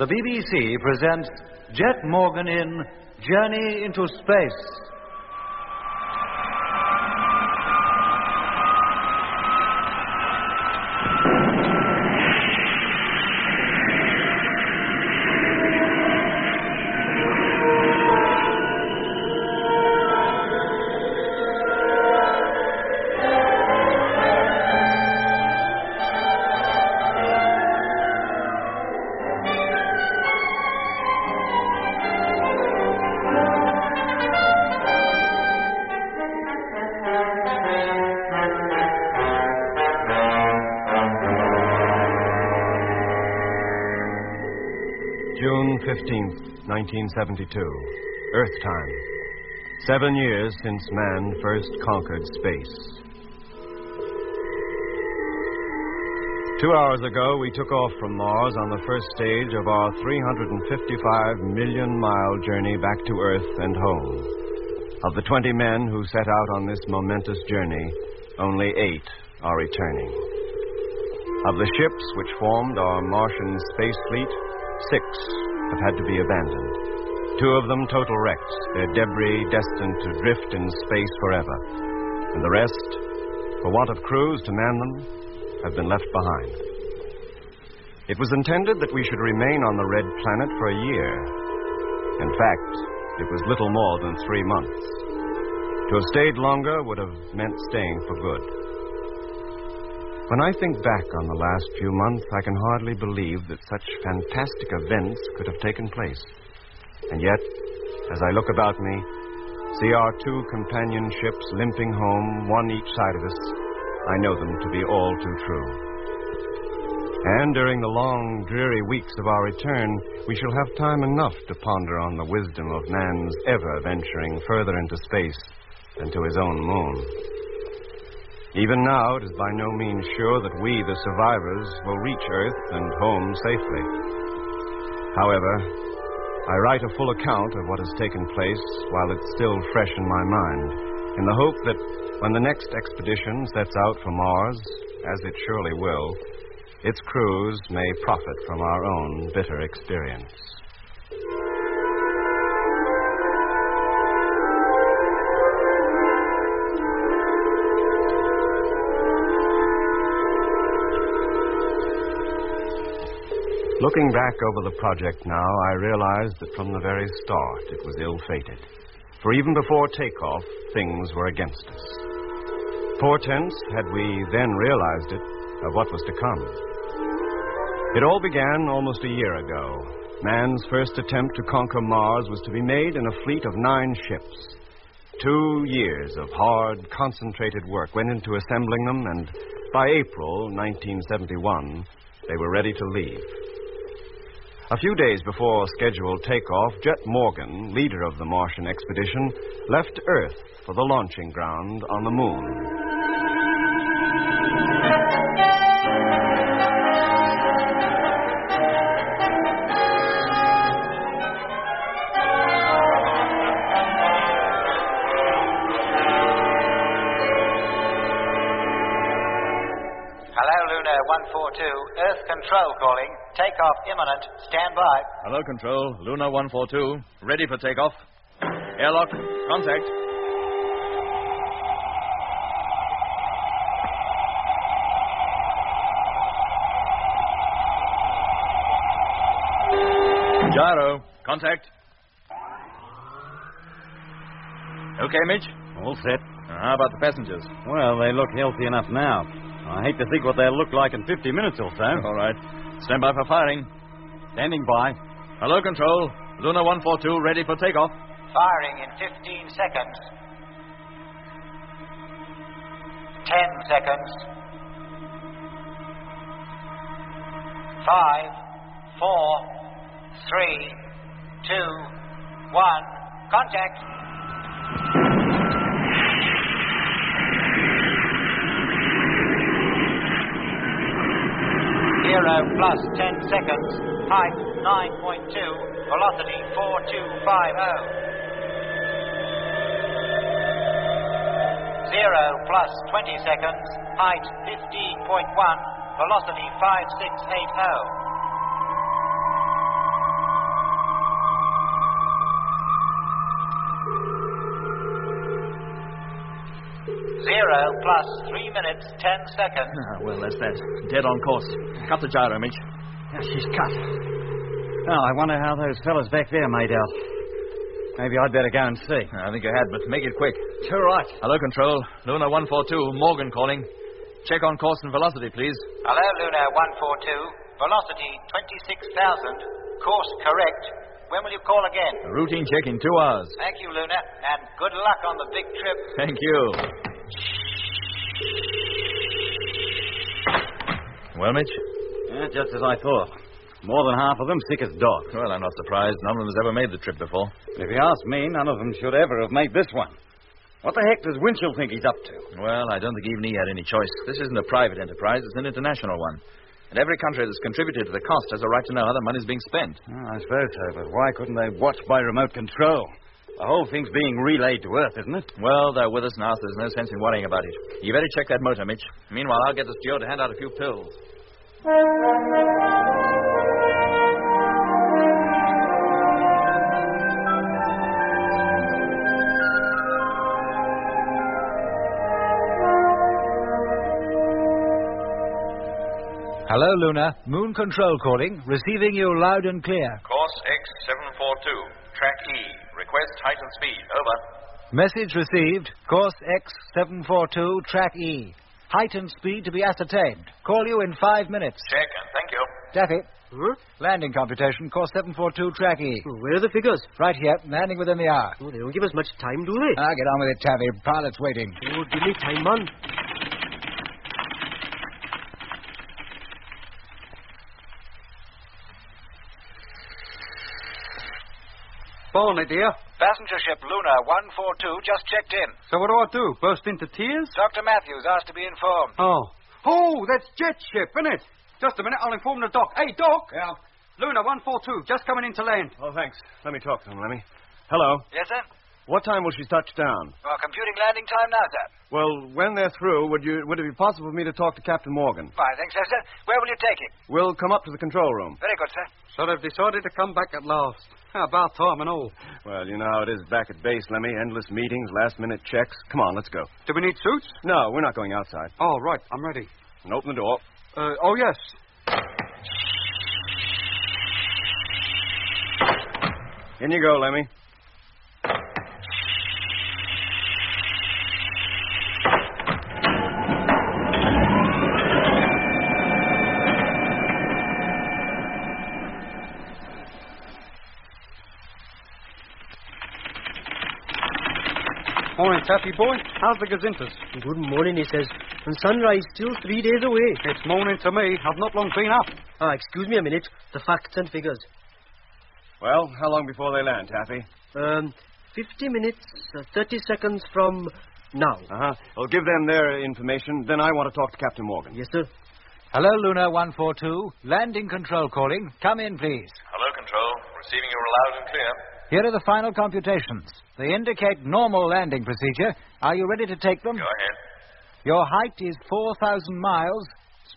The BBC presents Jet Morgan in Journey into Space. June 15th, 1972. Earth time. 7 years since man first conquered space. 2 hours ago, we took off from Mars on the first stage of our 355 million-mile journey back to Earth and home. Of the 20 men who set out on this momentous journey, only 8 are returning. Of the ships which formed our Martian space fleet, 6 have had to be abandoned. 2 of them total wrecks, their debris destined to drift in space forever. And the rest, for want of crews to man them, have been left behind. It was intended that we should remain on the red planet for a year. In fact, it was little more than 3 months. To have stayed longer would have meant staying for good. When I think back on the last few months, I can hardly believe that such fantastic events could have taken place. And yet, as I look about me, see our 2 companion ships limping home, one each side of us, I know them to be all too true. And during the long, dreary weeks of our return, we shall have time enough to ponder on the wisdom of man's ever venturing further into space than to his own moon. Even now, it is by no means sure that we, the survivors, will reach Earth and home safely. However, I write a full account of what has taken place while it's still fresh in my mind, in the hope that when the next expedition sets out for Mars, as it surely will, its crews may profit from our own bitter experience. Looking back over the project now, I realized that from the very start it was ill-fated. For even before takeoff, things were against us. Portents, had we then realized it, of what was to come. It all began almost a year ago. Man's first attempt to conquer Mars was to be made in a fleet of 9 ships. 2 years of hard, concentrated work went into assembling them, and by April 1971, they were ready to leave. A few days before scheduled takeoff, Jet Morgan, leader of the Martian expedition, left Earth for the launching ground on the moon. Hello, Luna 142. Earth Control calling. Takeoff imminent. Stand by. Hello, Control. Luna 142. Ready for takeoff. Airlock. Contact. Gyro. Contact. Okay, Mitch? All set. How about the passengers? Well, they look healthy enough now. I hate to think what they'll look like in 50 minutes or so. All right. Stand by for firing. Standing by. Hello, Control. Luna 142, ready for takeoff. Firing in 15 seconds. 10 seconds. 5, 4, 3, 2, 1. Contact. 0 plus 10 seconds. Height 9.2. Velocity 4250. 0 plus 20 seconds. Height 15.1. Velocity 5680. 0 plus 3 minutes, 10 seconds. Well, that's that. Dead on course. Cut the gyro, Mitch. Yeah, she's cut. Oh, I wonder how those fellas back there made out. Maybe I'd better go and see. I think you had, but make it quick. Sure, right. Hello, Control. Luna 142, Morgan calling. Check on course and velocity, please. Hello, Luna 142. Velocity 26,000. Course correct. When will you call again? A routine check in 2 hours. Thank you, Luna, and good luck on the big trip. Thank you. Well, Mitch? Yeah, just as I thought. More than half of them sick as dogs. Well, I'm not surprised. None of them has ever made the trip before. If you ask me, none of them should ever have made this one. What the heck does Winchell think he's up to? Well, I don't think even he had any choice. This isn't a private enterprise. It's an international one. And every country that's contributed to the cost has a right to know how the money's being spent. Oh, I suppose so, but why couldn't they watch by remote control? The whole thing's being relayed to Earth, isn't it? Well, they're with us now, so there's no sense in worrying about it. You better check that motor, Mitch. Meanwhile, I'll get the steward to hand out a few pills. Hello, Luna. Moon Control calling. Receiving you loud and clear. Course X742, track E. Request height and speed. Over. Message received. Course X742, track E. Height and speed to be ascertained. Call you in 5 minutes. Check, and thank you. Daffy. Huh? Landing computation. Course 742, track E. Where are the figures? Right here. Landing within the hour. Oh, they don't give us much time, do they? Get on with it, Taffy. Pilot's waiting. Oh, give me time, man. Phone, dear. Passenger ship Luna 142 just checked in. So what do I do? Burst into tears? Dr. Matthews asked to be informed. Oh, that's jet ship, isn't it? Just a minute, I'll inform the doc. Hey, Doc! Yeah? Luna 142, just coming in to land. Oh, thanks. Let me talk to him, Lemmy. Hello. Yes, sir? What time will she touch down? Well, computing landing time now, sir. Well, when they're through, would it be possible for me to talk to Captain Morgan? Fine, thanks, sir. Where will you take it? We'll come up to the control room. Very good, sir. So they've decided to come back at last. About time and all. Well, you know how it is back at base, Lemmy. Endless meetings, last-minute checks. Come on, let's go. Do we need suits? No, we're not going outside. Oh, right, I'm ready. And open the door. Oh, yes. In you go, Lemmy. Morning, Taffy boy. How's the gazintas? Good morning, he says. And sunrise still 3 days away. It's morning to me. I've not long been up. Excuse me a minute. The facts and figures. Well, how long before they land, Taffy? 50 minutes, 30 seconds from now. I'll give them their information. Then I want to talk to Captain Morgan. Yes, sir. Hello, Luna 142. Landing control calling. Come in, please. Hello, Control. Receiving you loud and clear. Here are the final computations. They indicate normal landing procedure. Are you ready to take them? Go ahead. Your height is 4,000 miles.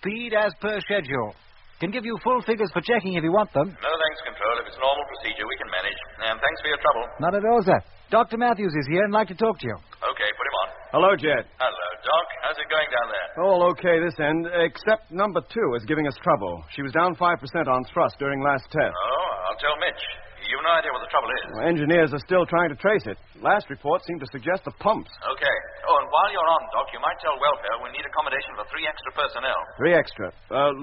Speed as per schedule. Can give you full figures for checking if you want them. No thanks, Control. If it's normal procedure, we can manage. And thanks for your trouble. Not at all, sir. Dr. Matthews is here and like to talk to you. Okay, put him on. Hello, Jed. Hello, Doc. How's it going down there? All okay this end, except number 2 is giving us trouble. She was down 5% on thrust during last test. Oh, I'll tell Mitch. You've no idea what the trouble is. Well, engineers are still trying to trace it. Last report seemed to suggest the pumps. Okay. Oh, and while you're on, Doc, you might tell welfare we need accommodation for 3 extra personnel. 3 extra.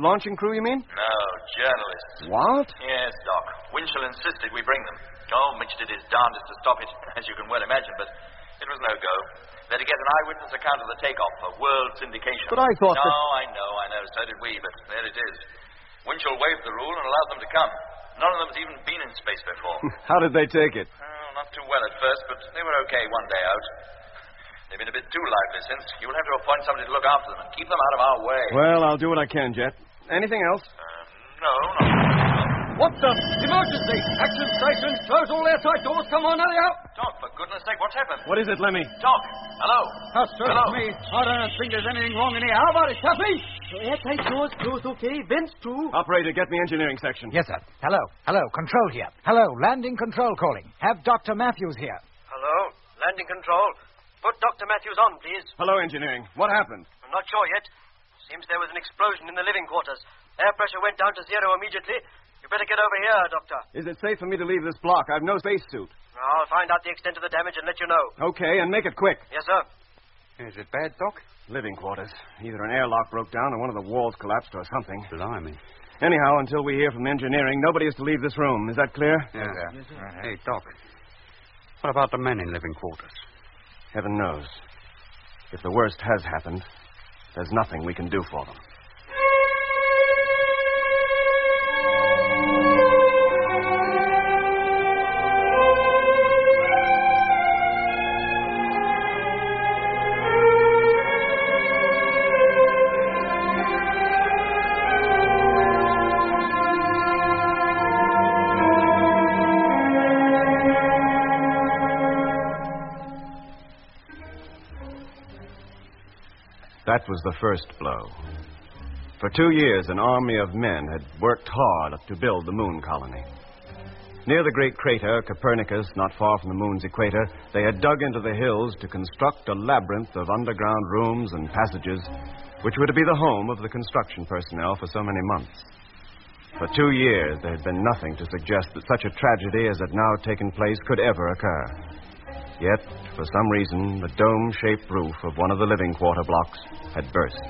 Launching crew, you mean? No, journalists. What? Yes, Doc. Winchell insisted we bring them. Oh, Mitch did his darndest to stop it, as you can well imagine, but it was no go. They're to get an eyewitness account of the takeoff for world syndication. But I thought No, that... I know. So did we, but there it is. Winchell waived the rule and allowed them to come. None of them has even been in space before. How did they take it? Not too well at first, but they were okay one day out. They've been a bit too lively since. You'll have to appoint somebody to look after them and keep them out of our way. Well, I'll do what I can, Jet. Anything else? No, not... What the? Emergency! Action stations! Close all airtight doors! Come on, hurry up! Doc, for goodness sake, what's happened? What is it, Lemmy? Doc, hello? Hello. Me. I don't think there's anything wrong in here. How about it, Taffy? Airtight doors closed, okay. Vents too. Operator, get me engineering section. Yes, sir. Hello. Control here. Hello. Landing control calling. Have Dr. Matthews here. Hello, landing control. Put Dr. Matthews on, please. Hello, engineering. What happened? I'm not sure yet. Seems there was an explosion in the living quarters. Air pressure went down to zero immediately. You better get over here, Doctor. Is it safe for me to leave this block? I've no spacesuit. I'll find out the extent of the damage and let you know. Okay, and make it quick. Yes, sir. Is it bad, Doc? Living quarters. Either an airlock broke down or one of the walls collapsed or something. Blimey. Anyhow, until we hear from engineering, nobody is to leave this room. Is that clear? Yeah. Yes, sir. Hey, Doc. What about the men in living quarters? Heaven knows. If the worst has happened, there's nothing we can do for them. That was the first blow. For 2 years, an army of men had worked hard to build the moon colony. Near the great crater, Copernicus, not far from the moon's equator, they had dug into the hills to construct a labyrinth of underground rooms and passages, which were to be the home of the construction personnel for so many months. For 2 years, there had been nothing to suggest that such a tragedy as had now taken place could ever occur. Yet, for some reason, the dome-shaped roof of one of the living quarter blocks had burst.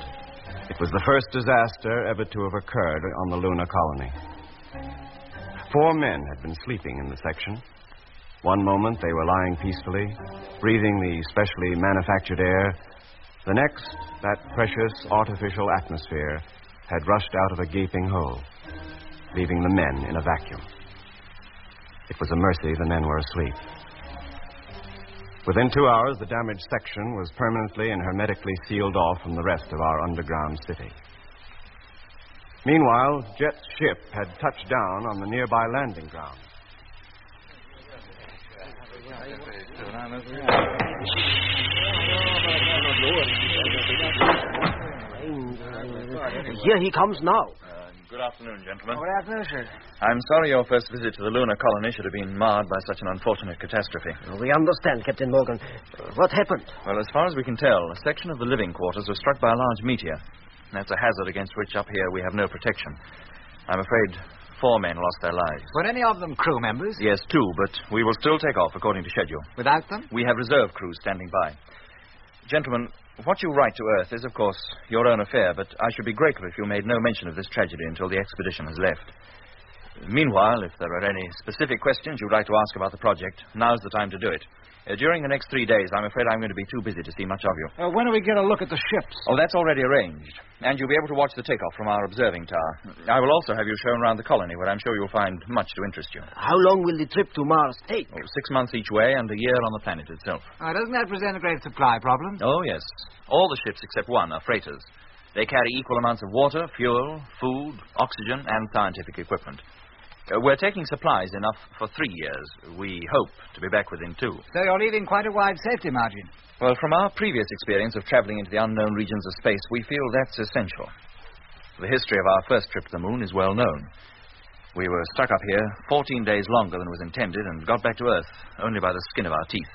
It was the first disaster ever to have occurred on the lunar colony. 4 men had been sleeping in the section. One moment they were lying peacefully, breathing the specially manufactured air. The next, that precious artificial atmosphere had rushed out of a gaping hole, leaving the men in a vacuum. It was a mercy the men were asleep. Within 2 hours, the damaged section was permanently and hermetically sealed off from the rest of our underground city. Meanwhile, Jet's ship had touched down on the nearby landing ground. Here he comes now. Good afternoon, gentlemen. Good afternoon, sir. I'm sorry your first visit to the lunar colony should have been marred by such an unfortunate catastrophe. We understand, Captain Morgan. What happened? Well, as far as we can tell, a section of the living quarters was struck by a large meteor. That's a hazard against which up here we have no protection. I'm afraid 4 men lost their lives. Were any of them crew members? Yes, 2, but we will still take off according to schedule. Without them? We have reserve crews standing by. Gentlemen, what you write to Earth is, of course, your own affair, but I should be grateful if you made no mention of this tragedy until the expedition has left. Meanwhile, if there are any specific questions you'd like to ask about the project, now's the time to do it. During the next 3 days, I'm afraid I'm going to be too busy to see much of you. When do we get a look at the ships? Oh, that's already arranged. And you'll be able to watch the takeoff from our observing tower. I will also have you shown around the colony, where I'm sure you'll find much to interest you. How long will the trip to Mars take? 6 months each way and a year on the planet itself. Doesn't that present a great supply problem? Oh, yes. All the ships except one are freighters. They carry equal amounts of water, fuel, food, oxygen, and scientific equipment. We're taking supplies enough for 3 years. We hope to be back within 2. So you're leaving quite a wide safety margin. Well, from our previous experience of traveling into the unknown regions of space, we feel that's essential. The history of our first trip to the moon is well known. We were stuck up here 14 days longer than was intended and got back to Earth only by the skin of our teeth.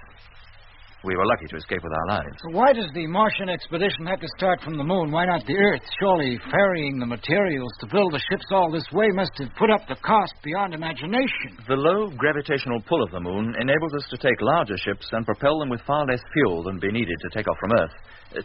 We were lucky to escape with our lives. Why does the Martian expedition have to start from the moon? Why not the Earth? Surely ferrying the materials to build the ships all this way must have put up the cost beyond imagination. The low gravitational pull of the moon enables us to take larger ships and propel them with far less fuel than be needed to take off from Earth.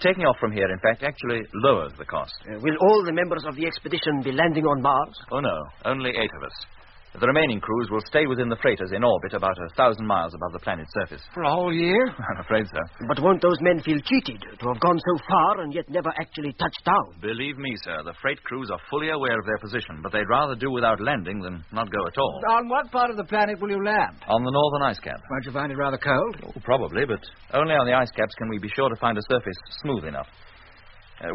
Taking off from here, in fact, actually lowers the cost. Will all the members of the expedition be landing on Mars? Oh, no. Only 8 of us. The remaining crews will stay within the freighters in orbit about 1,000 miles above the planet's surface. For a whole year? I'm afraid so. But won't those men feel cheated to have gone so far and yet never actually touched down? Believe me, sir, the freight crews are fully aware of their position, but they'd rather do without landing than not go at all. On what part of the planet will you land? On the northern ice cap. Won't you find it rather cold? Oh, probably, but only on the ice caps can we be sure to find a surface smooth enough.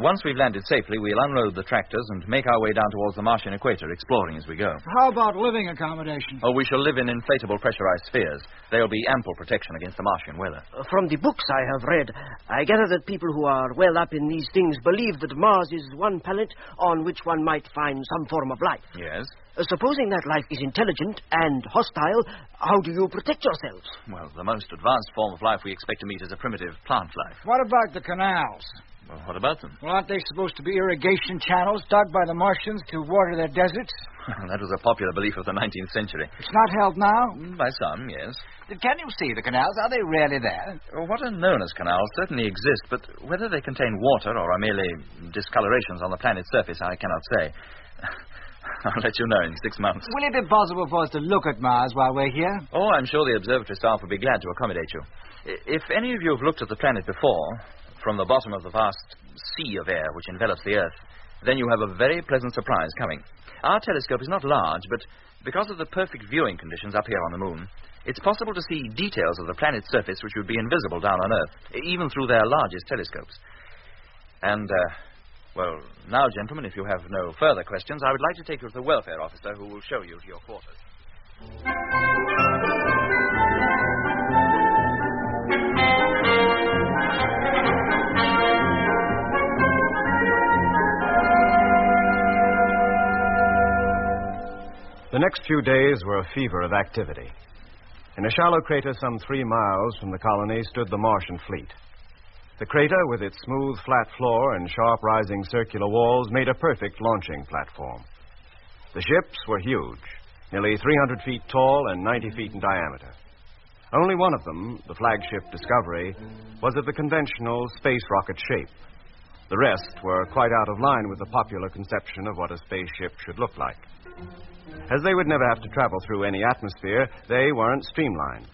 Once we've landed safely, we'll unload the tractors and make our way down towards the Martian equator, exploring as we go. How about living accommodation? Oh, we shall live in inflatable pressurized spheres. There'll be ample protection against the Martian weather. From the books I have read, I gather that people who are well up in these things believe that Mars is one planet on which one might find some form of life. Yes? Supposing that life is intelligent and hostile, how do you protect yourselves? Well, the most advanced form of life we expect to meet is a primitive plant life. What about the canals? Well, what about them? Well, aren't they supposed to be irrigation channels dug by the Martians to water their deserts? That was a popular belief of the 19th century. It's not held now? By some, yes. Can you see the canals? Are they really there? Well, what are known as canals certainly exist, but whether they contain water or are merely discolorations on the planet's surface, I cannot say. I'll let you know in 6 months. Will it be possible for us to look at Mars while we're here? Oh, I'm sure the observatory staff will be glad to accommodate you. If any of you have looked at the planet before, from the bottom of the vast sea of air which envelops the Earth, then you have a very pleasant surprise coming. Our telescope is not large, but because of the perfect viewing conditions up here on the Moon, it's possible to see details of the planet's surface which would be invisible down on Earth, even through their largest telescopes. And, well, now, gentlemen, if you have no further questions, I would like to take you to the welfare officer who will show you to your quarters. The next few days were a fever of activity. In a shallow crater some 3 miles from the colony stood the Martian fleet. The crater, with its smooth, flat floor and sharp rising circular walls, made a perfect launching platform. The ships were huge, nearly 300 feet tall and 90 feet in diameter. Only one of them, the flagship Discovery, was of the conventional space rocket shape. The rest were quite out of line with the popular conception of what a spaceship should look like. As they would never have to travel through any atmosphere, they weren't streamlined.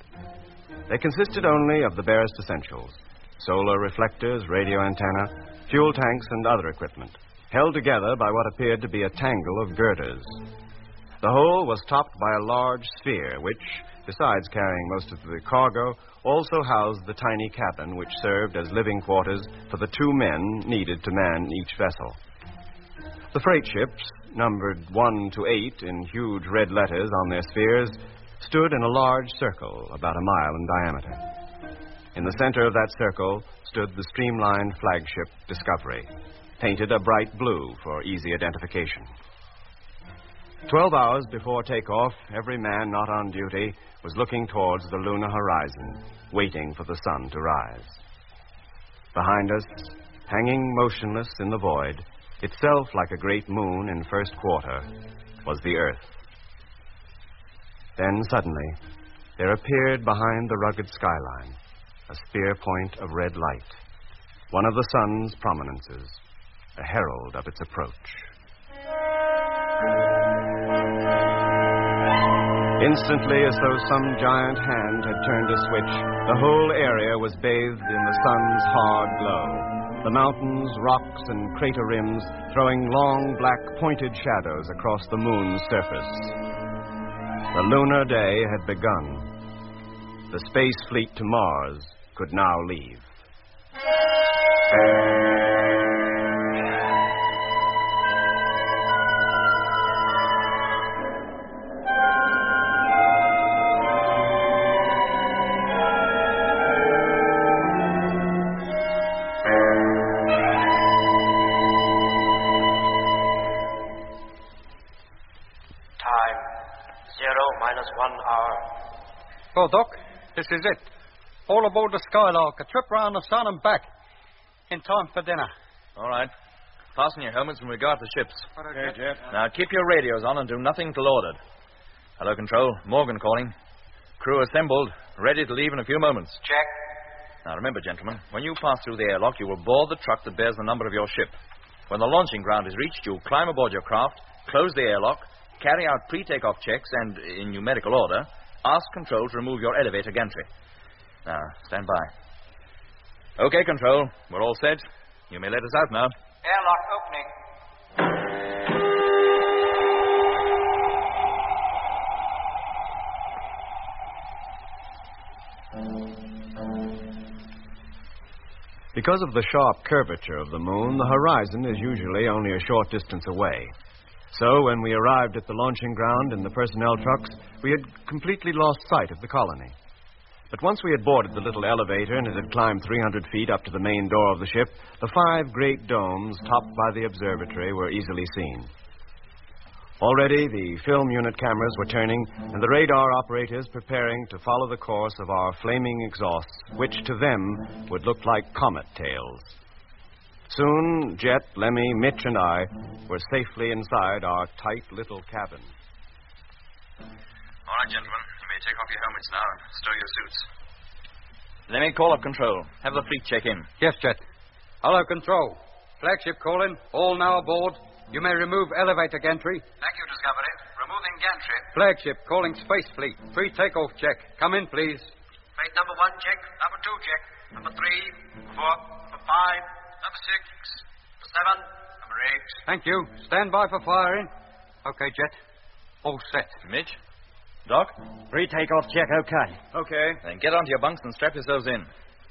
They consisted only of the barest essentials: solar reflectors, radio antenna, fuel tanks, and other equipment, held together by what appeared to be a tangle of girders. The whole was topped by a large sphere, which, besides carrying most of the cargo, also housed the tiny cabin which served as living quarters for the 2 men needed to man each vessel. The freight ships, numbered 1 to 8 in huge red letters on their spheres, stood in a large circle about a mile in diameter. In the center of that circle stood the streamlined flagship Discovery, painted a bright blue for easy identification. 12 hours before takeoff, every man not on duty was looking towards the lunar horizon, waiting for the sun to rise. Behind us, hanging motionless in the void, itself like a great moon in first quarter, was the Earth. Then suddenly, there appeared behind the rugged skyline a spear point of red light, one of the sun's prominences, a herald of its approach. Instantly, as though some giant hand had turned a switch, the whole area was bathed in the sun's hard glow. The mountains, rocks, and crater rims throwing long, black, pointed shadows across the moon's surface. The lunar day had begun. The space fleet to Mars could now leave. Oh, Doc, this is it. All aboard the Skylark, a trip round the sun and back. In time for dinner. All right. Fasten your helmets and regard the ships. Okay, Jeff. Now, keep your radios on and do nothing till ordered. Hello, Control. Morgan calling. Crew assembled, ready to leave in a few moments. Check. Now, remember, gentlemen, when you pass through the airlock, you will board the truck that bears the number of your ship. When the launching ground is reached, you'll climb aboard your craft, close the airlock, carry out pre-takeoff checks, and, in numerical order, ask Control to remove your elevator gantry. Now, stand by. Okay, Control. We're all set. You may let us out now. Airlock opening. Because of the sharp curvature of the moon, the horizon is usually only a short distance away. So, when we arrived at the launching ground in the personnel trucks, we had completely lost sight of the colony. But once we had boarded the little elevator and it had climbed 300 feet up to the main door of the ship, the 5 great domes topped by the observatory were easily seen. Already, the film unit cameras were turning, and the radar operators preparing to follow the course of our flaming exhausts, which to them would look like comet tails. Soon, Jet, Lemmy, Mitch, and I were safely inside our tight little cabin. All right, gentlemen. You may take off your helmets now and stow your suits. Let me call up control. Have the fleet check in. Yes, Jet. Hello, Control. Flagship calling. All now aboard. You may remove elevator gantry. Thank you, Discovery. Removing gantry. Flagship calling Space Fleet. Pre-takeoff check. Come in, please. Flight number 1, check. Number 2, check. Number 3, 4, number 5, number 6, number 7, number 8. Thank you. Stand by for firing. Okay, Jet. All set. Mitch? Doc? Pre-takeoff check, okay. Okay. Then get onto your bunks and strap yourselves in.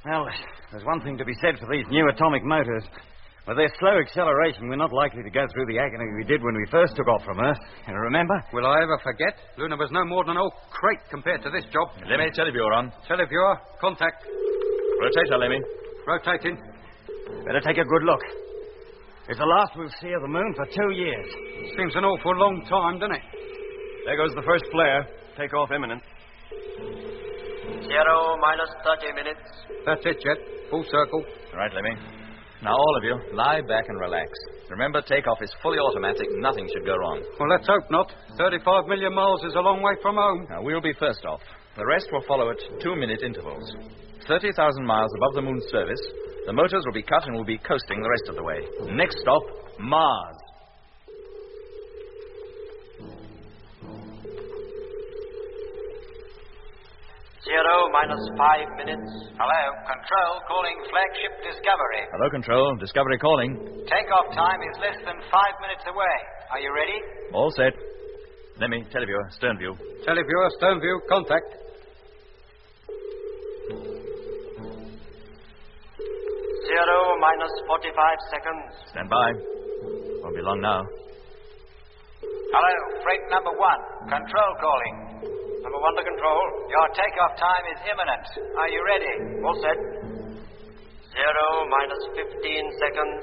Well, there's one thing to be said for these new atomic motors. With their slow acceleration, we're not likely to go through the agony we did when we first took off from Earth. You remember? Will I ever forget? Luna was no more than an old crate compared to this job. Lemmy, televiewer on. Televiewer, contact. Rotator, Lemmy. Rotating. Better take a good look. It's the last we'll see of the moon for 2 years. Seems an awful long time, doesn't it? There goes the first flare. Takeoff imminent. 0 minus 30 minutes. That's it, Jet. Full circle. Right, Lemmy. Now, all of you, lie back and relax. Remember, takeoff is fully automatic. Nothing should go wrong. Well, let's hope not. 35 million miles is a long way from home. Now, we'll be first off. The rest will follow at 2-minute intervals. 30,000 miles above the moon's surface, the motors will be cut and we'll be coasting the rest of the way. Next stop, Mars. Zero minus 5 minutes. Hello, Control calling Flagship Discovery. Hello, Control. Discovery calling. Takeoff time is less than 5 minutes away. Are you ready? All set. Lemmy, televiewer, stern view. Televiewer, stern view, contact. 0 minus 45 seconds. Stand by. Won't be long now. Hello, freight number 1. Control calling. Number 1 to Control. Your takeoff time is imminent. Are you ready? All set. 0 minus 15 seconds.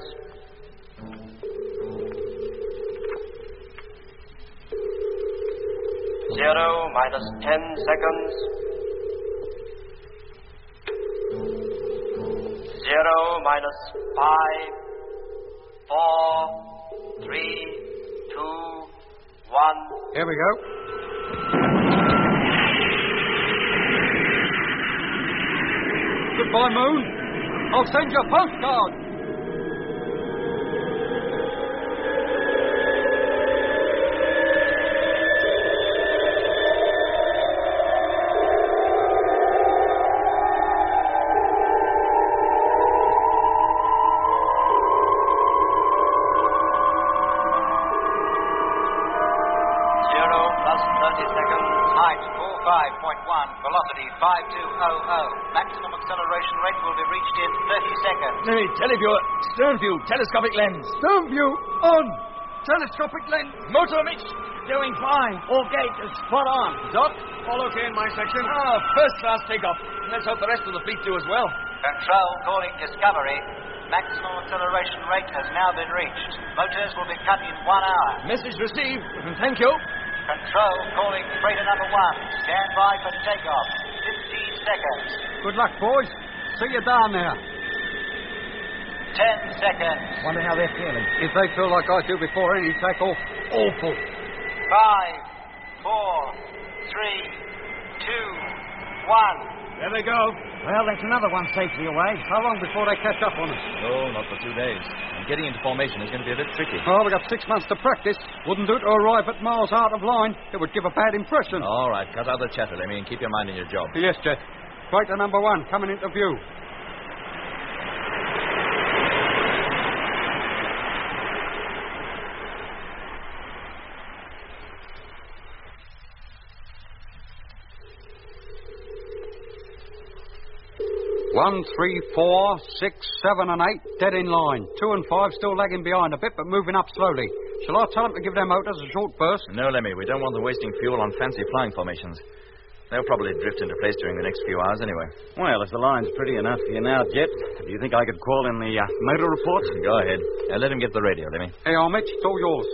0 minus 10 seconds. 0 minus 5, 4, 3, 2, 1. Here we go. Goodbye, Moon. I'll send you a postcard. Velocity 5200. Maximum acceleration rate will be reached in 30 seconds. Lemmy, televiewer, stern view, telescopic lens. Stern view on. Telescopic lens. Motor, Mitch. Doing fine. All gauge is spot on. Doc? All okay in my section? First-class takeoff. Let's hope the rest of the fleet do as well. Control calling Discovery. Maximum acceleration rate has now been reached. Motors will be cut in 1 hour. Message received. Thank you. Control calling freighter number 1. Stand by for takeoff. 15 seconds. Good luck, boys. See you down there. 10 seconds. Wonder how they're feeling. If they feel like I do before any takeoff, awful. 5, 4, 3, 2, 1. There they go. Well, that's another one safely away. How long before they catch up on us? Oh, not for 2 days. And getting into formation is going to be a bit tricky. Oh, we got 6 months to practice. Wouldn't do to arrive at miles out of line. It would give a bad impression. All right, cut out the chatter, Lemmy, and keep your mind on your job. Yes, Jet. Freighter number 1 coming into view. One, 3, 4, 6, 7, and 8 dead in line. 2 and 5 still lagging behind a bit, but moving up slowly. Shall I tell them to give their motors a short burst? No, Lemmy, we don't want them wasting fuel on fancy flying formations. They'll probably drift into place during the next few hours anyway. Well, if the line's pretty enough for you now, Jet, do you think I could call in the motor reports? Go ahead. Let him get the radio, Lemmy. Hey, Mitch, it's all yours.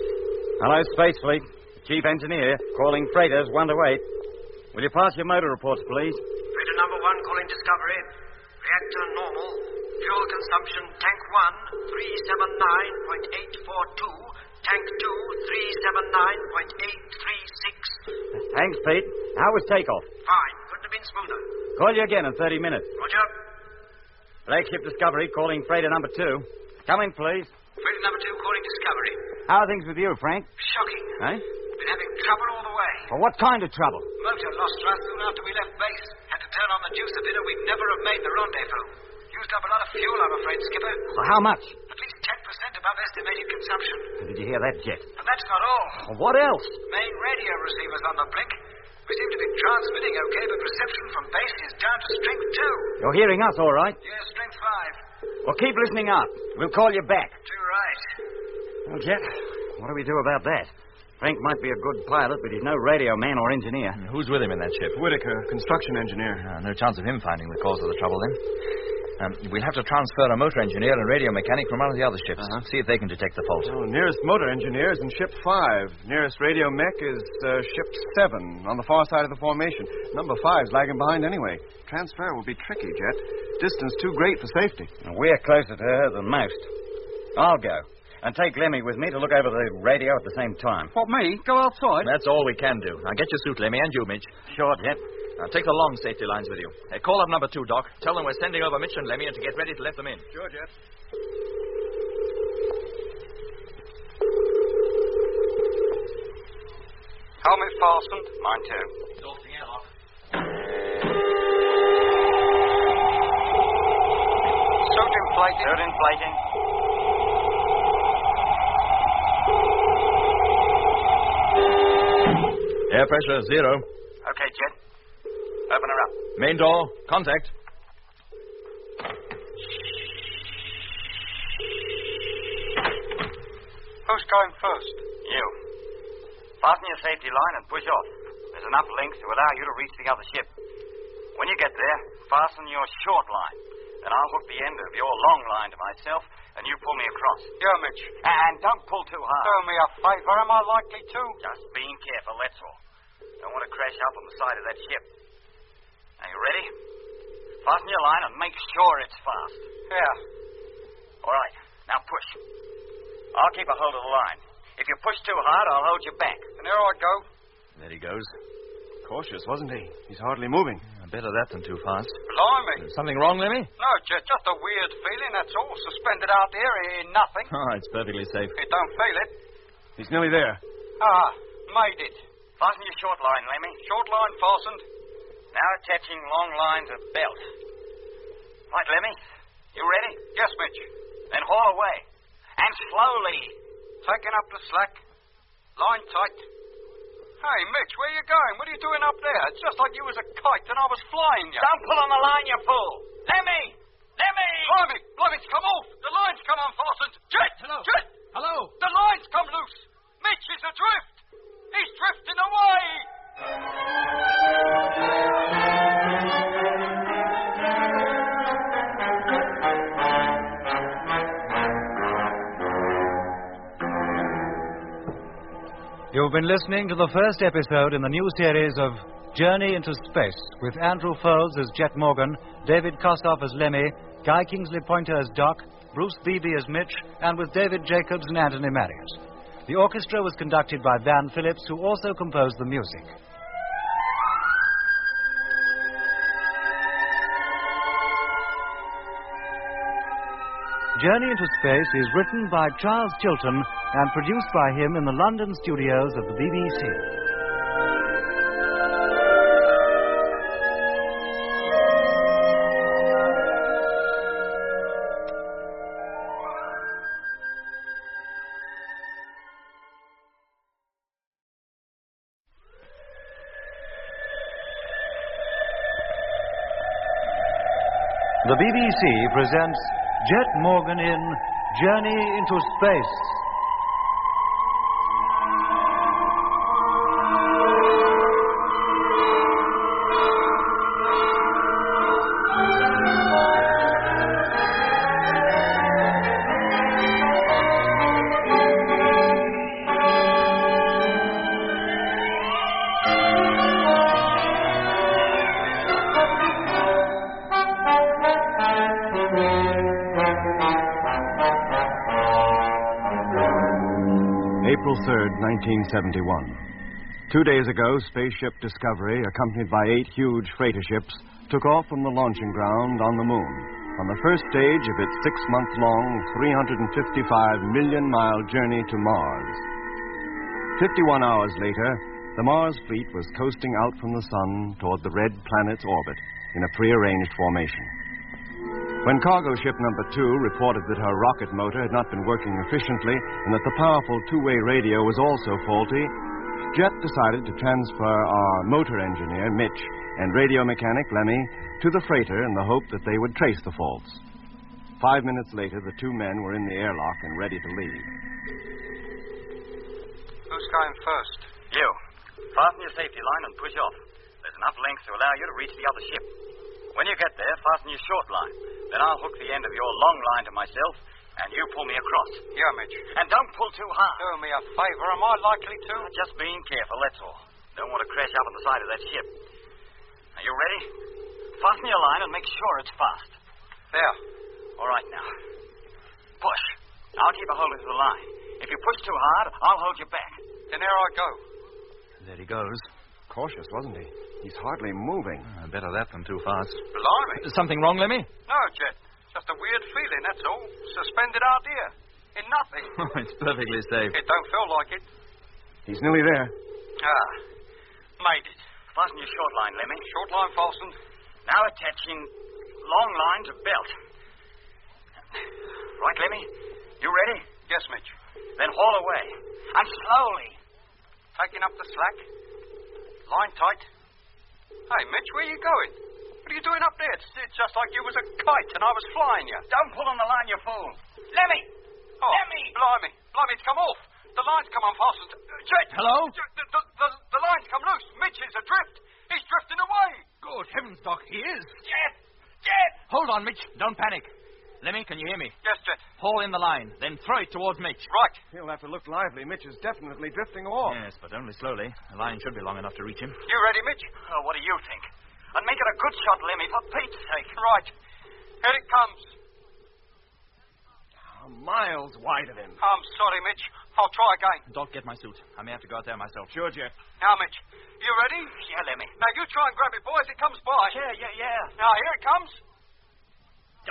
Hello, Space Fleet. Chief Engineer, calling freighters 1 to 8. Will you pass your motor reports, please? Freighter number 1 calling Discovery. Reactor normal. Fuel consumption, tank 1, 379.842. Tank 2, 379.836. Thanks, Pete. How was takeoff? Fine. Couldn't have been smoother. Call you again in 30 minutes. Roger. Flagship Discovery calling freighter number 2. Come in, please. Freighter number 2 calling Discovery. How are things with you, Frank? Shocking. Eh? Been having trouble all the way. Well, what kind of trouble? Motor lost thrust soon after we left base. Had to turn on the juice a bit or we'd never have made the rendezvous. Used up a lot of fuel, I'm afraid, Skipper. Well, how much? At least 10% above estimated consumption. Did you hear that, Jet? And that's not all. Well, what else? Main radio receivers on the blink. We seem to be transmitting okay, but reception from base is down to strength 2. You're hearing us, all right? Yes, strength 5. Well, keep listening up. We'll call you back. Too right. Well, Jet, what do we do about that? Frank might be a good pilot, but he's no radio man or engineer. Who's with him in that ship? Whitaker, construction engineer. No chance of him finding the cause of the trouble, then. We'll have to transfer a motor engineer and radio mechanic from one of the other ships. See if they can detect the fault. Oh, nearest motor engineer is in ship 5. Nearest radio mech is ship 7 on the far side of the formation. Number 5's lagging behind anyway. Transfer will be tricky, Jet. Distance too great for safety. We're closer to her than most. I'll go. And take Lemmy with me to look over the radio at the same time. What, me? Go outside? That's all we can do. Now get your suit, Lemmy, and you, Mitch. Sure, Jet. Now take the long safety lines with you. Call up number 2, Doc. Tell them we're sending over Mitch and Lemmy and to get ready to let them in. Sure, Jet. Helmet fastened. Mine too. Dosing airlock. Suit inflated. Suit inflating. Air pressure 0. Okay, Jet. Open her up. Main door. Contact. Who's going first? You. Fasten your safety line and push off. There's enough length to allow you to reach the other ship. When you get there, fasten your short line. Then I'll hook the end of your long line to myself, and you pull me across. Yeah, Mitch. And don't pull too hard. Do me a favor. Am I likely to? Just being careful, that's all. Don't want to crash up on the side of that ship. Are you ready? Fasten your line and make sure it's fast. Yeah. All right. Now push. I'll keep a hold of the line. If you push too hard, I'll hold you back. And there I go. There he goes. Cautious, wasn't he? He's hardly moving. Better that than too fast. Blimey. Something wrong, Lemmy? No, just a weird feeling, that's all. Suspended out there in nothing. Oh, it's perfectly safe. You don't feel it. He's nearly there. Ah, made it. Fasten your short line, Lemmy. Short line fastened. Now attaching long lines of belt. Right, Lemmy. You ready? Yes, Mitch. Then haul away. And slowly. Taking up the slack. Line tight. Hey, Mitch, where you going? What are you doing up there? It's just like you was a kite and I was flying you. Don't pull on the line, you fool. Lemmy! Lemmy! Blimey, it's come off. The line's come unfastened. Jet! Hello. Jet! Hello. The line's come loose. Mitch is adrift. He's drifting away. You've been listening to the first episode in the new series of Journey into Space, with Andrew Foles as Jet Morgan, David Kossoff as Lemmy, Guy Kingsley Pointer as Doc, Bruce Beebe as Mitch, and with David Jacobs and Anthony Marius. The orchestra was conducted by Van Phillips, who also composed the music. Journey into Space is written by Charles Chilton and produced by him in the London studios of the BBC. The BBC presents Jet Morgan in Journey into Space. April 3rd, 1971. 2 days ago, Spaceship Discovery, accompanied by 8 huge freighter ships, took off from the launching ground on the moon on the first stage of its 6-month-long, 355-million-mile journey to Mars. 51 hours later, the Mars fleet was coasting out from the sun toward the red planet's orbit in a prearranged formation. When cargo ship number 2 reported that her rocket motor had not been working efficiently and that the powerful two-way radio was also faulty, Jet decided to transfer our motor engineer, Mitch, and radio mechanic, Lemmy, to the freighter in the hope that they would trace the faults. 5 minutes later, the 2 men were in the airlock and ready to leave. Who's going first? You. Fasten your safety line and push off. There's enough length to allow you to reach the other ship. When you get there, fasten your short line. Then I'll hook the end of your long line to myself, and you pull me across. Yeah, Mitch. And don't pull too hard. Do me a favor. Am I likely to? Just being careful, that's all. Don't want to crash up on the side of that ship. Are you ready? Fasten your line and make sure it's fast. There. All right, now. Push. I'll keep a hold of the line. If you push too hard, I'll hold you back. Then there I go. There he goes. Cautious, wasn't he? He's hardly moving. Better that than too fast. Blimey. Something wrong, Lemmy? No, Jet. Just a weird feeling, that's all. Suspended out here. In nothing. It's perfectly safe. It don't feel like it. He's nearly there. Made it. Fasten your short line, Lemmy. Short line fastened. Now attaching long line to belt. Right, Lemmy? You ready? Yes, Mitch. Then haul away. And slowly. Taking up the slack. Line tight. Hey, Mitch, where are you going? What are you doing up there? It's just like you was a kite and I was flying you. Don't pull on the line, you fool. Lemmy! Oh, Lemmy! Blimey, it's come off. The line's come unfastened. Jet! Hello? The line's come loose. Mitch is adrift. He's drifting away. Good heavens, Doc, he is. Jet! Hold on, Mitch. Don't panic. Lemmy, can you hear me? Yes, Jet. Haul in the line, then throw it towards Mitch. Right. He'll have to look lively. Mitch is definitely drifting off. Yes, but only slowly. The line should be long enough to reach him. You ready, Mitch? Oh, what do you think? And make it a good shot, Lemmy, for Pete's sake. Right. Here it comes. Miles wide of him. I'm sorry, Mitch. I'll try again. Doc, get my suit. I may have to go out there myself. Sure, Jet. Now, Mitch, you ready? Yeah, Lemmy. Now, you try and grab it, boys. It comes by. Yeah. Now, here it comes.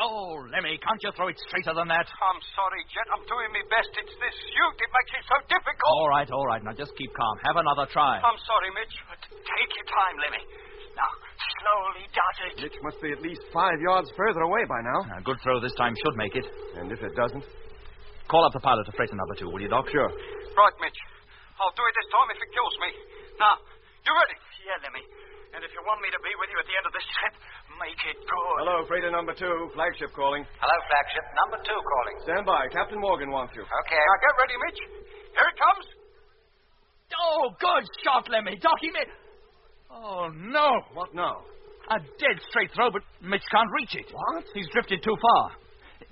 Oh, Lemmy, can't you throw it straighter than that? I'm sorry, Jet. I'm doing my best. It's this suit. It makes it so difficult. All right. Now, just keep calm. Have another try. I'm sorry, Mitch. But take your time, Lemmy. Now, slowly dodge it. Mitch must be at least 5 yards further away by now. A good throw this time should make it. And if it doesn't? Call up the pilot of freighter number 2, will you, Doc? Sure. Right, Mitch. I'll do it this time if it kills me. Now, you ready? Yeah, Lemmy. And if you want me to be with you at the end of this trip, make it good. Hello, freighter number 2. Flagship calling. Hello, flagship. Number 2 calling. Stand by. Captain Morgan wants you. Okay. Now, get ready, Mitch. Here it comes. Oh, good shot, Lemmy. Doc, he made... Oh, no. What now? A dead straight throw, but Mitch can't reach it. What? He's drifted too far.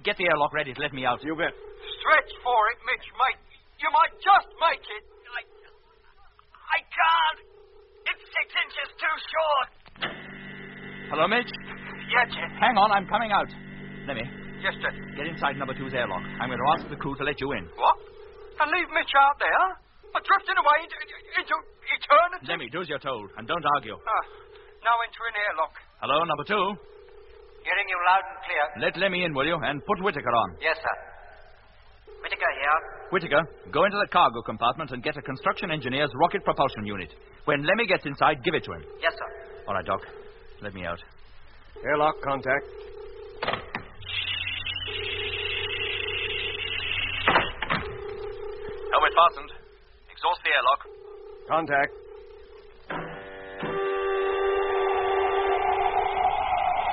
Get the airlock ready to let me out. You bet. Stretch for it, Mitch, mate. You might just make it. I can't. It's 6 inches too short. Hello, Mitch? Yeah, Jet. Hang on, I'm coming out. Lemmy, Yes, Jet. get inside number 2's airlock. I'm going to ask the crew to let you in. What? And leave Mitch out there? Drifting away into eternity? Lemmy, do as you're told, and don't argue. Now entering airlock. Hello, number 2. Hearing you loud and clear. Let Lemmy in, will you? And put Whittaker on. Yes, sir. Whittaker here. Whittaker, go into the cargo compartment and get a construction engineer's rocket propulsion unit. When Lemmy gets inside, give it to him. Yes, sir. All right, Doc. Let me out. Airlock contact. Helmet fastened. Exhaust the airlock. Contact.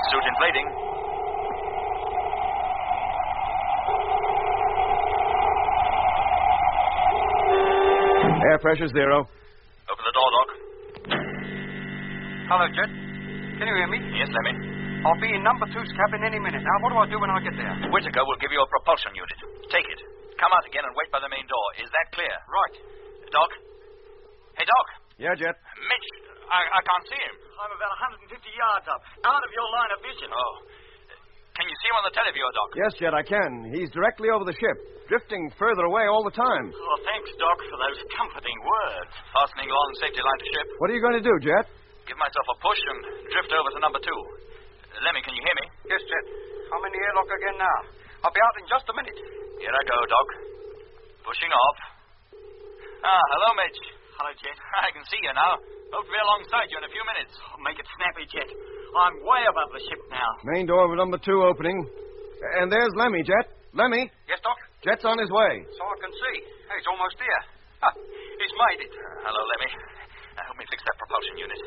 Suit inflating. Air pressure 0. Open the door, Doc. Hello, Jet. Can you hear me? Yes, Lemmy. I'll be in number 2's cabin any minute. Now, what do I do when I get there? Whittaker will give you a propulsion unit. Take it. Come out again and wait by the main door. Is that clear? Right. Doc? Hey, Doc. Yeah, Jet. Mitch, I can't see him. I'm about 150 yards up, out of your line of vision. Oh. Can you see him on the televiewer, Doc? Yes, Jet, I can. He's directly over the ship. drifting further away all the time. Oh, thanks, Doc, for those comforting words. Fastening along safety line to ship. What are you going to do, Jet? Give myself a push and drift over to number 2. Lemmy, can you hear me? Yes, Jet. I'm in the airlock again now. I'll be out in just a minute. Here I go, Doc. Pushing off. Hello, Mitch. Hello, Jet. I can see you now. Hope to be alongside you in a few minutes. Make it snappy, Jet. I'm way above the ship now. Main door of number 2 opening. And there's Lemmy, Jet. Lemmy. Yes, Doc? Jet's on his way. So I can see. He's almost here. He's made it. Hello, Lemmy. Help me fix that propulsion unit.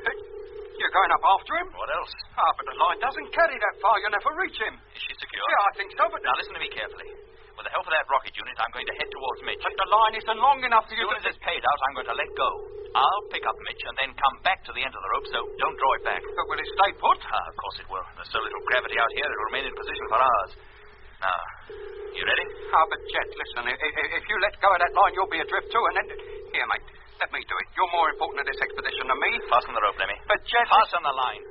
You're going up after him? What else? But the line doesn't carry that far. You'll never reach him. Is she secure? Yeah, I think so, but... Now, listen to me carefully. With the help of that rocket unit, I'm going to head towards Mitch. But the line isn't long enough for you to... As soon as it's paid out, I'm going to let go. I'll pick up Mitch and then come back to the end of the rope, so don't draw it back. But will it stay put? Of course it will. There's so little gravity out here, it'll remain in position for hours. Now, you ready? But Jet, listen, if you let go of that line, you'll be adrift too, and then... Here, mate, let me do it. You're more important to this expedition than me. Fasten the rope, Lemmy. But Jet... Fasten the line.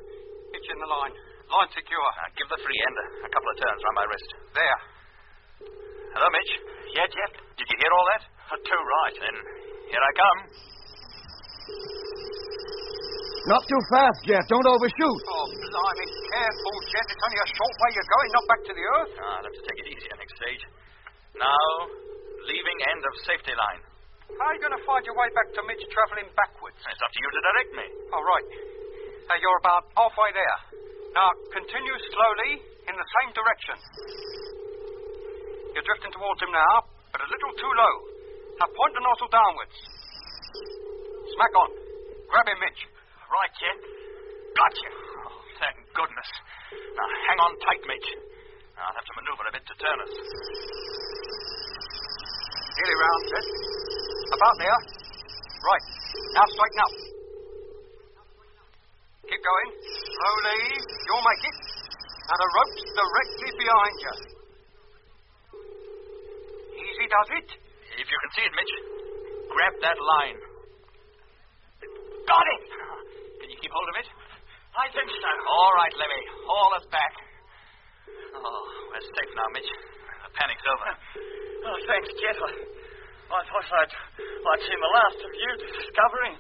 It's in the line. Line secure. Give the free end a couple of turns round my wrist. There. Hello, Mitch. Yeah, Jet? Did you hear all that? Too right. Then here I come. Not too fast, Jet. Don't overshoot. Oh, blimey. Careful, Jet. It's only a short way you're going, not back to the Earth. I'll have to take it easy at next stage. Now, leaving end of safety line. How are you going to find your way back to Mitch travelling backwards? It's up to you to direct me. All right. You're about halfway there. Now, continue slowly in the same direction. You're drifting towards him now, but a little too low. Now, point the nozzle downwards. Smack on. Grab him, Mitch. Right, Jet. Gotcha. Oh, thank goodness. Now, hang on tight, Mitch. I'll have to maneuver a bit to turn us. Nearly round, Jet. About there. Right. Now straighten up. Keep going. Slowly. You'll make it. Now the rope's directly behind you. Easy does it. If you can see it, Mitch, grab that line. Got it. Can you keep hold of it? I think so. All right, Lemmy. Haul us back. Oh, we're safe now, Mitch. The panic's over. Oh, thanks, Jet. I thought I'd seen the last of you discovering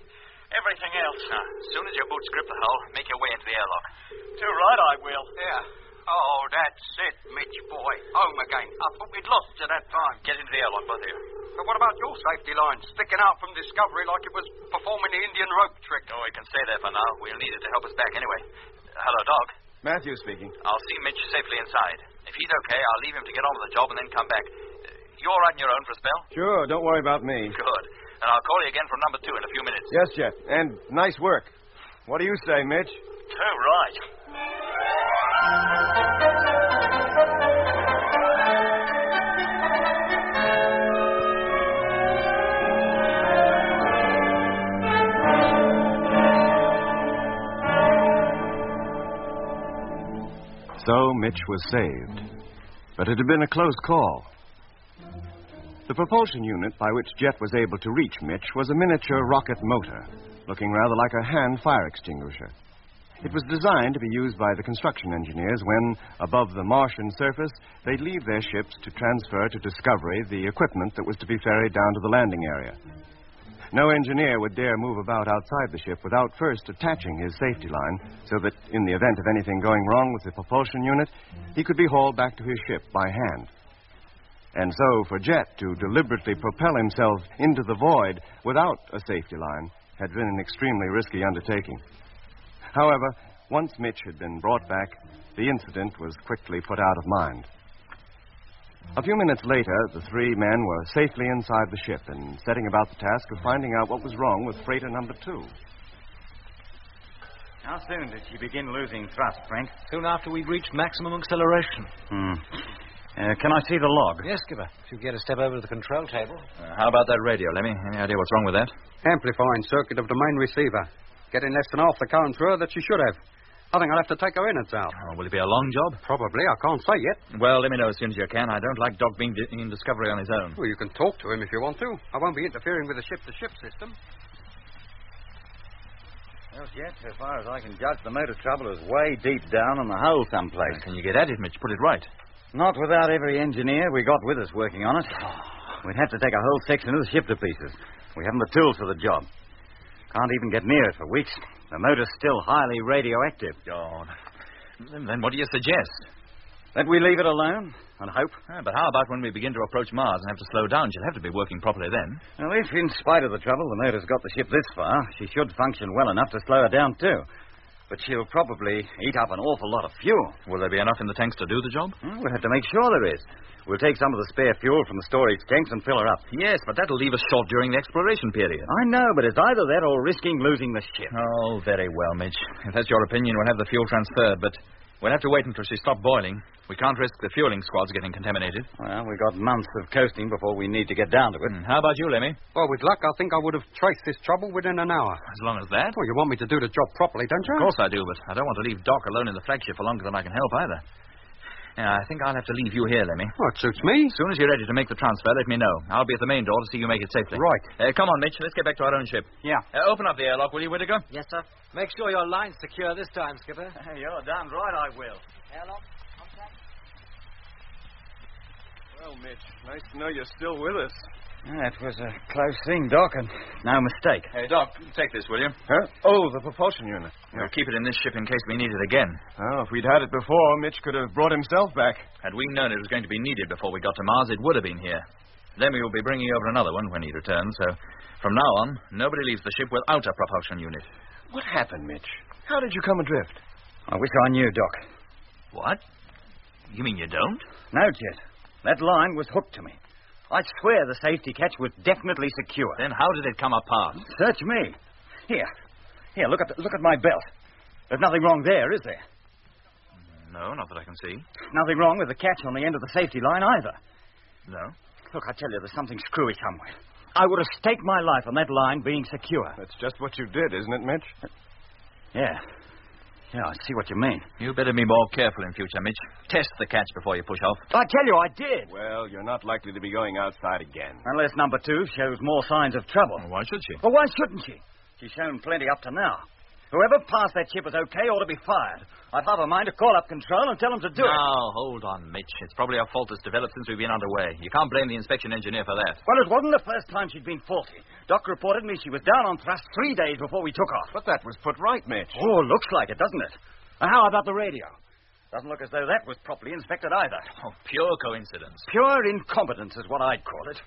everything else. Now, as soon as your boots grip the hull, make your way into the airlock. Too right, I will. Yeah. Oh, that's it, Mitch, boy. Home again. I thought we'd lost you that time. Get into the airlock, both of you. But what about your safety line, sticking out from Discovery like it was performing the Indian rope trick? Oh, we can stay there for now. We'll need it to help us back anyway. Hello, Doc. Matthew speaking. I'll see Mitch safely inside. If he's okay, I'll leave him to get on with the job and then come back. You all right on your own for a spell? Sure, don't worry about me. Good. And I'll call you again from number 2 in a few minutes. Yes, Jet. And nice work. What do you say, Mitch? Too right. So Mitch was saved. But it had been a close call. The propulsion unit by which Jet was able to reach Mitch was a miniature rocket motor, looking rather like a hand fire extinguisher. It was designed to be used by the construction engineers when, above the Martian surface, they'd leave their ships to transfer to Discovery the equipment that was to be ferried down to the landing area. No engineer would dare move about outside the ship without first attaching his safety line so that, in the event of anything going wrong with the propulsion unit, he could be hauled back to his ship by hand. And so, for Jet to deliberately propel himself into the void without a safety line had been an extremely risky undertaking. However, once Mitch had been brought back, the incident was quickly put out of mind. A few minutes later, the 3 men were safely inside the ship and setting about the task of finding out what was wrong with freighter number 2. How soon did she begin losing thrust, Frank? Soon after we reached maximum acceleration. Can I see the log? Yes, skipper. If you get a step over to the control table. How about that radio, Lemmy? Any idea what's wrong with that? Amplifying circuit of the main receiver. Getting less than half the current through her that she should have. I think I'll have to take her innards out. Oh, will it be a long job? Probably. I can't say yet. Well, let me know as soon as you can. I don't like Doc being in Discovery on his own. Well, you can talk to him if you want to. I won't be interfering with the ship-to-ship system. Well, Jet, so far as I can judge, the motor trouble is way deep down in the hull someplace. Can you get at it, Mitch? Put it right. Not without every engineer we got with us working on it. We'd have to take a whole section of the ship to pieces. We haven't the tools for the job. Can't even get near it for weeks. The motor's still highly radioactive. God. Then what do you suggest? That we leave it alone and hope. But how about when we begin to approach Mars and have to slow down? She'll have to be working properly then. Well, if, in spite of the trouble, the motor's got the ship this far, she should function well enough to slow her down, too. But she'll probably eat up an awful lot of fuel. Will there be enough in the tanks to do the job? We'll have to make sure there is. We'll take some of the spare fuel from the storage tanks and fill her up. Yes, but that'll leave us short during the exploration period. I know, but it's either that or risking losing the ship. Oh, very well, Mitch. If that's your opinion, we'll have the fuel transferred, but we'll have to wait until she stops boiling. We can't risk the fueling squads getting contaminated. Well, we've got months of coasting before we need to get down to it. How about you, Lemmy? Well, with luck, I think I would have traced this trouble within an hour. As long as that? Well, you want me to do the job properly, don't you? Of course I do, but I don't want to leave Doc alone in the flagship for longer than I can help either. Yeah, I think I'll have to leave you here, Lemmy. Well, it suits me. As soon as you're ready to make the transfer, let me know. I'll be at the main door to see you make it safely. Right. Come on, Mitch. Let's get back to our own ship. Yeah. Open up the airlock, will you, Whittaker? Yes, sir. Make sure your line's secure this time, Skipper. You're damn right I will. Airlock, contact. Well, Mitch, nice to know you're still with us. That was a close thing, Doc, and no mistake. Hey, Doc, take this, will you? Huh? Oh, the propulsion unit. We'll keep it in this ship in case we need it again. Well, if we'd had it before, Mitch could have brought himself back. Had we known it was going to be needed before we got to Mars, it would have been here. Then we will be bringing over another one when he returns, so from now on, nobody leaves the ship without a propulsion unit. What happened, Mitch? How did you come adrift? I wish I knew, Doc. What? You mean you don't? No, Jet. That line was hooked to me. I swear the safety catch was definitely secure. Then how did it come apart? Search me. Here, look at my belt. There's nothing wrong there, is there? No, not that I can see. Nothing wrong with the catch on the end of the safety line either. No? Look, I tell you, there's something screwy somewhere. I would have staked my life on that line being secure. That's just what you did, isn't it, Mitch? Yeah, I see what you mean. You better be more careful in future, Mitch. Test the catch before you push off. I tell you, I did. Well, you're not likely to be going outside again. Unless number 2 shows more signs of trouble. Well, why should she? Well, why shouldn't she? She's shown plenty up to now. Whoever passed that ship as okay ought to be fired. I've half a mind to call up control and tell them to do it. Now, hold on, Mitch. It's probably a fault that's developed since we've been underway. You can't blame the inspection engineer for that. Well, it wasn't the first time she'd been faulty. Doc reported me she was down on thrust 3 days before we took off. But that was put right, Mitch. Oh, looks like it, doesn't it? Now, how about the radio? Doesn't look as though that was properly inspected either. Oh, pure coincidence. Pure incompetence is what I'd call it.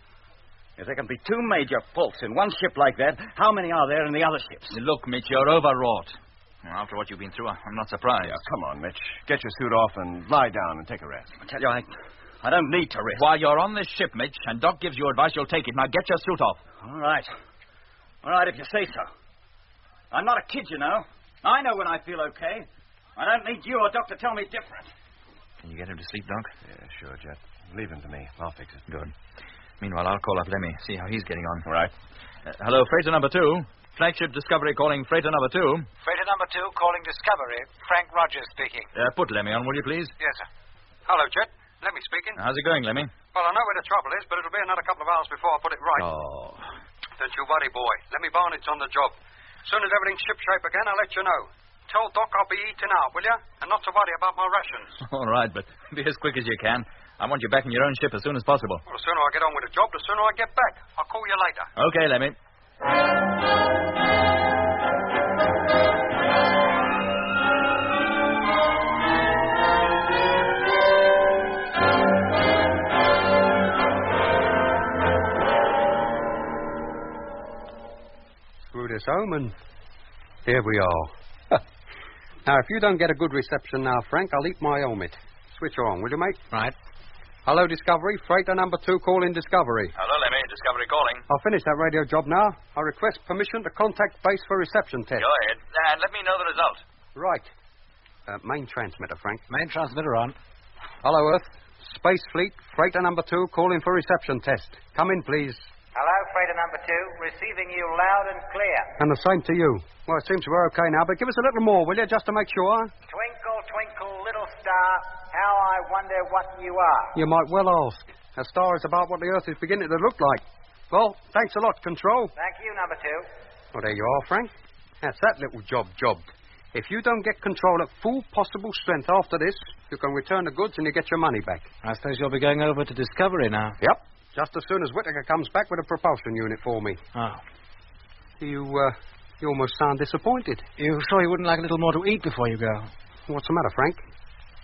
If there can be 2 major faults in one ship like that, how many are there in the other ships? Look, Mitch, you're overwrought. After what you've been through, I'm not surprised. Yeah, come on, Mitch. Get your suit off and lie down and take a rest. I tell you, I don't need to rest. While you're on this ship, Mitch, and Doc gives you advice, you'll take it. Now get your suit off. All right, if you say so. I'm not a kid, you know. I know when I feel okay. I don't need you or Doc to tell me different. Can you get him to sleep, Doc? Yeah, sure, Jet. Leave him to me. I'll fix it. Good. Meanwhile, I'll call up Lemmy, see how he's getting on. All right. Hello, freighter number 2. Flagship Discovery calling freighter number 2. Freighter number 2 calling Discovery. Frank Rogers speaking. Put Lemmy on, will you, please? Yes, sir. Hello, Jet. Lemmy speaking. How's it going, Lemmy? Well, I know where the trouble is, but it'll be another couple of hours before I put it right. Oh. Don't you worry, boy. Lemmy Barnett's on the job. As soon as everything's shipshape again, I'll let you know. Tell Doc I'll be eating out, will you? And not to worry about my rations. All right, but be as quick as you can. I want you back in your own ship as soon as possible. Well, the sooner I get on with the job, the sooner I get back. I'll call you later. Okay, Lemmy. Screw this home, and here we are. Now, if you don't get a good reception now, Frank, I'll eat my helmet. Switch on, will you, mate? Right. Hello, Discovery. Freighter number 2 calling Discovery. Hello, Lemmy. Discovery calling. I'll finish that radio job now. I request permission to contact base for reception test. Go ahead. And let me know the result. Right. Main transmitter, Frank. Main transmitter on. Hello, Earth. Space Fleet, freighter number 2 calling for reception test. Come in, please. Hello, freighter number 2. Receiving you loud and clear. And the same to you. Well, it seems we're okay now, but give us a little more, will you, just to make sure? Twinkle, twinkle, little star, how I wonder what you are. You might well ask. A star is about what the Earth is beginning to look like. Well, thanks a lot, Control. Thank you, number 2. Well, there you are, Frank. That's that little job jobbed. If you don't get control at full possible strength after this, you can return the goods and you get your money back. I suppose you'll be going over to Discovery now. Yep. Just as soon as Whittaker comes back with a propulsion unit for me. Oh. You almost sound disappointed. You sure you wouldn't like a little more to eat before you go? What's the matter, Frank?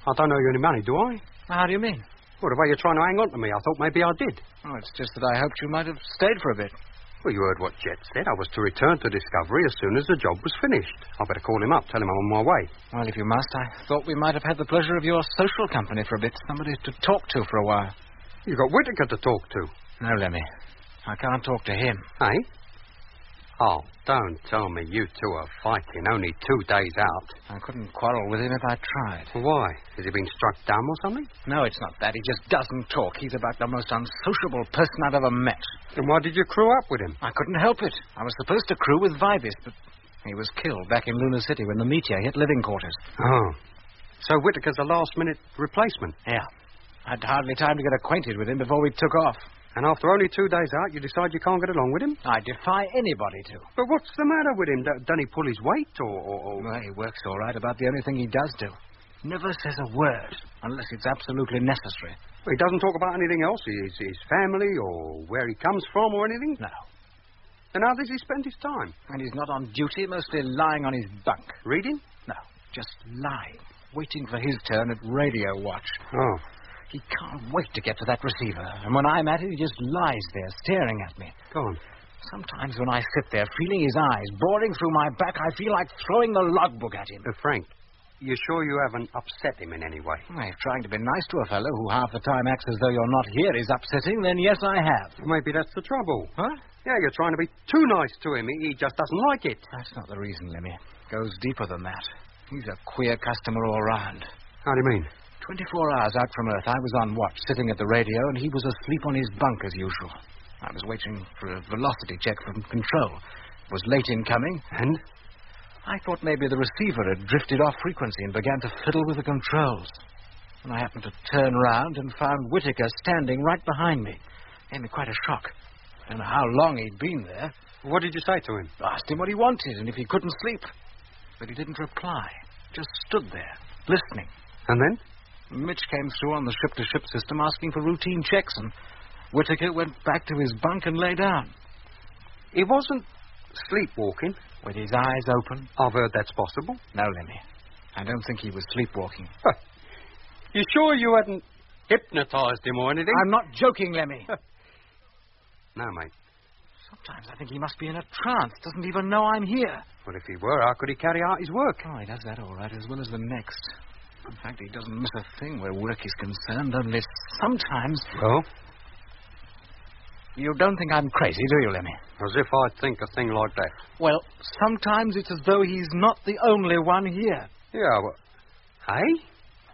I don't owe you any money, do I? How do you mean? Well, the way you're trying to hang on to me, I thought maybe I did. Oh, it's just that I hoped you might have stayed for a bit. Well, you heard what Jet said. I was to return to Discovery as soon as the job was finished. I better call him up, tell him I'm on my way. Well, if you must, I thought we might have had the pleasure of your social company for a bit. Somebody to talk to for a while. You got Whittaker to talk to. No, Lemmy. I can't talk to him. Eh? Oh, don't tell me you two are fighting only 2 days out. I couldn't quarrel with him if I tried. Why? Has he been struck dumb or something? No, it's not that. He just doesn't talk. He's about the most unsociable person I've ever met. Then why did you crew up with him? I couldn't help it. I was supposed to crew with Vivis, but he was killed back in Lunar City when the meteor hit living quarters. Oh. So Whittaker's a last-minute replacement? Yeah. I'd hardly time to get acquainted with him before we took off. And after only 2 days out, you decide you can't get along with him? I defy anybody to. But what's the matter with him? Doesn't he pull his weight, or... Well, he works all right about the only thing he does do. Never says a word, unless it's absolutely necessary. Well, he doesn't talk about anything else? His family, or where he comes from, or anything? No. Then how does he spend his time? And he's not on duty, mostly lying on his bunk. Reading? No, just lying, waiting for his turn at radio watch. Oh. He can't wait to get to that receiver. And when I'm at it, he just lies there, staring at me. Go on. Sometimes when I sit there, feeling his eyes boring through my back, I feel like throwing the logbook at him. Frank, you sure you haven't upset him in any way? Well, if trying to be nice to a fellow who half the time acts as though you're not here is upsetting, then yes, I have. Maybe that's the trouble. Huh? Yeah, you're trying to be too nice to him. He just doesn't like it. That's not the reason, Lemmy. It goes deeper than that. He's a queer customer all round. How do you mean? 24 hours out from Earth, I was on watch, sitting at the radio, and he was asleep on his bunk as usual. I was waiting for a velocity check from control. It was late in coming. And? I thought maybe the receiver had drifted off frequency and began to fiddle with the controls. And I happened to turn round and found Whittaker standing right behind me. Gave me quite a shock. I don't know how long he'd been there. What did you say to him? I asked him what he wanted and if he couldn't sleep. But he didn't reply. Just stood there, listening. And then? Mitch came through on the ship-to-ship system asking for routine checks, and Whittaker went back to his bunk and lay down. He wasn't sleepwalking? With his eyes open? I've heard that's possible. No, Lemmy. I don't think he was sleepwalking. You sure you hadn't hypnotized him or anything? I'm not joking, Lemmy. No, mate. Sometimes I think he must be in a trance. Doesn't even know I'm here. Well, if he were, how could he carry out his work? Oh, he does that all right, as well as the next. In fact, he doesn't miss a thing where work is concerned, only sometimes... Well? You don't think I'm crazy, do you, Lemmy? As if I'd think a thing like that. Well, sometimes it's as though he's not the only one here. Yeah, well... Hey?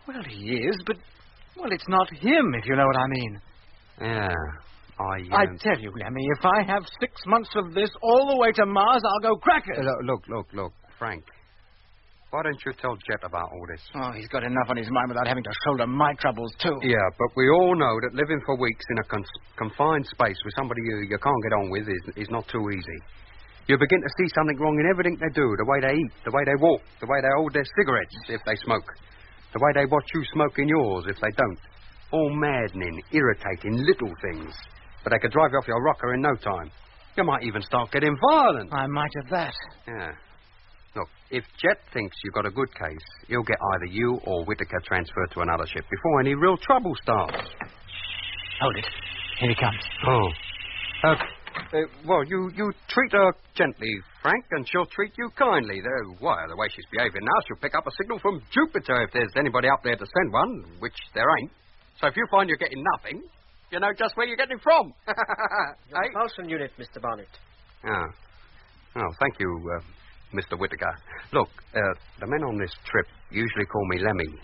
Well, he is, but... Well, it's not him, if you know what I mean. Yeah, I tell you, Lemmy, if I have 6 months of this all the way to Mars, I'll go crackers. Look, Frank. Why don't you tell Jet about all this? Oh, he's got enough on his mind without having to shoulder my troubles, too. Yeah, but we all know that living for weeks in a confined space with somebody you can't get on with is not too easy. You begin to see something wrong in everything they do, the way they eat, the way they walk, the way they hold their cigarettes if they smoke, the way they watch you smoking yours if they don't. All maddening, irritating little things. But they could drive you off your rocker in no time. You might even start getting violent. I might have that. Yeah. Look, if Jet thinks you've got a good case, he'll get either you or Whittaker transferred to another ship before any real trouble starts. Hold it. Here he comes. Oh. Well, you treat her gently, Frank, and she'll treat you kindly. Why, the way she's behaving now, she'll pick up a signal from Jupiter if there's anybody up there to send one, which there ain't. So if you find you're getting nothing, you know just where you're getting it from. Your propulsion unit, Mr. Bonnet. Oh, thank you, Mr. Whittaker. Look, the men on this trip usually call me Lemmy.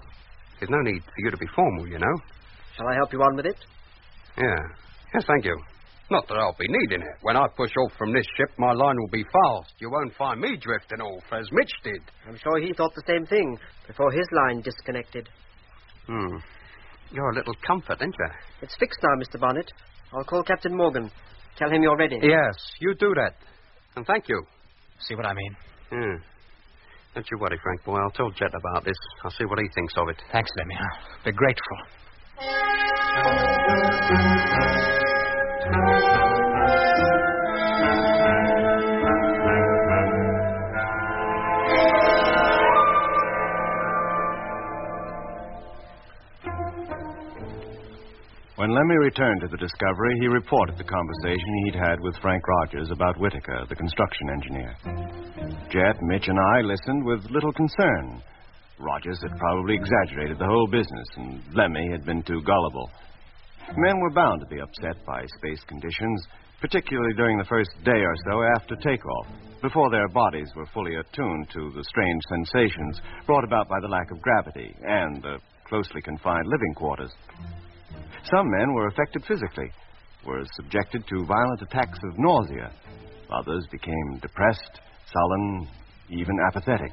There's no need for you to be formal, you know. Shall I help you on with it? Yeah. Yes, thank you. Not that I'll be needing it. When I push off from this ship, my line will be fast. You won't find me drifting off, as Mitch did. I'm sure he thought the same thing before his line disconnected. You're a little comfort, ain't you? It's fixed now, Mr. Bonnet. I'll call Captain Morgan. Tell him you're ready. Yes, you do that. And thank you. See what I mean? Don't you worry, Frank, boy. I'll tell Jet about this. I'll see what he thinks of it. Thanks, Lemmy. I'll be grateful. When Lemmy returned to the Discovery, he reported the conversation he'd had with Frank Rogers about Whitaker, the construction engineer. Jet, Mitch, and I listened with little concern. Rogers had probably exaggerated the whole business, and Lemmy had been too gullible. Men were bound to be upset by space conditions, particularly during the first day or so after takeoff, before their bodies were fully attuned to the strange sensations brought about by the lack of gravity and the closely confined living quarters. Some men were affected physically, were subjected to violent attacks of nausea. Others became depressed, sullen, even apathetic.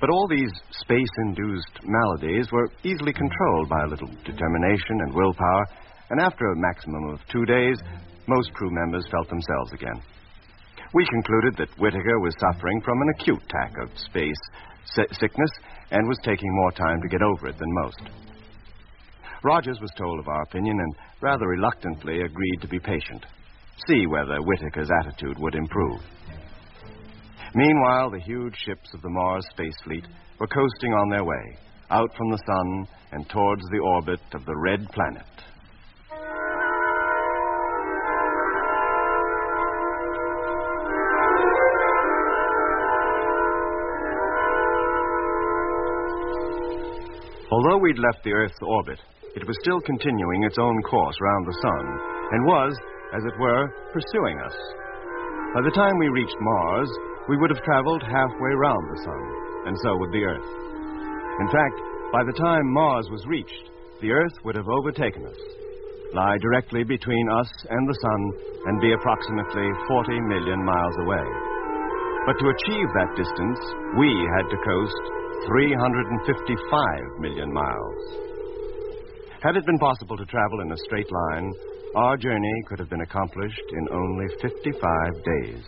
But all these space-induced maladies were easily controlled by a little determination and willpower, and after a maximum of 2 days, most crew members felt themselves again. We concluded that Whitaker was suffering from an acute attack of space sickness and was taking more time to get over it than most. Rogers was told of our opinion and rather reluctantly agreed to be patient, see whether Whitaker's attitude would improve. Meanwhile, the huge ships of the Mars Space Fleet were coasting on their way, out from the sun and towards the orbit of the Red Planet. Although we'd left the Earth's orbit, it was still continuing its own course round the sun and was, as it were, pursuing us. By the time we reached Mars, we would have traveled halfway round the sun, and so would the Earth. In fact, by the time Mars was reached, the Earth would have overtaken us, lie directly between us and the sun, and be approximately 40 million miles away. But to achieve that distance, we had to coast 355 million miles. Had it been possible to travel in a straight line, our journey could have been accomplished in only 55 days.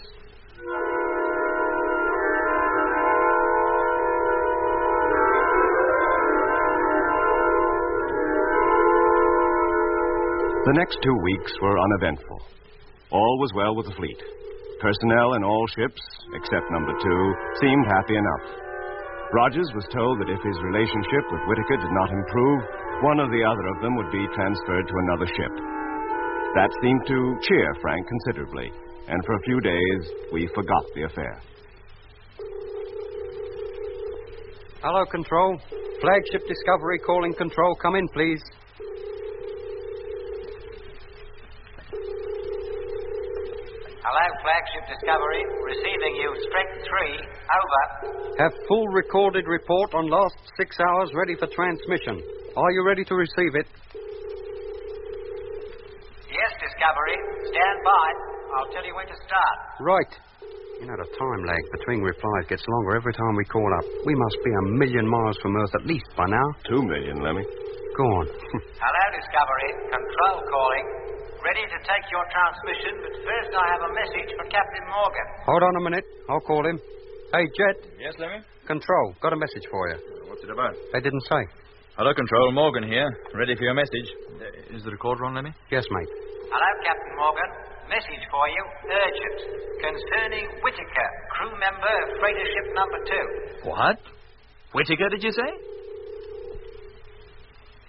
The next 2 weeks were uneventful. All was well with the fleet. Personnel in all ships, except number 2, seemed happy enough. Rogers was told that if his relationship with Whitaker did not improve, one or the other of them would be transferred to another ship. That seemed to cheer Frank considerably, and for a few days we forgot the affair. Hello, Control. Flagship Discovery calling Control. Come in, please. Hello, Flagship Discovery. Receiving you, Strength 3. Over. Have full recorded report on last 6 hours ready for transmission. Are you ready to receive it? Yes, Discovery. Stand by. I'll tell you when to start. Right. You know, the time lag between replies gets longer every time we call up. We must be 1 million miles from Earth at least by now. 2 million, Lemmy. Go on. Hello, Discovery. Control calling. Ready to take your transmission, but first I have a message for Captain Morgan. Hold on a minute. I'll call him. Hey, Jet. Yes, Lemmy? Control. Got a message for you. What's it about? They didn't say. Hello, Control. Morgan here. Ready for your message. Is the recorder on, Lemmy? Yes, mate. Hello, Captain Morgan. Message for you, urgent, concerning Whitaker, crew member of freighter ship number 2. What? Whitaker, did you say?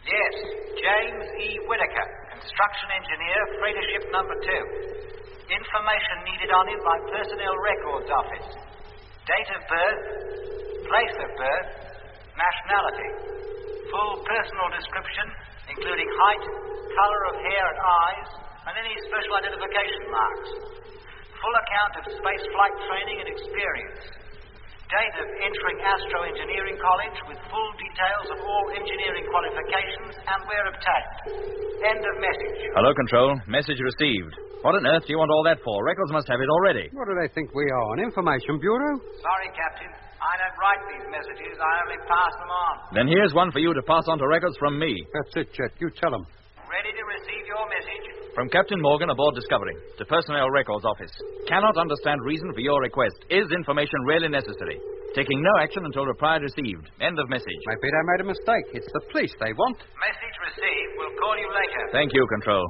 Yes, James E. Whitaker, construction engineer, freighter ship number 2. Information needed on him by Personnel Records Office. Date of birth, place of birth, nationality. Full personal description, including height, color of hair and eyes, and any special identification marks. Full account of space flight training and experience. Date of entering Astro Engineering College with full details of all engineering qualifications and where obtained. End of message. Hello, Control. Message received. What on earth do you want all that for? Records must have it already. What do they think we are, an information bureau? Sorry, Captain. I don't write these messages. I only pass them on. Then here's one for you to pass on to Records from me. That's it, Jet. You tell them. Ready to receive your message. From Captain Morgan aboard Discovery to Personnel Records Office. Cannot understand reason for your request. Is information really necessary? Taking no action until reply received. End of message. Maybe they made a mistake. It's the police they want. Message received. We'll call you later. Thank you, Control.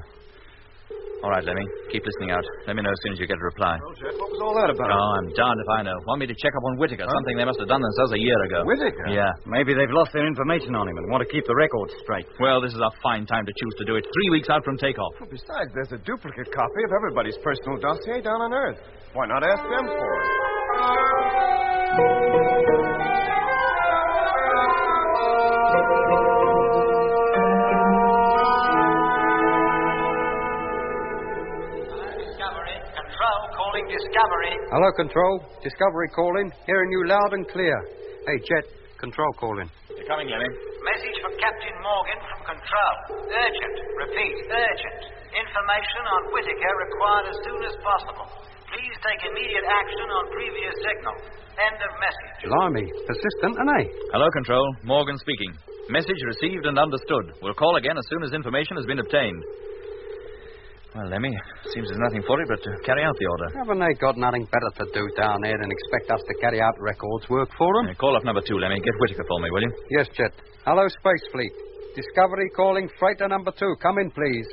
All right, Lemmy. Keep listening out. Let me know as soon as you get a reply. Well, Jet, what was all that about? Oh, I'm darned if I know. Want me to check up on Whittaker, something they must have done themselves a year ago. Whittaker? Yeah. Maybe they've lost their information on him and want to keep the records straight. Well, this is a fine time to choose to do it. 3 weeks out from takeoff. Well, besides, there's a duplicate copy of everybody's personal dossier down on Earth. Why not ask them for it? Discovery. Hello, Control. Discovery calling. Hearing you loud and clear. Hey, Jet. Control calling. You're coming, Lemmy. Message from Captain Morgan from Control. Urgent. Repeat, urgent. Information on Whittaker required as soon as possible. Please take immediate action on previous signal. End of message. Blimey. Persistent, ain't they? Hello, Control. Morgan speaking. Message received and understood. We'll call again as soon as information has been obtained. Well, Lemmy, seems there's nothing for it but to carry out the order. Haven't they got nothing better to do down there than expect us to carry out records work for them? Call off number 2, Lemmy. Get Whittaker for me, will you? Yes, Jet. Hello, Space Fleet. Discovery calling freighter number 2. Come in, please.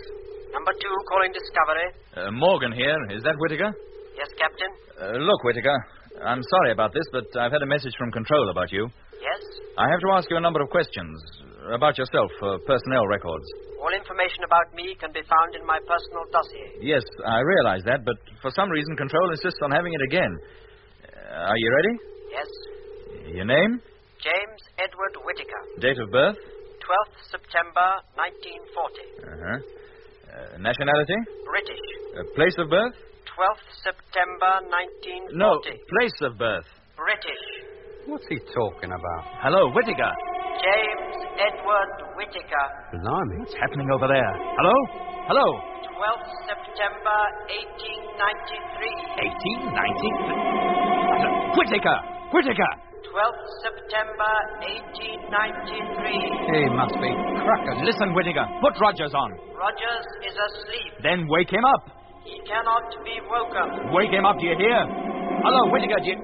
Number 2 calling Discovery. Morgan here. Is that Whittaker? Yes, Captain. Look, Whittaker, I'm sorry about this, but I've had a message from Control about you. Yes? I have to ask you a number of questions about yourself for personnel records. All information about me can be found in my personal dossier. Yes, I realize that, but for some reason Control insists on having it again. Are you ready? Yes. Your name? James Edward Whittaker. Date of birth? 12th September 1940. Uh-huh. Nationality? British. Place of birth? 12th September 1940. No, place of birth. British. What's he talking about? Hello, Whittaker. James Edward Whittaker. Blimey. What's happening over there? Hello? Hello? 12th September 1893. 1893? Whittaker! Whittaker! 12th September 1893. He must be crackers. Listen, Whittaker. Put Rogers on. Rogers is asleep. Then wake him up. He cannot be woken. Wake him up, do you hear? Hello, Whittaker, do you...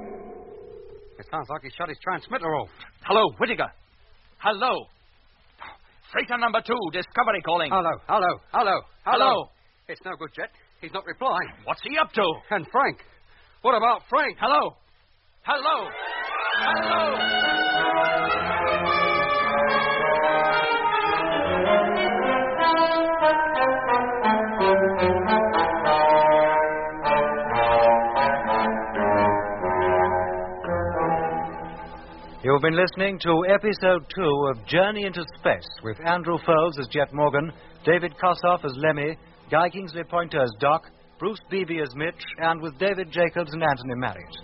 It sounds like he shut his transmitter off. Hello, Whittaker. Hello. Freighter number 2, Discovery calling. Hello. It's no good, Jet. He's not replying. What's he up to? And Frank. What about Frank? Hello. You've been listening to Episode 2 of Journey into Space with Andrew Foles as Jet Morgan, David Kossoff as Lemmy, Guy Kingsley Pointer as Doc, Bruce Beebe as Mitch, and with David Jacobs and Anthony Marriott.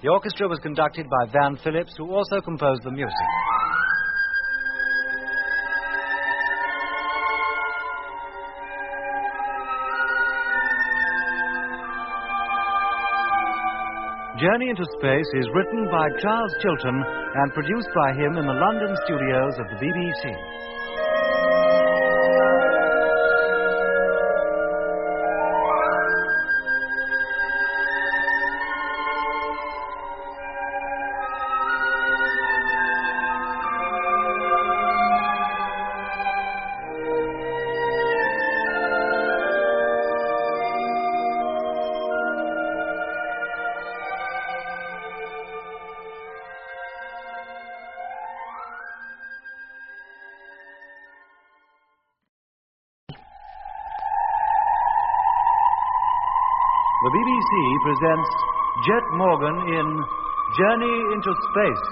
The orchestra was conducted by Van Phillips, who also composed the music. Journey into Space is written by Charles Chilton and produced by him in the London studios of the BBC. The BBC presents Jet Morgan in Journey into Space.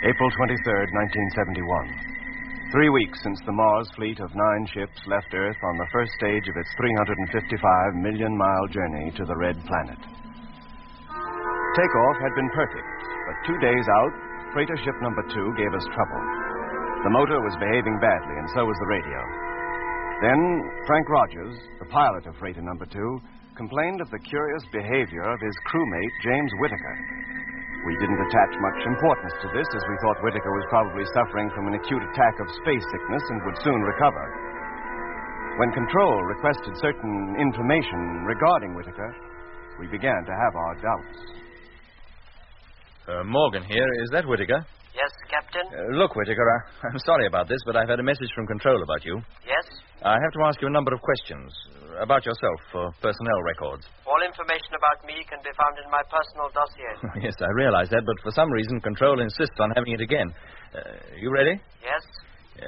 April 23rd, 1971. 3 weeks since the Mars fleet of 9 ships left Earth on the first stage of its 355-million-mile journey to the Red Planet. Takeoff had been perfect, but 2 days out, freighter ship number 2 gave us trouble. The motor was behaving badly, and so was the radio. Then, Frank Rogers, the pilot of freighter number 2, complained of the curious behavior of his crewmate, James Whittaker. We didn't attach much importance to this, as we thought Whittaker was probably suffering from an acute attack of space sickness and would soon recover. When Control requested certain information regarding Whittaker, we began to have our doubts. Morgan here. Is that Whittaker? Yes, Captain? Look, Whittaker, I'm sorry about this, but I've had a message from Control about you. Yes? I have to ask you a number of questions about yourself for personnel records. All information about me can be found in my personal dossier. Yes, I realize that, but for some reason, Control insists on having it again. You ready? Yes?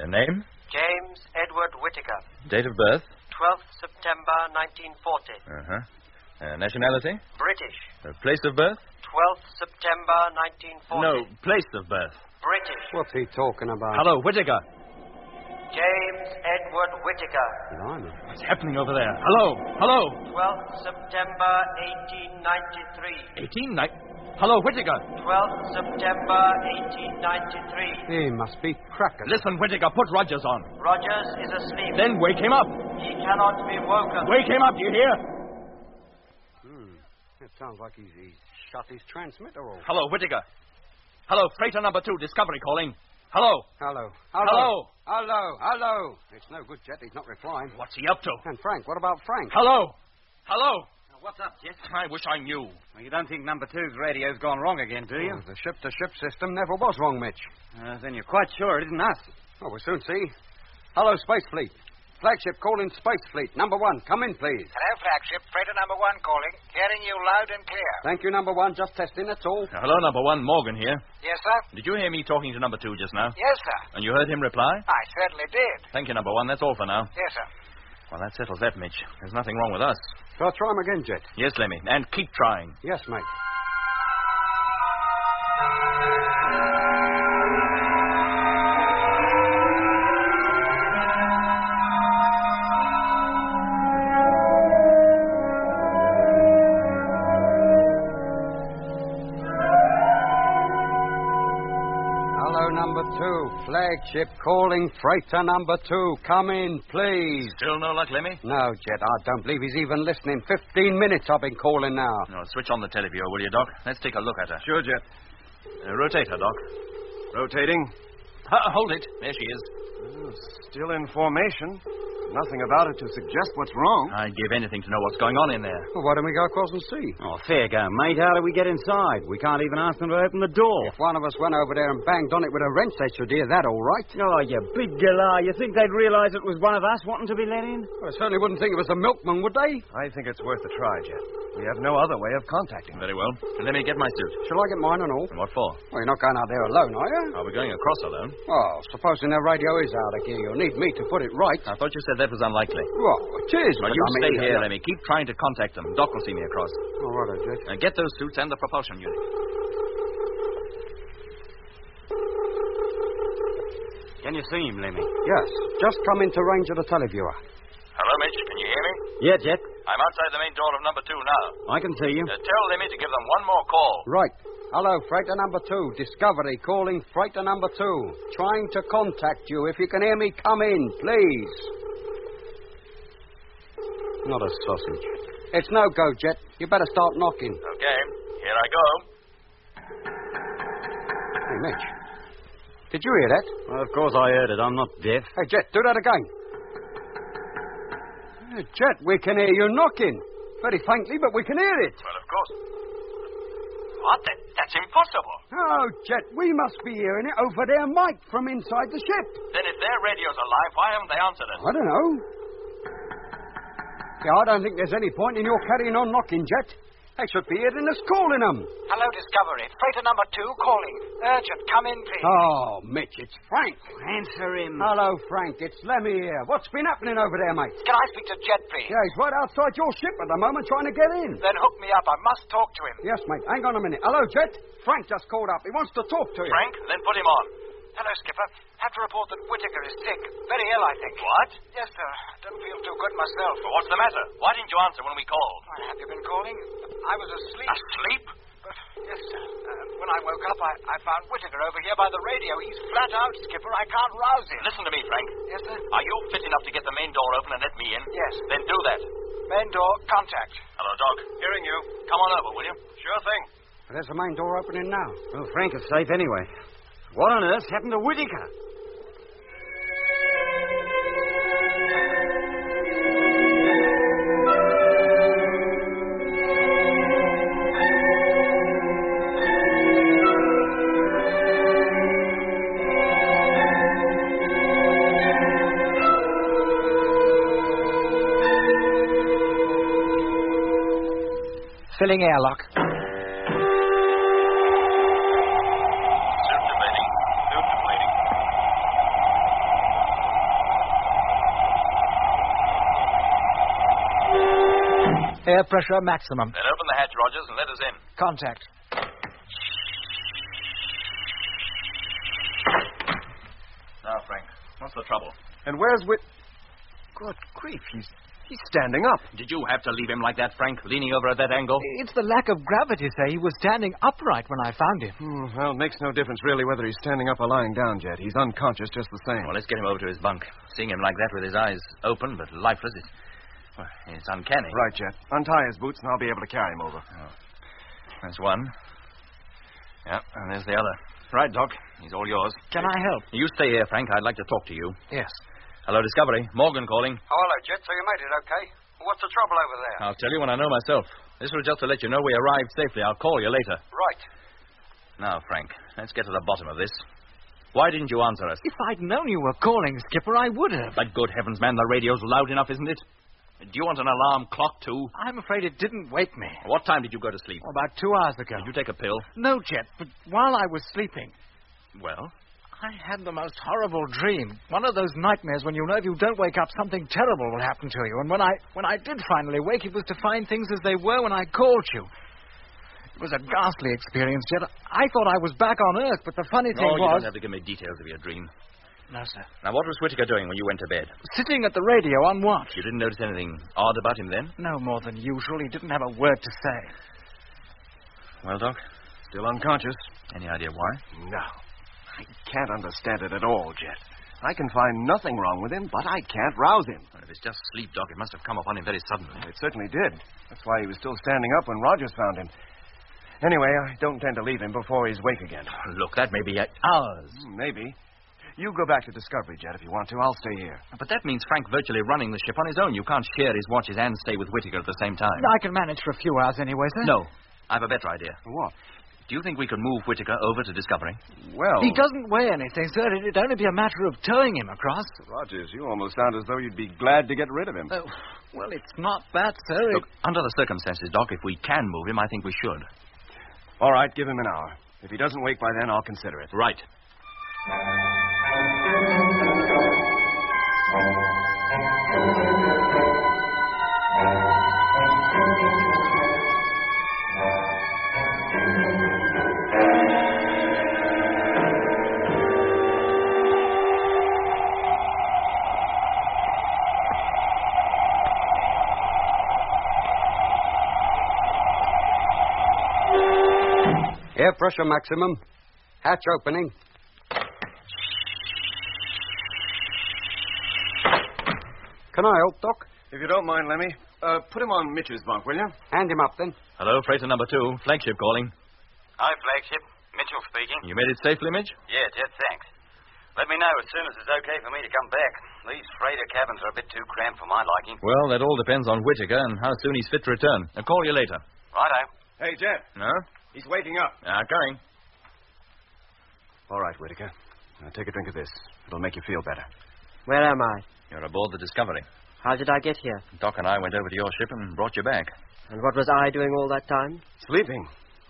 Name? James Edward Whittaker. Date of birth? 12th September 1940. Uh-huh. Nationality? British. Place of birth? 12th September 1940. No, place of birth. British. What's he talking about? Hello, Whittaker. James Edward Whittaker. Blimey. What's happening over there? Hello, hello. 12th September 1893. Hello, Whittaker. 12th September 1893. He must be cracking. Listen, Whittaker, put Rogers on. Rogers is asleep. Then wake him up. He cannot be woken. Wake him up, do you hear? It sounds like he's shut his transmitter off. Hello, Whittaker. Hello, freighter number 2, Discovery calling. Hello. Hello. It's no good, Jet. He's not replying. What's he up to? And Frank, what about Frank? Hello. What's up, Jet? I wish I knew. Well, you don't think number 2's radio's gone wrong again, do you? The ship-to-ship system never was wrong, Mitch. Then you're quite sure it isn't us. Oh, we'll soon see. Hello, Space Fleet. Flagship calling Space Fleet. Number 1, come in, please. Hello, flagship. Freighter number 1 calling. Hearing you loud and clear. Thank you, number 1. Just testing, that's all. Hello, number 1. Morgan here. Yes, sir? Did you hear me talking to number 2 just now? Yes, sir. And you heard him reply? I certainly did. Thank you, number 1. That's all for now. Yes, sir. Well, that settles that, Mitch. There's nothing wrong with us. Shall I try him again, Jet? Yes, Lemmy. And keep trying. Yes, mate. Flagship calling freighter number 2. Come in, please. Still no luck, Lemmy? No, Jet. I don't believe he's even listening. 15 minutes I've been calling now. No, switch on the teleview, will you, Doc? Let's take a look at her. Sure, Jet. Rotate her, Doc. Rotating. Hold it. There she is. Still in formation. Nothing about it to suggest what's wrong. I'd give anything to know what's going on in there. Well, why don't we go across and see? Oh, fair go, mate. How do we get inside? We can't even ask them to open the door. If one of us went over there and banged on it with a wrench, they should hear that all right. Oh, you big galah. You think they'd realise it was one of us wanting to be let in? Well, I certainly wouldn't think it was a milkman, would they? I think it's worth a try, Jet. We have no other way of contacting them. Very well. Let me get my suit. Shall I get mine and all? And what for? Well, you're not going out there alone, are you? Are we going across alone? Well, supposing their radio is out of gear, you'll need me to put it right. I thought you said that was unlikely. Well, it is. Well, you stay here, Lemmy. Keep trying to contact them. Doc will see me across. All right, Jet. And get those suits and the propulsion unit. Can you see him, Lemmy? Yes. Just come into range of the televiewer. Hello, Mitch. Can you hear me? Yeah, Jet. I'm outside the main door of number 2 now. I can see you. Tell Lemmy to give them one more call. Right. Hello, freighter number 2. Discovery calling freighter number 2. Trying to contact you. If you can hear me, come in, please. Not a sausage. It's no go, Jet. You better start knocking. Okay. Here I go. Hey, Mitch. Did you hear that? Well, of course I heard it. I'm not deaf. Hey, Jet, do that again. Hey, Jet, we can hear you knocking. Very faintly, but we can hear it. Well, of course. What? That's impossible. Oh, Jet, we must be hearing it over their mic from inside the ship. Then if their radio's alive, why haven't they answered us? I don't know. Yeah, I don't think there's any point in your carrying on knocking, Jet. They should be hearing us calling them. Hello, Discovery. Freighter number 2 calling. Urgent. Come in, please. Oh, Mitch, it's Frank. Answer him. Hello, Frank. It's Lemmy here. What's been happening over there, mate? Can I speak to Jet, please? Yeah, he's right outside your ship at the moment trying to get in. Then hook me up. I must talk to him. Yes, mate. Hang on a minute. Hello, Jet. Frank just called up. He wants to talk to you. Frank? Then put him on. Hello, Skipper. Have to report that Whittaker is sick. Very ill, I think. What? Yes, sir. I don't feel too good myself. Well, what's the matter? Why didn't you answer when we called? Why, have you been calling? I was asleep. Asleep? But, yes, sir. When I woke up, I found Whittaker over here by the radio. He's flat out, Skipper. I can't rouse him. Listen to me, Frank. Yes, sir? Are you fit enough to get the main door open and let me in? Yes. Then do that. Main door, contact. Hello, Doc. Hearing you. Come on over, will you? Sure thing. There's the main door opening now. Well, Frank is safe anyway. What on earth happened to Whittaker? Filling airlock. Air pressure maximum. Then open the hatch, Rogers, and let us in. Contact. Now, Frank, what's the trouble? And where's Good grief, he's standing up. Did you have to leave him like that, Frank, leaning over at that angle? It's the lack of gravity, sir. He was standing upright when I found him. Well, it makes no difference really whether he's standing up or lying down, Jet. He's unconscious just the same. Well, let's get him over to his bunk. Seeing him like that with his eyes open but lifeless, it's uncanny. Right, Jet. Untie his boots and I'll be able to carry him over. Oh. There's one. Yeah, and there's the other. Right, Doc. He's all yours. Can I help? You stay here, Frank. I'd like to talk to you. Yes. Hello, Discovery. Morgan calling. Oh, hello, Jet. So you made it okay? What's the trouble over there? I'll tell you when I know myself. This was just to let you know we arrived safely. I'll call you later. Right. Now, Frank, let's get to the bottom of this. Why didn't you answer us? If I'd known you were calling, Skipper, I would have. But good heavens, man, the radio's loud enough, isn't it? Do you want an alarm clock, too? I'm afraid it didn't wake me. What time did you go to sleep? About 2 hours ago. Did you take a pill? No, Jet, but while I was sleeping... Well? I had the most horrible dream. One of those nightmares when you know if you don't wake up, something terrible will happen to you. And when I did finally wake, it was to find things as they were when I called you. It was a ghastly experience, Jet. I thought I was back on Earth, but the funny thing was... you don't have to give me details of your dream. No, sir. Now, what was Whittaker doing when you went to bed? Sitting at the radio on watch. You didn't notice anything odd about him then? No more than usual. He didn't have a word to say. Well, Doc? Still unconscious. Any idea why? No. I can't understand it at all, Jet. I can find nothing wrong with him, but I can't rouse him. Well, if it's just sleep, Doc, it must have come upon him very suddenly. It certainly did. That's why he was still standing up when Rogers found him. Anyway, I don't intend to leave him before he's awake again. Look, that may be ours. Maybe. You go back to Discovery, Jet, if you want to. I'll stay here. But that means Frank virtually running the ship on his own. You can't share his watches and stay with Whittaker at the same time. I can manage for a few hours anyway, sir. No. I have a better idea. What? Do you think we could move Whittaker over to Discovery? Well... He doesn't weigh anything, sir. It'd only be a matter of towing him across. Rogers, you almost sound as though you'd be glad to get rid of him. Well, it's not that, sir. Look, under the circumstances, Doc, if we can move him, I think we should. All right, give him an hour. If he doesn't wake by then, I'll consider it. Right. Air pressure maximum. Hatch opening. Can I help, Doc? If you don't mind, Lemmy, put him on Mitch's bunk, will you? Hand him up, then. Hello, freighter number 2. Flagship calling. Hi, Flagship. Mitchell speaking. You made it safely, Mitch? Yeah, Jet, thanks. Let me know as soon as it's okay for me to come back. These freighter cabins are a bit too cramped for my liking. Well, that all depends on Whittaker and how soon he's fit to return. I'll call you later. Righto. Hey, Jet. No? He's waking up. Coming. All right, Whittaker. Now take a drink of this. It'll make you feel better. Where am I? You're aboard the Discovery. How did I get here? Doc and I went over to your ship and brought you back. And what was I doing all that time? Sleeping.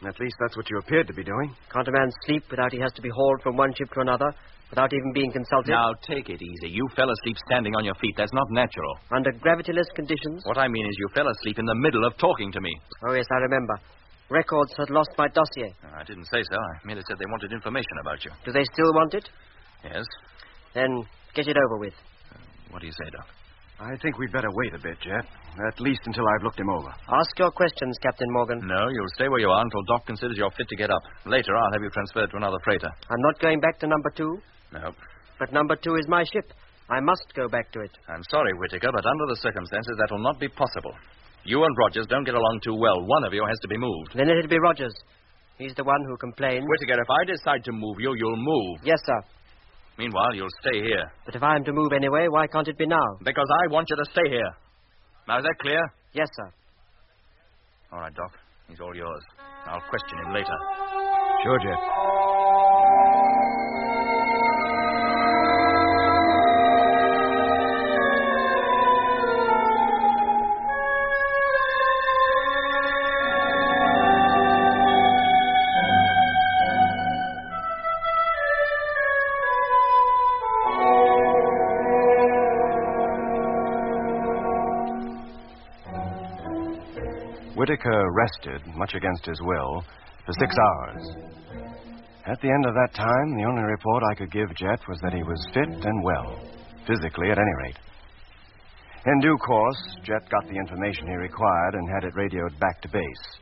At least that's what you appeared to be doing. Can't a man sleep without he has to be hauled from one ship to another, without even being consulted? Now, take it easy. You fell asleep standing on your feet. That's not natural. Under gravityless conditions? What I mean is you fell asleep in the middle of talking to me. Oh, yes, I remember. Records had lost my dossier. I didn't say so. I merely said they wanted information about you. Do they still want it? Yes? Then get it over with. What do you say, Doc? I think we'd better wait a bit, Jet. At least until I've looked him over. Ask your questions, Captain Morgan. No, you'll stay where you are until Doc considers you're fit to get up. Later, I'll have you transferred to another freighter. I'm not going back to number 2. No. But number 2 is my ship. I must go back to it. I'm sorry, Whittaker, but under the circumstances, that will not be possible. You and Rogers don't get along too well. One of you has to be moved. Then it'll be Rogers. He's the one who complains. Whittaker, if I decide to move you, you'll move. Yes, sir. Meanwhile, you'll stay here. But if I am to move anyway, why can't it be now? Because I want you to stay here. Now, is that clear? Yes, sir. All right, Doc. He's all yours. I'll question him later. Sure, Jet. Whittaker rested, much against his will, for 6 hours. At the end of that time, the only report I could give Jet was that he was fit and well, physically at any rate. In due course, Jet got the information he required and had it radioed back to base.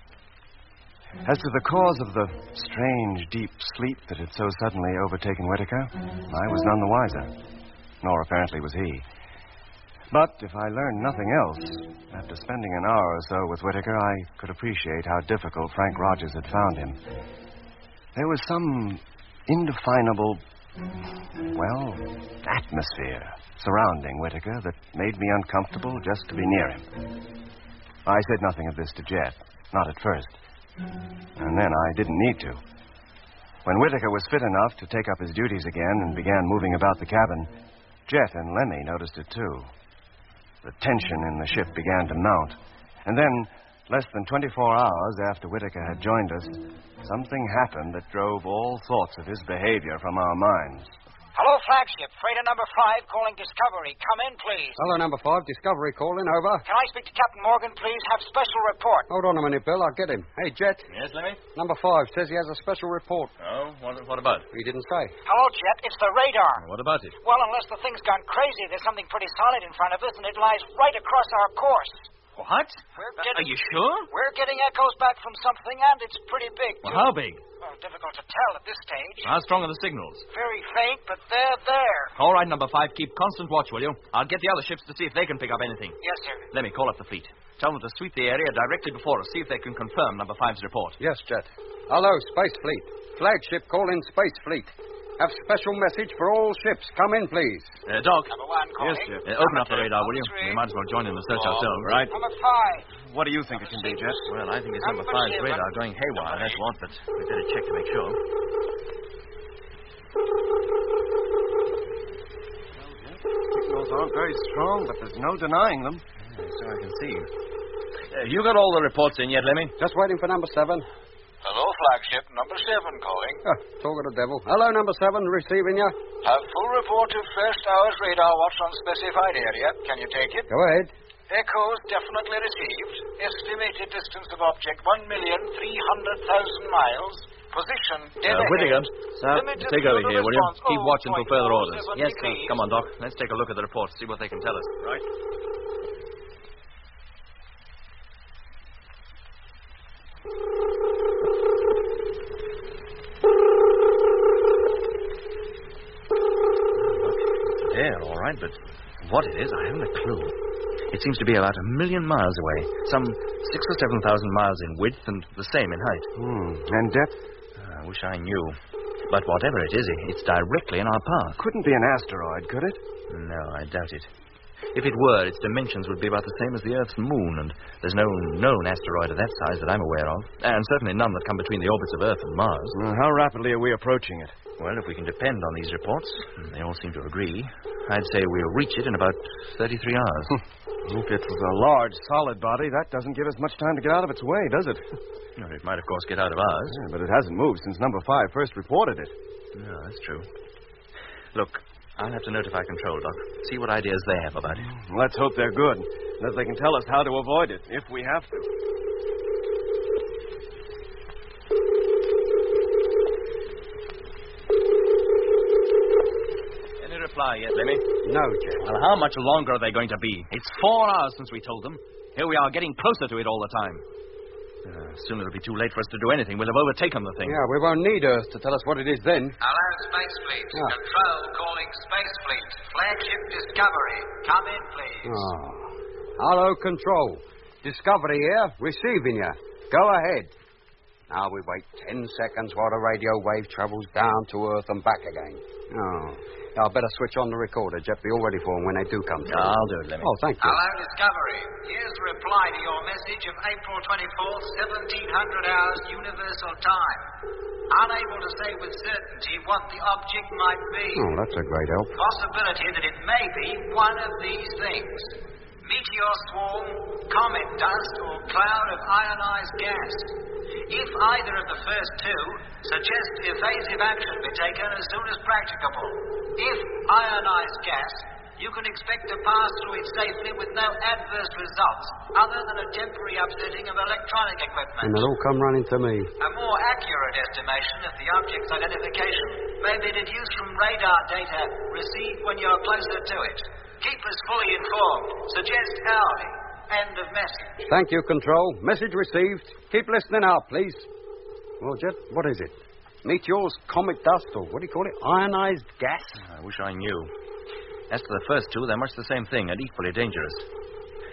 As to the cause of the strange, deep sleep that had so suddenly overtaken Whittaker, I was none the wiser, nor apparently was he. But if I learned nothing else, after spending an hour or so with Whittaker, I could appreciate how difficult Frank Rogers had found him. There was some indefinable, atmosphere surrounding Whittaker that made me uncomfortable just to be near him. I said nothing of this to Jet, not at first. And then I didn't need to. When Whittaker was fit enough to take up his duties again and began moving about the cabin, Jet and Lemmy noticed it too. The tension in the ship began to mount. And then, less than 24 hours after Whittaker had joined us, something happened that drove all thoughts of his behavior from our minds. Hello, flagship. Freighter number 5 calling Discovery. Come in, please. Hello, number 5. Discovery calling. Over. Can I speak to Captain Morgan, please? Have special report. Hold on a minute, Bill. I'll get him. Hey, Jet. Yes, Lemmy? Number 5 says he has a special report. Oh, what about it? He didn't say. Hello, Jet. It's the radar. What about it? Well, unless the thing's gone crazy, there's something pretty solid in front of us, and it lies right across our course. What? Are you sure? We're getting echoes back from something, and it's pretty big, too. Well, how big? Well, difficult to tell at this stage. How strong are the signals? Very faint, but they're there. All right, number 5, keep constant watch, will you? I'll get the other ships to see if they can pick up anything. Yes, sir. Let me call up the fleet. Tell them to sweep the area directly before us, see if they can confirm number 5's report. Yes, Jet. Hello, Space Fleet. Flagship calling Space Fleet. Have special message for all ships. Come in, please. Doc. Number 1 calling. Yes, Jet. Open up the radar, will you? We might as well join in the search ourselves. Right. Number 5. What do you think it can be, Jet? Well, I think it's number 5's radar going haywire, that's what, but we'd better check to make sure. Signals aren't very strong, but there's no denying them. So I can see. You got all the reports in yet, Lemmy? Just waiting for number 7. Hello, flagship. Number 7 calling. Talk of the devil. Hello, number 7. Receiving you. Have full report of first hour's radar watch on specified area. Can you take it? Go ahead. Echoes definitely received. Estimated distance of object 1,300,000 miles. Position dead ahead. Whittaker. Sir. Take over here, will you? Keep watch until further orders. Yes, sir. Come on, Doc. Let's take a look at the report, see what they can tell us. Right. There, all right, but what it is, I haven't a clue. It seems to be about 1,000,000 miles away, some 6,000 or 7,000 miles in width and the same in height. And depth? I wish I knew. But whatever it is, it's directly in our path. Couldn't be an asteroid, could it? No, I doubt it. If it were, its dimensions would be about the same as the Earth's moon, and there's no known asteroid of that size that I'm aware of, and certainly none that come between the orbits of Earth and Mars. How rapidly are we approaching it? Well, if we can depend on these reports, and they all seem to agree, I'd say we'll reach it in about 33 hours. If it's a large, solid body, that doesn't give us much time to get out of its way, does it? No, it might, of course, get out of ours. Yeah, but it hasn't moved since number 5 first reported it. No, that's true. Look, I'll have to notify Control, Doc. See what ideas they have about it. Let's hope they're good, that they can tell us how to avoid it, if we have to. by yet, Lemmy? No, Jet. Well, how much longer are they going to be? It's 4 hours since we told them. Here we are, getting closer to it all the time. Soon it'll be too late for us to do anything. We'll have overtaken the thing. Yeah, we won't need Earth to tell us what it is then. Hello, Space Fleet. Control calling Space Fleet. Flagship Discovery. Come in, please. Oh. Hello, Control. Discovery here. Receiving you. Go ahead. Now we wait 10 seconds while the radio wave travels down to Earth and back again. Oh. I'll better switch on the recorder, Jet. Be all ready for them when they do come through. I'll do it, Lemmy. Oh, thank you. Hello, Discovery. Here's a reply to your message of April 24th, 1700 hours Universal Time. Unable to say with certainty what the object might be. Oh, that's a great help. Possibility that it may be one of these things. Meteor swarm, comet dust, or cloud of ionized gas. If either of the first two, suggest evasive action be taken as soon as practicable. If ionized gas, you can expect to pass through it safely with no adverse results, other than a temporary upsetting of electronic equipment. And they'll all come running to me. A more accurate estimation of the object's identification may be deduced from radar data received when you're closer to it. Keep us fully informed. Suggest hourly. End of message. Thank you, Control. Message received. Keep listening out, please. Well, Jet, what is it? Meteors, comet dust, or what do you call it? Ionized gas? I wish I knew. As to the first two, they're much the same thing and equally dangerous.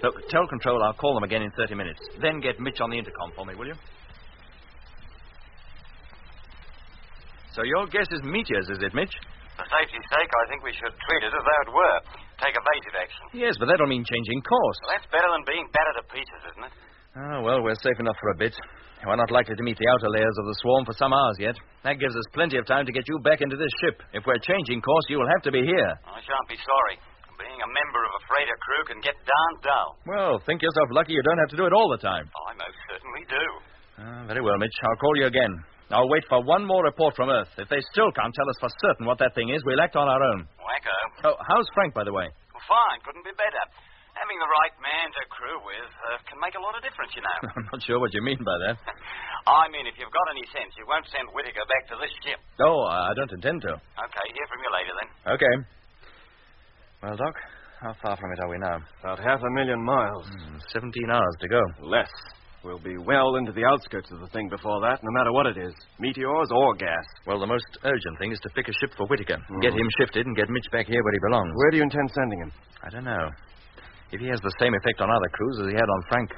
Look, tell Control I'll call them again in 30 minutes. Then get Mitch on the intercom for me, will you? So your guess is meteors, is it, Mitch? For safety's sake, I think we should treat it as though it were. Take evasive action. Yes, but that'll mean changing course. Well, that's better than being battered to pieces, isn't it? Oh, well, we're safe enough for a bit. We're not likely to meet the outer layers of the swarm for some hours yet. That gives us plenty of time to get you back into this ship. If we're changing course, you will have to be here. I shan't be sorry. Being a member of a freighter crew can get darn dull. Well, think yourself lucky you don't have to do it all the time. I most certainly do. Very well, Mitch. I'll call you again. I'll wait for one more report from Earth. If they still can't tell us for certain what that thing is, we'll act on our own. Wacko. Oh, how's Frank, by the way? Well, fine. Couldn't be better. Having the right man to crew with can make a lot of difference, you know. I'm not sure what you mean by that. I mean, if you've got any sense, you won't send Whittaker back to this ship. Oh, I don't intend to. Okay, hear from you later, then. Okay. Well, Doc, how far from it are we now? About 500,000 miles. 17 hours to go. Less. We'll be well into the outskirts of the thing before that, no matter what it is. Meteors or gas. Well, the most urgent thing is to pick a ship for Whittaker. Get him shifted and get Mitch back here where he belongs. Where do you intend sending him? I don't know. If he has the same effect on other crews as he had on Frank,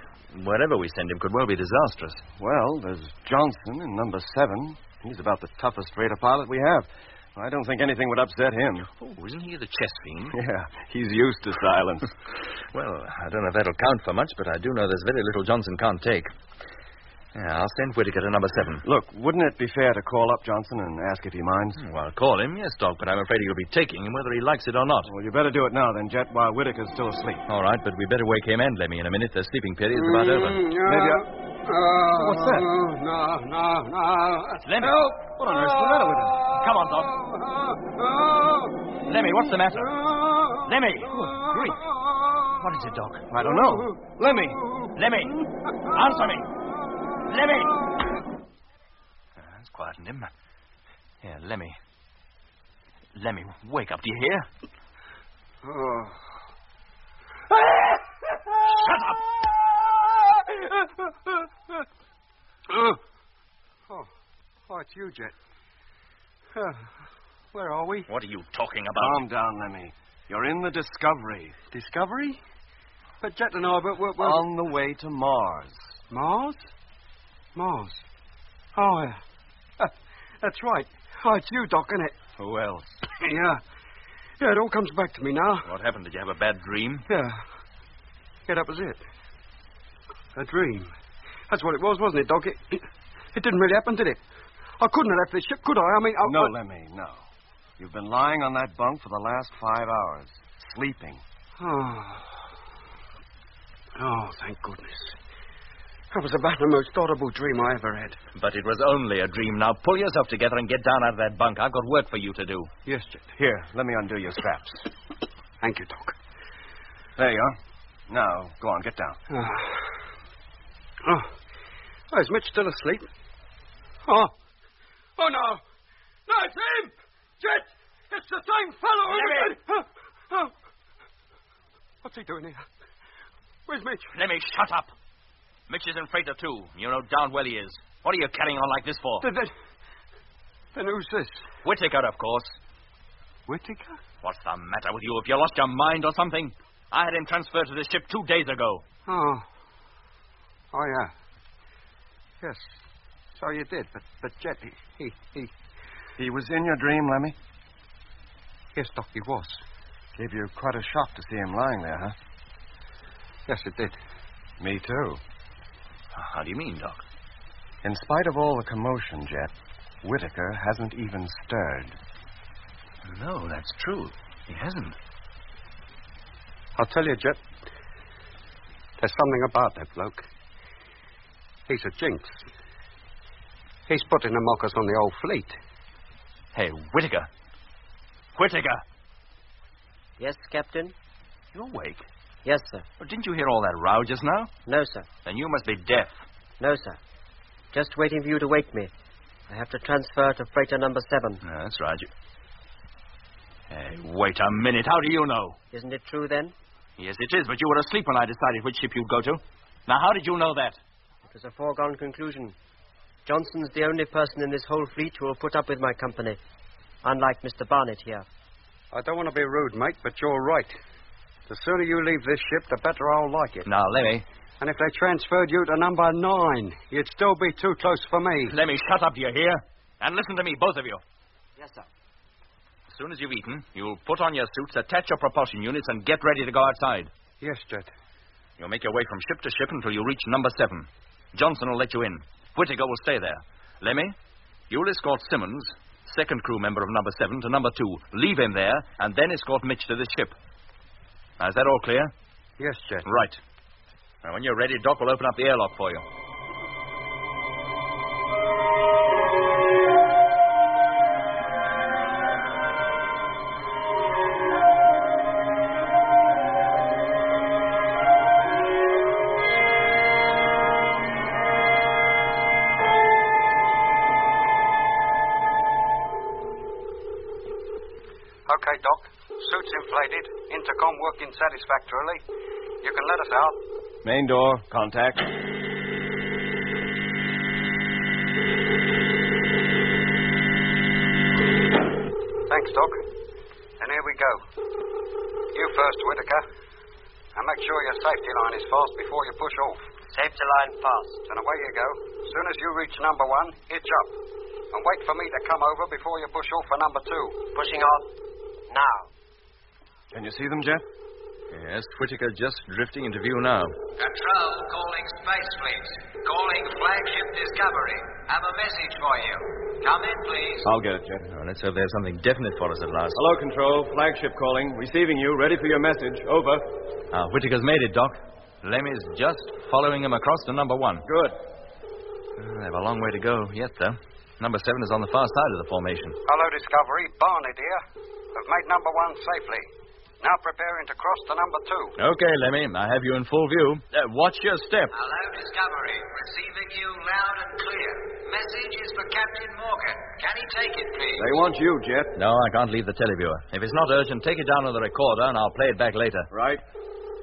wherever we send him could well be disastrous. Well, there's Johnson in number 7. He's about the toughest freighter pilot we have. I don't think anything would upset him. Oh, isn't he the chess fiend? Yeah, he's used to silence. Well, I don't know if that'll count for much, but I do know there's very little Johnson can't take. Yeah, I'll send Whittaker to number 7. Look, wouldn't it be fair to call up Johnson and ask if he minds? Well, call him, yes, Doc, but I'm afraid he'll be taking him whether he likes it or not. Well, you better do it now, then, Jet, while Whittaker's still asleep. All right, but we better wake him and Lemmy in a minute. Their sleeping period's about over. Maybe what's that? No. Lemmy? Help! What on earth's the matter with him? Come on, Doc. Lemmy, what's the matter? Lemmy! Good grief. What is it, Doc? I don't know. Lemmy! Lemmy! Answer me! Lemmy! That's quietened him. Here, Lemmy. Lemmy, wake up, do you hear? Shut up! Oh, it's you, Jet. Where are we? What are you talking about? Calm down, Lemmy. You're in the Discovery. Discovery? But Jet and I, we're... On the way to Mars. Mars? Mars. Oh, yeah. That's right. Oh, it's you, Doc, isn't it? Who else? Yeah, it all comes back to me now. What happened? Did you have a bad dream? Yeah, that was it. A dream. That's what it was, wasn't it, Doc? It didn't really happen, did it? I couldn't have left this ship, could I? I mean... No, Lemmy, no. You've been lying on that bunk for the last 5 hours. Sleeping. Oh, thank goodness. That was about the most horrible dream I ever had. But it was only a dream. Now pull yourself together and get down out of that bunk. I've got work for you to do. Yes, Jet. Here, let me undo your straps. Thank you, Doc. There you are. Now, go on, get down. Is Mitch still asleep? Oh, no. No, it's him! Jet! It's the same fellow. What's he doing here? Where's Mitch? Lemmy, shut up. Mitch is in freighter, too. You know darn well he is. What are you carrying on like this for? Then who's this? Whittaker, of course. Whittaker? What's the matter with you? Have you lost your mind or something? I had him transferred to the ship 2 days ago. Oh, yeah. Yes, so you did. But Jet, He was in your dream, Lemmy? Yes, Doc, he was. Gave you quite a shock to see him lying there, huh? Yes, it did. Me, too. How do you mean, Doc? In spite of all the commotion, Jet, Whittaker hasn't even stirred. No, that's true. He hasn't. I'll tell you, Jet, there's something about that bloke. He's a jinx. He's putting the mockers on the old fleet. Hey, Whittaker. Whittaker! Yes, Captain? You're awake? Yes, sir. Well, didn't you hear all that row just now? No, sir. Then you must be deaf. No, sir. Just waiting for you to wake me. I have to transfer to freighter number 7. That's right. Hey, wait a minute. How do you know? Isn't it true, then? Yes, it is, but you were asleep when I decided which ship you'd go to. Now, how did you know that? It was a foregone conclusion. Johnson's the only person in this whole fleet who will put up with my company, unlike Mr. Barnett here. I don't want to be rude, mate, but you're right. The sooner you leave this ship, the better I'll like it. Now, Lemmy. And if they transferred you to number 9, you'd still be too close for me. Lemmy, shut up, do you hear? And listen to me, both of you. Yes, sir. As soon as you've eaten, you'll put on your suits, attach your propulsion units, and get ready to go outside. Yes, Jet. You'll make your way from ship to ship until you reach number 7. Johnson will let you in. Whittaker will stay there. Lemmy, you'll escort Simmons, second crew member of number 7, to number 2. Leave him there, and then escort Mitch to this ship. Now, is that all clear? Yes, Jet. Right. Now, when you're ready, Doc will open up the airlock for you. Okay, Doc. Suits inflated. Intercom working satisfactorily. You can let us out. Main door, contact. Thanks, Doc. And here we go. You first, Whittaker. And make sure your safety line is fast before you push off. Safety line fast. And away you go. As soon as you reach number 1, hitch up. And wait for me to come over before you push off for number 2. Pushing off now. Can you see them, Jet? Yes, Whittaker just drifting into view now. Control calling Space Fleet. Calling Flagship Discovery. Have a message for you. Come in, please. I'll get it, Jet. Oh, let's hope there's something definite for us at last. Hello, Control. Flagship calling. Receiving you. Ready for your message. Over. Whittaker's made it, Doc. Lemmy's just following him across to number 1. Good. They have a long way to go yet, though. Number 7 is on the far side of the formation. Hello, Discovery. Barney, dear. I've made number 1 safely. Now preparing to cross to number 2. Okay, Lemmy. I have you in full view. Watch your step. Hello, Discovery. Receiving you loud and clear. Message is for Captain Morgan. Can he take it, please? They want you, Jet. No, I can't leave the televiewer. If it's not urgent, take it down on the recorder and I'll play it back later. Right.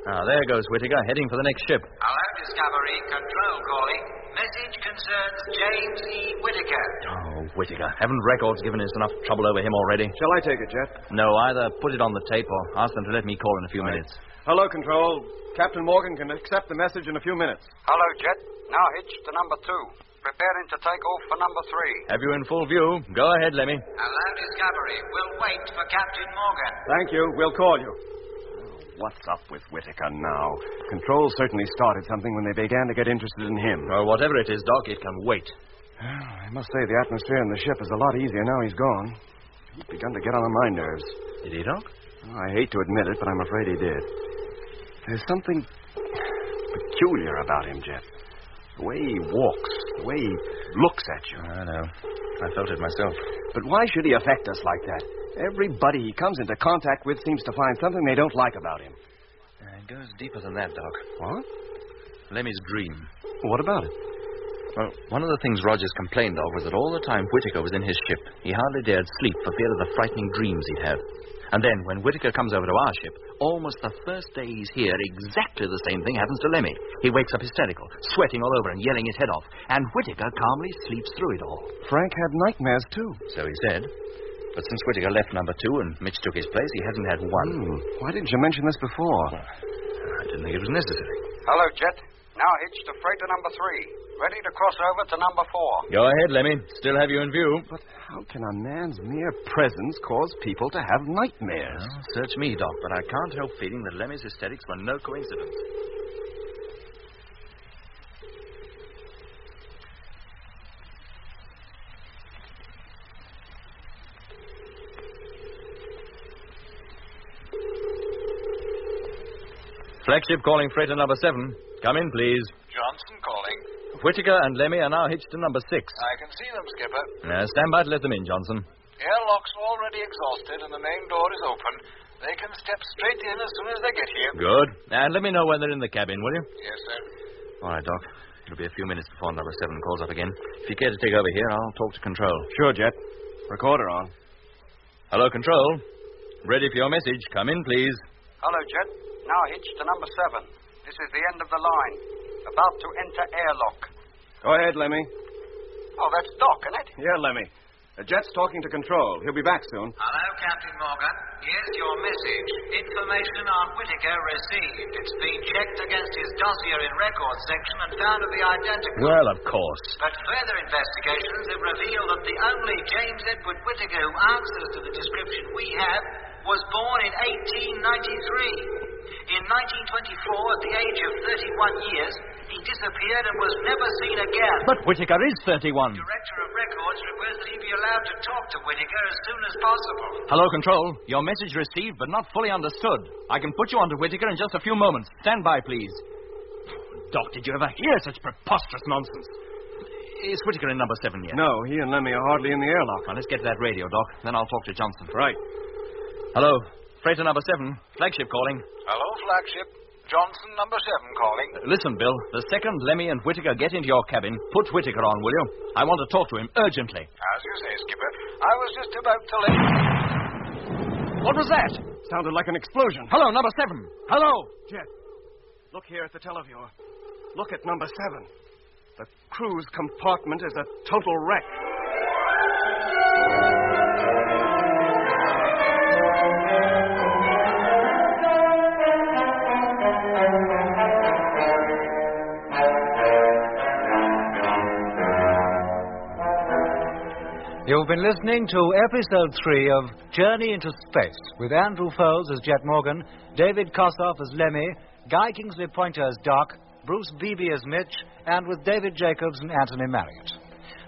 There goes Whittaker, heading for the next ship. Hello, Discovery. Control calling. Message concerns James E. Whittaker. Oh, Whittaker. Haven't records given us enough trouble over him already? Shall I take it, Jet? No, either put it on the tape or ask them to let me call in a few minutes. Hello, Control. Captain Morgan can accept the message in a few minutes. Hello, Jet. Now hitch to number 2. Preparing to take off for number 3. Have you in full view? Go ahead, Lemmy. Hello, Discovery. We'll wait for Captain Morgan. Thank you. We'll call you. What's up with Whittaker now? Control certainly started something when they began to get interested in him. Well, whatever it is, Doc, it can wait. I must say the atmosphere in the ship is a lot easier now he's gone. He's begun to get on my nerves. Did he, Doc? I hate to admit it, but I'm afraid he did. There's something peculiar about him, Jet. The way he walks, the way he looks at you. I know. I felt it myself. But why should he affect us like that? Everybody he comes into contact with seems to find something they don't like about him. It goes deeper than that, Doc. What? Lemmy's dream. What about it? Well, one of the things Rogers complained of was that all the time Whittaker was in his ship, he hardly dared sleep for fear of the frightening dreams he'd have. And then, when Whittaker comes over to our ship, almost the first day he's here, exactly the same thing happens to Lemmy. He wakes up hysterical, sweating all over and yelling his head off. And Whittaker calmly sleeps through it all. Frank had nightmares, too. So he said. But since Whittaker left number 2 and Mitch took his place, he hasn't had one. Why didn't you mention this before? Well, I didn't think it was necessary. Hello, Jet. Now hitched to freighter number 3. Ready to cross over to number 4. Go ahead, Lemmy. Still have you in view. But how can a man's mere presence cause people to have nightmares? Well, search me, Doc, but I can't help feeling that Lemmy's hysterics were no coincidence. Flagship calling freighter number 7. Come in, please. Johnson calling. Whittaker and Lemmy are now hitched to number 6. I can see them, Skipper. Stand by to let them in, Johnson. Airlock's already exhausted and the main door is open. They can step straight in as soon as they get here. Good. And let me know when they're in the cabin, will you? Yes, sir. All right, Doc. It'll be a few minutes before number 7 calls up again. If you care to take over here, I'll talk to Control. Sure, Jet. Recorder on. Hello, Control. Ready for your message. Come in, please. Hello, Jet. Now hitched to number 7. This is the end of the line. About to enter airlock. Go ahead, Lemmy. Oh, that's Doc, isn't it? Yeah, Lemmy. Jet's talking to Control. He'll be back soon. Hello, Captain Morgan. Here's your message. Information on Whittaker received. It's been checked against his dossier in records section and found to be identical. Well, of course. But further investigations have revealed that the only James Edward Whittaker who answers to the description we have was born in 1893. In 1924, at the age of 31 years, he disappeared and was never seen again. But Whittaker is 31. Director of Records requests that he be allowed to talk to Whittaker as soon as possible. Hello, Control. Your message received, but not fully understood. I can put you on to Whittaker in just a few moments. Stand by, please. Doc, did you ever hear such preposterous nonsense? Is Whittaker in number 7 yet? No, he and Lemmy are hardly in the airlock. Now, let's get to that radio, Doc. Then I'll talk to Johnson. Right. Hello. Freighter number 7. Flagship calling. Hello, Flagship. Johnson, number 7 calling. Listen, Bill. The second Lemmy and Whittaker get into your cabin, put Whittaker on, will you? I want to talk to him urgently. As you say, Skipper. I was just about to let... What was that? Sounded like an explosion. Hello, number 7. Hello. Jet, look here at the televiewer. Look at number 7. The crew's compartment is a total wreck. You've been listening to Episode 3 of Journey into Space with Andrew Foles as Jet Morgan, David Kossoff as Lemmy, Guy Kingsley Pointer as Doc, Bruce Beebe as Mitch, and with David Jacobs and Anthony Marriott.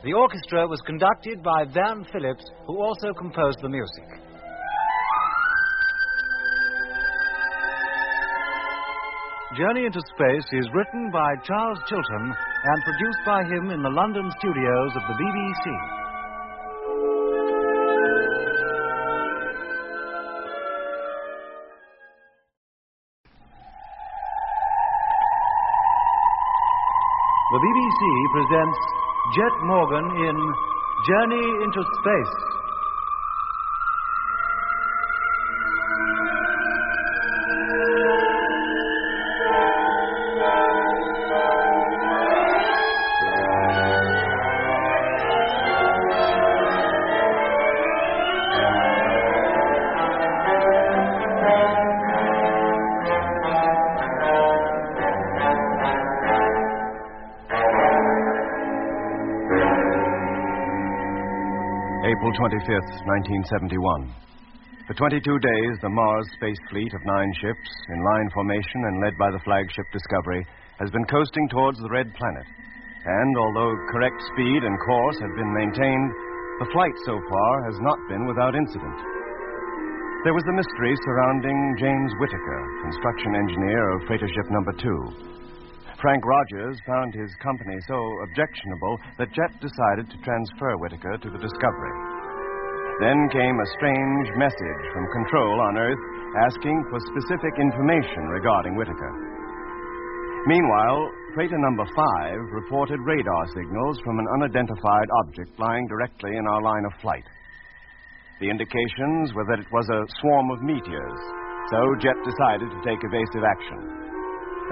The orchestra was conducted by Van Phillips, who also composed the music. Journey into Space is written by Charles Chilton and produced by him in the London studios of the BBC. The BBC presents Jet Morgan in Journey into Space. April 25th, 1971. For 22 days, the Mars Space Fleet of 9 ships, in line formation and led by the flagship Discovery, has been coasting towards the Red Planet. And although correct speed and course have been maintained, the flight so far has not been without incident. There was the mystery surrounding James Whittaker, construction engineer of freighter ship number 2. Frank Rogers found his company so objectionable that Jet decided to transfer Whittaker to the Discovery. Then came a strange message from Control on Earth asking for specific information regarding Whittaker. Meanwhile, freighter number 5 reported radar signals from an unidentified object flying directly in our line of flight. The indications were that it was a swarm of meteors, so Jet decided to take evasive action.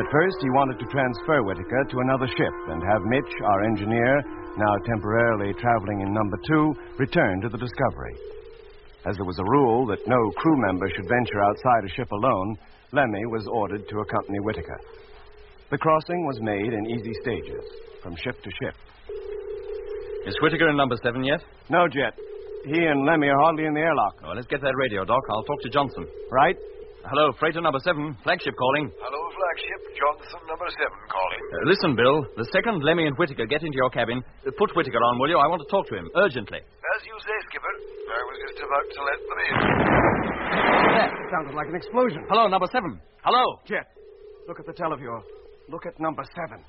But first, he wanted to transfer Whitaker to another ship and have Mitch, our engineer, now temporarily traveling in number 2, return to the Discovery. As there was a rule that no crew member should venture outside a ship alone, Lemmy was ordered to accompany Whitaker. The crossing was made in easy stages, from ship to ship. Is Whitaker in number 7 yet? No, Jet. He and Lemmy are hardly in the airlock. Well, let's get that radio, Doc. I'll talk to Johnson. Right. Hello, freighter number 7, flagship calling. Hello, flagship. Johnson, number 7 calling. Listen, Bill. The second Lemmy and Whitaker get into your cabin, put Whitaker on, will you? I want to talk to him, urgently. As you say, Skipper. I was just about to let them in. That sounded like an explosion. Hello, number 7. Hello. Jet, look at the televiewer. Look at number 7.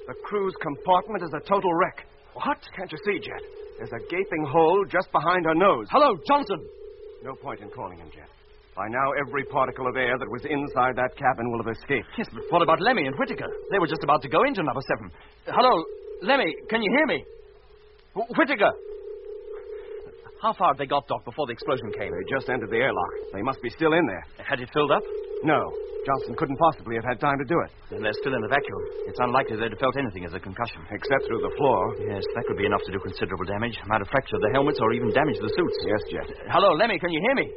The crew's compartment is a total wreck. What? Can't you see, Jet? There's a gaping hole just behind her nose. Hello, Johnson. No point in calling him, Jet. By now, every particle of air that was inside that cabin will have escaped. Yes, but what about Lemmy and Whitaker? They were just about to go into number 7. Hello, Lemmy, can you hear me? Whitaker! How far had they got, Doc, before the explosion came? They just entered the airlock. They must be still in there. Had it filled up? No. Johnson couldn't possibly have had time to do it. Then they're still in the vacuum. It's unlikely they'd have felt anything as a concussion. Except through the floor. Yes, that could be enough to do considerable damage. Might have fractured the helmets or even damaged the suits. Yes, Jet. Hello, Lemmy, can you hear me?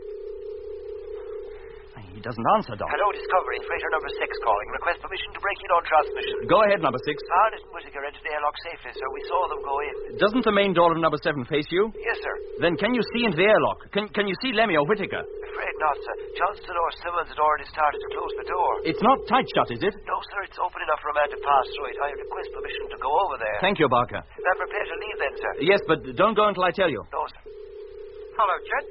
He doesn't answer, Doc. Hello, Discovery. Freighter number 6 calling. Request permission to break in on transmission. Go ahead, number 6. Arnett and Whitaker entered the airlock safely, sir. We saw them go in. Doesn't the main door of number 7 face you? Yes, sir. Then can you see into the airlock? Can you see Lemmy or Whitaker? Afraid not, sir. Johnston or Simmons had already started to close the door. It's not tight shut, is it? No, sir. It's open enough for a man to pass through it. I request permission to go over there. Thank you, Barker. I'm prepared to leave then, sir. Yes, but don't go until I tell you. No, sir. Hello, Jet.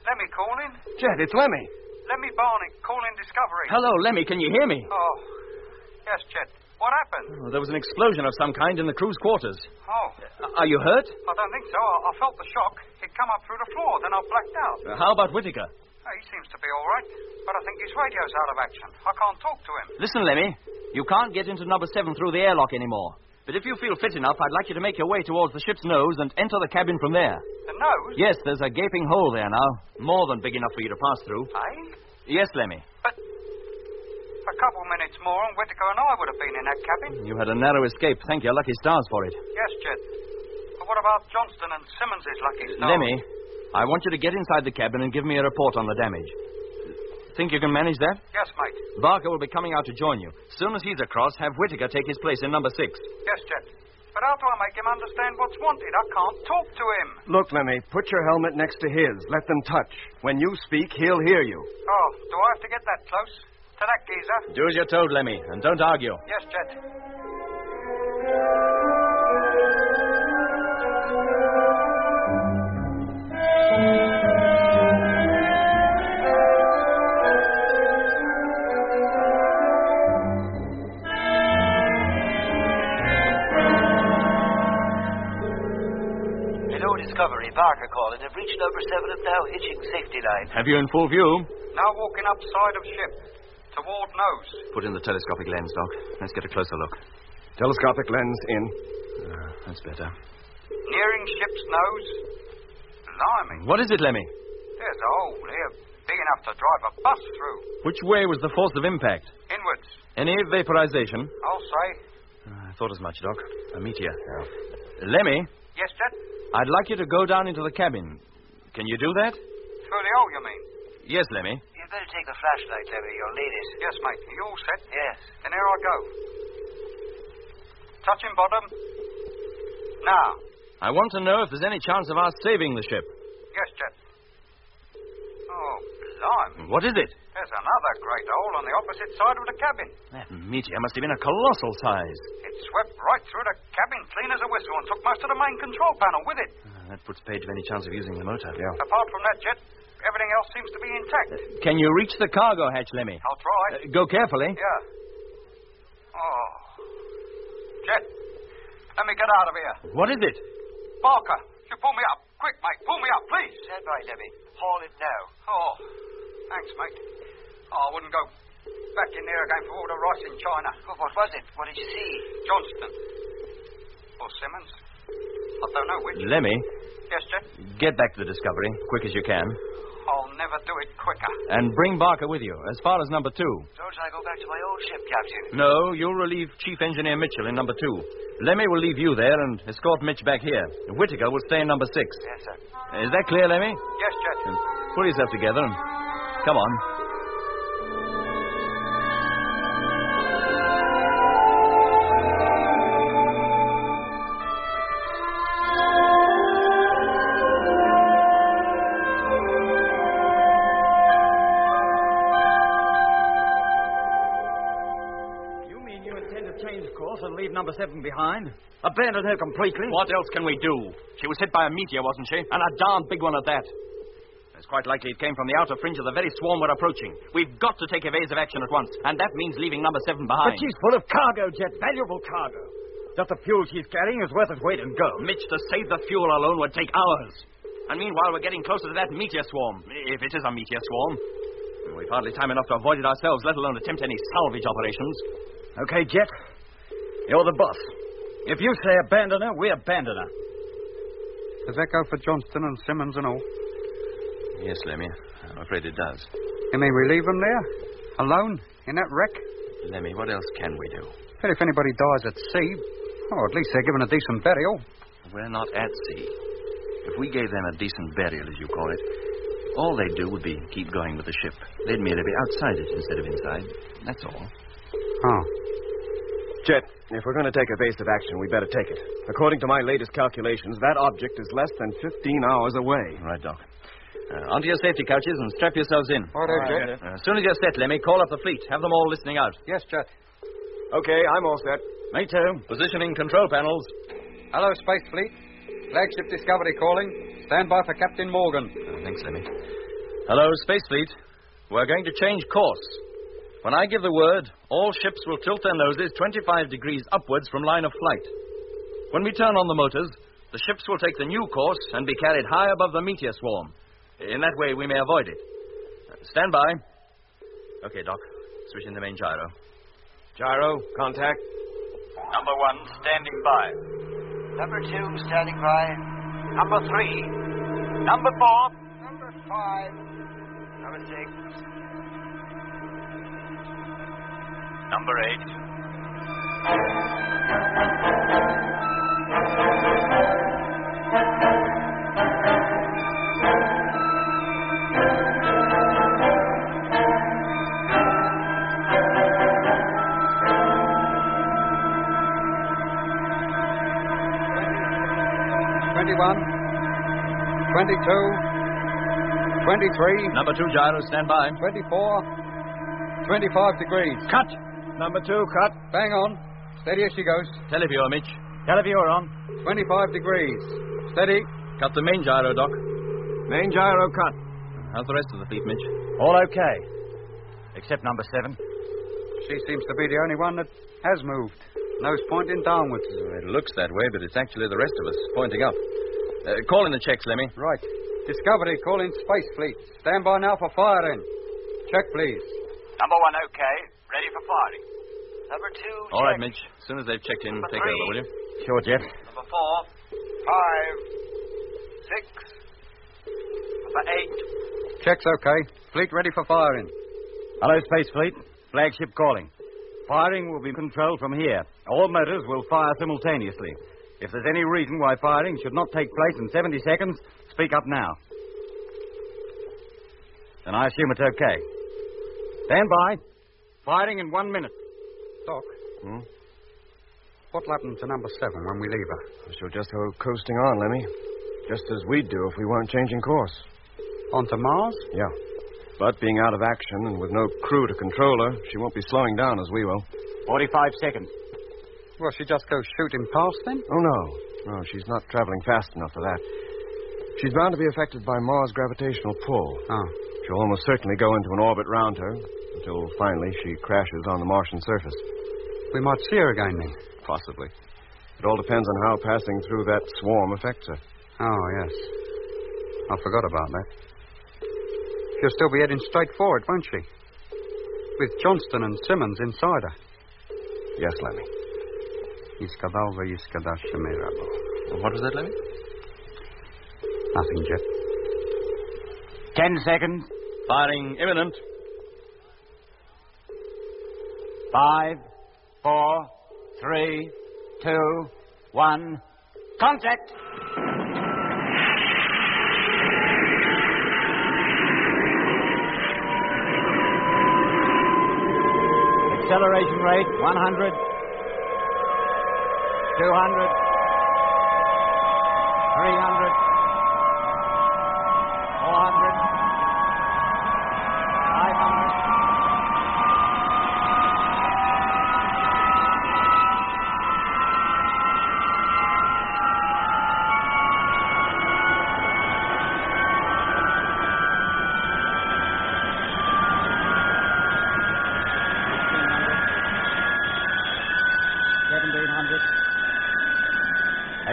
Lemmy calling. Jet, it's Lemmy. Lemmy Barney, calling Discovery. Hello, Lemmy. Can you hear me? Oh, yes, Jet. What happened? Oh, there was an explosion of some kind in the crew's quarters. Oh. Are you hurt? I don't think so. I felt the shock. It come up through the floor, then I blacked out. How about Whitaker? He seems to be all right, but I think his radio's out of action. I can't talk to him. Listen, Lemmy. You can't get into number 7 through the airlock anymore. But if you feel fit enough, I'd like you to make your way towards the ship's nose and enter the cabin from there. The nose? Yes, there's a gaping hole there now. More than big enough for you to pass through. Aye? Yes, Lemmy. But a couple minutes more and Whitaker and I would have been in that cabin. You had a narrow escape. Thank your lucky stars for it. Yes, Jet. But what about Johnston and Simmons' lucky stars? Lemmy, I want you to get inside the cabin and give me a report on the damage. Think you can manage that? Yes, mate. Barker will be coming out to join you. As soon as he's across, have Whitaker take his place in number 6. Yes, Jet. But how do I make him understand what's wanted? I can't talk to him. Look, Lemmy, put your helmet next to his. Let them touch. When you speak, he'll hear you. Oh, do I have to get that close? To that geezer? Do as you're told, Lemmy, and don't argue. Yes, Jet. Discovery, Barker calling. I've reached number 7 and now hitching safety line. Have you in full view? Now walking up side of ship. Toward nose. Put in the telescopic lens, Doc. Let's get a closer look. Telescopic lens in. That's better. Nearing ship's nose. Blimey. What is it, Lemmy? There's a hole here. Big enough to drive a bus through. Which way was the force of impact? Inwards. Any vaporization? I'll say. I thought as much, Doc. A meteor. Lemmy? Yes, Jet? I'd like you to go down into the cabin. Can you do that? Through the hole, you mean? Yes, Lemmy. You'd better take the flashlight, Lemmy. You'll need it. Yes, mate. Are you all set? Yes. Then here I go. Touching bottom. Now. I want to know if there's any chance of our saving the ship. Yes, Jet. Oh, blimey. What is it? There's another great hole on the opposite side of the cabin. That meteor must have been a colossal size. It swept right through the cabin clean as a whistle and took most of the main control panel with it. That puts paid to any chance of using the motor. Yeah. Apart from that, Jet, everything else seems to be intact. Can you reach the cargo hatch, Lemmy? I'll try. Go carefully. Yeah. Oh. Jet, let me get out of here. What is it? Barker, you pull me up. Quick, mate, pull me up, please. Stand by, Lemmy. Haul it now. Oh, thanks, mate. Oh, I wouldn't go Back in there again for all the rice in China. Oh, what was it? What did you see? Johnston. Or Simmons. I don't know which. Lemmy, Yes, Jet? get back to the Discovery, quick as you can. I'll never do it quicker. And bring Barker with you, as far as number 2. Don't I go back to my old ship, Captain? No, you'll relieve Chief Engineer Mitchell in number 2. Lemmy will leave you there and escort Mitch back here. Whittaker will stay in number 6. Yes, sir. Is that clear, Lemmy? Yes, Jet. Then pull yourself together and come on. And leave number 7 behind? Abandon her completely? What else can we do? She was hit by a meteor, wasn't she? And a darn big one at that. It's quite likely it came from the outer fringe of the very swarm we're approaching. We've got to take evasive action at once, and that means leaving number 7 behind. But she's full of cargo, Jet. Valuable cargo. Just the fuel she's carrying is worth its weight in gold. Mitch, to save the fuel alone would take hours. And meanwhile, we're getting closer to that meteor swarm. If it is a meteor swarm. We've hardly time enough to avoid it ourselves, let alone attempt any salvage operations. Okay, Jet. You're the boss. If you say abandon her, we abandon her. Does that go for Johnston and Simmons and all? Yes, Lemmy. I'm afraid it does. You mean we leave them there? Alone? In that wreck? Lemmy, what else can we do? Well, if anybody dies at sea, at least they're given a decent burial. We're not at sea. If we gave them a decent burial, as you call it, all they'd do would be keep going with the ship. They'd merely be outside it instead of inside. That's all. Oh. Jet, if we're going to take evasive action, we better take it. According to my latest calculations, that object is less than 15 hours away. Right, Doc. Onto your safety couches and strap yourselves in. All right, Jet. As soon as you're set, Lemmy, call up the fleet. Have them all listening out. Yes, Jet. Okay, I'm all set. Me too. Positioning control panels. Hello, Space Fleet. Flagship Discovery calling. Stand by for Captain Morgan. Thanks, Lemmy. Hello, Space Fleet. We're going to change course. When I give the word, all ships will tilt their noses 25 degrees upwards from line of flight. When we turn on the motors, the ships will take the new course and be carried high above the meteor swarm. In that way, we may avoid it. Stand by. Okay, Doc. Switch in the main gyro. Gyro, contact. Number 1, standing by. Number 2, standing by. Number 3. Number 4. Number 5. Number 6. Number 21, 22, 23. Number 2 gyro, stand by. 24, 25 degrees. Cut. Number 2, cut. Bang on. Steady as she goes. Televiewer, Mitch. Televiewer on. 25 degrees. Steady. Cut the main gyro, Doc. Main gyro cut. How's the rest of the fleet, Mitch? All okay. Except number 7. She seems to be the only one that has moved. Nose pointing downwards. It looks that way, but it's actually the rest of us pointing up. Call in the checks, Lemmy. Right. Discovery, call in Space Fleet. Stand by now for firing. Check, please. Number 1, okay. Ready for firing. Number 2, All right, check. Mitch. As soon as they've checked in, Number take 3. over, will you? Sure, Jet. Number 4. 5. 6. Number 8. Check's okay. Fleet ready for firing. Hello, Space Fleet. Flagship calling. Firing will be controlled from here. All motors will fire simultaneously. If there's any reason why firing should not take place in 70 seconds, speak up now. Then I assume it's okay. Stand by. Firing in 1 minute. Doc. What'll happen to number 7 when we leave her? She'll just go coasting on, Lemmy. Just as we'd do if we weren't changing course. On to Mars? Yeah. But being out of action and with no crew to control her, she won't be slowing down as we will. 45 seconds. Will she just go shooting past then? Oh, no. No, she's not traveling fast enough for that. She's bound to be affected by Mars' gravitational pull. Oh. She'll almost certainly go into an orbit round her until finally she crashes on the Martian surface. We might see her again then. Possibly. It all depends on how passing through that swarm affects her. Oh, yes. I forgot about that. She'll still be heading straight for it, won't she? with Johnston and Simmons inside her. Yes, Lemmy. What was that, Lemmy? Nothing, Jet. 10 seconds. Firing imminent. 5, 4, 3, 2, 1. Contact! Acceleration rate 100, 200, 300, 400, 500.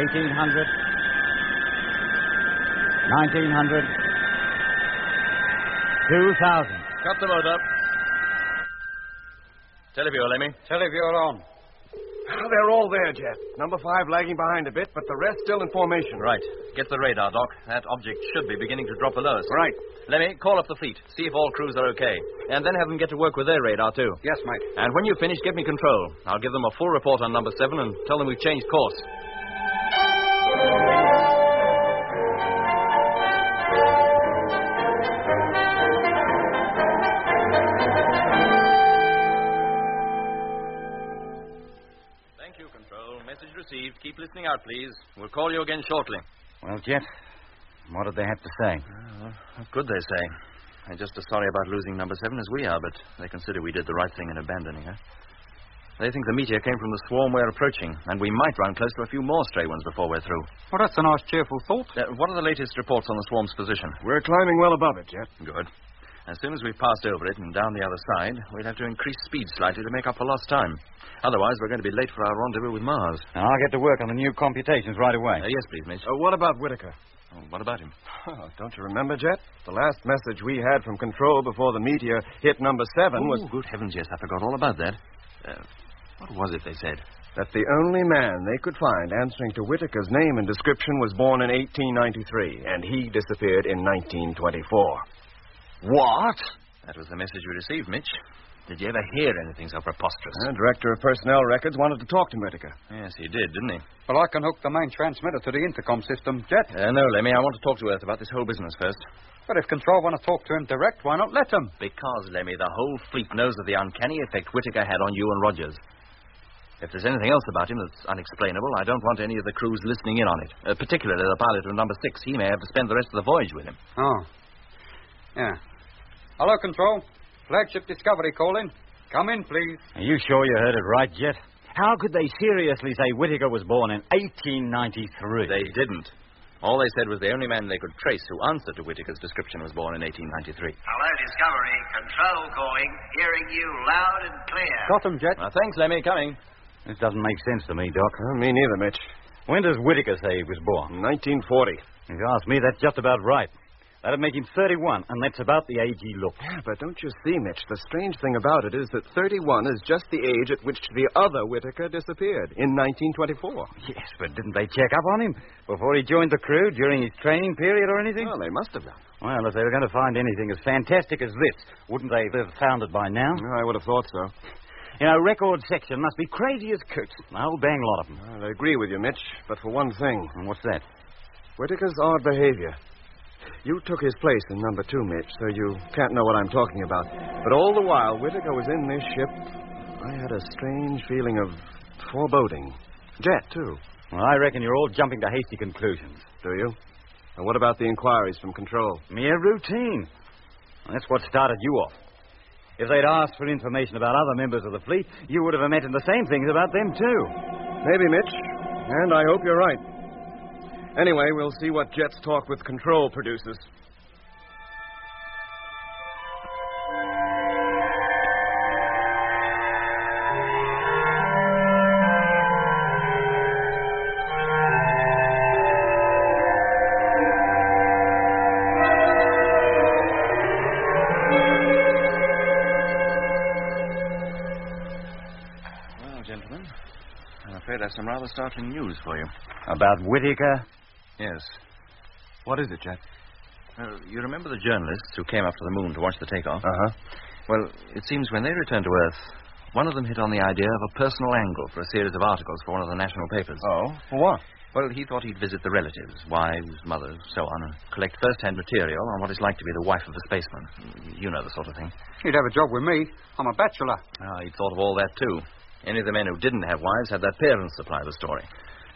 $1,800, 1,900, 2,000. Cut the motor. Televiewer, Lemmy. Televiewer on. They're all there, Jet. Number 5 lagging behind a bit, but the rest still in formation. Right. Get the radar, Doc. That object should be beginning to drop below us. Right. Lemmy, call up the fleet. See if all crews are okay. And then have them get to work with their radar, too. Yes, mate. And when you finish, give me control. I'll give them a full report on number 7 and tell them we've changed course. Thank you, Control. Message received. Keep listening out, please. We'll call you again shortly. Well, Jet, what did they have to say? What could they say? They're just as sorry about losing number 7 as we are, but they consider we did the right thing in abandoning her. They think the meteor came from the swarm we're approaching, and we might run close to a few more stray ones before we're through. Well, that's a nice, cheerful thought. What are the latest reports on the swarm's position? We're climbing well above it, Jet. Good. As soon as we've passed over it and down the other side, we'll have to increase speed slightly to make up for lost time. Otherwise, we're going to be late for our rendezvous with Mars. Now, I'll get to work on the new computations right away. Yes, please, Mitch. What about Whitaker? What about him? Oh, don't you remember, Jet? The last message we had from Control before the meteor hit number 7 was... Good heavens, yes, I forgot all about that. What was it they said? That the only man they could find answering to Whitaker's name and description was born in 1893, and he disappeared in 1924. What? That was the message we received, Mitch. Did you ever hear anything so preposterous? The Director of Personnel Records wanted to talk to Whitaker. Yes, he did, didn't he? Well, I can hook the main transmitter to the intercom system, Jet. No, Lemmy, I want to talk to Earth about this whole business first. But if Control want to talk to him direct, why not let them? Because, Lemmy, the whole fleet knows of the uncanny effect Whitaker had on you and Rogers. If there's anything else about him that's unexplainable, I don't want any of the crews listening in on it. Particularly the pilot of number 6. He may have to spend the rest of the voyage with him. Oh. Yeah. Hello, Control. Flagship Discovery calling. Come in, please. Are you sure you heard it right, Jet? How could they seriously say Whitaker was born in 1893? They didn't. All they said was the only man they could trace who answered to Whitaker's description was born in 1893. Hello, Discovery. Control calling. Hearing you loud and clear. Got him, Jet. Thanks, Lemmy. Coming. This doesn't make sense to me, Doc. Me neither, Mitch. When does Whitaker say he was born? 1940. If you ask me, that's just about right. That'd make him 31, and that's about the age he looked. Yeah, but don't you see, Mitch, the strange thing about it is that 31 is just the age at which the other Whitaker disappeared, in 1924. Yes, but didn't they check up on him before he joined the crew during his training period or anything? Well, they must have done. Well, if they were going to find anything as fantastic as this, wouldn't they have found it by now? I would have thought so. You know, record section must be crazy as coots. A whole dang lot of them. Well, I agree with you, Mitch, but for one thing. And what's that? Whitaker's odd behavior. You took his place in number 2, Mitch, so you can't know what I'm talking about. But all the while Whitaker was in this ship, I had a strange feeling of foreboding. Jet, too. Well, I reckon you're all jumping to hasty conclusions. Do you? And what about the inquiries from Control? Mere routine. Well, that's what started you off. If they'd asked for information about other members of the fleet, you would have imagined the same things about them, too. Maybe, Mitch. And I hope you're right. Anyway, we'll see what Jet's talk with Control produces. have some rather startling news for you. About Whittaker? Yes. What is it, Jet? You remember the journalists who came up to the moon to watch the takeoff? Uh-huh. Well, it seems when they returned to Earth, one of them hit on the idea of a personal angle for a series of articles for one of the national papers. Oh? For what? Well, he thought he'd visit the relatives, wives, mothers, so on, and collect first-hand material on what it's like to be the wife of a spaceman. You know the sort of thing. He'd have a job with me. I'm a bachelor. He'd thought of all that, too. Any of the men who didn't have wives had their parents supply the story.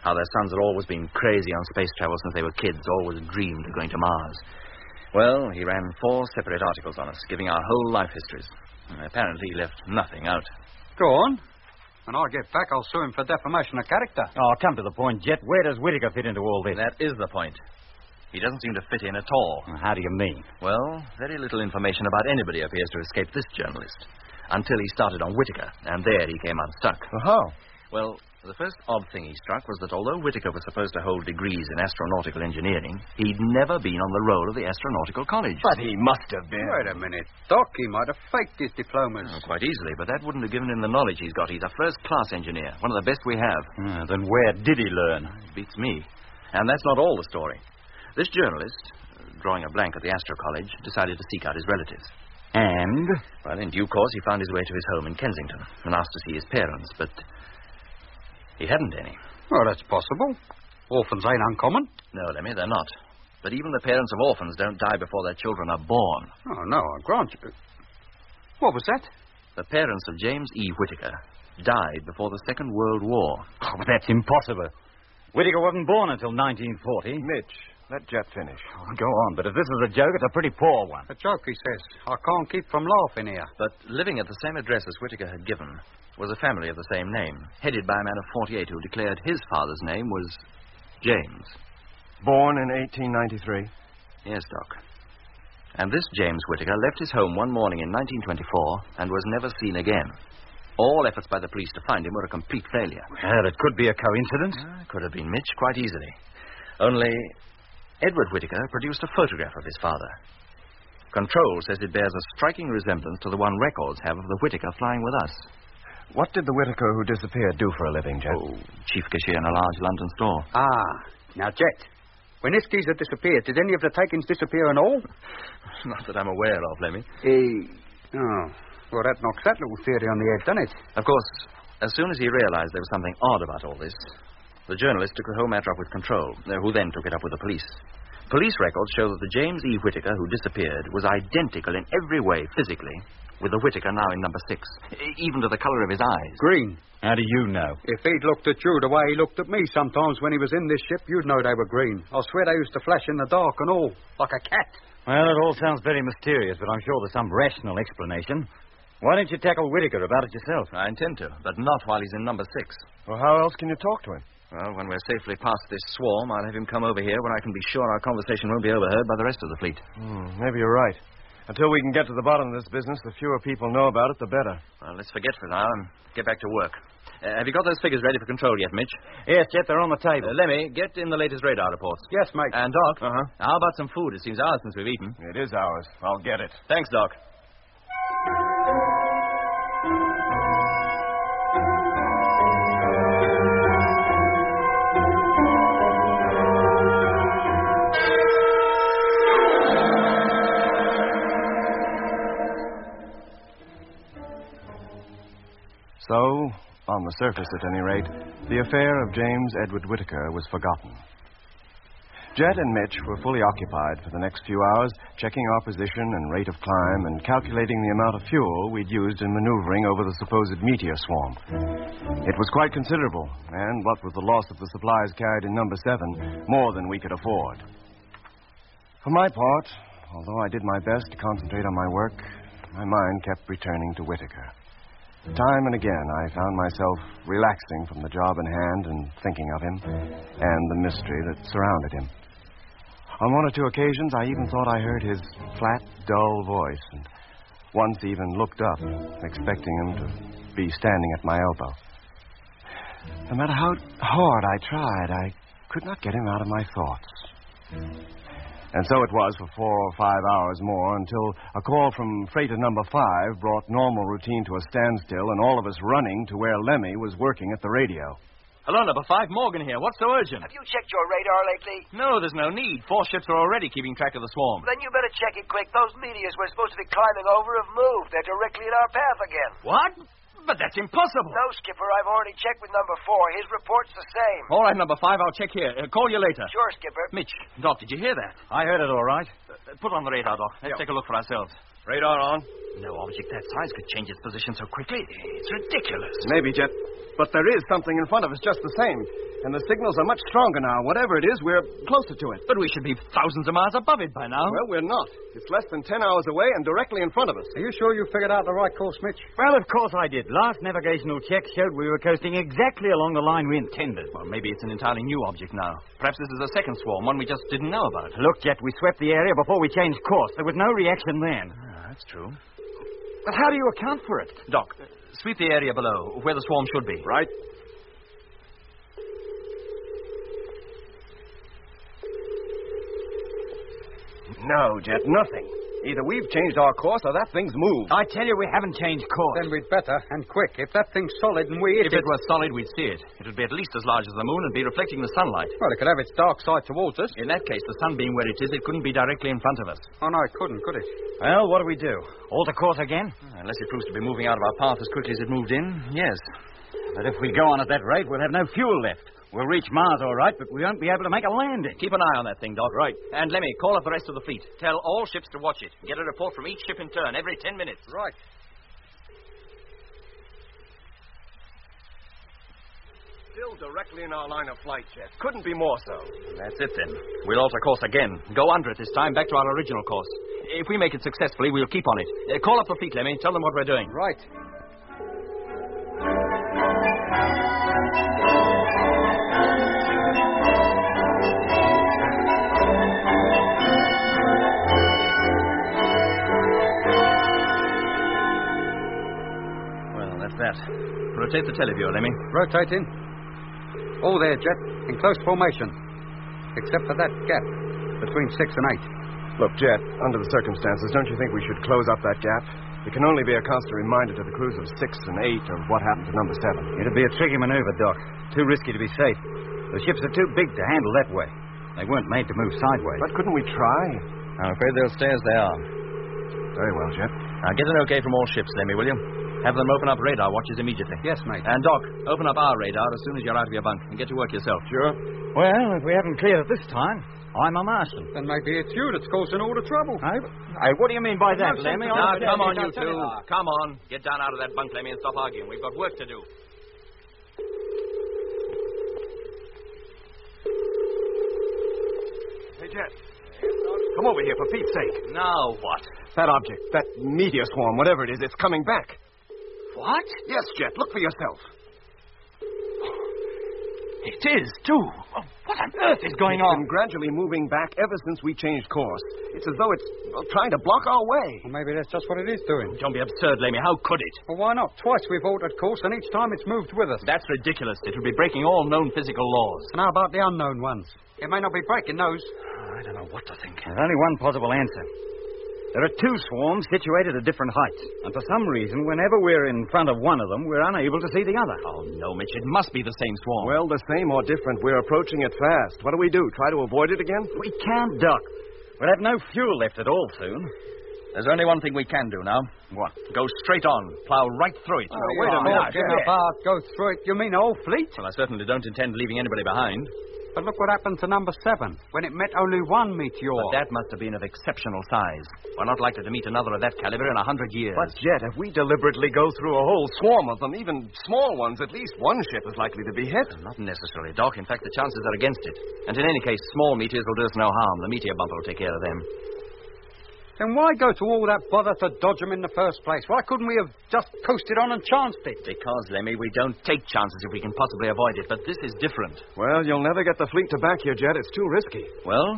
How their sons had always been crazy on space travel since they were kids, always dreamed of going to Mars. Well, he ran 4 separate articles on us, giving our whole life histories. And apparently he left nothing out. Go on. When I get back, I'll sue him for defamation of character. Oh, come to the point, Jet. Where does Whittaker fit into all this? That is the point. He doesn't seem to fit in at all. How do you mean? Well, very little information about anybody appears to escape this journalist. Until he started on Whittaker, and there he came unstuck. How? Well, the first odd thing he struck was that although Whittaker was supposed to hold degrees in astronautical engineering, he'd never been on the roll of the Astronautical College. But he must have been. Wait a minute, Doc. He might have faked his diplomas. Quite easily, but that wouldn't have given him the knowledge he's got. He's a first-class engineer, one of the best we have. Then where did he learn? It beats me. And that's not all the story. This journalist, drawing a blank at the Astro College, decided to seek out his relatives. And? Well, in due course, he found his way to his home in Kensington and asked to see his parents, but he hadn't any. Well, that's possible. Orphans ain't uncommon. No, Lemmy, they're not. But even the parents of orphans don't die before their children are born. Oh, no, I grant you. What was that? The parents of James E. Whittaker died before the Second World War. Oh, but that's impossible. Whittaker wasn't born until 1940. Mitch, let Jet finish. Oh, go on, but if this is a joke, it's a pretty poor one. A joke, he says. I can't keep from laughing here. But living at the same address as Whittaker had given was a family of the same name, headed by a man of 48 who declared his father's name was James. Born in 1893? Yes, Doc. And this James Whittaker left his home one morning in 1924 and was never seen again. All efforts by the police to find him were a complete failure. Well, it could be a coincidence. Could have been, Mitch, quite easily. Only Edward Whittaker produced a photograph of his father. Control says it bears a striking resemblance to the one records have of the Whittaker flying with us. What did the Whittaker who disappeared do for a living, Jet? Oh, chief cashier in a large London store. Now, Jet, when this geezer disappeared, did any of the takings disappear and all? Not that I'm aware of, Lemmy. Well, that knocks that little theory on the head, doesn't it? Of course, as soon as he realized there was something odd about all this, the journalist took the whole matter up with Control, who then took it up with the police. Police records show that the James E. Whittaker who disappeared was identical in every way, physically, with the Whittaker now in number 6, even to the color of his eyes. Green. How do you know? If he'd looked at you the way he looked at me sometimes when he was in this ship, you'd know they were green. I swear they used to flash in the dark and all, like a cat. Well, it all sounds very mysterious, but I'm sure there's some rational explanation. Why don't you tackle Whittaker about it yourself? I intend to, but not while he's in number 6. Well, how else can you talk to him? Well, when we're safely past this swarm, I'll have him come over here where I can be sure our conversation won't be overheard by the rest of the fleet. Maybe you're right. Until we can get to the bottom of this business, the fewer people know about it, the better. Well, let's forget for now and get back to work. Have you got those figures ready for Control yet, Mitch? Yes, Jet, they're on the table. Lemmy, get in the latest radar reports. Yes, mate. And, Doc, how about some food? It seems hours since we've eaten. It is ours. I'll get it. Thanks, Doc. So, on the surface at any rate, the affair of James Edward Whittaker was forgotten. Jet and Mitch were fully occupied for the next few hours, checking our position and rate of climb and calculating the amount of fuel we'd used in maneuvering over the supposed meteor swarm. It was quite considerable, and what with the loss of the supplies carried in number 7, more than we could afford. For my part, although I did my best to concentrate on my work, my mind kept returning to Whittaker. Time and again, I found myself relaxing from the job in hand and thinking of him and the mystery that surrounded him. On one or two occasions, I even thought I heard his flat, dull voice, and once even looked up, expecting him to be standing at my elbow. No matter how hard I tried, I could not get him out of my thoughts. And so it was for 4 or 5 hours more until a call from freighter number 5 brought normal routine to a standstill and all of us running to where Lemmy was working at the radio. Hello, number 5. Morgan here. What's so urgent? Have you checked your radar lately? No, there's no need. 4 ships are already keeping track of the swarm. Then you better check it quick. Those meteors we're supposed to be climbing over have moved. They're directly in our path again. What? But that's impossible. No, Skipper. I've already checked with number 4. His report's the same. All right, number 5. I'll check here. Call you later. Sure, Skipper. Mitch, Doc, did you hear that? I heard it all right. Put on the radar, Doc. Let's take a look for ourselves. Radar on? No object that size could change its position so quickly. It's ridiculous. Maybe, Jet. But there is something in front of us just the same. And the signals are much stronger now. Whatever it is, we're closer to it. But we should be thousands of miles above it by now. Well, we're not. It's less than 10 hours away and directly in front of us. Are you sure you figured out the right course, Mitch? Well, of course I did. Last navigational check showed we were coasting exactly along the line we intended. Well, maybe it's an entirely new object now. Perhaps this is a second swarm, one we just didn't know about. Look, Jet, we swept the area before we changed course. There was no reaction then. That's true. But how do you account for it? Doc, sweep the area below, where the swarm should be. Right. No, Jet, nothing. Either we've changed our course or that thing's moved. I tell you, we haven't changed course. Then we'd better, and quick. If that thing's solid and we hit If it was solid, we'd see it. It would be at least as large as the moon and be reflecting the sunlight. Well, it could have its dark side towards us. In that case, the sun being where it is, it couldn't be directly in front of us. Oh, no, it couldn't, could it? Well, what do we do? Alter course again? Unless it proves to be moving out of our path as quickly as it moved in, yes. But if we go on at that rate, we'll have no fuel left. We'll reach Mars all right, but we won't be able to make a landing. Keep an eye on that thing, Doc. Right. And Lemmy, call up the rest of the fleet. Tell all ships to watch it. Get a report from each ship in turn every 10 minutes. Right. Still directly in our line of flight, Jet. Couldn't be more so. That's it, then. We'll alter course again. Go under it this time, back to our original course. If we make it successfully, we'll keep on it. Call up the fleet, Lemmy. Tell them what we're doing. Right. That. Rotate the televiewer, Lemmy. Rotating. Oh, there, Jet. In close formation. Except for that gap between 6 and 8. Look, Jet, under the circumstances, don't you think we should close up that gap? It can only be a constant reminder to the crews of 6 and 8 of what happened to number 7. It'd be a tricky maneuver, Doc. Too risky to be safe. The ships are too big to handle that way. They weren't made to move sideways. But couldn't we try? I'm afraid they'll stay as they are. Very well, Jet. Now, get an okay from all ships, Lemmy, will you? Have them open up radar watches immediately. Yes, mate. And, Doc, open up our radar as soon as you're out of your bunk and get to work yourself. Sure. Well, if we haven't cleared it this time, I'm a Martian. Then maybe it's you that's causing all the trouble. What do you mean by that, Lemmy? Now, come on, you two. Come on. Get down out of that bunk, Lemmy, and stop arguing. We've got work to do. Hey, Jet. Come over here, for Pete's sake. Now what? That object, that meteor swarm, whatever it is, it's coming back. What? Yes, Jet. Look for yourself. It is, too. What on earth is going on? It's been gradually moving back ever since we changed course. It's as though it's trying to block our way. Well, maybe that's just what it is doing. Don't be absurd, Lemmy. How could it? Well, why not? Twice we've altered course, and each time it's moved with us. That's ridiculous. It would be breaking all known physical laws. And how about the unknown ones? It may not be breaking those. I don't know what to think. There's only one possible answer. There are 2 swarms situated at different heights. And for some reason, whenever we're in front of one of them, we're unable to see the other. Oh, no, Mitch. It must be the same swarm. Well, the same or different. We're approaching it fast. What do we do? Try to avoid it again? We can't, Doc. We'll have no fuel left at all soon. There's only one thing we can do now. What? Go straight on. Plow right through it. Oh, wait a minute. Go through it. You mean the whole fleet? Well, I certainly don't intend leaving anybody behind. But look what happened to number 7, when it met only one meteor. But that must have been of exceptional size. We're not likely to meet another of that caliber in 100 years. But, Jet, if we deliberately go through a whole swarm of them, even small ones, at least one ship is likely to be hit. Not necessarily, Doc. In fact, the chances are against it. And in any case, small meteors will do us no harm. The meteor bumper will take care of them. Then why go to all that bother to dodge them in the first place? Why couldn't we have just coasted on and chanced it? Because, Lemmy, we don't take chances if we can possibly avoid it. But this is different. Well, you'll never get the fleet to back you, Jet. It's too risky. Well,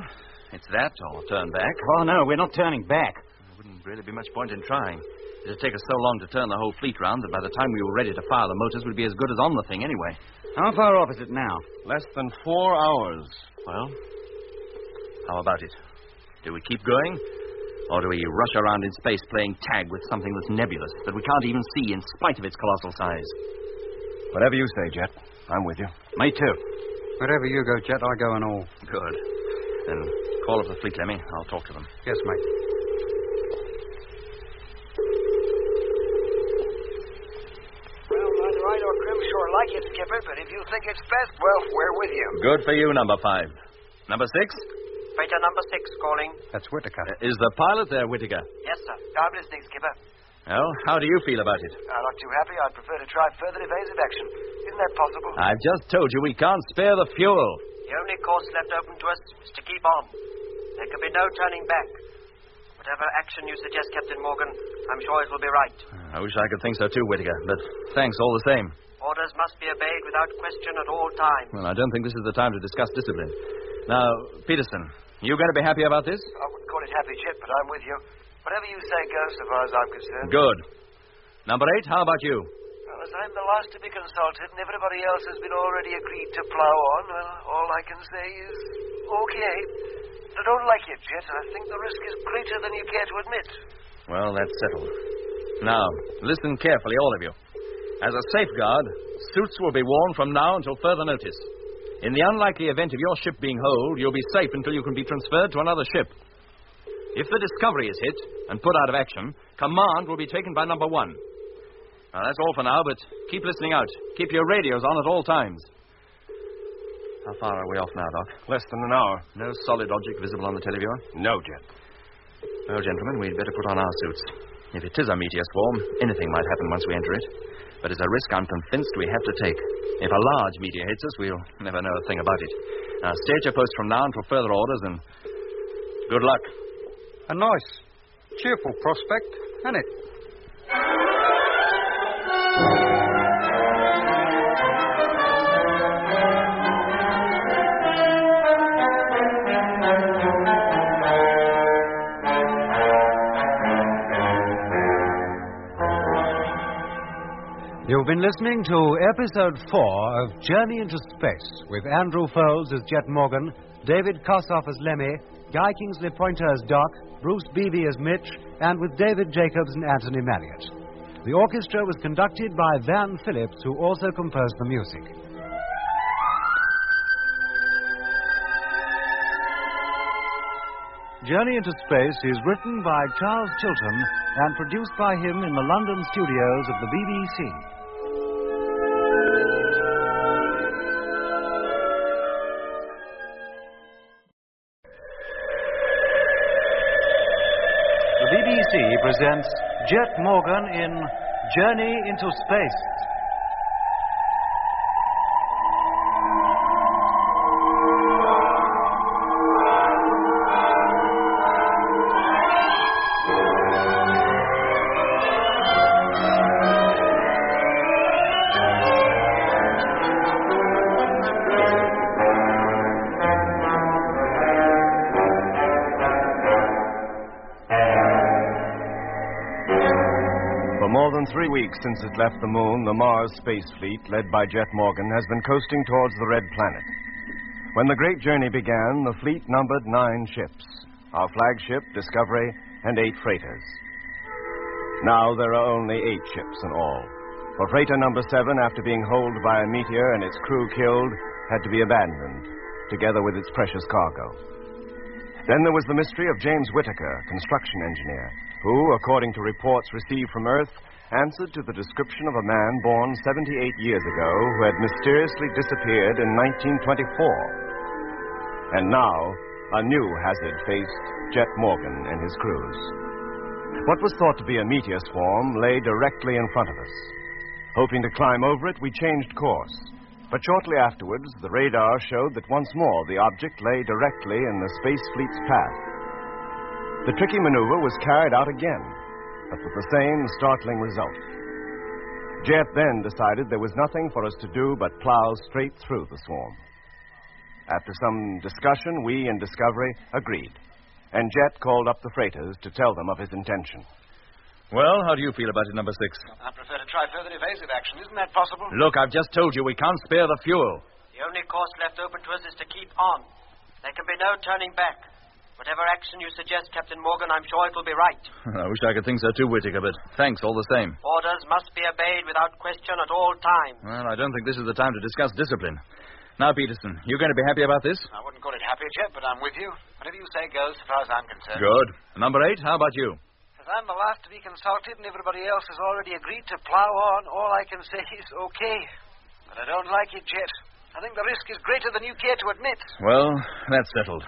it's that or turn back. Oh, no, we're not turning back. There wouldn't really be much point in trying. It'd take us so long to turn the whole fleet round that by the time we were ready to fire, the motors would be as good as on the thing anyway. How far off is it now? Less than 4 hours. Well, how about it? Do we keep going? Or do we rush around in space playing tag with something that's nebulous, that we can't even see in spite of its colossal size? Whatever you say, Jet. I'm with you. Me too. Wherever you go, Jet, I go and all. Good. Then call up the fleet, Lemmy. I'll talk to them. Yes, mate. Well, neither I nor Grim sure like it, Skipper, but if you think it's best, well, we're with you. Good for you, number 5. Number 6? Freighter number 6 calling. That's Whitaker. Is the pilot there, Whitaker? Yes, sir. I'm listening, Skipper. Well, how do you feel about it? I'm not too happy. I'd prefer to try further evasive action. Isn't that possible? I've just told you we can't spare the fuel. The only course left open to us is to keep on. There can be no turning back. Whatever action you suggest, Captain Morgan, I'm sure it will be right. I wish I could think so too, Whitaker, but thanks all the same. Orders must be obeyed without question at all times. Well, I don't think this is the time to discuss discipline. Now, Peterson, you going to be happy about this? I wouldn't call it happy, Jet, but I'm with you. Whatever you say goes, so far as I'm concerned. Good. Number 8, how about you? Well, as I'm the last to be consulted and everybody else has been already agreed to plough on, well, all I can say is, okay. I don't like it, Jet. I think the risk is greater than you care to admit. Well, that's settled. Now, listen carefully, all of you. As a safeguard, suits will be worn from now until further notice. In the unlikely event of your ship being holed, you'll be safe until you can be transferred to another ship. If the Discovery is hit and put out of action, command will be taken by number 1. Now, that's all for now, but keep listening out. Keep your radios on at all times. How far are we off now, Doc? Less than an hour. No solid object visible on the televiewer? No, Jet. Well, gentlemen, we'd better put on our suits. If it is a meteor swarm, anything might happen once we enter it. But it's a risk I'm convinced we have to take. If a large meteor hits us, we'll never know a thing about it. Now, stay at your post from now until further orders, and good luck. A nice, cheerful prospect, isn't it? You've been listening to Episode 4 of Journey into Space with Andrew Foles as Jet Morgan, David Kossoff as Lemmy, Guy Kingsley Pointer as Doc, Bruce Beebe as Mitch, and with David Jacobs and Anthony Marriott. The orchestra was conducted by Van Phillips, who also composed the music. Journey into Space is written by Charles Chilton and produced by him in the London studios of the BBC. The BBC presents Jet Morgan in Journey into Space. For more than 3 weeks since it left the moon, the Mars Space Fleet, led by Jet Morgan, has been coasting towards the Red Planet. When the great journey began, the fleet numbered 9 ships, our flagship, Discovery, and 8 freighters. Now there are only 8 ships in all, for freighter number 7, after being holed by a meteor and its crew killed, had to be abandoned, together with its precious cargo. Then there was the mystery of James Whitaker, construction engineer, who, according to reports received from Earth, answered to the description of a man born 78 years ago who had mysteriously disappeared in 1924. And now, a new hazard faced Jet Morgan and his crews. What was thought to be a meteor swarm lay directly in front of us. Hoping to climb over it, we changed course. But shortly afterwards, the radar showed that once more the object lay directly in the Space Fleet's path. The tricky maneuver was carried out again, but with the same startling result. Jet then decided there was nothing for us to do but plow straight through the swarm. After some discussion, we in Discovery agreed, and Jet called up the freighters to tell them of his intention. Well, how do you feel about it, number 6? I prefer to try further evasive action. Isn't that possible? Look, I've just told you we can't spare the fuel. The only course left open to us is to keep on. There can be no turning back. Whatever action you suggest, Captain Morgan, I'm sure it will be right. I wish I could think so too, Whittaker, but thanks all the same. Orders must be obeyed without question at all times. Well, I don't think this is the time to discuss discipline. Now, Peterson, you going to be happy about this? I wouldn't call it happy, Jet, but I'm with you. Whatever you say goes, as far as I'm concerned. Good. Number 8, how about you? As I'm the last to be consulted and everybody else has already agreed to plough on, all I can say is okay. But I don't like it, Jet. I think the risk is greater than you care to admit. Well, that's settled.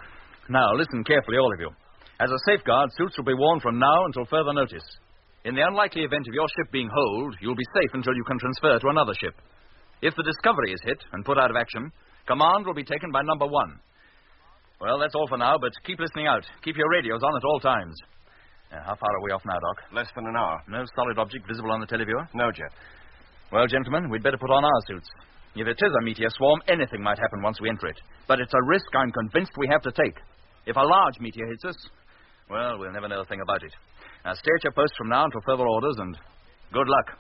Now, listen carefully, all of you. As a safeguard, suits will be worn from now until further notice. In the unlikely event of your ship being holed, you'll be safe until you can transfer to another ship. If the Discovery is hit and put out of action, command will be taken by number 1. Well, that's all for now, but keep listening out. Keep your radios on at all times. How far are we off now, Doc? Less than an hour. No solid object visible on the televiewer? No, Jet. Well, gentlemen, we'd better put on our suits. If it is a meteor swarm, anything might happen once we enter it. But it's a risk I'm convinced we have to take. If a large meteor hits us, well, we'll never know a thing about it. Now, stay at your post from now until further orders, and good luck.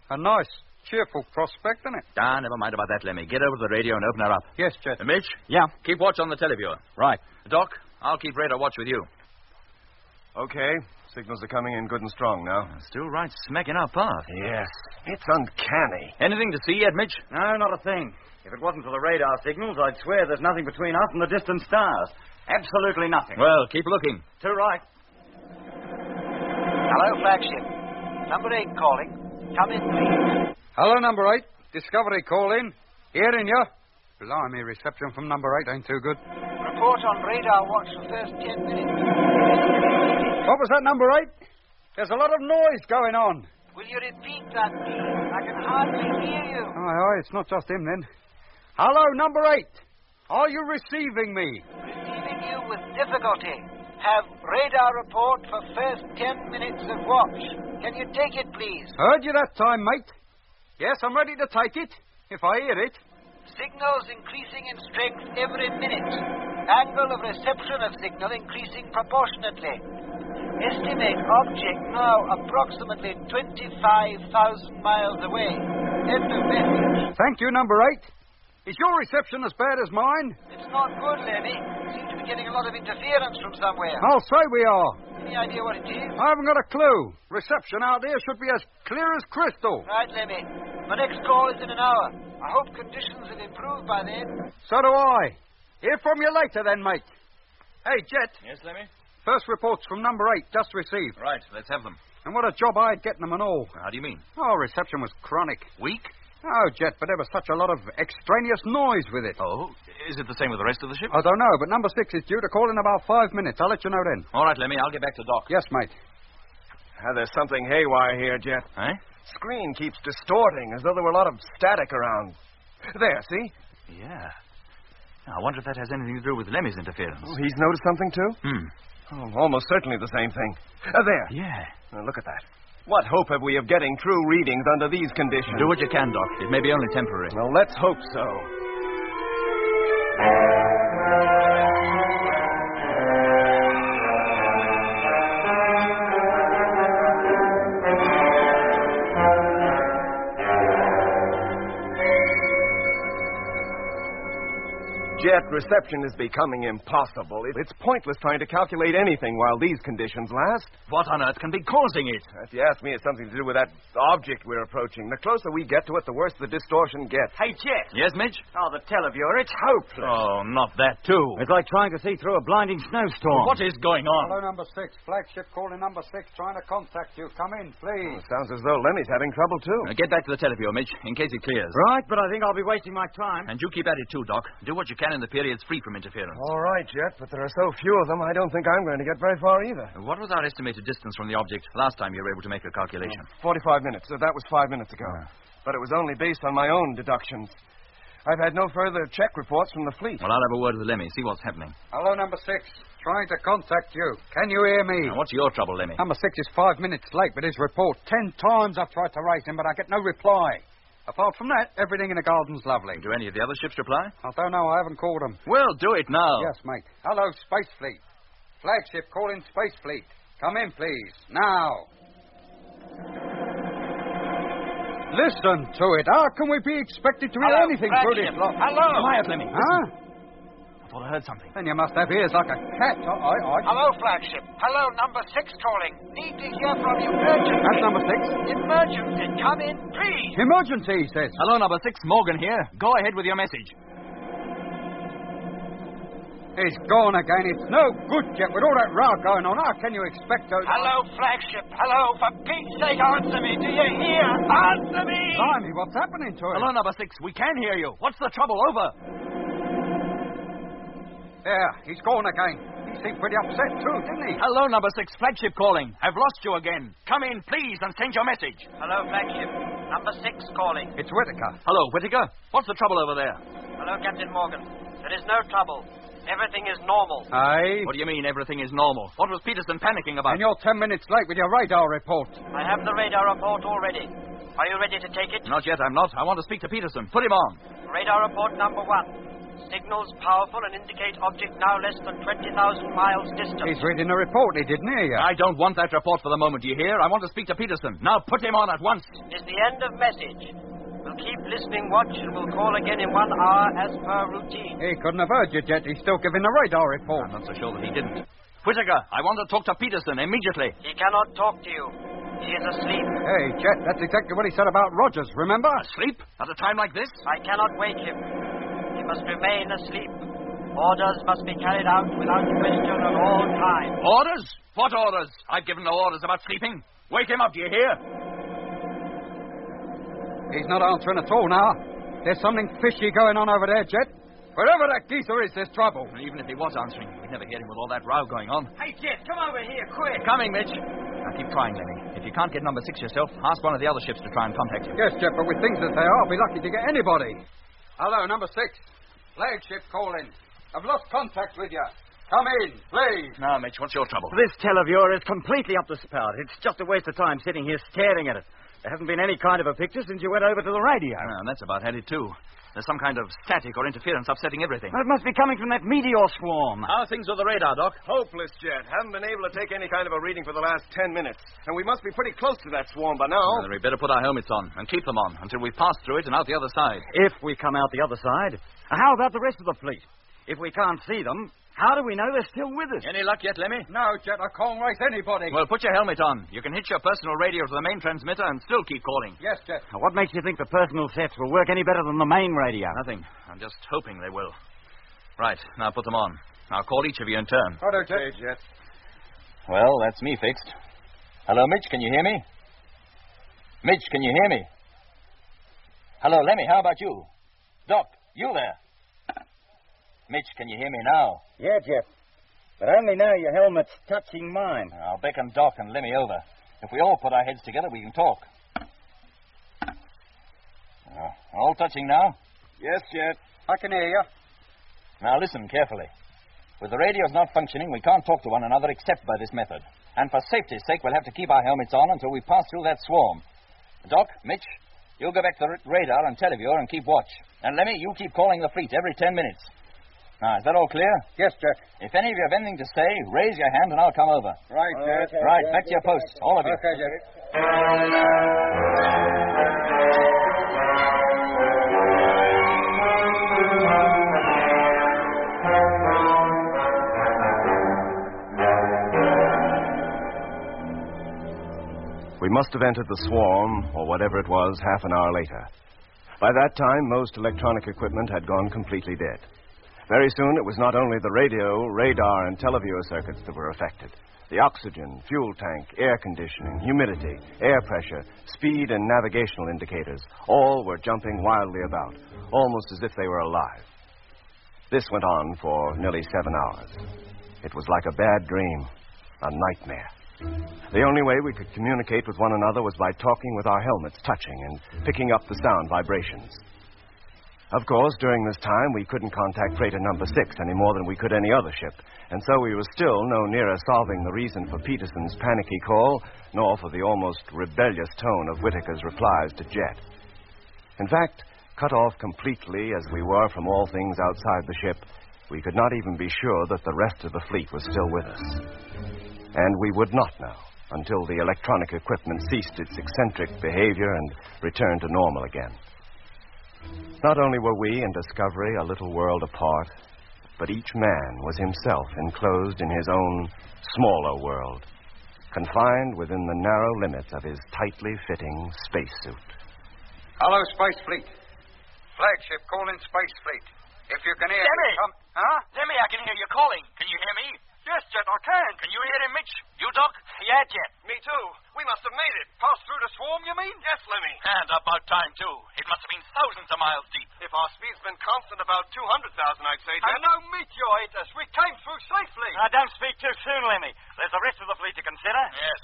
A nice, cheerful prospect, isn't it? Never mind about that, Lemmy. Get over to the radio and open her up. Yes, Jet. Mitch? Yeah? Keep watch on the televiewer. Right. Doc, I'll keep radar watch with you. Okay. Signals are coming in good and strong now. Still right smack in our path. Yes. It's uncanny. Anything to see yet, Mitch? No, not a thing. If it wasn't for the radar signals, I'd swear there's nothing between us and the distant stars. Absolutely nothing. Well, keep looking. Too right. Hello, flagship. Number 8 calling. Come in, please. Hello, number 8. Discovery call in. Hearing you. Blimey, reception from number 8 ain't too good. Report on radar watch for first 10 minutes. What was that, number 8? There's a lot of noise going on. Will you repeat that, please? I can hardly hear you. Aye, it's not just him, then. Hello, number 8. Are you receiving me? Receiving you with difficulty. Have radar report for first 10 minutes of watch. Can you take it, please? Heard you that time, mate. Yes, I'm ready to take it, if I hear it. Signals increasing in strength every minute. Angle of reception of signal increasing proportionately. Estimate object now approximately 25,000 miles away. End of message. Thank you, number 8. Is your reception as bad as mine? It's not good, Lemmy. Seem to be getting a lot of interference from somewhere. I'll say we are. Any idea what it is? I haven't got a clue. Reception out there should be as clear as crystal. Right, Lemmy. My next call is in an hour. I hope conditions have improved by then. So do I. Hear from you later, then, mate. Hey, Jet. Yes, Lemmy? First reports from number 8, just received. Right, let's have them. And what a job I had getting them and all. How do you mean? Oh, reception was chronic. Weak? Oh, Jet, but there was such a lot of extraneous noise with it. Oh, is it the same with the rest of the ship? I don't know, but number 6 is due to call in about 5 minutes. I'll let you know then. All right, Lemmy, I'll get back to Doc. Yes, mate. There's something haywire here, Jet. Eh? Screen keeps distorting, as though there were a lot of static around. There, see? Yeah. Now, I wonder if that has anything to do with Lemmy's interference. Oh, he's noticed something, too? Oh, almost certainly the same thing. There. Yeah. Look at that. What hope have we of getting true readings under these conditions? Do what you can, Doc. It may be only temporary. Well, let's hope so. Jet, reception is becoming impossible. It's pointless trying to calculate anything while these conditions last. What on earth can be causing it? If you ask me, it's something to do with that object we're approaching. The closer we get to it, the worse the distortion gets. Hey, Jet. Yes, Mitch? Oh, the televiewer, it's hopeless. Oh, not that, too. It's like trying to see through a blinding snowstorm. What is going on? Hello, number 6. Flagship calling number 6, trying to contact you. Come in, please. Sounds as though Lemmy's having trouble, too. Get back to the televiewer, Mitch, in case it clears. Right, but I think I'll be wasting my time. And you keep at it, too, Doc. Do what you can in the periods free from interference. All right, Jet, but there are so few of them, I don't think I'm going to get very far either. What was our estimated distance from the object last time you were able to make a calculation? 45 minutes. That was 5 minutes ago. But it was only based on my own deductions. I've had no further check reports from the fleet. Well, I'll have a word with Lemmy, see what's happening. Hello, number 6. Trying to contact you. Can you hear me? Now, what's your trouble, Lemmy? Number 6 is 5 minutes late with his report. 10 times I've tried to raise him, but I get no reply. Apart from that, everything in the garden's lovely. Do any of the other ships reply? I don't know. I haven't called them. Well, do it now. Yes, mate. Hello, Space Fleet. Flagship calling Space Fleet. Come in, please. Now. Listen to it. How can we be expected to hear anything through this lot? Hello. Quiet, Lemmy. Huh? thought I heard something. Then you must have ears like a cat. Hello, flagship. Hello, number 6 calling. Need to hear from you urgently. That's number 6. Emergency. Come in, please. Emergency, he says. Hello, number 6. Morgan here. Go ahead with your message. He's gone again. It's no good, Jet. With all that row going on, how can you expect to... Hello, flagship. Hello. For Pete's sake, answer me. Do you hear? Answer me. Blimey, what's happening to him? Hello, number 6. We can hear you. What's the trouble? Over. There, he's gone again. He seemed pretty upset, too, didn't he? Hello, number 6. Flagship calling. I've lost you again. Come in, please, and send your message. Hello, flagship. Number 6 calling. It's Whitaker. Hello, Whitaker. What's the trouble over there? Hello, Captain Morgan. There is no trouble. Everything is normal. Aye? What do you mean, everything is normal? What was Peterson panicking about? And you're 10 minutes late with your radar report. I have the radar report already. Are you ready to take it? Not yet, I'm not. I want to speak to Peterson. Put him on. Radar report number 1. Signals powerful and indicate object now less than 20,000 miles distant. He's reading the report. He didn't hear you. I don't want that report for the moment, do you hear? I want to speak to Peterson. Now put him on at once. Is the end of message. We'll keep listening watch and we'll call again in 1 hour as per routine. He couldn't have heard you, Jet. He's still giving the radar report. I'm not so sure that he didn't. Whitaker, I want to talk to Peterson immediately. He cannot talk to you. He is asleep. Hey, Jet, that's exactly what he said about Rogers, remember? Asleep? At a time like this? I cannot wake him. He must remain asleep. Orders must be carried out without question at all times. Orders? What orders? I've given no orders about sleeping. Wake him up, do you hear? He's not answering at all now. There's something fishy going on over there, Jet. Wherever that geezer is, there's trouble. And even if he was answering, we'd never hear him with all that row going on. Hey, Jet, come over here, quick. Coming, Mitch. Now keep trying, Lenny. If you can't get number 6 yourself, ask one of the other ships to try and contact you. Yes, Jet, but with things as they are, I'll be lucky to get anybody. Hello, number 6. Flagship calling. I've lost contact with you. Come in, please. Now, Mitch, what's your trouble? This tel of yours is completely up the spout. It's just a waste of time sitting here staring at it. There hasn't been any kind of a picture since you went over to the radio. And that's about had it, too. There's some kind of static or interference upsetting everything. Well, it must be coming from that meteor swarm. How are things with the radar, Doc? Hopeless, Jet. Haven't been able to take any kind of a reading for the last 10 minutes. And we must be pretty close to that swarm by now. Then we better put our helmets on and keep them on until we've passed through it and out the other side. If we come out the other side. How about the rest of the fleet? If we can't see them, how do we know they're still with us? Any luck yet, Lemmy? No, Jet, I can't race anybody. Well, put your helmet on. You can hitch your personal radio to the main transmitter and still keep calling. Yes, Jet. Now, what makes you think the personal sets will work any better than the main radio? Nothing. I'm just hoping they will. Right, now put them on. I'll call each of you in turn. Righto, Jet. Okay, Jet. Well, that's me fixed. Hello, Mitch, can you hear me? Mitch, can you hear me? Hello, Lemmy, how about you? Doc, you there? Mitch, can you hear me now? Yeah, Jeff. But only now your helmet's touching mine. I'll beckon Doc and Lemmy over. If we all put our heads together, we can talk. All touching now? Yes, Jet. I can hear you. Now listen carefully. With the radios not functioning, we can't talk to one another except by this method. And for safety's sake, we'll have to keep our helmets on until we pass through that swarm. Doc, Mitch, you'll go back to the radar and televiewer and keep watch. And Lemmy, you keep calling the fleet every 10 minutes. Now, is that all clear? Yes, Jack. If any of you have anything to say, raise your hand and I'll come over. Right, Jack. Okay, right, back to your posts, all of you. Okay, Jack. We must have entered the swarm, or whatever it was, half an hour later. By that time, most electronic equipment had gone completely dead. Very soon, it was not only the radio, radar, and televiewer circuits that were affected. The oxygen, fuel tank, air conditioning, humidity, air pressure, speed, and navigational indicators all were jumping wildly about, almost as if they were alive. This went on for nearly 7 hours. It was like a bad dream, a nightmare. The only way we could communicate with one another was by talking with our helmets touching and picking up the sound vibrations. Of course, during this time, we couldn't contact freighter number 6 any more than we could any other ship, and so we were still no nearer solving the reason for Peterson's panicky call, nor for the almost rebellious tone of Whitaker's replies to Jet. In fact, cut off completely as we were from all things outside the ship, we could not even be sure that the rest of the fleet was still with us. And we would not know until the electronic equipment ceased its eccentric behavior and returned to normal again. Not only were we and Discovery a little world apart, but each man was himself enclosed in his own smaller world, confined within the narrow limits of his tightly fitting spacesuit. Hello, Space Fleet. Flagship, call in Space Fleet. If you can hear Lemmy! me, Huh? Lemmy, I can hear you calling. Can you hear me? Yes, Jet, I can. Can you hear him, Mitch? You, Doc? Yeah, Jet. Me too. We must have made it. Passed through the swarm, you mean? Yes, Lemmy. And about time, too. It must have been thousands of miles deep. If our speed's been constant about 200,000, I'd say, And no meteor hit us. We came through safely. Don't speak too soon, Lemmy. There's the rest of the fleet to consider. Yes.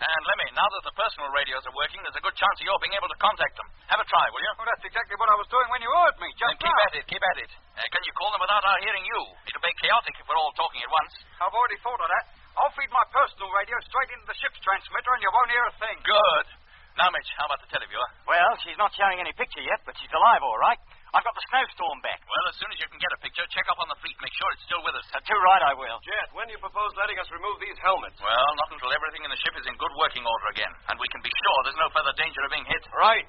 And, Lemmy, now that the personal radios are working, there's a good chance of your being able to contact them. Have a try, will you? Well, that's exactly what I was doing when you heard me, just Then keep at it. Can you call them without our hearing you? It'll be chaotic if we're all talking at once. I've already thought of that. I'll feed my personal radio straight into the ship's transmitter and you won't hear a thing. Good. Now, Mitch, how about the televiewer? Well, she's not showing any picture yet, but she's alive, all right. I've got the snowstorm back. Well, as soon as you can get a picture, check up on the fleet. Make sure it's still with us. Too right, I will. Jet, when do you propose letting us remove these helmets? Well, not until everything in the ship is in good working order again, and we can be sure there's no further danger of being hit. Right.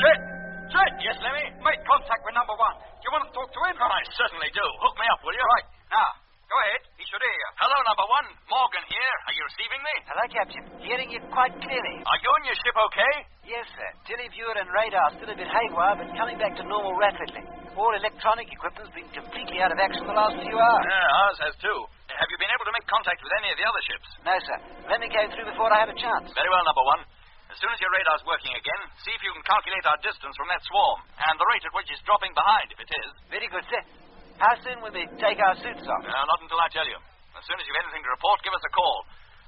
Jet! Yes, Lemmy? Make contact with number one. Do you want to talk to him? I certainly do. Hook me up, will you? Right. Now, go ahead. He should hear you. Hello, number one. Morgan here. Are you receiving me? Hello, Captain. Hearing you quite clearly. Are you and your ship okay? Yes, sir. Televiewer and radar still a bit haywire, but coming back to normal rapidly. All electronic equipment's been completely out of action the last few hours. Yeah, ours has too. Have you been able to make contact with any of the other ships? No, sir. Lemmy came through before I had a chance. Very well, number one. As soon as your radar's working again, see if you can calculate our distance from that swarm, and the rate at which it's dropping behind, if it is. Very good, sir. How soon will we take our suits off? Not until I tell you. As soon as you've anything to report, give us a call.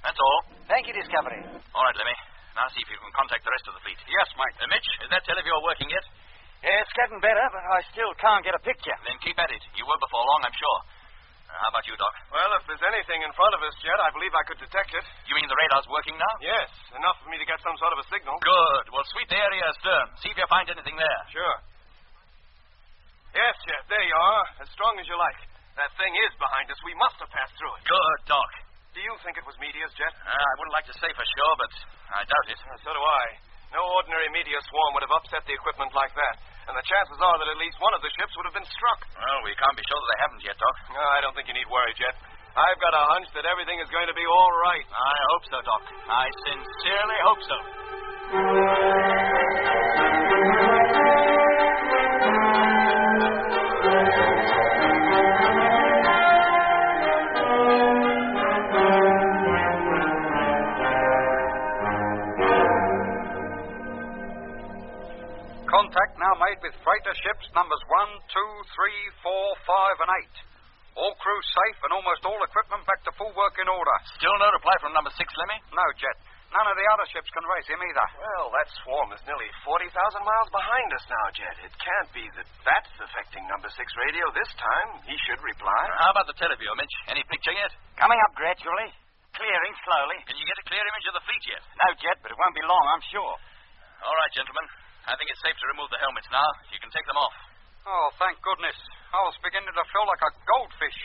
That's all. Thank you, Discovery. All right, Lemmy. Now see if you can contact the rest of the fleet. Yes, mate. Mitch, is that televiewer working yet? Yeah, it's getting better, but I still can't get a picture. Then keep at it. You will before long, I'm sure. How about you, Doc? Well, if there's anything in front of us, Jet, I believe I could detect it. You mean the radar's working now? Yes, enough for me to get some sort of a signal. Good. Well, sweep the area astern. See if you find anything there. Sure. Yes, Jet, there you are. As strong as you like. That thing is behind us. We must have passed through it. Good, Doc. Do you think it was meteors, Jet? I wouldn't like to say for sure, but I doubt it. So do I. No ordinary meteor swarm would have upset the equipment like that. And the chances are that at least one of the ships would have been struck. Well, we can't be sure that they haven't yet, Doc. No, I don't think you need worry, Jet. I've got a hunch that everything is going to be all right. I hope so, Doc. I sincerely hope so. Contact now made with freighter ships numbers 1, 2, 3, 4, 5, and 8. All crews safe and almost all equipment back to full working order. Still no reply from number 6, Lemmy? No, Jet. None of the other ships can raise him either. Well, that swarm is nearly 40,000 miles behind us now, Jet. It can't be that that's affecting number 6 radio this time. He should reply. How about the televiewer, Mitch? Any picture yet? Coming up gradually. Clearing slowly. Can you get a clear image of the fleet yet? No, Jet, but it won't be long, I'm sure. All right, gentlemen. I think it's safe to remove the helmets now. You can take them off. Oh, thank goodness. I was beginning to feel like a goldfish.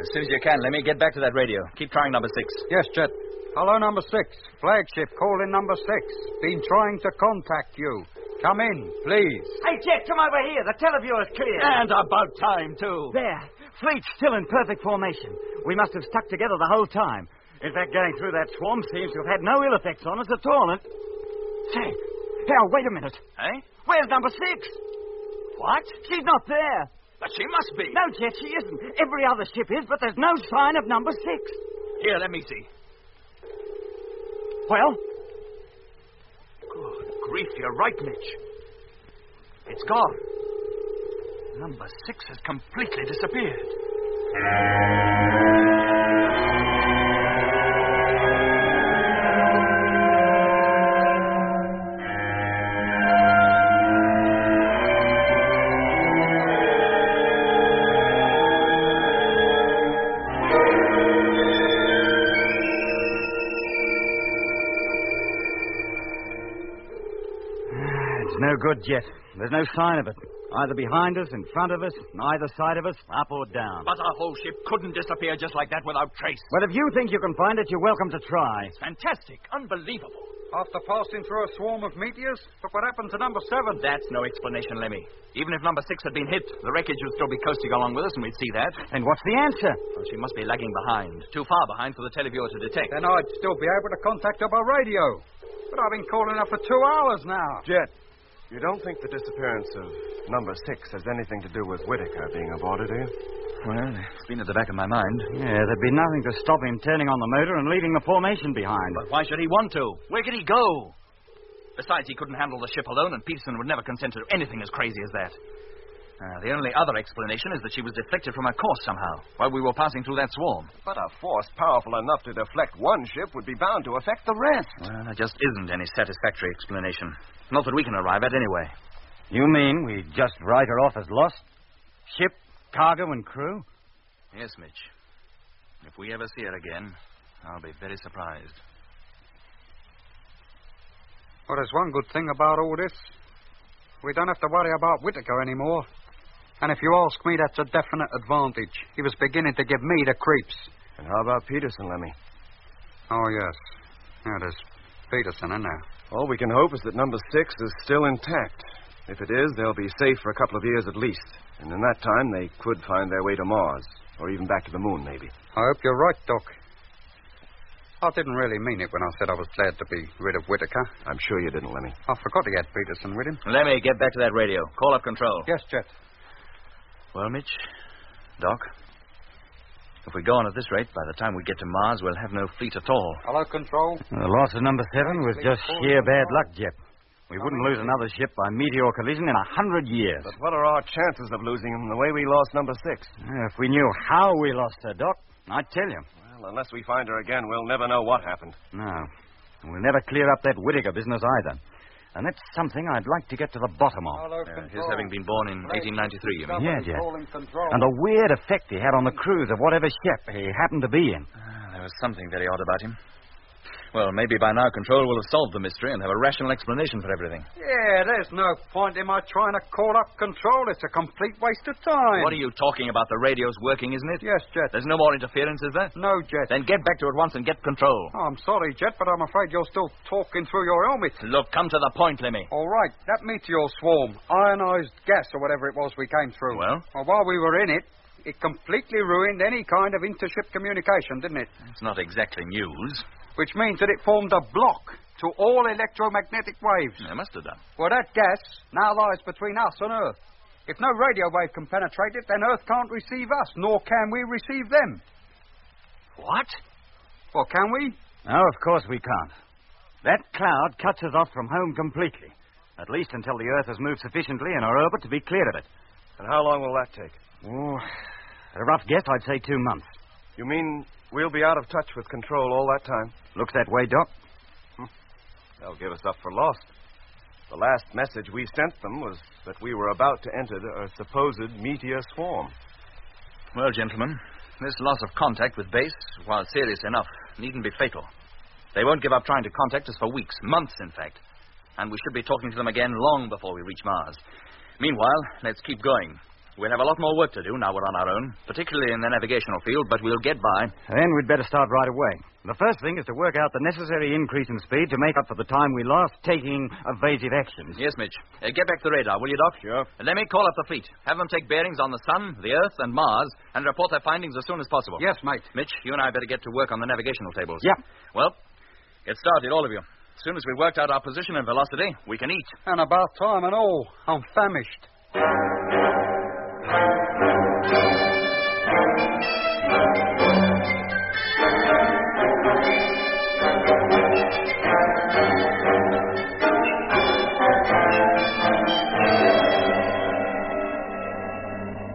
As soon as you can, Lemmy, get back to that radio. Keep trying number 6. Yes, Jet. Hello, number 6. Flagship calling number 6. Been trying to contact you. Come in, please. Hey, Jet, come over here. The televiewer's clear. And about time, too. There. Fleet's still in perfect formation. We must have stuck together the whole time. In fact, going through that swarm seems to have had no ill effects on us at all. And... Say, here, wait a minute. Eh? Where's number 6? What? She's not there. But she must be. No, Jet, she isn't. Every other ship is, but there's no sign of number 6. Here, let me see. Well? Good grief, you're right, Mitch. It's gone. Number 6 has completely disappeared. No good, Jet. There's no sign of it. Either behind us, in front of us, on either side of us, up or down. But our whole ship couldn't disappear just like that without trace. Well, if you think you can find it, you're welcome to try. It's fantastic. Unbelievable. After passing through a swarm of meteors, look what happened to number 7. That's no explanation, Lemmy. Even if number 6 had been hit, the wreckage would still be coasting along with us, and we'd see that. And what's the answer? Well, she must be lagging behind. Too far behind for the televiewer to detect. Then I'd still be able to contact her by radio. But I've been calling her for 2 hours now. Jet, you don't think the disappearance of number 6 has anything to do with Whitaker being aborted, do you? Well, it's been at the back of my mind. Yeah, there'd be nothing to stop him turning on the motor and leaving the formation behind. But why should he want to? Where could he go? Besides, he couldn't handle the ship alone, and Peterson would never consent to anything as crazy as that. The only other explanation is that she was deflected from her course somehow while we were passing through that swarm. But a force powerful enough to deflect one ship would be bound to affect the rest. Well, there just isn't any satisfactory explanation. Not that we can arrive at anyway. You mean we just write her off as lost? Ship, cargo, and crew? Yes, Mitch. If we ever see her again, I'll be very surprised. Well, there's one good thing about all this. We don't have to worry about Whitaker anymore. And if you ask me, that's a definite advantage. He was beginning to give me the creeps. And how about Peterson, Lemmy? Oh, yes. Yeah, there's Peterson in there. All we can hope is that number 6 is still intact. If it is, they'll be safe for a couple of years at least. And in that time, they could find their way to Mars. Or even back to the moon, maybe. I hope you're right, Doc. I didn't really mean it when I said I was glad to be rid of Whitaker. I'm sure you didn't, Lemmy. I forgot he had Peterson with him. Lemmy, get back to that radio. Call up control. Yes, Jet. Well, Mitch, Doc, if we go on at this rate, by the time we get to Mars, we'll have no fleet at all. Hello, control. The loss of number 7 was just sheer bad luck, Jep. We wouldn't lose another ship by meteor collision in 100 years. But what are our chances of losing him the way we lost number 6? If we knew how we lost her, Doc, I'd tell you. Well, unless we find her again, we'll never know what happened. No. We'll never clear up that Whitaker business either. And that's something I'd like to get to the bottom of. His having been born in 1893, you mean? Yeah, Jeff. And the weird effect he had on the crews of whatever ship he happened to be in. There was something very odd about him. Well, maybe by now Control will have solved the mystery and have a rational explanation for everything. Yeah, there's no point in my trying to call up Control. It's a complete waste of time. What are you talking about? The radio's working, isn't it? Yes, Jet. There's no more interference, is there? No, Jet. Then get back to it once and get Control. Oh, I'm sorry, Jet, but I'm afraid you're still talking through your helmet. Look, come to the point, Lemmy. All right, that meteor swarm, ionized gas or whatever it was we came through. Well, while we were in it, it completely ruined any kind of intership communication, didn't it? It's not exactly news. Which means that it formed a block to all electromagnetic waves. It must have done. Well, that gas now lies between us and Earth. If no radio wave can penetrate it, then Earth can't receive us, nor can we receive them. What? Well, can we? No, of course we can't. That cloud cuts us off from home completely. At least until the Earth has moved sufficiently in our orbit to be clear of it. And how long will that take? Oh, a rough guess, I'd say 2 months. You mean we'll be out of touch with Control all that time? Looks that way, Doc. They'll give us up for lost. The last message we sent them was that we were about to enter a supposed meteor swarm. Well, gentlemen, this loss of contact with base, while serious enough, needn't be fatal. They won't give up trying to contact us for weeks, months, in fact. And we should be talking to them again long before we reach Mars. Meanwhile, let's keep going. We'll have a lot more work to do now we're on our own, particularly in the navigational field, but we'll get by. Then we'd better start right away. The first thing is to work out the necessary increase in speed to make up for the time we lost taking evasive actions. Yes, Mitch. Get back to the radar, will you, Doc? Sure. Let me call up the fleet. Have them take bearings on the Sun, the Earth, and Mars, and report their findings as soon as possible. Yes, mate. Mitch, you and I better get to work on the navigational tables. Yeah. Well, get started, all of you. As soon as we've worked out our position and velocity, we can eat. And about time and all. I'm famished.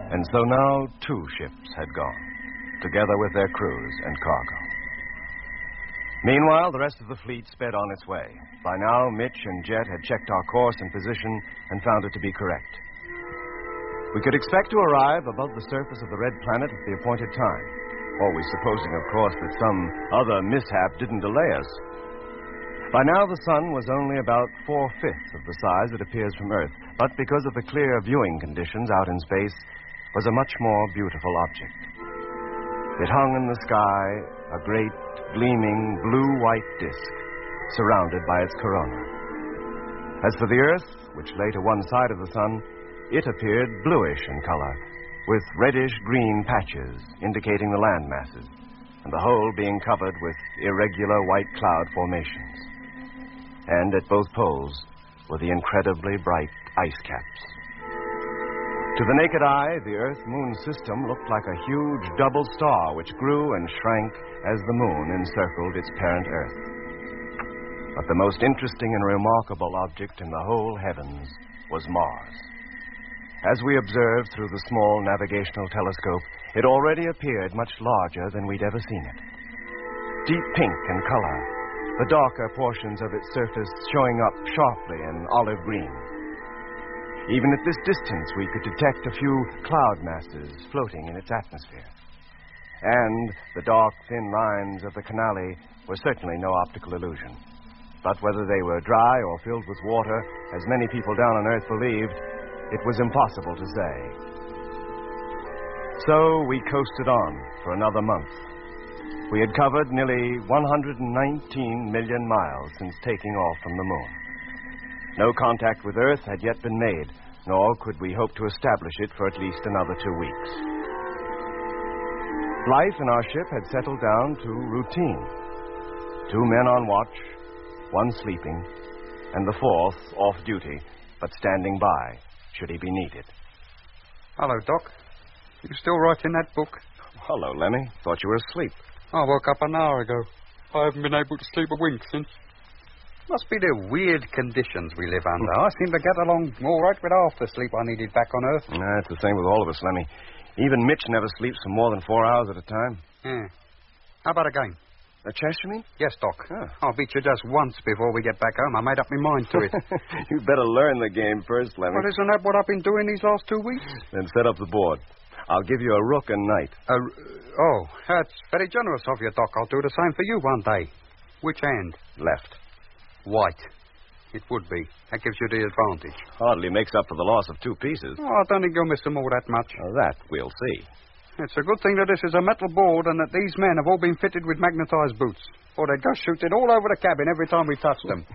And so now 2 ships had gone, together with their crews and cargo. Meanwhile, the rest of the fleet sped on its way. By now, Mitch and Jet had checked our course and position and found it to be correct. We could expect to arrive above the surface of the red planet at the appointed time, always supposing, of course, that some other mishap didn't delay us. By now, the sun was only about 4/5 of the size it appears from Earth, but because of the clear viewing conditions out in space, was a much more beautiful object. It hung in the sky, a great, gleaming, blue-white disk, surrounded by its corona. As for the Earth, which lay to one side of the sun, it appeared bluish in color, with reddish-green patches indicating the land masses, and the whole being covered with irregular white cloud formations. And at both poles were the incredibly bright ice caps. To the naked eye, the Earth-Moon system looked like a huge double star which grew and shrank as the moon encircled its parent Earth. But the most interesting and remarkable object in the whole heavens was Mars. As we observed through the small navigational telescope, it already appeared much larger than we'd ever seen it. Deep pink in color, the darker portions of its surface showing up sharply in olive green. Even at this distance, we could detect a few cloud masses floating in its atmosphere. And the dark, thin lines of the canali were certainly no optical illusion. But whether they were dry or filled with water, as many people down on Earth believed, it was impossible to say. So we coasted on for another month. We had covered nearly 119 million miles since taking off from the moon. No contact with Earth had yet been made, nor could we hope to establish it for at least another 2 weeks. Life in our ship had settled down to routine. 2 men on watch, 1 sleeping, and the 4th off duty, but standing by should he be needed. Hello, Doc. You still writing that book? Hello, Lemmy. Thought you were asleep. I woke up an hour ago. I haven't been able to sleep a wink since. Must be the weird conditions we live under. I seem to get along all right with half the sleep I needed back on Earth. It's the same with all of us, Lemmy. Even Mitch never sleeps for more than 4 hours at a time. Yeah. How about a game? A chess, you mean? Yes, Doc. Oh. I'll beat you just once before we get back home. I made up my mind to it. You'd better learn the game first, Lemmy. Well, isn't that what I've been doing these last 2 weeks? Then set up the board. I'll give you a rook and knight. Oh, that's very generous of you, Doc. I'll do the same for you one day. Which hand? Left. White. It would be. That gives you the advantage. Hardly makes up for the loss of 2 pieces. Oh, I don't think you'll miss them all that much. That we'll see. It's a good thing that this is a metal board and that these men have all been fitted with magnetized boots. Or they'd go shooting all over the cabin every time we touched them.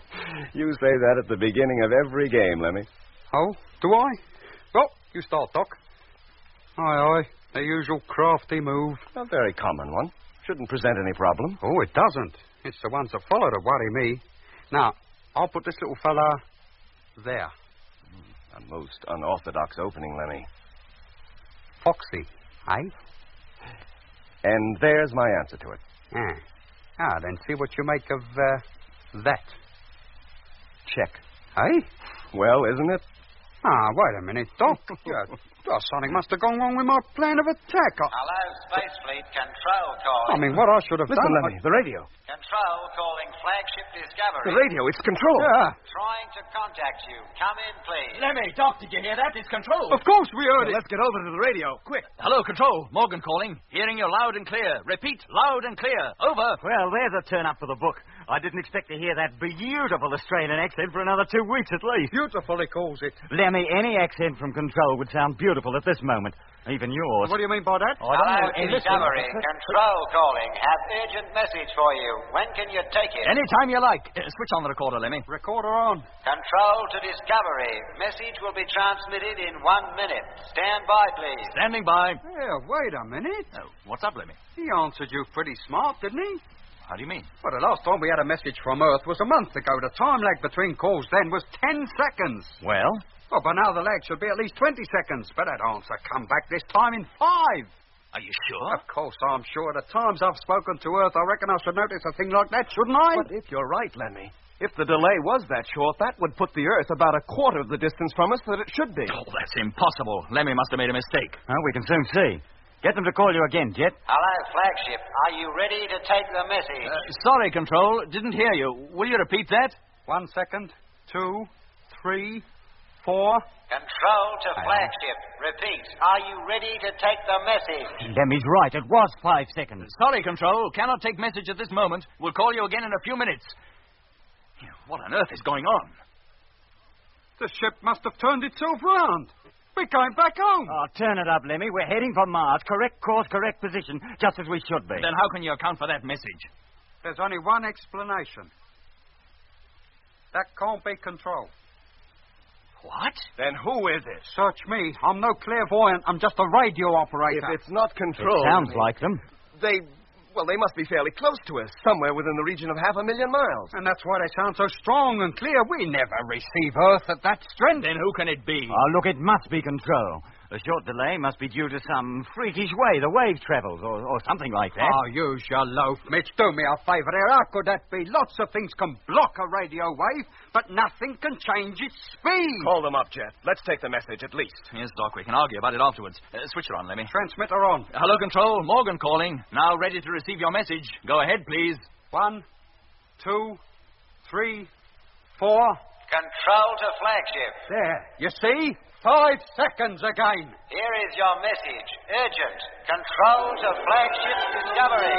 You say that at the beginning of every game, Lemmy. Oh, do I? Well, you start, Doc. Aye. The usual crafty move. A very common one. Shouldn't present any problem. Oh, it doesn't. It's the ones that follow that worry me. Now, I'll put this little fella there. A most unorthodox opening, Lemmy. Foxy, eh? And there's my answer to it. Then see what you make of that. Check. Eh? Well, isn't it? Wait a minute, Doc. Something must have gone wrong with my plan of attack. Hello, Space Fleet. Control calling. I mean, what I should have Listen, done... Lemmy, the radio. Control calling flagship Discovery. The radio, it's Control. Yeah. Trying to contact you. Come in, please. Lemmy, Doc, did you hear that? It's Control. Of course we heard it. Let's get over to the radio. Quick. Hello, Control. Morgan calling. Hearing you loud and clear. Repeat, loud and clear. Over. Well, there's a turn up for the book. I didn't expect to hear that beautiful Australian accent for another 2 weeks at least. Beautiful, he calls it. Lemmy, any accent from Control would sound beautiful at this moment. Even yours. What do you mean by that? I don't know. Discovery. Control calling. Have urgent message for you. When can you take it? Anytime you like. Switch on the recorder, Lemmy. Recorder on. Control to Discovery. Message will be transmitted in 1 minute. Stand by, please. Standing by. Yeah, wait a minute. Oh, what's up, Lemmy? He answered you pretty smart, didn't he? How do you mean? Well, the last time we had a message from Earth was a month ago. The time lag between calls then was 10 seconds. Well? Oh, but now the lag should be at least 20 seconds. But that answer come back this time in 5. Are you sure? Of course I'm sure. The times I've spoken to Earth, I reckon I should notice a thing like that, shouldn't I? But if you're right, Lemmy, if the delay was that short, that would put the Earth about a quarter of the distance from us that it should be. Oh, that's impossible. Lemmy must have made a mistake. Oh, we can soon see. Get them to call you again, Jet. Hello, flagship. Are you ready to take the message? Sorry, Control. Didn't hear you. Will you repeat that? 1 second. 2, 3, 4. Control to flagship. Repeat. Are you ready to take the message? Lemmy's right. It was 5 seconds. Sorry, Control. Cannot take message at this moment. We'll call you again in a few minutes. What on earth is going on? The ship must have turned itself round. We're going back home. Oh, turn it up, Lemmy. We're heading for Mars. Correct course, correct position, just as we should be. Then how can you account for that message? There's only one explanation. That can't be control. What? Then who is it? Search me. I'm no clairvoyant. I'm just a radio operator. If it's not control... It sounds like them. They must be fairly close to us, somewhere within the region of 500,000 miles. And that's why they sound so strong and clear. We never receive Earth at that strength. Then who can it be? Oh, look, it must be control. The short delay must be due to some freakish way the wave travels, or something like that. Oh, use your loaf, Mitch. Do me a favour there. How could that be? Lots of things can block a radio wave, but nothing can change its speed. Call them up, Jet. Let's take the message, at least. Yes, Doc, we can argue about it afterwards. Switch her on, Lemmy. Transmitter on. Hello, Control. Morgan calling. Now ready to receive your message. Go ahead, please. 1, 2, 3, 4. Control to flagship. There. You see? 5 seconds again. Here is your message. Urgent. Control to flagship Discovery.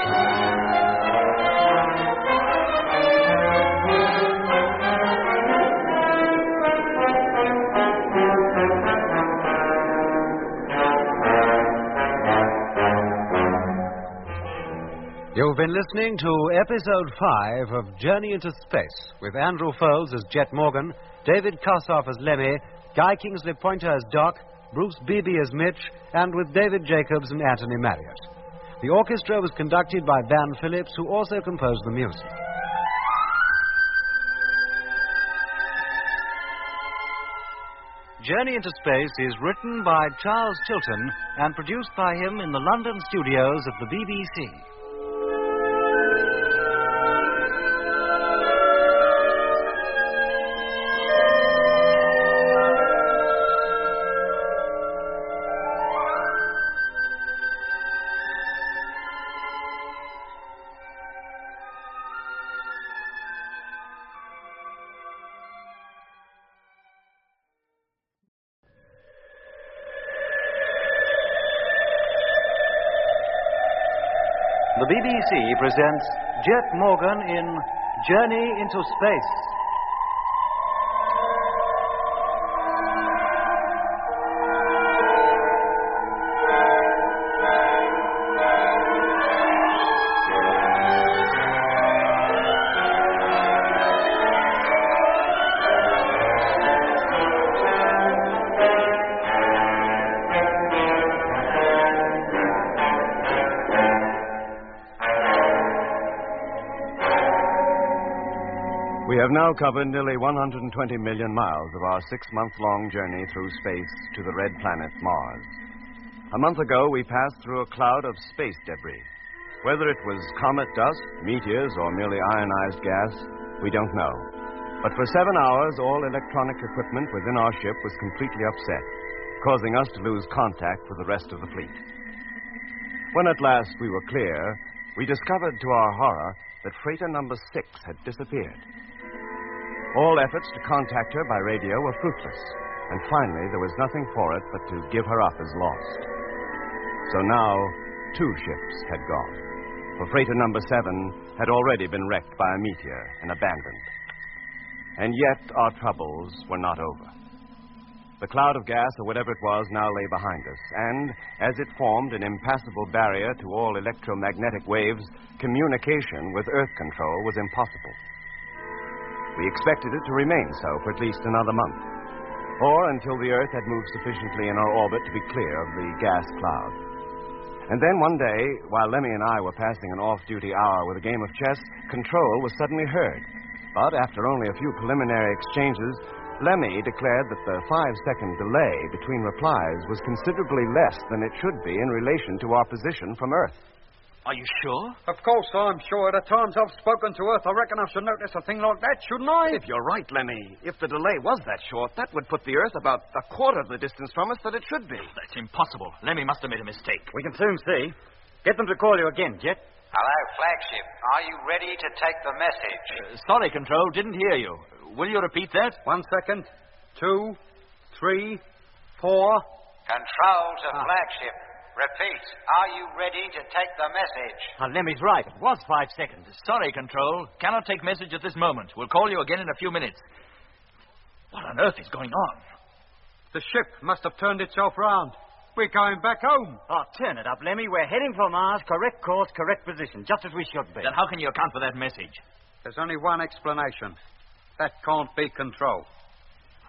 You've been listening to Episode 5 of Journey into Space with Andrew Foles as Jet Morgan, David Kossoff as Lemmy, Guy Kingsley Pointer as Doc, Bruce Beebe as Mitch, and with David Jacobs and Anthony Marriott. The orchestra was conducted by Van Phillips, who also composed the music. Journey into Space is written by Charles Chilton and produced by him in the London studios of the BBC. The BBC presents Jet Morgan in Journey into Space. We have now covered nearly 120 million miles of our 6-month-long journey through space to the red planet Mars. A month ago, we passed through a cloud of space debris. Whether it was comet dust, meteors, or merely ionized gas, we don't know. But for 7 hours, all electronic equipment within our ship was completely upset, causing us to lose contact with the rest of the fleet. When at last we were clear, we discovered to our horror that freighter number 6 had disappeared. All efforts to contact her by radio were fruitless, and finally there was nothing for it but to give her up as lost. So now, 2 ships had gone, for freighter number 7 had already been wrecked by a meteor and abandoned. And yet our troubles were not over. The cloud of gas, or whatever it was, now lay behind us, and as it formed an impassable barrier to all electromagnetic waves, communication with Earth control was impossible. We expected it to remain so for at least another month, or until the Earth had moved sufficiently in our orbit to be clear of the gas cloud. And then one day, while Lemmy and I were passing an off-duty hour with a game of chess, control was suddenly heard. But after only a few preliminary exchanges, Lemmy declared that the 5-second delay between replies was considerably less than it should be in relation to our position from Earth. Are you sure? Of course I'm sure. At the times I've spoken to Earth, I reckon I should notice a thing like that, shouldn't I? If you're right, Lemmy, if the delay was that short, that would put the Earth about a quarter of the distance from us that it should be. That's impossible. Lemmy must have made a mistake. We can soon see. Get them to call you again, Jet. Hello, flagship. Are you ready to take the message? Sorry, Control. Didn't hear you. Will you repeat that? 1 second. 2, 3, 4. Control to flagship. Repeat, are you ready to take the message? Lemmy's right. It was 5 seconds. Sorry, Control. Cannot take message at this moment. We'll call you again in a few minutes. What on earth is going on? The ship must have turned itself round. We're going back home. Oh, turn it up, Lemmy. We're heading for Mars. Correct course, correct position. Just as we should be. Then how can you account for that message? There's only one explanation. That can't be Control.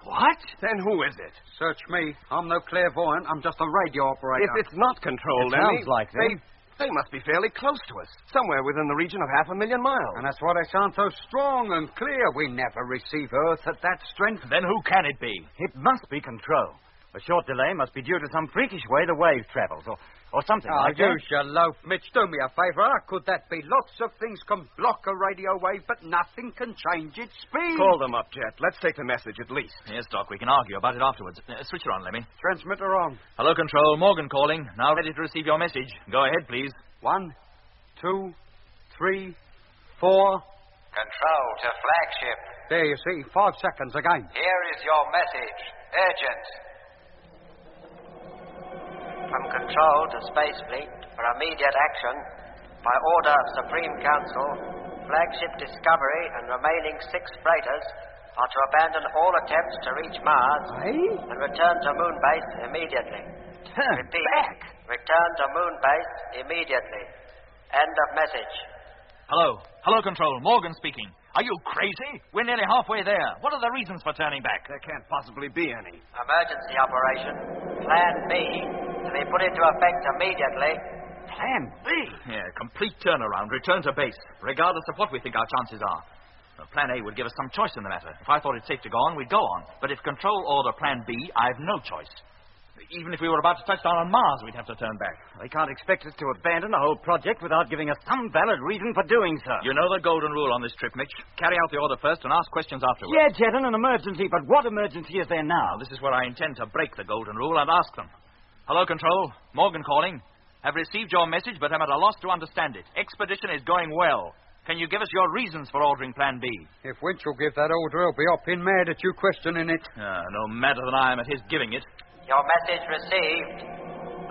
What? Then who is it? Search me. I'm no clairvoyant. I'm just a radio operator. If it's not Control, It then sounds like it. They must be fairly close to us, somewhere within the region of 500,000 miles. And that's why they sound so strong and clear. We never receive Earth at that strength. Then who can it be? It must be Control. A short delay must be due to some freakish way the wave travels, or something like that. You loaf, Mitch. Do me a favour. How could that be? Lots of things can block a radio wave, but nothing can change its speed. Call them up, Jet. Let's take the message at least. Yes, Doc, we can argue about it afterwards. Switch her on, Lemmy. Transmitter on. Hello, Control. Morgan calling. Now ready to receive your message. Go ahead, please. 1, 2, 3, 4. Control to flagship. There, you see. 5 seconds again. Here is your message. Urgent. From Control to Space Fleet for immediate action, by order of Supreme Council, flagship Discovery and remaining 6 freighters are to abandon all attempts to reach Mars and return to Moon Base immediately. Repeat, return to Moon Base immediately. End of message. Hello. Hello, Control. Morgan speaking. Are you crazy? We're nearly halfway there. What are the reasons for turning back? There can't possibly be any. Emergency operation. Plan B to be put into effect immediately. Plan B? Yeah, complete turnaround. Return to base, regardless of what we think our chances are. Plan A would give us some choice in the matter. If I thought it safe to go on, we'd go on. But if Control order Plan B, I've no choice. Even if we were about to touch down on Mars, we'd have to turn back. They can't expect us to abandon the whole project without giving us some valid reason for doing so. You know the golden rule on this trip, Mitch. Carry out the order first and ask questions afterwards. Yeah, Jet, in an emergency, but what emergency is there now? This is where I intend to break the golden rule and ask them. Hello, Control. Morgan calling. Have received your message, but am at a loss to understand it. Expedition is going well. Can you give us your reasons for ordering Plan B? If Winch will give that order, he'll be up in mad at you questioning it. No madder than I am at his giving it. Your message received.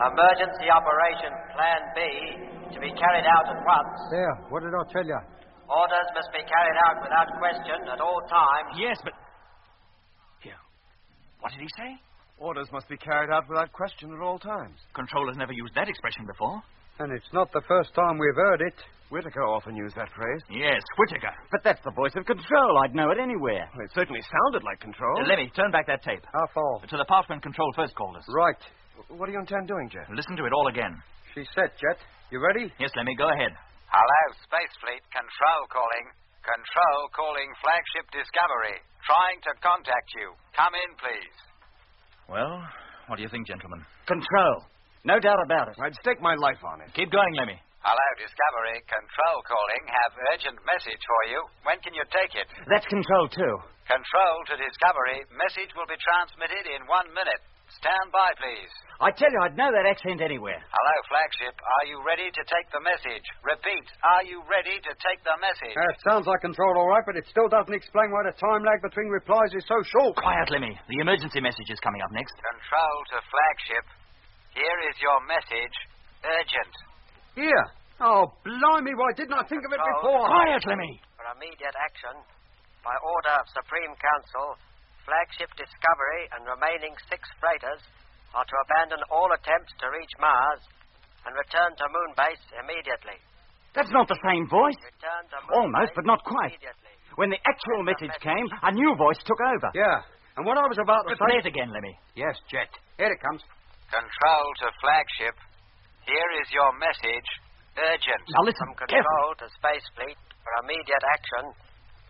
Emergency operation Plan B to be carried out at once. There, what did I tell you? Orders must be carried out without question at all times. Yes, but... Here. What did he say? Orders must be carried out without question at all times. Control has never used that expression before. And it's not the first time we've heard it. Whitaker often used that phrase. Yes, Whitaker. But that's the voice of Control. I'd know it anywhere. Well, it certainly sounded like Control. Lemmy, turn back that tape. How far? To the part when Control first called us. Right. What do you intend doing, Jet? Listen to it all again. She's set, Jet. You ready? Yes, Lemmy, go ahead. Hello, Space Fleet. Control calling. Control calling flagship Discovery. Trying to contact you. Come in, please. Well, what do you think, gentlemen? Control. No doubt about it. I'd stake my life on it. Keep going, Lemmy. Hello, Discovery. Control calling. Have urgent message for you. When can you take it? That's Control, too. Control to Discovery. Message will be transmitted in 1 minute. Stand by, please. I tell you, I'd know that accent anywhere. Hello, flagship. Are you ready to take the message? Repeat. Are you ready to take the message? It sounds like Control all right, but it still doesn't explain why the time lag between replies is so short. Quiet, Lemmy. The emergency message is coming up next. Control to flagship. Here is your message. Urgent. Here. Oh, blimey, why didn't I think of it before? Quiet, Lemmy. For immediate action, by order of Supreme Council, flagship Discovery and remaining 6 freighters are to abandon all attempts to reach Mars and return to Moon Base immediately. That's not the same voice. Return to Moon Almost, Base but not quite. immediately. When the actual message came, a new voice took over. Yeah, and what I was about to Play say... it again, Lemmy. Yes, Jet. Here it comes. Control to flagship. Here is your message. Urgent. Now listen, From carefully. Control to Space Fleet for immediate action,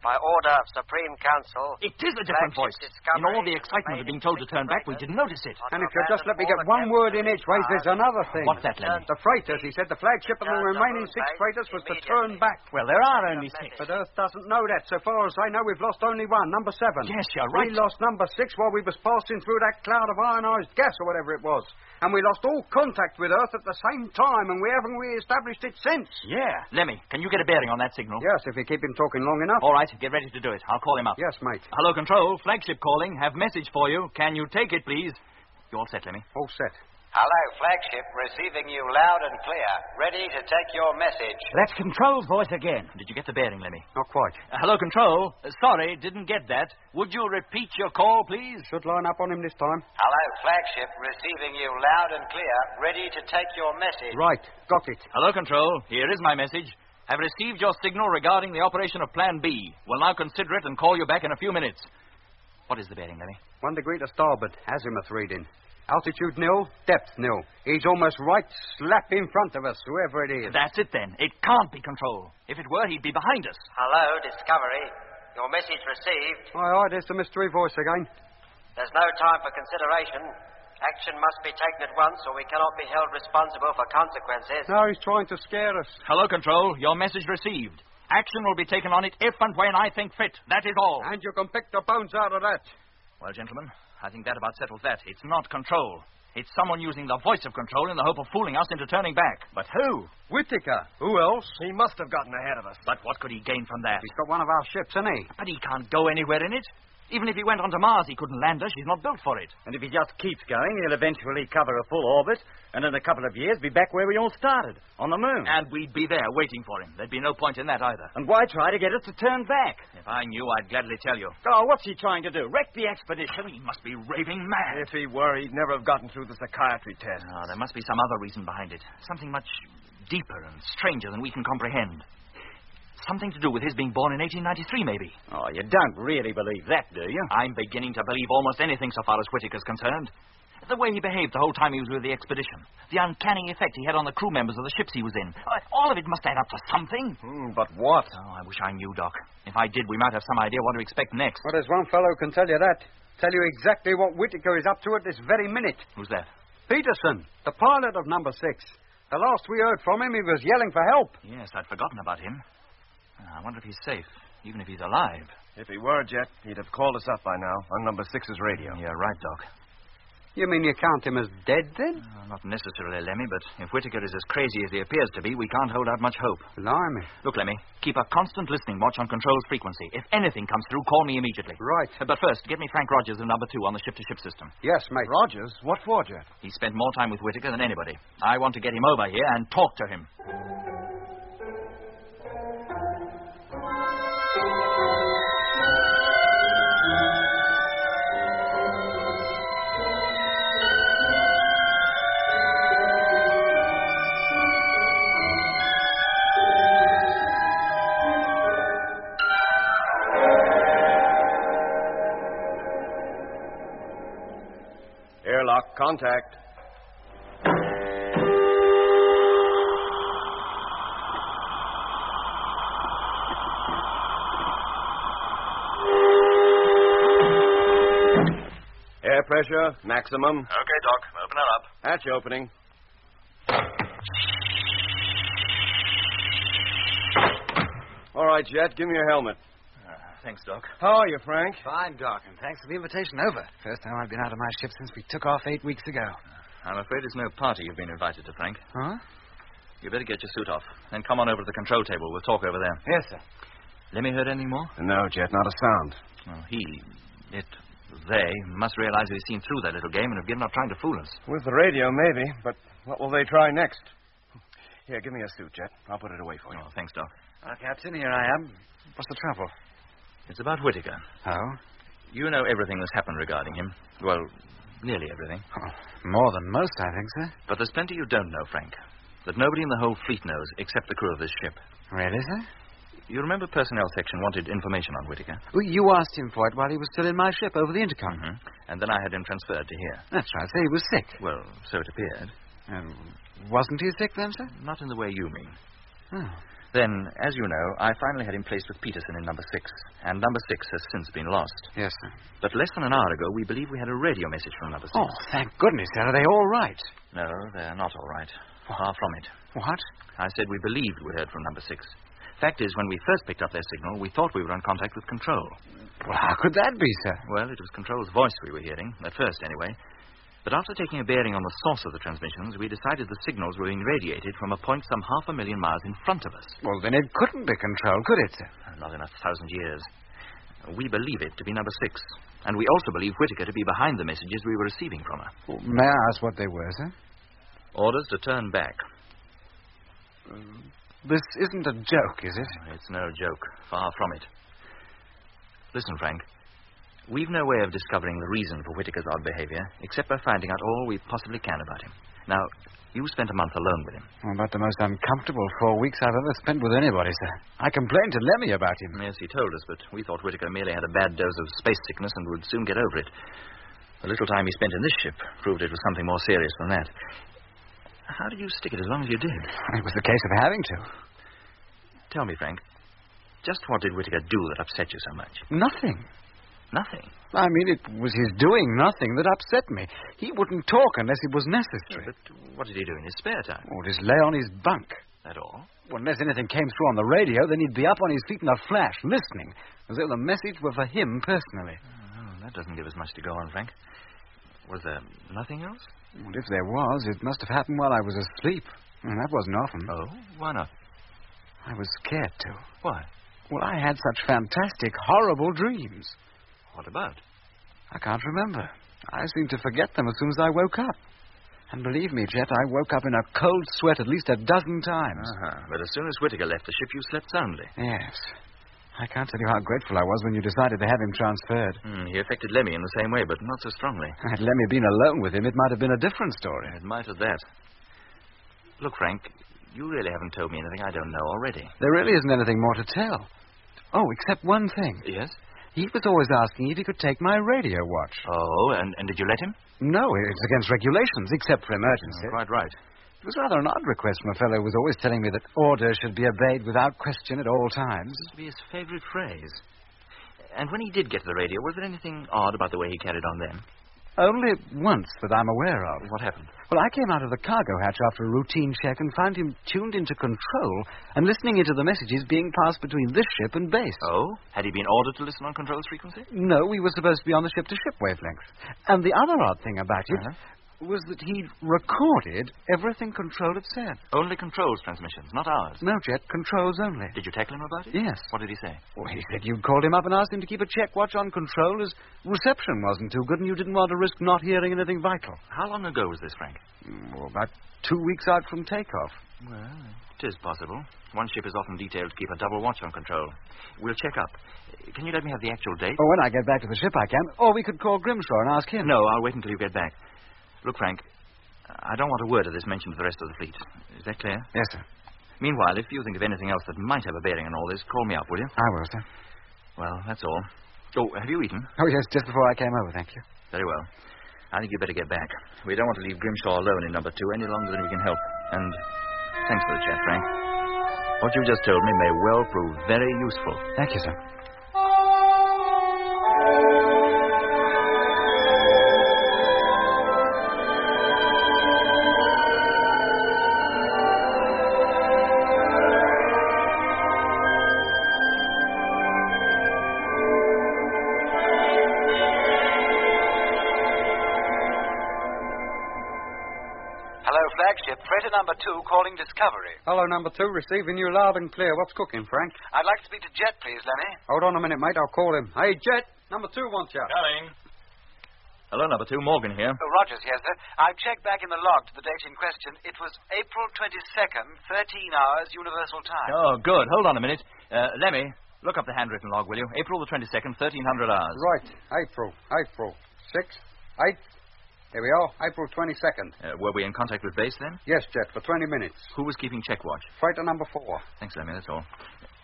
by order of Supreme Council... It is a different voice. In all the excitement of being told to turn back, we didn't notice it. And if you'll just let me get one word in edgeways, there's another thing. What's that, Lemmy? The freighters, he said. The flagship and the remaining 6 freighters was to turn back. Well, there are only 6. But Earth doesn't know that. So far as I know, we've lost only one, number 7. Yes, you're right. We lost number 6 while we was passing through that cloud of ionized gas or whatever it was. And we lost all contact with Earth at the same time, and we haven't re-established it since. Yeah. Lemmy, can you get a bearing on that signal? Yes, if you keep him talking long enough. All right, get ready to do it. I'll call him up. Yes, mate. Hello, Control. Flagship calling. Have message for you. Can you take it, please? You all set, Lemmy? All set. Hello, flagship. Receiving you loud and clear. Ready to take your message. That's Control's voice again. Did you get the bearing, Lemmy? Not quite. Hello, Control. Sorry, didn't get that. Would you repeat your call, please? Should line up on him this time. Hello, flagship. Receiving you loud and clear. Ready to take your message. Right. Got it. Hello, Control. Here is my message. Have received your signal regarding the operation of Plan B. Will now consider it and call you back in a few minutes. What is the bearing, Lemmy? 1 degree to starboard. Azimuth reading. Altitude 0, depth 0. He's almost right slap in front of us, whoever it is. That's it, then. It can't be Control. If it were, he'd be behind us. Hello, Discovery. Your message received. Aye, there's the mystery voice again. There's no time for consideration. Action must be taken at once, or we cannot be held responsible for consequences. No, he's trying to scare us. Hello, Control. Your message received. Action will be taken on it if and when I think fit. That is all. And you can pick the bones out of that. Well, gentlemen, I think that about settles that. It's not Control. It's someone using the voice of Control in the hope of fooling us into turning back. But who? Whittaker. Who else? He must have gotten ahead of us. But what could he gain from that? He's got one of our ships, hasn't he? But he can't go anywhere in it. Even if he went onto Mars, he couldn't land her. She's not built for it. And if he just keeps going, he'll eventually cover a full orbit, and in a couple of years be back where we all started, on the moon. And we'd be there waiting for him. There'd be no point in that either. And why try to get us to turn back? If I knew, I'd gladly tell you. Oh, what's he trying to do? Wreck the expedition? He must be raving mad. If he were, he'd never have gotten through the psychiatry test. Oh, there must be some other reason behind it. Something much deeper and stranger than we can comprehend. Something to do with his being born in 1893, maybe. Oh, you don't really believe that, do you? I'm beginning to believe almost anything so far as Whittaker's concerned. The way he behaved the whole time he was with the expedition. The uncanny effect he had on the crew members of the ships he was in. All of it must add up to something. But what? Oh, I wish I knew, Doc. If I did, we might have some idea what to expect next. Well, there's one fellow who can tell you that. Tell you exactly what Whittaker is up to at this very minute. Who's that? Peterson, the pilot of number 6. The last we heard from him, he was yelling for help. Yes, I'd forgotten about him. I wonder if he's safe, even if he's alive. If he were, Jet, he'd have called us up by now on number 6's radio. You're right, Doc. You mean you count him as dead, then? Not necessarily, Lemmy, but if Whittaker is as crazy as he appears to be, we can't hold out much hope. Blimey. Look, Lemmy, keep a constant listening watch on Control's frequency. If anything comes through, call me immediately. Right. But first, get me Frank Rogers of number 2 on the ship-to-ship system. Yes, mate. Rogers? What for, Jet? He spent more time with Whittaker than anybody. I want to get him over here and talk to him. Airlock, contact. Air pressure, maximum. Okay, Doc. Open it up. Hatch opening. All right, Jet, give me your helmet. Thanks, Doc. How are you, Frank? Fine, Doc, and thanks for the invitation over. First time I've been out of my ship since we took off 8 weeks ago. I'm afraid it's no party you've been invited to, Frank. Huh? You better get your suit off. Then come on over to the control table. We'll talk over there. Yes, sir. Lemmy heard anything more? No, Jet, not a sound. Well, they must realize we've seen through that little game and have given up trying to fool us. With the radio, maybe, but what will they try next? Here, give me a suit, Jet. I'll put it away for you. Oh, thanks, Doc. Captain, here I am. What's the trouble? It's about Whittaker. Oh? You know everything that's happened regarding him. Well, nearly everything. Oh, more than most, I think, sir. But there's plenty you don't know, Frank. That nobody in the whole fleet knows except the crew of this ship. Really, sir? You remember Personnel Section wanted information on Whittaker? Well, you asked him for it while he was still in my ship over the intercom. Mm-hmm. And then I had him transferred to here. That's right, sir. He was sick. Well, so it appeared. Wasn't he sick then, sir? Not in the way you mean. Oh. Then, as you know, I finally had him placed with Peterson in number 6. And number 6 has since been lost. Yes, sir. But less than an hour ago, we believe we had a radio message from number 6. Oh, thank goodness, sir. Are they all right? No, they're not all right. Far from it. What? I said we believed we heard from number 6. Fact is, when we first picked up their signal, we thought we were in contact with Control. Well, how could that be, sir? Well, it was Control's voice we were hearing, at first anyway. But after taking a bearing on the source of the transmissions, we decided the signals were being radiated from a point some 500,000 miles in front of us. Well, then it couldn't be Control, could it, sir? Not in 1,000 years. We believe it to be number 6. And we also believe Whittaker to be behind the messages we were receiving from her. Well, may I ask what they were, sir? Orders to turn back. This isn't a joke, is it? It's no joke. Far from it. Listen, Frank. We've no way of discovering the reason for Whittaker's odd behavior, except by finding out all we possibly can about him. Now, you spent a month alone with him. Well, about the most uncomfortable 4 weeks I've ever spent with anybody, sir. I complained to Lemmy about him. Yes, he told us, but we thought Whittaker merely had a bad dose of space sickness and would soon get over it. The little time he spent in this ship proved it was something more serious than that. How did you stick it as long as you did? It was a case of having to. Tell me, Frank, just what did Whittaker do that upset you so much? Nothing. Nothing? I mean, it was his doing nothing that upset me. He wouldn't talk unless it was necessary. But what did he do in his spare time? Oh, just lay on his bunk. That all? Well, unless anything came through on the radio, then he'd be up on his feet in a flash, listening, as though the message were for him personally. Oh, that doesn't give us much to go on, Frank. Was there nothing else? Well, if there was, it must have happened while I was asleep. And that wasn't often. Oh, why not? I was scared to. Why? Well, I had such fantastic, horrible dreams. What about? I can't remember. I seemed to forget them as soon as I woke up. And believe me, Jet, I woke up in a cold sweat at least a dozen times. But as soon as Whittaker left the ship, you slept soundly. Yes. I can't tell you how grateful I was when you decided to have him transferred. He affected Lemmy in the same way, but not so strongly. Had Lemmy been alone with him, it might have been a different story. It might have that. Look, Frank, you really haven't told me anything I don't know already. There really isn't anything more to tell. Oh, except one thing. Yes? He was always asking if he could take my radio watch. Oh, and did you let him? No, it's against regulations, except for emergency. Quite right. It was rather an odd request from a fellow who was always telling me that orders should be obeyed without question at all times. This would be his favorite phrase. And when he did get to the radio, was there anything odd about the way he carried on then? Only once that I'm aware of. What happened? Well, I came out of the cargo hatch after a routine check and found him tuned into control and listening into the messages being passed between this ship and base. Oh? Had he been ordered to listen on control's frequency? No, we were supposed to be on the ship-to-ship wavelength. And the other odd thing about it was that he'd recorded everything Control had said. Only Control's transmissions, not ours? No, Jet, Control's only. Did you tackle him about it? Yes. What did he say? Well, he said you'd called him up and asked him to keep a check watch on Control as reception wasn't too good and you didn't want to risk not hearing anything vital. How long ago was this, Frank? Well, about 2 weeks out from takeoff. Well, it is possible. One ship is often detailed to keep a double watch on Control. We'll check up. Can you let me have the actual date? Oh, when I get back to the ship I can. Or we could call Grimshaw and ask him. No, I'll wait until you get back. Look, Frank, I don't want a word of this mentioned to the rest of the fleet. Is that clear? Yes, sir. Meanwhile, if you think of anything else that might have a bearing on all this, call me up, will you? I will, sir. Well, that's all. Oh, have you eaten? Oh, yes, just before I came over, thank you. Very well. I think you'd better get back. We don't want to leave Grimshaw alone in number 2 any longer than we can help. And thanks for the chat, Frank. What you just told me may well prove very useful. Thank you, sir. Freighter number 2 calling Discovery. Hello, number 2. Receiving you loud and clear. What's cooking, Frank? I'd like to speak to Jet, please, Lemmy. Hold on a minute, mate. I'll call him. Hey, Jet. Number 2 wants you. Coming. Hello, number 2. Morgan here. Oh, Rogers here, sir. I've checked back in the log to the date in question. It was April 22nd, 13 hours, Universal Time. Oh, good. Hold on a minute. Lemmy, look up the handwritten log, will you? April the 22nd, 1300 hours. Right. April. 6, 8. Here we are, April 22nd. Were we in contact with base then? Yes, Jet, for 20 minutes. Who was keeping check watch? Freighter number 4. Thanks, Lemmy, that's all.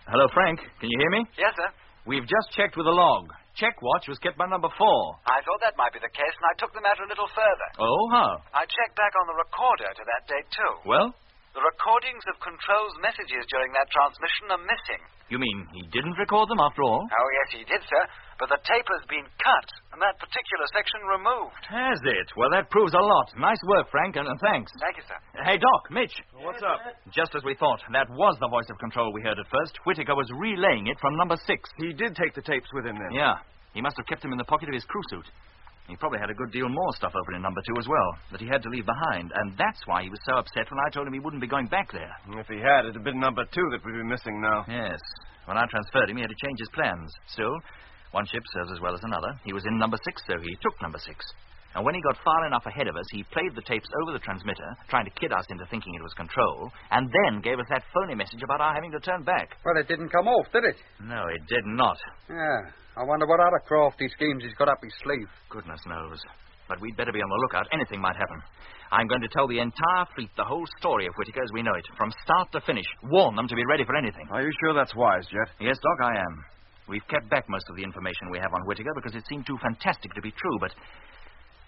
Hello, Frank. Can you hear me? Yes, sir. We've just checked with the log. Check watch was kept by number 4. I thought that might be the case, and I took the matter a little further. Oh, how? I checked back on the recorder to that date, too. Well? The recordings of Control's messages during that transmission are missing. You mean he didn't record them after all? Oh, yes, he did, sir. But the tape has been cut, and that particular section removed. Has it? Well, that proves a lot. Nice work, Frank, and thanks. Thank you, sir. Hey, Doc, Mitch. What's up? Just as we thought. That was the voice of Control we heard at first. Whittaker was relaying it from number 6. He did take the tapes with him then? Yeah. He must have kept them in the pocket of his crew suit. He probably had a good deal more stuff open in number 2 as well, that he had to leave behind, and that's why he was so upset when I told him he wouldn't be going back there. If he had, it'd have been number 2 that would be missing now. Yes. When I transferred him, he had to change his plans. Still, One ship serves as well as another. He was in number 6, so he took number 6. And when he got far enough ahead of us, he played the tapes over the transmitter, trying to kid us into thinking it was control, and then gave us that phony message about our having to turn back. Well, it didn't come off, did it? No, it did not. Yeah. I wonder what other crafty schemes he's got up his sleeve. Goodness knows. But we'd better be on the lookout. Anything might happen. I'm going to tell the entire fleet the whole story of Whittaker as we know it, from start to finish. Warn them to be ready for anything. Are you sure that's wise, Jet? Yes, Doc, I am. We've kept back most of the information we have on Whittaker because it seemed too fantastic to be true, but...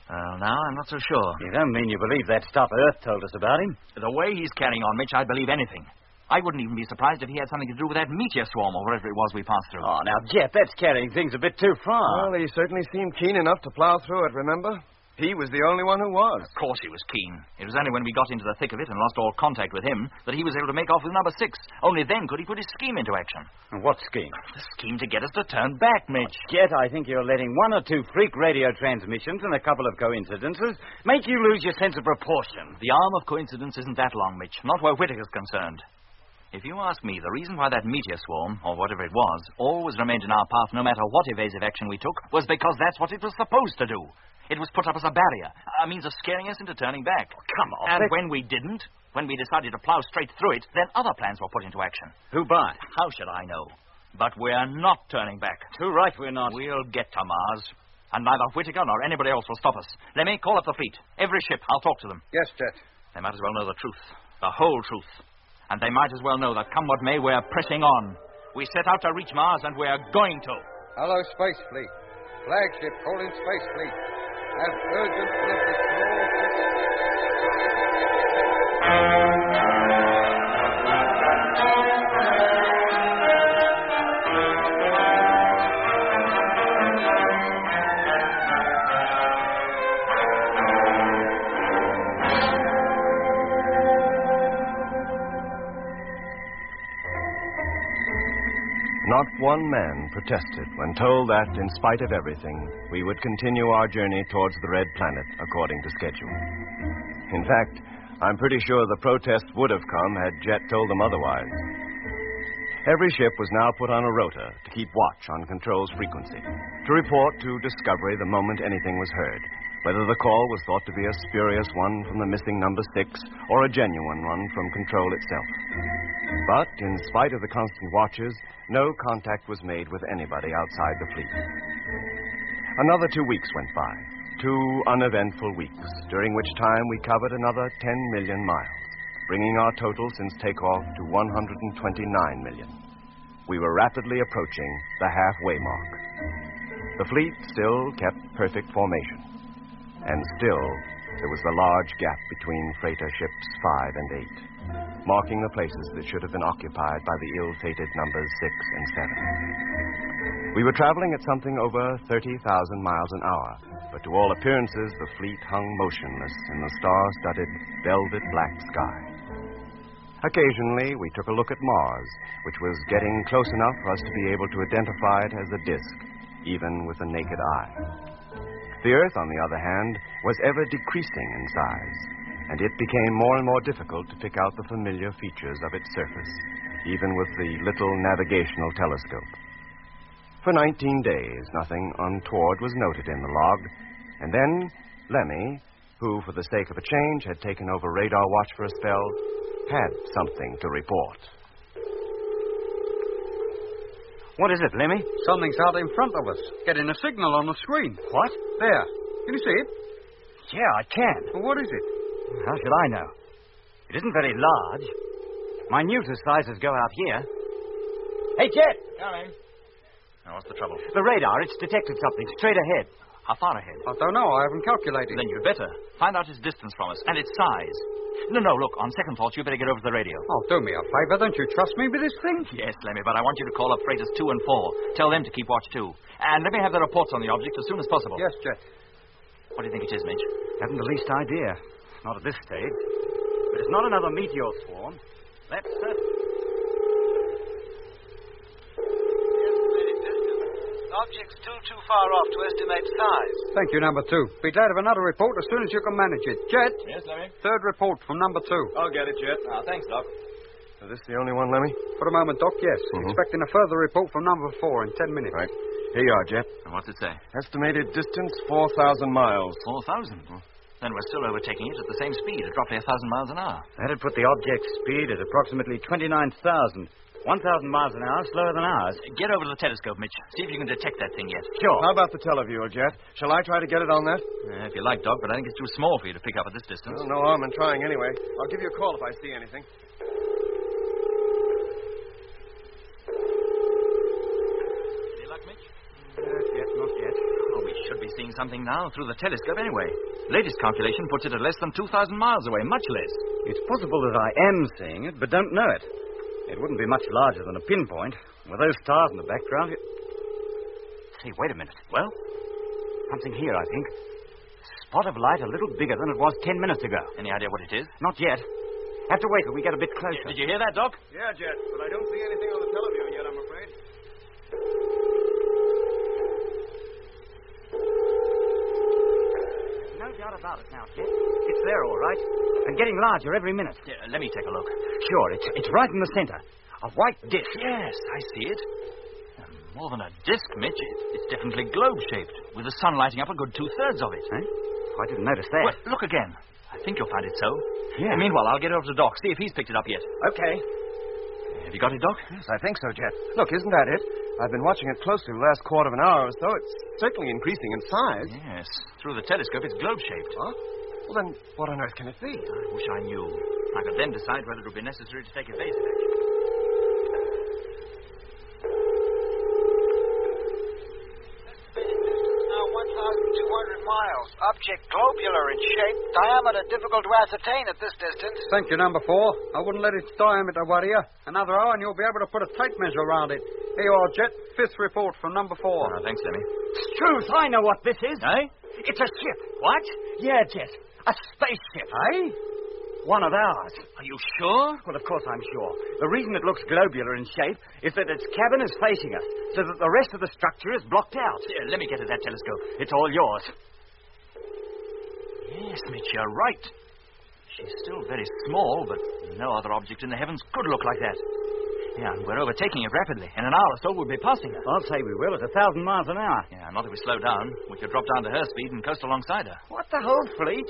now I'm not so sure. You don't mean you believe that stuff Earth told us about him? The way he's carrying on, Mitch, I'd believe anything. I wouldn't even be surprised if he had something to do with that meteor swarm or whatever it was we passed through. Oh, now, Jet, that's carrying things a bit too far. Well, he certainly seemed keen enough to plow through it, remember? He was the only one who was. Of course he was keen. It was only when we got into the thick of it and lost all contact with him that he was able to make off with number 6. Only then could he put his scheme into action. And what scheme? The scheme to get us to turn back, Mitch. Jet, I think you're letting one or two freak radio transmissions and a couple of coincidences make you lose your sense of proportion. The arm of coincidence isn't that long, Mitch. Not where Whittaker's concerned. If you ask me, the reason why that meteor swarm, or whatever it was, always remained in our path no matter what evasive action we took, was because that's what it was supposed to do. It was put up as a barrier, a means of scaring us into turning back. Oh, come on. And when we didn't, when we decided to plow straight through it, then other plans were put into action. Who by? How should I know? But we're not turning back. Too right we're not. We'll get to Mars. And neither Whittaker nor anybody else will stop us. Let me call up the fleet. Every ship. I'll talk to them. Yes, Jet. They might as well know the truth. The whole truth. And they might as well know that come what may, we're pressing on. We set out to reach Mars, and we're going to. Hello, Space Fleet. Flagship calling Space Fleet. Have urgent message to all Not one man protested when told that, in spite of everything, we would continue our journey towards the Red Planet according to schedule. In fact, I'm pretty sure the protest would have come had Jet told them otherwise. Every ship was now put on a rota to keep watch on Control's frequency, to report to Discovery the moment anything was heard, whether the call was thought to be a spurious one from the missing number 6 or a genuine one from Control itself. But, in spite of the constant watches, no contact was made with anybody outside the fleet. Another 2 weeks went by, 2 uneventful weeks, during which time we covered another 10 million miles, bringing our total since takeoff to 129 million. We were rapidly approaching the halfway mark. The fleet still kept perfect formation, and still there was the large gap between freighter ships 5 and 8, marking the places that should have been occupied by the ill-fated numbers 6 and 7. We were traveling at something over 30,000 miles an hour, but to all appearances, the fleet hung motionless in the star-studded, velvet black sky. Occasionally, we took a look at Mars, which was getting close enough for us to be able to identify it as a disk, even with the naked eye. The Earth, on the other hand, was ever decreasing in size, and it became more and more difficult to pick out the familiar features of its surface, even with the little navigational telescope. For 19 days, nothing untoward was noted in the log, and then Lemmy, who, for the sake of a change, had taken over radar watch for a spell, had something to report. What is it, Lemmy? Something's out in front of us, getting a signal on the screen. What? There. Can you see it? Yeah, I can. Well, what is it? How should I know? It isn't very large. Minute sizes go out here. Hey, Jet! Coming. Now, what's the trouble? The radar, it's detected something straight ahead. How far ahead? I don't know. I haven't calculated. Then you'd better. Find out its distance from us and its size. No, look, on second thought, you better get over to the radio. Oh, do me a favor. Don't you trust me with this thing? Yes, Lemmy, but I want you to call up freighters 2 and 4. Tell them to keep watch, too. And let me have the reports on the object as soon as possible. Yes, Jet. What do you think it is, Mitch? Haven't the least idea. Not at this stage. But it's not another meteor swarm. That's certain. Object's still too far off to estimate size. Thank you, number 2. Be glad of another report as soon as you can manage it. Jet? Yes, Lemmy? 3rd report from number 2. I'll get it, Jet. Thanks, Doc. Is this the only one, Lemmy? For the moment, Doc, yes. Expecting a further report from number 4 in 10 minutes. Right. Here you are, Jet. And what's it say? Estimated distance 4,000 miles. 4,000? Then we're still overtaking it at the same speed, at roughly 1,000 miles an hour. That'd put the object's speed at approximately 29,000. 1,000 miles an hour slower than ours. Get over to the telescope, Mitch. See if you can detect that thing yet. Sure. How about the televiewer, Jet? Shall I try to get it on that? If you like, Doc, but I think it's too small for you to pick up at this distance. Well, no harm in trying anyway. I'll give you a call if I see anything. Any luck, Mitch? Not yet. Oh, we should be seeing something now through the telescope anyway. Latest calculation puts it at less than 2,000 miles away, much less. It's possible that I am seeing it, but don't know it. It wouldn't be much larger than a pinpoint. With those stars in the background, Say, wait a minute. Well? Something here, I think. Spot of light a little bigger than it was 10 minutes ago. Any idea what it is? Not yet. Have to wait till we get a bit closer. Did you hear that, Doc? Yeah, Jet, but I don't see anything on the televiewer yet, I'm afraid. No doubt about it now, Jet. It's there, all right. And getting larger every minute. Yeah, let me take a look. Sure, it's right in the center. A white disc. Yes, I see it. More than a disc, Mitch. It's definitely globe-shaped, with the sun lighting up a good 2/3 of it. Eh? I didn't notice that. Well, look again. I think you'll find it so. Yeah. And meanwhile, I'll get over to Doc, see if he's picked it up yet. Okay. Have you got it, Doc? Yes, I think so, Jet. Look, isn't that it? I've been watching it closely the last quarter of an hour or so. It's certainly increasing in size. Yes. Through the telescope, it's globe-shaped. Huh? Well, then, what on earth can it be? I wish I knew. I could then decide whether it would be necessary to take evasive action. Now 1,200 miles. Object globular in shape. Diameter difficult to ascertain at this distance. Thank you, number 4. I wouldn't let its diameter worry you. Another hour and you'll be able to put a tape measure around it. Here you are, Jet. 5th report from number 4. Thanks, Lemmy. Struth, I know what this is. Eh? It's a ship. What? Yeah, Jet. A spaceship. Eh? One of ours. Are you sure? Well, of course I'm sure. The reason it looks globular in shape is that its cabin is facing us, so that the rest of the structure is blocked out. Here, let me get at that telescope. It's all yours. Yes, Mitch, you're right. She's still very small, but no other object in the heavens could look like that. Yeah, and we're overtaking it rapidly. In an hour or so, we'll be passing her. I'll say we will at 1,000 miles an hour. Yeah, not if we slow down. We could drop down to her speed and coast alongside her. What, the whole fleet?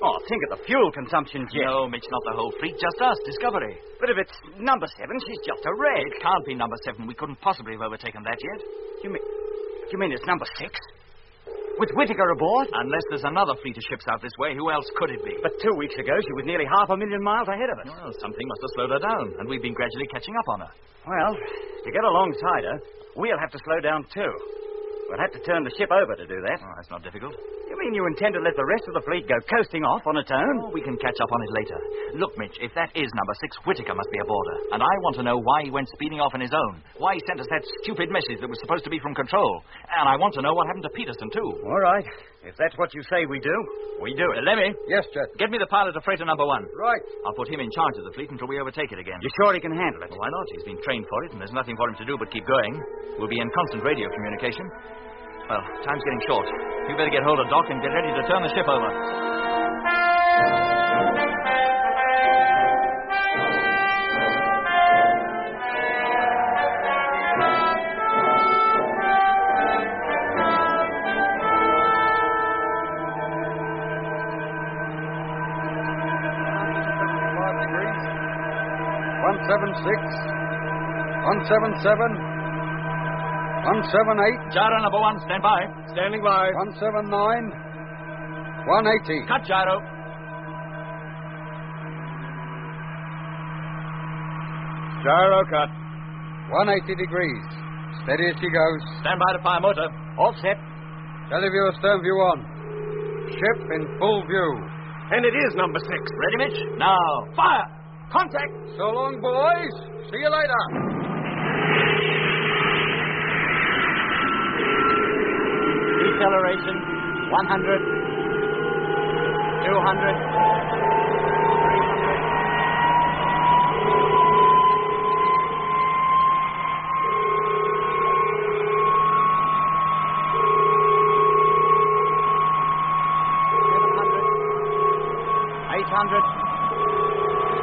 Oh, think of the fuel consumption, Jet. No, Mitch, not the whole fleet. Just us, Discovery. But if it's number 7, she's just a wreck. It can't be number 7. We couldn't possibly have overtaken that yet. You mean it's number 6? With Whittaker aboard? Unless there's another fleet of ships out this way, who else could it be? But 2 weeks ago, she was nearly 500,000 miles ahead of us. Well, something must have slowed her down, and we've been gradually catching up on her. Well, to get alongside her, we'll have to slow down too. We'll have to turn the ship over to do that. Oh, that's not difficult. You mean you intend to let the rest of the fleet go coasting off on its own? Oh, we can catch up on it later. Look, Mitch, if that is number 6, Whittaker must be aboard her. And I want to know why he went speeding off on his own. Why he sent us that stupid message that was supposed to be from control. And I want to know what happened to Peterson, too. All right. If that's what you say we do, we do it. Lemmy? Yes, Jet. Get me the pilot of freighter number 1. Right. I'll put him in charge of the fleet until we overtake it again. You sure he can handle it? Well, why not? He's been trained for it, and there's nothing for him to do but keep going. We'll be in constant radio communication. Well, time's getting short. You better get hold of Doc and get ready to turn the ship over. Degrees. 176. 177. 178. Gyro number 1, stand by. Standing by. 179. 180. Cut, gyro. Gyro cut. 180 degrees. Steady as she goes. Stand by to fire motor. All set. Televiewer stern view on. Ship in full view. And it is number 6. Ready, Mitch? Now, fire! Contact! So long, boys. See you later. Deceleration, 100, 200, 800,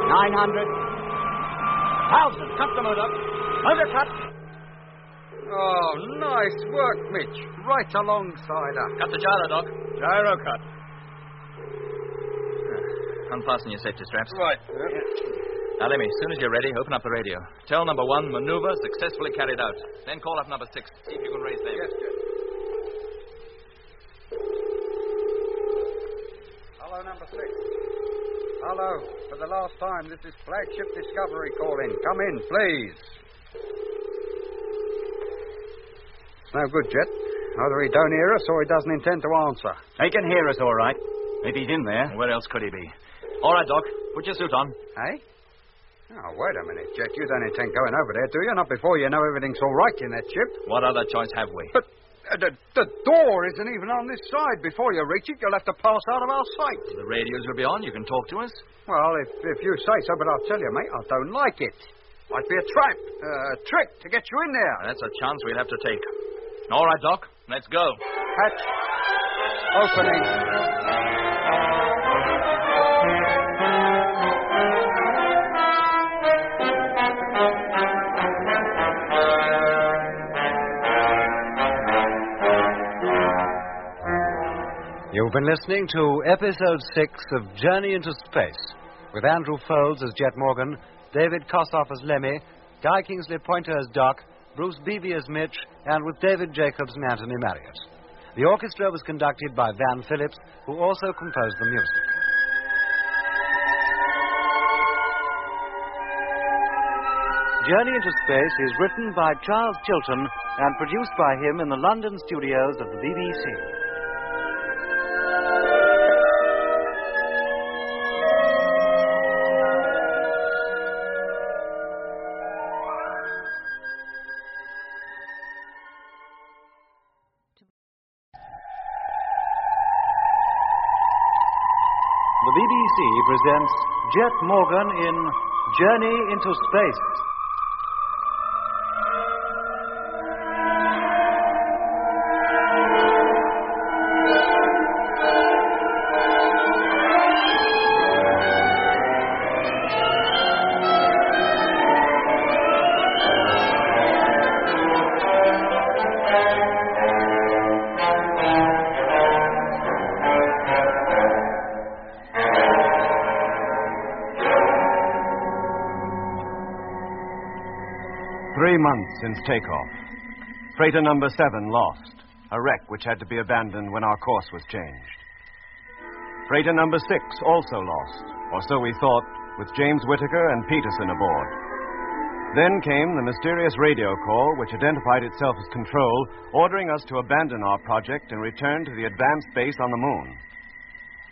900, 1,000. 1,000. Cut the motor. Motor cut. Oh, nice work, Mitch. Right alongside her. Cut the gyro, Doc. Gyro cut. Unfasten your safety straps. Right. Now, Lemmy, as soon as you're ready, open up the radio. Tell number 1, maneuver successfully carried out. Then call up number 6. See if you can raise them. Yes, sir. Hello, number 6. Hello. For the last time, this is Flagship Discovery calling. Come in, please. It's no good, Jet. Either he don't hear us or he doesn't intend to answer. He can hear us all right. If he's in there. Where else could he be? All right, Doc. Put your suit on. Hey? Oh, wait a minute, Jet. You don't intend going over there, do you? Not before you know everything's all right in that ship. What other choice have we? But the door isn't even on this side. Before you reach it, you'll have to pass out of our sight. The radios will be on. You can talk to us. Well, if you say so, but I'll tell you, mate, I don't like it. Might be a trap, a trick to get you in there. That's a chance we'll have to take. All right, Doc. Let's go. Hatch opening. You've been listening to Episode 6 of Journey into Space, with Andrew Folds as Jet Morgan, David Kossoff as Lemmy, Guy Kingsley Pointer as Doc, Bruce Beebe as Mitch, and with David Jacobs and Anthony Marriott. The orchestra was conducted by Van Phillips, who also composed the music. Journey into Space is written by Charles Chilton and produced by him in the London studios of the BBC. The BBC presents Jet Morgan in Journey into Space. Months since takeoff. Freighter number 7 lost, a wreck which had to be abandoned when our course was changed. Freighter number 6 also lost, or so we thought, with James Whittaker and Peterson aboard. Then came the mysterious radio call which identified itself as control, ordering us to abandon our project and return to the advanced base on the moon.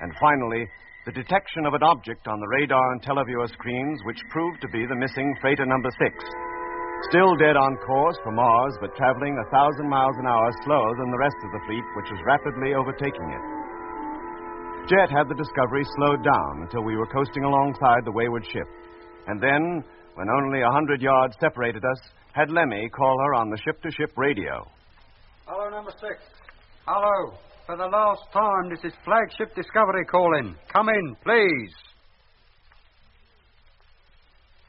And finally, the detection of an object on the radar and televiewer screens which proved to be the missing freighter number 6. Still dead on course for Mars, but traveling 1,000 miles an hour slower than the rest of the fleet, which was rapidly overtaking it. Jet had the Discovery slowed down until we were coasting alongside the wayward ship. And then, when only 100 yards separated us, had Lemmy call her on the ship-to-ship radio. Hello, number 6. Hello. For the last time, this is Flagship Discovery calling. Come in, please.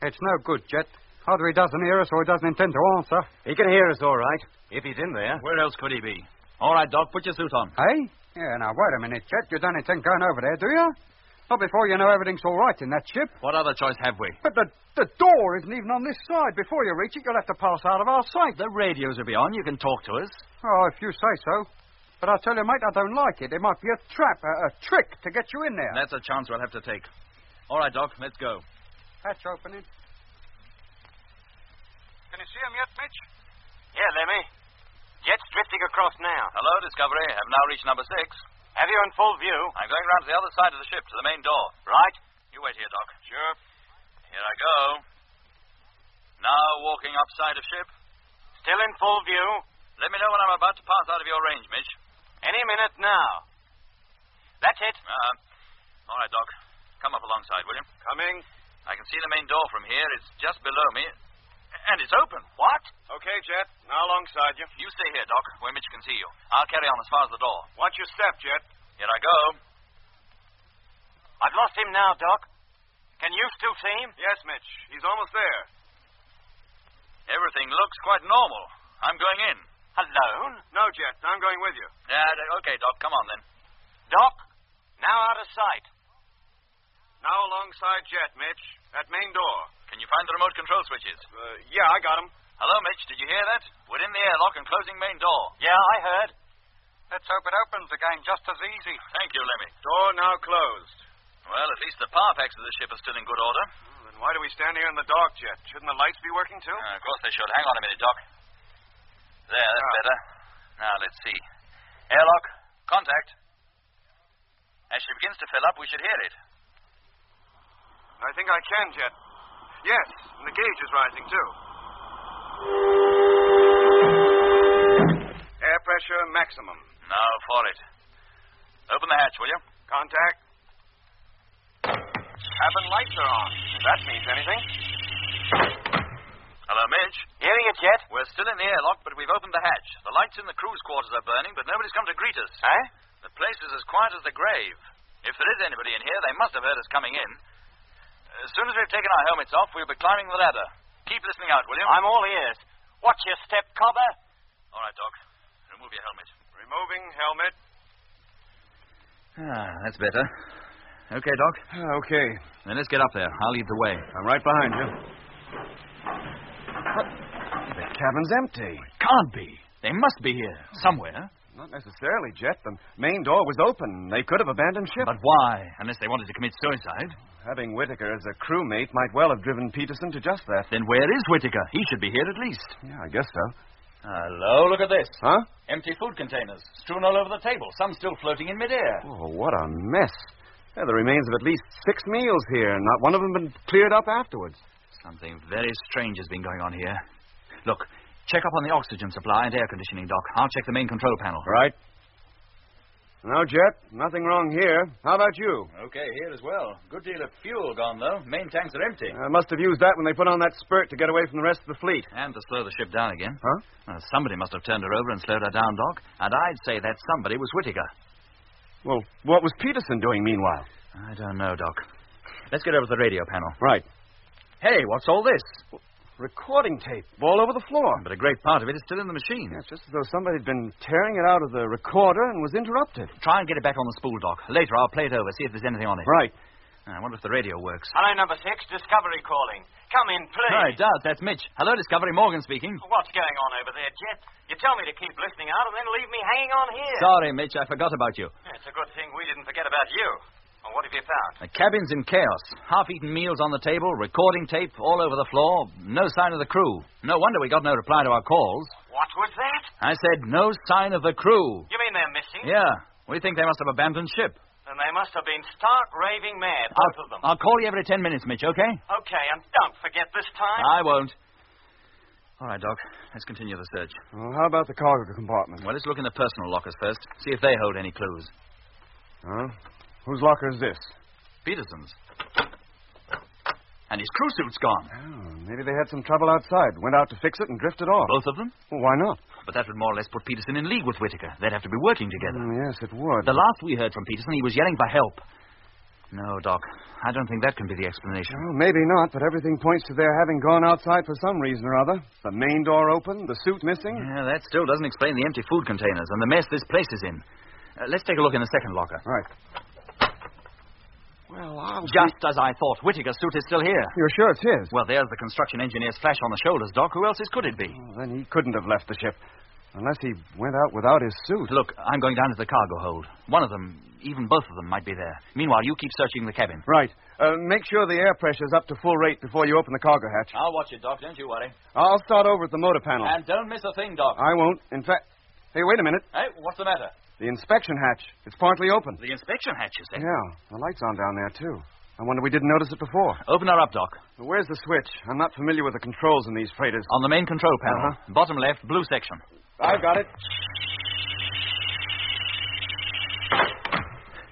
It's no good, Jet. Either he doesn't hear us or he doesn't intend to answer. He can hear us all right, if he's in there. Where else could he be? All right, Doc, put your suit on. Hey? Yeah, now, wait a minute, Jet. You don't intend going over there, do you? Not before you know everything's all right in that ship. What other choice have we? But the door isn't even on this side. Before you reach it, you'll have to pass out of our sight. The radios will be on. You can talk to us. Oh, if you say so. But I tell you, mate, I don't like it. It might be a trap, a trick to get you in there. That's a chance we'll have to take. All right, Doc, let's go. Hatch opening. Can you see him yet, Mitch? Yeah, Lemmy. Jet's drifting across now. Hello, Discovery. I've now reached number 6. Have you in full view? I'm going round to the other side of the ship, to the main door. Right. You wait here, Doc. Sure. Here I go. Now walking upside of ship. Still in full view. Let me know when I'm about to pass out of your range, Mitch. Any minute now. That's it. All right, Doc. Come up alongside, will you? Coming. I can see the main door from here. It's just below me. And it's open. What? Okay, Jet. Now alongside you. You stay here, Doc, where Mitch can see you. I'll carry on as far as the door. Watch your step, Jet. Here I go. I've lost him now, Doc. Can you still see him? Yes, Mitch. He's almost there. Everything looks quite normal. I'm going in. Alone? No, Jet. I'm going with you. Yeah, okay, Doc. Come on, then. Doc, now out of sight. Now alongside Jet, Mitch. That main door. Can you find the remote control switches? Yeah, I got them. Hello, Mitch. Did you hear that? We're in the airlock and closing main door. Yeah, I heard. Let's hope it opens again just as easy. Thank you, Lemmy. Door now closed. Well, at least the power packs of the ship are still in good order. Then why do we stand here in the dark, Jet? Shouldn't the lights be working, too? Of course they should. Hang on a minute, Doc. There, that's better. Now, let's see. Airlock, contact. As she begins to fill up, we should hear it. I think I can, Jet. Yes, and the gauge is rising, too. Air pressure maximum. Now for it. Open the hatch, will you? Contact. Cabin lights are on. If that means anything. Hello, Mitch. Hearing it, Jet? We're still in the airlock, but we've opened the hatch. The lights in the crew's quarters are burning, but nobody's come to greet us. Eh? The place is as quiet as the grave. If there is anybody in here, they must have heard us coming in. As soon as we've taken our helmets off, we'll be climbing the ladder. Keep listening out, will you? I'm all ears. Watch your step, cobber. All right, Doc. Remove your helmet. Removing helmet. That's better. Okay, Doc? Okay. Then let's get up there. I'll lead the way. I'm right behind you. What? The cabin's empty. Can't be. They must be here, somewhere. Not necessarily, Jet. The main door was open. They could have abandoned ship. But why? Unless they wanted to commit suicide. Having Whittaker as a crewmate might well have driven Peterson to just that. Then where is Whittaker? He should be here at least. Yeah, I guess so. Hello, look at this. Huh? Empty food containers, strewn all over the table, some still floating in midair. Oh, what a mess. There are the remains of at least 6 meals here, and not one of them been cleared up afterwards. Something very strange has been going on here. Look, check up on the oxygen supply and air conditioning, Doc. I'll check the main control panel. Right. No, Jet, nothing wrong here. How about you? Okay, here as well. Good deal of fuel gone, though. Main tanks are empty. Must have used that when they put on that spurt to get away from the rest of the fleet. And to slow the ship down again. Huh? Somebody must have turned her over and slowed her down, Doc. And I'd say that somebody was Whittaker. Well, what was Peterson doing meanwhile? I don't know, Doc. Let's get over to the radio panel. Right. Hey, what's all this? Recording tape all over the floor. But a great part of it is still in the machine. Yeah, it's just as though somebody had been tearing it out of the recorder and was interrupted. Try and get it back on the spool, Doc. Later, I'll play it over, see if there's anything on it. Right. I wonder if the radio works. Hello, number 6. Discovery calling. Come in, please. Right, Dad, that's Mitch. Hello, Discovery. Morgan speaking. What's going on over there, Jet? You tell me to keep listening out and then leave me hanging on here. Sorry, Mitch. I forgot about you. It's a good thing we didn't forget about you. Well, what have you found? The cabin's in chaos. Half-eaten meals on the table, recording tape all over the floor, no sign of the crew. No wonder we got no reply to our calls. What was that? I said no sign of the crew. You mean they're missing? Yeah. We think they must have abandoned ship. Then they must have been stark raving mad, both of them. I'll call you every 10 minutes, Mitch, okay? Okay, and don't forget this time. I won't. All right, Doc. Let's continue the search. Well, how about the cargo compartment? Well, let's look in the personal lockers first. See if they hold any clues. Huh? Whose locker is this? Peterson's. And his crew suit's gone. Oh, maybe they had some trouble outside. Went out to fix it and drifted off. Both of them? Well, why not? But that would more or less put Peterson in league with Whittaker. They'd have to be working together. Yes, it would. The last we heard from Peterson, he was yelling for help. No, Doc. I don't think that can be the explanation. Well, maybe not, but everything points to their having gone outside for some reason or other. The main door open, the suit missing. Yeah, that still doesn't explain the empty food containers and the mess this place is in. Let's take a look in the second locker. Right. Well, Just as I thought. Whittaker's suit is still here. You're sure it's his? Well, there's the construction engineer's flash on the shoulders, Doc. Who else's could it be? Well, then he couldn't have left the ship. Unless he went out without his suit. Look, I'm going down to the cargo hold. One of them, even both of them, might be there. Meanwhile, you keep searching the cabin. Right. Make sure the air pressure's up to full rate before you open the cargo hatch. I'll watch it, Doc. Don't you worry. I'll start over at the motor panel. And don't miss a thing, Doc. I won't. In fact... Hey, wait a minute. Hey, what's the matter? The inspection hatch. It's partly open. The inspection hatch, you say? Yeah. The light's on down there, too. I wonder we didn't notice it before. Open her up, Doc. Where's the switch? I'm not familiar with the controls in these freighters. On the main control panel. Bottom left, blue section. I've got it.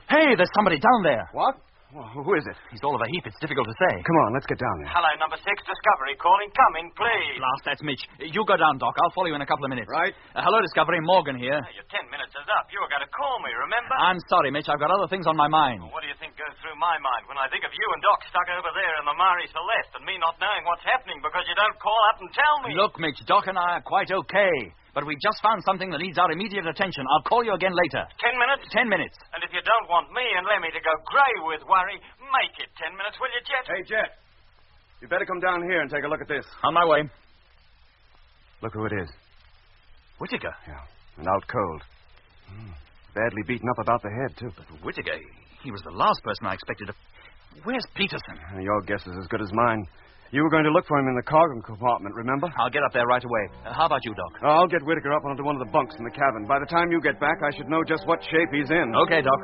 Hey, there's somebody down there. What? Well, who is it? He's all of a heap. It's difficult to say. Come on, let's get down there. Hello, number 6, Discovery calling. Come in, please. Blast, that's Mitch. You go down, Doc. I'll follow you in a couple of minutes. Right. Hello, Discovery. Morgan here. Your 10 minutes is up. You were going to call me, remember? I'm sorry, Mitch. I've got other things on my mind. Well, what do you think goes through through my mind when I think of you and Doc stuck over there in the Mare Celeste and me not knowing what's happening because you don't call up and tell me. Look, Mitch, Doc and I are quite okay. But we just found something that needs our immediate attention. I'll call you again later. 10 minutes? 10 minutes. And if you don't want me and Lemmy to go grey with worry, make it 10 minutes, will you, Jet? Hey, Jet. You better come down here and take a look at this. On my way. Look who it is. Whittaker? Yeah, and out cold. Badly beaten up about the head, too. But Whittaker, he was the last person I expected to... Where's Peterson? Your guess is as good as mine. You were going to look for him in the cargo compartment, remember? I'll get up there right away. How about you, Doc? I'll get Whittaker up onto one of the bunks in the cabin. By the time you get back, I should know just what shape he's in. Okay, Doc.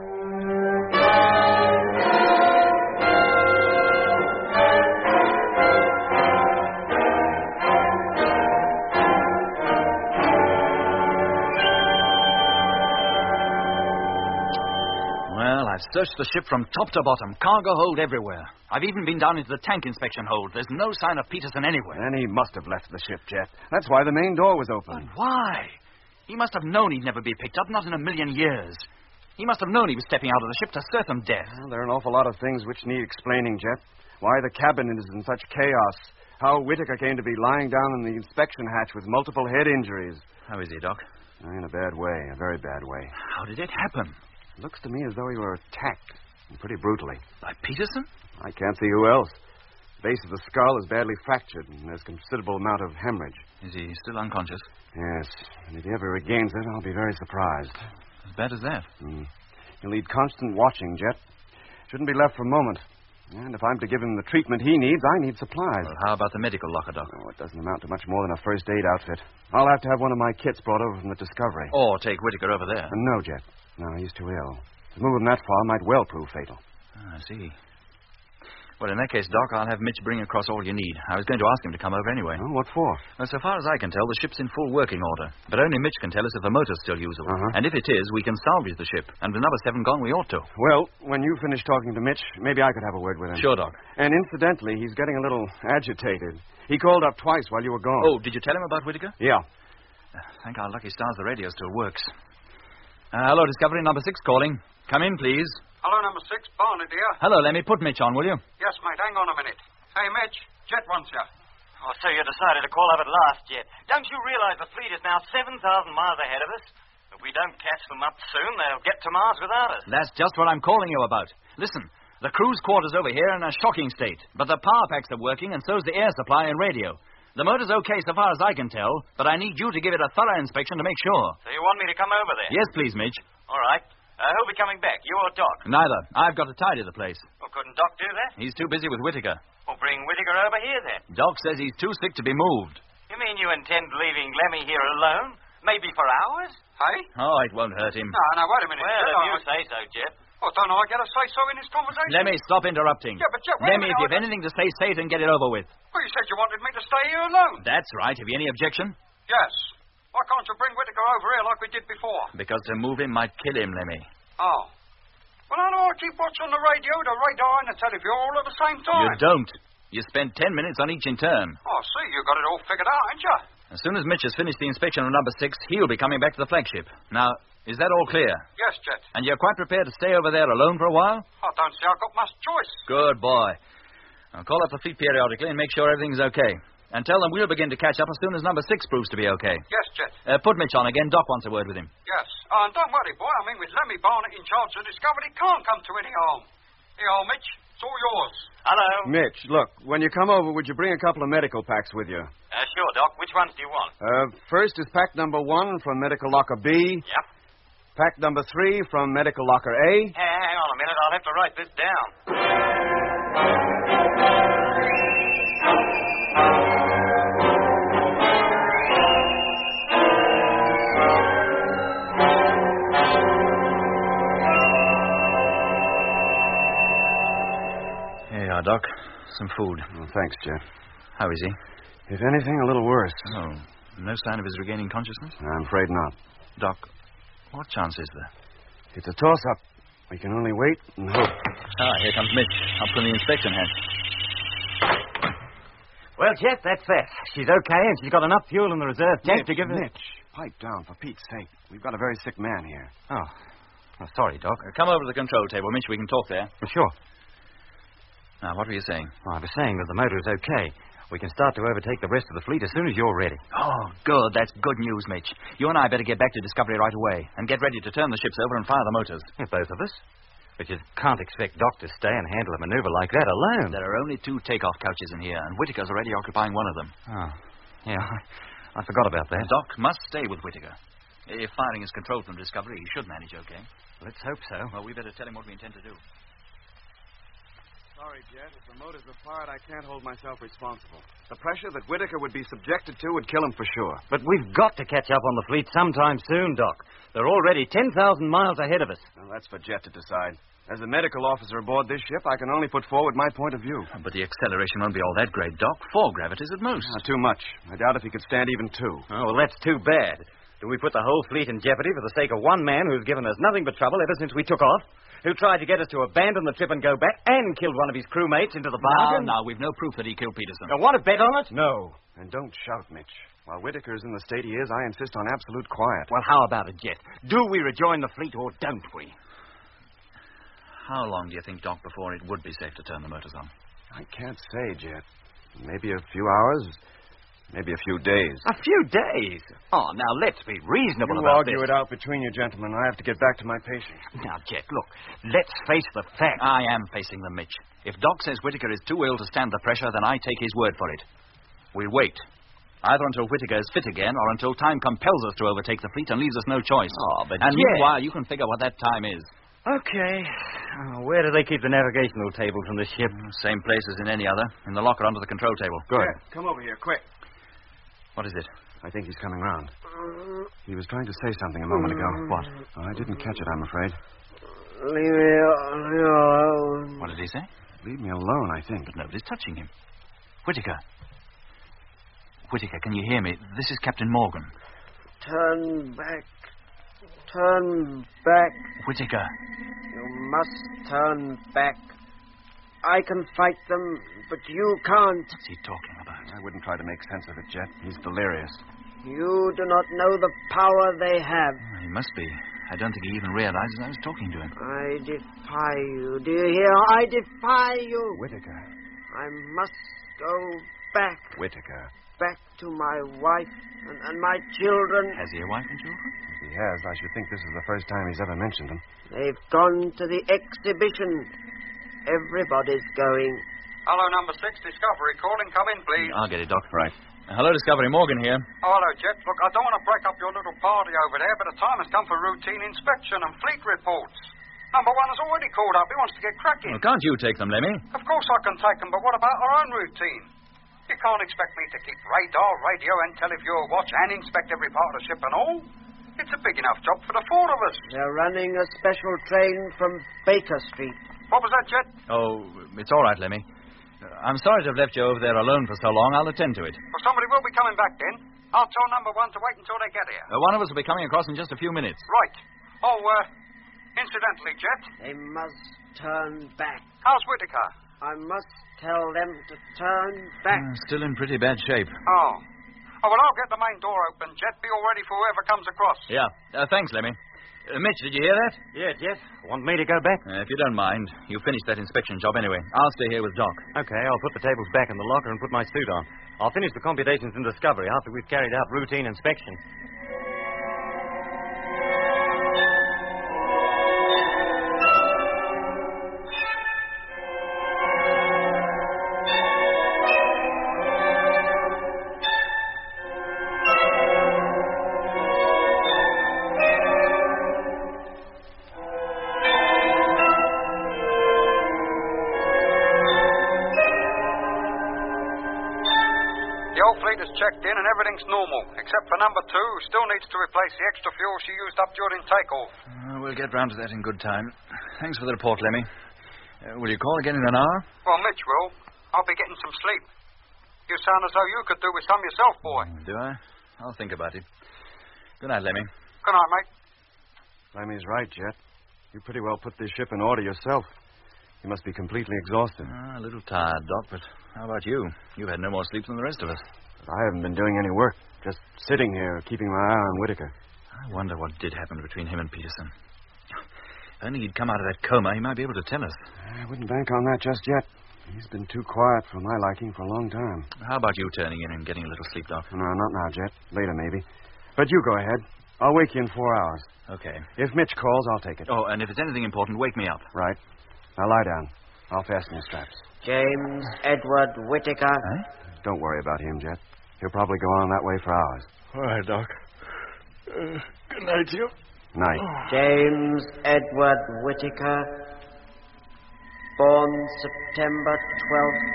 I've searched the ship from top to bottom, cargo hold everywhere. I've even been down into the tank inspection hold. There's no sign of Peterson anywhere. Then he must have left the ship, Jet. That's why the main door was open. But why? He must have known he'd never be picked up, not in a million years. He must have known he was stepping out of the ship to certain death. Well, there are an awful lot of things which need explaining, Jet. Why the cabin is in such chaos. How Whittaker came to be lying down in the inspection hatch with multiple head injuries. How is he, Doc? In a bad way, a very bad way. How did it happen? It looks to me as though he were attacked, and pretty brutally. By Peterson? I can't see who else. The base of the skull is badly fractured, and there's a considerable amount of hemorrhage. Is he still unconscious? Yes, and if he ever regains it, I'll be very surprised. As bad as that? He'll need constant watching, Jet. Shouldn't be left for a moment. And if I'm to give him the treatment he needs, I need supplies. Well, how about the medical locker, Doc? Oh, it doesn't amount to much more than a first aid outfit. I'll have to have one of my kits brought over from the Discovery. Or take Whittaker over there. No, Jet. No, he's too ill. To move him that far might well prove fatal. I see. Well, in that case, Doc, I'll have Mitch bring across all you need. I was going to ask him to come over anyway. Oh, what for? Well, so far as I can tell, the ship's in full working order. But only Mitch can tell us if the motor's still usable. And if it is, we can salvage the ship. And with number 7 gone, we ought to. Well, when you finish talking to Mitch, maybe I could have a word with him. Sure, Doc. And incidentally, he's getting a little agitated. He called up twice while you were gone. Oh, did you tell him about Whittaker? Yeah. Thank our lucky stars the radio still works. Hello, Discovery, number 6 calling. Come in, please. Hello, number 6. Barney, dear. Hello, Lemmy. Put Mitch on, will you? Yes, mate. Hang on a minute. Hey, Mitch. Jet wants you. Oh, so you decided to call up at last, Jet. Don't you realize the fleet is now 7,000 miles ahead of us? If we don't catch them up soon, they'll get to Mars without us. That's just what I'm calling you about. Listen, the crew's quarters over here are in a shocking state, but the power packs are working and so's the air supply and radio. The motor's okay so far as I can tell, but I need you to give it a thorough inspection to make sure. So you want me to come over there? Yes, please, Mitch. All right. Who'll be coming back, you or Doc? Neither. I've got to tidy the place. Well, couldn't Doc do that? He's too busy with Whittaker. Well, bring Whittaker over here, then. Doc says he's too sick to be moved. You mean you intend leaving Lemmy here alone? Maybe for hours? Hey? Oh, it won't hurt him. No, wait a minute. Well, Jet, if you say so, Jet. Oh, don't I get a say-so in this conversation? Lemmy, stop interrupting. Yeah, but Jet, wait a Lemmy, minute. if you've anything to say it and get it over with. Well, you said you wanted me to stay here alone. That's right. Have you any objection? Yes. Why can't you bring Whittaker over here like we did before? Because to move him might kill him, Lemmy. Oh. Well, I know I keep watching the radio, the radar, and the television all at the same time. You don't. You spend 10 minutes on each in turn. Oh, see, you got it all figured out, ain't you? As soon as Mitch has finished the inspection of number 6, he'll be coming back to the flagship. Now, is that all clear? Yes, Jet. And you're quite prepared to stay over there alone for a while? I don't see I've got much choice. Good boy. I'll call up the fleet periodically and make sure everything's okay. And tell them we'll begin to catch up as soon as number 6 proves to be okay. Yes, Jet. Put Mitch on again. Doc wants a word with him. Yes. And don't worry, boy. I mean, with Lemmy Barnett in charge of Discovery, can't come to any harm. Here, Mitch. It's all yours. Hello. Mitch, look, when you come over, would you bring a couple of medical packs with you? Sure, Doc. Which ones do you want? First is pack number 1 from medical locker B. Yep. Pack number 3 from medical locker A. Hang on a minute. I'll have to write this down. Here you are, Doc. Some food. Oh, thanks, Jeff. How is he? If anything, a little worse. Oh, no sign of his regaining consciousness? I'm afraid not. Doc, what chance is there? It's a toss-up. We can only wait and hope. Here comes Mitch, up from the inspection hatch. Well, Jet, that's that. She's okay, and she's got enough fuel in the reserve tank to give her... Mitch, pipe down, for Pete's sake. We've got a very sick man here. Oh sorry, Doc. Come over to the control table, Mitch. We can talk there. Sure. Now, what were you saying? Well, I was saying that the motor is okay. We can start to overtake the rest of the fleet as soon as you're ready. Oh, good. That's good news, Mitch. You and I better get back to Discovery right away and get ready to turn the ships over and fire the motors. Yeah, both of us. But you can't expect Doc to stay and handle a maneuver like that alone. There are only 2 takeoff couches in here, and Whittaker's already occupying one of them. Oh, yeah, I forgot about that. Doc must stay with Whittaker. If firing is controlled from Discovery, he should manage okay. Let's hope so. Well, we better tell him what we intend to do. Sorry, Jet. If the motors are fired, I can't hold myself responsible. The pressure that Whittaker would be subjected to would kill him for sure. But we've got to catch up on the fleet sometime soon, Doc. They're already 10,000 miles ahead of us. Well, that's for Jet to decide. As a medical officer aboard this ship, I can only put forward my point of view. But the acceleration won't be all that great, Doc. 4 gravities at most. Not too much. I doubt if he could stand even 2. Oh, well, that's too bad. Do we put the whole fleet in jeopardy for the sake of one man who's given us nothing but trouble ever since we took off? Who tried to get us to abandon the trip and go back and killed one of his crewmates into the bargain? No, we've no proof that he killed Peterson. You want to bet on it? No. And don't shout, Mitch. While Whittaker's in the state he is, I insist on absolute quiet. Well, how about it, Jet? Do we rejoin the fleet or don't we? How long do you think, Doc, before it would be safe to turn the motors on? I can't say, Jet. Maybe a few hours, maybe a few days. A few days? Oh, now let's be reasonable You about argue this. it out between you gentlemen. I have to get back to my patient. Now, Jet, look, let's face the facts. I am facing them, Mitch. If Doc says Whittaker is too ill to stand the pressure, then I take his word for it. We wait. Either until Whittaker is fit again or until time compels us to overtake the fleet and leaves us no choice. Oh, but and Jet... meanwhile, you can figure what that time is. Okay. Where do they keep the navigational tables on this ship? Same place as in any other. In the locker under the control table. Good. Yeah, come over here, quick. What is it? I think he's coming round. He was trying to say something a moment ago. What? Oh, I didn't catch it, I'm afraid. Leave me alone. What did he say? Leave me alone, I think. But nobody's touching him. Whittaker. Whittaker, can you hear me? This is Captain Morgan. Turn back. Turn back. Whittaker. You must turn back. I can fight them, but you can't. What's he talking about? I wouldn't try to make sense of it, Jet. He's delirious. You do not know the power they have. He must be. I don't think he even realizes I was talking to him. I defy you. Do you hear? I defy you. Whittaker. I must go back. Whittaker. Back to my wife and my children. Has he a wife and children? If he has, I should think this is the first time he's ever mentioned them. They've gone to the exhibition. Everybody's going. Hello, number 6, Discovery. Calling. Come in, please. I'll get it, Doc. Right. Hello, Discovery. Morgan here. Oh, hello, Jet. Look, I don't want to break up your little party over there, but the time has come for routine inspection and fleet reports. Number 1 has already called up. He wants to get cracking. Well, can't you take them, Lemmy? Of course I can take them, but what about our own routine? You can't expect me to keep radar, radio, and televiewer watch and inspect every part of the ship and all. It's a big enough job for the 4 of us. They're running a special train from Baker Street. What was that, Jet? Oh, it's all right, Lemmy. I'm sorry to have left you over there alone for so long. I'll attend to it. Well, somebody will be coming back then. I'll tell number 1 to wait until they get here. One of us will be coming across in just a few minutes. Right. Oh, incidentally, Jet. They must turn back. How's Whittaker? I must tell them to turn back. Still in pretty bad shape. Oh. Oh, well, I'll get the main door open, Jet. Be all ready for whoever comes across. Yeah. Thanks, Lemmy. Mitch, did you hear that? Yeah, Jet. Want me to go back? If you don't mind. You finished that inspection job anyway. I'll stay here with Doc. Okay, I'll put the tables back in the locker and put my suit on. I'll finish the computations in Discovery after we've carried out routine inspection. Checked in and everything's normal, except for number 2, who still needs to replace the extra fuel she used up during takeoff. We'll get round to that in good time. Thanks for the report, Lemmy. Will you call again in an hour? Well, Mitch will. I'll be getting some sleep. You sound as though you could do with some yourself, boy. Do I? I'll think about it. Good night, Lemmy. Good night, mate. Lemmy's right, Jet. You pretty well put this ship in order yourself. You must be completely exhausted. A little tired, Doc, but how about you? You've had no more sleep than the rest of us. I haven't been doing any work. Just sitting here, keeping my eye on Whittaker. I wonder what did happen between him and Peterson. If only he'd come out of that coma, he might be able to tell us. I wouldn't bank on that just yet. He's been too quiet for my liking for a long time. How about you turning in and getting a little sleep, Doc? No, not now, Jet. Later, maybe. But you go ahead. I'll wake you in 4 hours. Okay. If Mitch calls, I'll take it. Oh, and if it's anything important, wake me up. Right. Now lie down. I'll fasten your straps. James Edward Whittaker. Eh? Don't worry about him, Jet. He'll probably go on that way for hours. All right, Doc. Good night to you. Night. James Edward Whittaker. Born September 12th,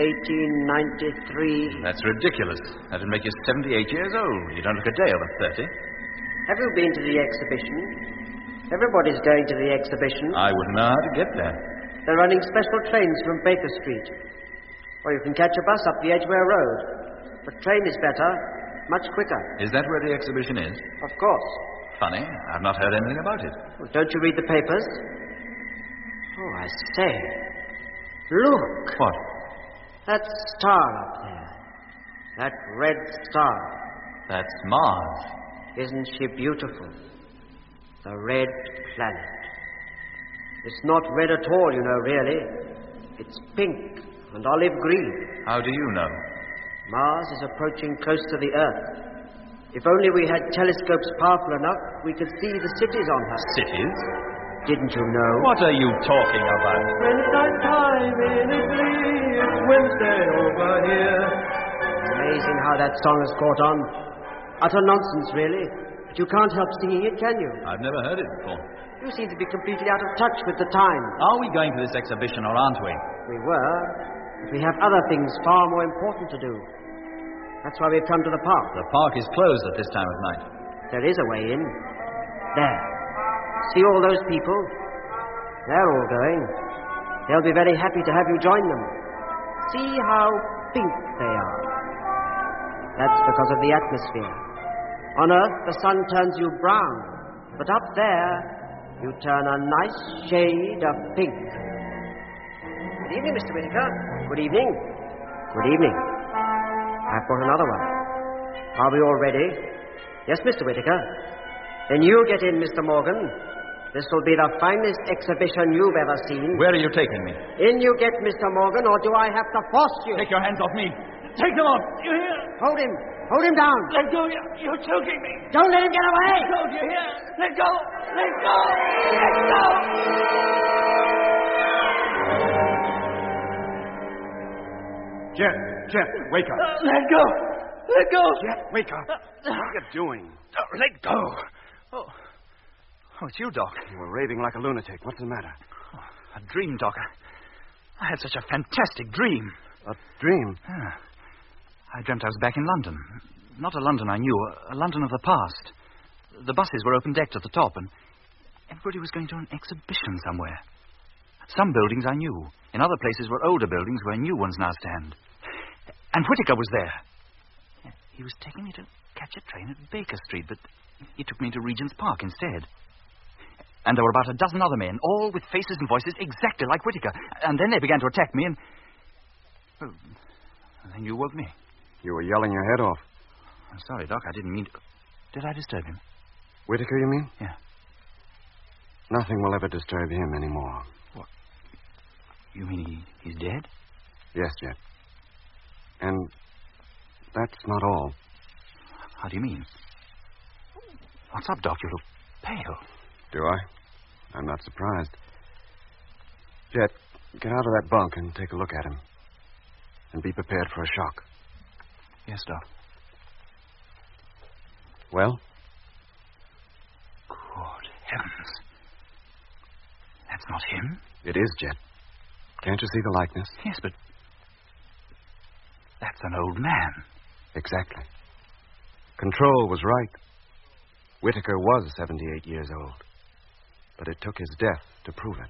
1893. That's ridiculous. That'd make you 78 years old. You don't look a day over 30. Have you been to the exhibition? Everybody's going to the exhibition. I wouldn't know how to get there. They're running special trains from Baker Street. Or you can catch a bus up the Edgware Road. The train is better, much quicker. Is that where the exhibition is? Of course. Funny. I've not heard anything about it. Well, don't you read the papers? Oh, I say. Look. What? That star up there. That red star. That's Mars. Isn't she beautiful? The red planet. It's not red at all, you know, really. It's pink and olive green. How do you know? Mars is approaching close to the Earth. If only we had telescopes powerful enough, we could see the cities on her. Cities? Didn't you know? What are you talking about? When it's night time in Italy, it's Wednesday over here. Amazing how that song has caught on. Utter nonsense, really. But you can't help singing it, can you? I've never heard it before. You seem to be completely out of touch with the time. Are we going to this exhibition or aren't we? We were, but we have other things far more important to do. That's why we've come to the park. The park is closed at this time of night. There is a way in. There. See all those people? They're all going. They'll be very happy to have you join them. See how pink they are. That's because of the atmosphere. On Earth, the sun turns you brown. But up there, you turn a nice shade of pink. Good evening, Mr. Whittaker. Good evening. Good evening. I've brought another one. Are we all ready? Yes, Mr. Whittaker. Then you get in, Mr. Morgan. This will be the finest exhibition you've ever seen. Where are you taking me? In you get, Mr. Morgan, or do I have to force you? Take your hands off me. Take them off. You hear? Hold him. Hold him down. Let go. You're choking me. Don't let him get away. Let go. Do you hear? Let go. Let go. Let go. Jeff, wake up. Let go. Let go. Jeff, wake up. What are you doing? Let go. Oh, it's you, Doc. You were raving like a lunatic. What's the matter? Oh, a dream, Doc. I had such a fantastic dream. A dream? Yeah. I dreamt I was back in London. Not a London I knew, a London of the past. The buses were open-decked at the top, and everybody was going to an exhibition somewhere. Some buildings I knew. In other places were older buildings where new ones now stand. And Whittaker was there. He was taking me to catch a train at Baker Street, but he took me to Regent's Park instead. And there were about a dozen other men, all with faces and voices exactly like Whittaker. And then they began to attack me, and... well, then you woke me. You were yelling your head off. I'm sorry, Doc. I didn't mean to... Did I disturb him? Whittaker, you mean? Yeah. Nothing will ever disturb him anymore. What? You mean he's dead? Yes, Jet. And that's not all. How do you mean? What's up, Doc? You look pale. Do I? I'm not surprised. Jet, get out of that bunk and take a look at him. And be prepared for a shock. Yes, Doc. Well? Good heavens. That's not him? It is, Jet. Can't you see the likeness? Yes, but... that's an old man. Exactly. Control was right. Whittaker was 78 years old. But it took his death to prove it.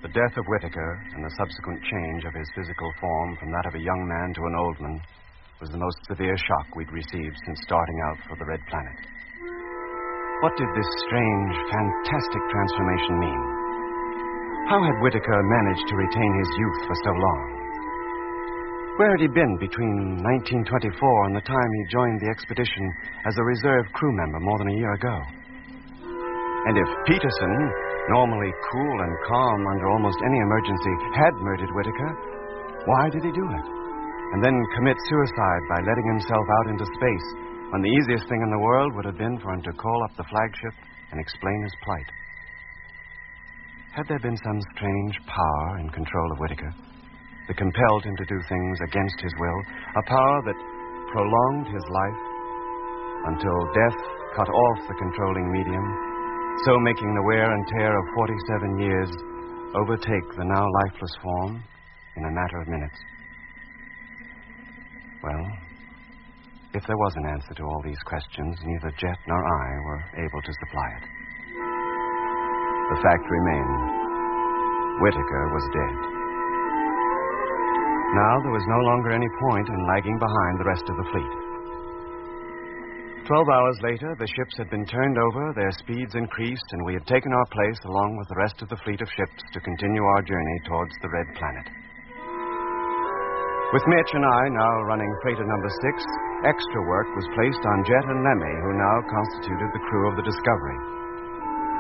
The death of Whittaker and the subsequent change of his physical form from that of a young man to an old man was the most severe shock we'd received since starting out for the Red Planet. What did this strange, fantastic transformation mean? How had Whittaker managed to retain his youth for so long? Where had he been between 1924 and the time he joined the expedition as a reserve crew member more than a year ago? And if Peterson, normally cool and calm under almost any emergency, had murdered Whittaker, why did he do it? And then commit suicide by letting himself out into space when the easiest thing in the world would have been for him to call up the flagship and explain his plight. Had there been some strange power in control of Whittaker that compelled him to do things against his will, a power that prolonged his life until death cut off the controlling medium, so making the wear and tear of 47 years overtake the now lifeless form in a matter of minutes? Well, if there was an answer to all these questions, neither Jet nor I were able to supply it. The fact remained, Whittaker was dead. Now there was no longer any point in lagging behind the rest of the fleet. 12 hours later, the ships had been turned over, their speeds increased, and we had taken our place along with the rest of the fleet of ships to continue our journey towards the Red Planet. With Mitch and I now running freighter number 6, extra work was placed on Jet and Lemmy, who now constituted the crew of the Discovery.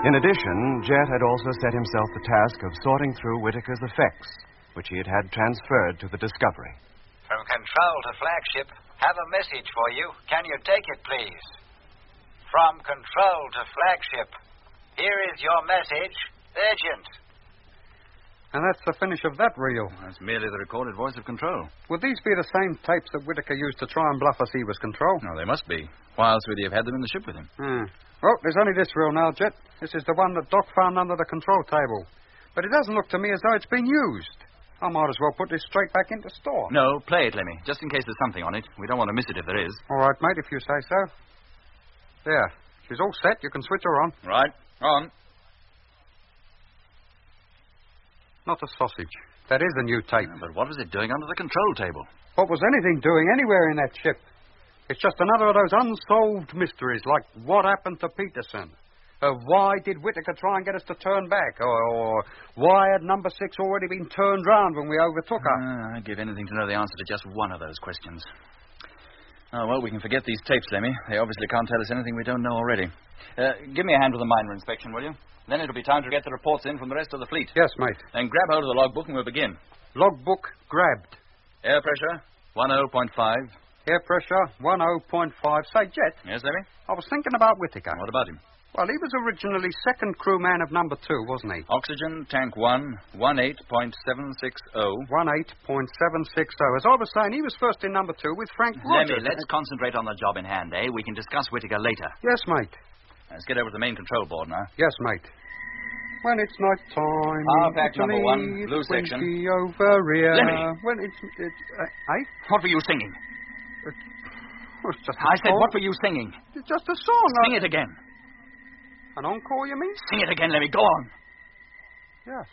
In addition, Jet had also set himself the task of sorting through Whittaker's effects, which he had had transferred to the Discovery. From control to flagship, have a message for you. Can you take it, please? From control to flagship, here is your message. Urgent. And that's the finish of that reel. That's merely the recorded voice of control. Would these be the same tapes that Whittaker used to try and bluff us he was control? No, they must be. Why else would he have had them in the ship with him? Well, there's only this reel now, Jet. This is the one that Doc found under the control table. But it doesn't look to me as though it's been used. I might as well put this straight back into store. No, play it, Lemmy, just in case there's something on it. We don't want to miss it if there is. All right, mate, if you say so. There. She's all set. You can switch her on. Right. On. Not a sausage. That is the new tape. But what was it doing under the control table? What was anything doing anywhere in that ship? It's just another of those unsolved mysteries, like what happened to Peterson. Why did Whittaker try and get us to turn back? Or why had number 6 already been turned round when we overtook her? I'd give anything to know the answer to just one of those questions. Oh, well, we can forget these tapes, Lemmy. They obviously can't tell us anything we don't know already. Give me a hand with the minor inspection, will you? Then it'll be time to get the reports in from the rest of the fleet. Yes, mate. Then grab hold of the logbook and we'll begin. Logbook grabbed. Air pressure, 10.5. Air pressure, 10.5. Say, Jet. Yes, Lemmy? I was thinking about Whittaker. What about him? Well, he was originally second crewman of number 2, wasn't he? Oxygen, tank 1, 18.760. 18.760. As I was saying, he was first in number 2 with Frank Rogers. Lemmy, let's concentrate on the job in hand, eh? We can discuss Whittaker later. Yes, mate. Let's get over to the main control board now. Yes, mate. When it's night time. Power pack number 1, blue section. Over here. Lemmy. When it's eh? What were you singing? It's just I said, what were you singing? It's just a song. Sing it again. An encore, you mean? Sing it again, Lemmy. Go on. Yes.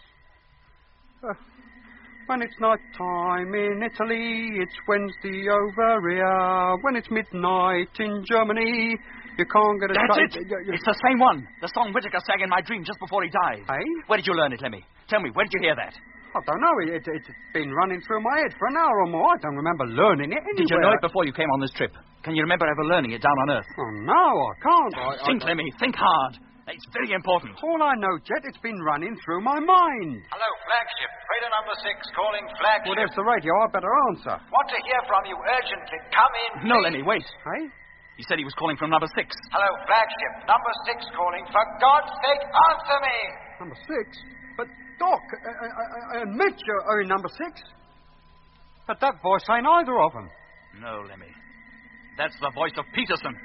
When it's night time in Italy, it's Wednesday over here. When it's midnight in Germany, you can't get a... That's it! It's the same one. The song Whittaker sang in my dream just before he died. Hey? Where did you learn it, Lemmy? Tell me, where did you hear that? I don't know. It's been running through my head for an hour or more. I don't remember learning it anywhere. Did you know it before you came on this trip? Can you remember ever learning it down on Earth? Oh, no, I can't. Think, Lemmy. Think hard. It's very important. All I know, Jet, it's been running through my mind. Hello, flagship. Freighter number 6 calling flagship. Well, there's the radio. I better answer. Want to hear from you urgently. Come in, please. No, Lemmy, wait. Hey? He said he was calling from number 6. Hello, flagship. Number 6 calling. For God's sake, answer me. Number 6? But, Doc, and Mitch are in number 6. But that voice ain't either of them. No, Lemmy. That's the voice of Peterson.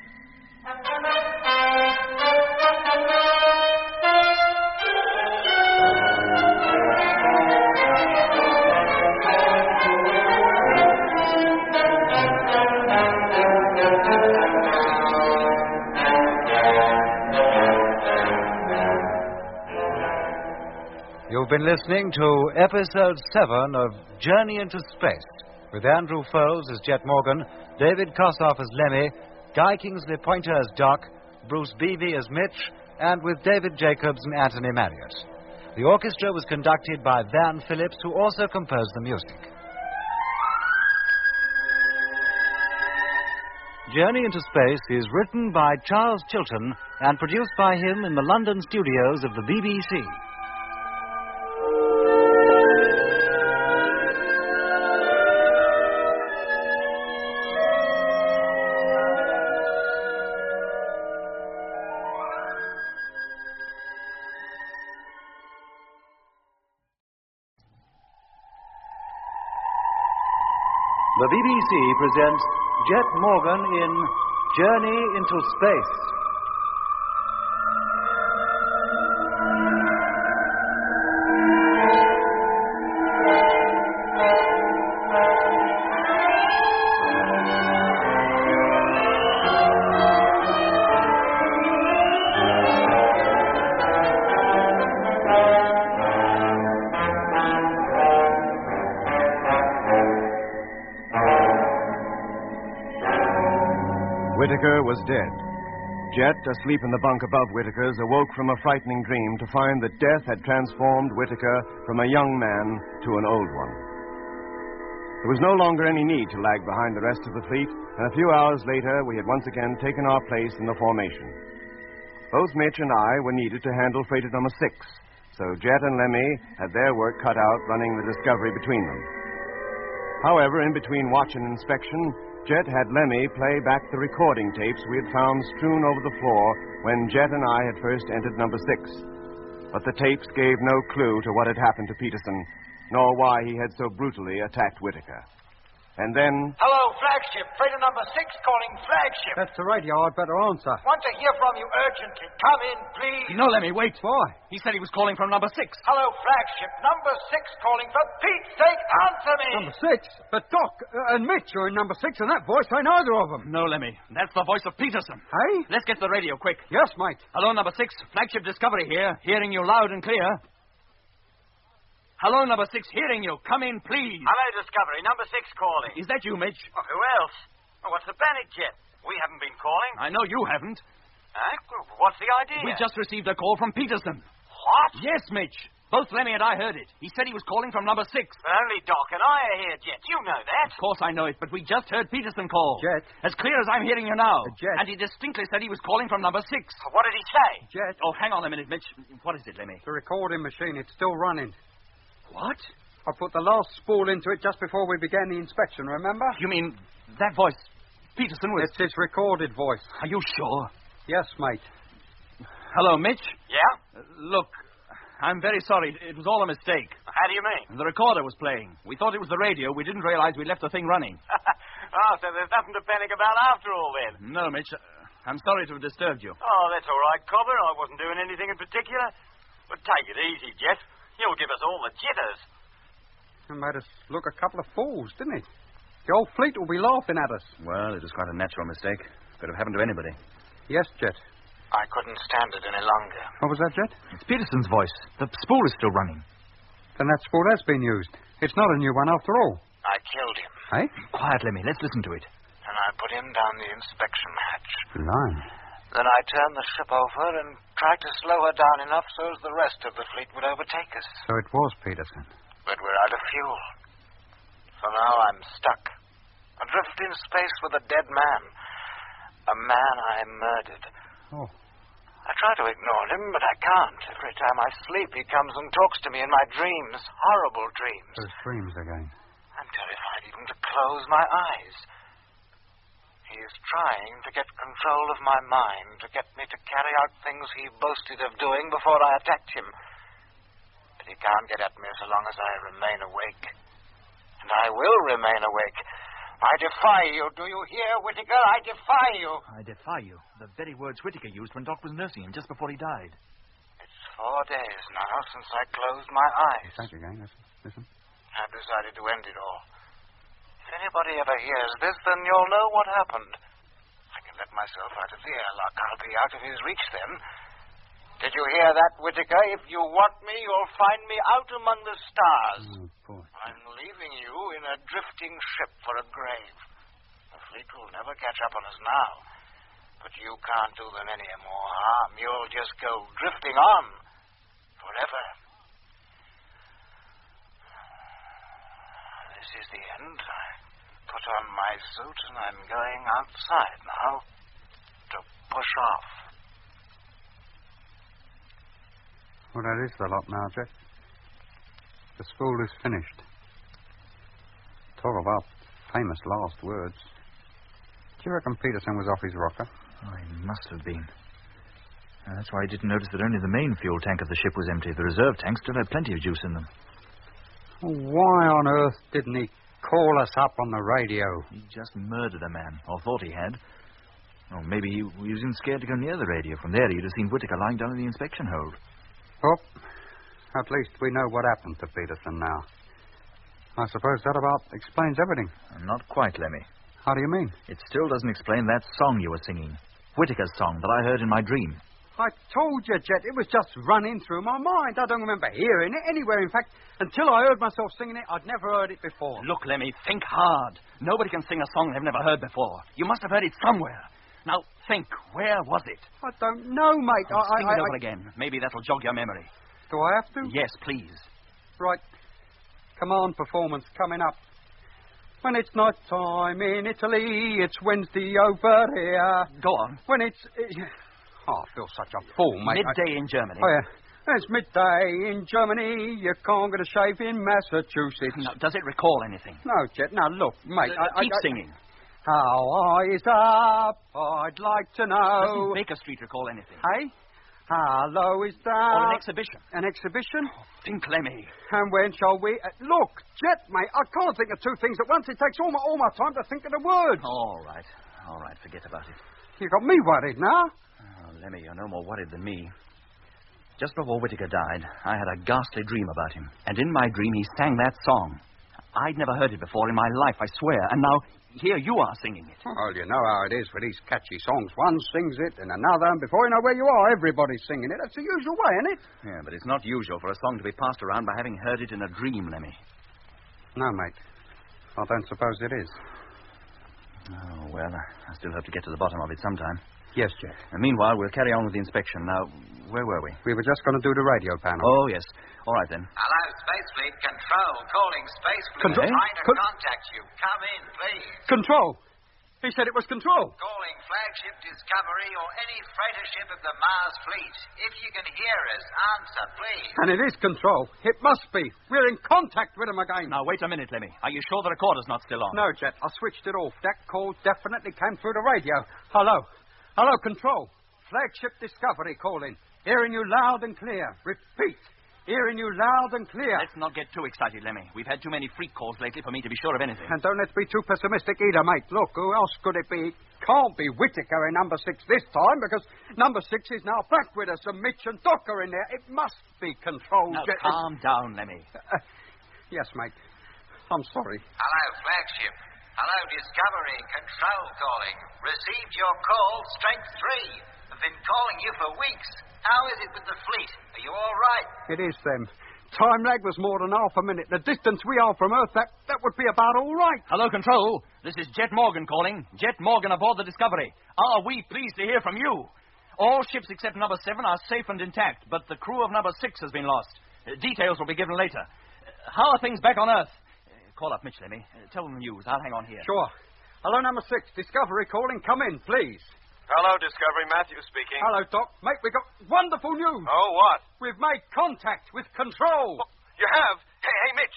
You've been listening to Episode 7 of Journey into Space, with Andrew Foles as Jet Morgan, David Kossoff as Lemmy, Guy Kingsley Pointer as Doc, Bruce Beevey as Mitch, and with David Jacobs and Anthony Marriott. The orchestra was conducted by Van Phillips, who also composed the music. Journey into Space is written by Charles Chilton and produced by him in the London studios of the BBC. The BBC presents Jet Morgan in Journey into Space. Whittaker was dead. Jet, asleep in the bunk above Whittaker's, awoke from a frightening dream to find that death had transformed Whittaker from a young man to an old one. There was no longer any need to lag behind the rest of the fleet, and a few hours later we had once again taken our place in the formation. Both Mitch and I were needed to handle freighter number 6, so Jet and Lemmy had their work cut out running the Discovery between them. However, in between watch and inspection, Jet had Lemmy play back the recording tapes we had found strewn over the floor when Jet and I had first entered number 6. But the tapes gave no clue to what had happened to Peterson, nor why he had so brutally attacked Whittaker. And then... Hello, flagship. Freighter number 6 calling flagship. That's the radio. I'd better answer. Want to hear from you urgently. Come in, please. No, Lemmy, wait. Why? He said he was calling from number 6. Hello, flagship. Number 6 calling. For Pete's sake, answer me. Number 6? But Doc and Mitch are in number 6, and that voice ain't either of them. No, Lemmy. That's the voice of Peterson. Hey? Let's get the radio, quick. Yes, mate. Hello, number 6. Flagship Discovery here. Hearing you loud and clear. Hello, number 6. Hearing you. Come in, please. Hello, Discovery. Number 6 calling. Is that you, Mitch? Well, who else? Oh, what's the panic, Jet? We haven't been calling. I know you haven't. What's the idea? We just received a call from Peterson. What? Yes, Mitch. Both Lemmy and I heard it. He said he was calling from number 6. But only Doc and I are here, Jet. You know that. Of course I know it, but we just heard Peterson call. Jet. As clear as I'm hearing you now. Jet. And he distinctly said he was calling from number 6. What did he say? Jet. Oh, hang on a minute, Mitch. What is it, Lemmy? The recording machine. It's still running. What? I put the last spool into it just before we began the inspection, remember? You mean that voice, Peterson was... It's his recorded voice. Are you sure? Yes, mate. Hello, Mitch? Yeah? Look, I'm very sorry. It was all a mistake. How do you mean? The recorder was playing. We thought it was the radio. We didn't realize we left the thing running. Oh, so there's nothing to panic about after all, then? No, Mitch. I'm sorry to have disturbed you. Oh, that's all right, Cobber. I wasn't doing anything in particular. But take it easy, Jet. You'll give us all the jitters. It made us look a couple of fools, didn't it? The whole fleet will be laughing at us. Well, it was quite a natural mistake. Could have happened to anybody. Yes, Jet. I couldn't stand it any longer. What was that, Jet? It's Peterson's voice. The spool is still running. Then that spool has been used. It's not a new one after all. I killed him. Hey? Quiet, Lemmy. Let's listen to it. And I put him down the inspection hatch. Blimey. Then I turned the ship over and tried to slow her down enough so as the rest of the fleet would overtake us. So it was Peterson. But we're out of fuel. So now I'm stuck. Adrift in space with a dead man. A man I murdered. Oh. I try to ignore him, but I can't. Every time I sleep, he comes and talks to me in my dreams. Horrible dreams. Those dreams again. I'm terrified even to close my eyes. He is trying to get control of my mind, to get me to carry out things he boasted of doing before I attacked him. But he can't get at me so long as I remain awake. And I will remain awake. I defy you. Do you hear, Whittaker? I defy you. I defy you. The very words Whittaker used when Doc was nursing him just before he died. It's 4 days now since I closed my eyes. Thank you, gang. Listen. I've decided to end it all. If anybody ever hears this, then you'll know what happened. I can let myself out of the airlock. I'll be out of his reach then. Did you hear that, Whittaker? If you want me, you'll find me out among the stars. Oh, boy. I'm leaving you in a drifting ship for a grave. The fleet will never catch up on us now. But you can't do them any more harm. You'll just go drifting on forever. this is the end. I put on my suit and I'm going outside now to push off. Well, that is the lot now, Jet. The school is finished. Talk about famous last words. Do you reckon Peterson was off his rocker? Oh, he must have been. That's why I didn't notice that only the main fuel tank of the ship was empty. The reserve tanks still had plenty of juice in them. Why on earth didn't he call us up on the radio? He just murdered a man, or thought he had. Or maybe he wasn't scared to go near the radio. From there, he'd have seen Whittaker lying down in the inspection hold. Well, at least we know what happened to Peterson now. I suppose that about explains everything. Not quite, Lemmy. How do you mean? It still doesn't explain that song you were singing. Whittaker's song that I heard in my dream. I told you, Jet, it was just running through my mind. I don't remember hearing it anywhere. In fact, until I heard myself singing it, I'd never heard it before. Look, Lemmy, think hard. Nobody can sing a song they've never heard before. You must have heard it somewhere. Now, think, where was it? I don't know, mate. Sing it over again. Maybe that'll jog your memory. Do I have to? Yes, please. Right. Command performance coming up. When it's night time in Italy, it's Wednesday over here. Go on. When it's... Oh, I feel such a fool, mate. Midday in Germany. Oh, yeah. It's midday in Germany. You can't get a shave in Massachusetts. Now, does it recall anything? No, Jet. Now, look, mate. Keep singing. How high is up? I'd like to know. Doesn't Baker Street recall anything? Hey? How low is that? Or an exhibition. An exhibition? Oh, think, Lemmy. And when shall we... look, Jet, mate, I can't think of two things at once. It takes all my time to think of the words. All right. Forget about it. You got me worried now. Oh, Lemmy, you're no more worried than me. Just before Whittaker died, I had a ghastly dream about him. And in my dream, he sang that song. I'd never heard it before in my life, I swear. And now, here you are singing it. Well, you know how it is for these catchy songs. One sings it and another, and before you know where you are, everybody's singing it. That's the usual way, isn't it? Yeah, but it's not usual for a song to be passed around by having heard it in a dream, Lemmy. No, mate. I don't suppose it is. Oh, well, I still hope to get to the bottom of it sometime. Yes, Jack. And meanwhile, we'll carry on with the inspection. Now, where were we? We were just going to do the radio panel. Oh, yes. All right, then. Hello, Space Fleet Control. Calling Space Fleet. Control? Trying to contact you. Come in, please. Control. He said it was Control. Calling Flagship Discovery or any freighter ship of the Mars Fleet. If you can hear us, answer, please. And it is Control. It must be. We're in contact with him again. Now, wait a minute, Lemmy. Are you sure the recorder's not still on? No, Jet. I switched it off. That call definitely came through the radio. Hello. Hello, Control. Flagship Discovery calling. Hearing you loud and clear. Repeat. Hearing you loud and clear. Let's not get too excited, Lemmy. We've had too many freak calls lately for me to be sure of anything. And don't let's be too pessimistic either, mate. Look, who else could it be? Can't be Whittaker in number 6 this time, because number 6 is now back with us, and Mitch and Doc are in there. It must be Control. Now, calm down, Lemmy. Yes, mate. I'm sorry. Hello, Flagship. Hello, Discovery. Control calling. Received your call, strength 3. I've been calling you for weeks. How is it with the fleet? Are you all right? It is them. Time lag was more than half a minute. The distance we are from Earth, that would be about all right. Hello, Control. This is Jet Morgan calling. Jet Morgan aboard the Discovery. Are we pleased to hear from you? All ships except number 7 are safe and intact, but the crew of number 6 has been lost. Details will be given later. How are things back on Earth? Call up Mitch, Lemmy. Tell them the news. I'll hang on here. Sure. Hello, number 6. Discovery calling. Come in, please. Hello, Discovery. Matthew speaking. Hello, Doc. Mate, we got wonderful news. Oh, what? We've made contact with Control. Oh, you have? Hey, Mitch.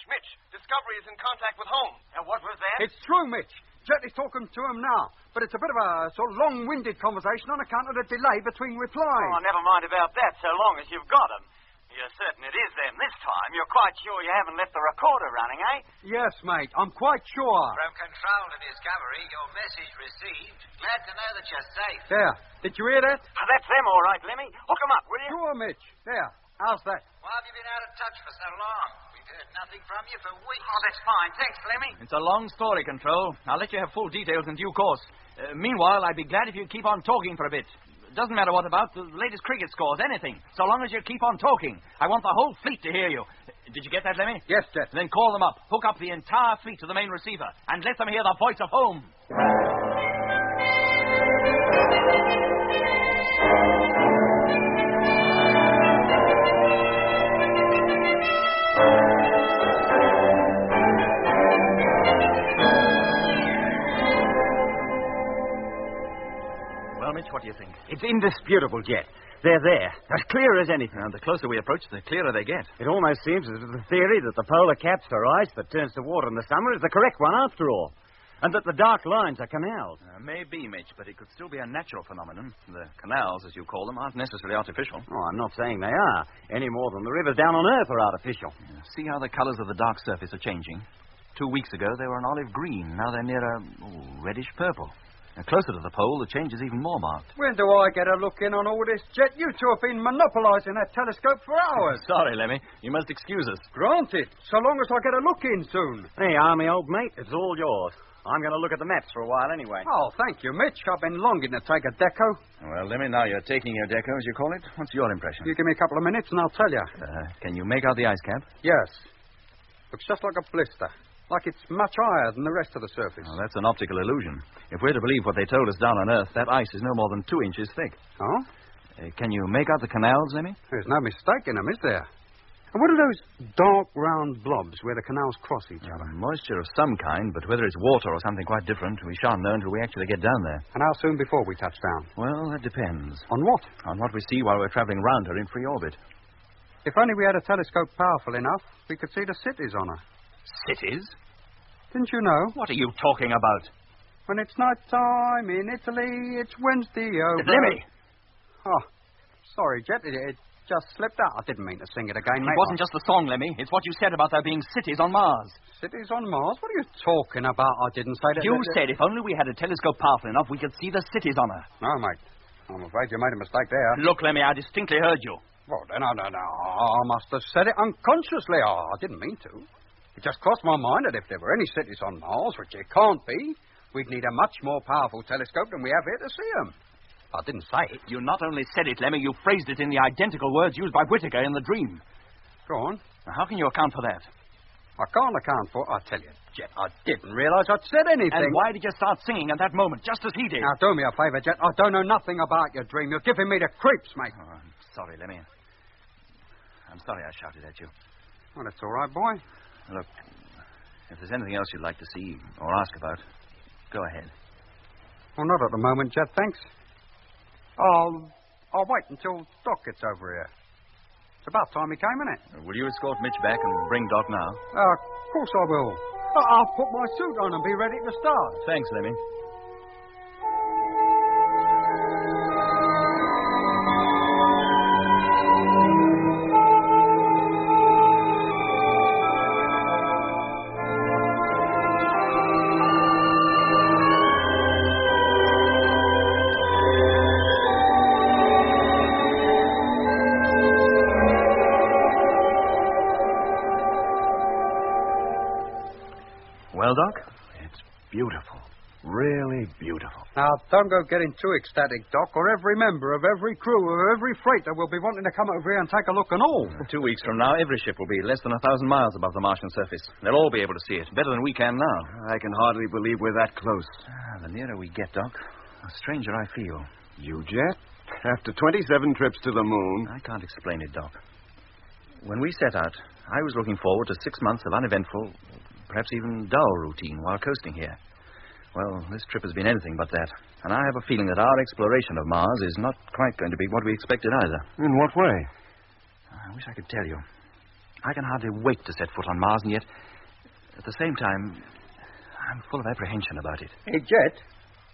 Discovery is in contact with home. And what was that? It's true, Mitch. Jet is talking to him now. But it's a bit of a sort of long-winded conversation on account of the delay between replies. Oh, never mind about that, so long as you've got them. You're certain it is them this time. You're quite sure you haven't left the recorder running, eh? Yes, mate. I'm quite sure. From Control to Discovery, your message received. Glad to know that you're safe. There. Did you hear that? That's them, all right, Lemmy. Hook them up, will you? Sure, Mitch. There. How's that? Why have you been out of touch for so long? We've heard nothing from you for weeks. Oh, that's fine. Thanks, Lemmy. It's a long story, Control. I'll let you have full details in due course. Meanwhile, I'd be glad if you'd keep on talking for a bit. Doesn't matter what about, the latest cricket scores, anything. So long as you keep on talking. I want the whole fleet to hear you. Did you get that, Lemmy? Yes, Jet. Then call them up. Hook up the entire fleet to the main receiver. And let them hear the voice of home. think? It's indisputable, Jet. They're there, as clear as anything. And the closer we approach, the clearer they get. It almost seems as if the theory that the polar caps are ice that turns to water in the summer is the correct one after all. And that the dark lines are canals. Maybe, Mitch, but it could still be a natural phenomenon. The canals, as you call them, aren't necessarily artificial. Oh, I'm not saying they are, any more than the rivers down on Earth are artificial. See how the colors of the dark surface are changing? 2 weeks ago, they were an olive green. Now they're near a reddish purple. And closer to the pole, the change is even more marked. When do I get a look in on all this, Jet? You two have been monopolising that telescope for hours. Sorry, Lemmy. You must excuse us. Granted, so long as I get a look in soon. Hey, Army, old mate, it's all yours. I'm going to look at the maps for a while anyway. Oh, thank you, Mitch. I've been longing to take a deco. Well, Lemmy, now you're taking your deco, as you call it. What's your impression? You give me a couple of minutes and I'll tell you. Can you make out the ice cap? Yes. Looks just like a blister. Like it's much higher than the rest of the surface. Well, that's an optical illusion. If we're to believe what they told us down on Earth, that ice is no more than 2 inches thick. Oh? Can you make out the canals, Lemmy? There's no mistake in them, is there? And what are those dark, round blobs where the canals cross each other? Moisture of some kind, but whether it's water or something quite different, we shan't know until we actually get down there. And how soon before we touch down? Well, that depends. On what? On what we see while we're travelling round her in free orbit. If only we had a telescope powerful enough, we could see the cities on her. Cities? Didn't you know? What are you talking about? When it's night time in Italy, it's Wednesday over. Lemmy! Oh, sorry, Jet. It just slipped out. I didn't mean to sing it again, mate. It wasn't just the song, Lemmy. It's what you said about there being cities on Mars. Cities on Mars? What are you talking about? I didn't say that. You said if only we had a telescope powerful enough, we could see the cities on her. No, mate. I'm afraid you made a mistake there. Look, Lemmy, I distinctly heard you. Well, no. I must have said it unconsciously. I didn't mean to. It just crossed my mind that if there were any cities on Mars, which there can't be, we'd need a much more powerful telescope than we have here to see them. I didn't say it. You not only said it, Lemmy, you phrased it in the identical words used by Whittaker in the dream. Go on. Now, how can you account for that? I can't account for it. I tell you, Jet, I didn't realise I'd said anything. And why did you start singing at that moment, just as he did? Now, do me a favour, Jet. I don't know nothing about your dream. You're giving me the creeps, mate. Oh, I'm sorry, Lemmy. I'm sorry I shouted at you. Well, that's all right, boy. Look, if there's anything else you'd like to see or ask about, go ahead. Well, not at the moment, Jet, thanks. I'll wait until Doc gets over here. It's about time he came, isn't it? Will you escort Mitch back and bring Doc now? Of course I will. I'll put my suit on and be ready to start. Thanks, Lemmy. Well, Doc, it's beautiful. Really beautiful. Now, don't go getting too ecstatic, Doc, or every member of every crew of every freighter will be wanting to come over here and take a look and all. 2 weeks from now, every ship will be less than 1,000 miles above the Martian surface. They'll all be able to see it, better than we can now. I can hardly believe we're that close. The nearer we get, Doc, the stranger I feel. You, Jet? After 27 trips to the moon. I can't explain it, Doc. When we set out, I was looking forward to 6 months of uneventful, perhaps even dull routine while coasting here. Well, this trip has been anything but that. And I have a feeling that our exploration of Mars is not quite going to be what we expected either. In what way? I wish I could tell you. I can hardly wait to set foot on Mars, and yet, at the same time, I'm full of apprehension about it. Hey, Jet,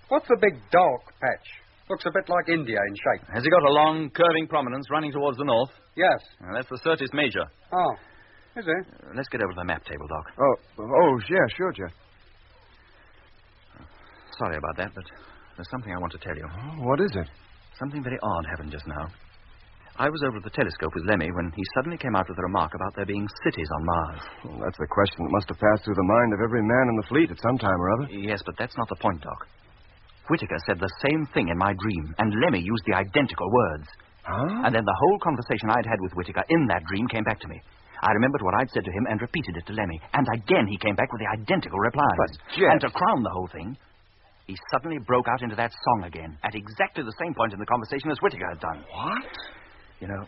what's the big dark patch? Looks a bit like India in shape. Has it got a long, curving prominence running towards the north? Yes. That's the Syrtis Major. Oh, is it? Let's get over to the map table, Doc. Yeah, sure, Jet. Sorry about that, but there's something I want to tell you. What is it? Something very odd happened just now. I was over at the telescope with Lemmy when he suddenly came out with a remark about there being cities on Mars. Well, that's the question that must have passed through the mind of every man in the fleet at some time or other. Yes, but that's not the point, Doc. Whittaker said the same thing in my dream, and Lemmy used the identical words. Huh? And then the whole conversation I'd had with Whittaker in that dream came back to me. I remembered what I'd said to him and repeated it to Lemmy. And again he came back with the identical replies. But, Jet... And to crown the whole thing, he suddenly broke out into that song again, at exactly the same point in the conversation as Whittaker had done. What? You know,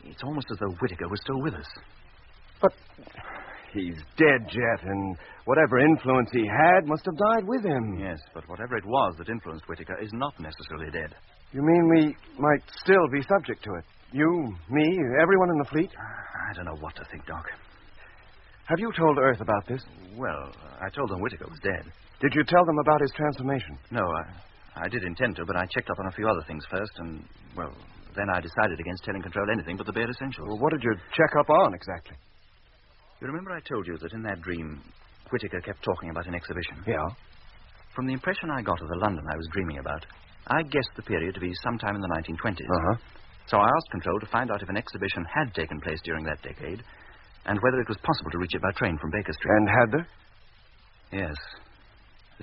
it's almost as though Whittaker was still with us. But He's dead, Jet, and whatever influence he had must have died with him. Yes, but whatever it was that influenced Whittaker is not necessarily dead. You mean we might still be subject to it? You, me, everyone in the fleet? I don't know what to think, Doc. Have you told Earth about this? Well, I told them Whittaker was dead. Did you tell them about his transformation? No, I did intend to, but I checked up on a few other things first, and, well, then I decided against telling Control anything but the bare essentials. Well, what did you check up on, exactly? You remember I told you that in that dream, Whittaker kept talking about an exhibition? Yeah. From the impression I got of the London I was dreaming about, I guessed the period to be sometime in the 1920s. Uh-huh. So I asked Control to find out if an exhibition had taken place during that decade, and whether it was possible to reach it by train from Baker Street. And had there? Yes.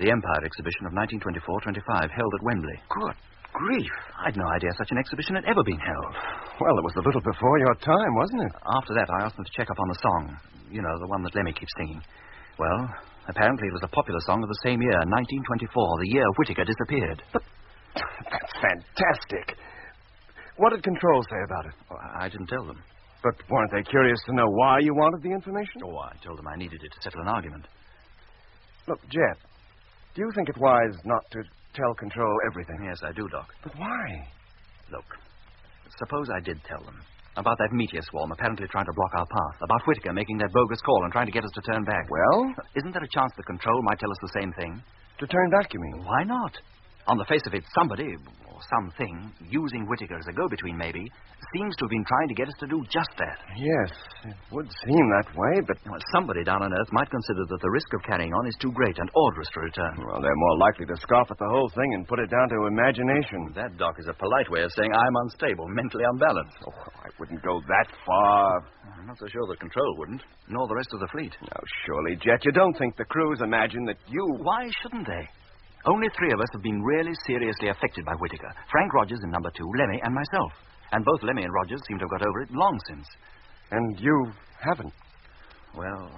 The Empire exhibition of 1924-25, held at Wembley. Good grief. I'd no idea such an exhibition had ever been held. Well, it was a little before your time, wasn't it? After that, I asked them to check up on the song. You know, the one that Lemmy keeps singing. Well, apparently it was a popular song of the same year, 1924, the year Whittaker disappeared. But that's fantastic. What did Control say about it? Oh, I didn't tell them. But weren't they curious to know why you wanted the information? Oh, I told them I needed it to settle an argument. Look, Jet, do you think it wise not to tell Control everything? Yes, I do, Doc. But why? Look, suppose I did tell them about that meteor swarm apparently trying to block our path, about Whittaker making that bogus call and trying to get us to turn back. Well? Isn't there a chance that Control might tell us the same thing? To turn back, you mean? Why not? On the face of it, somebody, or something, using Whittaker as a go-between, maybe, seems to have been trying to get us to do just that. Yes, it would seem that way, but... Well, somebody down on Earth might consider that the risk of carrying on is too great and order us to return. Well, they're more likely to scoff at the whole thing and put it down to imagination. That, Doc, is a polite way of saying I'm unstable, mentally unbalanced. Oh, I wouldn't go that far. I'm not so sure that Control wouldn't, nor the rest of the fleet. Now, surely, Jet, you don't think the crews imagine that you... Why shouldn't they? Only 3 of us have been really seriously affected by Whittaker. Frank Rogers in number 2, Lemmy, and myself. And both Lemmy and Rogers seem to have got over it long since. And you haven't? Well,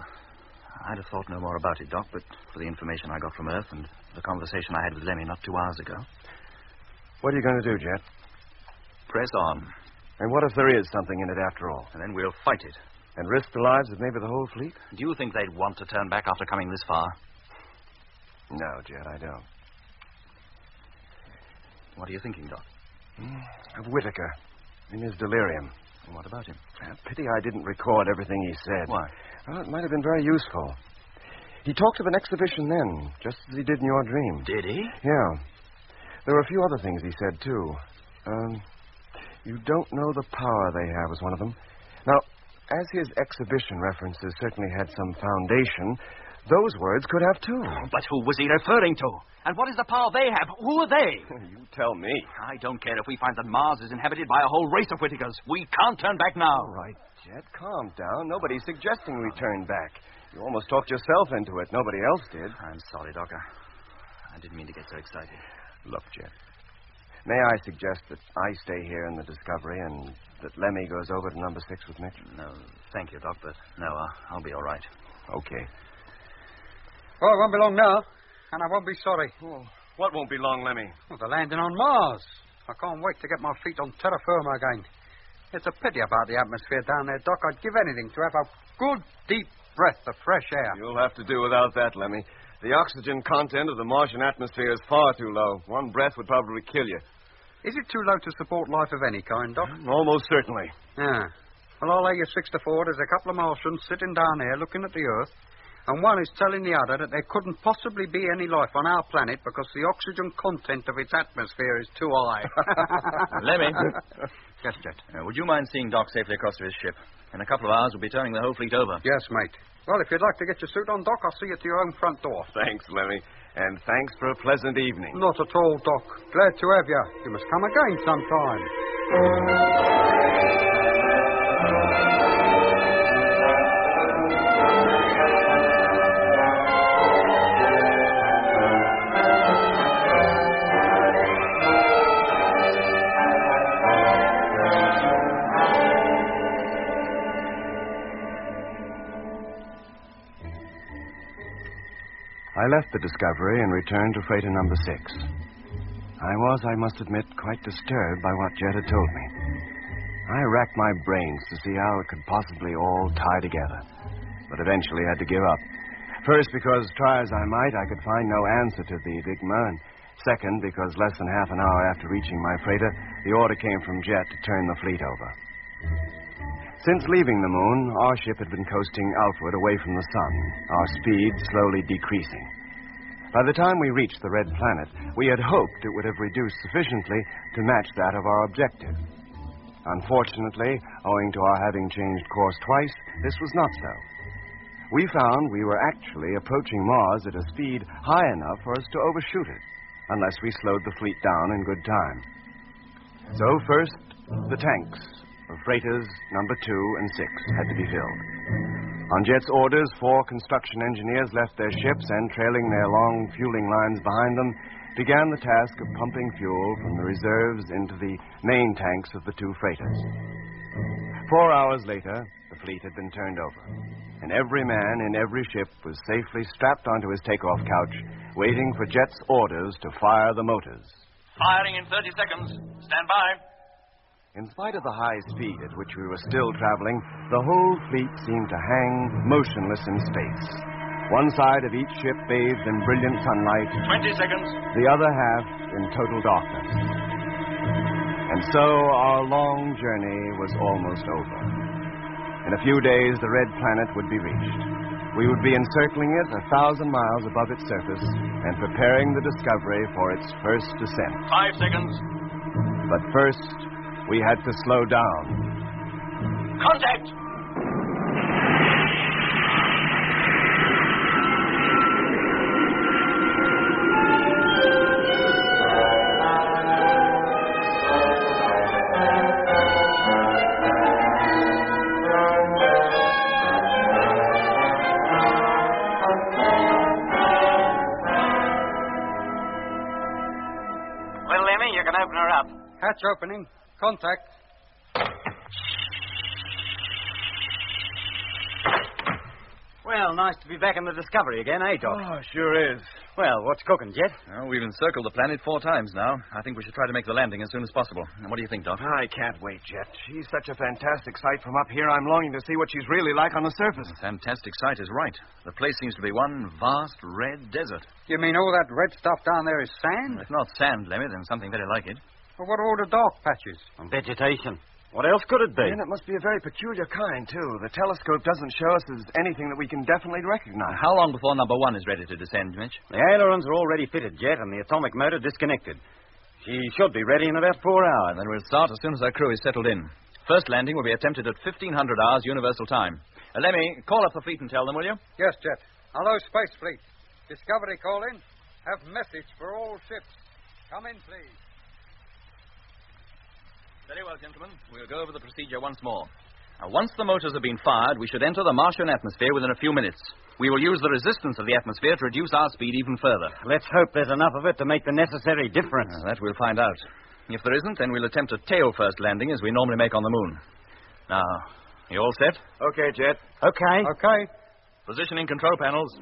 I'd have thought no more about it, Doc, but for the information I got from Earth and the conversation I had with Lemmy not 2 hours ago. What are you going to do, Jet? Press on. And what if there is something in it after all? And then we'll fight it. And risk the lives of maybe the whole fleet? Do you think they'd want to turn back after coming this far? No, Jet, I don't. What are you thinking, Doc? Of Whittaker, in his delirium. What about him? Pity I didn't record everything he said. Why? Well, it might have been very useful. He talked of an exhibition then, just as he did in your dream. Did he? Yeah. There were a few other things he said, too. You don't know the power they have was one of them. Now, as his exhibition references certainly had some foundation, those words could have, too. But who was he referring to? And what is the power they have? Who are they? You tell me. I don't care if we find that Mars is inhabited by a whole race of Whittakers. We can't turn back now. All right, Jet, calm down. Nobody's suggesting we turn back. You almost talked yourself into it. Nobody else did. I'm sorry, Doctor. I didn't mean to get so excited. Look, Jet, may I suggest that I stay here in the Discovery and that Lemmy goes over to number 6 with Mitch? No, thank you, Doc, but no, I'll be all right. Okay. Well, it won't be long now, and I won't be sorry. Oh, what won't be long, Lemmy? Well, the landing on Mars. I can't wait to get my feet on terra firma again. It's a pity about the atmosphere down there, Doc. I'd give anything to have a good, deep breath of fresh air. You'll have to do without that, Lemmy. The oxygen content of the Martian atmosphere is far too low. One breath would probably kill you. Is it too low to support life of any kind, Doc? Almost certainly. Yeah. Well, I'll lay you 6 to 4. There's a couple of Martians sitting down here looking at the Earth, and one is telling the other that there couldn't possibly be any life on our planet because the oxygen content of its atmosphere is too high. Lemmy. Yes, Jet. Would you mind seeing Doc safely across to his ship? In a couple of hours, we'll be turning the whole fleet over. Yes, mate. Well, if you'd like to get your suit on, Doc, I'll see you to your own front door. Thanks, Lemmy. And thanks for a pleasant evening. Not at all, Doc. Glad to have you. You must come again sometime. I left the Discovery and returned to freighter number 6. I was, I must admit, quite disturbed by what Jet had told me. I racked my brains to see how it could possibly all tie together. but eventually had to give up. First, because, try as I might, I could find no answer to the enigma, and second, because less than half an hour after reaching my freighter, the order came from Jet to turn the fleet over. Since leaving the moon, our ship had been coasting outward away from the sun, our speed slowly decreasing. By the time we reached the red planet, we had hoped it would have reduced sufficiently to match that of our objective. Unfortunately, owing to our having changed course twice, this was not so. We found we were actually approaching Mars at a speed high enough for us to overshoot it, unless we slowed the fleet down in good time. So first, the tanks of freighters number 2 and 6 had to be filled. On Jet's orders, 4 construction engineers left their ships and, trailing their long fueling lines behind them, began the task of pumping fuel from the reserves into the main tanks of the 2 freighters. 4 hours later, the fleet had been turned over, and every man in every ship was safely strapped onto his takeoff couch, waiting for Jet's orders to fire the motors. Firing in 30 seconds. Stand by. In spite of the high speed at which we were still traveling, the whole fleet seemed to hang motionless in space. One side of each ship bathed in brilliant sunlight. 20 seconds. The other half in total darkness. And so our long journey was almost over. In a few days, the red planet would be reached. We would be encircling it 1,000 miles above its surface and preparing the Discovery for its first descent. 5 seconds. But first, we had to slow down. Contact! Well, Lemmy, you can open her up. Hatch opening. Contact. Well, nice to be back in the Discovery again, eh, Doc? Oh, sure is. Well, what's cooking, Jet? Well, we've encircled the planet 4 times now. I think we should try to make the landing as soon as possible. And what do you think, Doc? I can't wait, Jet. She's such a fantastic sight from up here. I'm longing to see what she's really like on the surface. The fantastic sight is right. The place seems to be one vast red desert. You mean all that red stuff down there is sand? If not sand, Lemmy, then something very like it. Well, what are all the dark patches? Vegetation. What else could it be? And it must be a very peculiar kind, too. The telescope doesn't show us as anything that we can definitely recognize. How long before number 1 is ready to descend, Mitch? The ailerons are already fitted, Jet, and the atomic motor disconnected. She should be ready in about 4 hours. Then we'll start as soon as our crew is settled in. First landing will be attempted at 1500 hours Universal Time. Lemmy, call up the fleet and tell them, will you? Yes, Jet. Hello, Space Fleet. Discovery calling. Have message for all ships. Come in, please. Very well, gentlemen. We'll go over the procedure once more. Now, once the motors have been fired, we should enter the Martian atmosphere within a few minutes. We will use the resistance of the atmosphere to reduce our speed even further. Let's hope there's enough of it to make the necessary difference. That we'll find out. If there isn't, then we'll attempt a tail-first landing as we normally make on the moon. Now, you all set? Okay, Jet. Okay. Okay. Positioning control panels.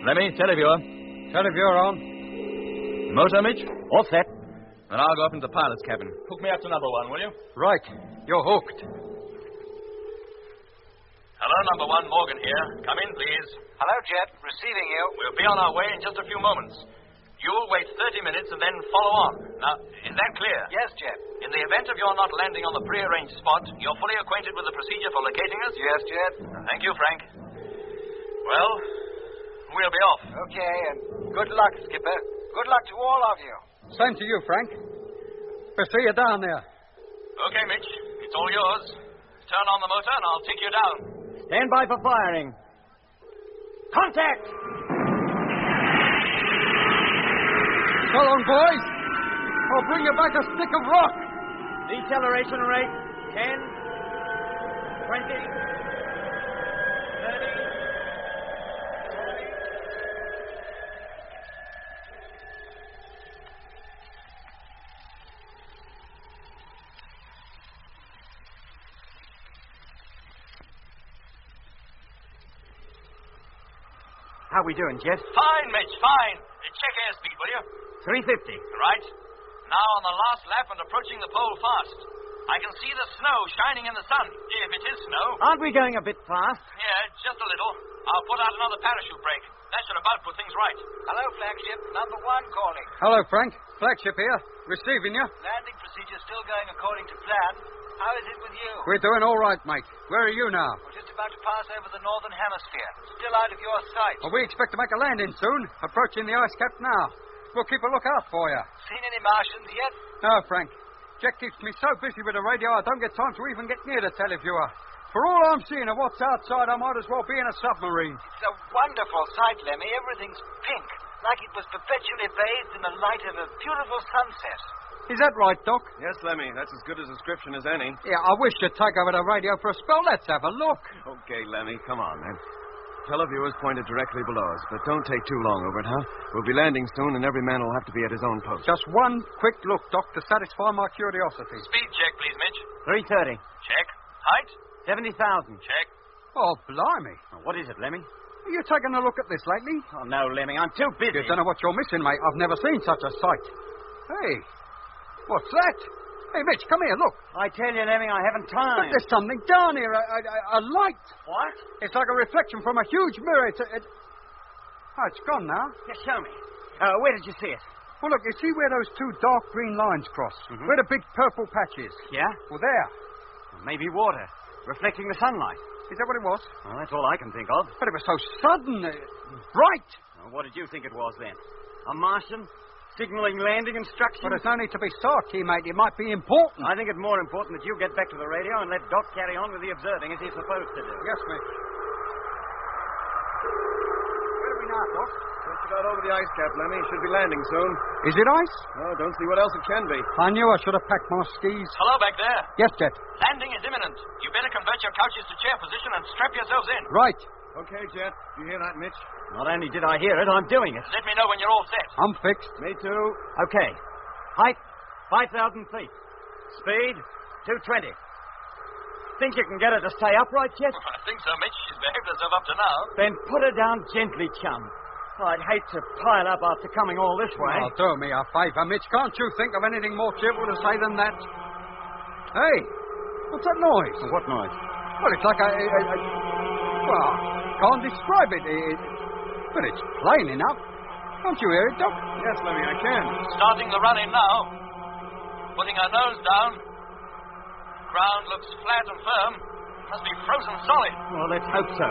Lemmy, televiewer. Televiewer on. Motor, Mitch? All set. Then I'll go up into the pilot's cabin. Hook me up to number 1, will you? Right. You're hooked. Hello, number 1, Morgan here. Come in, please. Hello, Jet. Receiving you. We'll be on our way in just a few moments. You'll wait 30 minutes and then follow on. Now, is that clear? Yes, Jet. In the event of your not landing on the prearranged spot, you're fully acquainted with the procedure for locating us? Yes, Jet. Thank you, Frank. Well, we'll be off. Okay, and good luck, Skipper. Good luck to all of you. Same to you, Frank. We'll see you down there. Okay, Mitch. It's all yours. Turn on the motor and I'll take you down. Stand by for firing. Contact! Come on, boys. I'll bring you back a stick of rock. Deceleration rate 10, 20, 30. How we doing, Jet? Fine, Mitch, fine. Check airspeed, will you? 350. Right. Now on the last lap and approaching the pole fast. I can see the snow shining in the sun, if it is snow. Aren't we going a bit fast? Yeah, just a little. I'll put out another parachute brake. That should about put things right. Hello, flagship. Number 1 calling. Hello, Frank. Flagship here. Receiving you. Landing procedure still going according to plan. How is it with you? We're doing all right, mate. Where are you now? We're just about to pass over the northern hemisphere. Still out of your sight. Well, we expect to make a landing soon. Approaching the ice cap now. We'll keep a lookout for you. Seen any Martians yet? No, Frank. Jack keeps me so busy with the radio I don't get time to even get near the televiewer. For all I'm seeing of what's outside, I might as well be in a submarine. It's a wonderful sight, Lemmy. Everything's pink, like it was perpetually bathed in the light of a beautiful sunset. Is that right, Doc? Yes, Lemmy. That's as good a description as any. Yeah, I wish you'd take over the radio for a spell. Let's have a look. Okay, Lemmy. Come on, then. Televiewers pointed directly below us, but don't take too long over it, huh? We'll be landing soon, and every man will have to be at his own post. Just one quick look, Doc, to satisfy my curiosity. Speed check, please, Mitch. 330. Check. Height? 70,000. Check. Oh, blimey. Oh, what is it, Lemmy? Are you taking a look at this lately? Oh, no, Lemmy. I'm too busy. You don't know what you're missing, mate. I've never seen such a sight. Hey, what's that? Hey, Mitch, come here, look. I tell you, Lemmy, I haven't time. But there's something down here, a light. What? It's like a reflection from a huge mirror. Oh, it's gone now. Yeah, show me. Where did you see it? Well, look, you see where those two dark green lines cross? Mm-hmm. Where the big purple patch is? Yeah? Well, there. Maybe water, reflecting the sunlight. Is that what it was? Well, that's all I can think of. But it was so sudden, bright. Well, what did you think it was then? A Martian? Signaling landing instructions? But there's no need to be sarky, mate. It might be important. I think it's more important that you get back to the radio and let Doc carry on with the observing as he's supposed to do. Yes, mate. Where are we now, Doc? Just about over the ice cap, Lemmy. Should be landing soon. Is it ice? Oh, don't see what else it can be. I knew I should have packed my skis. Hello back there. Yes, Jet. Landing is imminent. You better convert your couches to chair position and strap yourselves in. Right. Okay, Jet. You hear that, Mitch? Not only did I hear it, I'm doing it. Let me know when you're all set. I'm fixed. Me too. Okay. Height, 5,000 feet. Speed, 220. Think you can get her to stay upright, Jet? I think so, Mitch. She's behaved herself up to now. Then put her down gently, chum. I'd hate to pile up after coming all this way. Oh, do me a favor, Mitch. Can't you think of anything more cheerful to say than that? Hey, what's that noise? What noise? Well, it's like well, can't describe it. But it's plain enough. Don't you hear it, Doc? Yes, Lemmy, I can. Starting the run-in now. Putting her nose down. Ground looks flat and firm. Must be frozen solid. Well, let's hope so.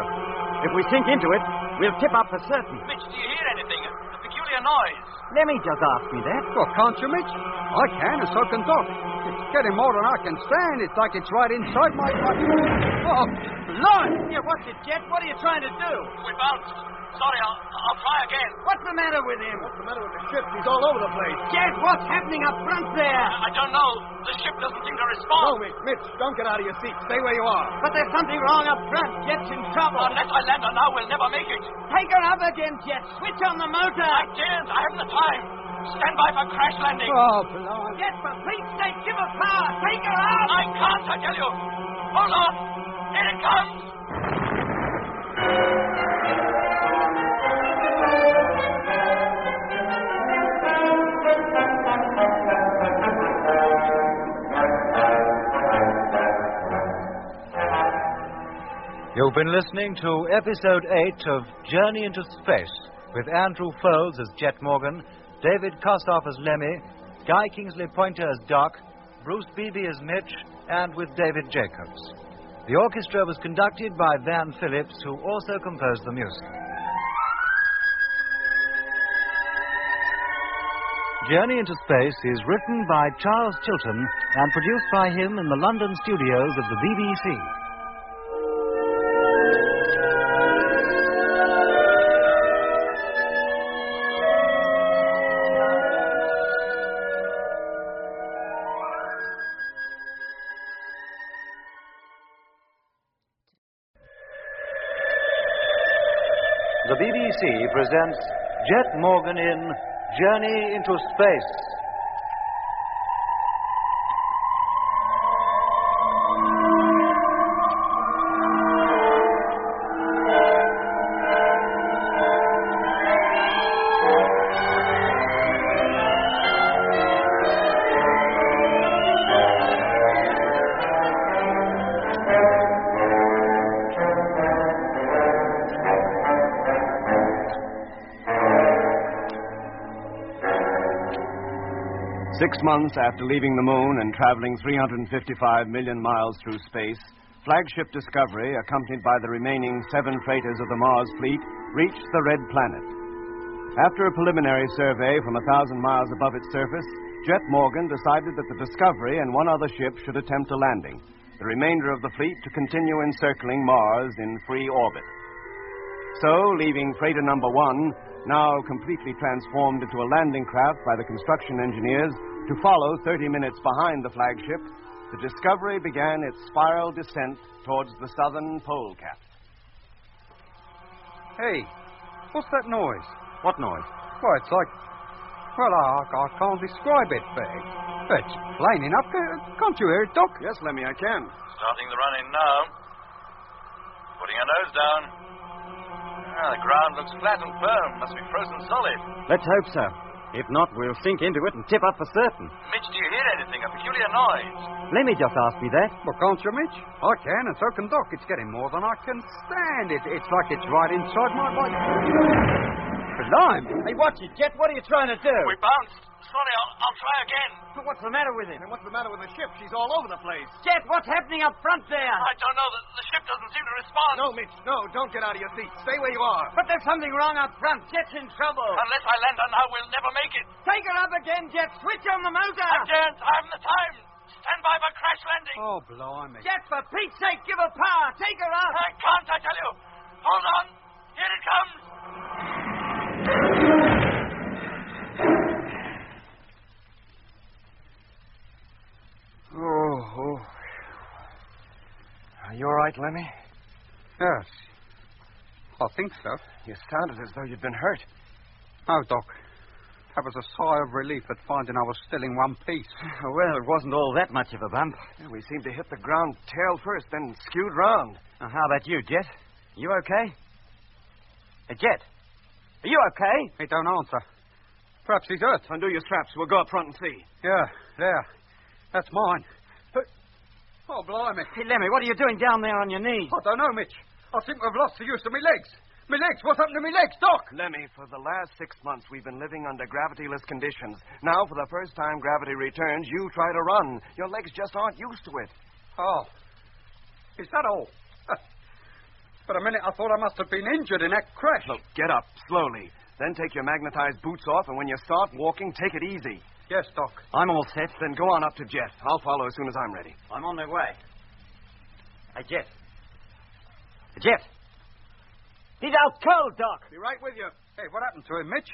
If we sink into it, we'll tip up for certain. Mitch, do you hear anything? A peculiar noise. Lemmy just asked me that. Well, can't you, Mitch? I can, and so can Doc. It's getting more than I can stand. It's like it's right inside my... Oh, Lord! Yeah, what's it, Jet? What are you trying to do? We bounced. Sorry, I'll try again. What's the matter with him? What's the matter with the ship? He's all over the place. Jet, what's happening up front there? I don't know. The ship doesn't seem to respond. No, Mitch, don't get out of your seat. Stay where you are. But there's something wrong up front. Jet's in trouble. Unless I land her now, we'll never make it. Take her up again, Jet. Switch on the motor. I can't. I haven't the time. Stand by for crash landing. Oh, blimey. Jet, for Pete's sake, give her power. Take her up. I can't, I tell you. Hold on. Here it comes. You've been listening to Episode 8 of Journey into Space, with Andrew Foles as Jet Morgan, David Kossoff as Lemmy, Guy Kingsley Pointer as Doc, Bruce Beebe as Mitch, and with David Jacobs. The orchestra was conducted by Van Phillips, who also composed the music. Journey into Space is written by Charles Chilton and produced by him in the London studios of the BBC. The BBC presents Jet Morgan in Journey into Space. 6 months after leaving the moon and traveling 355 million miles through space, flagship Discovery, accompanied by the remaining 7 freighters of the Mars fleet, reached the Red Planet. After a preliminary survey from 1,000 miles above its surface, Jet Morgan decided that the Discovery and one other ship should attempt a landing, the remainder of the fleet to continue encircling Mars in free orbit. So, leaving freighter number 1, now completely transformed into a landing craft by the construction engineers, to follow 30 minutes behind the flagship, the Discovery began its spiral descent towards the southern pole cap. Hey, what's that noise? What noise? Well, it's like... Well, I can't describe it, Beg. It's plain enough. Can't you hear it, Doc? Yes, Lemmy, I can. Starting the run-in now. Putting her nose down. The ground looks flat and firm. Must be frozen solid. Let's hope so. If not, we'll sink into it and tip up for certain. Mitch, do you hear anything? A peculiar noise. Lemmy just asked me that. Well, can't you, Mitch? I can, and so can Doc. It's getting more than I can stand. It's like it's right inside my body. Blimey. Hey, watch it, Jet. What are you trying to do? We bounced. Sorry, I'll try again. What's the matter with him? And what's the matter with the ship? She's all over the place. Jet, what's happening up front there? I don't know. The ship doesn't seem to respond. No, Mitch, no. Don't get out of your seat. Stay where you are. But there's something wrong up front. Jet's in trouble. Unless I land on her, we'll never make it. Take her up again, Jet. Switch on the motor. I daren't. I haven't the time. Stand by for crash landing. Oh, blimey. Jet, for Pete's sake, give her power. Take her up. I can't, I tell you. Hold on. Here it comes. Oh. Are you all right, Lemmy? Yes. I think so. You sounded as though you'd been hurt. No, Doc. That was a sigh of relief at finding I was still in one piece. Well, it wasn't all that much of a bump. Yeah, we seemed to hit the ground tail first, then skewed round. Now, how about you, Jet? You okay? Jet, are you okay? He don't answer. Perhaps he's hurt. Undo your straps. We'll go up front and see. Yeah, there. That's mine. Oh, blimey. Hey, Lemmy, what are you doing down there on your knees? I don't know, Mitch. I seem to have lost the use of my legs. My legs? What's happened to my legs, Doc? Lemmy, for the last 6 months, we've been living under gravityless conditions. Now, for the first time gravity returns, you try to run. Your legs just aren't used to it. Oh. Is that all? For a minute, I thought I must have been injured in that crash. Look, get up, slowly. Then take your magnetized boots off, and when you start walking, take it easy. Yes, Doc. I'm all set. Then go on up to Jet. I'll follow as soon as I'm ready. I'm on my way. Hey, Jet. Jet. He's out cold, Doc. Be right with you. Hey, what happened to him, Mitch?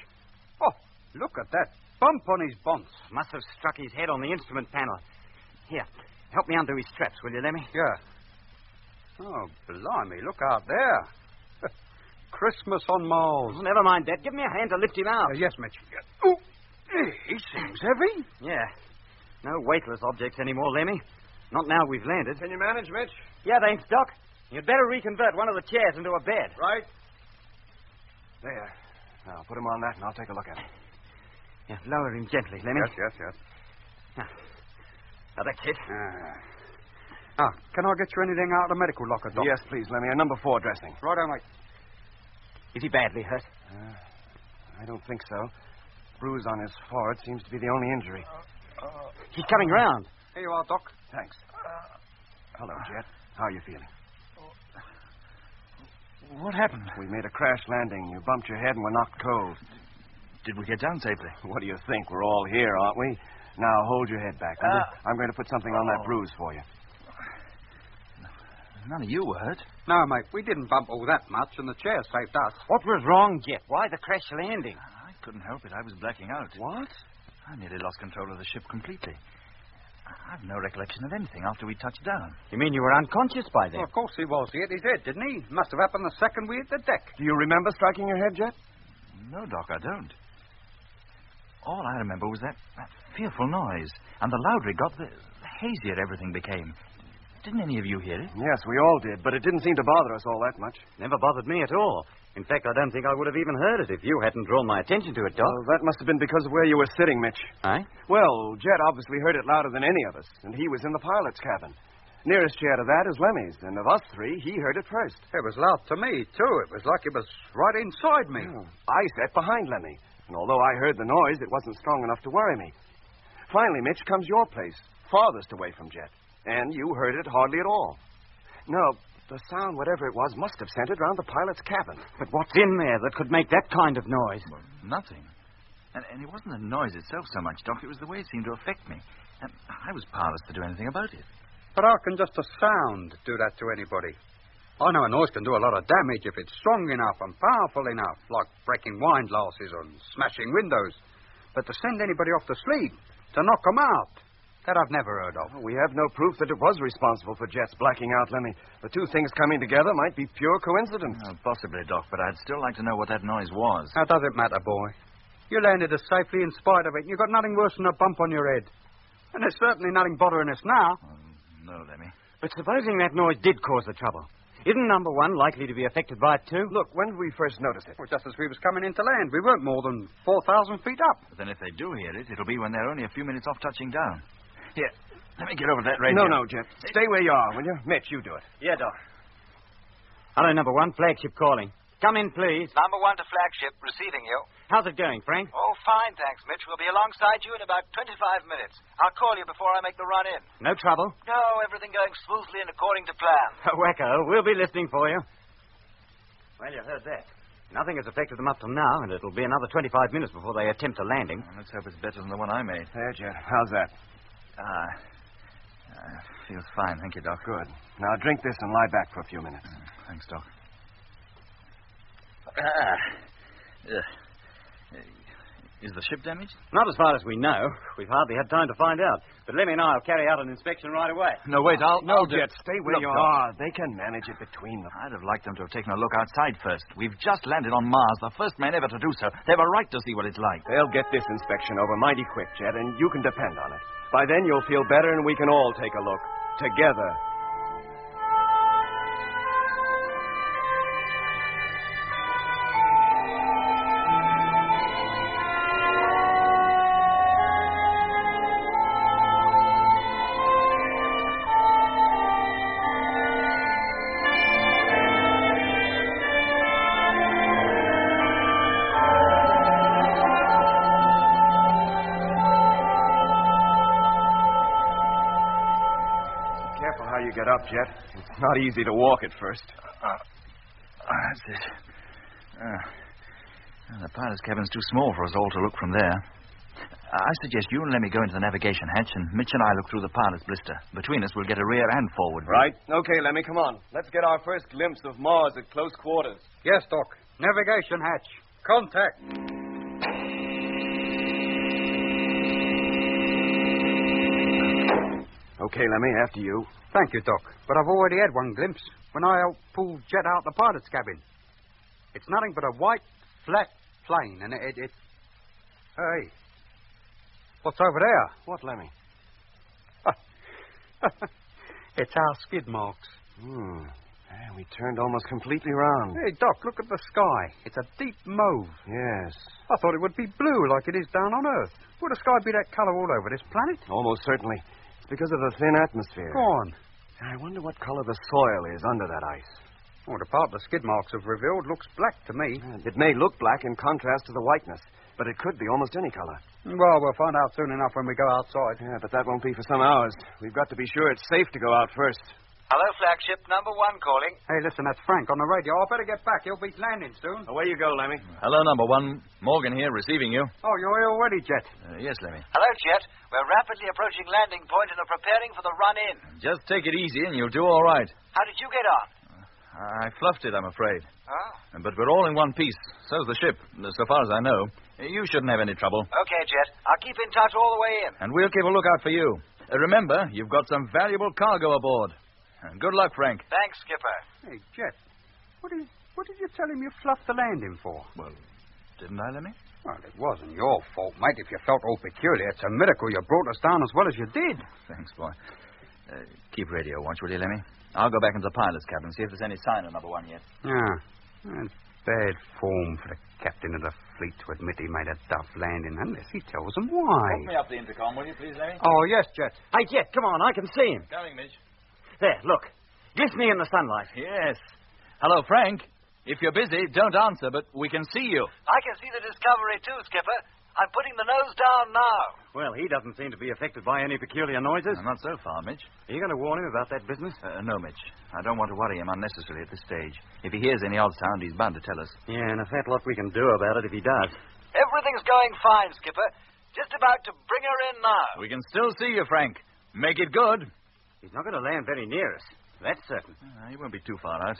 Oh, look at that bump on his bonds. Must have struck his head on the instrument panel. Here, help me undo his straps, will you, Lemmy? Yeah. Oh, blimey, look out there. Christmas on Mars. Oh, never mind that. Give me a hand to lift him out. Yes, Mitch. Oh, he seems heavy. Yeah. No weightless objects anymore, Lemmy. Not now we've landed. Can you manage, Mitch? Yeah, thanks, Doc. You'd better reconvert one of the chairs into a bed. Right. There. Now, put him on that, and I'll take a look at him. Yeah, lower him gently, Lemmy. Yes. Now, that's it. Can I get you anything out of the medical locker, Doc? Yes, please, Lemmy. A number 4 dressing. Righto, mate. Is he badly hurt? I don't think so. Bruise on his forehead seems to be the only injury. He's coming round. Here you are, Doc. Thanks. Hello, Jet. How are you feeling? What happened? We made a crash landing. You bumped your head and were knocked cold. Did we get down safely? What do you think? We're all here, aren't we? Now, hold your head back. I'm going to put something on that bruise for you. None of you were hurt. No, mate. We didn't bump all that much, and the chair saved us. What was wrong, Jet? Why the crash landing? I couldn't help it. I was blacking out. What? I nearly lost control of the ship completely. I've no recollection of anything after we touched down. You mean you were unconscious by then? Well, of course he was. He hit his head, didn't he? Must have happened the second we hit the deck. Do you remember striking your head, Jet? No, Doc, I don't. All I remember was that fearful noise. And the louder it got, the hazier everything became. Didn't any of you hear it? Yes, we all did, but it didn't seem to bother us all that much. Never bothered me at all. In fact, I don't think I would have even heard it if you hadn't drawn my attention to it, Doc. Well, that must have been because of where you were sitting, Mitch. Aye? Well, Jet obviously heard it louder than any of us, and he was in the pilot's cabin. Nearest chair to that is Lemmy's, and of us 3, he heard it first. It was loud to me, too. It was like it was right inside me. Oh. I sat behind Lemmy, and although I heard the noise, it wasn't strong enough to worry me. finally, Mitch, comes your place, farthest away from Jet. And you heard it hardly at all. No, the sound, whatever it was, must have centered round the pilot's cabin. But what's in there that could make that kind of noise? Well, nothing. And it wasn't the noise itself so much, Doc. It was the way it seemed to affect me. And I was powerless to do anything about it. But how can just a sound do that to anybody? I know a noise can do a lot of damage if it's strong enough and powerful enough, like breaking wine glasses and smashing windows. But to send anybody off to sleep, to knock them out, that I've never heard of. Well, we have no proof that it was responsible for Jet's blacking out, Lemmy. The two things coming together might be pure coincidence. Possibly, Doc, but I'd still like to know what that noise was. How does it matter, boy? You landed us safely in spite of it, and you got nothing worse than a bump on your head. And there's certainly nothing bothering us now. No, Lemmy. But supposing that noise did cause the trouble, isn't number one likely to be affected by it too? Look, when did we first notice it? Well, just as we was coming into land. We weren't more than 4,000 feet up. But then if they do hear it, it'll be when they're only a few minutes off touching down. Here, let me get over to that radio. No, Jet. Stay where you are, will you? Mitch, you do it. Yeah, Doc. Hello, number one. Flagship calling. Come in, please. Number one to flagship, receiving you. How's it going, Frank? Oh, fine, thanks, Mitch. We'll be alongside you in about 25 minutes. I'll call you before I make the run in. No trouble? No, everything going smoothly and according to plan. Wacko, we'll be listening for you. Well, you heard that. Nothing has affected them up till now, and it'll be another 25 minutes before they attempt a landing. Let's hope it's better than the one I made. There, Jet. How's that? Feels fine, thank you, Doc. Good. Now drink this and lie back for a few minutes. Thanks, Doc. Is the ship damaged? Not as far as we know. We've hardly had time to find out. But Lemmy and I will carry out an inspection right away. No, wait, I'll Jet, stay where you are. They can manage it between them. I'd have liked them to have taken a look outside first. We've just landed on Mars, the first man ever to do so. They have a right to see what it's like. They'll get this inspection over mighty quick, Jet, and you can depend on it. By then, you'll feel better, and we can all take a look. Together. Get up, Jet. It's not easy to walk at first. That's it. The pilot's cabin's too small for us all to look from there. I suggest you and Lemmy go into the navigation hatch, and Mitch and I look through the pilot's blister. Between us, we'll get a rear and forward view. Right. Okay, Lemmy, come on. Let's get our first glimpse of Mars at close quarters. Yes, Doc. Navigation hatch. Contact. Okay, Lemmy, after you. Thank you, Doc. But I've already had one glimpse when I pulled Jet out the pilot's cabin. It's nothing but a white, flat plane, and it... Hey. What's over there? What, Lemmy? It's our skid marks. We turned almost completely round. Hey, Doc, look at the sky. It's a deep mauve. Yes. I thought it would be blue like it is down on Earth. Would the sky be that color all over this planet? Almost certainly. It's because of the thin atmosphere. Go on. I wonder what color the soil is under that ice. Well, the part the skid marks have revealed looks black to me. It may look black in contrast to the whiteness, but it could be almost any color. Well, we'll find out soon enough when we go outside. Yeah, but that won't be for some hours. We've got to be sure it's safe to go out first. Hello, flagship. Number one calling. Hey, listen, that's Frank on the radio. I better get back. He'll be landing soon. Away you go, Lemmy. Hello, number one. Morgan here, receiving you. Oh, you're here already, Jet? Yes, Lemmy. Hello, Jet. We're rapidly approaching landing point and are preparing for the run-in. Just take it easy and you'll do all right. How did you get on? I fluffed it, I'm afraid. Oh? But we're all in one piece. So's the ship, so far as I know. You shouldn't have any trouble. Okay, Jet. I'll keep in touch all the way in. And we'll keep a lookout for you. Remember, you've got some valuable cargo aboard. Good luck, Frank. Thanks, Skipper. Hey, Jet, what did you tell him you fluffed the landing for? Well, didn't I, Lemmy? Well, it wasn't your fault, mate. If you felt all peculiar, it's a miracle you brought us down as well as you did. Thanks, boy. Keep radio watch, will you, Lemmy? I'll go back into the pilot's cabin and see if there's any sign of number one yet. Yeah. It's bad form for the captain of the fleet to admit he made a duff landing unless he tells them why. Put me up the intercom, will you, please, Lemmy? Oh, yes, Jet. Hey, Jet, come on. I can see him. Coming, Mitch. There, look. Glistening in the sunlight. Yes. Hello, Frank. If you're busy, don't answer, but we can see you. I can see the Discovery too, Skipper. I'm putting the nose down now. Well, he doesn't seem to be affected by any peculiar noises. Not so far, Mitch. Are you going to warn him about that business? No, Mitch. I don't want to worry him unnecessarily at this stage. If he hears any odd sound, he's bound to tell us. Yeah, and a fat lot we can do about it if he does. Everything's going fine, Skipper. Just about to bring her in now. We can still see you, Frank. Make it good. He's not going to land very near us. That's certain. He won't be too far out.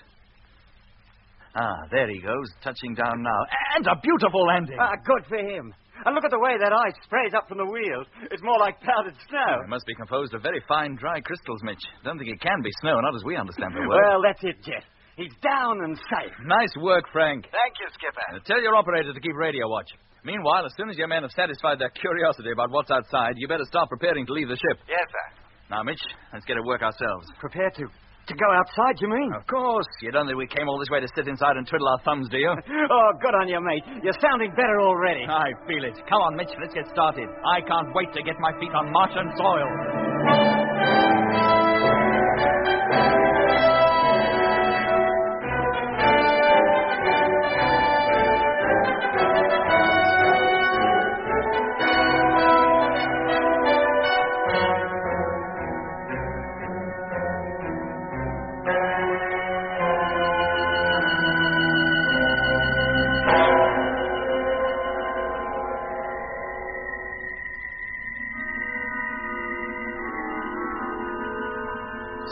There he goes, touching down now. And a beautiful landing. Good for him. And look at the way that ice sprays up from the wheels. It's more like powdered snow. It must be composed of very fine, dry crystals, Mitch. Don't think it can be snow, not as we understand the word. Well, that's it, Jet. He's down and safe. Nice work, Frank. Thank you, Skipper. Tell your operator to keep radio watch. Meanwhile, as soon as your men have satisfied their curiosity about what's outside, you better start preparing to leave the ship. Yes, sir. Now, Mitch, let's get to work ourselves. Prepare to go outside, you mean? Of course. You don't think we came all this way to sit inside and twiddle our thumbs, do you? Oh, good on you, mate. You're sounding better already. I feel it. Come on, Mitch, let's get started. I can't wait to get my feet on Martian soil.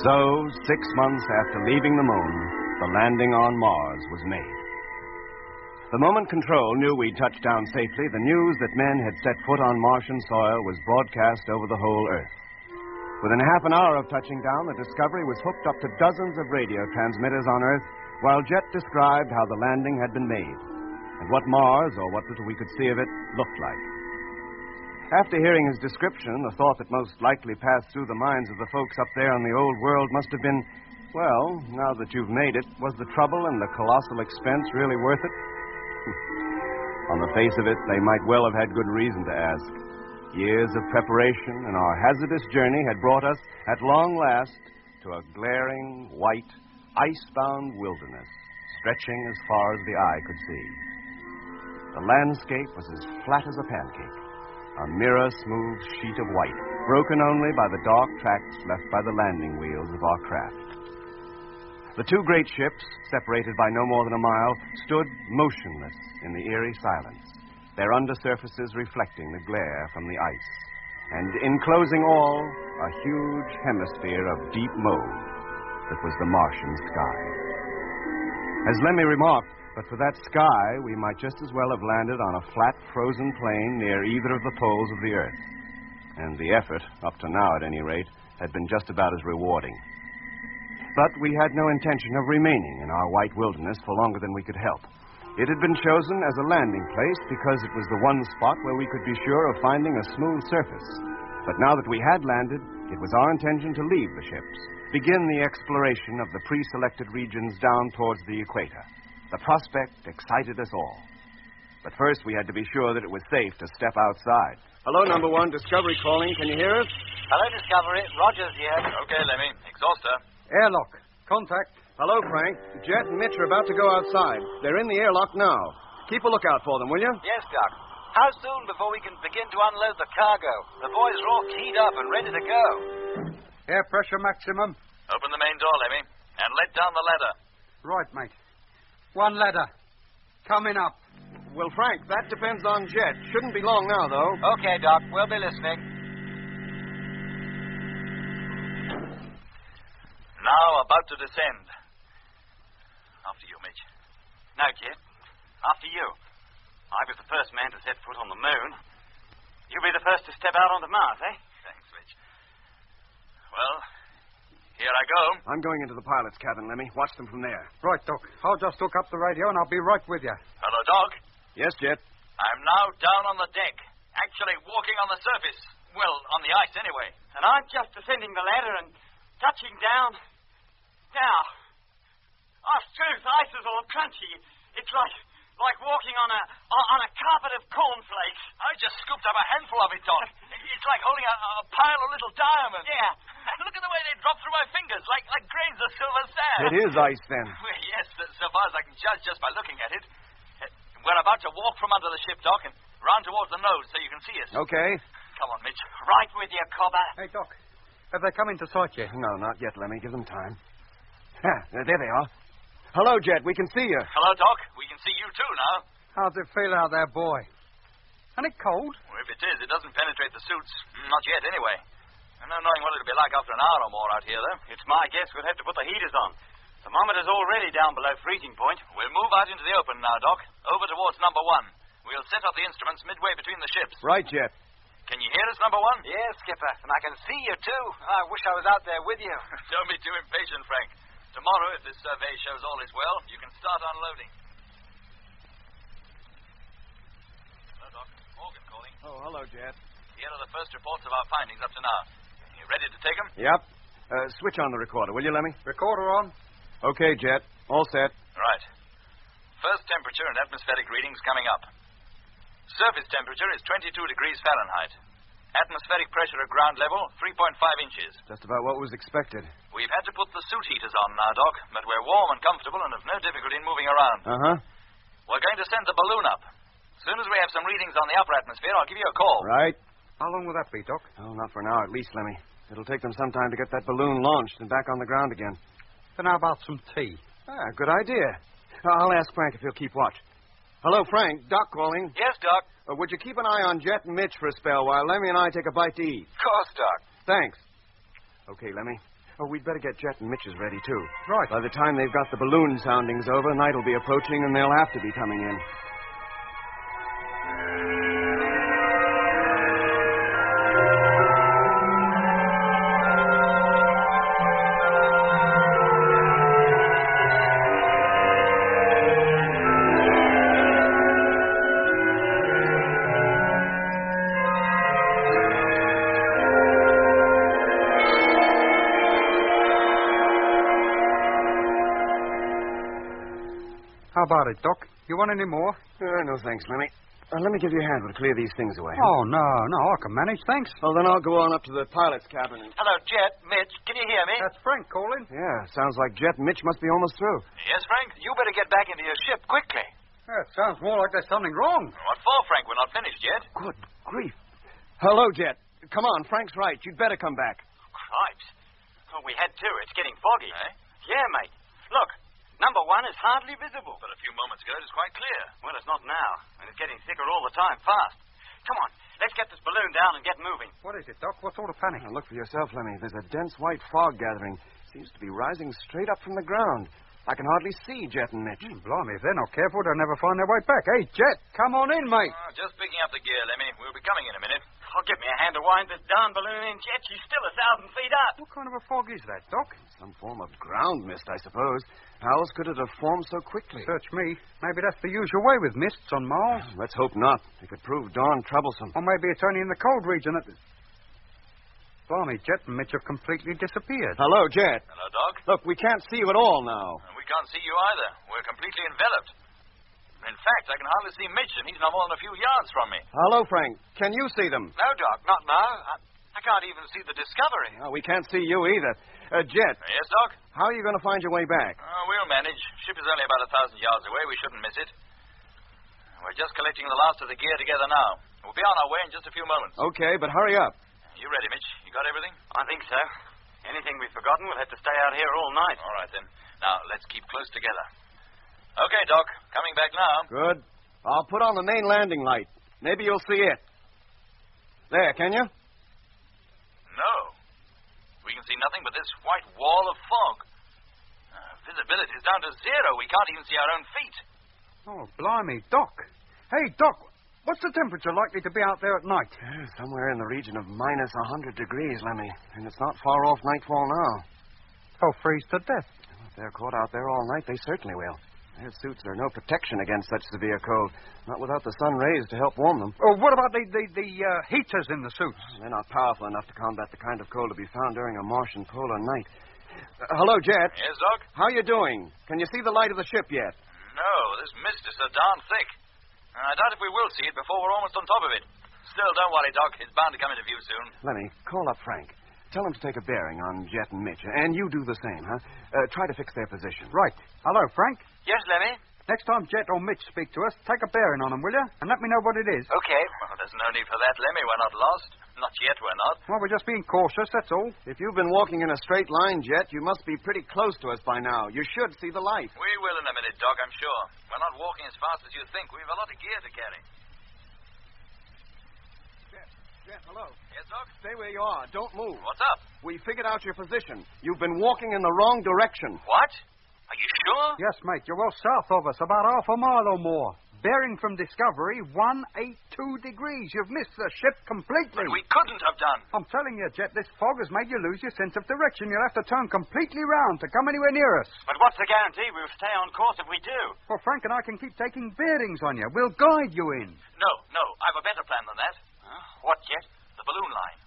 So, 6 months after leaving the moon, the landing on Mars was made. The moment Control knew we'd touched down safely, the news that men had set foot on Martian soil was broadcast over the whole Earth. Within half an hour of touching down, the Discovery was hooked up to dozens of radio transmitters on Earth, while Jet described how the landing had been made, and what Mars, or what little we could see of it, looked like. After hearing his description, the thought that most likely passed through the minds of the folks up there on the old world must have been, well, now that you've made it, was the trouble and the colossal expense really worth it? On the face of it, they might well have had good reason to ask. Years of preparation and our hazardous journey had brought us, at long last, to a glaring, white, ice-bound wilderness, stretching as far as the eye could see. The landscape was as flat as a pancake. A mirror-smooth sheet of white, broken only by the dark tracks left by the landing wheels of our craft. The two great ships, separated by no more than a mile, stood motionless in the eerie silence, their undersurfaces reflecting the glare from the ice, and enclosing all, a huge hemisphere of deep mauve that was the Martian sky. As Lemmy remarked, but for that sky, we might just as well have landed on a flat, frozen plain near either of the poles of the Earth. And the effort, up to now at any rate, had been just about as rewarding. But we had no intention of remaining in our white wilderness for longer than we could help. It had been chosen as a landing place because it was the one spot where we could be sure of finding a smooth surface. But now that we had landed, it was our intention to leave the ships, begin the exploration of the pre-selected regions down towards the equator. The prospect excited us all. But first, we had to be sure that it was safe to step outside. Hello, number one. Discovery calling. Can you hear us? Hello, Discovery. Rogers here. Okay, Lemmy. Exhauster. Airlock. Contact. Hello, Frank. Jet and Mitch are about to go outside. They're in the airlock now. Keep a lookout for them, will you? Yes, Doc. How soon before we can begin to unload the cargo? The boys are all keyed up and ready to go. Air pressure maximum. Open the main door, Lemmy, and let down the ladder. Right, mate. One ladder. Coming up. Well, Frank, that depends on Jet. Shouldn't be long now, though. Okay, Doc. We'll be listening. Now about to descend. After you, Mitch. No, Jet. After you. I was the first man to set foot on the moon. You'll be the first to step out onto Mars, eh? Thanks, Mitch. Well, here I go. I'm going into the pilot's cabin, Lemmy. Watch them from there. Right, Doc. I'll just hook up the radio and I'll be right with you. Hello, Doc. Yes, Jet. I'm now down on the deck. Actually walking on the surface. Well, on the ice anyway. And I'm just descending the ladder and touching down. Now. Oh, truth, ice is all crunchy. It's like walking on a carpet of cornflakes. I just scooped up a handful of it, Doc. It's like holding a pile of little diamonds. Yeah. And look at the way they drop through my fingers, like grains of silver sand. It is ice, then. Well, yes, so far as I can judge just by looking at it. We're about to walk from under the ship, Doc, and Round towards the nose so you can see us. Okay. Come on, Mitch. Right with you, cobber. Hey, Doc. Have they come into sight yet? No, not yet, Lemmy. Give them time. There they are. Hello, Jet. We can see you. Hello, Doc. We can see you too now. How's it feel out there, boy? And it cold? Well, if it is, it doesn't penetrate the suits. Not yet, anyway. No knowing what it'll be like after an hour or more out here, though. It's my guess we'll have to put the heaters on. Thermometer's already down below freezing point. We'll move out into the open now, Doc. Over towards number 1. We'll set up the instruments midway between the ships. Right, Jet. Can you hear us, number 1? Yes, Skipper. And I can see you, too. I wish I was out there with you. Don't be too impatient, Frank. Tomorrow, if this survey shows all is well, you can start unloading. Hello, Doc. Morgan calling. Oh, hello, Jet. Here are the first reports of our findings up to now. You ready to take them? Yep. Switch on the recorder, will you, Lemmy? Recorder on. Okay, Jet. All set. Right. First temperature and atmospheric readings coming up. Surface temperature is 22 degrees Fahrenheit. Atmospheric pressure at ground level, 3.5 inches. Just about what was expected. We've had to put the suit heaters on now, Doc, but we're warm and comfortable and have no difficulty in moving around. Uh-huh. We're going to send the balloon up. As soon as we have some readings on the upper atmosphere, I'll give you a call. Right. How long will that be, Doc? Oh, not for an hour at least, Lemmy. It'll take them some time to get that balloon launched and back on the ground again. Then how about some tea? Good idea. I'll ask Frank if he'll keep watch. Hello, Frank. Doc calling. Yes, Doc. Would you keep an eye on Jet and Mitch for a spell while Lemmy and I take a bite to eat? Of course, Doc. Thanks. Okay, Lemmy. Oh, we'd better get Jet and Mitch's ready, too. Right. By the time they've got the balloon soundings over, night will be approaching and they'll have to be coming in. How about it, Doc? You want any more? No, thanks, Lemmy. Let me give you a hand. We'll clear these things away. Oh, no, I can manage, thanks. Well, then I'll go on up to the pilot's cabin and... Hello, Jet. Mitch, can you hear me? That's Frank calling. Yeah, sounds like Jet and Mitch must be almost through. Yes, Frank? You better get back into your ship quickly. It sounds more like there's something wrong. What for, Frank? We're not finished yet. Good grief. Hello, Jet. Come on, Frank's right. You'd better come back. Cripes. Oh, we had to. It's getting foggy. Eh? Yeah, mate. Look, number 1 is hardly visible. But a few moments ago, it was quite clear. Well, it's not now. And it's getting thicker all the time, fast. Come on, let's get this balloon down and get moving. What is it, Doc? What sort of panic? Now, look for yourself, Lemmy. There's a dense white fog gathering. Seems to be rising straight up from the ground. I can hardly see Jet and Mitch. Blimey, if they're not careful, they'll never find their way back. Hey, Jet, come on in, mate. Just picking up the gear, Lemmy. We'll be coming in a minute. Oh, give me a hand to wind this darn balloon in, Jet. She's still 1,000 feet up. What kind of a fog is that, Doc? Some form of ground mist, I suppose. How else could it have formed so quickly? Search me. Maybe that's the usual way with mists on Mars. Let's hope not. It could prove darn troublesome. Or maybe it's only in the cold region that... Blimey, Jet and Mitch have completely disappeared. Hello, Jet. Hello, Doc. Look, we can't see you at all now. And we can't see you either. We're completely enveloped. In fact, I can hardly see Mitch, and he's not more than a few yards from me. Hello, Frank. Can you see them? No, Doc, not now. I can't even see the Discovery. No, we can't see you either. Jet. Yes, Doc? How are you going to find your way back? We'll manage. Ship is only about 1,000 yards away. We shouldn't miss it. We're just collecting the last of the gear together now. We'll be on our way in just a few moments. Okay, but hurry up. You ready, Mitch? You got everything? I think so. Anything we've forgotten, we'll have to stay out here all night. All right, then. Now, let's keep close together. Okay, Doc. Coming back now. Good. I'll put on the main landing light. Maybe you'll see it. There, can you? No. We can see nothing but this white wall of fog. Visibility is down to 0. We can't even see our own feet. Oh, blimey, Doc. Hey, Doc, what's the temperature likely to be out there at night? Somewhere in the region of minus 100 degrees, Lemmy. And it's not far off nightfall now. They'll freeze to death. If they're caught out there all night, they certainly will. Their suits are no protection against such severe cold. Not without the sun rays to help warm them. Oh, what about the heaters in the suits? They're not powerful enough to combat the kind of cold to be found during a Martian polar night. Hello, Jet. Yes, Doc? How you doing? Can you see the light of the ship yet? No, this mist is so darn thick. I doubt if we will see it before we're almost on top of it. Still, don't worry, Doc. It's bound to come into view soon. Lemmy, call up Frank. Tell him to take a bearing on Jet and Mitch. And you do the same, huh? Try to fix their position. Right. Hello, Frank. Yes, Lemmy? Next time Jet or Mitch speak to us, take a bearing on them, will you? And let me know what it is. Okay. Well, there's no need for that, Lemmy. We're not lost. Not yet, we're not. Well, we're just being cautious, that's all. If you've been walking in a straight line, Jet, you must be pretty close to us by now. You should see the light. We will in a minute, Doc, I'm sure. We're not walking as fast as you think. We've a lot of gear to carry. Jet, hello. Yes, Doc? Stay where you are. Don't move. What's up? We figured out your position. You've been walking in the wrong direction. What? Are you sure? Yes, mate. You're well south of us, about half a mile or more. Bearing from Discovery, 182 degrees. You've missed the ship completely. But we couldn't have done. I'm telling you, Jet, this fog has made you lose your sense of direction. You'll have to turn completely round to come anywhere near us. But what's the guarantee we'll stay on course if we do? Well, Frank and I can keep taking bearings on you. We'll guide you in. No. I've a better plan than that. What, Jet? The balloon line.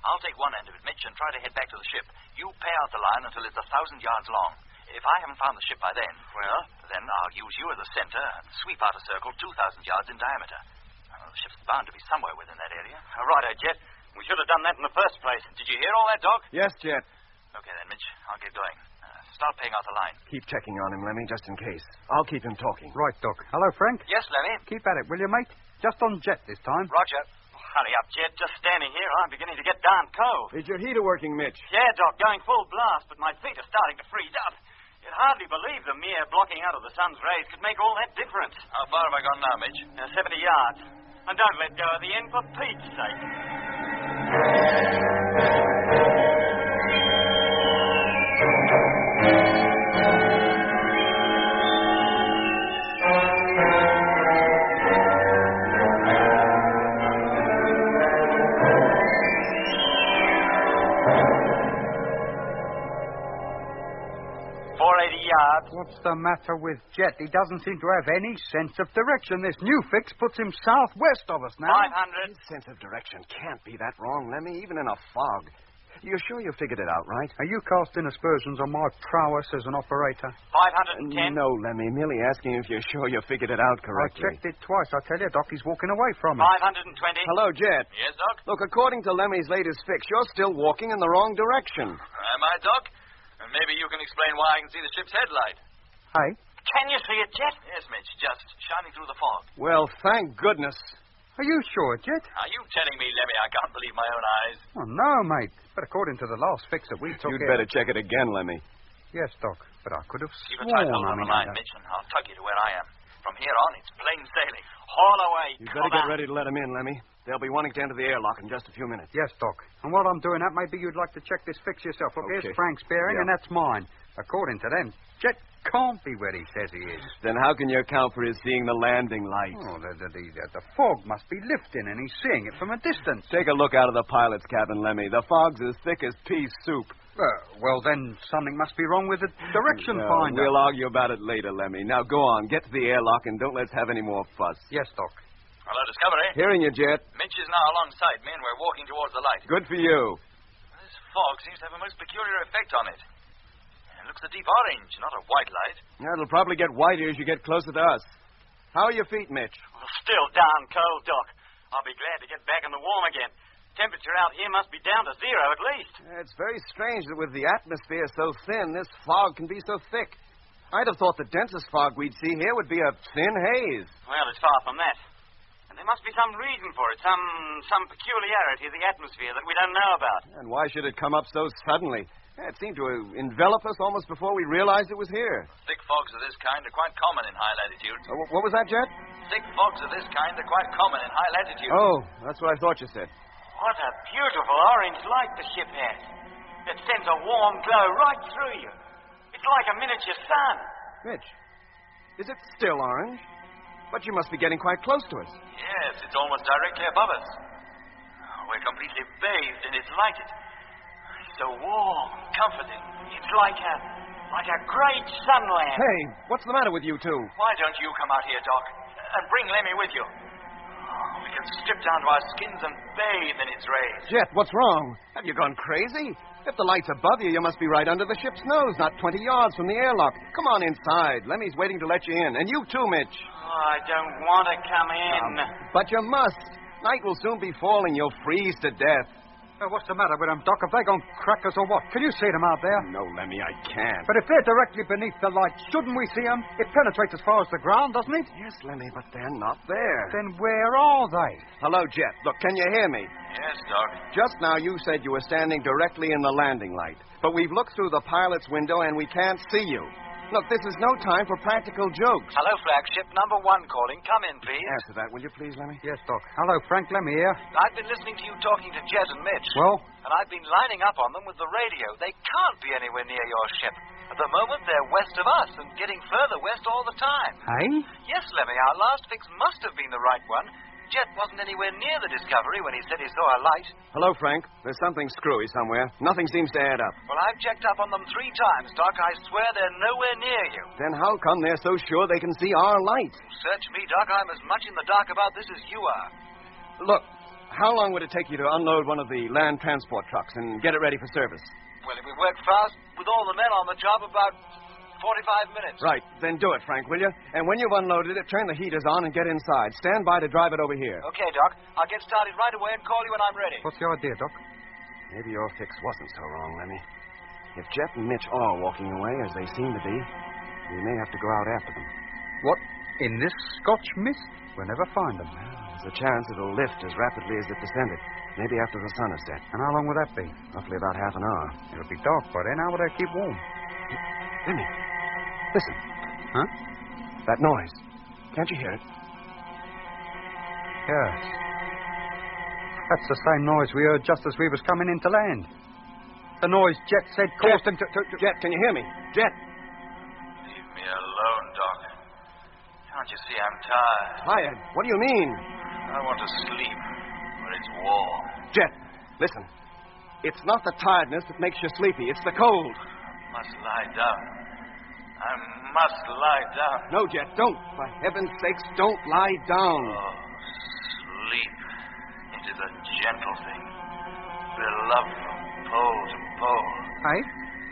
I'll take one end of it, Mitch, and try to head back to the ship. You pay out the line until it's 1,000 yards long. If I haven't found the ship by then, well, then I'll use you as a center and sweep out a circle 2,000 yards in diameter. The ship's bound to be somewhere within that area. Righto, Jet. We should have done that in the first place. Did you hear all that, Doc? Yes, Jet. Okay, then, Mitch. I'll get going. Start paying out the line. Keep checking on him, Lemmy, just in case. I'll keep him talking. Right, Doc. Hello, Frank. Yes, Lemmy? Keep at it, will you, mate? Just on Jet this time. Roger. Hurry up, Jet. Just standing here, I'm beginning to get darn cold. Is your heater working, Mitch? Yeah, Doc, going full blast, but my feet are starting to freeze up. You'd hardly believe the mere blocking out of the sun's rays could make all that difference. How far have I gone now, Mitch? 70 yards. And don't let go of the end for Pete's sake. 480 yards. What's the matter with Jet? He doesn't seem to have any sense of direction. This new fix puts him southwest of us now. 500. His sense of direction can't be that wrong, Lemmy, even in a fog. You're sure you figured it out, right? Are you casting aspersions on my prowess as an operator? 510. No, Lemmy, merely asking if you're sure you figured it out correctly. I checked it twice. I tell you, Doc, he's walking away from it. 520. Hello, Jet. Yes, Doc? Look, according to Lemmy's latest fix, you're still walking in the wrong direction. Am I, Doc? Maybe you can explain why I can see the ship's headlight. Hey? Can you see it, Jet? Yes, Mitch, just shining through the fog. Well, thank goodness. Are you sure, Jet? Are you telling me, Lemmy, I can't believe my own eyes? Oh, no, mate. But according to the last fix that we took... You'd better check it again, Lemmy. Yes, Doc, but I could have Keep a sworn... tight hold on the line, Mitch, and I'll tug you to where I am. From here on, it's plain sailing. Haul away. You'd better get ready to let him in, Lemmy. They'll be wanting to enter the airlock in just a few minutes. Yes, Doc. And while I'm doing that, maybe you'd like to check this fix yourself. Look, Okay. here's Frank's bearing, and that's mine. According to them, Jet can't be where he says he is. Then how can you account for his seeing the landing lights? Oh, the fog must be lifting, and he's seeing it from a distance. Take a look out of the pilot's cabin, Lemmy. The fog's as thick as pea soup. Well, then something must be wrong with the direction No, finder. we'll argue about it later, Lemmy. Now go on, get to the airlock, and don't let's have any more fuss. Yes, Doc. Hello, Discovery. Hearing you, Jet. Mitch is now alongside me, and we're walking towards the light. Good for you. This fog seems to have a most peculiar effect on it. It looks a deep orange, not a white light. Yeah, it'll probably get whiter as you get closer to us. How are your feet, Mitch? Well, still darn cold, Doc. I'll be glad to get back in the warm again. Temperature out here must be down to 0 at least. It's very strange that with the atmosphere so thin, this fog can be so thick. I'd have thought the densest fog we'd see here would be a thin haze. Well, it's far from that. And there must be some reason for it, some peculiarity of the atmosphere that we don't know about. And why should it come up so suddenly? It seemed to envelop us almost before we realized it was here. Thick fogs of this kind are quite common in high latitudes. What was that, Jet? Thick fogs of this kind are quite common in high latitudes. Oh, that's what I thought you said. What a beautiful orange light the ship has. It sends a warm glow right through you. It's like a miniature sun. Mitch, is it still orange? But you must be getting quite close to us. Yes, it's almost directly above us. We're completely bathed in its light. It's so warm, comforting. It's like a great sunland. Hey, what's the matter with you two? Why don't you come out here, Doc, and bring Lemmy with you? We can strip down to our skins and bathe in its rays. Jet, what's wrong? Have you gone crazy? If the light's above you, you must be right under the ship's nose, not 20 yards from the airlock. Come on inside. Lemmy's waiting to let you in. And you too, Mitch. Oh, I don't want to come in. But you must. Night will soon be falling. You'll freeze to death. What's the matter with them, Doc? Have they gone crackers or what? Can you see them out there? No, Lemmy, I can't. But if they're directly beneath the light, shouldn't we see them? It penetrates as far as the ground, doesn't it? Yes, Lemmy, but they're not there. Then where are they? Hello, Jet. Look, can you hear me? Yes, Doc. Just now you said you were standing directly in the landing light. But we've looked through the pilot's window and we can't see you. Look, this is no time for practical jokes. Hello, flagship. Number 1 calling. Come in, please. Answer that, will you please, Lemmy? Yes, Doc. Hello, Frank. Lemmy here. I've been listening to you talking to Jet and Mitch. Well? And I've been lining up on them with the radio. They can't be anywhere near your ship. At the moment, they're west of us and getting further west all the time. Hey? Yes, Lemmy, our last fix must have been the right one. Jet wasn't anywhere near the Discovery when he said he saw a light. Hello, Frank. There's something screwy somewhere. Nothing seems to add up. Well, I've checked up on them 3 times, Doc. I swear they're nowhere near you. Then how come they're so sure they can see our light? Search me, Doc. I'm as much in the dark about this as you are. Look, how long would it take you to unload one of the land transport trucks and get it ready for service? Well, if we work fast, with all the men on the job, about 45 minutes. Right. Then do it, Frank, will you? And when you've unloaded it, turn the heaters on and get inside. Stand by to drive it over here. Okay, Doc. I'll get started right away and call you when I'm ready. What's your idea, Doc? Maybe your fix wasn't so wrong, Lemmy. If Jet and Mitch are walking away, as they seem to be, we may have to go out after them. What? In this Scotch mist? We'll never find them. There's a chance it'll lift as rapidly as it descended. Maybe after the sun has set. And how long will that be? Roughly about half an hour. It'll be dark by then. How will they keep warm? Lemmy, listen. Huh? That noise. Can't you hear it? Yes. That's the same noise we heard just as we was coming into land. The noise Jet said caused him to... Jet, can you hear me? Jet! Leave me alone, Doc. Can't you see I'm tired? Tired? What do you mean? I want to sleep, but it's warm. Jet, listen. It's not the tiredness that makes you sleepy. It's the cold. I must lie down. I must lie down. No, Jet, don't. For heaven's sakes, don't lie down. Oh, sleep. It is a gentle thing. Beloved from pole to pole. Hey,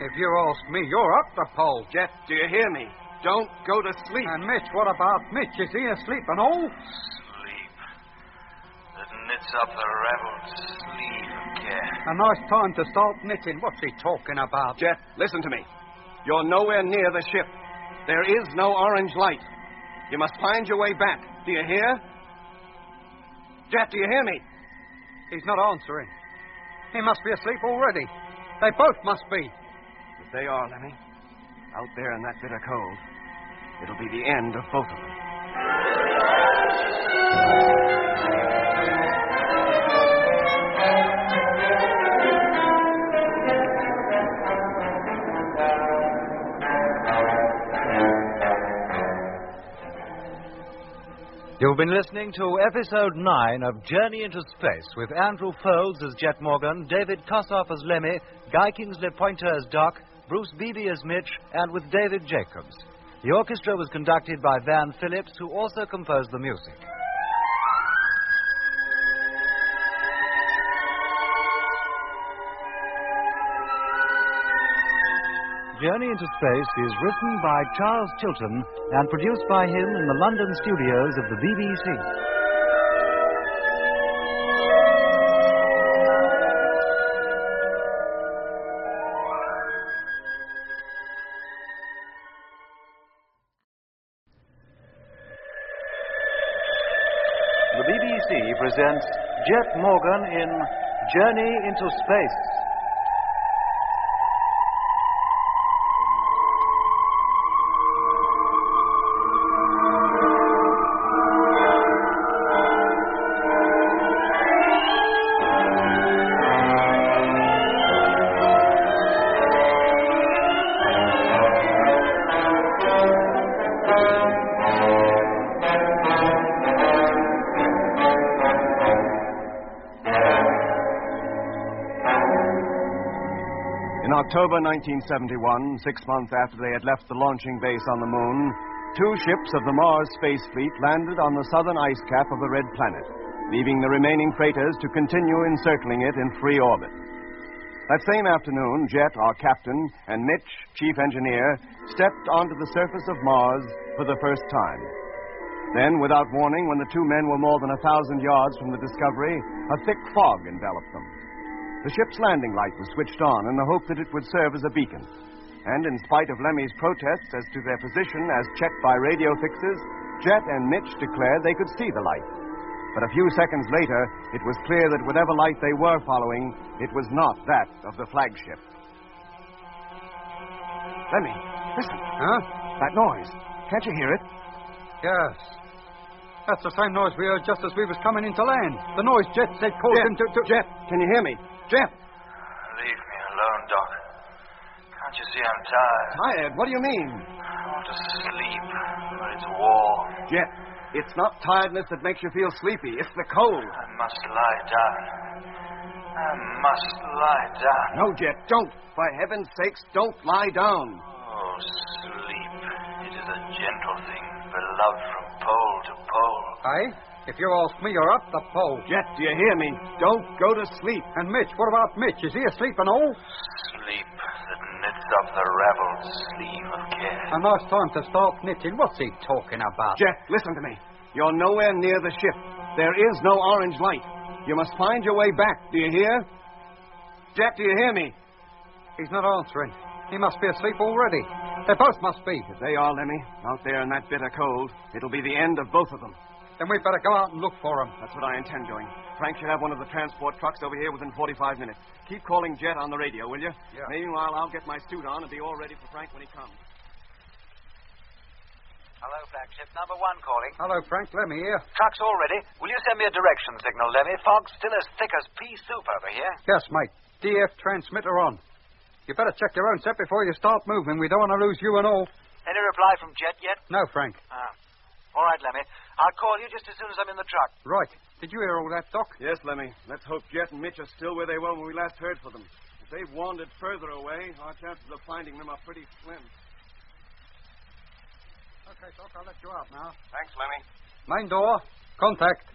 if you ask me, you're up the pole. Jet, do you hear me? Don't go to sleep. And Mitch, what about Mitch? Is he asleep and all? Sleep. That knits up the raveled sleeve of care. A nice time to start knitting. What's he talking about? Jet, listen to me. You're nowhere near the ship. There is no orange light. You must find your way back. Do you hear? Jet, do you hear me? He's not answering. He must be asleep already. They both must be. If they are, Lemmy, out there in that bitter cold, it'll be the end of both of them. You've been listening to Episode 9 of Journey into Space with Andrew Foulds as Jet Morgan, David Kossoff as Lemmy, Guy Kingsley Pointer as Doc, Bruce Beebe as Mitch, and with David Jacobs. The orchestra was conducted by Van Phillips, who also composed the music. Journey into Space is written by Charles Chilton and produced by him in the London studios of the BBC. The BBC presents Jet Morgan in Journey into Space. In October 1971, 6 months after they had left the launching base on the moon, 2 ships of the Mars Space Fleet landed on the southern ice cap of the Red Planet, leaving the remaining freighters to continue encircling it in free orbit. That same afternoon, Jet, our captain, and Mitch, chief engineer, stepped onto the surface of Mars for the first time. Then, without warning, when the 2 men were more than 1,000 yards from the Discovery, a thick fog enveloped them. The ship's landing light was switched on in the hope that it would serve as a beacon. And in spite of Lemmy's protests as to their position as checked by radio fixes, Jet and Mitch declared they could see the light. But a few seconds later, it was clear that whatever light they were following, it was not that of the flagship. Lemmy, listen. Huh? That noise. Can't you hear it? Yes. That's the same noise we heard just as we was coming into land. The noise Jet said caused him to... Jet, can you hear me? Jet! Leave me alone, Doc. Can't you see I'm tired? Tired? What do you mean? I want to sleep, but it's warm. Jet, it's not tiredness that makes you feel sleepy. It's the cold. I must lie down. I must lie down. No, Jet, don't. For heaven's sakes, don't lie down. Oh, sleep. It is a gentle thing, beloved from pole to pole. Aye? If you ask me, you're up the pole. Jet, do you hear me? Don't go to sleep. And Mitch, what about Mitch? Is he asleep and all? Sleep that knits up the raveled sleeve of care. A nice time to start knitting. What's he talking about? Jet, listen to me. You're nowhere near the ship. There is no orange light. You must find your way back. Do you hear? Jet, do you hear me? He's not answering. He must be asleep already. They both must be. If they are, Lemmy, out there in that bitter cold, it'll be the end of both of them. Then we'd better go out and look for him. That's what I intend doing. Frank should have one of the transport trucks over here within 45 minutes. Keep calling Jet on the radio, will you? Yeah. Meanwhile, I'll get my suit on and be all ready for Frank when he comes. Hello, flagship number 1 calling. Hello, Frank. Lemmy here. Truck's all ready. Will you send me a direction signal, Lemmy? Fog's still as thick as pea soup over here. Yes, mate. DF transmitter on. You better check your own set before you start moving. We don't want to lose you and all. Any reply from Jet yet? No, Frank. All right, Lemmy. I'll call you just as soon as I'm in the truck. Right. Did you hear all that, Doc? Yes, Lemmy. Let's hope Jet and Mitch are still where they were when we last heard from them. If they've wandered further away, our chances of finding them are pretty slim. Okay, Doc, I'll let you out now. Thanks, Lemmy. Main door. Contact.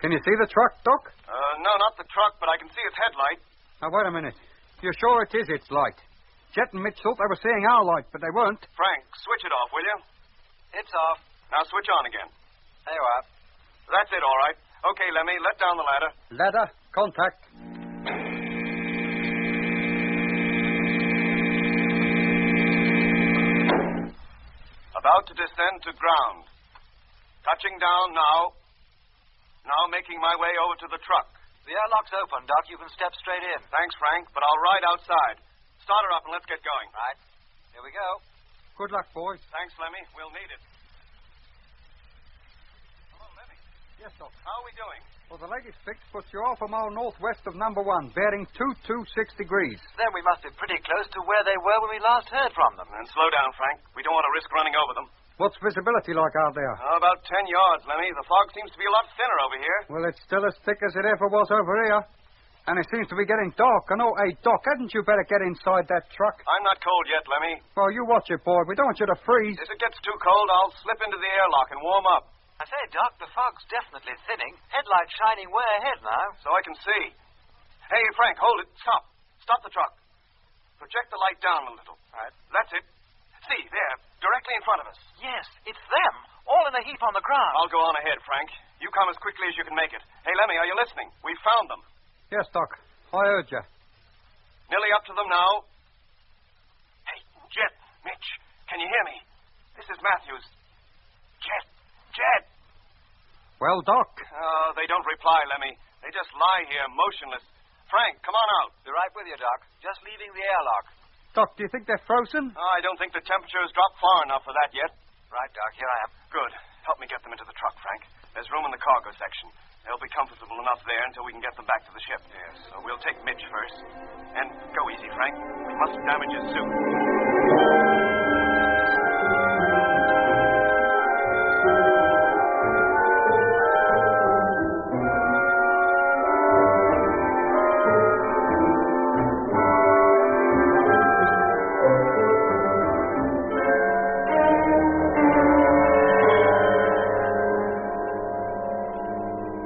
Can you see the truck, Doc? No, not the truck, but I can see its headlight. Now, wait a minute. You're sure it is its light? Jet and Mitch thought they were seeing our light, but they weren't. Frank, switch it off, will you? It's off. Now switch on again. There you are. That's it, all right. Okay, Lemmy, let down the ladder. Ladder. Contact. About to descend to ground. Touching down now. Now making my way over to the truck. The airlock's open, Doc. You can step straight in. Thanks, Frank, but I'll ride outside. Start her up and let's get going. Right. Here we go. Good luck, boys. Thanks, Lemmy. We'll need it. Hello, Lemmy. Yes, Doc. How are we doing? Well, the latest fix puts you half a mile northwest of number 1, bearing 226 degrees. Then we must be pretty close to where they were when we last heard from them. And slow down, Frank. We don't want to risk running over them. What's visibility like out there? About 10 yards, Lemmy. The fog seems to be a lot thinner over here. Well, it's still as thick as it ever was over here. And it seems to be getting dark. And hey, Doc, hadn't you better get inside that truck? I'm not cold yet, Lemmy. Well, you watch it, boy. We don't want you to freeze. If it gets too cold, I'll slip into the airlock and warm up. I say, Doc, the fog's definitely thinning. Headlights shining way ahead now. So I can see. Hey, Frank, hold it. Stop. Stop the truck. Project the light down a little. Right. That's it. See, there, directly in front of us. Yes, it's them. All in a heap on the ground. I'll go on ahead, Frank. You come as quickly as you can make it. Hey, Lemmy, are you listening? We found them. Yes, Doc. I heard you. Nearly up to them now. Hey, Jet, Mitch, can you hear me? This is Matthews. Jet. Well, Doc. They don't reply, Lemmy. They just lie here, motionless. Frank, come on out. Be right with you, Doc. Just leaving the airlock. Doc, do you think they're frozen? I don't think the temperature has dropped far enough for that yet. Right, Doc. Here I am. Good. Help me get them into the truck, Frank. There's room in the cargo section. They'll be comfortable enough there until we can get them back to the ship. Yes. So we'll take Mitch first. And go easy, Frank. We mustn't damage his suit.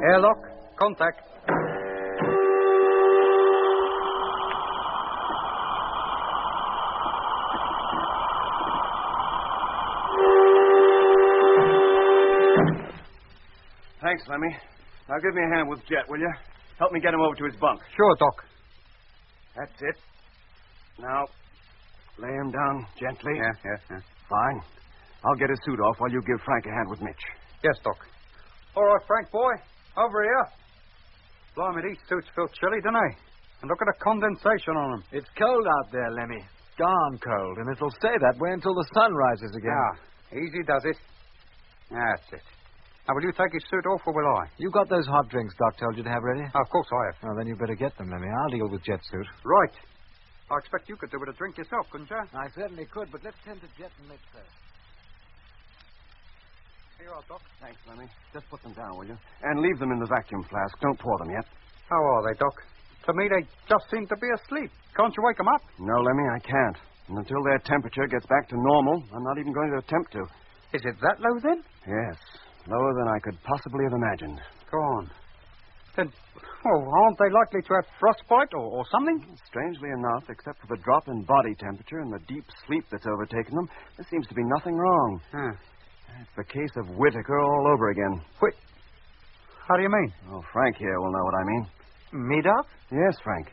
Airlock. Contact. Thanks, Lemmy. Now give me a hand with Jet, will you? Help me get him over to his bunk. Sure, Doc. That's it. Now, lay him down gently. Yeah. Fine. I'll get his suit off while you give Frank a hand with Mitch. Yes, Doc. All right, Frank, boy. Over here. Blimey, these suits feel chilly, don't they? And look at the condensation on them. It's cold out there, Lemmy. Darn cold, and it'll stay that way until the sun rises again. Easy does it. That's it. Now, will you take his suit off, or will I? You got those hot drinks Doc told you to have ready? Of course I have. Oh, then you better get them, Lemmy. I'll deal with Jet's suit. Right. I expect you could do with a drink yourself, couldn't you? I certainly could, but let's tend to Jet and Mitch first. Here you are, Doc. Thanks, Lemmy. Just put them down, will you? And leave them in the vacuum flask. Don't pour them yet. How are they, Doc? To me, they just seem to be asleep. Can't you wake them up? No, Lemmy, I can't. And until their temperature gets back to normal, I'm not even going to attempt to. Is it that low, then? Yes. Lower than I could possibly have imagined. Go on. Then, aren't they likely to have frostbite or something? Strangely enough, except for the drop in body temperature and the deep sleep that's overtaken them, there seems to be nothing wrong. It's the case of Whitaker all over again. How do you mean? Oh, Frank here will know what I mean. Me, Doc? Yes, Frank.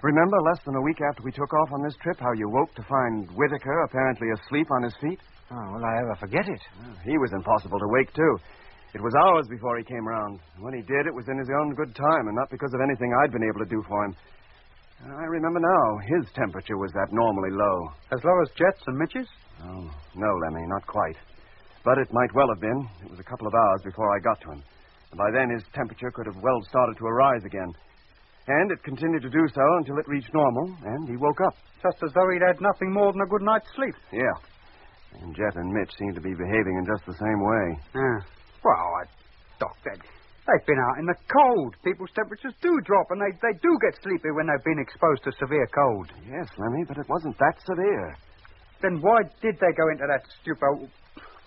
Remember less than a week after we took off on this trip how you woke to find Whitaker apparently asleep on his feet? Oh, will I ever forget it? Well, he was impossible to wake, too. It was hours before he came around. When he did, it was in his own good time and not because of anything I'd been able to do for him. I remember now, his temperature was abnormally low. As low as Jet's and Mitch's? Oh, no, Lemmy, not quite. But it might well have been. It was a couple of hours before I got to him. And by then, his temperature could have well started to arise again. And it continued to do so until it reached normal, and he woke up. Just as though he'd had nothing more than a good night's sleep. Yeah. And Jet and Mitch seem to be behaving in just the same way. Doc, they've been out in the cold. People's temperatures do drop, and they do get sleepy when they've been exposed to severe cold. Yes, Lemmy, but it wasn't that severe. Then why did they go into that stupor?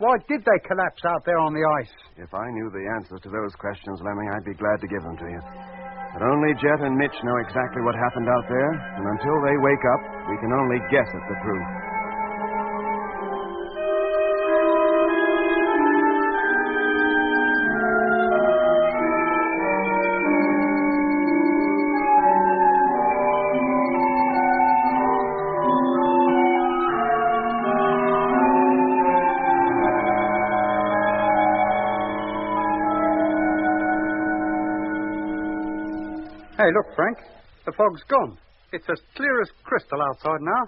Why did they collapse out there on the ice? If I knew the answers to those questions, Lemmy, I'd be glad to give them to you. But only Jet and Mitch know exactly what happened out there, and until they wake up, we can only guess at the truth. Hey, look, Frank. The fog's gone. It's as clear as crystal outside now.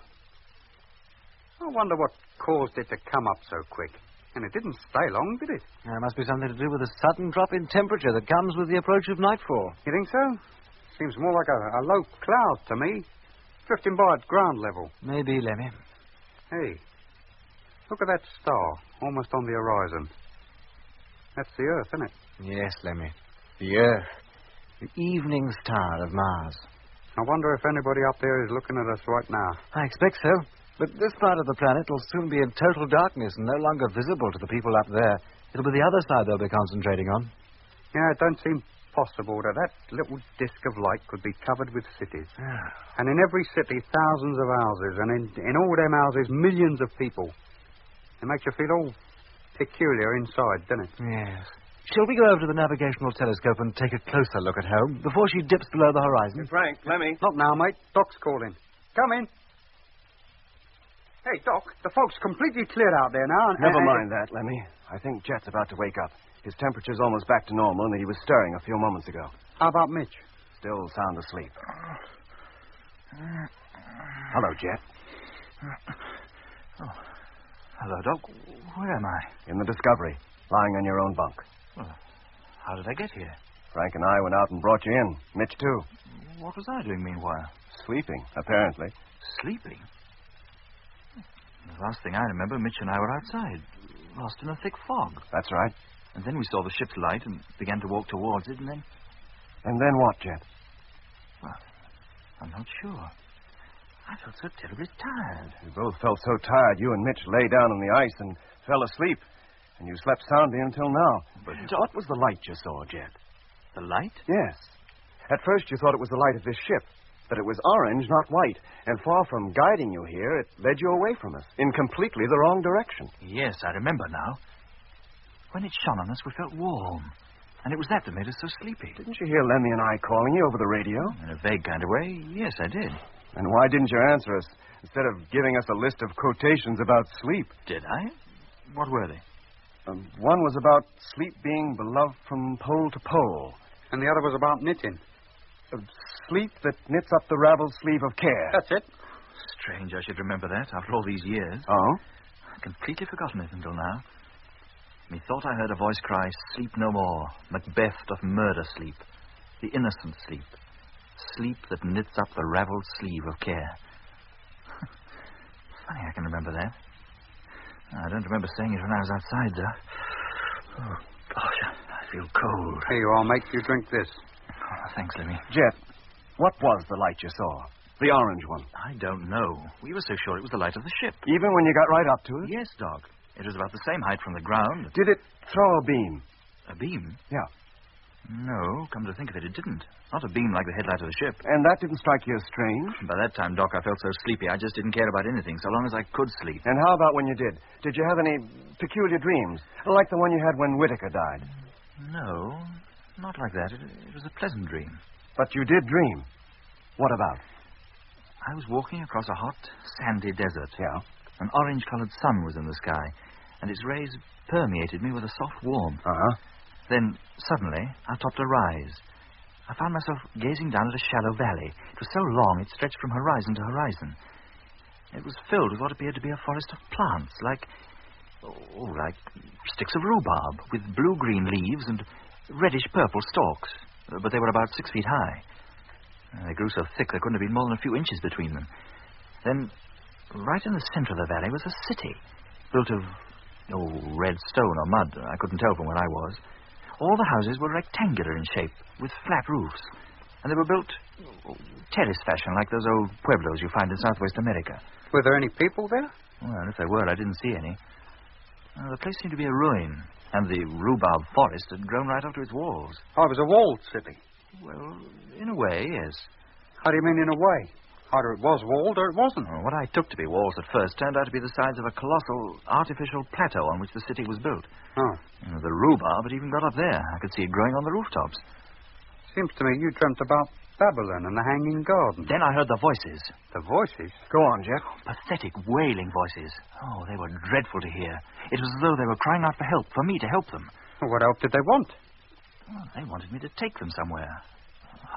I wonder what caused it to come up so quick. And it didn't stay long, did it? There must be something to do with a sudden drop in temperature that comes with the approach of nightfall. You think so? Seems more like a low cloud to me. Drifting by at ground level. Maybe, Lemmy. Hey, look at that star, almost on the horizon. That's the Earth, isn't it? Yes, Lemmy. The Earth. The evening star of Mars. I wonder if anybody up there is looking at us right now. I expect so. But this part of the planet will soon be in total darkness and no longer visible to the people up there. It'll be the other side they'll be concentrating on. Yeah, it don't seem possible that little disk of light could be covered with cities. And in every city, thousands of houses. And in all them houses, millions of people. It makes you feel all peculiar inside, doesn't it? Yes. Shall we go over to the navigational telescope and take a closer look at her before she dips below the horizon? Frank, Lemmy. Not now, mate. Doc's calling. Come in. Hey, Doc, the fog's completely cleared out there now. Never mind that, Lemmy. I think Jet's about to wake up. His temperature's almost back to normal, and he was stirring a few moments ago. How about Mitch? Still sound asleep. Hello, Jet. Oh. Hello, Doc. Where am I? In the Discovery, lying on your own bunk. Well, how did I get here? Frank and I went out and brought you in. Mitch, too. What was I doing meanwhile? Sleeping, apparently. Sleeping? The last thing I remember, Mitch and I were outside, lost in a thick fog. That's right. And then we saw the ship's light and began to walk towards it, and then... And then what, Jet? Well, I'm not sure. I felt so terribly tired. We both felt so tired, you and Mitch lay down on the ice and fell asleep. And you slept soundly until now. But what was the light you saw, Jet? The light? Yes. At first you thought it was the light of this ship. That it was orange, not white. And far from guiding you here, it led you away from us. In completely the wrong direction. Yes, I remember now. When it shone on us, we felt warm. And it was that made us so sleepy. Didn't you hear Lemmy and I calling you over the radio? In a vague kind of way, yes, I did. And why didn't you answer us instead of giving us a list of quotations about sleep? Did I? What were they? One was about sleep being beloved from pole to pole. And the other was about knitting. Sleep that knits up the raveled sleeve of care. That's it. Strange I should remember that after all these years. Oh? I'd completely forgotten it until now. Methought I heard a voice cry, "Sleep no more. Macbeth doth murder sleep. The innocent sleep. Sleep that knits up the raveled sleeve of care." Funny I can remember that. I don't remember saying it when I was outside, though. Oh, gosh, I feel cold. Here you are, mate. You drink this. Oh, thanks, Lemmy. Jet, what was the light you saw? The orange one. I don't know. We were so sure it was the light of the ship. Even when you got right up to it? Yes, Doc. It was about the same height from the ground. Did it throw a beam? A beam? Yeah. No, come to think of it, it didn't. Not a beam like the headlight of the ship. And that didn't strike you as strange? By that time, Doc, I felt so sleepy I just didn't care about anything, so long as I could sleep. And how about when you did? Did you have any peculiar dreams? Like the one you had when Whitaker died? No, not like that. It was a pleasant dream. But you did dream. What about? I was walking across a hot, sandy desert. Yeah? An orange-colored sun was in the sky, and its rays permeated me with a soft warmth. Uh-huh. Then, suddenly, I topped a rise. I found myself gazing down at a shallow valley. It was so long, it stretched from horizon to horizon. It was filled with what appeared to be a forest of plants, like sticks of rhubarb, with blue-green leaves and reddish-purple stalks. But they were about 6 feet high. They grew so thick there couldn't have been more than a few inches between them. Then, right in the center of the valley was a city, built of, red stone or mud. I couldn't tell from where I was. All the houses were rectangular in shape, with flat roofs. And they were built terrace fashion, like those old pueblos you find in Southwest America. Were there any people there? Well, if there were, I didn't see any. The place seemed to be a ruin, and the rhubarb forest had grown right up to its walls. Oh, it was a walled city. Well, in a way, yes. How do you mean, in a way? Either it was walled or it wasn't. Well, what I took to be walls at first turned out to be the sides of a colossal artificial plateau on which the city was built. Oh. The rhubarb had even got up there. I could see it growing on the rooftops. Seems to me you dreamt about Babylon and the Hanging Garden. Then I heard the voices. The voices? Go on, Jeff. Pathetic, wailing voices. Oh, they were dreadful to hear. It was as though they were crying out for help, for me to help them. What help did they want? Well, they wanted me to take them somewhere.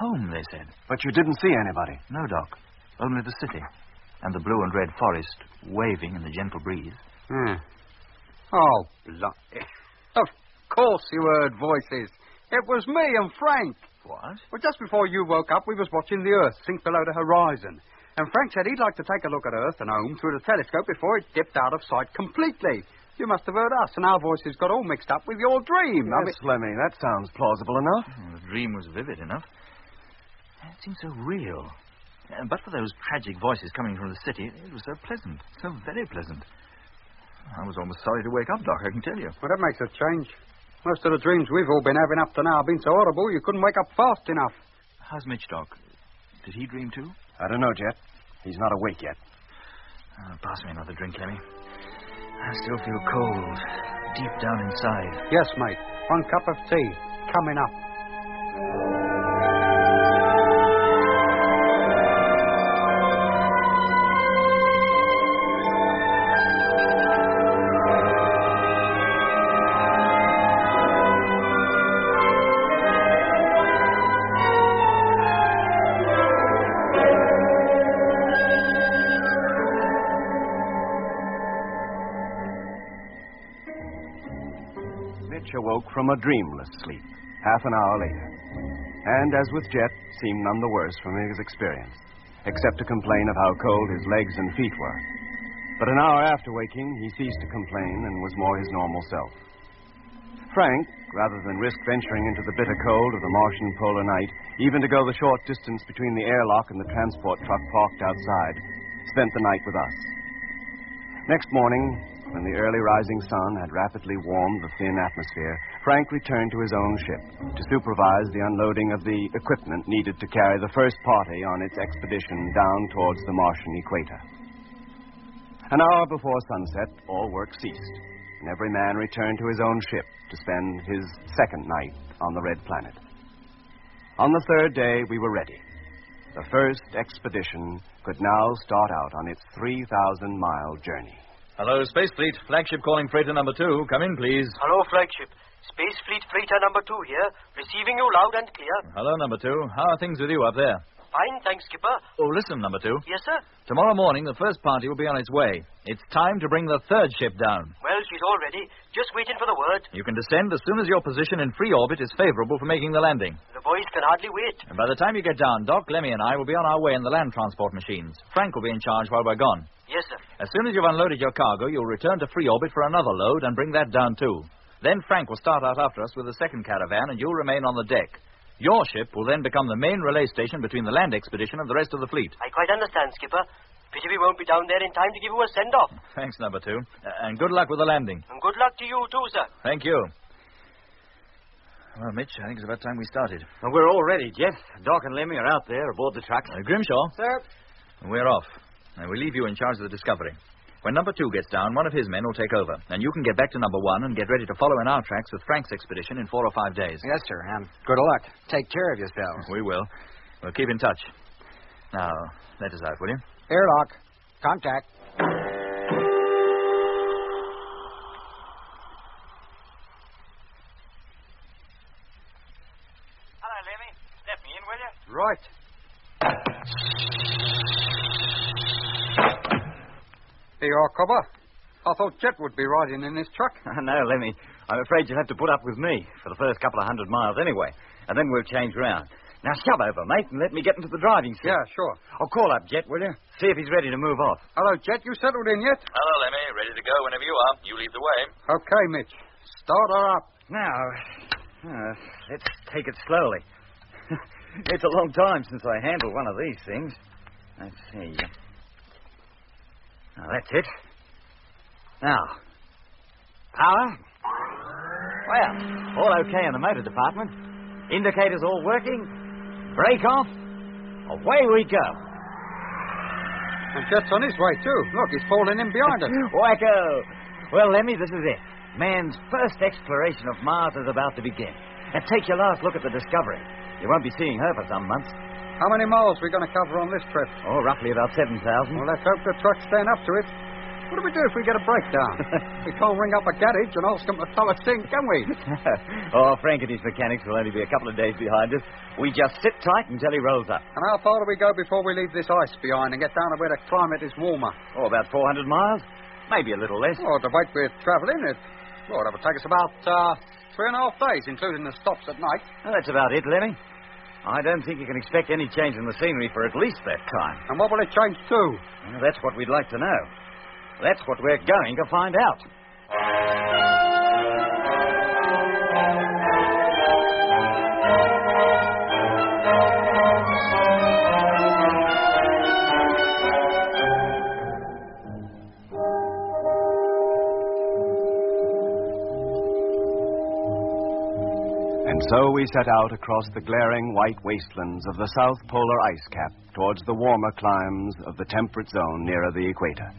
Home, they said. But you didn't see anybody? No, Doc. Only the city. And the blue and red forest waving in the gentle breeze. Oh, bloody. Of course you heard voices. It was me and Frank. What? Well, just before you woke up, we was watching the Earth sink below the horizon. And Frank said he'd like to take a look at Earth and home through the telescope before it dipped out of sight completely. You must have heard us, and our voices got all mixed up with your dream. Yes, Lemmy, that sounds plausible enough. The dream was vivid enough. It seemed so real. But for those tragic voices coming from the city, it was so pleasant, so very pleasant. I was almost sorry to wake up, Doc, I can tell you. Well, that makes a change. Most of the dreams we've all been having up to now have been so horrible you couldn't wake up fast enough. How's Mitch, Doc? Did he dream too? I don't know, Jet. He's not awake yet. Pass me another drink, Lemmy. I still feel cold, deep down inside. Yes, mate. 1 cup of tea. Coming up. Awoke from a dreamless sleep half an hour later, and, as with Jet, seemed none the worse from his experience, except to complain of how cold his legs and feet were. But an hour after waking, he ceased to complain and was more his normal self. Frank, rather than risk venturing into the bitter cold of the Martian polar night, even to go the short distance between the airlock and the transport truck parked outside, spent the night with us. Next morning, when the early rising sun had rapidly warmed the thin atmosphere, Frank returned to his own ship to supervise the unloading of the equipment needed to carry the first party on its expedition down towards the Martian equator. An hour before sunset, all work ceased, and and every man returned to his own ship to spend his second night on the Red Planet. On the third day, we were ready. The first expedition could now start out on its 3,000-mile journey. Hello, Space Fleet. Flagship calling freighter number 2. Come in, please. Hello, Flagship. Space Fleet freighter number 2 here. Receiving you loud and clear. Hello, number 2. How are things with you up there? Fine, thanks, Skipper. Oh, listen, number 2. Yes, sir? Tomorrow morning, the first party will be on its way. It's time to bring the third ship down. Well, she's all ready. Just waiting for the word. You can descend as soon as your position in free orbit is favorable for making the landing. The boys can hardly wait. And by the time you get down, Doc, Lemmy, and I will be on our way in the land transport machines. Frank will be in charge while we're gone. Yes, sir. As soon as you've unloaded your cargo, you'll return to free orbit for another load and bring that down, too. Then Frank will start out after us with the second caravan, and you'll remain on the deck. Your ship will then become the main relay station between the land expedition and the rest of the fleet. I quite understand, Skipper. Pity we won't be down there in time to give you a send-off. Thanks, number 2. And good luck with the landing. And good luck to you, too, sir. Thank you. Well, Mitch, I think it's about time we started. Well, we're all ready, Jeff. Doc and Lemmy are out there aboard the trucks. Grimshaw. Sir. We're off. And we leave you in charge of the Discovery. When number 2 gets down, one of his men will take over. And you can get back to number 1 and get ready to follow in our tracks with Frank's expedition in 4 or 5 days. Yes, sir. And good luck. Take care of yourselves. We will. We'll keep in touch. Now, let us out, will you? Airlock. Contact. Hello, Lemmy. Let me in, will you? Right. Here you are, Cobber. I thought Jet would be riding in this truck. No, Lemmy. I'm afraid you'll have to put up with me for the first couple of 100 miles anyway. And then we'll change round. Now, shove over, mate, and let me get into the driving seat. Yeah, sure. I'll call up Jet, will you? See if he's ready to move off. Hello, Jet. You settled in yet? Hello, Lemmy. Ready to go whenever you are. You lead the way. Okay, Mitch. Start her up. Now, let's take it slowly. It's a long time since I handled one of these things. Let's see. Now, that's it. Now, power. Well, all okay in the motor department. Indicators all working. Brake off. Away we go. And Jet's on his way, too. Look, he's falling in behind us. Wacko. Well, Lemmy, this is it. Man's first exploration of Mars is about to begin. And take your last look at the Discovery. You won't be seeing her for some months. How many miles are we going to cover on this trip? Oh, roughly about 7,000. Well, let's hope the trucks stand up to it. What do we do if we get a breakdown? We can't ring up a garage and ask them to tow us in, can we? Oh, Frank and his mechanics will only be a couple of days behind us. We just sit tight until he rolls up. And how far do we go before we leave this ice behind and get down to where the climate is warmer? Oh, about 400 miles. Maybe a little less. Oh, the weight we're travelling, that would take us about 3.5 days, including the stops at night. Well, that's about it, Lemmy. I don't think you can expect any change in the scenery for at least that time. And what will it change to? Well, that's what we'd like to know. That's what we're going to find out. And so we set out across the glaring white wastelands of the South Polar ice cap towards the warmer climes of the temperate zone nearer the equator.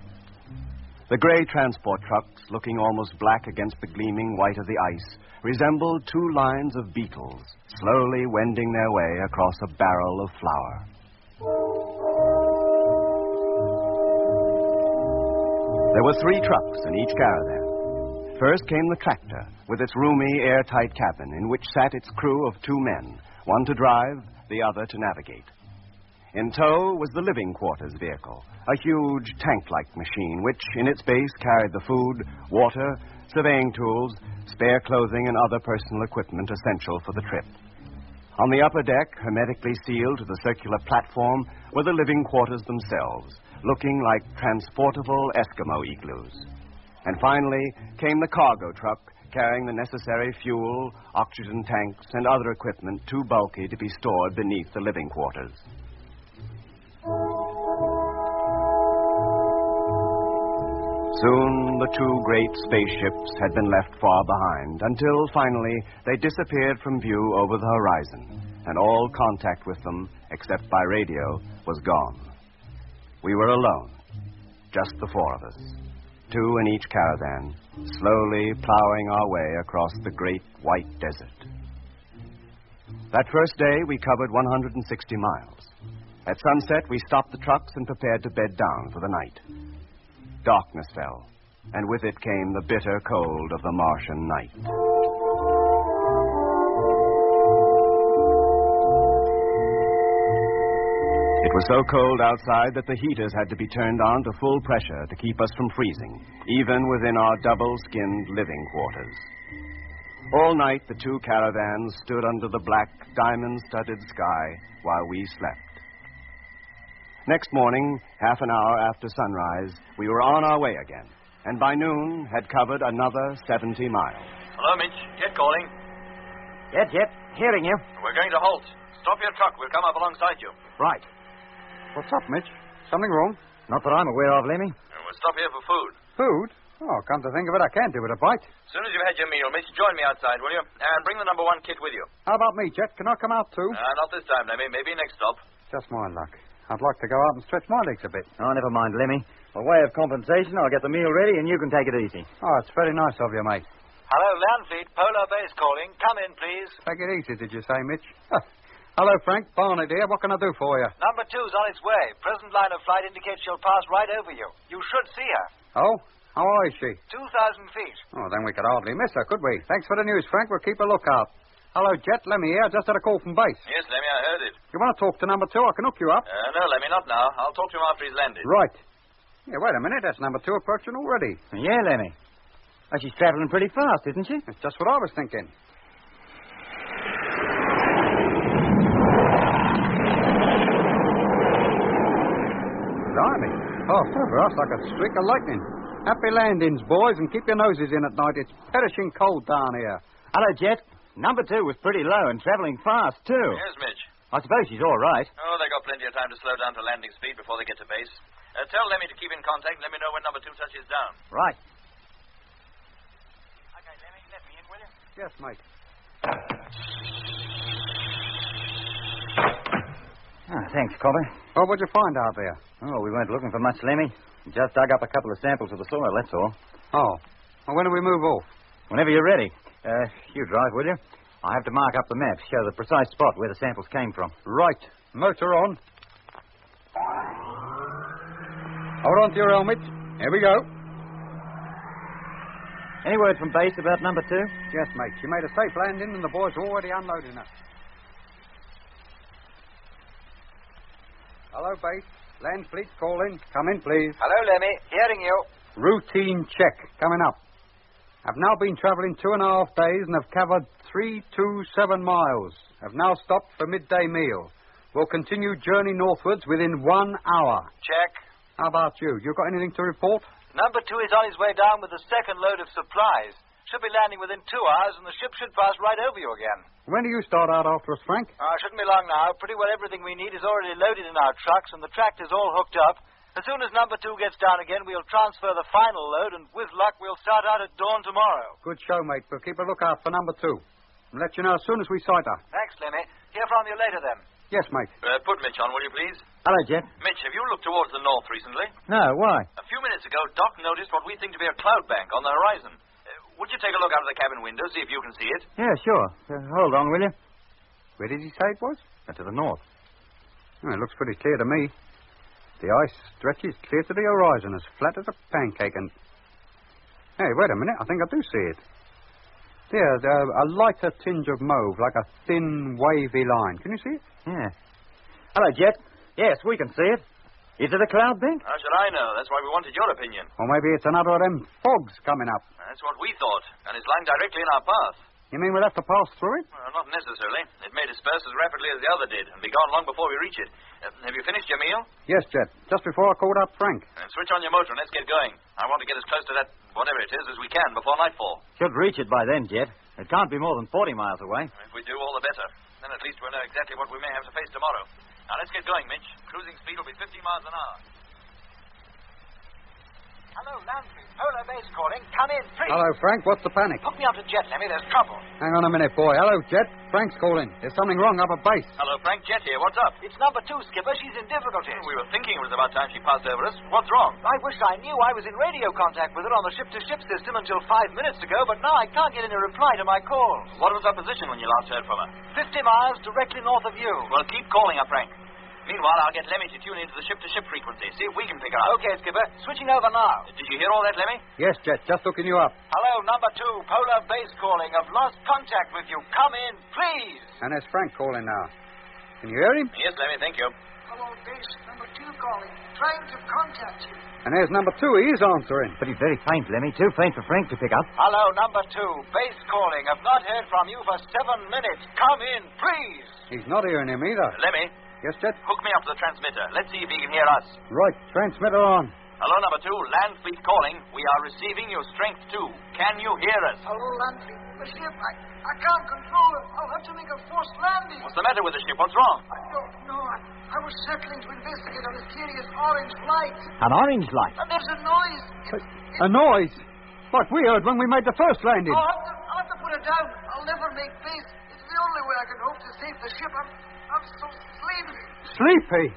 The gray transport trucks, looking almost black against the gleaming white of the ice, resembled 2 lines of beetles, slowly wending their way across a barrel of flour. There were 3 trucks in each caravan. First came the tractor, with its roomy, airtight cabin, in which sat its crew of 2 men, one to drive, the other to navigate. In tow was the living quarters vehicle, a huge tank-like machine which, in its base, carried the food, water, surveying tools, spare clothing, and other personal equipment essential for the trip. On the upper deck, hermetically sealed to the circular platform, were the living quarters themselves, looking like transportable Eskimo igloos. And finally came the cargo truck, carrying the necessary fuel, oxygen tanks, and other equipment too bulky to be stored beneath the living quarters. Soon the 2 great spaceships had been left far behind, until finally they disappeared from view over the horizon, and all contact with them, except by radio, was gone. We were alone, just the 4 of us. two in each caravan, slowly plowing our way across the great white desert. That first day, we covered 160 miles. At sunset, we stopped the trucks and prepared to bed down for the night. Darkness fell, and with it came the bitter cold of the Martian night. It was so cold outside that the heaters had to be turned on to full pressure to keep us from freezing, even within our double-skinned living quarters. All night, the two caravans stood under the black, diamond-studded sky while we slept. Next morning, half an hour after sunrise, we were on our way again, and by noon had covered another 70 miles. Hello, Mitch. Jet calling. Jet, hearing you. We're going to halt. Stop your truck. We'll come up alongside you. Right. What's up, Mitch? Something wrong? Not that I'm aware of, Lemmy. We'll stop here for food. Food? Oh, come to think of it, I can't do with a bite. As soon as you've had your meal, Mitch, join me outside, will you? And bring the number 1 kit with you. How about me, Jet? Can I come out too? Not this time, Lemmy. Maybe next stop. Just my luck. I'd like to go out and stretch my legs a bit. Oh, never mind, Lemmy. By way of compensation, I'll get the meal ready and you can take it easy. Oh, it's very nice of you, mate. Hello, Landfleet. Polar Base calling. Come in, please. Take it easy, did you say, Mitch? Hello, Frank. Barnett here. What can I do for you? Number 2's on its way. Present line of flight indicates she'll pass right over you. You should see her. Oh? How high is she? 2,000 feet. Oh, then we could hardly miss her, could we? Thanks for the news, Frank. We'll keep a lookout. Hello, Jet. Lemmy here. Just had a call from base. Yes, Lemmy, I heard it. You want to talk to number 2? I can hook you up. No, Lemmy, not now. I'll talk to him after he's landed. Right. Yeah, wait a minute. That's number 2 approaching already. Yeah, Lemmy. Oh, she's traveling pretty fast, isn't she? That's just what I was thinking. Blimey. Oh, over us like a streak of lightning. Happy landings, boys, and keep your noses in at night. It's perishing cold down here. Hello, Jet. Number 2 was pretty low and traveling fast, too. Yes, Mitch. I suppose she's all right. Oh, they got plenty of time to slow down to landing speed before they get to base. Tell Lemmy to keep in contact and let me know when number 2 touches down. Right. Okay, Lemmy, let me in, will you? Yes, mate. Thanks, Cobber. Oh, what'd you find out there? Oh, we weren't looking for much, Lemmy. Just dug up a couple of samples of the soil, that's all. Oh. Well, when do we move off? Whenever you're ready. You drive, will you? I have to mark up the map, show the precise spot where the samples came from. Right. Motor on. Hold on to your helmet. Here we go. Any word from base about number 2? Yes, mate. She made a safe landing and the boys are already unloading her. Hello, base. Land fleet calling. Come in, please. Hello, Lemmy. Hearing you. Routine check. Coming up. I've now been travelling 2.5 days and have covered 327 miles. Have now stopped for midday meal. Will continue journey northwards within 1 hour. Check. How about you? You got anything to report? Number 2 is on his way down with the second load of supplies. Should be landing within 2 hours, and the ship should pass right over you again. When do you start out after us, Frank? Shouldn't be long now. Pretty well everything we need is already loaded in our trucks, and the tractor's all hooked up. As soon as number 2 gets down again, we'll transfer the final load, and with luck, we'll start out at dawn tomorrow. Good show, mate. We'll keep a lookout for number 2. And let you know as soon as we sight her. Thanks, Lemmy. Hear from you later, then. Yes, mate. Put Mitch on, will you, please? Hello, Jet. Mitch, have you looked towards the north recently? No, why? A few minutes ago, Doc noticed what we think to be a cloud bank on the horizon. Would you take a look out of the cabin window, see if you can see it? Yeah, sure. Hold on, will you? Where did he say it was? To the north. Oh, it looks pretty clear to me. The ice stretches clear to the horizon, as flat as a pancake, and... Hey, wait a minute. I think I do see it. There's a lighter tinge of mauve, like a thin, wavy line. Can you see it? Yeah. Hello, Jet. Yes, we can see it. Is it a cloud bank? How should I know? That's why we wanted your opinion. Or maybe it's another of them fogs coming up. That's what we thought, and it's lying directly in our path. You mean we'll have to pass through it? Well, not necessarily. It may disperse as rapidly as the other did, and be gone long before we reach it. Have you finished your meal? Yes, Jet. Just before I called up Frank. Then switch on your motor and let's get going. I want to get as close to that, whatever it is, as we can before nightfall. Should reach it by then, Jet. It can't be more than 40 miles away. If we do, all the better. Then at least we'll know exactly what we may have to face tomorrow. Now, let's get going, Mitch. Cruising speed will be 50 miles an hour. Hello, Landry. Polar base calling. Come in, please. Hello, Frank. What's the panic? Hook me up to Jet, Lemmy. There's trouble. Hang on a minute, boy. Hello, Jet. Frank's calling. There's something wrong up at base. Hello, Frank. Jet here. What's up? It's number 2, Skipper. She's in difficulties. We were thinking it was about time she passed over us. What's wrong? I wish I knew. I was in radio contact with her on the ship-to-ship system until 5 minutes ago, but now I can't get any reply to my calls. What was her position when you last heard from her? 50 miles directly north of you. Well, keep calling her, Frank. Meanwhile, I'll get Lemmy to tune into the ship-to-ship frequency. See if we can pick her up. Okay, Skipper. Switching over now. Did you hear all that, Lemmy? Yes, Jet. Just hooking you up. Hello, number 2. Polar base calling. I've lost contact with you. Come in, please. And there's Frank calling now. Can you hear him? Yes, Lemmy. Thank you. Hello, base. Number 2 calling. Trying to contact you. And there's number 2. He is answering. But he's very faint, Lemmy. Too faint for Frank to pick up. Hello, number 2. Base calling. I've not heard from you for 7 minutes. Come in, please. He's not hearing him either. Lemmy. Yes, Jet? Hook me up to the transmitter. Let's see if he can hear us. Right. Transmitter on. Hello, number 2. Land fleet calling. We are receiving your strength 2. Can you hear us? Hello, land fleet. The ship, I can't control it. I'll have to make a forced landing. What's the matter with the ship? What's wrong? I don't know. I was circling to investigate a mysterious orange light. An orange light? And there's a noise. A noise? Like we heard when we made the first landing. I'll have to put it down. I'll never make base. It's the only way I can hope to save the ship. I'm so sleepy. Sleepy?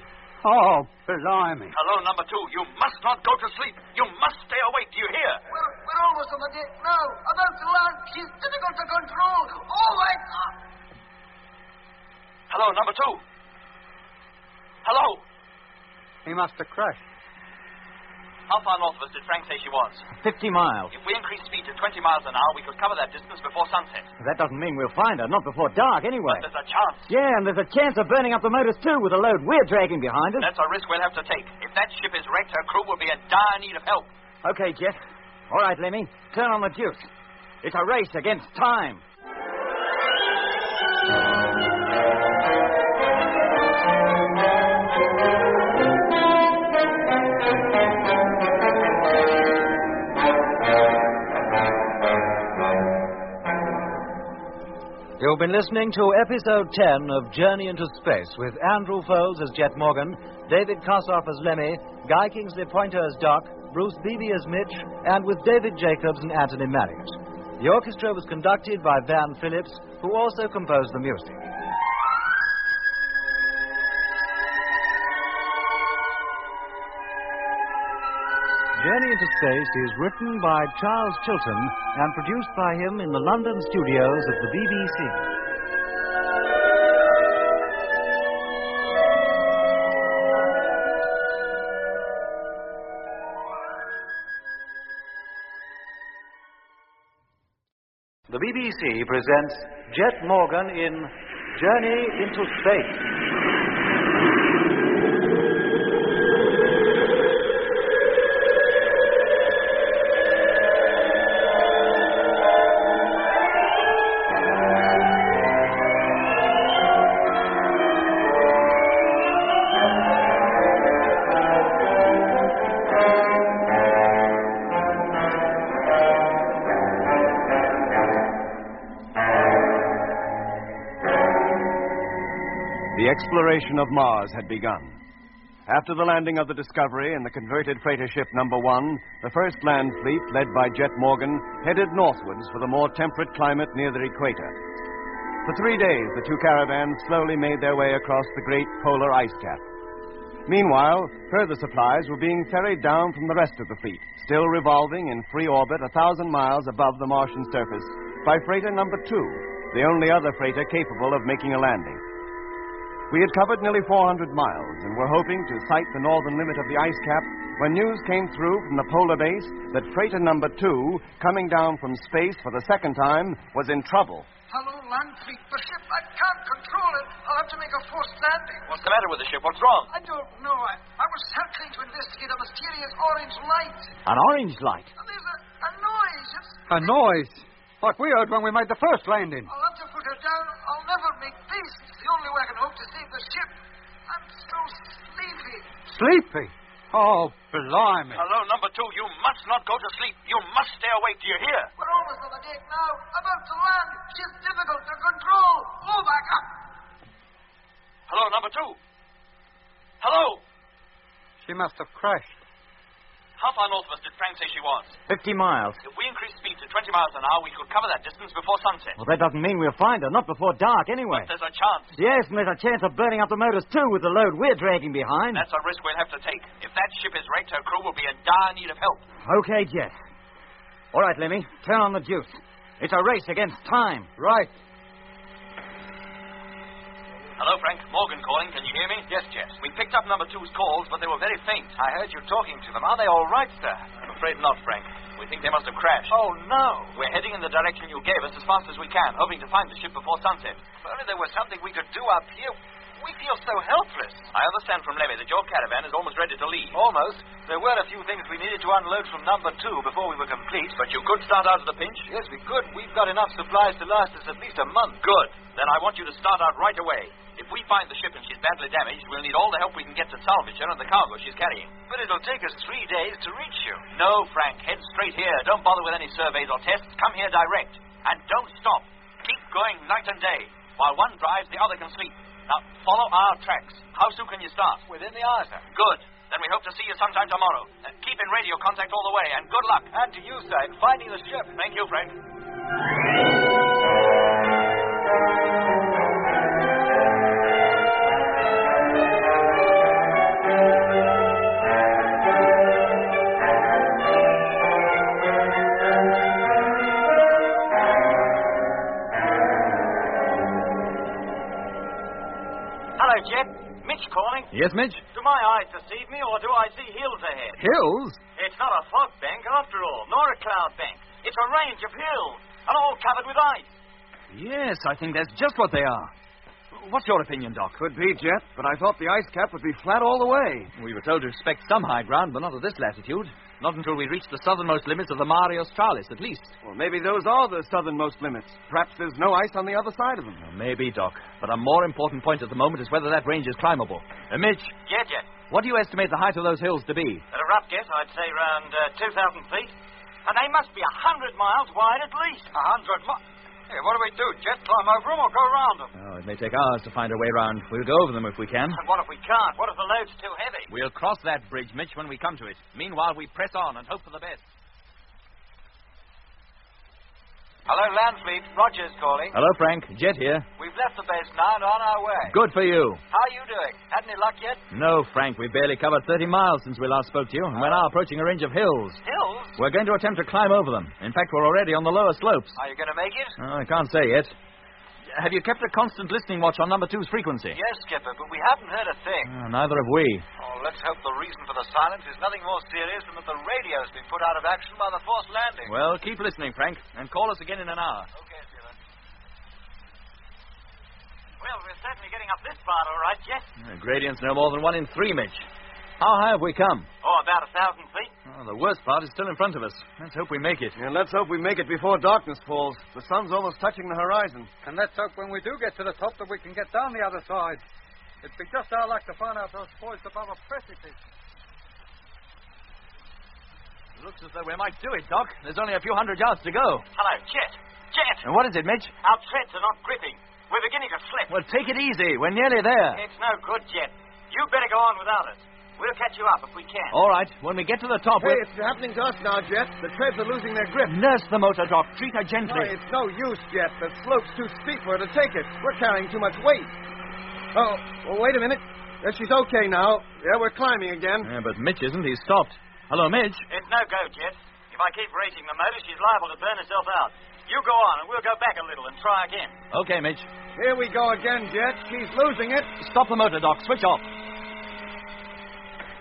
Oh, blimey. Hello, number 2. You must not go to sleep. You must stay awake. Do you hear? We're almost on the deck now. About to land. She's difficult to control. Oh, my God. Hello, number 2. Hello. He must have crashed. How far north of us did Frank say she was? 50 miles. If we increase speed to 20 miles an hour, we could cover that distance before sunset. That doesn't mean we'll find her. Not before dark, anyway. But there's a chance. Yeah, and there's a chance of burning up the motors, too, with the load we're dragging behind us. That's a risk we'll have to take. If that ship is wrecked, her crew will be in dire need of help. Okay, Jet. All right, Lemmy. Turn on the juice. It's a race against time. You've been listening to episode 10 of Journey into Space with Andrew Foles as Jet Morgan, David Kossoff as Lemmy, Guy Kingsley Pointer as Doc, Bruce Beebe as Mitch, and with David Jacobs and Anthony Marriott. The orchestra was conducted by Van Phillips, who also composed the music. Journey into Space is written by Charles Chilton and produced by him in the London studios of the BBC. The BBC presents Jet Morgan in Journey into Space. The exploration of Mars had begun. After the landing of the Discovery and the converted freighter ship number 1, the first land fleet, led by Jet Morgan, headed northwards for the more temperate climate near the equator. For 3 days, the two caravans slowly made their way across the great polar ice cap. Meanwhile, further supplies were being ferried down from the rest of the fleet, still revolving in free orbit 1,000 miles above the Martian surface, by freighter number 2, the only other freighter capable of making a landing. We had covered nearly 400 miles and were hoping to sight the northern limit of the ice cap when news came through from the polar base that freighter number 2, coming down from space for the second time, was in trouble. Hello, land fleet. The ship, I can't control it. I'll have to make a forced landing. What's the matter with the ship? What's wrong? I don't know. I was circling to investigate a mysterious orange light. An orange light? And there's a noise. A noise? Like we heard when we made the first landing. I'll have to put her down. I'll never make peace. It's the only way I can hope to save the ship. I'm so sleepy. Sleepy? Oh, blimey. Hello, number 2. You must not go to sleep. You must stay awake. Do you hear? We're almost on the deck now. About to land. She's difficult to control. Blow back up. Hello, number 2. Hello. She must have crashed. How far north of us did Frank say she was? 50 miles. If we increase speed to 20 miles an hour, we could cover that distance before sunset. Well, that doesn't mean we'll find her. Not before dark, anyway. But there's a chance. Yes, and there's a chance of burning up the motors, too, with the load we're dragging behind. That's a risk we'll have to take. If that ship is wrecked, her crew will be in dire need of help. Okay, Jet. All right, Lemmy. Turn on the juice. It's a race against time. Right. Hello, Frank. Morgan calling. Can you hear me? Yes, Jet. We picked up number 2's calls, but they were very faint. I heard you talking to them. Are they all right, sir? I'm afraid not, Frank. We think they must have crashed. Oh, no. We're heading in the direction you gave us as fast as we can, hoping to find the ship before sunset. If only there was something we could do up here. We feel so helpless. I understand from Levy that your caravan is almost ready to leave. Almost. There were a few things we needed to unload from number 2 before we were complete. But you could start out at a pinch? Yes, we could. We've got enough supplies to last us at least a month. Good. Then I want you to start out right away. If we find the ship and she's badly damaged, we'll need all the help we can get to salvage her and the cargo she's carrying. But it'll take us 3 days to reach you. No, Frank. Head straight here. Don't bother with any surveys or tests. Come here direct. And don't stop. Keep going night and day. While one drives, the other can sleep. Now, follow our tracks. How soon can you start? Within the hour, sir. Good. Then we hope to see you sometime tomorrow. Keep in radio contact all the way, and good luck. And to you, sir, in finding the ship. Thank you, Frank. Hello, Jet. Mitch calling. Yes, Mitch? Do my eyes deceive me, or do I see hills ahead? Hills? It's not a fog bank, after all, nor a cloud bank. It's a range of hills, and all covered with ice. Yes, I think that's just what they are. What's your opinion, Doc? Could be, Jet, but I thought the ice cap would be flat all the way. We were told to expect some high ground, but not at this latitude. Not until we reach the southernmost limits of the Mare Australis, at least. Well, maybe those are the southernmost limits. Perhaps there's no ice on the other side of them. Well, maybe, Doc. But a more important point at the moment is whether that range is climbable. Mitch? Jet. What do you estimate the height of those hills to be? At a rough guess, I'd say around 2,000 feet. And they must be 100 miles wide at least. 100 miles? Hey, what do we do, Jet? Climb over them or go around them? Oh, it may take hours to find a way round. We'll go over them if we can. And what if we can't? What if the load's too heavy? We'll cross that bridge, Mitch, when we come to it. Meanwhile, we press on and hope for the best. Hello, Landfleet. Rogers calling. Hello, Frank. Jet here. We've left the base now and on our way. Good for you. How are you doing? Had any luck yet? No, Frank. We've barely covered 30 miles since we last spoke to you, and we're now approaching a range of hills. Hills? We're going to attempt to climb over them. In fact, we're already on the lower slopes. Are you going to make it? I can't say yet. Have you kept a constant listening watch on number 2's frequency? Yes, Skipper, but we haven't heard a thing. Neither have we. Oh, let's hope the reason for the silence is nothing more serious than that the radio's been put out of action by the forced landing. Well, keep listening, Frank, and call us again in an hour. Okay, Skipper. Well, we're certainly getting up this part, all right, Jet. The gradient's no more than 1 in 3, Mitch. How high have we come? Oh, about 1,000 feet. Oh, the worst part is still in front of us. Let's hope we make it. And let's hope we make it before darkness falls. The sun's almost touching the horizon. And let's hope when we do get to the top that we can get down the other side. It'd be just our luck to find ourselves poised above a precipice. Looks as though we might do it, Doc. There's only a few hundred yards to go. Hello, Jet. Jet! And what is it, Mitch? Our treads are not gripping. We're beginning to slip. Well, take it easy. We're nearly there. It's no good, Jet. You better go on without us. We'll catch you up if we can. All right. When we get to the top, Hey, it's happening to us now, Jet. The treads are losing their grip. Nurse the motor, Doc. Treat her gently. No, it's no use, Jet. The slope's too steep for her to take it. We're carrying too much weight. Oh, well, wait a minute. She's okay now. Yeah, we're climbing again. Yeah, but Mitch isn't. He's stopped. Hello, Mitch. It's no go, Jet. If I keep racing the motor, she's liable to burn herself out. You go on, and we'll go back a little and try again. Okay, Mitch. Here we go again, Jet. She's losing it. Stop the motor, Doc. Switch off.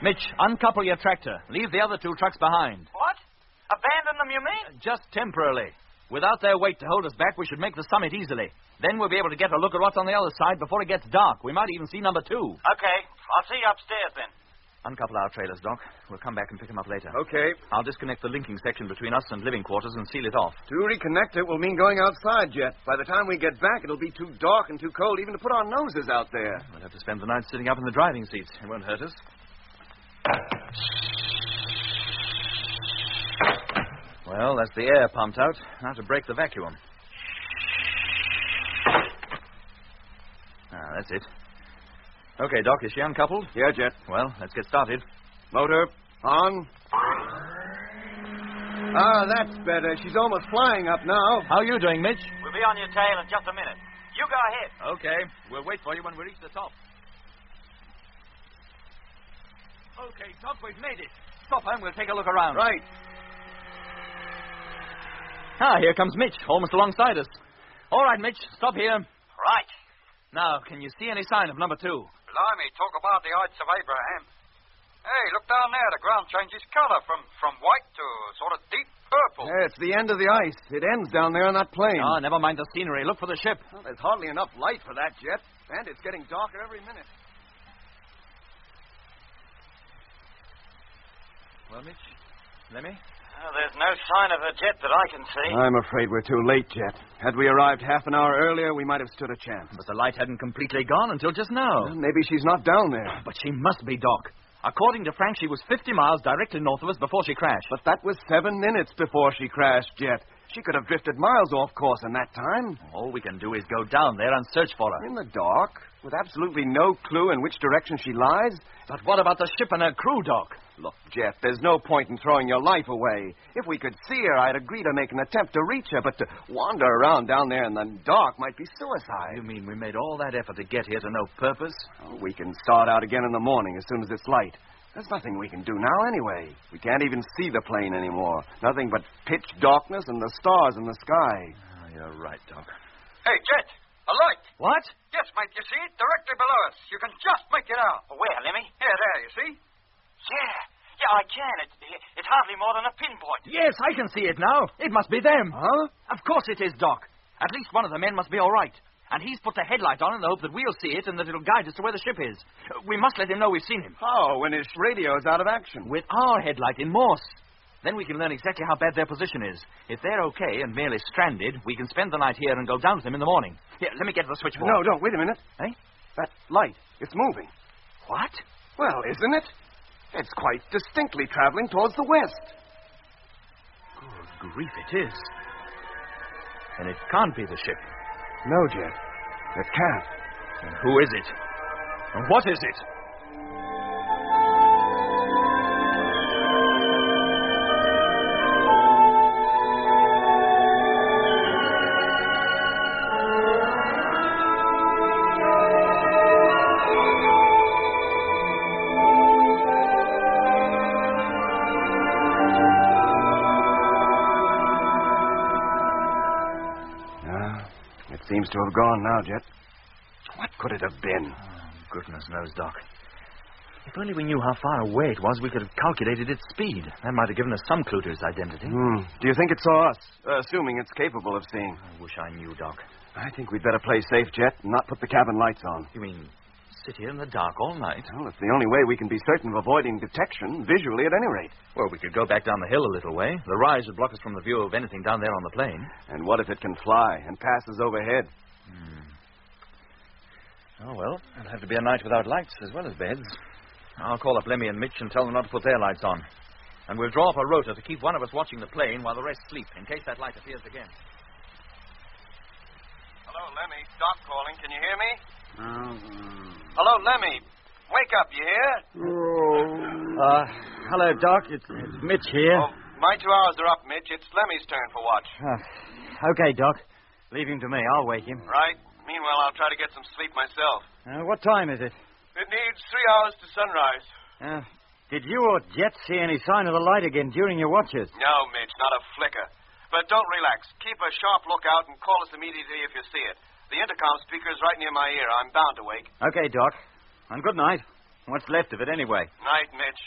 Mitch, uncouple your tractor. Leave the other 2 trucks behind. What? Abandon them, you mean? Just temporarily. Without their weight to hold us back, we should make the summit easily. Then we'll be able to get a look at what's on the other side before it gets dark. We might even see number 2. Okay. I'll see you upstairs then. Uncouple our trailers, Doc. We'll come back and pick them up later. Okay. I'll disconnect the linking section between us and living quarters and seal it off. To reconnect it will mean going outside, Jet. By the time we get back, it'll be too dark and too cold even to put our noses out there. We'll have to spend the night sitting up in the driving seats. It won't hurt us. Well, that's the air pumped out. Now to break the vacuum. That's it. Okay, Doc, is she uncoupled? Yeah, Jet. Well, let's get started. Motor on. Ah, that's better. She's almost flying up now. How are you doing, Mitch? We'll be on your tail in just a minute. You go ahead. Okay. We'll wait for you when we reach the top. Okay, Doc, we've made it. Stop her and we'll take a look around. Right. Ah, here comes Mitch, almost alongside us. All right, Mitch, stop here. Right. Now, can you see any sign of number 2? Blimey, talk about the Ides of Abraham. Hey, look down there. The ground changes color from white to sort of deep purple. Yeah, it's the end of the ice. It ends down there on that plain. Oh, never mind the scenery. Look for the ship. Well, there's hardly enough light for that, Jet. And it's getting darker every minute. Well, Mitch? Lemmy? There's no sign of a jet that I can see. I'm afraid we're too late, Jet. Had we arrived half an hour earlier, we might have stood a chance. But the light hadn't completely gone until just now. Well, maybe she's not down there. But she must be, Doc. According to Frank, she was 50 miles directly north of us before she crashed. But that was 7 minutes before she crashed, Jet. She could have drifted miles off course in that time. All we can do is go down there and search for her. In the dark, with absolutely no clue in which direction she lies? But what about the ship and her crew, Doc? Look, Jeff, there's no point in throwing your life away. If we could see her, I'd agree to make an attempt to reach her, but to wander around down there in the dark might be suicide. You mean we made all that effort to get here to no purpose? Oh, we can start out again in the morning as soon as it's light. There's nothing we can do now anyway. We can't even see the plane anymore. Nothing but pitch darkness and the stars in the sky. Oh, you're right, Doc. Hey, Jet, a light. What? Yes, mate, you see it? Directly below us. You can just make it out. Where, Lemmy? Here, there, you see? Yeah, I can. It's hardly more than a pinpoint. Yes, I can see it now. It must be them. Huh? Of course it is, Doc. At least one of the men must be all right. And he's put the headlight on in the hope that we'll see it and that it'll guide us to where the ship is. We must let him know we've seen him. How? When his radio's out of action? With our headlight in Morse. Then we can learn exactly how bad their position is. If they're okay and merely stranded, we can spend the night here and go down to them in the morning. Here, let me get to the switchboard. No, don't. Wait a minute. Eh? That light. It's moving. What? Well, isn't it? It's quite distinctly traveling towards the west. Good grief, it is. And it can't be the ship. No, Jet. It can't. And who is it? And what is it? Seems to have gone now, Jet. What could it have been? Oh, goodness knows, Doc. If only we knew how far away it was, we could have calculated its speed. That might have given us some clue to its identity. Do you think it saw us? Assuming it's capable of seeing. I wish I knew, Doc. I think we'd better play safe, Jet, and not put the cabin lights on. You mean sit here in the dark all night? Well, it's the only way we can be certain of avoiding detection, visually at any rate. Well, we could go back down the hill a little way. The rise would block us from the view of anything down there on the plain. And what if it can fly and passes overhead? Oh, well, it'll have to be a night without lights as well as beds. I'll call up Lemmy and Mitch and tell them not to put their lights on. And we'll draw up a rota to keep one of us watching the plane while the rest sleep, in case that light appears again. Hello, Lemmy. Doc calling. Can you hear me? Hello, Lemmy. Wake up, you hear? Hello, Doc. It's Mitch here. Oh, my 2 hours are up, Mitch. It's Lemmy's turn for watch. Okay, Doc. Leave him to me. I'll wake him. Right. Meanwhile, I'll try to get some sleep myself. What time is it? It needs 3 hours to sunrise. Did you or Jet see any sign of the light again during your watches? No, Mitch, not a flicker. But don't relax. Keep a sharp lookout and call us immediately if you see it. The intercom speaker is right near my ear. I'm bound to wake. Okay, Doc. And good night. What's left of it, anyway? Night, Mitch.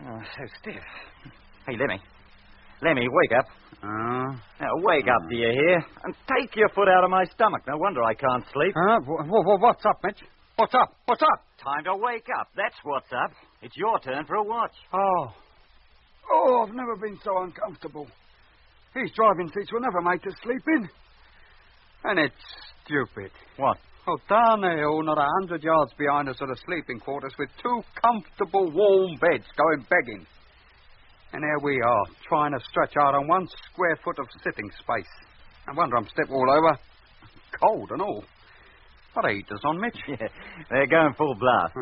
Oh, so stiff. Hey, Lemmy, wake up. Now, wake up, do you hear? And take your foot out of my stomach. No wonder I can't sleep. What's up, Mitch? What's up? What's up? Time to wake up. That's what's up. It's your turn for a watch. Oh, I've never been so uncomfortable. These driving seats were never made to sleep in. And it's stupid. What? Oh, down the hill, not 100 yards behind us, are the sleeping quarters with 2 comfortable, warm beds going begging. And here we are, trying to stretch out on 1 square foot of sitting space. I wonder I'm stepped all over. Cold and all. What are heaters on, Mitch? Yeah, they're going full blast.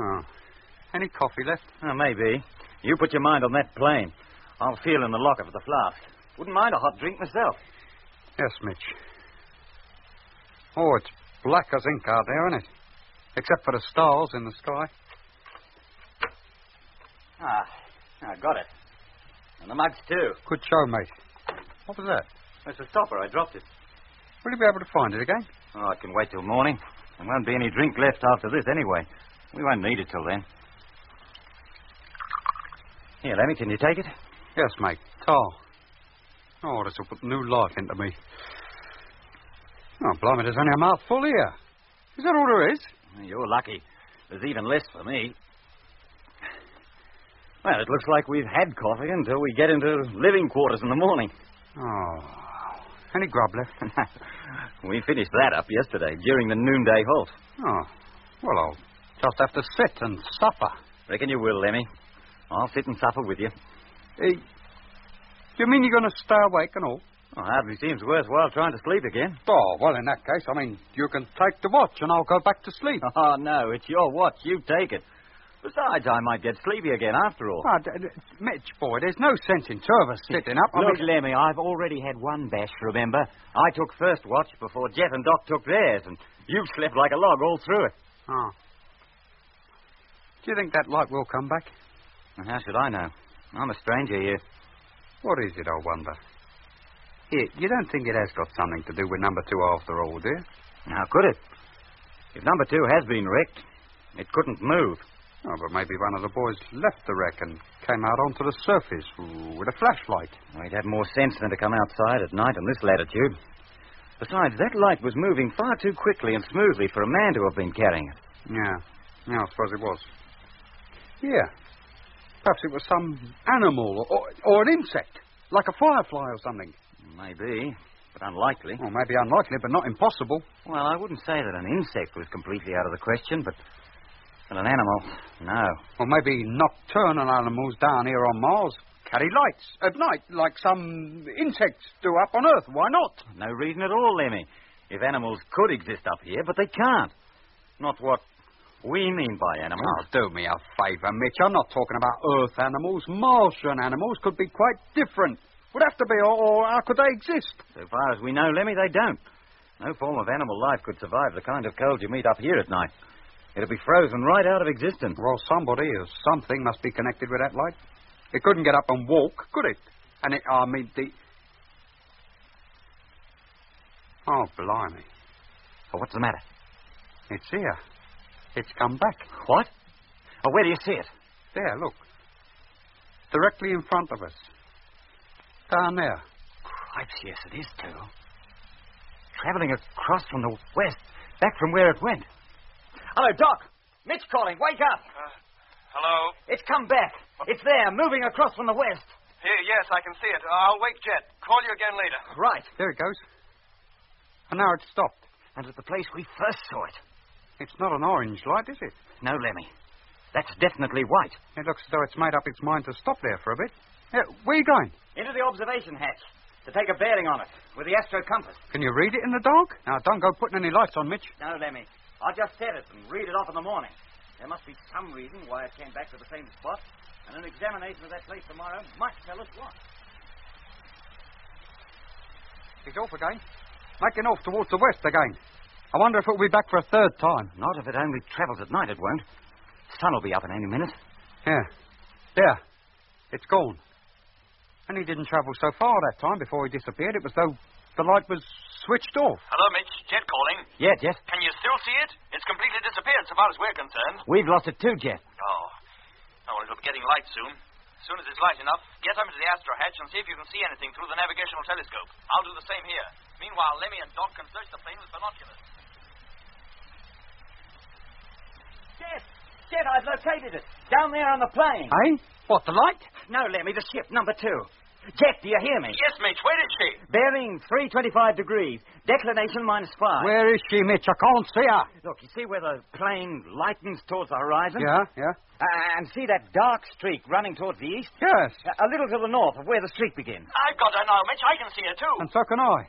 Any coffee left? Maybe. You put your mind on that plane. I'll feel in the locker for the flask. Wouldn't mind a hot drink myself. Yes, Mitch. Oh, it's black as ink out there, isn't it? Except for the stars in the sky. I got it. And the mugs, too. Good show, mate. What was that? It's a stopper. I dropped it. Will you be able to find it again? Oh, it can wait till morning. There won't be any drink left after this anyway. We won't need it till then. Here, Lemmy, can you take it? Yes, mate. Tar. Oh, this will put new life into me. Oh, blimey, there's only a mouthful here. Is that all there is? You're lucky. There's even less for me. Well, it looks like we've had coffee until we get into living quarters in the morning. Oh. Any grub left? We finished that up yesterday during the noonday halt. Oh. Well, I'll just have to sit and suffer. Reckon you will, Lemmy. I'll sit and suffer with you. You mean you're going to stay awake and all? Well, hardly seems worthwhile trying to sleep again. Oh, well, in that case, you can take the watch and I'll go back to sleep. Oh, no, it's your watch. You take it. Besides, I might get sleepy again after all. Mitch, boy, there's no sense in two of us sitting up. Look, Lemmy, I've already had one bash, remember? I took first watch before Jeff and Doc took theirs, and you slept like a log all through it. Oh. Do you think that light will come back? Well, how should I know? I'm a stranger here. What is it, I wonder? Here, you don't think it has got something to do with number 2 after all, do you? How could it? If number 2 has been wrecked, it couldn't move. Oh, but maybe one of the boys left the wreck and came out onto the surface with a flashlight. Well, he'd have more sense than to come outside at night in this latitude. Besides, that light was moving far too quickly and smoothly for a man to have been carrying it. Yeah, I suppose it was. Yeah. Perhaps it was some animal or an insect, like a firefly or something. Maybe, but unlikely. Well, maybe unlikely, but not impossible. Well, I wouldn't say that an insect was completely out of the question, but an animal, no. Or maybe nocturnal animals down here on Mars carry lights at night, like some insects do up on Earth. Why not? No reason at all, Lemmy. If animals could exist up here, but they can't. Not what we mean by animals. Oh, do me a favour, Mitch. I'm not talking about Earth animals. Martian animals could be quite different. Would have to be, or how could they exist? So far as we know, Lemmy, they don't. No form of animal life could survive the kind of cold you meet up here at night. It'll be frozen right out of existence. Well, somebody or something must be connected with that light. It couldn't get up and walk, could it? And Oh, blimey. Well, what's the matter? It's here. It's come back. What? Oh, where do you see it? There, look. Directly in front of us. Down there. Cripes, yes, it is, too. Traveling across from the west, back from where it went. Hello, Doc. Mitch calling. Wake up. Hello? It's come back. It's there, moving across from the west. Here, yes, I can see it. I'll wake Jet. Call you again later. Right. There it goes. And now it's stopped. And at the place we first saw it. It's not an orange light, is it? No, Lemmy. That's definitely white. It looks as though it's made up its mind to stop there for a bit. Where are you going? Into the observation hatch. To take a bearing on it. With the astro compass. Can you read it in the dark? Now, don't go putting any lights on, Mitch. No, Lemmy. I'll just set it and read it off in the morning. There must be some reason why it came back to the same spot, and an examination of that place tomorrow might tell us what. He's off again. Making off towards the west again. I wonder if it'll be back for a third time. Not if it only travels at night, it won't. Sun will be up in any minute. Yeah. There. It's gone. And he didn't travel so far that time before he disappeared. It was though the light was switched off. Hello, Mitch. Jet calling. Yeah, Jet. Can you still see it? It's completely disappeared so far as we're concerned. We've lost it too, Jet. Oh, well, it'll be getting light soon. As soon as it's light enough, get up into the astro hatch and see if you can see anything through the navigational telescope. I'll do the same here. Meanwhile, Lemmy and Doc can search the plane with binoculars. Jet, I've located it. Down there on the plane. Eh? What, the light? No, Lemmy, the ship, number 2. Jet, do you hear me? Yes, Mitch. Where is she? Bearing 325 degrees. Declination -5. Where is she, Mitch? I can't see her. Look, you see where the plane lightens towards the horizon? Yeah. And see that dark streak running towards the east? Yes. A little to the north of where the streak begins. I've got her now, Mitch. I can see her, too. And so can I.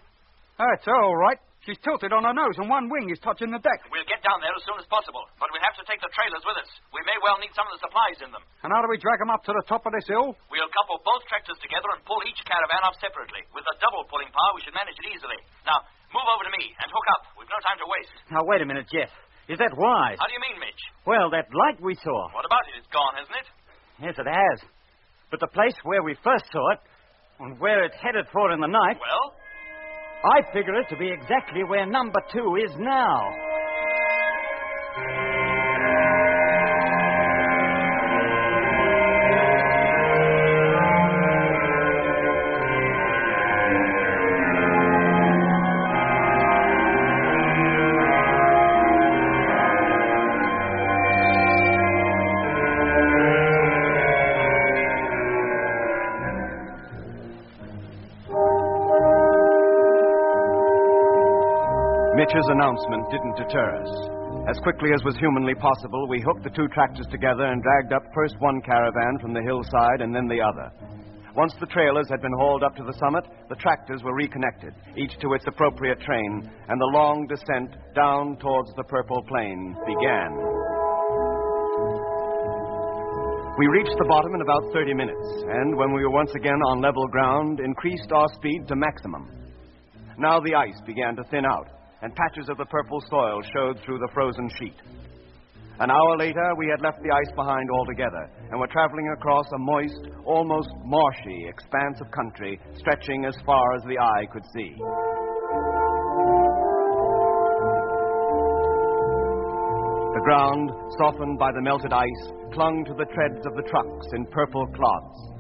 Oh, it's all right. She's tilted on her nose and one wing is touching the deck. We'll get down there as soon as possible, but we'll have to take the trailers with us. We may well need some of the supplies in them. And how do we drag them up to the top of this hill? We'll couple both tractors together and pull each caravan up separately. With a double pulling power, we should manage it easily. Now, move over to me and hook up. We've no time to waste. Now, wait a minute, Jeff. Is that wise? How do you mean, Mitch? Well, that light we saw. What about it? It's gone, hasn't it? Yes, it has. But the place where we first saw it, and where it's headed for in the night... Well? I figure it to be exactly where number 2 is now. Mitch's announcement didn't deter us. As quickly as was humanly possible, we hooked the 2 tractors together and dragged up first one caravan from the hillside and then the other. Once the trailers had been hauled up to the summit, the tractors were reconnected, each to its appropriate train, and the long descent down towards the purple plain began. We reached the bottom in about 30 minutes, and when we were once again on level ground, increased our speed to maximum. Now the ice began to thin out, and patches of the purple soil showed through the frozen sheet. An hour later, we had left the ice behind altogether and were traveling across a moist, almost marshy expanse of country stretching as far as the eye could see. The ground, softened by the melted ice, clung to the treads of the trucks in purple clods.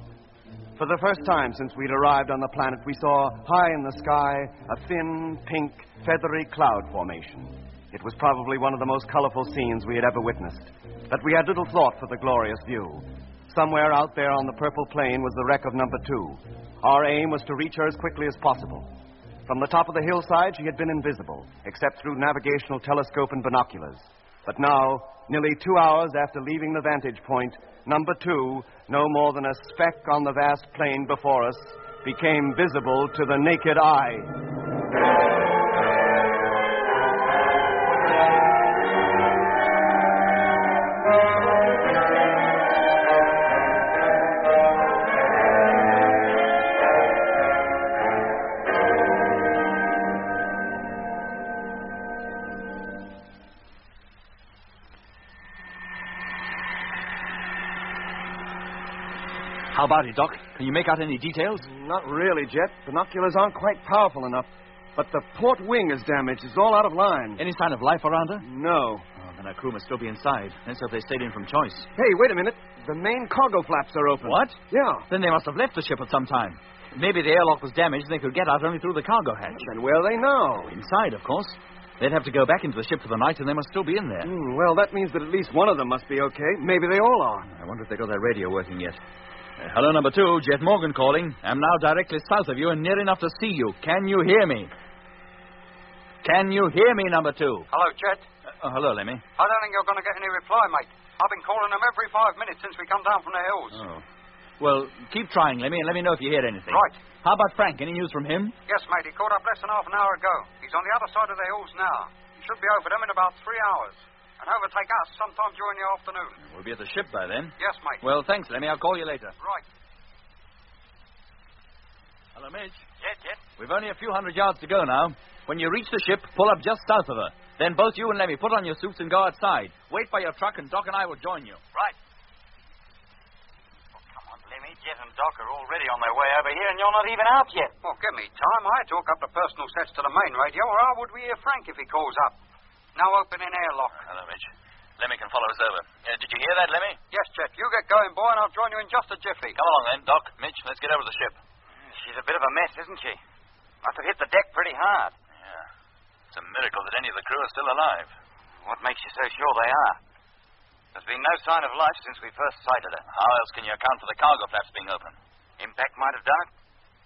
For the first time since we'd arrived on the planet, we saw, high in the sky, a thin, pink, feathery cloud formation. It was probably one of the most colorful scenes we had ever witnessed, but we had little thought for the glorious view. Somewhere out there on the purple plain was the wreck of number 2. Our aim was to reach her as quickly as possible. From the top of the hillside, she had been invisible, except through navigational telescope and binoculars. But now, nearly 2 hours after leaving the vantage point, number 2, no more than a speck on the vast plain before us, became visible to the naked eye. How about it, Doc? Can you make out any details? Not really, Jet. Binoculars aren't quite powerful enough. But the port wing is damaged. It's all out of line. Any sign of life around her? No. Oh, then our crew must still be inside. Let's hope they stayed in from choice. Hey, wait a minute. The main cargo flaps are open. What? Yeah. Then they must have left the ship at some time. Maybe the airlock was damaged and they could get out only through the cargo hatch. Then where'll they know? Inside, of course. They'd have to go back into the ship for the night and they must still be in there. Well, that means that at least one of them must be okay. Maybe they all are. I wonder if they got their radio working yet. Hello, number 2. Jet Morgan calling. I'm now directly south of you and near enough to see you. Can you hear me? Can you hear me, number 2? Hello, Jet. Hello, Lemmy. I don't think you're going to get any reply, mate. I've been calling them every 5 minutes since we come down from the hills. Oh. Well, keep trying, Lemmy, and let me know if you hear anything. Right. How about Frank? Any news from him? Yes, mate. He caught up less than half an hour ago. He's on the other side of the hills now. He should be over them in about 3 hours. And overtake us sometime during the afternoon. We'll be at the ship by then. Yes, mate. Well, thanks, Lemmy. I'll call you later. Right. Hello, Midge. Jet. We've only a few hundred yards to go now. When you reach the ship, pull up just south of her. Then both you and Lemmy put on your suits and go outside. Wait by your truck, and Doc and I will join you. Right. Oh, come on, Lemmy. Jet and Doc are already on their way over here, and you're not even out yet. Well, give me time. I had to hook up the personal sets to the main radio, or how would we hear Frank if he calls up? Now open in airlock. Hello, Midge. Lemmy can follow us over. Did you hear that, Lemmy? Yes, Jet. You get going, boy, and I'll join you in just a jiffy. Come along, then, Doc. Mitch, let's get over to the ship. She's a bit of a mess, isn't she? Must have hit the deck pretty hard. Yeah. It's a miracle that any of the crew are still alive. What makes you so sure they are? There's been no sign of life since we first sighted her. How else can you account for the cargo flaps being open? Impact might have done it.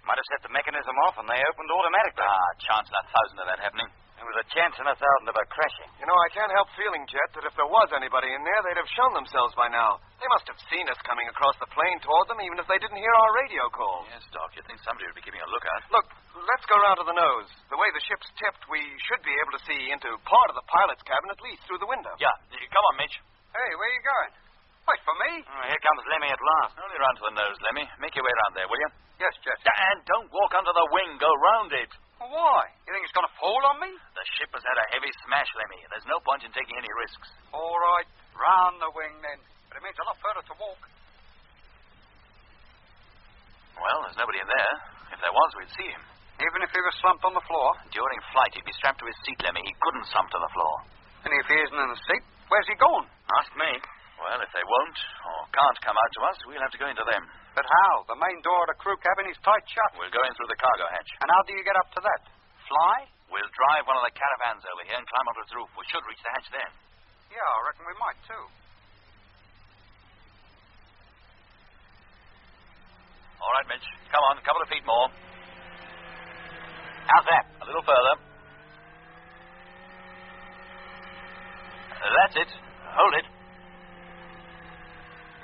Might have set the mechanism off and they opened automatically. Chance in 1,000 of that happening. With a chance in 1,000 of her crashing. You know, I can't help feeling, Jet, that if there was anybody in there, they'd have shown themselves by now. They must have seen us coming across the plain toward them, even if they didn't hear our radio call. Yes, Doc. You'd think somebody would be keeping a lookout. Look, let's go round to the nose. The way the ship's tipped, we should be able to see into part of the pilot's cabin, at least through the window. Yeah. Come on, Mitch. Hey, where are you going? Wait for me? Here comes Lemmy at last. Only round to the nose, Lemmy. Make your way round there, will you? Yes, Jet. And don't walk under the wing. Go round it. Why? You think it's going to fall on me? The ship has had a heavy smash, Lemmy. There's no point in taking any risks. All right. Round the wing, then. But it means a lot further to walk. Well, there's nobody in there. If there was, we'd see him. Even if he was slumped on the floor? During flight, he'd be strapped to his seat, Lemmy. He couldn't slump to the floor. And if he isn't in the seat, where's he gone? Ask me. Well, if they won't or can't come out to us, we'll have to go into them. But how? The main door of the crew cabin is tight shut. We'll go in through the cargo hatch. And how do you get up to that? Fly? We'll drive one of the caravans over here and climb up its roof. We should reach the hatch then. Yeah, I reckon we might, too. All right, Mitch. Come on, a couple of feet more. How's that? A little further. That's it. Hold it.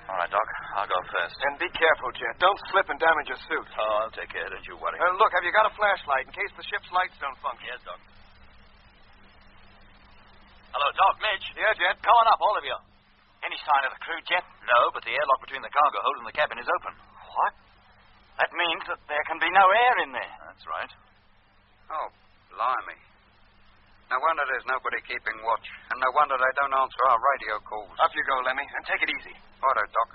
All right, Doc. I'll go first. And be careful, Jet. Don't slip and damage your suit. Oh, I'll take care. Don't you worry. Look, have you got a flashlight in case the ship's lights don't function? Yes, Doc. Hello, Doc. Mitch. Yeah, Jet? Come on up, all of you. Any sign of the crew, Jet? No, but the airlock between the cargo hold and the cabin is open. What? That means that there can be no air in there. That's right. Oh, blimey. No wonder there's nobody keeping watch. And no wonder they don't answer our radio calls. Up you go, Lemmy, and take it easy. Righto, Doc.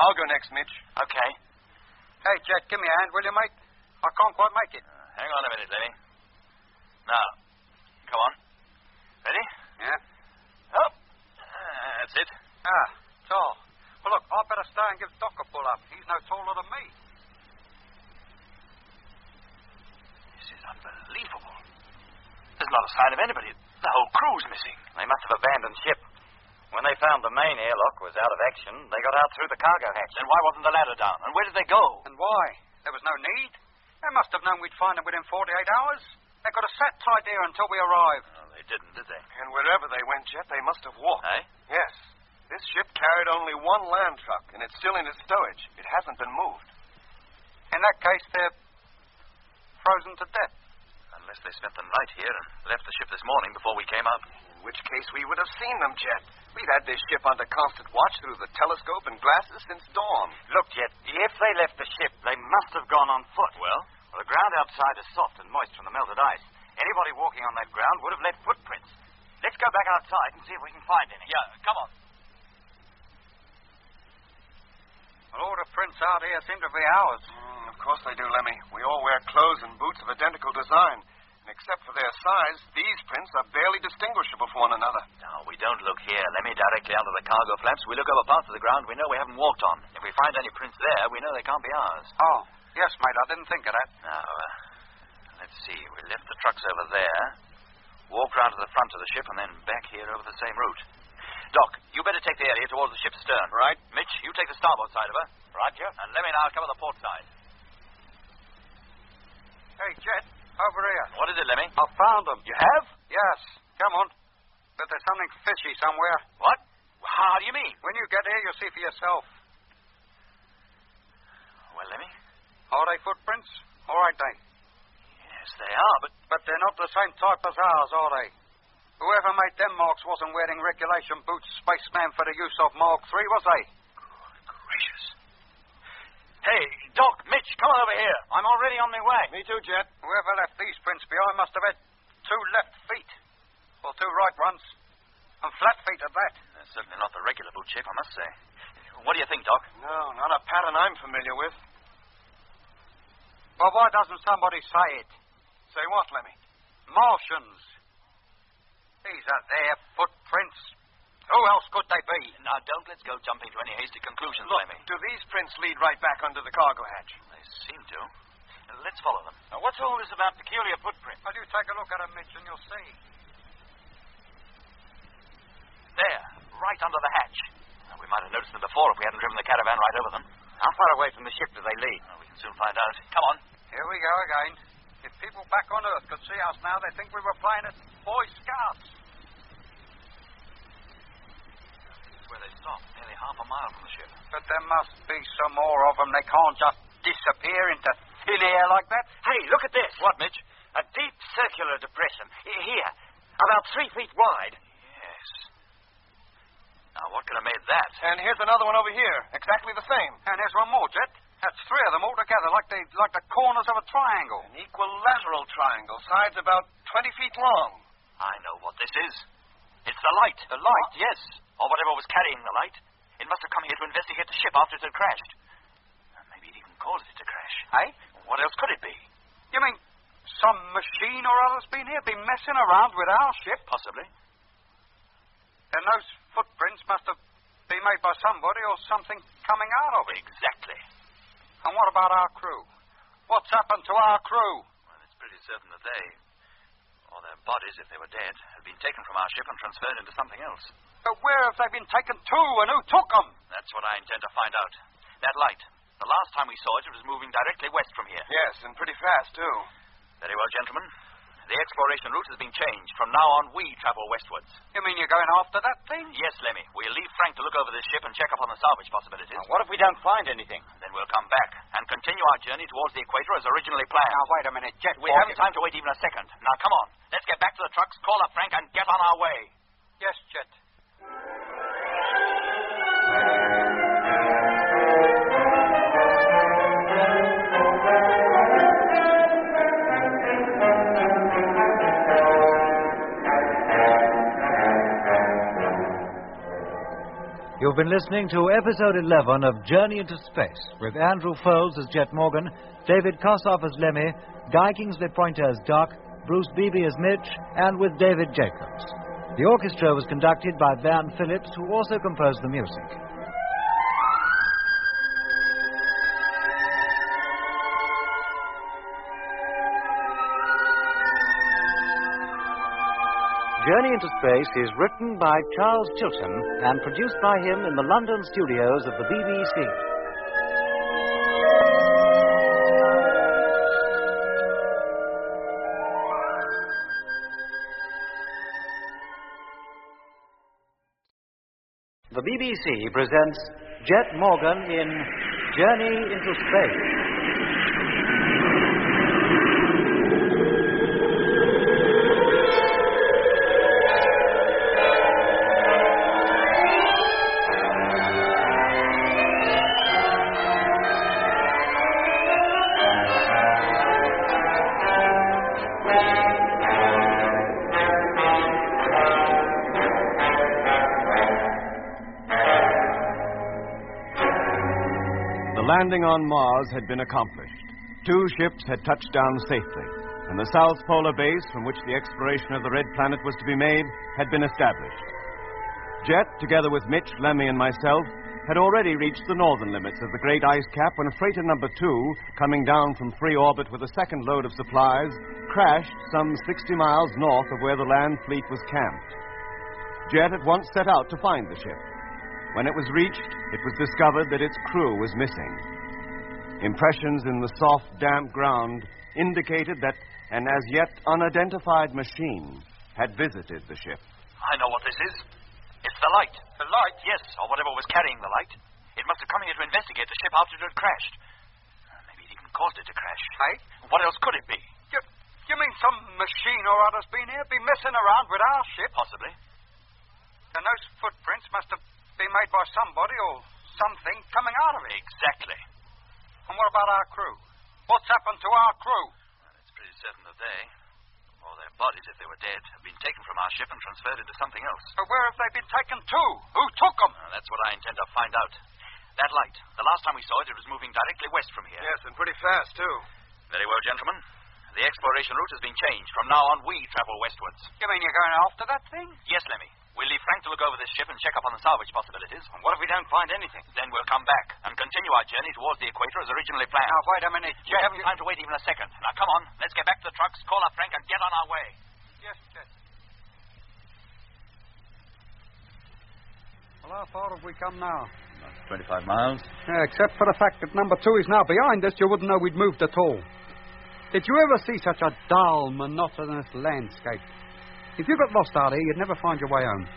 I'll go next, Mitch. Okay. Hey, Jet, give me a hand, will you, mate? I can't quite make it. Hang on a minute, Lemmy. Now, come on. Ready? Yeah. Up. That's it. Tall. Well, look, I better stay and give Doc a pull up. He's no taller than me. This is unbelievable. There's not a sign of anybody. The whole crew's missing. They must have abandoned ship. When they found the main airlock was out of action, they got out through the cargo hatch. Then why wasn't the ladder down? And where did they go? And why? There was no need. They must have known we'd find them within 48 hours. They could have sat tight here until we arrived. Well, they didn't, did they? And wherever they went, Jet, they must have walked. Eh? Yes. This ship carried only one land truck, and it's still in its stowage. It hasn't been moved. In that case, they're frozen to death. Unless they spent the night here and left the ship this morning before we came up. In which case we would have seen them, Jet. We've had this ship under constant watch through the telescope and glasses since dawn. Look, Jet, if they left the ship, they must have gone on foot. Well, the ground outside is soft and moist from the melted ice. Anybody walking on that ground would have left footprints. Let's go back outside and see if we can find any. Yeah, come on. Well, all the prints out here seem to be ours. Of course they do, Lemmy. We all wear clothes and boots of identical design. And except for their size, these prints are barely distinguishable from one another. No, we don't look here, Lemmy, directly under the cargo flaps. We look over parts of the ground we know we haven't walked on. If we find any prints there, we know they can't be ours. Oh, yes, mate, I didn't think of that. Now, let's see. We left the trucks over there, walked round to the front of the ship, and then back here over the same route. Doc, you better take the area towards the ship's stern. Right. Mitch, you take the starboard side of her. Roger. And Lemmy and I'll cover the port side. Hey, Jet, over here. What is it, Lemmy? I found them. You have? Yes. Come on. But there's something fishy somewhere. What? How do you mean? When you get here, you'll see for yourself. Well, Lemmy? Are they footprints? Or ain't they? Yes, they are, But they're not the same type as ours, are they? Whoever made them marks wasn't wearing regulation boots, spaceman for the use of Mark III, was they? Good gracious. Hey, Doc, Mitch, come on over here. I'm already on my way. Me too, Jet. Whoever left these prints behind must have had 2 left feet. Or 2 right ones. And flat feet at that. That's certainly not the regular boot shape, I must say. What do you think, Doc? No, not a pattern I'm familiar with. Well, why doesn't somebody say it? Say what, Lemmy? Martians. These are their footprints. Who else could they be? Now, don't let's go jumping to any hasty conclusions, Look, Lemmy. do these prints lead right back under the cargo hatch? They seem to. Let's follow them. Now, what's all this about peculiar footprints? Well, you take a look at them, Mitch, and you'll see. There, right under the hatch. Now, we might have noticed them before if we hadn't driven the caravan right over them. How far away from the ship do they lead? Well, we can soon find out. Come on. Here we go again. If people back on Earth could see us now, they'd think we were playing at Boy Scouts. This is where they stopped, nearly half a mile from the ship. But there must be some more of them. They can't just disappear into thin air like that. Hey, look at this. What, Mitch? A deep circular depression. Here, about 3 feet wide. Yes. Now, what could have made that? And here's another one over here, exactly the same. And there's one more, Jet. That's 3 of them all together, like the corners of a triangle. An equilateral triangle, sides about 20 feet long. I know what this is. It's the light. The light? Yes. Or whatever was carrying the light. It must have come here to investigate the ship after it had crashed. Maybe it even caused it to crash. Hey? What else could it be? You mean some machine or other's been here, been messing around with our ship? Possibly. Then those footprints must have been made by somebody or something coming out of it. Exactly. And what about our crew? What's happened to our crew? Well, it's pretty certain that they, or their bodies, if they were dead, had been taken from our ship and transferred into something else. But where have they been taken to, and who took them? That's what I intend to find out. That light. The last time we saw it, it was moving directly west from here. Yes, and pretty fast, too. Very well, gentlemen. The exploration route has been changed. From now on, we travel westwards. You mean you're going after that thing? Yes, Lemmy. We'll leave Frank to look over this ship and check up on the salvage possibilities. Now, what if we don't find anything? Then we'll come back and continue our journey towards the equator as originally planned. Now, wait a minute, Jet. We haven't time to wait even a second. Now, come on. Let's get back to the trucks, call up Frank, and get on our way. Yes, Jet. You've been listening to episode 11 of Journey into Space with Andrew Foulds as Jet Morgan, David Kossoff as Lemmy, Guy Kingsley Pointer as Doc, Bruce Beebe as Mitch, and with David Jacobs. The orchestra was conducted by Van Phillips, who also composed the music. Journey into Space is written by Charles Chilton and produced by him in the London studios of the BBC. The BBC presents Jet Morgan in Journey into Space. The landing on Mars had been accomplished. 2 ships had touched down safely, and the South Polar Base from which the exploration of the Red Planet was to be made had been established. Jet, together with Mitch, Lemmy, and myself, had already reached the northern limits of the great ice cap when freighter number 2, coming down from free orbit with a second load of supplies, crashed some 60 miles north of where the land fleet was camped. Jet at once set out to find the ship. When it was reached, it was discovered that its crew was missing. Impressions in the soft, damp ground indicated that an as yet unidentified machine had visited the ship. I know what this is. It's the light. The light? Yes, or whatever was carrying the light. It must have come here to investigate the ship after it had crashed. Maybe it even caused it to crash. Hey? What else could it be? You mean some machine or other's been here, been messing around with our ship? Possibly. Then those footprints must have been made by somebody or something coming out of it. Exactly. And what about our crew? What's happened to our crew? Well, it's pretty certain that they, or their bodies if they were dead, have been taken from our ship and transferred into something else. But where have they been taken to? Who took them? That's what I intend to find out. That light, the last time we saw it, it was moving directly west from here. Yes, and pretty fast, too. Very well, gentlemen. The exploration route has been changed. From now on, we travel westwards. You mean you're going after that thing? Yes, Lemmy. We'll leave Frank to look over this ship and check up on the salvage possibilities. And what if we don't find anything? Then we'll come back and continue our journey towards the equator as originally planned. Now, wait a minute. We haven't time to wait even a second. Now, come on. Let's get back to the trucks, call up Frank, and get on our way. Yes, Jet. Well, how far have we come now? 25 miles. Yeah, except for the fact that number 2 is now behind us, you wouldn't know we'd moved at all. Did you ever see such a dull, monotonous landscape? If you got lost out here, you'd never find your way home.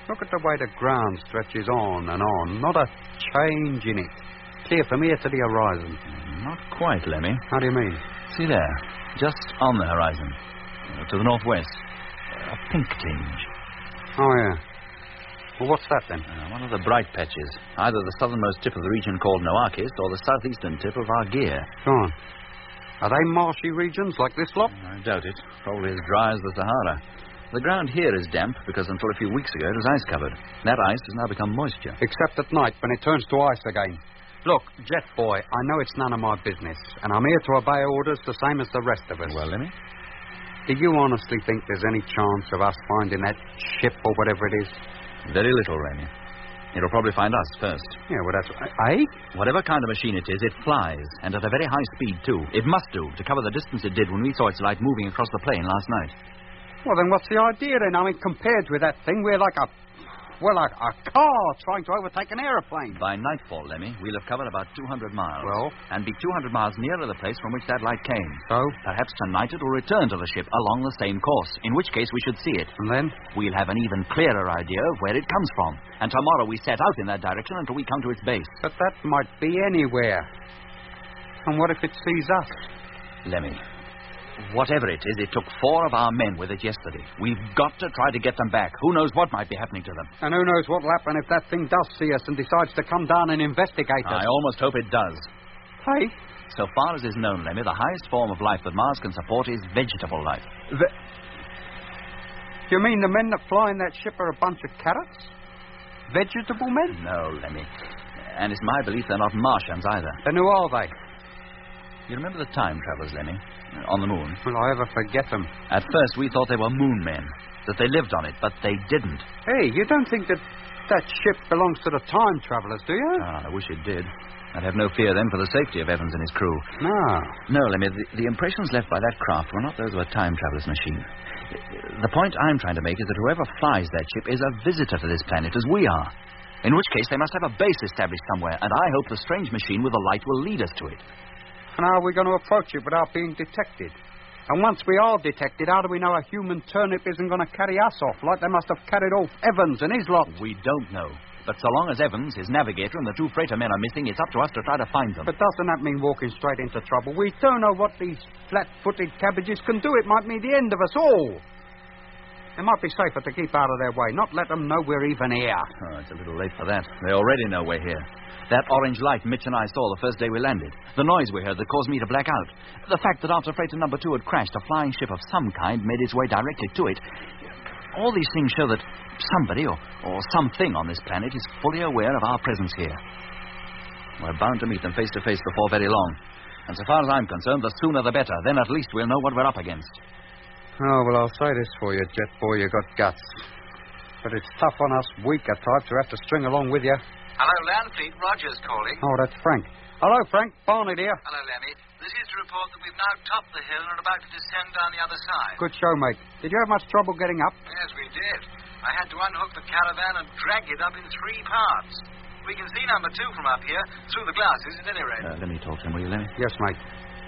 Look at the way the ground stretches on and on. Not a change in it. Clear from here to the horizon. Not quite, Lemmy. How do you mean? See there, just on the horizon, to the northwest, a pink tinge. Oh, yeah. Well, what's that, then? One of the bright patches. Either the southernmost tip of the region called Noakis or the southeastern tip of Argeir. Go on. Are they marshy regions like this lot? I doubt it. Probably as dry as the Sahara. The ground here is damp because until a few weeks ago it was ice-covered. That ice has now become moisture. Except at night when it turns to ice again. Look, Jet Boy, I know it's none of my business, and I'm here to obey orders the same as the rest of us. Well, Lemmy? Do you honestly think there's any chance of us finding that ship or whatever it is? Very little, Lemmy. It'll probably find us first. Yeah, well, that's... Eh? Whatever kind of machine it is, it flies, and at a very high speed, too. It must do, to cover the distance it did when we saw its light moving across the plain last night. Well, then what's the idea, then? I mean, compared with that thing, we're like a car trying to overtake an aeroplane. By nightfall, Lemmy, we'll have covered about 200 miles. Well? And be 200 miles nearer the place from which that light came. So? Perhaps tonight it will return to the ship along the same course, in which case we should see it. And then? We'll have an even clearer idea of where it comes from. And tomorrow we set out in that direction until we come to its base. But that might be anywhere. And what if it sees us? Lemmy, whatever it is, it took 4 of our men with it yesterday. We've got to try to get them back. Who knows what might be happening to them? And who knows what'll happen if that thing does see us and decides to come down and investigate us. I almost hope it does. Hey? So far as is known, Lemmy, the highest form of life that Mars can support is vegetable life. You mean the men that fly in that ship are a bunch of carrots? Vegetable men? No, Lemmy. And it's my belief they're not Martians either. Then who are they? You remember the time travelers, Lemmy? On the moon. Will I ever forget them? At first, we thought they were moon men, that they lived on it, but they didn't. Hey, you don't think that ship belongs to the time travelers, do you? I wish it did. I'd have no fear then for the safety of Evans and his crew. No. No, Lemmy, the impressions left by that craft were not those of a time traveler's machine. The point I'm trying to make is that whoever flies that ship is a visitor to this planet, as we are. In which case, they must have a base established somewhere, and I hope the strange machine with the light will lead us to it. And how are we going to approach it without being detected? And once we are detected, how do we know a human turnip isn't going to carry us off like they must have carried off Evans and his lot? We don't know. But so long as Evans, his navigator, and the 2 freighter men are missing, it's up to us to try to find them. But doesn't that mean walking straight into trouble? We don't know what these flat-footed cabbages can do. It might mean the end of us all. It might be safer to keep out of their way, not let them know we're even here. Oh, it's a little late for that. They already know we're here. That orange light Mitch and I saw the first day we landed. The noise we heard that caused me to black out. The fact that after freighter number 2 had crashed, a flying ship of some kind made its way directly to it. All these things show that somebody or something on this planet is fully aware of our presence here. We're bound to meet them face to face before very long. And so far as I'm concerned, the sooner the better. Then at least we'll know what we're up against. Oh, well, I'll say this for you, Jet Boy, you got guts. But it's tough on us weaker types who have to string along with you. Hello, Landfleet. Rogers calling. Oh, that's Frank. Hello, Frank. Barnett here. Hello, Lemmy. This is to report that we've now topped the hill and are about to descend down the other side. Good show, mate. Did you have much trouble getting up? Yes, we did. I had to unhook the caravan and drag it up in 3 parts. We can see number 2 from up here, through the glasses at any rate. Let me talk to him, will you, Lemmy? Yes, mate.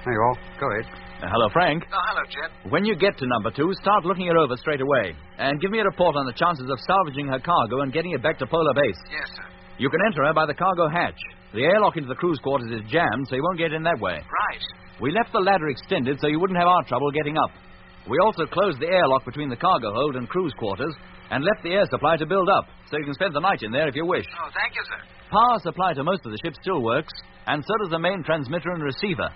There you are. Go ahead. Hello, Frank. Oh, hello, Jet. When you get to number 2, start looking her over straight away. And give me a report on the chances of salvaging her cargo and getting it back to Polar Base. Yes, sir. You can enter her by the cargo hatch. The airlock into the crew's quarters is jammed, so you won't get in that way. Right. We left the ladder extended so you wouldn't have our trouble getting up. We also closed the airlock between the cargo hold and crew's quarters and left the air supply to build up, so you can spend the night in there if you wish. Oh, thank you, sir. Power supply to most of the ship still works, and so does the main transmitter and receiver.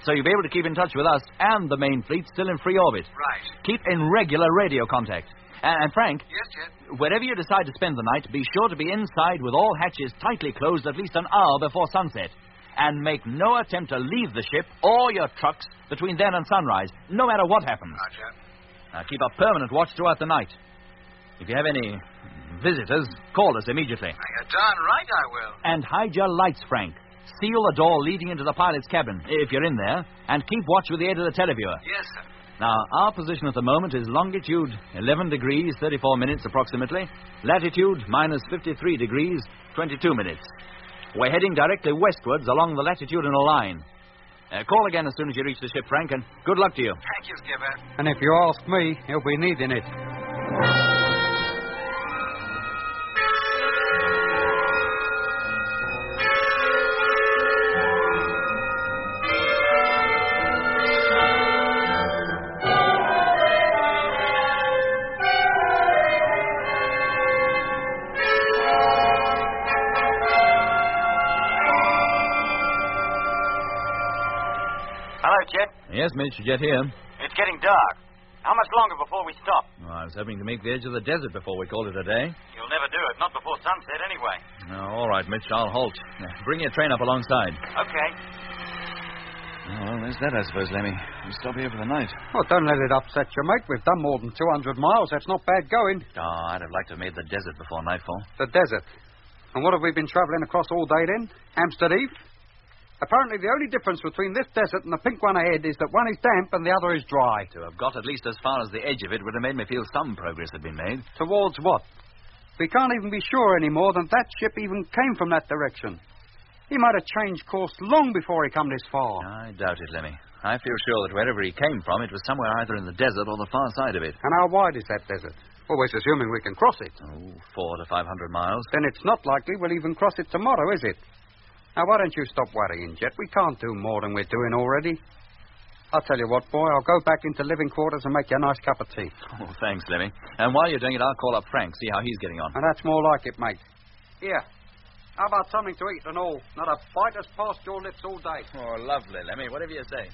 So you'll be able to keep in touch with us and the main fleet still in free orbit. Right. Keep in regular radio contact. And Frank... Yes, Jet? Wherever you decide to spend the night, be sure to be inside with all hatches tightly closed at least an hour before sunset. And make no attempt to leave the ship or your trucks between then and sunrise, no matter what happens. Roger. Now, keep a permanent watch throughout the night. If you have any visitors, call us immediately. You're darn right I will. And hide your lights, Frank. Seal the door leading into the pilot's cabin, if you're in there, and keep watch with the aid of the televiewer. Yes, sir. Now, our position at the moment is longitude 11 degrees, 34 minutes approximately, latitude minus 53 degrees, 22 minutes. We're heading directly westwards along the latitudinal line. Call again as soon as you reach the ship, Frank, and good luck to you. Thank you, Skipper. And if you ask me, he'll be needing it. Jet? Yes, Mitch, Jet here. It's getting dark. How much longer before we stop? Well, I was hoping to make the edge of the desert before we called it a day. You'll never do it. Not before sunset, anyway. No, all right, Mitch, I'll halt. Bring your train up alongside. Okay. Oh, well, there's that, I suppose, Lemmy. We'll stop here for the night. Oh, don't let it upset you, mate. We've done more than 200 miles. That's not bad going. Oh, I'd have liked to have made the desert before nightfall. The desert. And what have we been travelling across all day then? Amsterdam? Apparently, the only difference between this desert and the pink one ahead is that one is damp and the other is dry. To have got at least as far as the edge of it would have made me feel some progress had been made. Towards what? We can't even be sure anymore that that ship even came from that direction. He might have changed course long before he come this far. I doubt it, Lemmy. I feel sure that wherever he came from, it was somewhere either in the desert or the far side of it. And how wide is that desert? Always assuming we can cross it. Oh, 400 to 500 miles. Then it's not likely we'll even cross it tomorrow, is it? Now, why don't you stop worrying, Jet? We can't do more than we're doing already. I'll tell you what, boy, I'll go back into living quarters and make you a nice cup of tea. Oh, thanks, Lemmy. And while you're doing it, I'll call up Frank, see how he's getting on. And that's more like it, mate. Here, how about something to eat and all? Not a bite has passed your lips all day. Oh, lovely, Lemmy. Whatever you say.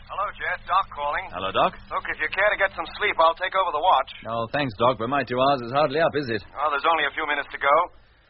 Hello, Jet. Doc calling. Hello, Doc. Look, if you care to get some sleep, I'll take over the watch. Oh, thanks, Doc, but my 2 hours is hardly up, is it? Oh, there's only a few minutes to go.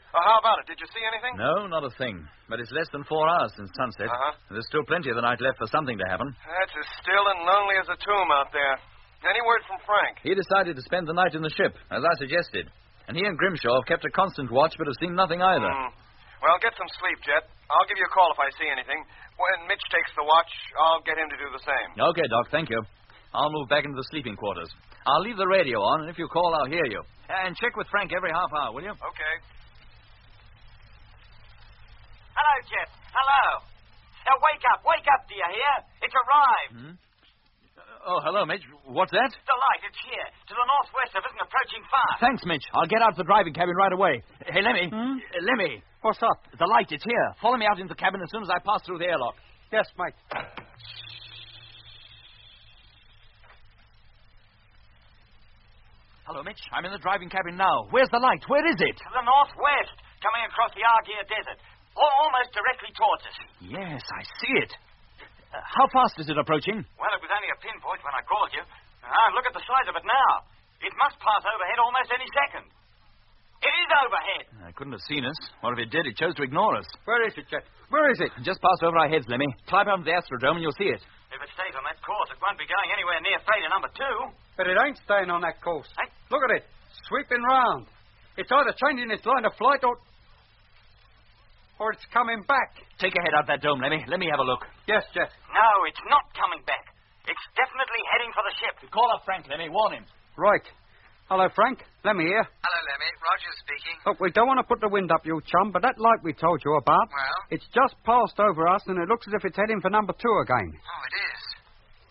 How about it? Did you see anything? No, not a thing. But it's less than 4 hours since sunset. There's still plenty of the night left for something to happen. That's as still and lonely as a tomb out there. Any word from Frank? He decided to spend the night in the ship, as I suggested. And he and Grimshaw have kept a constant watch, but have seen nothing either. Well, get some sleep, Jet. I'll give you a call if I see anything. When Mitch takes the watch, I'll get him to do the same. Okay, Doc, thank you. I'll move back into the sleeping quarters. I'll leave the radio on, and if you call, I'll hear you. And check with Frank every half hour, will you? Okay. Hello, Jet. Hello. Wake up, do you hear? It's arrived. Oh, hello, Mitch. What's that? The light, it's here. To the northwest of us and approaching fast. Thanks, Mitch. I'll get out of the driving cabin right away. Hey, Lemmy. Lemmy. What's up? The light, it's here. Follow me out into the cabin as soon as I pass through the airlock. Yes, mate. Hello, Mitch. I'm in the driving cabin now. Where's the light? Where is it? To the northwest, coming across the Argier Desert. Almost directly towards us. Yes, I see it. How fast is it approaching? Well, it was only a pinpoint when I called you. Look at the size of it now. It must pass overhead almost any second. It is overhead. I couldn't have seen us. Or if it did, it chose to ignore us. Where is it, Jet? Where is it? Just past over our heads, Lemmy. Climb out of the Astrodome and you'll see it. If it stays on that course, it won't be going anywhere near freighter number 2. But it ain't staying on that course. Look at it. Sweeping round. It's either changing its line of flight or it's coming back. Take your head out that dome, Lemmy. Let me have a look. Yes, Jet. No, it's not coming back. It's definitely heading for the ship. Call up Frank, Lemmy. Warn him. Right. Hello, Frank. Lemmy here. Hello, Lemmy. Roger speaking. Look, we don't want to put the wind up, you chum, but that light we told you about, well, it's just passed over us, and it looks as if it's heading for number 2 again. Oh, it is?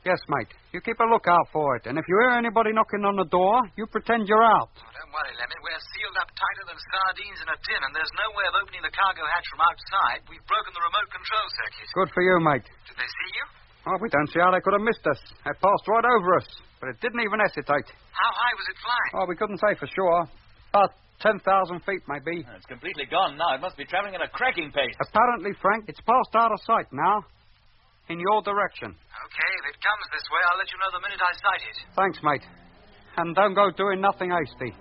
Yes, mate. You keep a lookout for it, and if you hear anybody knocking on the door, you pretend you're out. Oh, don't worry, Lemmy. We're sealed up tighter than sardines in a tin, and there's no way of opening the cargo hatch from outside. We've broken the remote control circuit. Good for you, mate. Did they see you? Oh, we don't see how they could have missed us. They passed right over us, but it didn't even hesitate. How high was it flying? Oh, we couldn't say for sure. About 10,000 feet, maybe. It's completely gone now. It must be traveling at a cracking pace. Apparently, Frank, it's passed out of sight now. In your direction. Okay, if it comes this way, I'll let you know the minute I sight it. Thanks, mate. And don't go doing nothing hasty.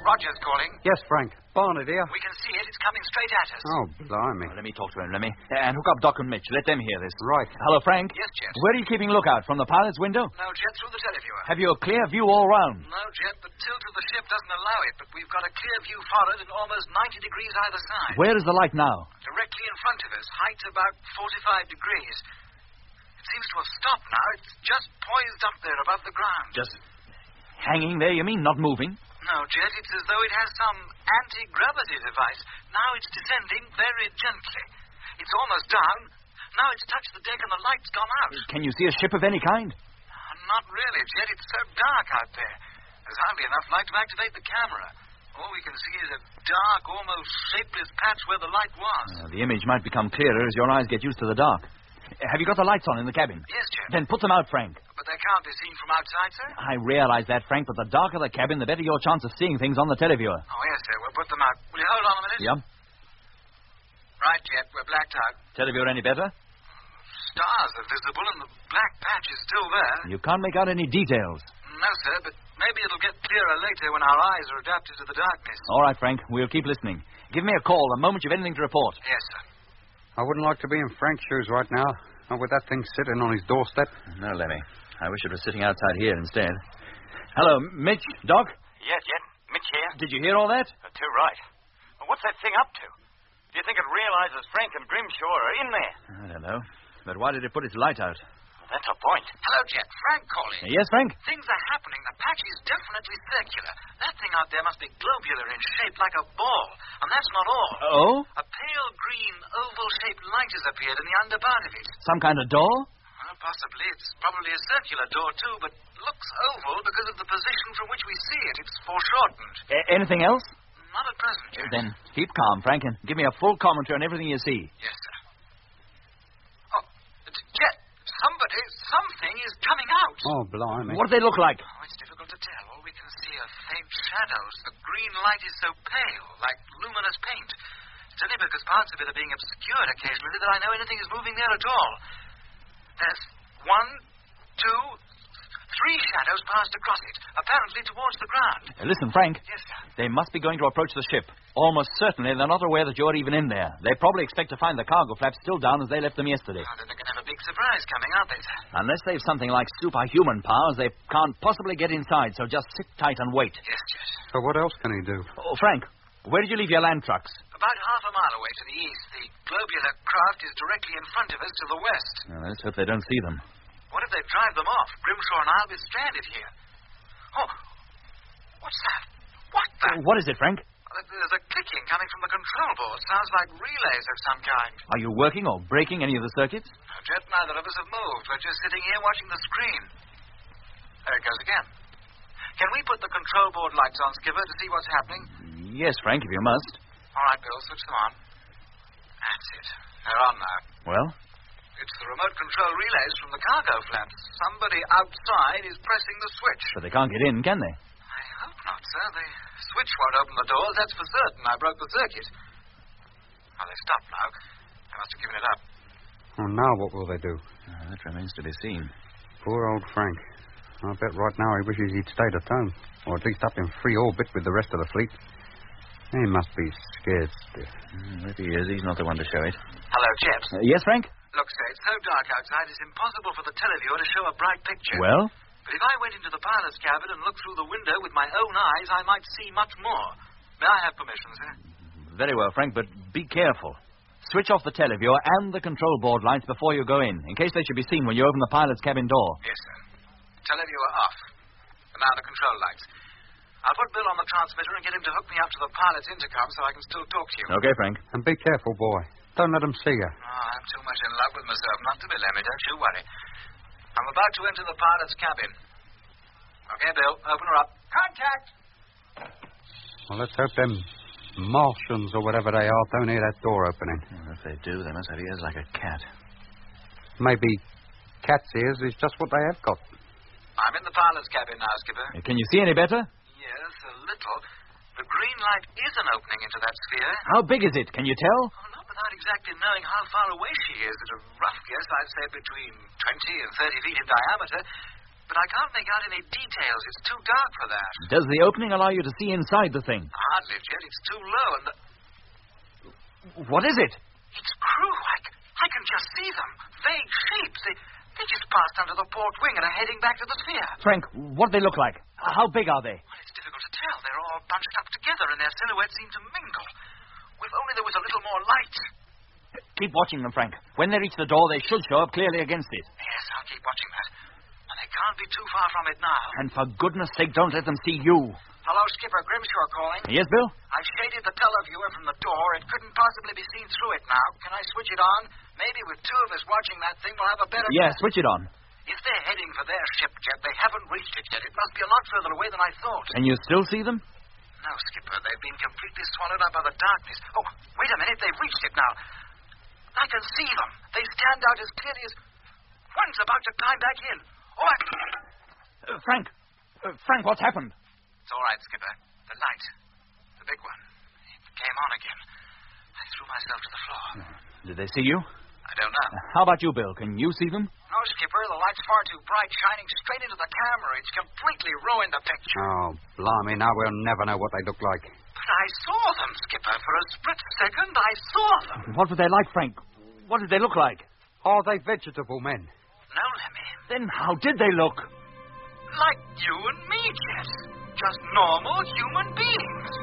Roger's calling. Yes, Frank. Barnard here. We can see it. It's coming straight at us. Oh, blimey. Let me talk to him, Lemmy. And hook up Doc and Mitch. Let them hear this. Right. Hello, Frank? Yes, Jet. Where are you keeping lookout? From the pilot's window? No, Jet, through the televiewer. Have you a clear view all round? No, Jet, the tilt of the ship doesn't allow it, but we've got a clear view forward and almost 90 degrees either side. Where is the light now? Directly in front of us, height about 45 degrees. It seems to have stopped now. It's just poised up there above the ground. Just hanging there, you mean? Not moving? No, Jet, it's as though it has some anti-gravity device. Now it's descending very gently. It's almost down. Now it's touched the deck and the light's gone out. Can you see a ship of any kind? Not really, Jet. It's so dark out there. There's hardly enough light to activate the camera. All we can see is a dark, almost shapeless patch where the light was. The image might become clearer as your eyes get used to the dark. Have you got the lights on in the cabin? Yes, Jet. Then put them out, Frank. But they can't be seen from outside, sir? I realize that, Frank, but the darker the cabin, the better your chance of seeing things on the televiewer. Oh, yes, sir. We'll put them out. Will you hold on a minute? Yeah. Right, Jet. We're blacked out. Televiewer any better? Stars are visible and the black patch is still there. You can't make out any details. No, sir, but maybe it'll get clearer later when our eyes are adapted to the darkness. All right, Frank. We'll keep listening. Give me a call the moment you've anything to report. Yes, sir. I wouldn't like to be in Frank's shoes right now. Not with that thing sitting on his doorstep. No, Lemmy. I wish it was sitting outside here instead. Hello, Mitch, Doc? Yes, Mitch here. Did you hear all that? Too right. Well, what's that thing up to? Do you think it realizes Frank and Grimshaw are in there? I don't know. But why did it put its light out? Well, that's a point. Hello, Jet. Frank calling. Yes, Frank? Things are happening. The patch is definitely circular. That thing out there must be globular in shape like a ball. And that's not all. Oh? A pale green, oval-shaped light has appeared in the underpart of it. Some kind of door? Well, possibly. It's probably a circular door, too, but looks oval because of the position from which we see it. It's foreshortened. Anything else? Not at present, Jet. Then keep calm, Frank, and give me a full commentary on everything you see. Yes, sir. Oh, Jet, something is coming out. Oh, blimey. What do they look like? Oh, it's difficult to tell. All we can see are faint shadows. The green light is so pale, like luminous paint. It's only because parts of it are being obscured occasionally that I know anything is moving there at all. There's 1, 2, 3 shadows passed across it, apparently towards the ground. Listen, Frank. Yes, sir. They must be going to approach the ship. Almost certainly they're not aware that you're even in there. They probably expect to find the cargo flaps still down as they left them yesterday. Oh, then they're going to have a big surprise coming, aren't they, sir? Unless they've something like superhuman powers, they can't possibly get inside, so just sit tight and wait. Yes, yes. So what else can he do? Oh, Frank, where did you leave your land trucks? About half a mile away to the east. The globular craft is directly in front of us to the west. Let's hope they don't see them. What if they drive them off? Grimshaw and I'll be stranded here. Oh, what's that? What the? What is it, Frank? There's a clicking coming from the control board. Sounds like relays of some kind. Are you working or breaking any of the circuits? No, Jet, neither of us have moved. We're just sitting here watching the screen. There it goes again. Can we put the control board lights on, Skipper, to see what's happening? Yes, Frank, if you must. All right, Bill, switch them on. That's it. They're on now. Well? It's the remote control relays from the cargo flaps. Somebody outside is pressing the switch. But they can't get in, can they? I hope not, sir. The switch won't open the doors, that's for certain. I broke the circuit. Oh, they stopped now. They must have given it up. Oh, now what will they do? That remains to be seen. Poor old Frank. I bet right now he wishes he'd stayed at home. Or at least up in free orbit with the rest of the fleet. He must be scared stiff. If he is, he's not the one to show it. Hello, chaps. Yes, Frank? Look, sir, it's so dark outside, it's impossible for the televiewer to show a bright picture. Well? But if I went into the pilot's cabin and looked through the window with my own eyes, I might see much more. May I have permission, sir? Very well, Frank, but be careful. Switch off the televiewer and the control board lights before you go in case they should be seen when you open the pilot's cabin door. Yes, sir. Televiewer off. And now the control lights. I'll put Bill on the transmitter and get him to hook me up to the pilot's intercom so I can still talk to you. Okay, Frank. And be careful, boy. Don't let them see you. Oh, I'm too much in love with myself not to be, Lemmy. Don't you worry. I'm about to enter the pilot's cabin. Okay, Bill, open her up. Contact! Well, let's hope them Martians or whatever they are don't hear that door opening. Well, if they do, they must have ears like a cat. Maybe cat's ears is just what they have got. I'm in the pilot's cabin now, Skipper. Can you see any better? Yes, a little. The green light is an opening into that sphere. How big is it? Can you tell? Oh, not without exactly knowing how far away she is. At a rough guess, I'd say between 20 and 30 feet in diameter. But I can't make out any details. It's too dark for that. Does the opening allow you to see inside the thing? Hardly, Jet. It's too low and... What is it? It's crew. I can just see them. Vague shapes. They just passed under the port wing and are heading back to the sphere. Frank, what do they look like? How big are they? Well, it's difficult to tell. They're all bunched up together and their silhouettes seem to mingle. If only there was a little more light. Keep watching them, Frank. When they reach the door, they should show up clearly against it. Yes, I'll keep watching that. And they can't be too far from it now. And for goodness sake, don't let them see you. Hello, Skipper. Grimshaw calling. Yes, Bill? I've shaded the televiewer from the door. It couldn't possibly be seen through it now. Can I switch it on? Maybe with two of us watching that thing, we'll have a better... Yeah, switch it on. If they're heading for their ship, Jet, they haven't reached it yet. It must be a lot further away than I thought. And you still see them? No, Skipper. They've been completely swallowed up by the darkness. Oh, wait a minute. They've reached it now. I can see them. They stand out as clearly as... One's about to climb back in. Oh, Frank, what's happened? It's all right, Skipper. The light. The big one. It came on again. I threw myself to the floor. Did they see you? I don't know. How about you, Bill? Can you see them? No, Skipper. The light's far too bright, shining straight into the camera. It's completely ruined the picture. Oh, blimey, now we'll never know what they look like. But I saw them, Skipper. For a split second, I saw them. What were they like, Frank? What did they look like? Are they vegetable men? No, Lemmy. Then how did they look? Like you and me, Jet. Just normal human beings.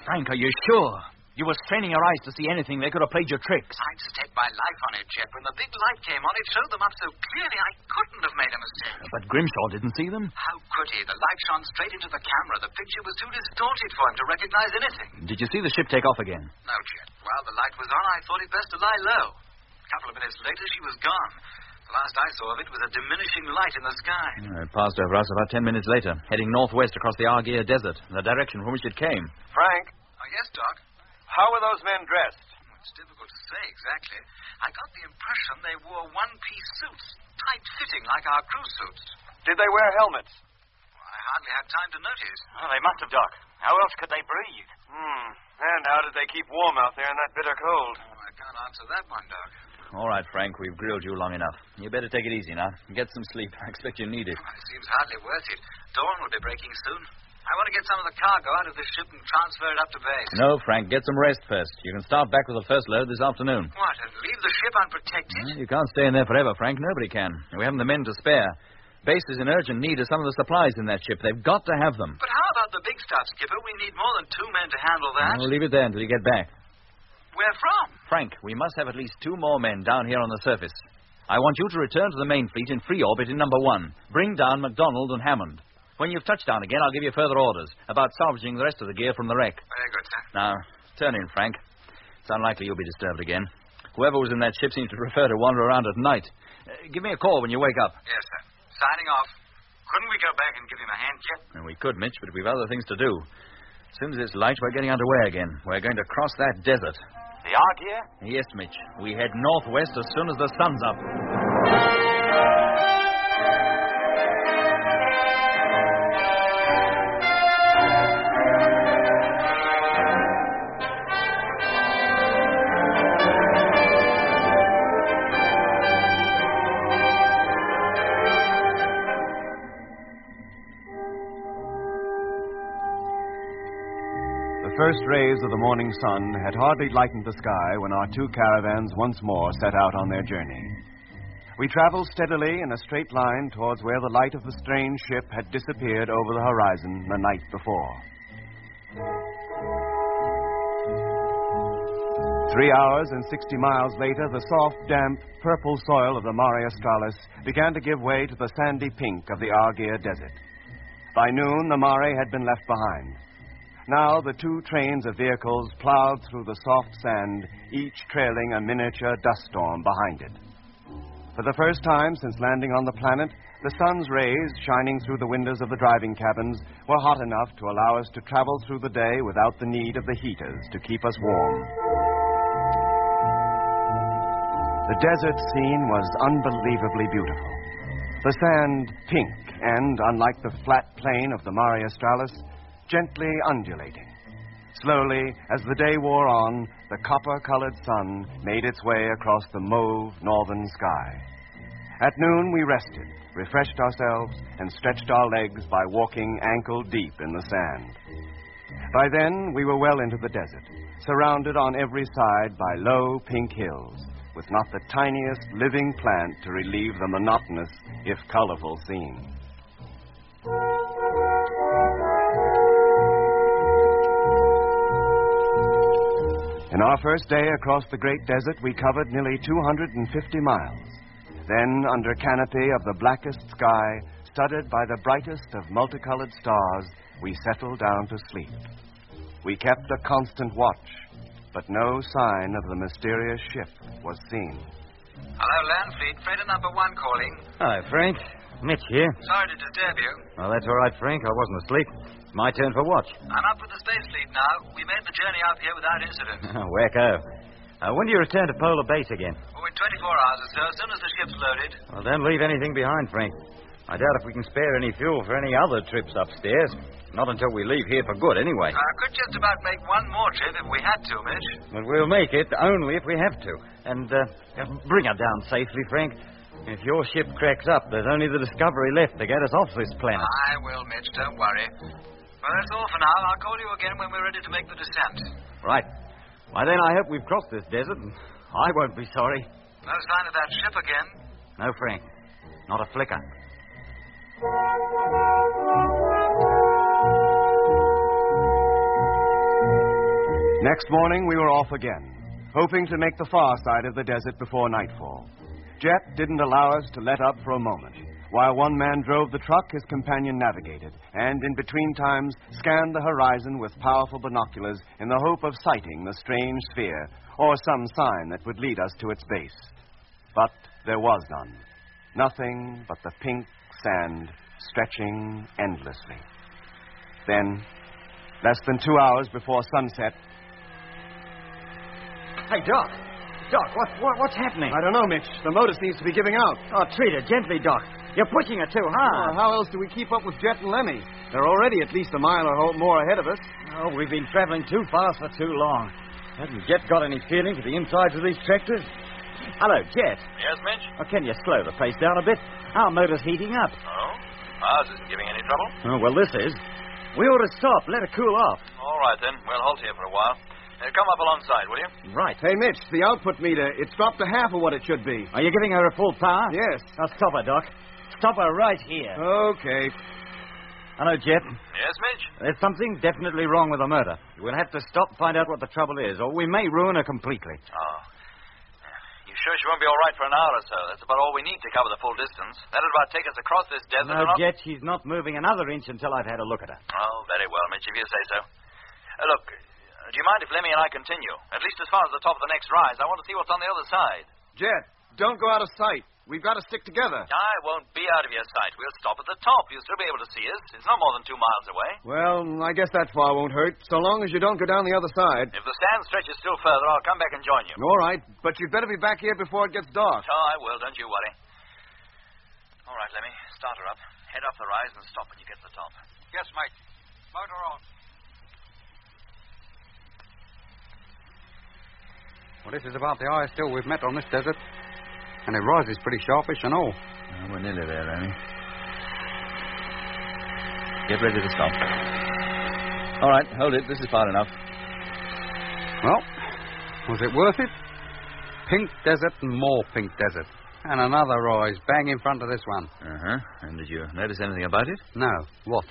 Frank, are you sure? You were straining your eyes to see anything. They could have played your tricks. I'd stake my life on it, Jet. When the big light came on, it showed them up so clearly I couldn't have made a mistake. But Grimshaw didn't see them. How could he? The light shone straight into the camera. The picture was too distorted for him to recognize anything. Did you see the ship take off again? No, Jet. While the light was on, I thought it best to lie low. A couple of minutes later, she was gone. The last I saw of it was a diminishing light in the sky. It passed over us about 10 minutes later, heading northwest across the Argier Desert, in the direction from which it came. Frank? Oh, yes, Doc? How were those men dressed? It's difficult to say exactly. I got the impression they wore one-piece suits, tight-fitting like our crew suits. Did they wear helmets? Well, I hardly had time to notice. Oh, they must have, Doc. How else could they breathe? And how did they keep warm out there in that bitter cold? Oh, I can't answer that one, Doc. All right, Frank, we've grilled you long enough. You better take it easy now. Get some sleep. I expect you need it. Well, it seems hardly worth it. Dawn will be breaking soon. I want to get some of the cargo out of this ship and transfer it up to base. No, Frank, get some rest first. You can start back with the first load this afternoon. What, and leave the ship unprotected? You can't stay in there forever, Frank. Nobody can. We haven't the men to spare. Base is in urgent need of some of the supplies in that ship. They've got to have them. But how about the big stuff, Skipper? We need more than 2 men to handle that. We'll leave it there until you get back. Where from? Frank, we must have at least 2 more men down here on the surface. I want you to return to the main fleet in free orbit in number 1. Bring down MacDonald and Hammond. When you've touched down again, I'll give you further orders about salvaging the rest of the gear from the wreck. Very good, sir. Now, turn in, Frank. It's unlikely you'll be disturbed again. Whoever was in that ship seems to prefer to wander around at night. Give me a call when you wake up. Yes, sir. Signing off. Couldn't we go back and give him a hand, Jet? We could, Mitch, but we've other things to do. As soon as it's light, we're getting underway again. We're going to cross that desert. The Argier? Yes, Mitch. We head northwest as soon as the sun's up. The first rays of the morning sun had hardly lightened the sky when our 2 caravans once more set out on their journey. We traveled steadily in a straight line towards where the light of the strange ship had disappeared over the horizon the night before. 3 hours and 60 miles later, the soft, damp, purple soil of the Mare Australis began to give way to the sandy pink of the Argier Desert. By noon, the Mare had been left behind. Now the 2 trains of vehicles plowed through the soft sand, each trailing a miniature dust storm behind it. For the first time since landing on the planet, the sun's rays, shining through the windows of the driving cabins, were hot enough to allow us to travel through the day without the need of the heaters to keep us warm. The desert scene was unbelievably beautiful. The sand pink and, unlike the flat plain of the Mare Australis, gently undulating. Slowly, as the day wore on, the copper-colored sun made its way across the mauve northern sky. At noon, we rested, refreshed ourselves, and stretched our legs by walking ankle-deep in the sand. By then, we were well into the desert, surrounded on every side by low pink hills, with not the tiniest living plant to relieve the monotonous, if colorful, scene. In our first day across the great desert, we covered nearly 250 miles. Then, under canopy of the blackest sky, studded by the brightest of multicolored stars, we settled down to sleep. We kept a constant watch, but no sign of the mysterious ship was seen. Hello, Landfleet. Freighter number 1 calling. Hi, Frank. Mitch here. Sorry to disturb you. Well, that's all right, Frank. I wasn't asleep. My turn for watch. I'm up with the Space Fleet now. We made the journey out here without incident. Wacko. When do you return to Polar Base again? Oh, in 24 hours or so, as soon as the ship's loaded. Well, don't leave anything behind, Frank. I doubt if we can spare any fuel for any other trips upstairs. Not until we leave here for good, anyway. I could just about make one more trip if we had to, Mitch. But we'll make it only if we have to. And bring her down safely, Frank. If your ship cracks up, there's only the Discovery left to get us off this planet. I will, Mitch. Don't worry. Well, that's all for now. I'll call you again when we're ready to make the descent. Right. Why, then I hope we've crossed this desert, and I won't be sorry. No sign of that ship again? No, Frank. Not a flicker. Next morning, we were off again, hoping to make the far side of the desert before nightfall. Jet didn't allow us to let up for a moment. While one man drove the truck, his companion navigated, and in between times scanned the horizon with powerful binoculars in the hope of sighting the strange sphere or some sign that would lead us to its base. But there was none. Nothing but the pink sand stretching endlessly. Then, less than 2 hours before sunset... Hey, Doc. Doc, what's happening? I don't know, Mitch. The motor seems to be giving out. Oh, treat her gently, Doc. You're pushing her too hard. Well, how else do we keep up with Jet and Lemmy? They're already at least a mile or more ahead of us. Oh, we've been traveling too fast for too long. Hasn't Jet got any feeling for the insides of these tractors? Hello, Jet. Yes, Mitch? Oh, can you slow the pace down a bit? Our motor's heating up. Oh? Ours isn't giving any trouble? Oh, well, this is. We ought to stop. Let her cool off. All right, then. We'll halt here for a while. Come up alongside, will you? Right. Hey, Mitch, the output meter, it's dropped to half of what it should be. Are you giving her a full power? Yes. Now, stop her, Doc. Stop her right here. Okay. Hello, Jet. Yes, Mitch? There's something definitely wrong with the motor. We'll have to stop and find out what the trouble is, or we may ruin her completely. Oh. You sure she won't be all right for an hour or so? That's about all we need to cover the full distance. That'll about take us across this desert. No, Jet, she's not moving another inch until I've had a look at her. Oh, very well, Mitch, if you say so. Look, do you mind if Lemmy and I continue? At least as far as the top of the next rise. I want to see what's on the other side. Jet, don't go out of sight. We've got to stick together. I won't be out of your sight. We'll stop at the top. You'll still be able to see us. It's not more than 2 miles away. Well, I guess that far won't hurt, so long as you don't go down the other side. If the stand stretches still further, I'll come back and join you. All right, but you'd better be back here before it gets dark. Oh, I will. Don't you worry. All right, Lemmy. Start her up. Head up the rise and stop when you get to the top. Yes, mate. Motor on. Well, this is about the highest hill we've met on this desert. And it rises pretty sharpish and all. We're nearly there, Lemmy. Get ready to stop. All right, hold it. This is far enough. Well, was it worth it? Pink desert and more pink desert. And another rise bang in front of this one. Uh-huh. And did you notice anything about it? No. What?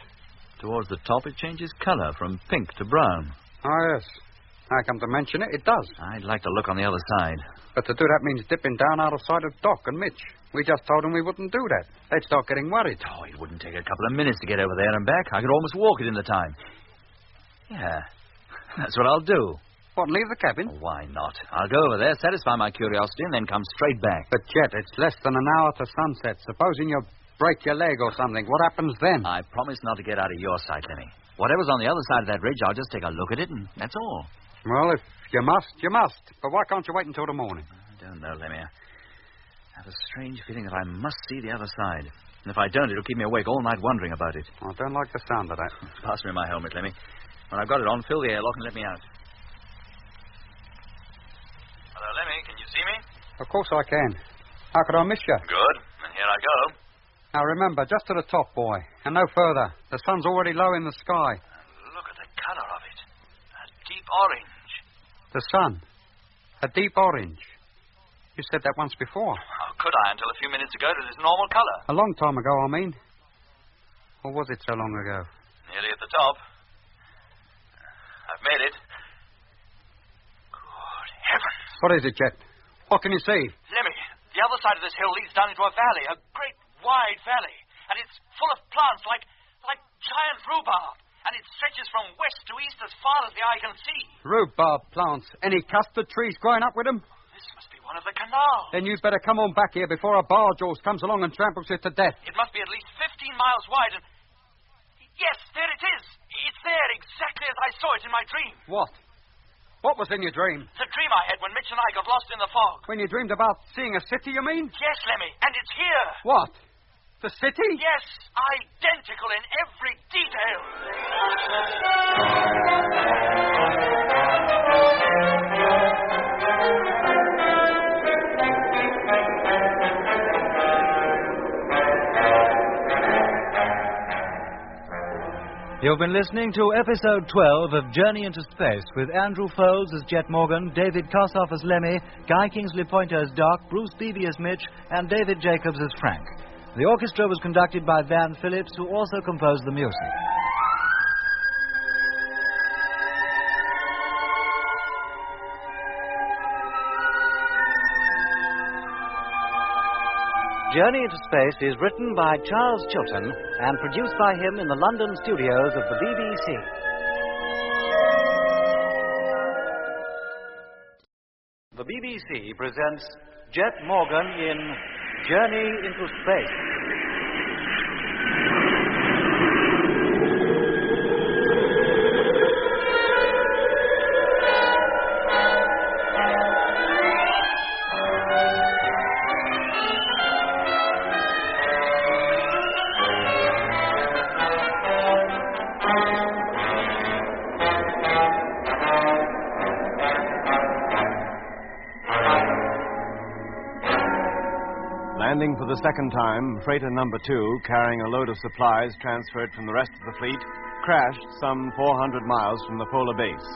Towards the top, it changes color from pink to brown. Oh, yes. Now come to mention it, it does. I'd like to look on the other side. But to do that means dipping down out of sight of Doc and Mitch. We just told them we wouldn't do that. They'd start getting worried. Oh, it wouldn't take a couple of minutes to get over there and back. I could almost walk it in the time. Yeah, that's what I'll do. What, leave the cabin? Oh, why not? I'll go over there, satisfy my curiosity, and then come straight back. But, Jet, it's less than an hour to sunset. Supposing you break your leg or something, what happens then? I promise not to get out of your sight, Lenny. Whatever's on the other side of that ridge, I'll just take a look at it, and that's all. Well, if you must, you must. But why can't you wait until the morning? I don't know, Lemmy. I have a strange feeling that I must see the other side. And if I don't, it'll keep me awake all night wondering about it. I don't like the sound of that. Pass me my helmet, Lemmy. When I've got it on, fill the airlock and let me out. Hello, Lemmy. Can you see me? Of course I can. How could I miss you? Good. And here I go. Now remember, just to the top, boy, and no further. The sun's already low in the sky. And look at the color of it. A deep orange. The sun. A deep orange. You said that once before. How could I until a few minutes ago to this normal color? A long time ago, I mean. Or was it so long ago? Nearly at the top. I've made it. Good heavens. What is it, Jet? What can you see? Lemmy, the other side of this hill leads down into a valley, a great wide valley. And it's full of plants like giant rhubarb. And it stretches from west to east as far as the eye can see. Rhubarb plants. Any custard trees growing up with them? This must be one of the canals. Then you'd better come on back here before a barge horse comes along and tramples you to death. It must be at least 15 miles wide and... Yes, there it is. It's there exactly as I saw it in my dream. What? What was in your dream? The dream I had when Mitch and I got lost in the fog. When you dreamed about seeing a city, you mean? Yes, Lemmy, and it's here. What? The city? Yes, identical in every detail. You've been listening to episode 12 of Journey into Space with Andrew Foulds as Jet Morgan, David Kossoff as Lemmy, Guy Kingsley Pointer as Doc, Bruce Beebe as Mitch, and David Jacobs as Frank. The orchestra was conducted by Van Phillips, who also composed the music. Journey into Space is written by Charles Chilton and produced by him in the London studios of the BBC. The BBC presents Jet Morgan in Journey into Space. Landing for the second time, freighter number 2, carrying a load of supplies transferred from the rest of the fleet, crashed some 400 miles from the polar base.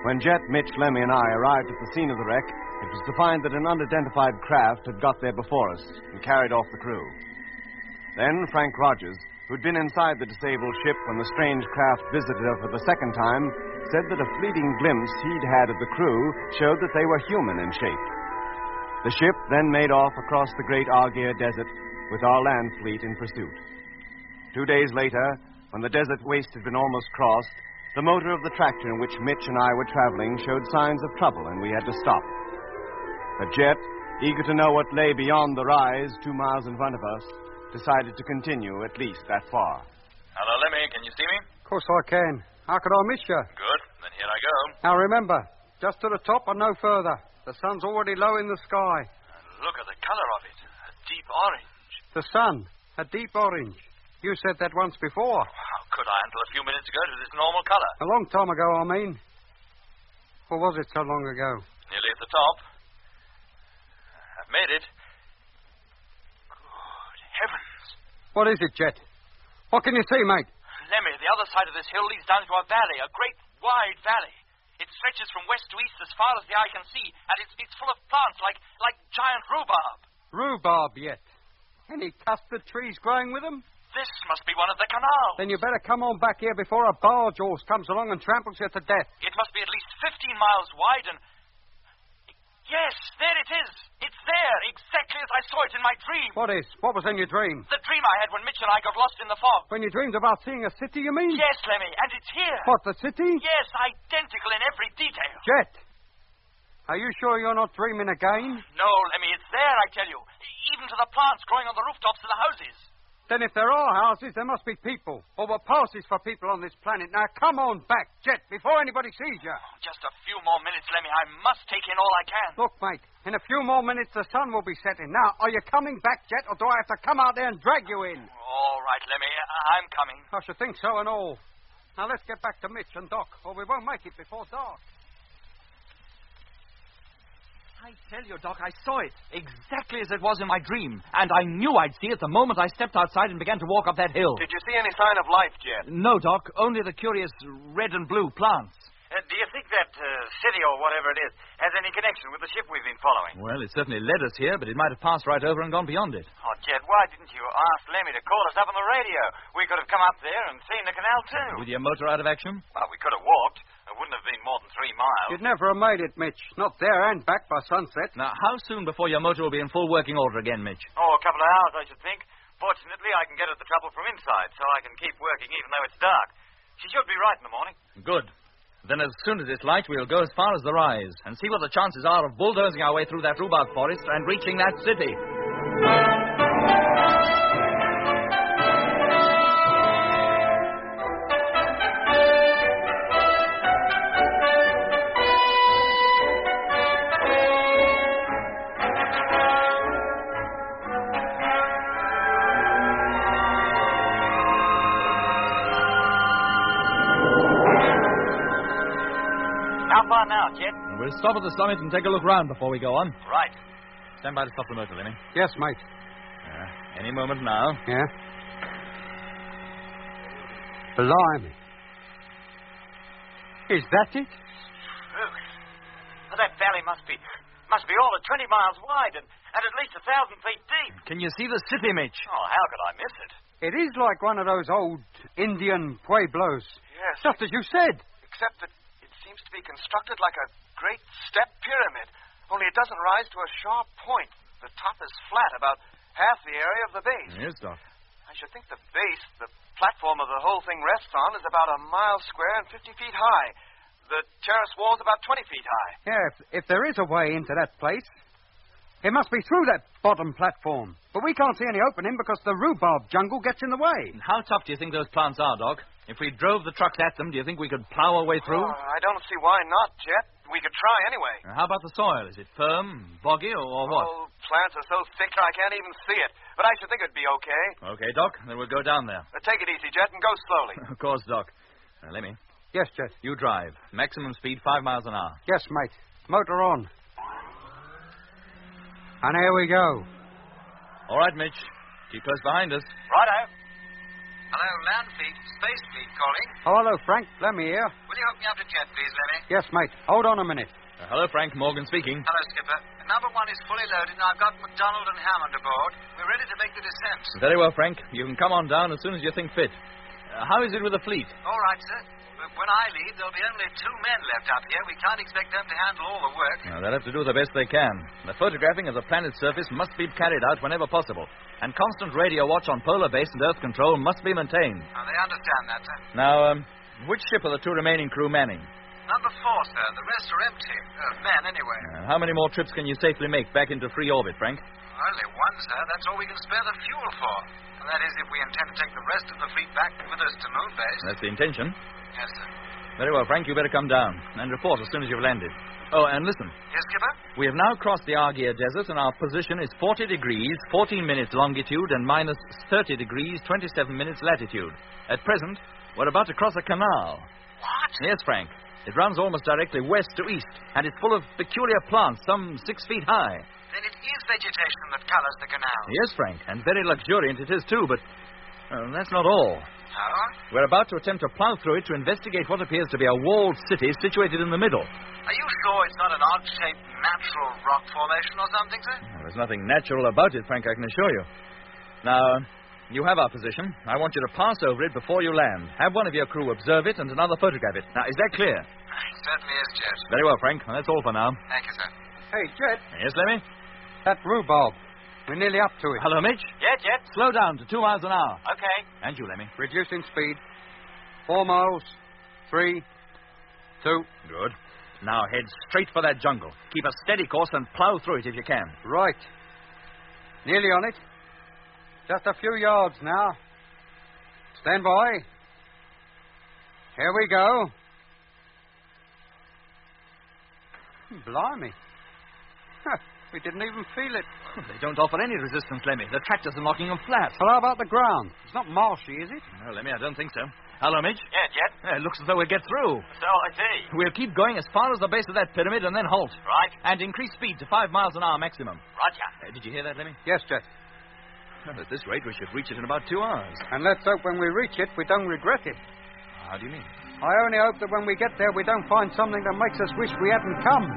When Jet, Mitch, Lemmy, and I arrived at the scene of the wreck, it was to find that an unidentified craft had got there before us and carried off the crew. Then Frank Rogers, who'd been inside the disabled ship when the strange craft visited her for the second time, said that a fleeting glimpse he'd had of the crew showed that they were human in shape. The ship then made off across the great Argyre Desert with our land fleet in pursuit. 2 days later, when the desert waste had been almost crossed, the motor of the tractor in which Mitch and I were traveling showed signs of trouble, and we had to stop. But Jet, eager to know what lay beyond the rise 2 miles in front of us, decided to continue at least that far. Hello, Lemmy. Can you see me? Of course I can. How could I miss you? Good. Then here I go. Now remember, just to the top and no further. The sun's already low in the sky. And look at the color of it. A deep orange. The sun. A deep orange. You said that once before. How could I until a few minutes ago to this normal color? A long time ago, I mean. Or was it so long ago? Nearly at the top. I've made it. Good heavens. What is it, Jet? What can you see, mate? Lemmy, the other side of this hill leads down to a valley, a great wide valley. It stretches from west to east as far as the eye can see, and it's full of plants like giant rhubarb. Rhubarb, yet? Any custard trees growing with them? This must be one of the canals. Then you better come on back here before a barge horse comes along and tramples you to death. It must be at least 15 miles wide and... Yes, there it is. It's there, exactly as I saw it in my dream. What is? What was in your dream? The dream I had when Mitch and I got lost in the fog. When you dreamed about seeing a city, you mean? Yes, Lemmy, and it's here. What, the city? Yes, identical in every detail. Jet, are you sure you're not dreaming again? No, Lemmy, it's there, I tell you. Even to the plants growing on the rooftops of the houses. Then if there are houses, there must be people, or what passes for people on this planet. Now, come on back, Jet, before anybody sees you. Oh, just a few more minutes, Lemmy. I must take in all I can. Look, mate, in a few more minutes the sun will be setting. Now, are you coming back, Jet, or do I have to come out there and drag you in? All right, Lemmy. I'm coming. I should think so and all. Now, let's get back to Mitch and Doc, or we won't make it before dark. I tell you, Doc, I saw it exactly as it was in my dream. And I knew I'd see it the moment I stepped outside and began to walk up that hill. Did you see any sign of life, Jet? No, Doc, only the curious red and blue plants. Do you think that city or whatever it is has any connection with the ship we've been following? Well, it certainly led us here, but it might have passed right over and gone beyond it. Oh, Jet, why didn't you ask Lemmy to call us up on the radio? We could have come up there and seen the canal, too. With your motor out of action? Well, we could have walked. It wouldn't have been more than 3 miles. You'd never have made it, Mitch. Not there and back by sunset. Now, how soon before your motor will be in full working order again, Mitch? Oh, a couple of hours, I should think. Fortunately, I can get at the trouble from inside, so I can keep working even though it's dark. She should be right in the morning. Good. Then as soon as it's light, we'll go as far as the rise and see what the chances are of bulldozing our way through that rhubarb forest and reaching that city. How far now, Jet? We'll stop at the summit and take a look round before we go on. Right. Stand by to stop the motor, Lemmy. Yes, mate. Any moment now. Yeah? Blimey. Is that it? Well, that valley must be all of 20 miles wide and at least 1,000 feet deep. Can you see the city, Mitch? Oh, how could I miss it? It is like one of those old Indian pueblos. Yes. Just as you said. Except that it seems to be constructed like a great step pyramid, only it doesn't rise to a sharp point. The top is flat, about half the area of the base. Yes, Doc. I should think the base, the platform of the whole thing rests on, is about 1 mile square and 50 feet high. The terrace wall's about 20 feet high. Yeah, if there is a way into that place, it must be through that bottom platform. But we can't see any opening because the rhubarb jungle gets in the way. And how tough do you think those plants are, Doc? If we drove the trucks at them, do you think we could plow our way through? Oh, I don't see why not, Jet. We could try anyway. How about the soil? Is it firm, boggy, or what? Oh, plants are so thick I can't even see it. But I should think it'd be okay. Okay, Doc. Then we'll go down there. Take it easy, Jet, and go slowly. Of course, Doc. Lemmy. Yes, Jet. You drive. Maximum speed 5 miles an hour. Yes, mate. Motor on. And here we go. All right, Mitch. Keep close behind us. Righto. Hello, land fleet, space fleet calling. Oh, hello, Frank. Let me here. Will you hook me up to Jet, please, Lemmy? Yes, mate. Hold on a minute. Hello, Frank. Morgan speaking. Hello, Skipper. Number 1 is fully loaded, and I've got MacDonald and Hammond aboard. We're ready to make the descent. Very well, Frank. You can come on down as soon as you think fit. How is it with the fleet? All right, sir. But when I leave, there'll be only 2 men left up here. We can't expect them to handle all the work. They'll have to do the best they can. The photographing of the planet's surface must be carried out whenever possible. And constant radio watch on polar base and Earth control must be maintained. They understand that, sir. Now, which ship are the 2 remaining crew manning? Number 4, sir. The rest are empty. Men, anyway. How many more trips can you safely make back into free orbit, Frank? Only 1, sir. That's all we can spare the fuel for. And that is if we intend to take the rest of the fleet back with us to Moon Base. That's the intention. Yes, sir. Very well, Frank. You better come down and report as soon as you've landed. Oh, and listen. Yes, Skipper? We have now crossed the Argier Desert, and our position is 40 degrees, 14 minutes longitude, and minus 30 degrees, 27 minutes latitude. At present, we're about to cross a canal. What? Yes, Frank. It runs almost directly west to east, and it's full of peculiar plants, some 6 feet high. Then it is vegetation that colors the canal. Yes, Frank, and very luxuriant it is, too, but that's not all. Oh? We're about to attempt to plow through it to investigate what appears to be a walled city situated in the middle. Are you sure it's not an odd-shaped natural rock formation or something, sir? There's nothing natural about it, Frank, I can assure you. Now, you have our position. I want you to pass over it before you land. Have one of your crew observe it and another photograph it. Now, is that clear? It certainly is, Jet. Very well, Frank. That's all for now. Thank you, sir. Hey, Jet. Yes, Lemmy? That rhubarb. We're nearly up to it. Hello, Mitch? Yeah, Jet. Slow down to 2 miles an hour. Okay. And you, Lemmy. Reducing speed. 4 miles. 3. 2. Good. Now head straight for that jungle. Keep a steady course and plow through it if you can. Right. Nearly on it. Just a few yards now. Stand by. Here we go. Blimey. We didn't even feel it. They don't offer any resistance, Lemmy. The tractors are knocking them flat. Well, how about the ground? It's not marshy, is it? No, Lemmy, I don't think so. Hello, Midge? Yeah, Jet. It looks as though we'll get through. So I see. We'll keep going as far as the base of that pyramid and then halt. Right. And increase speed to 5 miles an hour maximum. Roger. Did you hear that, Lemmy? Yes, Jet. Well, at this rate, we should reach it in about 2 hours. And let's hope when we reach it, we don't regret it. How do you mean? I only hope that when we get there, we don't find something that makes us wish we hadn't come.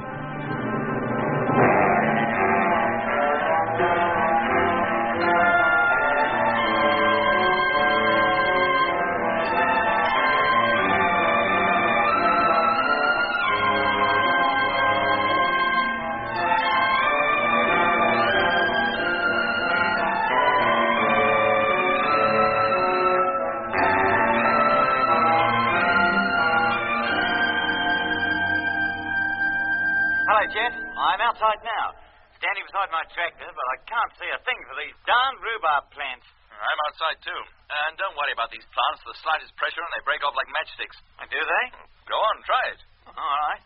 Jet. I'm outside now, standing beside my tractor, but I can't see a thing for these darned rhubarb plants. I'm outside, too. And don't worry about these plants. The slightest pressure and they break off like matchsticks. Do they? Go on, try it. All right.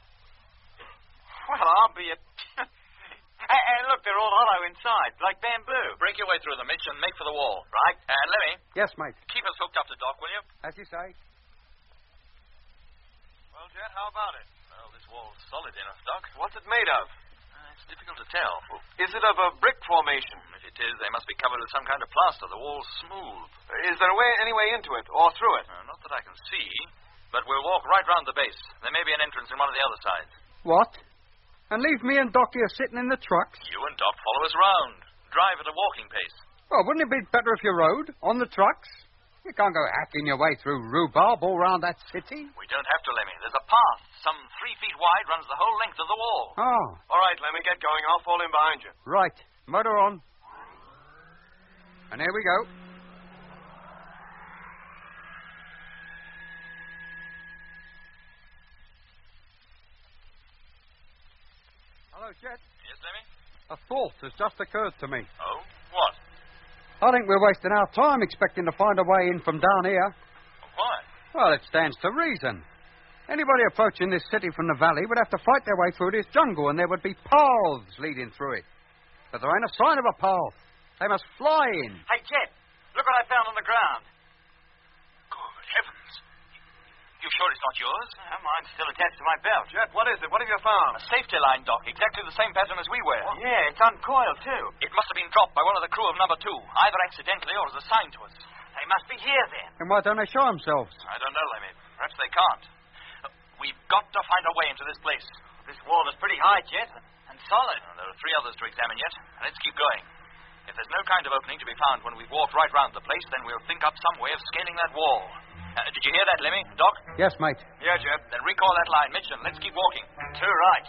Well, I'll be a... And look, they're all hollow inside, like bamboo. Break your way through them, Mitch, and make for the wall. Right. And Lemmy. Yes, mate. Keep us hooked up to Doc, will you? As you say. Well, Jet, how about it? Well, this wall's solid enough, Doc. What's it made of? It's difficult to tell. Is it of a brick formation? If it is, they must be covered with some kind of plaster. The wall's smooth. Is there any way into it, or through it? Not that I can see, but we'll walk right round the base. There may be an entrance in one of the other sides. What? And leave me and Doc here sitting in the trucks? You and Doc follow us round. Drive at a walking pace. Well, wouldn't it be better if you rode on the trucks? You can't go hacking your way through rhubarb all round that city. We don't have to, Lemmy. There's a path, some 3 feet wide, runs the whole length of the wall. Oh. All right, Lemmy, get going. I'll fall in behind you. Right. Motor on. And here we go. Hello, Jet. Yes, Lemmy? A thought has just occurred to me. Oh? What? I think we're wasting our time expecting to find a way in from down here. Why? Well, it stands to reason. Anybody approaching this city from the valley would have to fight their way through this jungle, and there would be paths leading through it. But there ain't a sign of a path. They must fly in. Hey, Jet, look what I found on the ground. Good heavens. You sure it's not yours? Mine's still attached to my belt. Jet, what is it? What have you found? A safety line, Doc. Exactly the same pattern as we wear. Yeah, it's uncoiled, too. It must have been dropped by one of the crew of number 2, either accidentally or as a sign to us. They must be here, then. And why don't they show themselves? I don't know, Lemmy. Perhaps they can't. We've got to find a way into this place. This wall is pretty high, Jet, and solid. There are 3 others to examine yet. Let's keep going. If there's no kind of opening to be found when we've walked right round the place, then we'll think up some way of scaling that wall. Did you hear that, Lemmy? Doc? Yes, mate. Yeah, Jeff. Then recall that line, Mitch, and let's keep walking. Too right.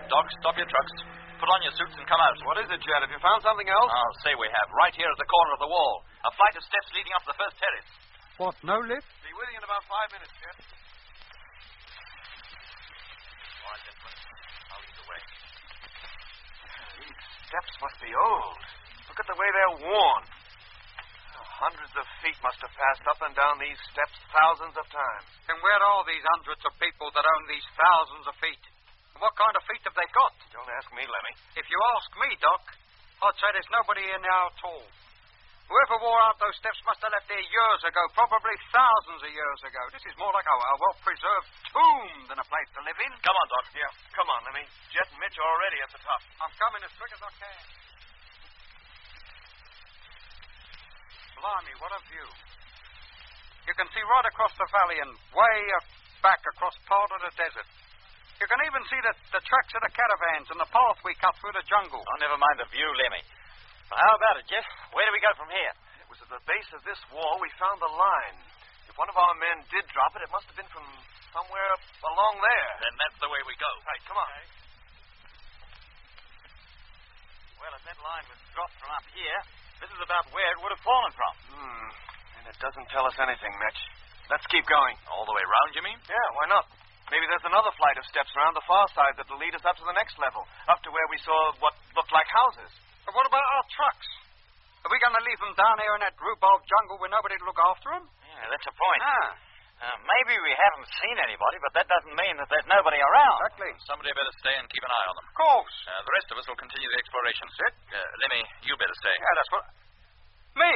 Doc, stop your trucks. Put on your suits and come out. What is it, Jet? Have you found something else? I'll say we have. Right here at the corner of the wall. A flight of steps leading up to the first terrace. What, no lift? Be with you in about 5 minutes, Jet. All right, gentlemen. I'll lead the way. These steps must be old. Look at the way they're worn. Hundreds of feet must have passed up and down these steps thousands of times. And where are these hundreds of people that own these thousands of feet? What kind of feet have they got? Don't ask me, Lemmy. If you ask me, Doc, I'd say there's nobody in there at all. Whoever wore out those steps must have left there years ago, probably thousands of years ago. This is more like a well-preserved tomb than a place to live in. Come on, Doc. Yeah, come on, Lemmy. Jet and Mitch are already at the top. I'm coming as quick as I can. Blimey, what a view. You can see right across the valley and way back across part of the desert. You can even see the tracks of the caravans and the path we cut through the jungle. Oh, never mind the view, Lemmy. Well, how about it, Jeff? Where do we go from here? was at the base of this wall we found the line. If one of our men did drop it, it must have been from somewhere along there. Then that's the way we go. Right, come on. Well, if that line was dropped from up here, this is about where it would have fallen from. And it doesn't tell us anything, Mitch. Let's keep going. All the way round, you mean? Yeah, why not? Maybe there's another flight of steps around the far side that will lead us up to the next level, up to where we saw what looked like houses. But what about our trucks? Are we going to leave them down here in that rhubarb jungle with nobody to look after them? Yeah, that's a point. Maybe we haven't seen anybody, but that doesn't mean that there's nobody around. Exactly. Somebody better stay and keep an eye on them. Of course. The rest of us will continue the exploration. Lemmy, you better stay. Yeah, that's what... Me?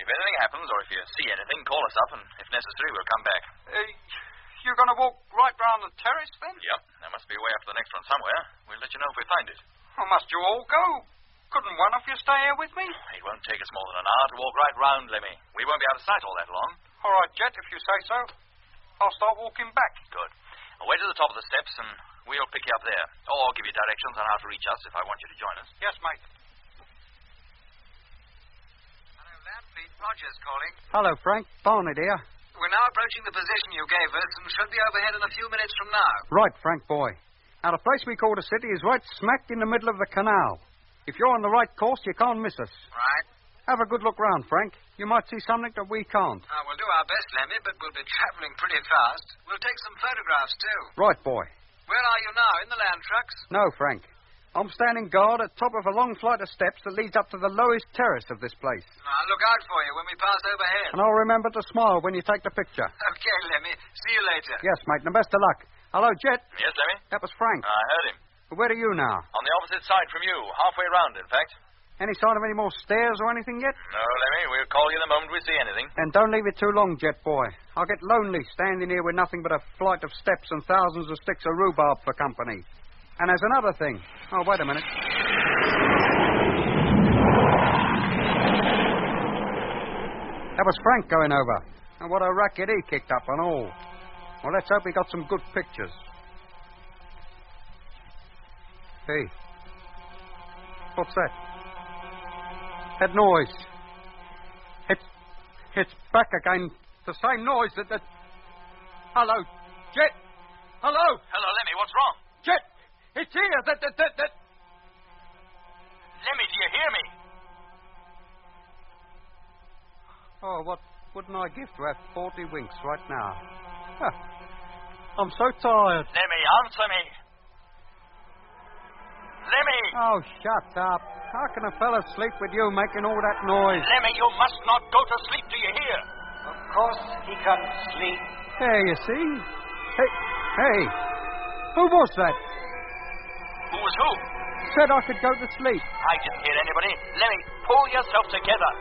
If anything happens, or if you see anything, call us up, and if necessary, we'll come back. You're going to walk right round the terrace, then? Yep. There must be a way up to the next one somewhere. We'll let you know if we find it. Well, must you all go? Couldn't one of you stay here with me? It won't take us more than an hour to walk right round, Lemmy. We won't be out of sight all that long. All right, Jet, if you say so. I'll start walking back. Good. I'll wait at the top of the steps, and we'll pick you up there. Or give you directions on how to reach us if I want you to join us. Yes, mate. Hello, Landfleet. Rogers calling. Hello, Frank. Barney, dear. We're now approaching the position you gave us and should be overhead in a few minutes from now. Right, Frank, boy. Now, the place we call the city is right smack in the middle of the canal. If you're on the right course, you can't miss us. Right. Have a good look round, Frank. You might see something that we can't. We'll do our best, Lemmy, but we'll be travelling pretty fast. We'll take some photographs, too. Right, boy. Where are you now? In the land trucks? No, Frank. I'm standing guard at top of a long flight of steps that leads up to the lowest terrace of this place. I'll look out for you when we pass overhead. And I'll remember to smile when you take the picture. Okay, Lemmy. See you later. Yes, mate, and best of luck. Hello, Jet. Yes, Lemmy? That was Frank. I heard him. Where are you now? On the opposite side from you. Halfway round, in fact. Any sign of any more stairs or anything yet? No, Lemmy. We'll call you the moment we see anything. And don't leave it too long, Jet boy. I'll get lonely standing here with nothing but a flight of steps and thousands of sticks of rhubarb for company. And there's another thing. Oh, wait a minute. That was Frank going over. And what a racket he kicked up and all. Well, let's hope he got some good pictures. Hey. What's that? That noise. It's back again. The same noise that... Hello, Jet. Hello. Hello, Lemmy. What's wrong? Jet. It's here. That... Lemmy, do you hear me? Oh, what wouldn't I give to have 40 winks right now? I'm so tired. Lemmy, answer me. Lemmy! Oh, shut up. How can a fella sleep with you making all that noise? Lemmy, you must not go to sleep, do you hear? Of course he can sleep. There, you see? Hey. Who was that? Who was who? Said I could go to sleep. I didn't hear anybody. Lemmy, pull yourself together.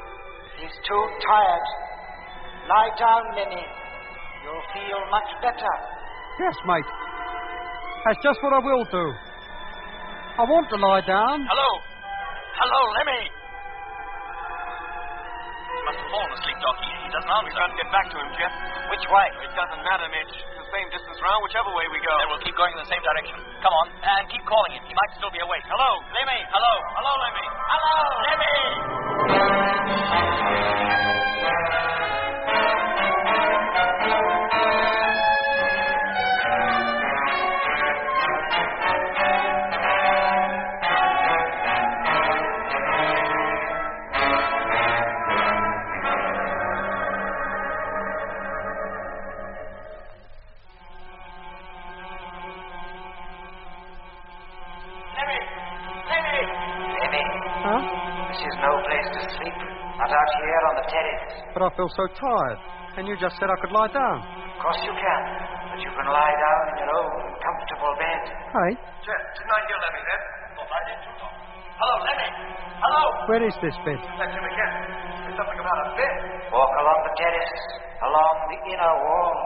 He's too tired. Lie down, Lemmy. You'll feel much better. Yes, mate. That's just what I will do. I want to lie down. Hello, Lemmy. He must have fallen asleep, Doc. He doesn't answer. We've got to get back to him, Jeff. Which way? It doesn't matter, Mitch. It's the same distance round, whichever way we go. Then we'll keep going in the same direction. Come on, and keep calling him. He might still be awake. Hello, Lemmy. Hello, Lemmy. Hello, Lemmy. But I feel so tired. And you just said I could lie down. Of course you can. But you can lie down in your own comfortable bed. Hey? Jeff, didn't I hear Lemmy then? Oh, I did too, Doc. Hello, Lemmy. Hello. Where is this bed? That's him again. There's something about a bed. Walk along the terrace, along the inner wall.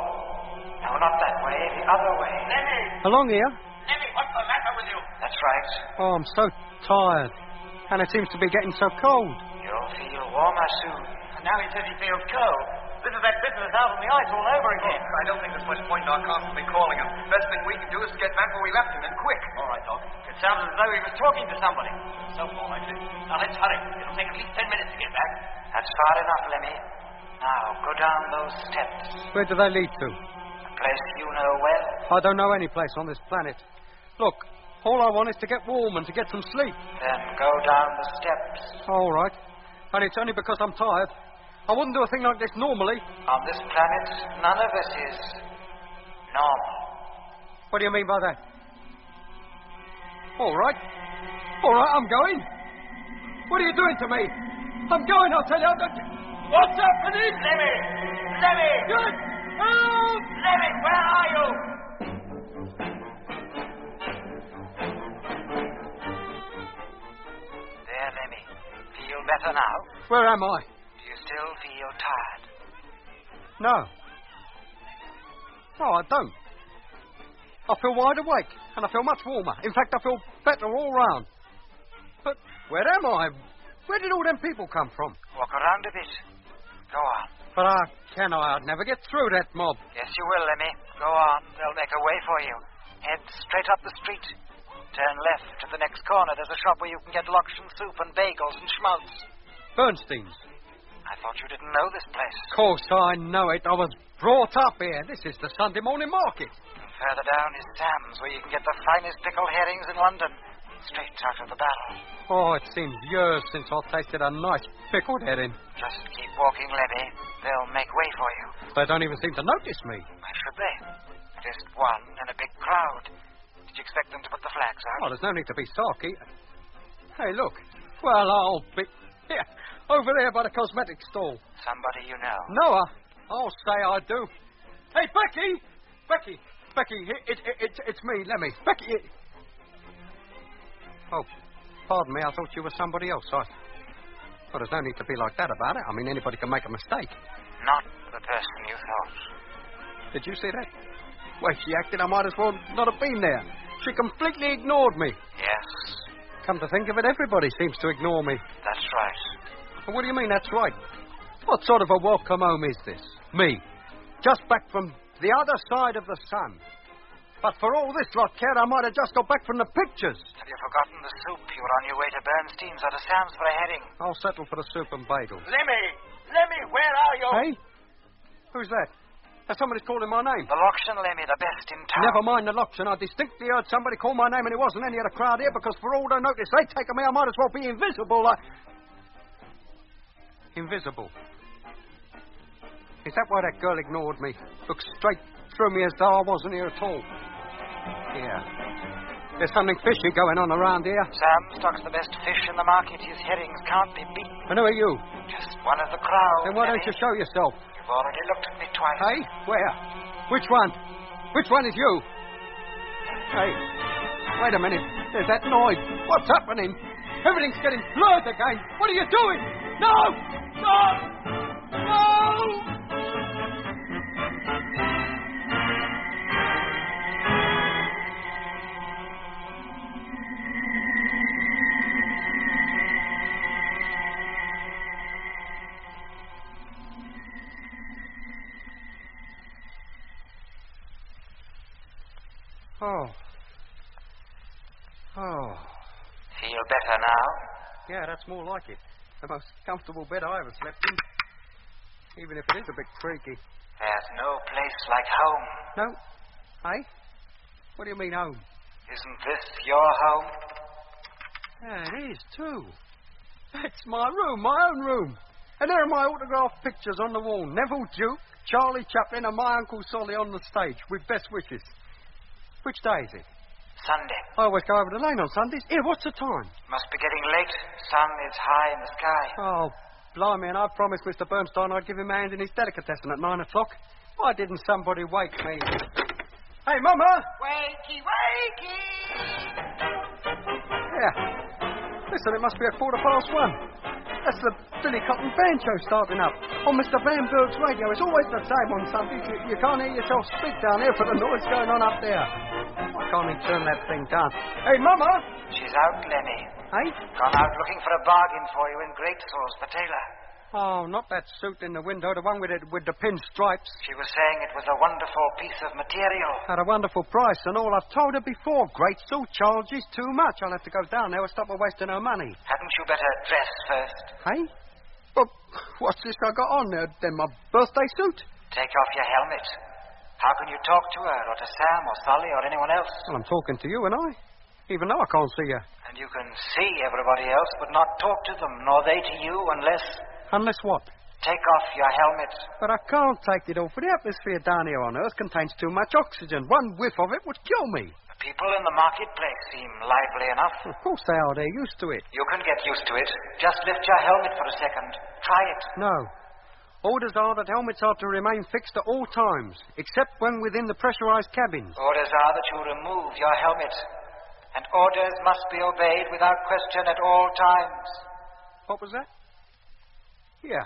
No, not that way, the other way. Lemmy. Along here? Lemmy, what's the matter with you? That's right. Oh, I'm so tired. And it seems to be getting so cold. You'll feel warmer soon. Now he says he feels cold. This is that business out on the ice all over again. I don't think there's much point in our constantly calling him. Best thing we can do is get back where we left him, and quick. All right, Doc. It sounded as though he was talking to somebody. So far, I think. Now, let's hurry. It'll take at least 10 minutes to get back. That's far enough, Lemmy. Now, go down those steps. Where do they lead to? A place you know well. I don't know any place on this planet. Look, all I want is to get warm and to get some sleep. Then go down the steps. All right. And it's only because I'm tired. I wouldn't do a thing like this normally. On this planet, none of us is normal. What do you mean by that? All right. All right, I'm going. What are you doing to me? I'm going, I'll tell you. What's happening? Lemmy! Lemmy! Good! Help! Lemmy, where are you? There, Lemmy. Feel better now? Where am I? Do you still feel tired? No. No, I don't. I feel wide awake, and I feel much warmer. In fact, I feel better all round. But where am I? Where did all them people come from? Walk around a bit. Go on. But I'd never get through that mob. Yes, you will, Lemmy. Go on. They'll make a way for you. Head straight up the street. Turn left to the next corner. There's a shop where you can get Lokshan soup and bagels and schmaltz. Bernstein's. I thought you didn't know this place. Of course I know it. I was brought up here. This is the Sunday morning market. And further down is Sam's, where you can get the finest pickled herrings in London. Straight out of the barrel. Oh, it seems years since I tasted a nice pickled herring. Just keep walking, Lemmy. They'll make way for you. They don't even seem to notice me. Why should they? Just one in a big crowd. Did you expect them to put the flags out? Oh, there's no need to be sulky. Hey, look. Well, I'll be... Here, over there by the cosmetic stall. Somebody you know? No, I'll say I do. Hey, Becky! Becky, it's me, Lemmy. Becky... Oh, pardon me, I thought you were somebody else. Well, there's no need to be like that about it. I mean, anybody can make a mistake. Not the person you thought. Did you see that? Well, she acted I might as well not have been there. She completely ignored me. Yes. Come to think of it, everybody seems to ignore me. That's right. Well, what do you mean, that's right? What sort of a welcome home is this? Me. Just back from the other side of the sun. But for all this lot care, I might have just got back from the pictures. Have you forgotten the soup? You were on your way to Bernstein's or to Sam's for a herring. I'll settle for the soup and bagels. Lemmy, where are you? Hey? Who's that? Somebody's calling my name. The Lokshan, Lemmy, the best in town. Never mind the Lokshan. I distinctly heard somebody call my name and it wasn't any of the crowd here because for all they notice they take me, I might as well be invisible. Invisible. Is that why that girl ignored me? Looked straight through me as though I wasn't here at all. Yeah. There's something fishy going on around here. Sam stocks the best fish in the market. His herrings can't be beat. And who are you? Just one of the crowd. Then why don't you show yourself? You've already looked at me twice. Hey? Where? Which one? Which one is you? Hey, wait a minute. There's that noise. What's happening? Everything's getting blurred again. What are you doing? No! No! No! Oh. Feel better now? Yeah, that's more like it. The most comfortable bed I ever slept in. Even if it is a bit creaky. There's no place like home. No? Hey? What do you mean, home? Isn't this your home? Yeah, it is, too. It's my room, my own room. And there are my autographed pictures on the wall. Neville Duke, Charlie Chaplin, and my Uncle Solly on the stage with best wishes. Which day is it? Sunday. I always go over the lane on Sundays. Here, what's the time? Must be getting late. Sun is high in the sky. Oh, blimey, and I promised Mr. Bernstein I'd give him a hand in his delicatessen at 9 o'clock. Why didn't somebody wake me? Hey, Mama! Wakey, wakey! Yeah. Listen, it must be 1:15. That's the Billy Cotton Band show starting up. On Mr. Bamberg's radio. It's always the same on Sundays. You can't hear yourself speak down here for the noise going on up there. Why can't he turn that thing down? Hey, Mama! She's out, Lemmy. Hey? Gone out looking for a bargain for you in Great Sauce, the tailor. Oh, not that suit in the window, the one with the pinstripes. She was saying it was a wonderful piece of material. At a wonderful price and all. I've told her before. Great suit charges too much. I'll have to go down there and stop her wasting her money. Hadn't you better dress first? Hey? But what's this I got on there? Then my birthday suit? Take off your helmet. How can you talk to her, or to Sam, or Sully, or anyone else? Well, I'm talking to you, and I. Even though I can't see you. And you can see everybody else, but not talk to them, nor they to you, unless... Unless what? Take off your helmet. But I can't take it off. The atmosphere down here on Earth contains too much oxygen. One whiff of it would kill me. The people in the marketplace seem lively enough. Of course they are. They're used to it. You can get used to it. Just lift your helmet for a second. Try it. No. Orders are that helmets are to remain fixed at all times, except when within the pressurized cabins. Orders are that you remove your helmet. And orders must be obeyed without question at all times. What was that? Yeah.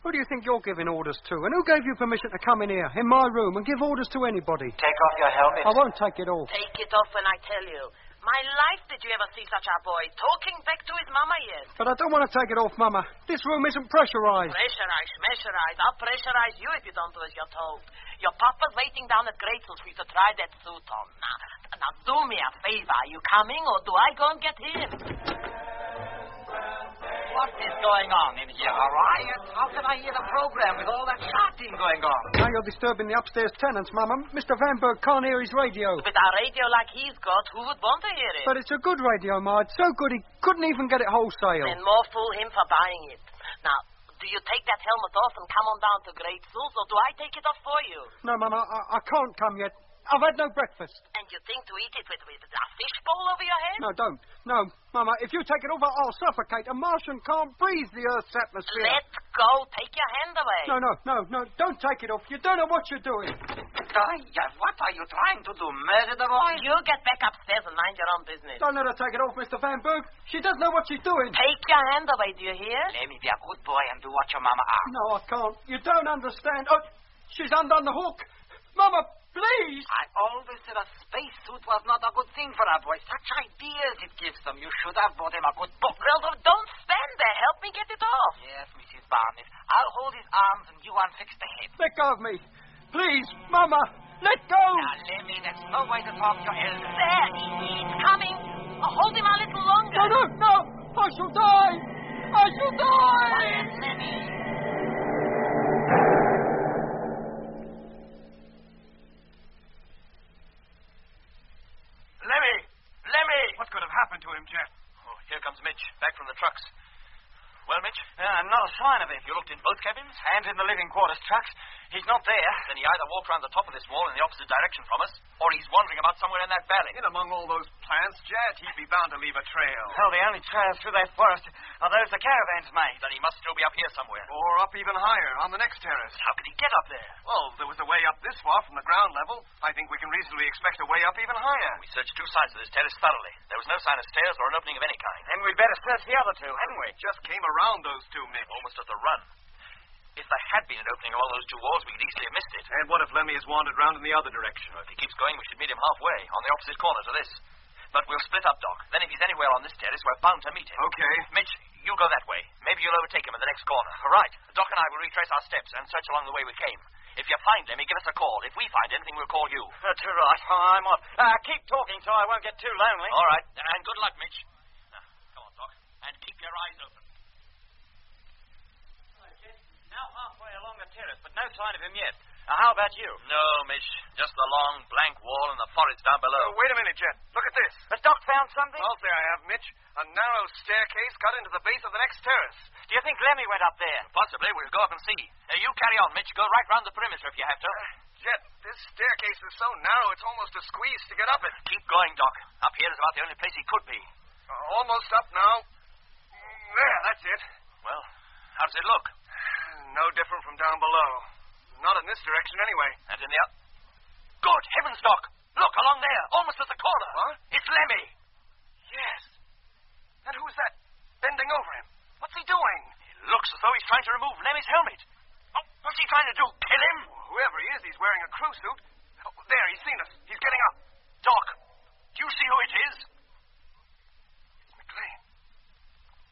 Who do you think you're giving orders to? And who gave you permission to come in here, in my room, and give orders to anybody? Take off your helmet. I won't take it off. Take it off when I tell you. My life, did you ever see such a boy talking back to his mama yet? But I don't want to take it off, Mama. This room isn't pressurized. Pressurized. I'll pressurize you if you don't do as you're told. Your papa's waiting down at Gratzel's for you to try that suit on. Now, do me a favor. Are you coming, or do I go and get him? What is going on in here, Orion? How can I hear the program with all that shouting going on? Now you're disturbing the upstairs tenants, Mama. Mr. Vanberg can't hear his radio. With a radio like he's got, who would want to hear it? But it's a good radio, Ma. It's so good he couldn't even get it wholesale. Then more fool him for buying it. Now, do you take that helmet off and come on down to Gratzel's, or do I take it off for you? No, Mama, I can't come yet. I've had no breakfast. And you think to eat it with a fishbowl over your head? No, don't. No, Mama, if you take it over, I'll suffocate. A Martian can't breathe the Earth's atmosphere. Let go. Take your hand away. No. Don't take it off. You don't know what you're doing. What are you trying to do? Murder the boy? You get back upstairs and mind your own business. Don't let her take it off, Mr. Vanberg. She doesn't know what she's doing. Take your hand away, do you hear? Let me be a good boy and do what your mama asks. No, I can't. You don't understand. Oh, she's undone the hook. Mama, please. I always said a spacesuit was not a good thing for a boy. Such ideas it gives them. You should have bought him a good book. Well, don't stand there. Help me get it off. Yes, Mrs. Barnett. I'll hold his arms and you unfix the head. Let go of me. Please, Mama, let go. Now, Lemmy, that's no way to talk to your elders. There, he's coming. Hold him a little longer. No. I shall die. Quiet, Lemmy. Lemmy! What could have happened to him, Jet? Oh, here comes Mitch, back from the trucks. Well, Mitch? Not a sign of him. You looked in both cabins? And in the living quarters trucks. He's not there. Then he either walked round the top of this wall in the opposite direction from us, or he's wandering about somewhere in that valley. In among all those plants, Jet, he'd be bound to leave a trail. Well, the only trails through that forest are those the caravans made. Then he must still be up here somewhere. Or up even higher, on the next terrace. How could he get up there? Well, there was a way up this far from the ground level. I think we can reasonably expect a way up even higher. We searched two sides of this terrace thoroughly. There was no sign of stairs or an opening of any kind. Then we'd better search the other two, hadn't we? Just came around those two, Mitch. Almost at the run. If there had been an opening along those two walls, we could easily have missed it. And what if Lemmy has wandered round in the other direction? Well, if he keeps going, we should meet him halfway, on the opposite corner to this. But we'll split up, Doc. Then if he's anywhere on this terrace, we're bound to meet him. Okay. Mitch, you go that way. Maybe you'll overtake him in the next corner. Right. Doc and I will retrace our steps and search along the way we came. If you find Lemmy, give us a call. If we find anything, we'll call you. That's right. I'm off. Keep talking so I won't get too lonely. All right. And good luck, Mitch. Now, come on, Doc. And keep your eyes open. Now halfway along the terrace, but no sign of him yet. How about you? No, Mitch. Just the long, blank wall and the forest down below. Wait a minute, Jet. Look at this. Has Doc found something? I'll say I have, Mitch. A narrow staircase cut into the base of the next terrace. Do you think Lemmy went up there? Possibly. We'll go up and see. You carry on, Mitch. Go right round the perimeter if you have to. Jet, this staircase is so narrow it's almost a squeeze to get up it. Keep going, Doc. Up here is about the only place he could be. Almost up now. There, that's it. Well, how does it look? No different from down below. Not in this direction, anyway. And in the other... Good heavens, Doc! Look, along there, almost at the corner. What? It's Lemmy. Yes. And who's that bending over him? What's he doing? It looks as though he's trying to remove Lemmy's helmet. Oh, what's he trying to do? Kill him? Whoever he is, he's wearing a crew suit. Oh, there, he's seen us. He's getting up. Doc, do you see who it is? It's McLean.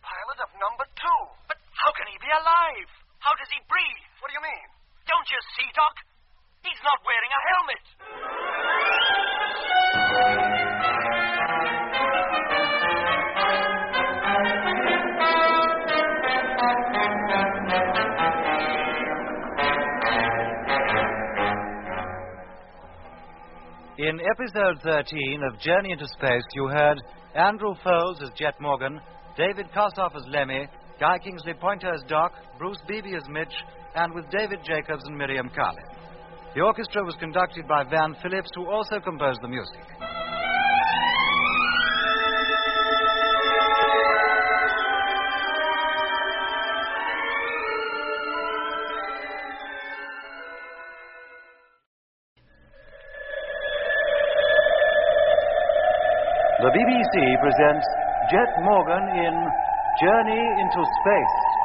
Pilot of number 2. But how can he be alive? How does he breathe? What do you mean? Don't you see, Doc? He's not wearing a helmet. In episode 13 of Journey into Space, you heard Andrew Foles as Jet Morgan, David Kossoff as Lemmy, Guy Kingsley Pointer as Doc, Bruce Beebe as Mitch, and with David Jacobs and Miriam Carlin. The orchestra was conducted by Van Phillips, who also composed the music. The BBC presents Jet Morgan in Journey into Space.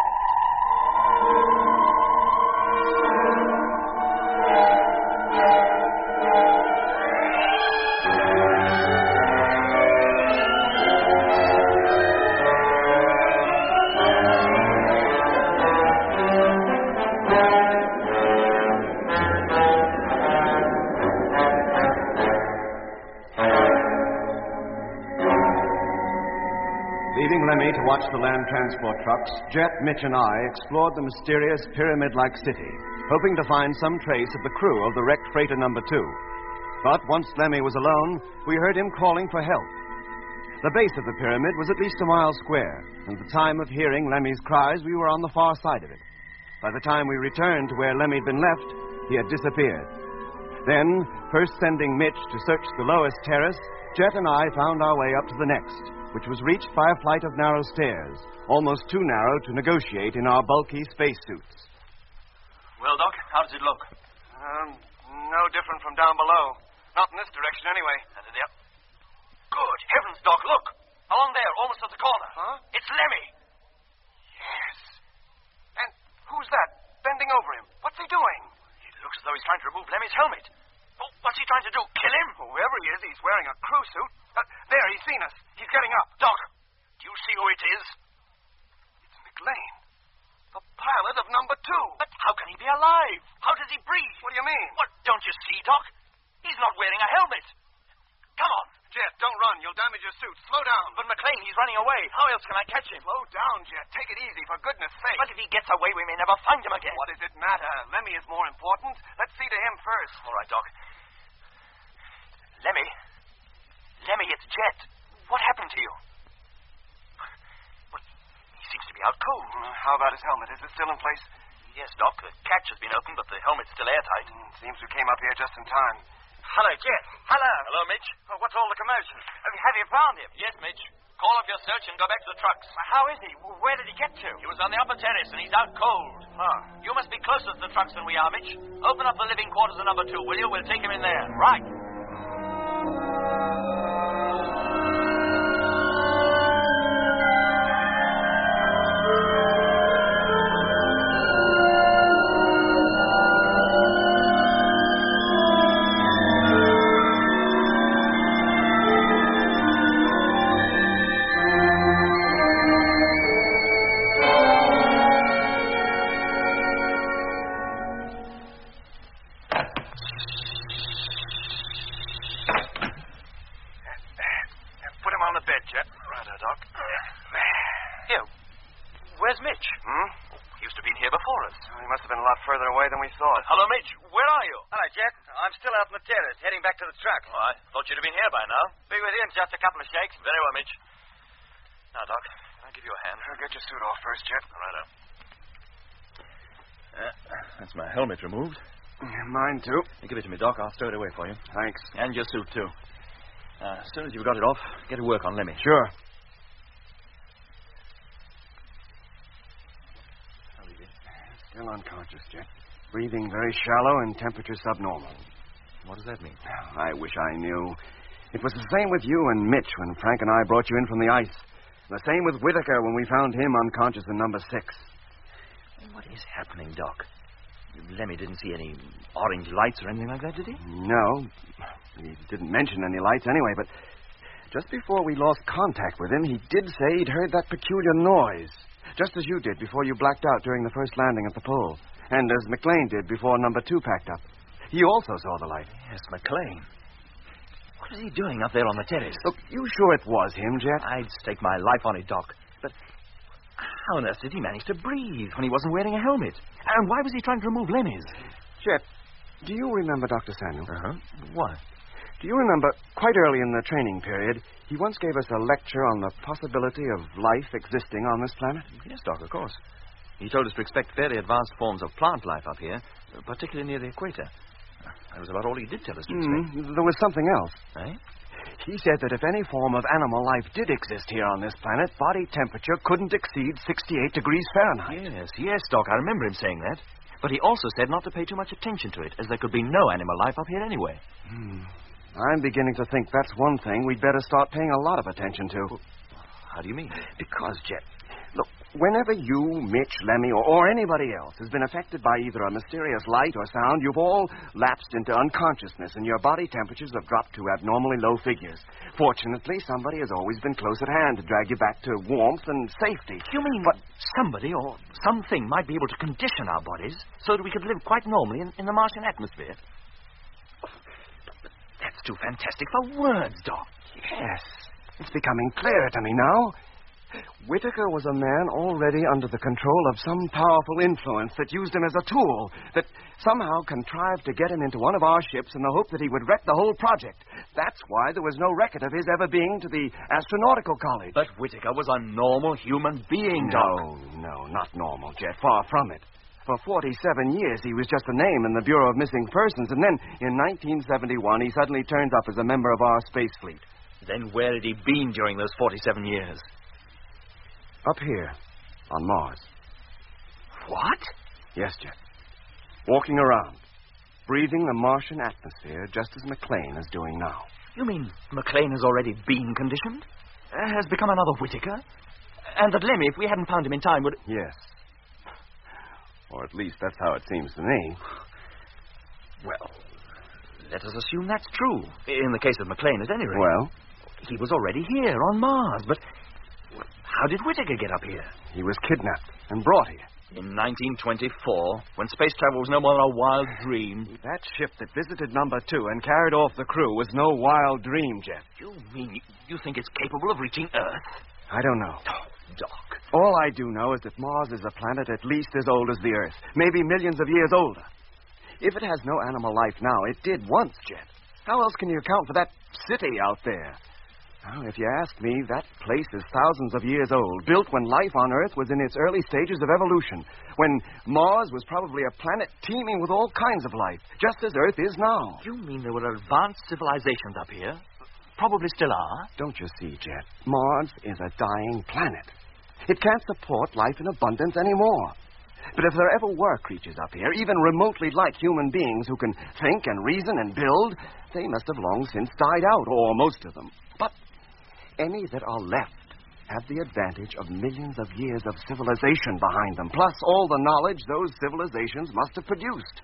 Leaving Lemmy to watch the land transport trucks, Jet, Mitch, and I explored the mysterious pyramid-like city, hoping to find some trace of the crew of the wrecked freighter number 2. But once Lemmy was alone, we heard him calling for help. The base of the pyramid was at least a mile square, and at the time of hearing Lemmy's cries, we were on the far side of it. By the time we returned to where Lemmy had been left, he had disappeared. Then, first sending Mitch to search the lowest terrace, Jet and I found our way up to the next, which was reached by a flight of narrow stairs, almost too narrow to negotiate in our bulky spacesuits. Well, Doc, how does it look? No different from down below. Not in this direction, anyway. Yep. Good heavens, Doc, look! Along there, almost at the corner. Huh? It's Lemmy. Yes. And who's that? Bending over him. What's he doing? It looks as though he's trying to remove Lemmy's helmet. Oh, what's he trying to do? Kill him? Whoever he is, he's wearing a crew suit. There, he's seen us. He's getting up. Doc, do you see who it is? It's McLean. The pilot of number 2. But how can he be alive? How does he breathe? What do you mean? What, don't you see, Doc? He's not wearing a helmet. Come on. Jet, don't run. You'll damage your suit. Slow down. But McLean, he's running away. How else can I catch him? Slow down, Jet. Take it easy, for goodness sake. But if he gets away, we may never find him again. What does it matter? Lemmy is more important. Let's see to him first. All right, Doc. Lemmy, it's Jet. What happened to you? Well, he seems to be out cold. How about his helmet? Is it still in place? Yes, Doc. The catch has been opened, but the helmet's still airtight. Seems we came up here just in time. Hello, Jet. Hello. Hello, Mitch. What's all the commotion? Have you found him? Yes, Mitch. Call off your search and go back to the trucks. How is he? Where did he get to? He was on the upper terrace, and he's out cold. Huh. You must be closer to the trucks than we are, Mitch. Open up the living quarters of number 2, will you? We'll take him in there. Right. Where's Mitch? He used to be here before us. He must have been a lot further away than we thought. Hello, Mitch. Where are you? Hello, Jet. I'm still out on the terrace, heading back to the truck. Oh, I thought you'd have been here by now. Be with you in just a couple of shakes. Very well, Mitch. Now, Doc, I'll give you a hand. Get your suit off first, Jet. All right, that's my helmet removed. Mine, too. You give it to me, Doc. I'll stow it away for you. Thanks. And your suit, too. As soon as you've got it off, get to work on Lemmy. Sure. Still unconscious, Jet. Breathing very shallow and temperature subnormal. What does that mean? I wish I knew. It was the same with you and Mitch when Frank and I brought you in from the ice. The same with Whitaker when we found him unconscious in number 6. What is happening, Doc? Lemmy didn't see any orange lights or anything like that, did he? No. He didn't mention any lights anyway, but just before we lost contact with him, he did say he'd heard that peculiar noise. Just as you did before you blacked out during the first landing at the pole. And as McLean did before number 2 packed up. He also saw the light. Yes, McLean. What is he doing up there on the terrace? Look, you sure it was him, Jet? I'd stake my life on it, Doc. But how on earth did he manage to breathe when he wasn't wearing a helmet? And why was he trying to remove Lemmy's? Jet, do you remember Dr. Samuel? Uh-huh. Why? Do you remember, quite early in the training period, he once gave us a lecture on the possibility of life existing on this planet? Yes, Doc, of course. He told us to expect fairly advanced forms of plant life up here, particularly near the equator. That was about all he did tell us to expect. There was something else. Eh? He said that if any form of animal life did exist here on this planet, body temperature couldn't exceed 68 degrees Fahrenheit. Yes, Doc, I remember him saying that. But he also said not to pay too much attention to it, as there could be no animal life up here anyway. I'm beginning to think that's one thing we'd better start paying a lot of attention to. How do you mean? Because, Jet, look, whenever you, Mitch, Lemmy, or anybody else has been affected by either a mysterious light or sound, you've all lapsed into unconsciousness and your body temperatures have dropped to abnormally low figures. Fortunately, somebody has always been close at hand to drag you back to warmth and safety. You mean but somebody or something might be able to condition our bodies so that we could live quite normally in the Martian atmosphere? That's too fantastic for words, Doc. Yes. It's becoming clearer to me now. Whitaker was a man already under the control of some powerful influence that used him as a tool, that somehow contrived to get him into one of our ships in the hope that he would wreck the whole project. That's why there was no record of his ever being to the astronautical college. But Whitaker was a normal human being, Doc. No, not normal, Jet. Far from it. For 47 years, he was just a name in the Bureau of Missing Persons, and then in 1971, he suddenly turns up as a member of our space fleet. Then where had he been during those 47 years? Up here, on Mars. What? Yes, Jet. Walking around, breathing the Martian atmosphere just as McLean is doing now. You mean McLean has already been conditioned? Has become another Whitaker? And that Lemmy, if we hadn't found him in time, would... Yes. Or at least that's how it seems to me. Well, let us assume that's true. In the case of McLean, at any rate. Well? He was already here on Mars, but how did Whitaker get up here? He was kidnapped and brought here. In 1924, when space travel was no more than a wild dream. That ship that visited number 2 and carried off the crew was no wild dream, Jeff. You mean you think it's capable of reaching Earth? I don't know. Oh, Doc. All I do know is that Mars is a planet at least as old as the Earth, maybe millions of years older. If it has no animal life now, it did once, Jet. How else can you account for that city out there? Now, if you ask me, that place is thousands of years old, built when life on Earth was in its early stages of evolution, when Mars was probably a planet teeming with all kinds of life, just as Earth is now. You mean there were advanced civilizations up here? Probably still are. Don't you see, Jet? Mars is a dying planet. It can't support life in abundance anymore. But if there ever were creatures up here, even remotely like human beings who can think and reason and build, they must have long since died out, or most of them. But any that are left have the advantage of millions of years of civilization behind them, plus all the knowledge those civilizations must have produced.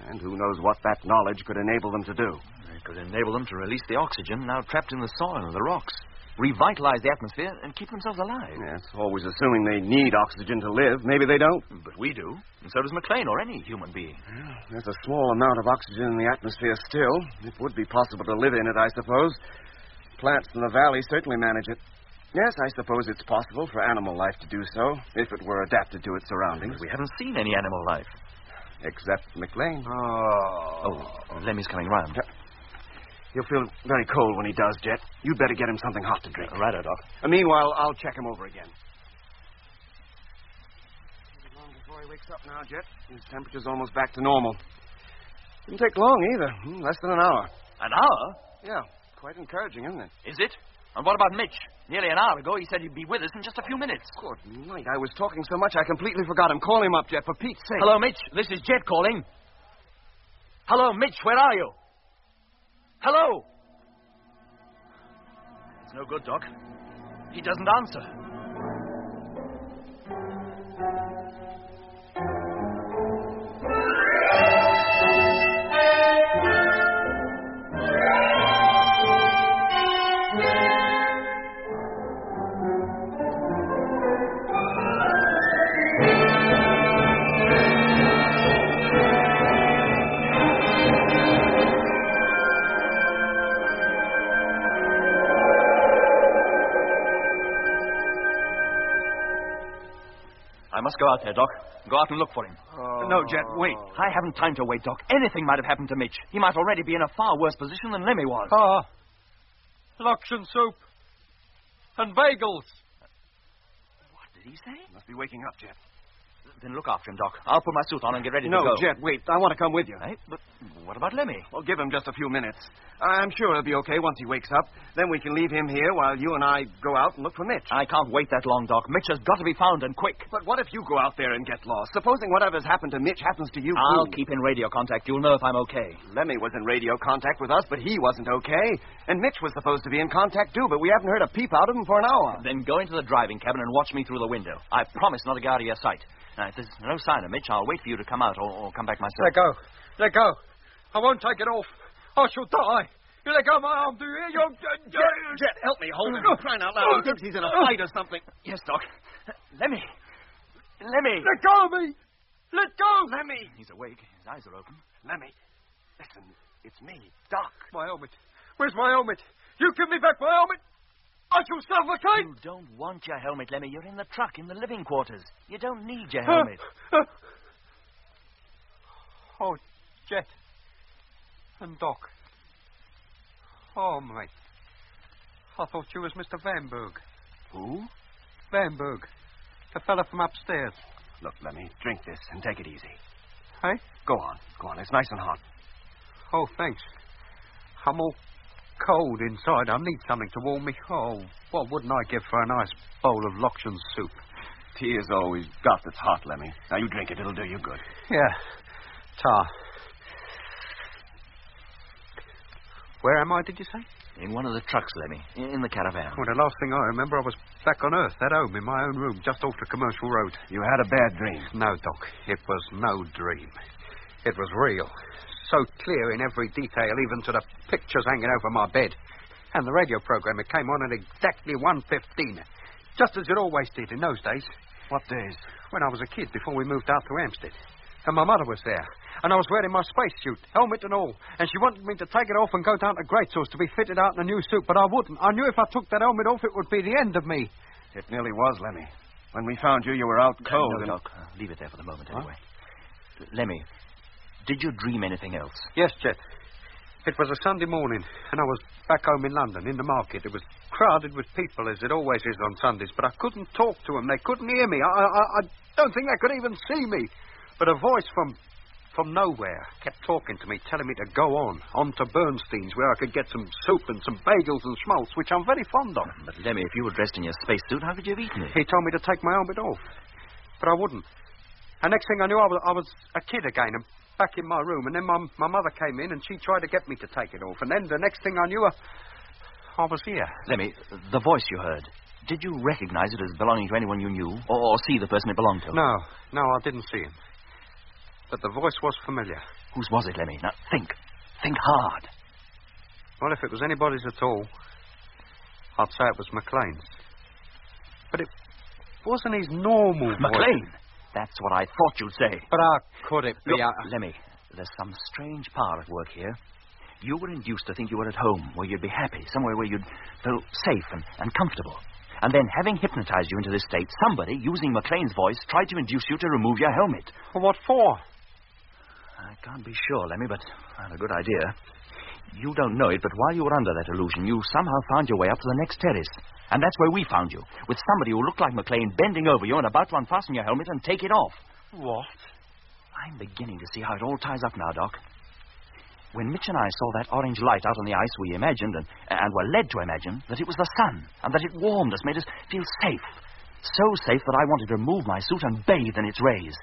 And who knows what that knowledge could enable them to do. It could enable them to release the oxygen now trapped in the soil and the rocks, revitalize the atmosphere, and keep themselves alive. Yes, always assuming they need oxygen to live. Maybe they don't. But we do, and so does McLean or any human being. Well, there's a small amount of oxygen in the atmosphere still. It would be possible to live in it, I suppose. Plants in the valley certainly manage it. Yes, I suppose it's possible for animal life to do so, if it were adapted to its surroundings. But we haven't seen any animal life. Except McLean. Oh, Lemmy's coming round. He'll feel very cold when he does, Jet. You'd better get him something hot to drink. Right, Doc. Meanwhile, I'll check him over again. Long before he wakes up now, Jet. His temperature's almost back to normal. Didn't take long either. Less than an hour. An hour? Yeah. Quite encouraging, isn't it? Is it? And what about Mitch? Nearly an hour ago, he said he'd be with us in just a few minutes. Good night. I was talking so much I completely forgot him. Call him up, Jet, for Pete's sake. Hello, Mitch. This is Jet calling. Hello, Mitch. Where are you? Hello? It's no good, Doc. He doesn't answer. I must go out there, Doc. Go out and look for him. No, Jet, wait. I haven't time to wait, Doc. Anything might have happened to Mitch. He might already be in a far worse position than Lemmy was. Loction soup. And bagels. What did he say? Must be waking up, Jet. Then look after him, Doc. I'll put my suit on and get ready to go. No, Jet, wait. I want to come with you. Hey, but what about Lemmy? Well, give him just a few minutes. I'm sure he'll be okay once he wakes up. Then we can leave him here while you and I go out and look for Mitch. I can't wait that long, Doc. Mitch has got to be found, and quick. But what if you go out there and get lost? Supposing whatever's happened to Mitch happens to you, I'll too. keep in radio contact. You'll know if I'm okay. Lemmy was in radio contact with us, but he wasn't okay. And Mitch was supposed to be in contact, too, but we haven't heard a peep out of him for an hour. Then go into the driving cabin and watch me through the window. I promise not to get out of your sight. Now, if there's no sign of Mitch, I'll wait for you to come out or come back myself. Let go. I won't take it off. I shall die. You let go of my arm, do you hear? Jet, help me hold him. Crying out loud. He thinks he's in a fight or something. Yes, Doc. Lemmy. Lemmy. Let go of me. Let go. Lemmy. He's awake. His eyes are open. Lemmy. Listen, it's me, Doc. My helmet. Where's my helmet? You give me back my helmet. I shall suffocate. You don't want your helmet, Lemmy. You're in the truck, in the living quarters. You don't need your helmet. Oh, Jet. And Doc. Oh, mate. I thought you was Mr. Vanberg. Who? Vanberg. The fella from upstairs. Look, Lemmy, drink this and take it easy. Hey? Go on. It's nice and hot. Oh, thanks. I'm all cold inside. I need something to warm me. Oh, what wouldn't I give for a nice bowl of Loction soup? Tea is always got that's hot, Lemmy. Now, you drink it. It'll do you good. Yeah. Tar. Where am I, did you say? In one of the trucks, Lemmy. In the caravan. Well, the last thing I remember, I was back on Earth, at home, in my own room, just off the commercial road. You had a bad dream. No, Doc. It was no dream. It was real. So clear in every detail, even to the pictures hanging over my bed. And the radio program, it came on at exactly 1:15. Just as it always did in those days. What days? When I was a kid, before we moved out to Hampstead. And my mother was there. And I was wearing my spacesuit, helmet and all. And she wanted me to take it off and go down to Great Source to be fitted out in a new suit, but I wouldn't. I knew if I took that helmet off, it would be the end of me. It nearly was, Lemmy. When we found you, you were out cold. No, Doc. Leave it there for the moment, anyway. Lemmy, did you dream anything else? Yes, Jet. It was a Sunday morning, and I was back home in London, in the market. It was crowded with people, as it always is on Sundays, but I couldn't talk to them. They couldn't hear me. I don't think they could even see me. But a voice from nowhere kept talking to me, telling me to go on to Bernstein's, where I could get some soup and some bagels and schmaltz, which I'm very fond of. But, Lemmy, if you were dressed in your spacesuit, how could you have eaten it? He told me to take my helmet off, but I wouldn't. And next thing I knew, I was a kid again, and back in my room. And then my mother came in, and she tried to get me to take it off. And then the next thing I knew, I was here. Lemmy, the voice you heard, did you recognize it as belonging to anyone you knew, or see the person it belonged to? No, I didn't see him. But the voice was familiar. Whose was it, Lemmy? Now, think hard. Well, if it was anybody's at all, I'd say it was McLean's. But it wasn't his normal voice. McLean? That's what I thought you'd say. But how could it be? Look, Lemmy, there's some strange power at work here. You were induced to think you were at home, where you'd be happy, somewhere where you'd feel safe and comfortable. And then, having hypnotized you into this state, somebody, using McLean's voice, tried to induce you to remove your helmet. Well, what for? I can't be sure, Lemmy, but I have a good idea. You don't know it, but while you were under that illusion, you somehow found your way up to the next terrace. And that's where we found you, with somebody who looked like McLean bending over you and about to unfasten your helmet and take it off. What? I'm beginning to see how it all ties up now, Doc. When Mitch and I saw that orange light out on the ice, we imagined, and were led to imagine, that it was the sun, and that it warmed us, made us feel safe. So safe that I wanted to remove my suit and bathe in its rays.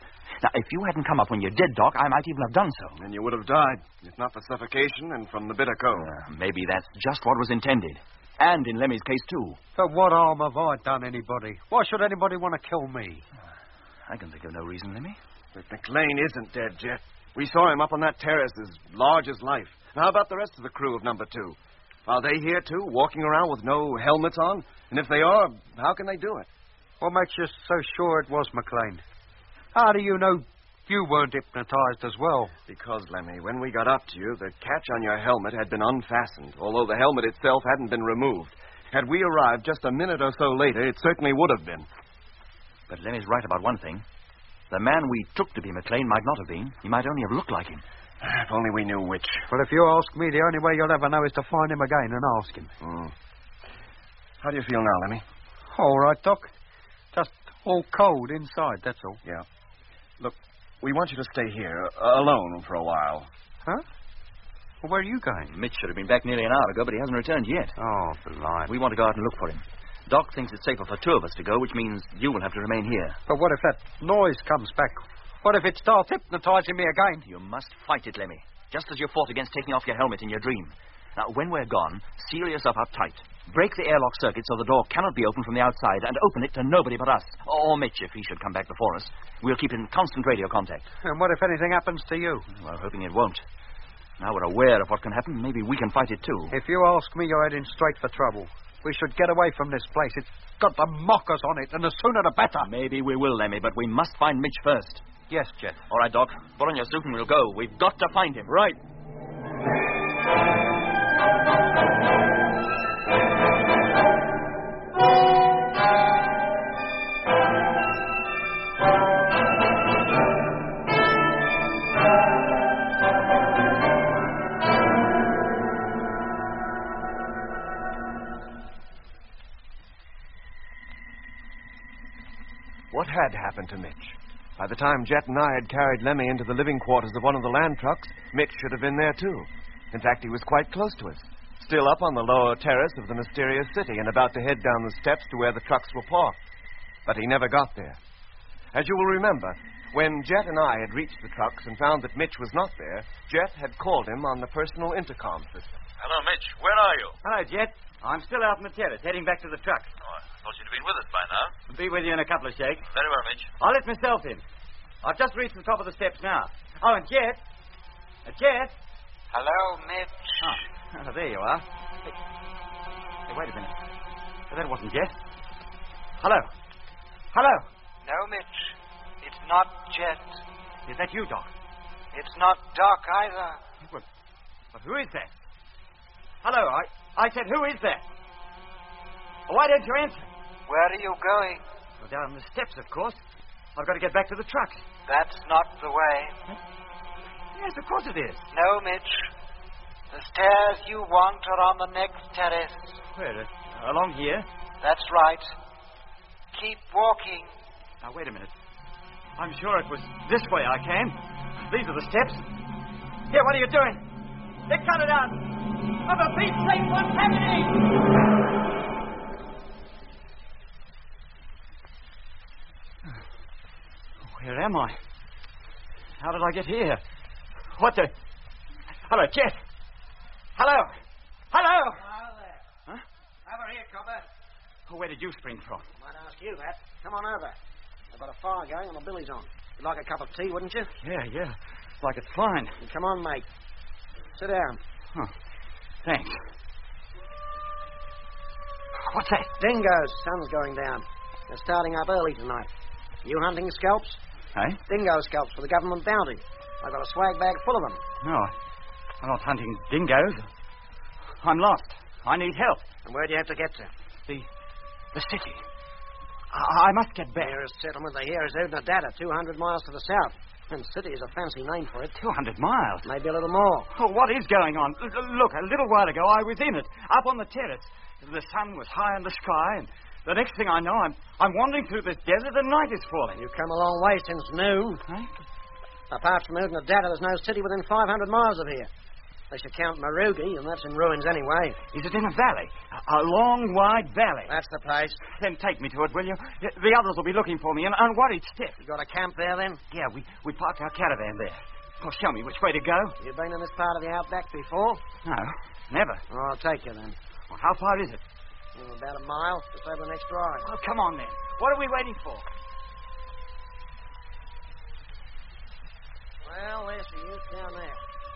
Now, if you hadn't come up when you did, Doc, I might even have done so. And you would have died, if not for suffocation and from the bitter cold. Maybe that's just what was intended. And in Lemmy's case, too. But what harm have I done anybody? Why should anybody want to kill me? I can think of no reason, Lemmy. But McLean isn't dead, Jet. We saw him up on that terrace as large as life. Now, how about the rest of the crew of number 2? Are they here, too, walking around with no helmets on? And if they are, how can they do it? What makes you so sure it was McLean? How do you know you weren't hypnotized as well? Because, Lemmy, when we got up to you, the catch on your helmet had been unfastened, although the helmet itself hadn't been removed. Had we arrived just a minute or so later, it certainly would have been. But Lemmy's right about one thing. The man we took to be McLean might not have been. He might only have looked like him. If only we knew which. Well, if you ask me, the only way you'll ever know is to find him again and ask him. How do you feel now, Lemmy? All right, Doc. Just all cold inside, that's all. Yeah. Look, we want you to stay here, alone for a while. Huh? Well, where are you going? Mitch should have been back nearly an hour ago, but he hasn't returned yet. Oh, blind. We want to go out and look for him. Doc thinks it's safer for two of us to go, which means you will have to remain here. But what if that noise comes back? What if it starts hypnotizing me again? You must fight it, Lemmy. Just as you fought against taking off your helmet in your dream. Now, when we're gone, seal yourself up tight. Break the airlock circuit so the door cannot be opened from the outside, and open it to nobody but us. Or Mitch, if he should come back before us. We'll keep in constant radio contact. And what if anything happens to you? Well, hoping it won't. Now we're aware of what can happen, maybe we can fight it too. If you ask me, you're heading straight for trouble. We should get away from this place. It's got the mockers on it, and the sooner the better. Maybe we will, Lemmy, but we must find Mitch first. Yes, Jet. All right, Doc. Put on your suit and we'll go. We've got to find him. Right. What had happened to Mitch? By the time Jet and I had carried Lemmy into the living quarters of one of the land trucks, Mitch should have been there too. In fact, he was quite close to us, still up on the lower terrace of the mysterious city and about to head down the steps to where the trucks were parked. But he never got there. As you will remember, when Jet and I had reached the trucks and found that Mitch was not there, Jet had called him on the personal intercom system. Hello, Mitch. Where are you? Hello, Jet. I'm still out on the terrace, heading back to the trucks. Oh, I thought you'd been with us by now. I'll be with you in a couple of shakes. Very well, Mitch. I'll let myself in. I've just reached the top of the steps now. Oh, and Jet. Jet. Hello, Mitch. Oh, there you are. Hey, wait a minute. That wasn't Jet. Hello. Hello. No, Mitch. It's not Jet. Is that you, Doc? It's not Doc either. But who is that? Hello, I said, who is that? Why don't you answer? Where are you going? Well, down the steps, of course. I've got to get back to the truck. That's not the way. Yes, of course it is. No, Mitch. The stairs you want are on the next terrace. Where? Along here? That's right. Keep walking. Now, wait a minute. I'm sure it was this way I came. These are the steps. Here, what are you doing? They cut it out. Oh, for Pete's sake, what's happening? Where am I? How did I get here? What the... Hello, Jet. Hello. Hello. Hello there. Huh? Over here, copper. Oh, where did you spring from? Might ask you that. Come on over. I've got a fire going and my billy's on. You'd like a cup of tea, wouldn't you? Yeah. Like it's fine. Come on, mate. Sit down. Oh, thanks. What's that? Dingoes. Sun's going down. They're starting up early tonight. You hunting scalps? Hey? Dingo scalps for the government bounty. I've got a swag bag full of them. No, I'm not hunting dingoes. I'm lost. I need help. And where do you have to get to? The city. I must get back. Nearest settlement here is Udnadata, 200 miles to the south. And city is a fancy name for it. 200 miles? Maybe a little more. Oh, what is going on? Look, a little while ago I was in it, up on the terrace. The sun was high in the sky, and the next thing I know, I'm wandering through this desert and night is falling. You've come a long way since noon. Huh? Apart from Udnadata, there's no city within 500 miles of here. They should count Marugi, and that's in ruins anyway. Is it in a valley? A long, wide valley? That's the place. Then take me to it, will you? The others will be looking for me, and worried stiff. You got a camp there, then? Yeah, we parked our caravan there. Oh, show me which way to go. You been in this part of the outback before? No, never. Oh, I'll take you, then. Well, how far is it? About a mile, just over the next drive. Oh, come on, then. What are we waiting for? Well, there's the youth down there.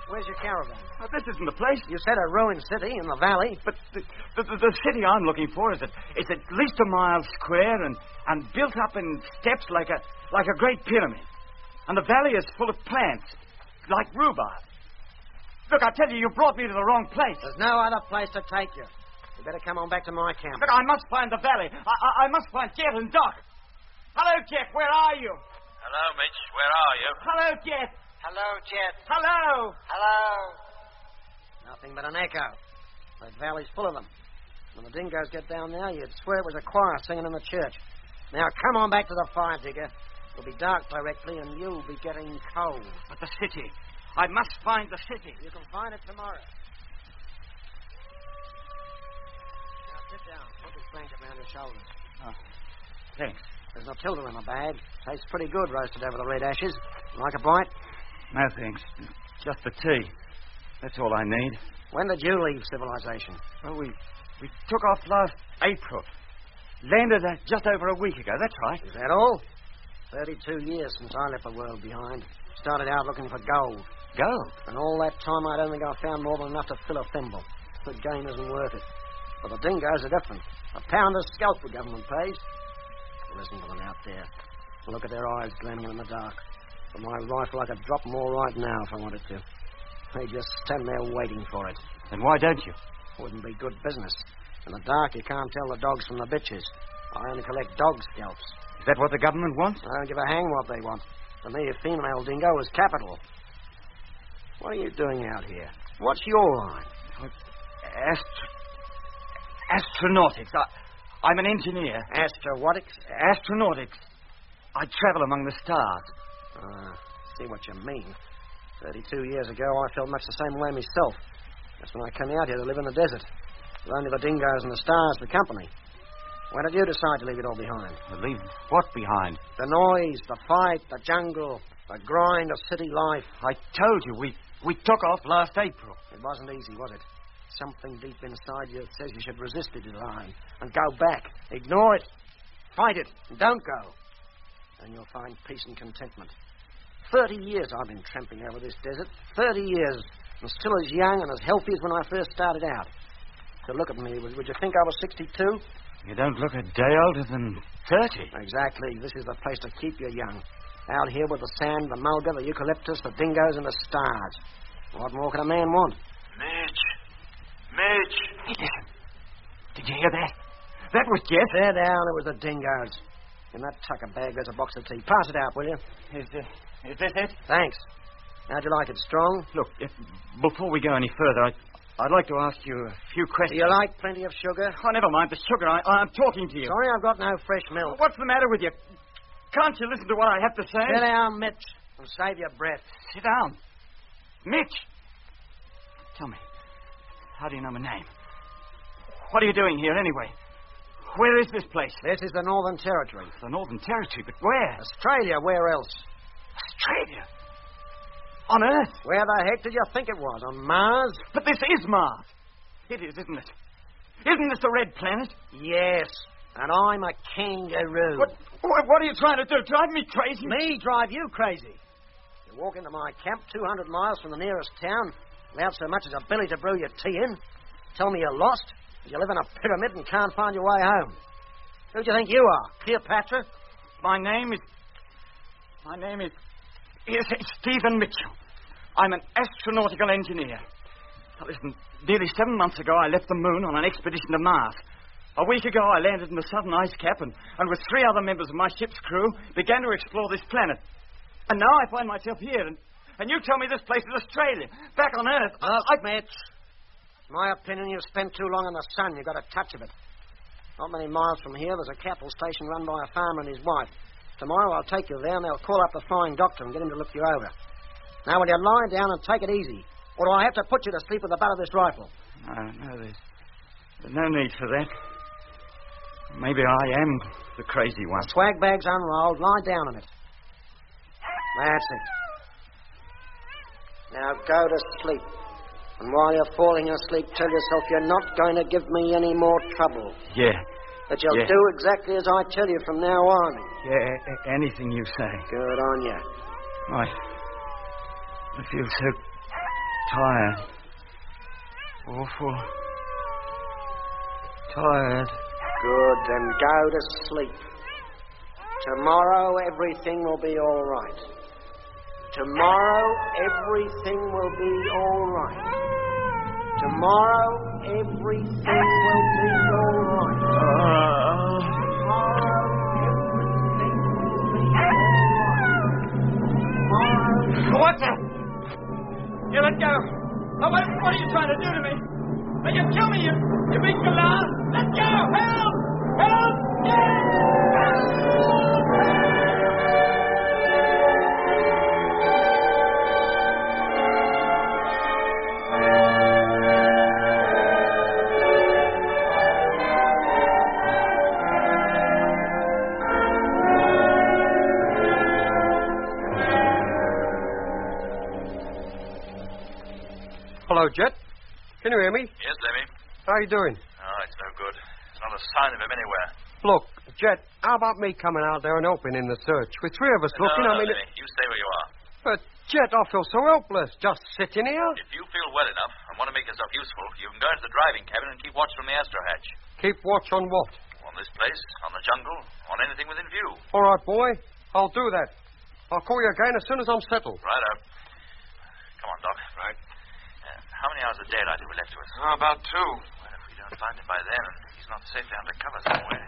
Where's your caravan? Oh, this isn't the place. You said a ruined city in the valley. But the city I'm looking for is it's at least a mile square and built up in steps like a great pyramid. And the valley is full of plants, like rhubarb. Look, I tell you brought me to the wrong place. There's no other place to take you. You better come on back to my camp. Look, I must find the valley. I must find Jet and Doc. Hello, Jet. Where are you? Hello, Mitch. Where are you? Hello, Jet. Hello, Jet. Hello. Hello. Nothing but an echo. That valley's full of them. When the dingoes get down there, you'd swear it was a choir singing in the church. Now, come on back to the fire, Digger. It'll be dark directly, and you'll be getting cold. But the city. I must find the city. You can find it tomorrow. Now, sit down. Put this blanket around your shoulders. Oh, thanks. There's Matilda in the bag. Tastes pretty good roasted over the red ashes. Like a bite? No, thanks. Just the tea. That's all I need. When did you leave civilization? Well, we took off last April. Landed just over a week ago, that's right. Is that all? 32 years since I left the world behind. Started out looking for gold. Gold? And all that time I don't think I found more than enough to fill a thimble. The game isn't worth it. But the dingoes are different. £1 a scalp the government pays. Listen to them out there. Look at their eyes gleaming in the dark. With my rifle, I could drop them all right now if I wanted to. They just stand there waiting for it. Then why don't you? Wouldn't be good business. In the dark, you can't tell the dogs from the bitches. I only collect dog scalps. Is that what the government wants? I don't give a hang what they want. For me, a female dingo is capital. What are you doing out here? What's your line? Astronautics. I'm an engineer. Astronautics. I travel among the stars. See what you mean. 32 years ago, I felt much the same way myself. That's when I came out here to live in the desert. With only the dingoes and the stars for company. When did you decide to leave it all behind? Leave what behind? The noise, the fight, the jungle, the grind of city life. I told you, we took off last April. It wasn't easy, was it? Something deep inside you that says you should resist the decline and go back. Ignore it. Fight it. And don't go. And you'll find peace and contentment. 30 years I've been tramping over this desert. 30 years. And still as young and as healthy as when I first started out. So look at me. Would you think I was 62? You don't look a day older than 30. Exactly. This is the place to keep you young. Out here with the sand, the mulga, the eucalyptus, the dingoes, and the stars. What more can a man want? Mitch! Listen. Did you hear that? That was Jeff. There down, it was the dingoes. In that tucker bag, there's a box of tea. Pass it out, will you? Is this it? Thanks. How'd you like it, strong? Look, before we go any further, I'd like to ask you a few questions. Do you like plenty of sugar? Oh, never mind the sugar. I'm talking to you. Sorry, I've got no fresh milk. What's the matter with you? Can't you listen to what I have to say? Sit down, Mitch, and save your breath. Sit down. Mitch! Tell me, how do you know my name? What are you doing here, anyway? Where is this place? This is the Northern Territory. The Northern Territory? But where? Australia. Where else? Australia? On Earth? Where the heck did you think it was? On Mars? But this is Mars. It is, isn't it? Isn't this the red planet? Yes. And I'm a kangaroo. What are you trying to do? Drive me crazy? Me drive you crazy? You walk into my camp 200 miles from the nearest town without so much as a billy to brew your tea in. Tell me you're lost. You live in a pyramid and can't find your way home. Who do you think you are? Cleopatra? My name is Stephen Mitchell. I'm an astronautical engineer. Now, listen, nearly 7 months ago, I left the moon on an expedition to Mars. A week ago, I landed in the southern ice cap and with 3 other members of my ship's crew, began to explore this planet. And now I find myself here, and you tell me this place is Australia, back on Earth. Mitch. In my opinion, you've spent too long in the sun. You've got a touch of it. Not many miles from here, there's a cattle station run by a farmer and his wife. Tomorrow I'll take you there, and they'll call up the flying doctor and get him to look you over. Now, will you lie down and take it easy? Or do I have to put you to sleep with the butt of this rifle? No, there's no need for that. Maybe I am the crazy one. The swag bag's unrolled. Lie down on it. That's it. Now go to sleep. And while you're falling asleep, tell yourself you're not going to give me any more trouble. Yeah. That you'll do exactly as I tell you from now on. Yeah, anything you say. Good on you. I feel so tired. Awful tired. Good, then go to sleep. Tomorrow everything will be all right. Tomorrow everything will be all right. Tomorrow everything will be all right. Tomorrow everything will be all right. Hello, Jet. Can you hear me? Yes, Lemmy. How you doing? Oh, it's no good. There's not a sign of him anywhere. Look, Jet, how about me coming out there and helping in the search? With three of us looking, No, I mean... Lemmy. You stay where you are. But, Jet, I feel so helpless, just sitting here. If you feel well enough and want to make yourself useful, you can go into the driving cabin and keep watch from the astro hatch. Keep watch on what? On this place, on the jungle, on anything within view. All right, boy. I'll do that. I'll call you again as soon as I'm settled. Righto. Come on, Doc. Right. How many hours of daylight have we left to us? Oh, about 2. Well, if we don't find him by then, he's not safely under cover somewhere.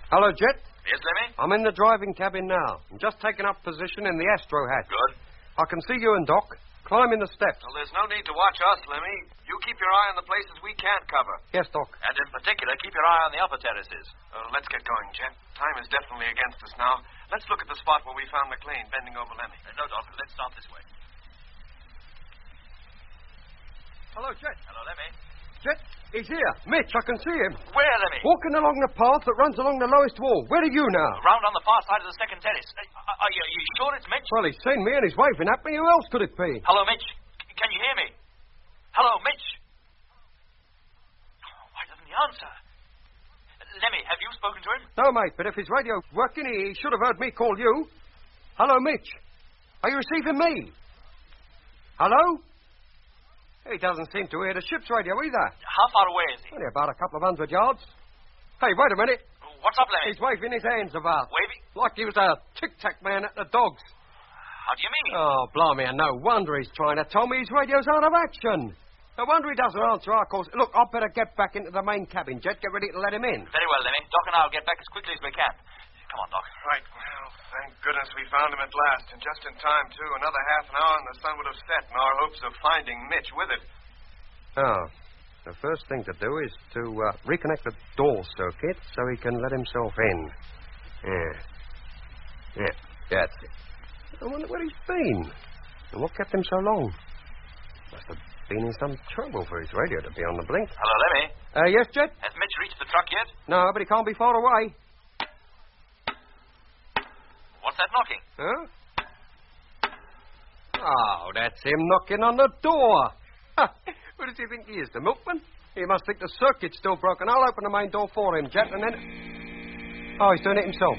Hello, Jet. Yes, Lemmy? I'm in the driving cabin now. I'm just taking up position in the astro hatch. Good. I can see you and Doc. Climb in the steps. Well, there's no need to watch us, Lemmy. You keep your eye on the places we can't cover. Yes, Doc. And in particular, keep your eye on the upper terraces. Let's get going, Jet. Time is definitely against us now. Let's look at the spot where we found McLean bending over Lemmy. No, Doc. Let's start this way. Hello, Jet. Hello, Lemmy. Jet, he's here. Mitch, I can see him. Where, Lemmy? Walking along the path that runs along the lowest wall. Where are you now? Round on the far side of the second terrace. Are you sure it's Mitch? Well, he's seen me and he's waving at me. Who else could it be? Hello, Mitch. Can you hear me? Hello, Mitch. Why doesn't he answer? Lemmy, have you spoken to him? No, mate, but if his radio's working, he should have heard me call you. Hello, Mitch. Are you receiving me? Hello? He doesn't seem to hear the ship's radio either. How far away is he? Only about a couple of 100 yards. Hey, wait a minute. What's up, Lemmy? He's waving his hands about. Waving? Like he was a tic-tac man at the dogs. How do you mean? Oh, blimey, no wonder he's trying to tell me his radio's out of action. No wonder he doesn't answer our calls. Look, I'd better get back into the main cabin, Jet. Get ready to let him in. Very well, Lemmy. Doc and I'll get back as quickly as we can. Come on, Doc. Right. Well, thank goodness we found him at last. And just in time, too. Another half an hour and the sun would have set in our hopes of finding Mitch with it. Oh. The first thing to do is to reconnect the door circuit so he can let himself in. Yeah, that's it. I wonder where he's been. And what kept him so long? Must have been in some trouble for his radio to be on the blink. Hello, Lemmy. Yes, Jet? Has Mitch reached the truck yet? No, but he can't be far away. What's that knocking? Huh? Oh, that's him knocking on the door. Who does he think he is, the milkman? He must think the circuit's still broken. I'll open the main door for him, Jet, and then... Oh, he's doing it himself.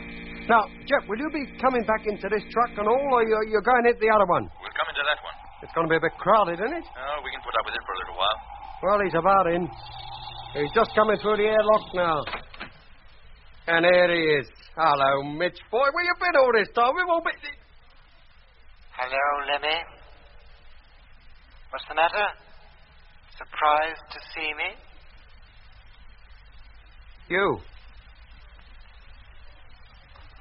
Now, Jet, will you be coming back into this truck and all, or you're going into the other one? We'll come into that one. It's going to be a bit crowded, isn't it? Oh, we can put up with it for a little while. Well, he's about in. He's just coming through the airlock now. And there he is. Hello, Mitch, boy. Where you been all this time? We've all been... Hello, Lemmy. What's the matter? Surprised to see me? You.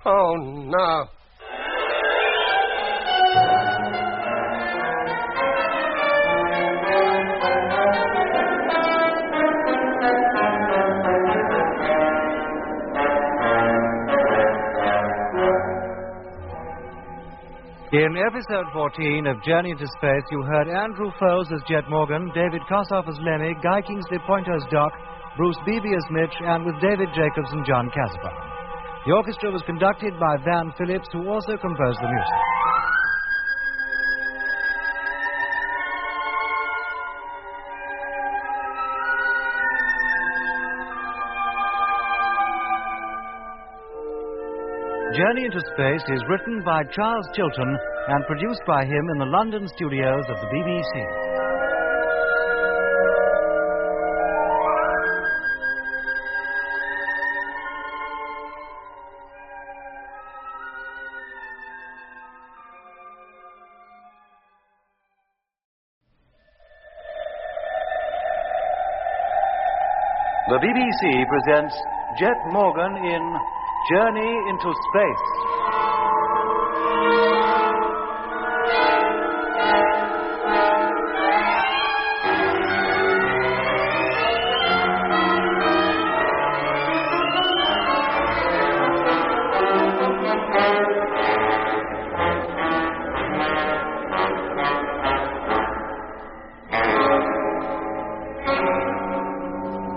Oh, no. In episode 14 of Journey into Space, you heard Andrew Foles as Jet Morgan, David Kossoff as Lemmy, Guy Kingsley Pointer as Doc, Bruce Beebe as Mitch, and with David Jacobs and John Caspar. The orchestra was conducted by Van Phillips, who also composed the music. Journey into Space is written by Charles Chilton and produced by him in the London studios of the BBC. The BBC presents Jet Morgan in Journey into Space.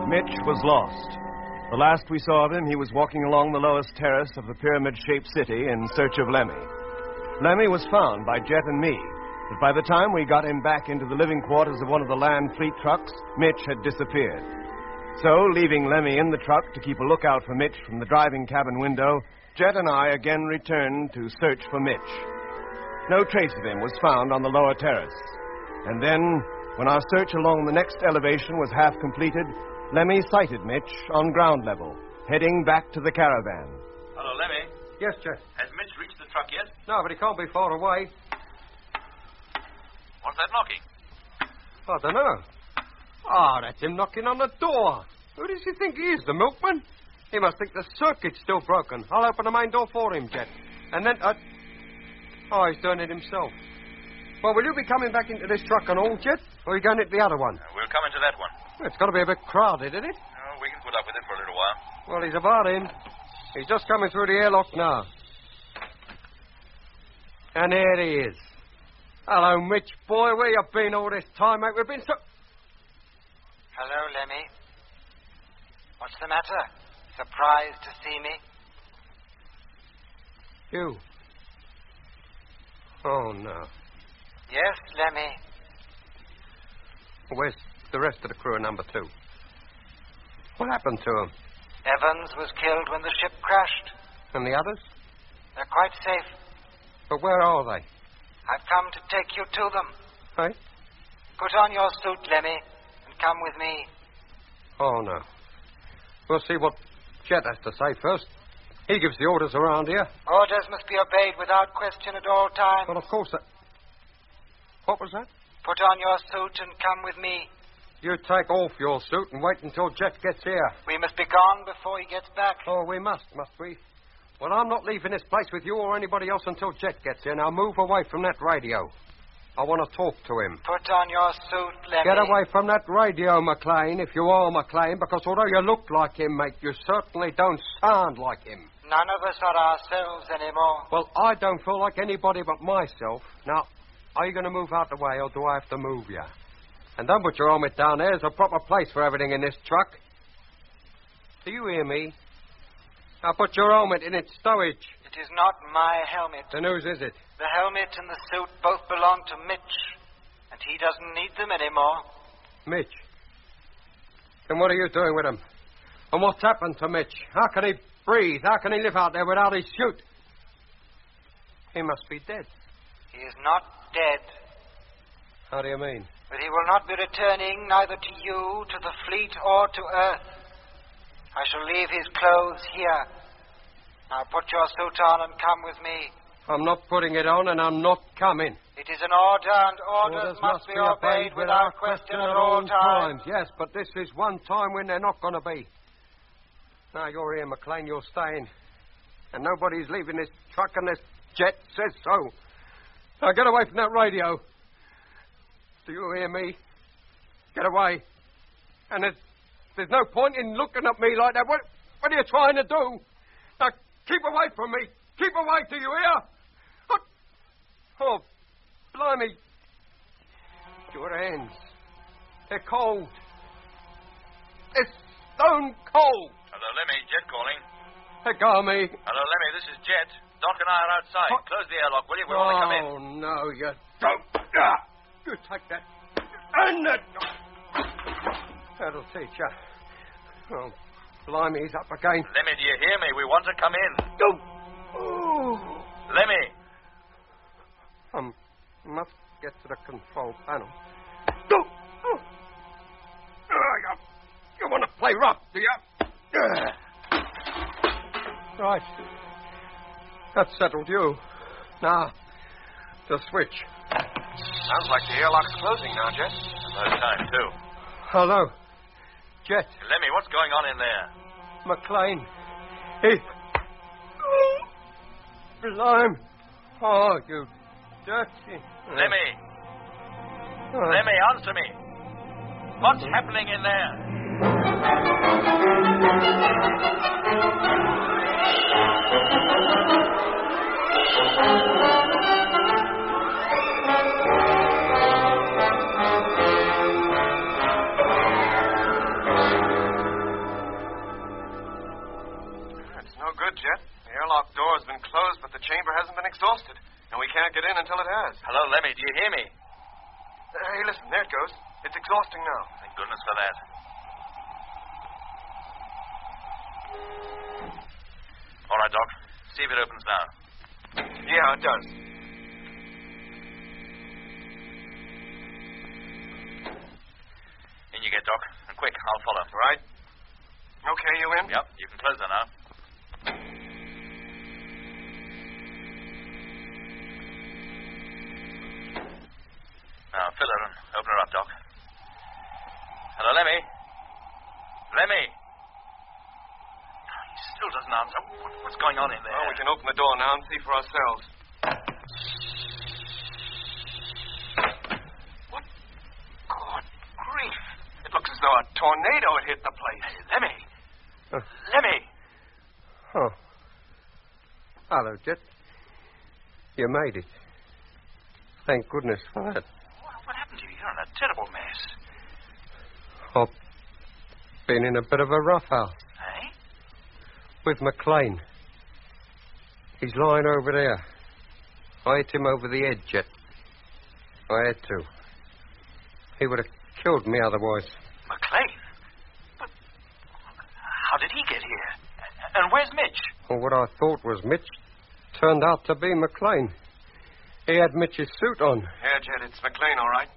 Mitch was lost. The last we saw of him, he was walking along the lowest terrace of the pyramid-shaped city in search of Lemmy. Lemmy was found by Jet and me, But by the time we got him back into the living quarters of one of the land fleet trucks, Mitch had disappeared. So, leaving Lemmy in the truck to keep a lookout for Mitch from the driving cabin window, Jet and I again returned to search for Mitch. No trace of him was found on the lower terrace. And then, when our search along the next elevation was half completed, Lemmy sighted Mitch on ground level, heading back to the caravan. Hello, Lemmy. Yes, Jet. Has Mitch reached the truck yet? No, but he can't be far away. What's that knocking? I don't know. Ah, that's him knocking on the door. Who does he think he is, the milkman? He must think the circuit's still broken. I'll open the main door for him, Jet. And then, oh, he's doing it himself. Well, will you be coming back into this truck and all, Jet? Or are you going into the other one? We'll come into that one. It's got to be a bit crowded, isn't it? Oh, we can put up with it for a little while. Well, he's about in. He's just coming through the airlock now. And there he is. Hello, Mitch, boy. Where you been all this time, mate? We've been so... Hello, Lemmy. What's the matter? Surprised to see me? You? Oh, no. Yes, Lemmy. Where's the rest of the crew of number 2? What happened to them? Evans was killed when the ship crashed. And the others? They're quite safe. But where are they? I've come to take you to them. Hey? Put on your suit, Lemmy, and come with me. Oh, no. We'll see what Jet has to say first. He gives the orders around here. Orders must be obeyed without question at all times. Well, of course. What was that? Put on your suit and come with me. You take off your suit and wait until Jet gets here. We must be gone before he gets back. Oh, we must we? Well, I'm not leaving this place with you or anybody else until Jet gets here. Now move away from that radio. I want to talk to him. Put on your suit, Lemmy. Get away from that radio, McLean, if you are McLean, because although you look like him, mate, you certainly don't sound like him. None of us are ourselves anymore. Well, I don't feel like anybody but myself. Now, are you going to move out the way, or do I have to move you? And don't put your helmet down there. There's a proper place for everything in this truck. Do you hear me? Now put your helmet in its stowage. It is not my helmet. Then whose is it? The helmet and the suit both belong to Mitch, and he doesn't need them anymore. Mitch? Then what are you doing with him? And what's happened to Mitch? How can he breathe? How can he live out there without his suit? He must be dead. He is not dead. How do you mean? But he will not be returning neither to you, to the fleet, or to Earth. I shall leave his clothes here. Now put your suit on and come with me. I'm not putting it on, and I'm not coming. It is an order, and orders must be obeyed without question at all times. Yes, but this is one time when they're not going to be. Now, you're here, McLean. You're staying. And nobody's leaving this truck, and this Jet says so. Now, get away from that radio. Do you hear me? Get away. And there's no point in looking at me like that. What are you trying to do? Now, keep away from me. Keep away, do you hear? What? Oh, blimey. Your hands. They're cold. They're stone cold. Hello, Lemmy. Jet calling. Let go of me. Hello, Lemmy. This is Jet. Doc and I are outside. What? Close the airlock, will you? We'll only come in. Oh, no, you don't. You take that. And that. That'll teach you. Oh, blimey, he's up again. Lemmy, do you hear me? We want to come in. Oh. Lemmy. Must get to the control panel. You want to play rough, do you? Right. That settled you. Now, the switch. Sounds like the airlock's closing now, Jet. About time, too. Hello. Jet. Lemmy, what's going on in there? McLean. He... Blimey. Oh, you dirty... Lemmy. Lemmy, answer me. What's happening in there? It's no good, Jet. The airlock door has been closed, but the chamber hasn't been exhausted. And we can't can't get in until it has. Hello, Lemmy. Do you hear me? Hey, listen, there it goes. It's exhausting now. Thank goodness for that. All right, Doc. See if it opens now. Yeah, it does. In you get, Doc. And quick, I'll follow. Right. Okay, you in? Yep, you can close that now. Now, fill her and open her up, Doc. Hello, Lemmy? Lemmy? He still doesn't answer. What's going on in there? Well, we can open the door now and see for ourselves. What? Good grief. It looks as though a tornado had hit the place. Lemmy! Lemmy! Oh. Hello, Jet. You made it. Thank goodness for that. What happened to you? You're in a terrible mess. I've been in a bit of a rough house. Eh? With McLean. He's lying over there. I hit him over the head, Jet. I had to. He would have killed me otherwise. McLean? But how did he get here? And where's Mitch? Well, what I thought was Mitch turned out to be McLean. He had Mitch's suit on. Yeah, Jed, it's McLean, all right.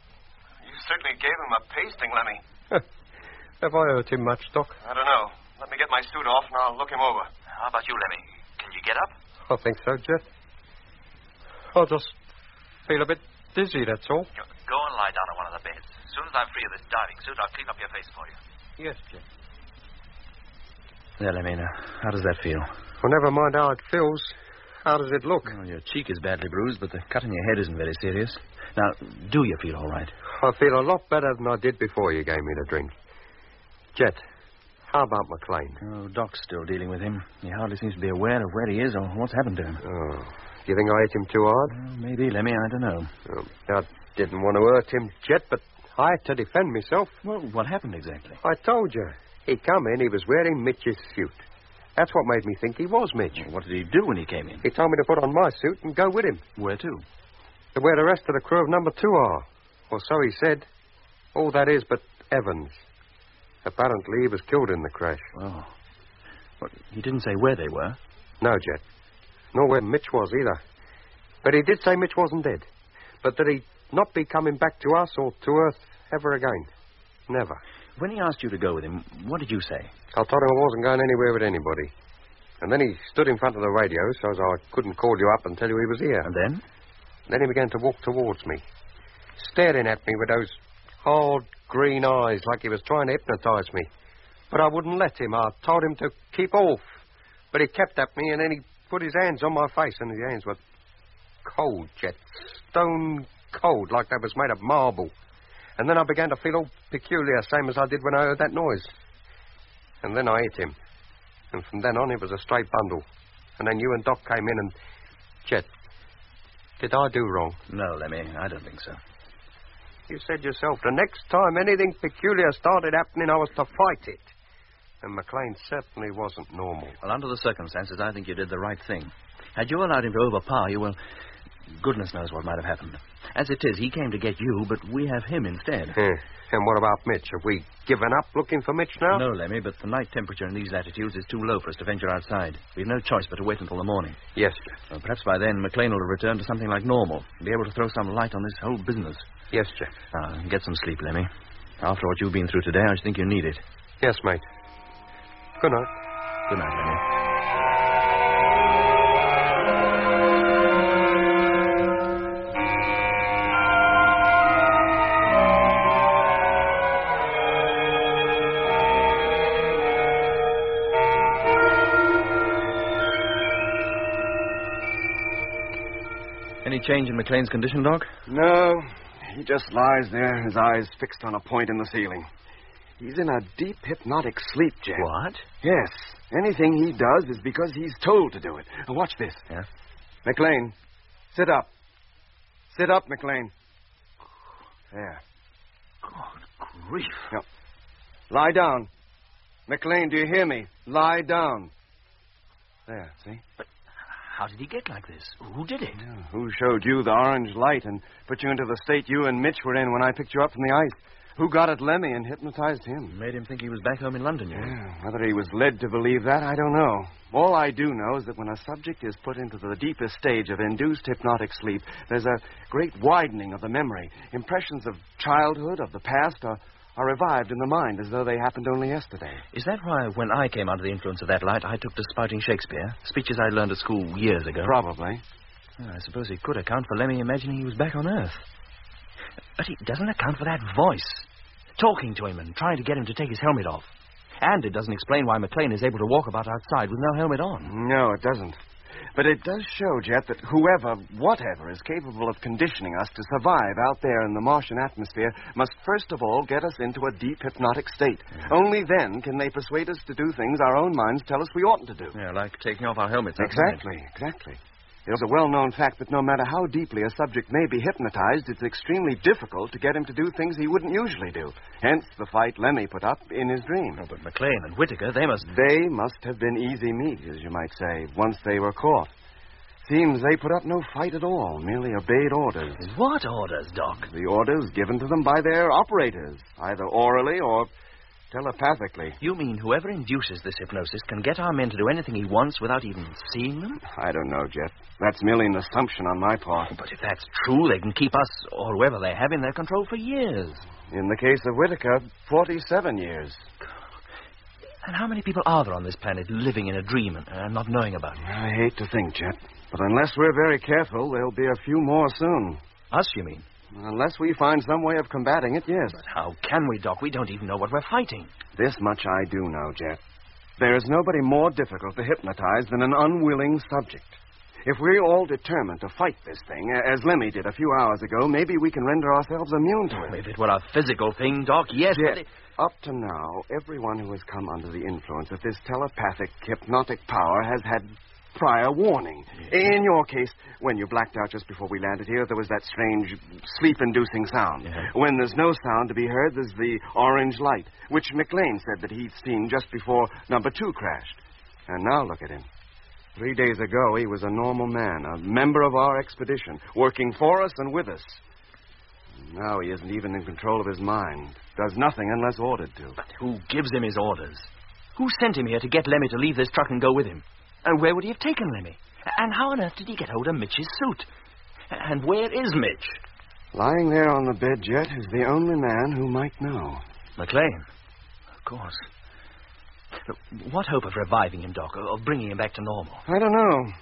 You certainly gave him a pasting, Lemmy. Have I hurt him much, Doc? I don't know. Let me get my suit off and I'll look him over. How about you, Lemmy? Can you get up? I think so, Jet. I just feel a bit dizzy, that's all. Go and lie down on one of the beds. As soon as I'm free of this diving suit, I'll clean up your face for you. Yes, Jet. There, Lemmy, now, how does that feel? Well, never mind how it feels. How does it look? Well, your cheek is badly bruised, but the cut in your head isn't very serious. Now, do you feel all right? I feel a lot better than I did before you gave me the drink. Jet, how about McLean? Oh, Doc's still dealing with him. He hardly seems to be aware of where he is or what's happened to him. Oh, do you think I hit him too hard? Well, maybe, Lemmy, I don't know. I didn't want to hurt him, Jet, but I had to defend myself. Well, what happened exactly? I told you. He come in, he was wearing Mitch's suit. That's what made me think he was Mitch. Well, what did he do when he came in? He told me to put on my suit and go with him. Where to? To where the rest of the crew of number 2 are. Or so he said. All that is but Evans. Apparently he was killed in the crash. Oh. Well, he didn't say where they were? No, Jet. Nor where Mitch was either. But he did say Mitch wasn't dead. But that he'd not be coming back to us or to Earth ever again. Never. When he asked you to go with him, what did you say? I told him I wasn't going anywhere with anybody. And then he stood in front of the radio so as I couldn't call you up and tell you he was here. And then? Then he began to walk towards me, staring at me with those hard green eyes like he was trying to hypnotize me. But I wouldn't let him. I told him to keep off. But he kept at me and then he put his hands on my face and his hands were cold, Jet. Stone cold, like they was made of marble. And then I began to feel all peculiar, same as I did when I heard that noise. And then I hit him. And from then on, it was a straight bundle. And then you and Doc came in and... Chet, did I do wrong? No, Lemmy, I don't think so. You said yourself, the next time anything peculiar started happening, I was to fight it. And McLean certainly wasn't normal. Well, under the circumstances, I think you did the right thing. Had you allowed him to overpower you, well, goodness knows what might have happened. As it is, he came to get you, but we have him instead. And what about Mitch? Have we given up looking for Mitch now? No, Lemmy, but the night temperature in these latitudes is too low for us to venture outside. We've no choice but to wait until the morning. Yes, sir. Well, perhaps by then, McLean will have returned to something like normal and be able to throw some light on this whole business. Yes, sir. Now, get some sleep, Lemmy. After what you've been through today, I think you need it. Yes, mate. Good night. Good night, Lemmy. Any change in McLean's condition, Doc? No. He just lies there, his eyes fixed on a point in the ceiling. He's in a deep hypnotic sleep, Jack. What? Yes. Anything he does is because he's told to do it. Now, watch this. Yeah? McLean, sit up. Sit up, McLean. There. Good grief. Now, lie down. McLean, do you hear me? Lie down. There, see? But How did he get like this? Who did it? Yeah, who showed you the orange light and put you into the state you and Mitch were in when I picked you up from the ice? Who got at Lemmy and hypnotized him? Made him think he was back home in London, you know. Yeah, whether he was led to believe that, I don't know. All I do know is that when a subject is put into the deepest stage of induced hypnotic sleep, there's a great widening of the memory. Impressions of childhood, of the past, are revived in the mind as though they happened only yesterday. Is that why, when I came under the influence of that light, I took to spouting Shakespeare? Speeches I learned at school years ago? Probably. I suppose it could account for Lemmy imagining he was back on Earth. But it doesn't account for that voice. Talking to him and trying to get him to take his helmet off. And it doesn't explain why McLean is able to walk about outside with no helmet on. No, it doesn't. But it does show, Jet, that whatever is capable of conditioning us to survive out there in the Martian atmosphere must first of all get us into a deep hypnotic state. Only then can they persuade us to do things our own minds tell us we oughtn't to do. Yeah, like taking off our helmets. Exactly. It's a well-known fact that no matter how deeply a subject may be hypnotized, it's extremely difficult to get him to do things he wouldn't usually do. Hence the fight Lemmy put up in his dream. Oh, but McLean and Whittaker, they must have been easy meat, as you might say, once they were caught. Seems they put up no fight at all, merely obeyed orders. What orders, Doc? The orders given to them by their operators, either orally or telepathically. You mean whoever induces this hypnosis can get our men to do anything he wants without even seeing them? I don't know, Jet. That's merely an assumption on my part. But if that's true, they can keep us, or whoever they have, in their control for years. In the case of Whittaker, 47 years. And how many people are there on this planet living in a dream and not knowing about it? I hate to think, Jet. But unless we're very careful, there'll be a few more soon. Us, you mean? Unless we find some way of combating it, yes. But how can we, Doc? We don't even know what we're fighting. This much I do know, Jet. There is nobody more difficult to hypnotize than an unwilling subject. If we're all determined to fight this thing, as Lemmy did a few hours ago, maybe we can render ourselves immune to it. If it were a physical thing, Doc, yes, Jet, up to now, everyone who has come under the influence of this telepathic, hypnotic power has had prior warning. In your case, when you blacked out just before we landed here, there was that strange sleep-inducing sound. Yeah. When there's no sound to be heard, there's the orange light, which McLean said that he'd seen just before number 2 crashed. And now look at him. 3 days ago, he was a normal man, a member of our expedition, working for us and with us. Now he isn't even in control of his mind. Does nothing unless ordered to. But who gives him his orders? Who sent him here to get Lemmy to leave this truck and go with him? And where would he have taken Lemmy? And how on earth did he get hold of Mitch's suit? And where is Mitch? Lying there on the bed, Jet, is the only man who might know. McLean? Of course. What hope of reviving him, Doc, of bringing him back to normal? I don't know.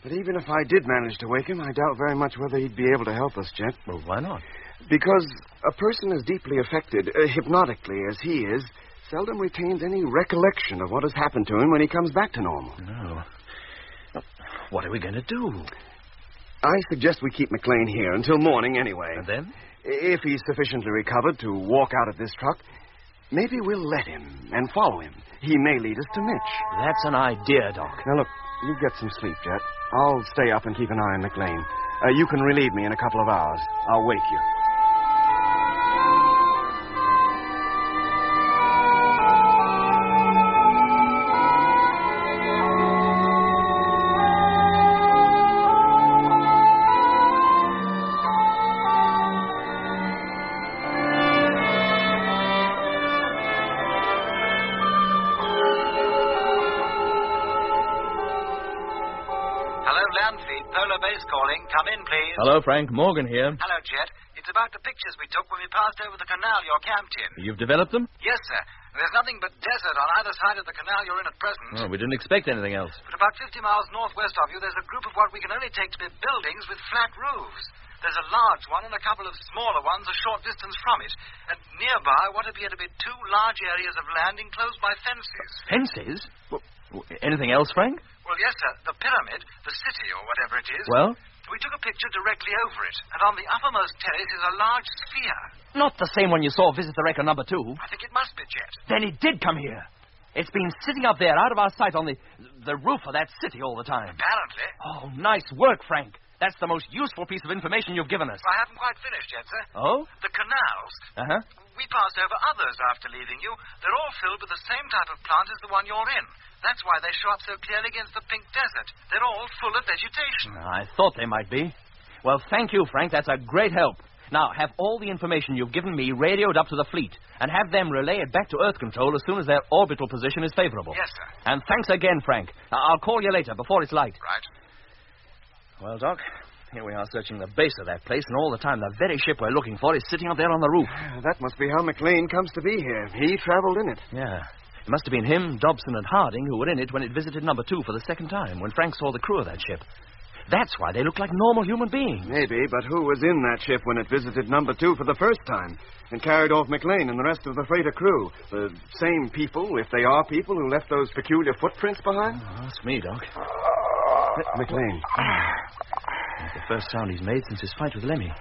But even if I did manage to wake him, I doubt very much whether he'd be able to help us, Jet. Well, why not? Because a person as deeply affected, hypnotically as he is, seldom retains any recollection of what has happened to him when he comes back to normal. No. What are we going to do? I suggest we keep McLean here until morning anyway. And then? If he's sufficiently recovered to walk out of this truck, maybe we'll let him and follow him. He may lead us to Mitch. That's an idea, Doc. Now, look, you get some sleep, Jet. I'll stay up and keep an eye on McLean. You can relieve me in a couple of hours. I'll wake you. Come in, please. Hello, Frank. Morgan here. Hello, Jet. It's about the pictures we took when we passed over the canal you're camped in. You've developed them? Yes, sir. There's nothing but desert on either side of the canal you're in at present. Oh, we didn't expect anything else. But about 50 miles northwest of you, there's a group of what we can only take to be buildings with flat roofs. There's a large one and a couple of smaller ones a short distance from it. And nearby what appear to be 2 large areas of land enclosed by fences. Fences? Well, anything else, Frank? Well, yes, sir. The pyramid, the city or whatever it is. Well? We took a picture directly over it, and on the uppermost terrace is a large sphere. Not the same one you saw visit the wreck on number 2. I think it must be, Jet. Then it did come here. It's been sitting up there, out of our sight, on the roof of that city all the time. Apparently. Oh, nice work, Frank. That's the most useful piece of information you've given us. I haven't quite finished yet, sir. Oh? The canals. Uh-huh. We passed over others after leaving you. They're all filled with the same type of plant as the one you're in. That's why they show up so clearly against the pink desert. They're all full of vegetation. I thought they might be. Well, thank you, Frank. That's a great help. Now, have all the information you've given me radioed up to the fleet and have them relay it back to Earth Control as soon as their orbital position is favorable. Yes, sir. And thanks again, Frank. I'll call you later before it's light. Right. Well, Doc, here we are searching the base of that place, and all the time the very ship we're looking for is sitting up there on the roof. That must be how McLean comes to be here. He traveled in it. Yeah. It must have been him, Dobson, and Harding who were in it when it visited number 2 for the second time, when Frank saw the crew of that ship. That's why they look like normal human beings. Maybe, but who was in that ship when it visited number 2 for the first time and carried off McLean and the rest of the freighter crew? The same people, if they are people, who left those peculiar footprints behind? Oh, that's me, Doc. McLean. That's the first sound he's made since his fight with Lemmy.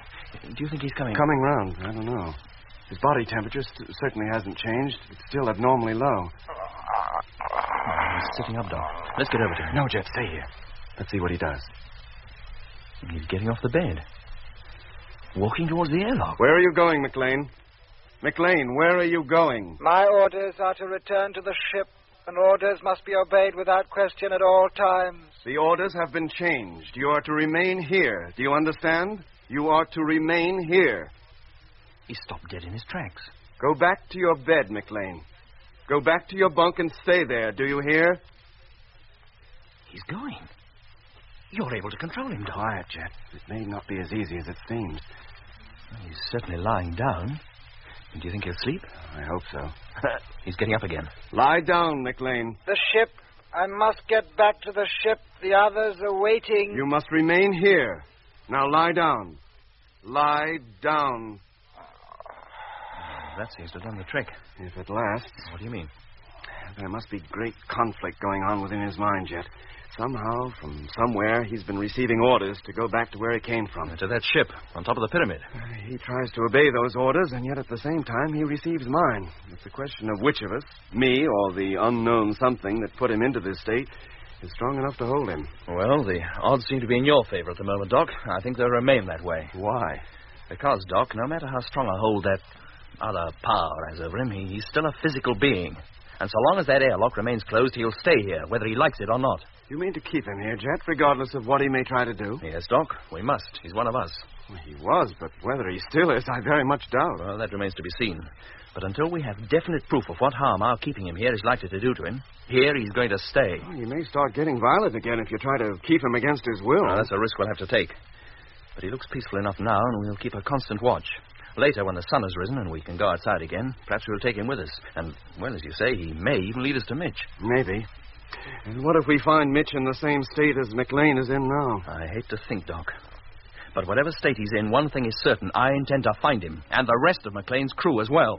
Do you think he's coming? Coming round. I don't know. His body temperature certainly hasn't changed. It's still abnormally low. He's sitting up, Doc. Let's get over to him. No, Jet, stay here. Let's see what he does. He's getting off the bed. Walking towards the airlock. Where are you going, McLean? McLean, where are you going? My orders are to return to the ship, and orders must be obeyed without question at all times. The orders have been changed. You are to remain here. Do you understand? You are to remain here. He stopped dead in his tracks. Go back to your bed, McLean. Go back to your bunk and stay there. Do you hear? He's going. You're able to control him, Doc. Quiet, Jet. It may not be as easy as it seems. Well, he's certainly lying down. Do you think he'll sleep? I hope so. He's getting up again. Lie down, McLean. The ship. I must get back to the ship. The others are waiting. You must remain here. Now lie down. Lie down. That seems to have done the trick. If it lasts. What do you mean? There must be great conflict going on within his mind yet. Somehow, from somewhere, he's been receiving orders to go back to where he came from. To that ship on top of the pyramid. He tries to obey those orders, and yet at the same time, he receives mine. It's a question of which of us, me or the unknown something that put him into this state, is strong enough to hold him. Well, the odds seem to be in your favor at the moment, Doc. I think they'll remain that way. Why? Because, Doc, no matter how strong a hold that other power has over him, he's still a physical being. And so long as that airlock remains closed, he'll stay here, whether he likes it or not. You mean to keep him here, Jet, regardless of what he may try to do? Yes, Doc, we must. He's one of us. Well, he was, but whether he still is, I very much doubt. Well, that remains to be seen. But until we have definite proof of what harm our keeping him here is likely to do to him, here he's going to stay. Well, he may start getting violent again if you try to keep him against his will. Well, that's a risk we'll have to take. But he looks peaceful enough now, and we'll keep a constant watch. Later, when the sun has risen and we can go outside again, perhaps we'll take him with us. And, well, as you say, he may even lead us to Mitch. Maybe. And what if we find Mitch in the same state as McLean is in now? I hate to think, Doc. But whatever state he's in, one thing is certain. I intend to find him, and the rest of McLean's crew as well.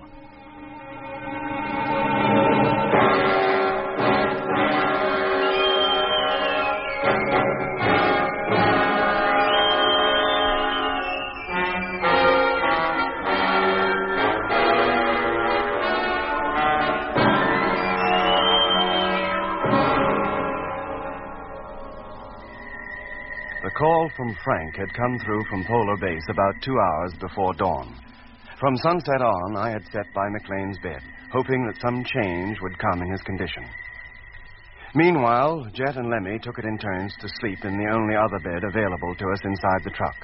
The call from Frank had come through from Polar Base about 2 hours before dawn. From sunset on, I had sat by McLean's bed, hoping that some change would come in his condition. Meanwhile, Jet and Lemmy took it in turns to sleep in the only other bed available to us inside the truck.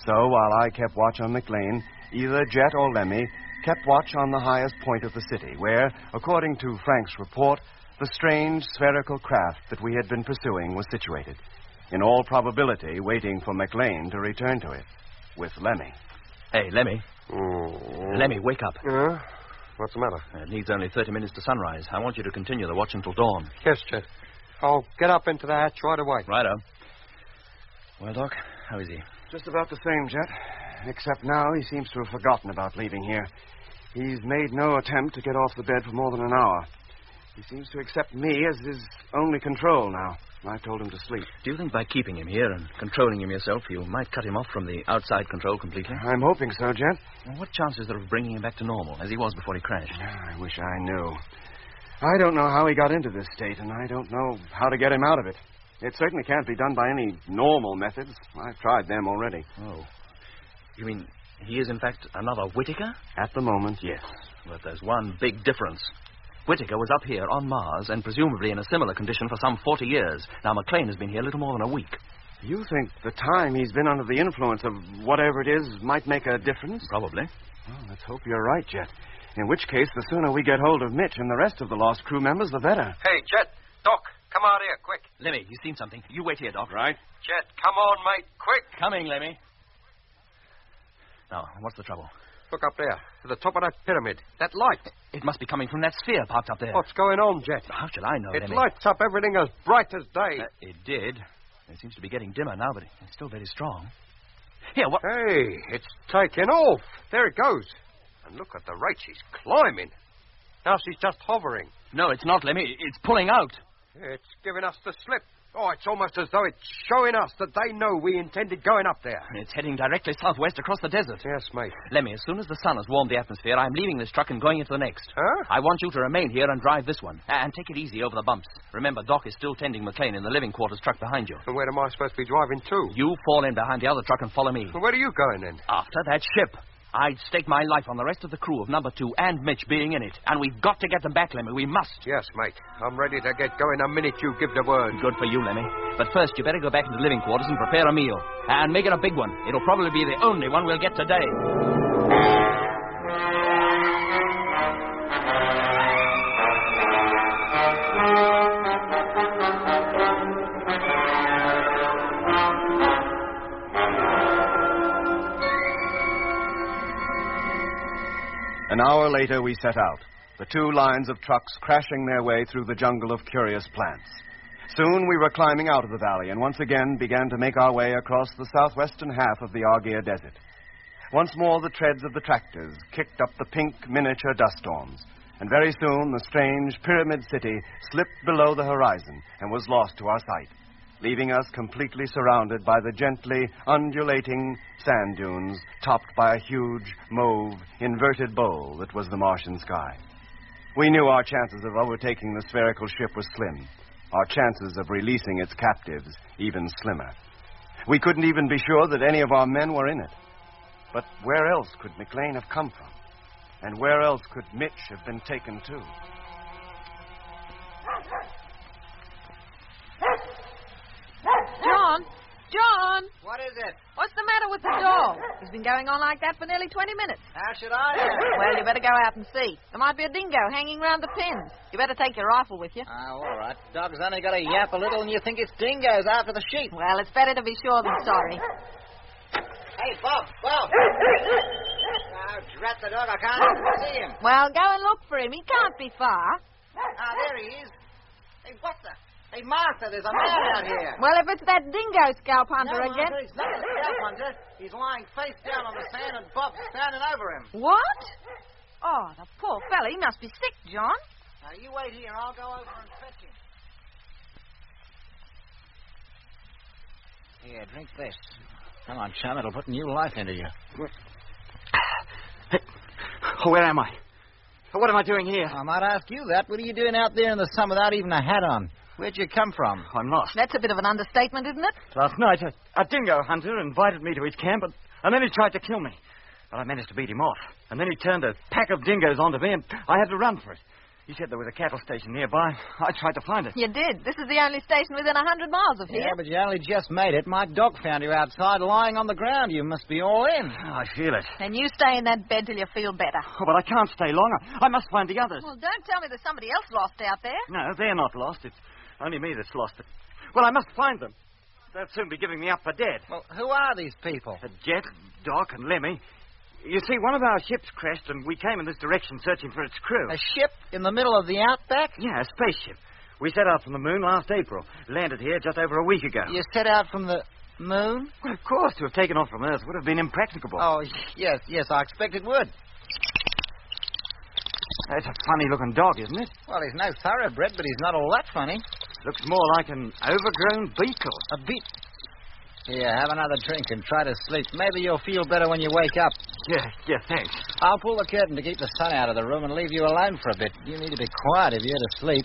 So while I kept watch on McLean, either Jet or Lemmy kept watch on the highest point of the city, where, according to Frank's report, the strange spherical craft that we had been pursuing was situated. In all probability, waiting for McLean to return to it, with Lemmy. Hey, Lemmy. Lemmy, wake up. What's the matter? It needs only 30 minutes to sunrise. I want you to continue the watch until dawn. Yes, Chet. I'll get up into the hatch right away. Righto. Well, Doc, how is he? Just about the same, Jet. Except now he seems to have forgotten about leaving here. He's made no attempt to get off the bed for more than an hour. He seems to accept me as his only control now. I told him to sleep. Do you think by keeping him here and controlling him yourself, you might cut him off from the outside control completely? I'm hoping so, Jet. Well, what chance is there of bringing him back to normal, as he was before he crashed? I wish I knew. I don't know how he got into this state, and I don't know how to get him out of it. It certainly can't be done by any normal methods. I've tried them already. Oh. You mean he is, in fact, another Whittaker? At the moment, yes. But there's one big difference. Whittaker was up here on Mars and presumably in a similar condition for some 40 years. Now, McLean has been here little more than a week. You think the time he's been under the influence of whatever it is might make a difference? Probably. Well, let's hope you're right, Jet. In which case, the sooner we get hold of Mitch and the rest of the lost crew members, the better. Hey, Jet, Doc, come out here, quick. Lemmy, he's seen something. You wait here, Doc. Right. Jet, come on, mate, quick. Coming, Lemmy. Now, what's the trouble? Look up there, to the top of that pyramid. That light. It must be coming from that sphere parked up there. What's going on, Jet? How should I know, It Lemmy? lights up everything as bright as day. It did. It seems to be getting dimmer now, but it's still very strong. Here, what? Hey, it's taking off. There it goes. And look at the rate she's climbing. Now she's just hovering. No, it's not, Lemmy. It's pulling out. It's giving us the slip. Oh, it's almost as though it's showing us that they know we intended going up there. It's heading directly southwest across the desert. Yes, mate. Lemmy, as soon as the sun has warmed the atmosphere, I'm leaving this truck and going into the next. Huh? I want you to remain here and drive this one. And take it easy over the bumps. Remember, Doc is still tending McLean in the living quarters truck behind you. And where am I supposed to be driving to? You fall in behind the other truck and follow me. Well, where are you going, then? After that ship. I'd stake my life on the rest of the crew of number 2 and Mitch being in it. And we've got to get them back, Lemmy. We must. Yes, mate. I'm ready to get going the minute you give the word. Good for you, Lemmy. But first, you better go back into the living quarters and prepare a meal. And make it a big one. It'll probably be the only one we'll get today. An hour later, we set out, the 2 lines of trucks crashing their way through the jungle of curious plants. Soon we were climbing out of the valley and once again began to make our way across the southwestern half of the Argia Desert. Once more, the treads of the tractors kicked up the pink miniature dust storms, and very soon the strange pyramid city slipped below the horizon and was lost to our sight, leaving us completely surrounded by the gently undulating sand dunes topped by a huge, mauve, inverted bowl that was the Martian sky. We knew our chances of overtaking the spherical ship was slim, our chances of releasing its captives even slimmer. We couldn't even be sure that any of our men were in it. But where else could McLean have come from? And where else could Mitch have been taken to? John! What is it? What's the matter with the dog? He's been going on like that for nearly 20 minutes. How should I know? Well, you better go out and see. There might be a dingo hanging round the pins. You better take your rifle with you. Oh, all right. Dog's only got to yap a little and you think it's dingoes after the sheep. Well, it's better to be sure than sorry. Hey, Bob! Oh, drat the dog, I can't even see him. Well, go and look for him. He can't be far. Ah, there he is. Hey, what's that? Hey, Martha, there's a man out here. Well, if it's that dingo scalp hunter No, again... Martha, he's not a scalp hunter. He's lying face down on the sand and Bob's standing over him. What? Oh, the poor fella. He must be sick, John. Now, you wait here and I'll go over and fetch him. Here, drink this. Come on, chum. It'll put new life into you. Hey, where am I? What am I doing here? I might ask you that. What are you doing out there in the sun without even a hat on? Where'd you come from? I'm lost. That's a bit of an understatement, isn't it? Last night, a dingo hunter invited me to his camp, and then he tried to kill me. But I managed to beat him off. And then he turned a pack of dingoes onto me, and I had to run for it. He said there was a cattle station nearby. I tried to find it. You did. This is the only station within 100 miles of here. Yeah, but you only just made it. My dog found you outside lying on the ground. You must be all in. I feel it. And you stay in that bed till you feel better. Oh, but I can't stay long. I must find the others. Well, don't tell me there's somebody else lost out there. No, they're not lost. It's only me that's lost. Well, I must find them. They'll soon be giving me up for dead. Well, who are these people? Jet, Doc, and Lemmy. You see, one of our ships crashed, and we came in this direction searching for its crew. A ship in the middle of the outback? Yeah, a spaceship. We set out from the moon last April. Landed here just over a week ago. You set out from the moon? Well, of course. To have taken off from Earth would have been impracticable. Oh, yes, I expect it would. That's a funny-looking dog, isn't it? Well, he's no thoroughbred, but he's not all that funny. Looks more like an overgrown beagle. A Here, have another drink and try to sleep. Maybe you'll feel better when you wake up. Yeah, thanks. I'll pull the curtain to keep the sun out of the room and leave you alone for a bit. You need to be quiet if you're to sleep.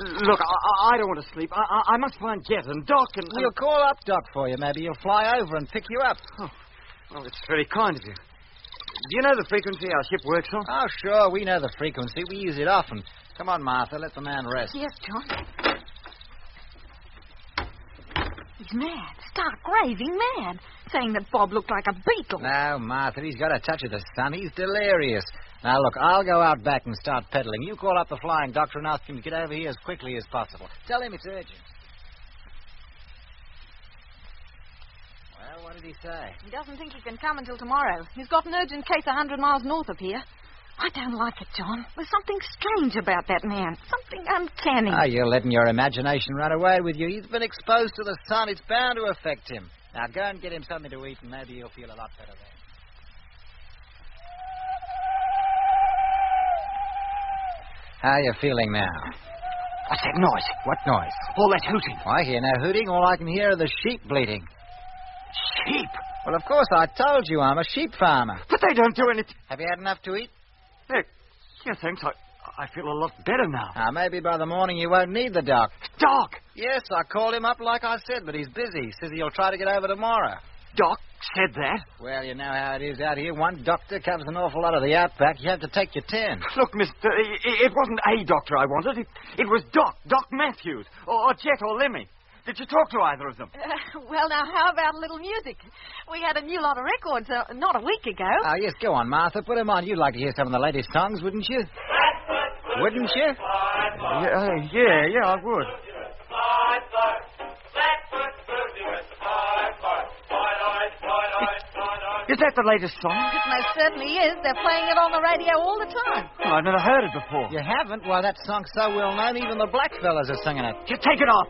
Look, I don't want to sleep. I must find Jet and Doc and... We'll call up Doc for you. Maybe he'll fly over and pick you up. Oh, well, it's very kind of you. Do you know the frequency our ship works on? Oh, sure, we know the frequency. We use it often. Come on, Martha, let the man rest. Yes, John. He's mad. Stark raving mad. Saying that Bob looked like a beetle. No, Martha, he's got a touch of the sun. He's delirious. Now, look, I'll go out back and start peddling. You call up the flying doctor and ask him to get over here as quickly as possible. Tell him it's urgent. Well, what did he say? He doesn't think he can come until tomorrow. He's got an urgent case 100 miles north of here. I don't like it, John. There's something strange about that man. Something uncanny. Oh, you're letting your imagination run away with you. He's been exposed to the sun. It's bound to affect him. Now, go and get him something to eat, and maybe he'll feel a lot better then. How are you feeling now? What's that noise? What noise? All that hooting. I hear no hooting. All I can hear are the sheep bleating. Sheep? Well, of course, I told you I'm a sheep farmer. But they don't do anything. Have you had enough to eat? Yeah, thanks. I feel a lot better now. Maybe by the morning you won't need the doc. Doc? Yes, I called him up like I said, but he's busy. He says he'll try to get over tomorrow. Doc said that? Well, you know how it is out here. One doctor covers an awful lot of the outback. You have to take your 10. Look, mister, it wasn't a doctor I wanted. It was Doc Matthews, or Jet or Lemmy. Did you talk to either of them? Well, now, how about a little music? We had a new lot of records not a week ago. Oh, yes, go on, Martha. Put them on. You'd like to hear some of the latest songs, wouldn't you? Wouldn't you? Yeah, I would. Is that the latest song? It most certainly is. They're playing it on the radio all the time. Oh, I've never heard it before. You haven't? Why, that song's so well known, even the black fellas are singing it. Just take it off.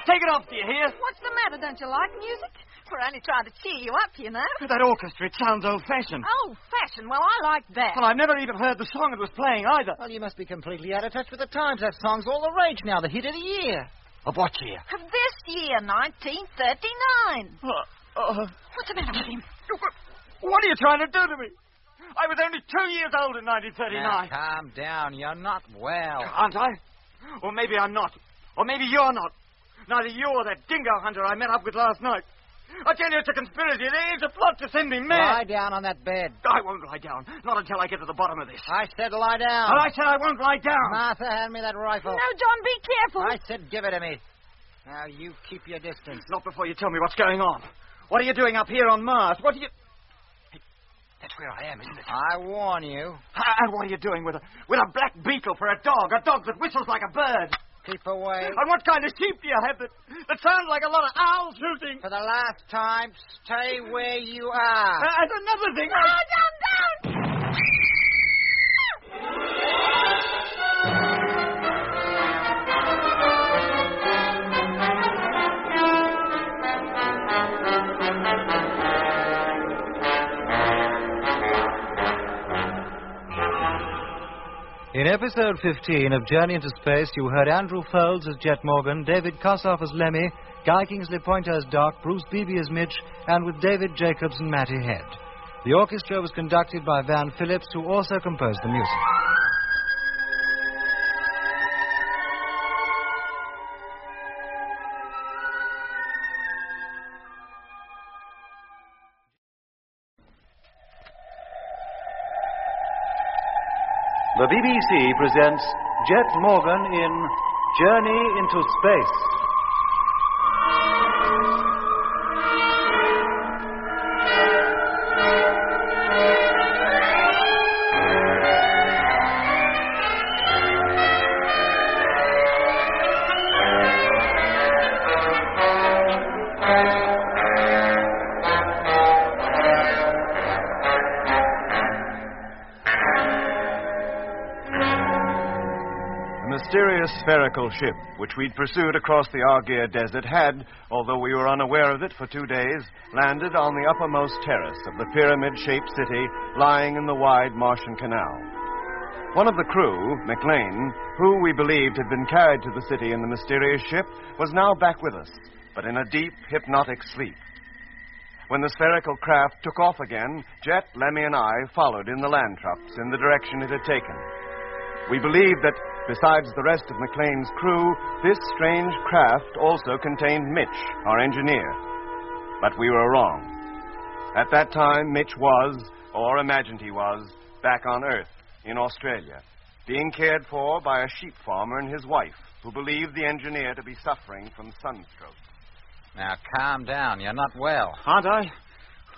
Take it off, do you hear? What's the matter? Don't you like music? We're only trying to cheer you up, you know. That orchestra, it sounds old-fashioned. Old-fashioned? Well, I like that. Well, I've never even heard the song it was playing either. Well, you must be completely out of touch with the times. That song's all the rage now, the hit of the year. Of what year? Of this year, 1939. What's the matter with him? What are you trying to do to me? I was only 2 years old in 1939. Now, calm down. You're not well. Aren't I? Or maybe I'm not. Or maybe you're not. Neither you or that dingo hunter I met up with last night. I tell you, it's a conspiracy. There is a plot to send me mad. Lie down on that bed. I won't lie down. Not until I get to the bottom of this. I said lie down. And I said I won't lie down. Martha, hand me that rifle. No, John, be careful. I said give it to me. Now, you keep your distance. Not before you tell me what's going on. What are you doing up here on Mars? What are you... Hey, that's where I am, isn't it? I warn you. And what are you doing with a black beetle for a dog that whistles like a bird? Keep away. And what kind of sheep do you have that sounds like a lot of owls hooting? For the last time, stay where you are. And another thing... Down! In episode 15 of Journey into Space, you heard Andrew Folds as Jet Morgan, David Kossoff as Lemmy, Guy Kingsley Pointer as Doc, Bruce Beebe as Mitch, and with David Jacobs and Matty Head. The orchestra was conducted by Van Phillips, who also composed the music. The BBC presents Jet Morgan in Journey into Space. Mysterious spherical ship, which we'd pursued across the Argyre Desert, had, although we were unaware of it for 2 days, landed on the uppermost terrace of the pyramid-shaped city lying in the wide Martian Canal. One of the crew, McLean, who we believed had been carried to the city in the mysterious ship, was now back with us, but in a deep, hypnotic sleep. When the spherical craft took off again, Jet, Lemmy, and I followed in the land trucks in the direction it had taken. We believed that Besides the rest of McLean's crew, this strange craft also contained Mitch, our engineer. But we were wrong. At that time, Mitch was, or imagined he was, back on Earth, in Australia, being cared for by a sheep farmer and his wife, who believed the engineer to be suffering from sunstroke. Now, calm down. You're not well. Aren't I?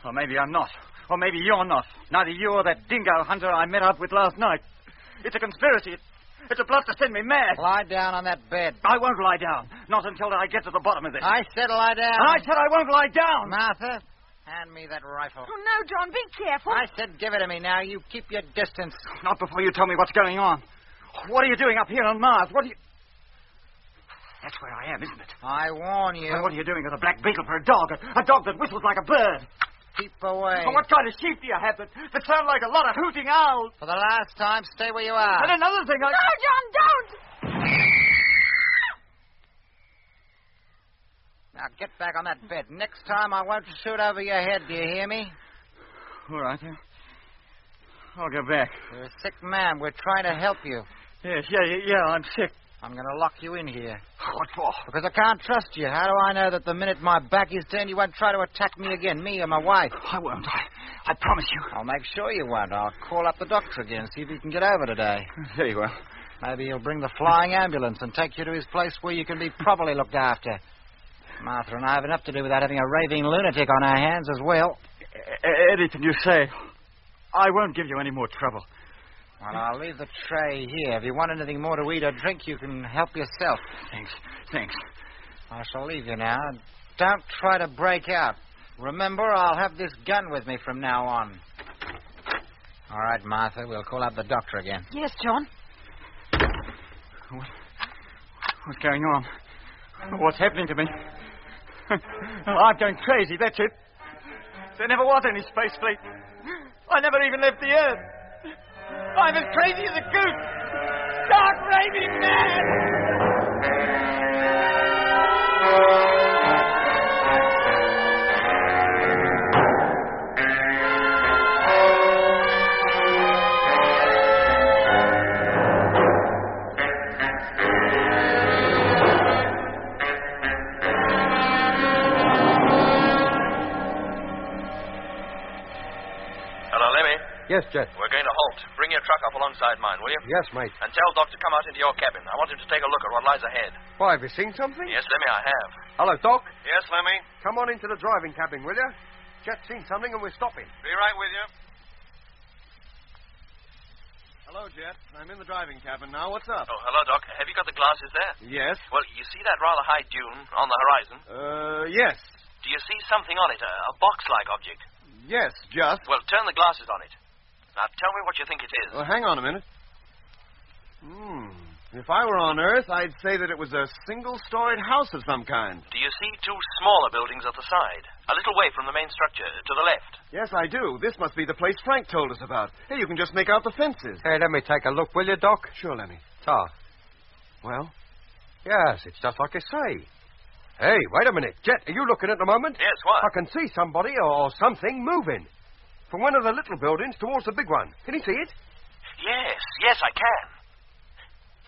Or maybe I'm not. Or maybe you're not. Neither you or that dingo hunter I met up with last night. It's a conspiracy. It's a plot to send me mad. Lie down on that bed. I won't lie down. Not until I get to the bottom of this. I said lie down. I said I won't lie down. Martha, hand me that rifle. Oh, no, John, be careful. I said give it to me now. You keep your distance. Not before you tell me what's going on. What are you doing up here on Mars? What are you... That's where I am, isn't it? I warn you. Well, what are you doing with a black beetle for a dog? A dog that whistles like a bird. Keep away. Well, what kind of sheep do you have that sound like a lot of hooting owls? For the last time, stay where you are. And another thing, No, John, don't! Now, get back on that bed. Next time, I won't shoot over your head. Do you hear me? All right. I'll go back. You're a sick man. We're trying to help you. Yes, I'm sick. I'm going to lock you in here. What for? Because I can't trust you. How do I know that the minute my back is turned, you won't try to attack me again, me or my wife? I won't. I promise you. I'll make sure you won't. I'll call up the doctor again, see if he can get over today. Very well. Maybe he'll bring the flying ambulance and take you to his place where you can be properly looked after. Martha and I have enough to do without having a raving lunatic on our hands as well. Anything you say. I won't give you any more trouble. Well, I'll leave the tray here. If you want anything more to eat or drink, you can help yourself. Thanks. I shall leave you now. Don't try to break out. Remember, I'll have this gun with me from now on. All right, Martha, we'll call up the doctor again. Yes, John. What's going on? What's happening to me? I'm going crazy, that's it. There never was any space fleet. I never even left the Earth. I'm as crazy as a goose. Start raving mad! Yes, Jet. We're going to halt. Bring your truck up alongside mine, will you? Yes, mate. And tell Doc to come out into your cabin. I want him to take a look at what lies ahead. Why, have you seen something? Yes, Lemmy, I have. Hello, Doc. Yes, Lemmy? Come on into the driving cabin, will you? Jet's seen something and we're stopping. Be right with you. Hello, Jet. I'm in the driving cabin now. What's up? Oh, hello, Doc. Have you got the glasses there? Yes. Well, you see that rather high dune on the horizon? Yes. Do you see something on it, a box-like object? Yes, just. Well, turn the glasses on it. Now, tell me what you think it is. Well, hang on a minute. If I were on Earth, I'd say that it was a single-storied house of some kind. Do you see two smaller buildings at the side? A little way from the main structure, to the left. Yes, I do. This must be the place Frank told us about. Hey, you can just make out the fences. Hey, let me take a look, will you, Doc? Sure, Lemmy. Well? Yes, it's just like I say. Hey, wait a minute. Jet, are you looking at the moment? Yes, what? I can see somebody or something moving. From one of the little buildings towards the big one. Can you see it? Yes, I can.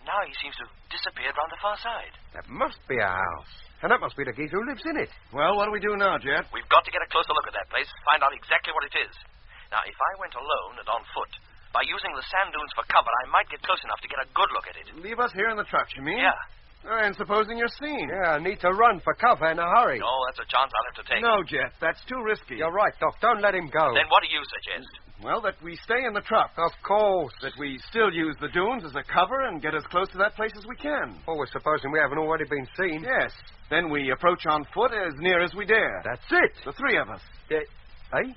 Now he seems to have disappeared round the far side. That must be a house. And that must be the geezer who lives in it. Well, what do we do now, Jet? We've got to get a closer look at that place, find out exactly what it is. Now, if I went alone and on foot, by using the sand dunes for cover, I might get close enough to get a good look at it. Leave us here in the truck, you mean? Yeah. And supposing you're seen? Yeah, I need to run for cover in a hurry. No, that's a chance I'll have to take. No, Jet, that's too risky. You're right, Doc. Don't let him go. Then what do you suggest? Well, that we stay in the truck. Of course. That we still use the dunes as a cover and get as close to that place as we can. Oh, we're supposing we haven't already been seen. Yes. Then we approach on foot as near as we dare. That's it. The three of us. Eh?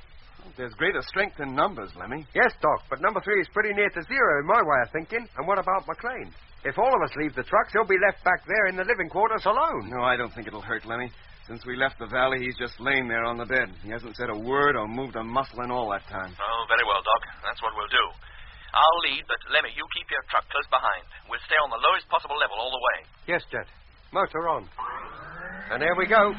There's greater strength in numbers, Lemmy. Yes, Doc, but number 3 is pretty near to zero in my way of thinking. And what about McLean? If all of us leave the trucks, he'll be left back there in the living quarters alone. No, I don't think it'll hurt, Lemmy. Since we left the valley, he's just lain there on the bed. He hasn't said a word or moved a muscle in all that time. Oh, very well, Doc. That's what we'll do. I'll lead, but Lemmy, you keep your truck close behind. We'll stay on the lowest possible level all the way. Yes, Jet. Motor on. And here we go.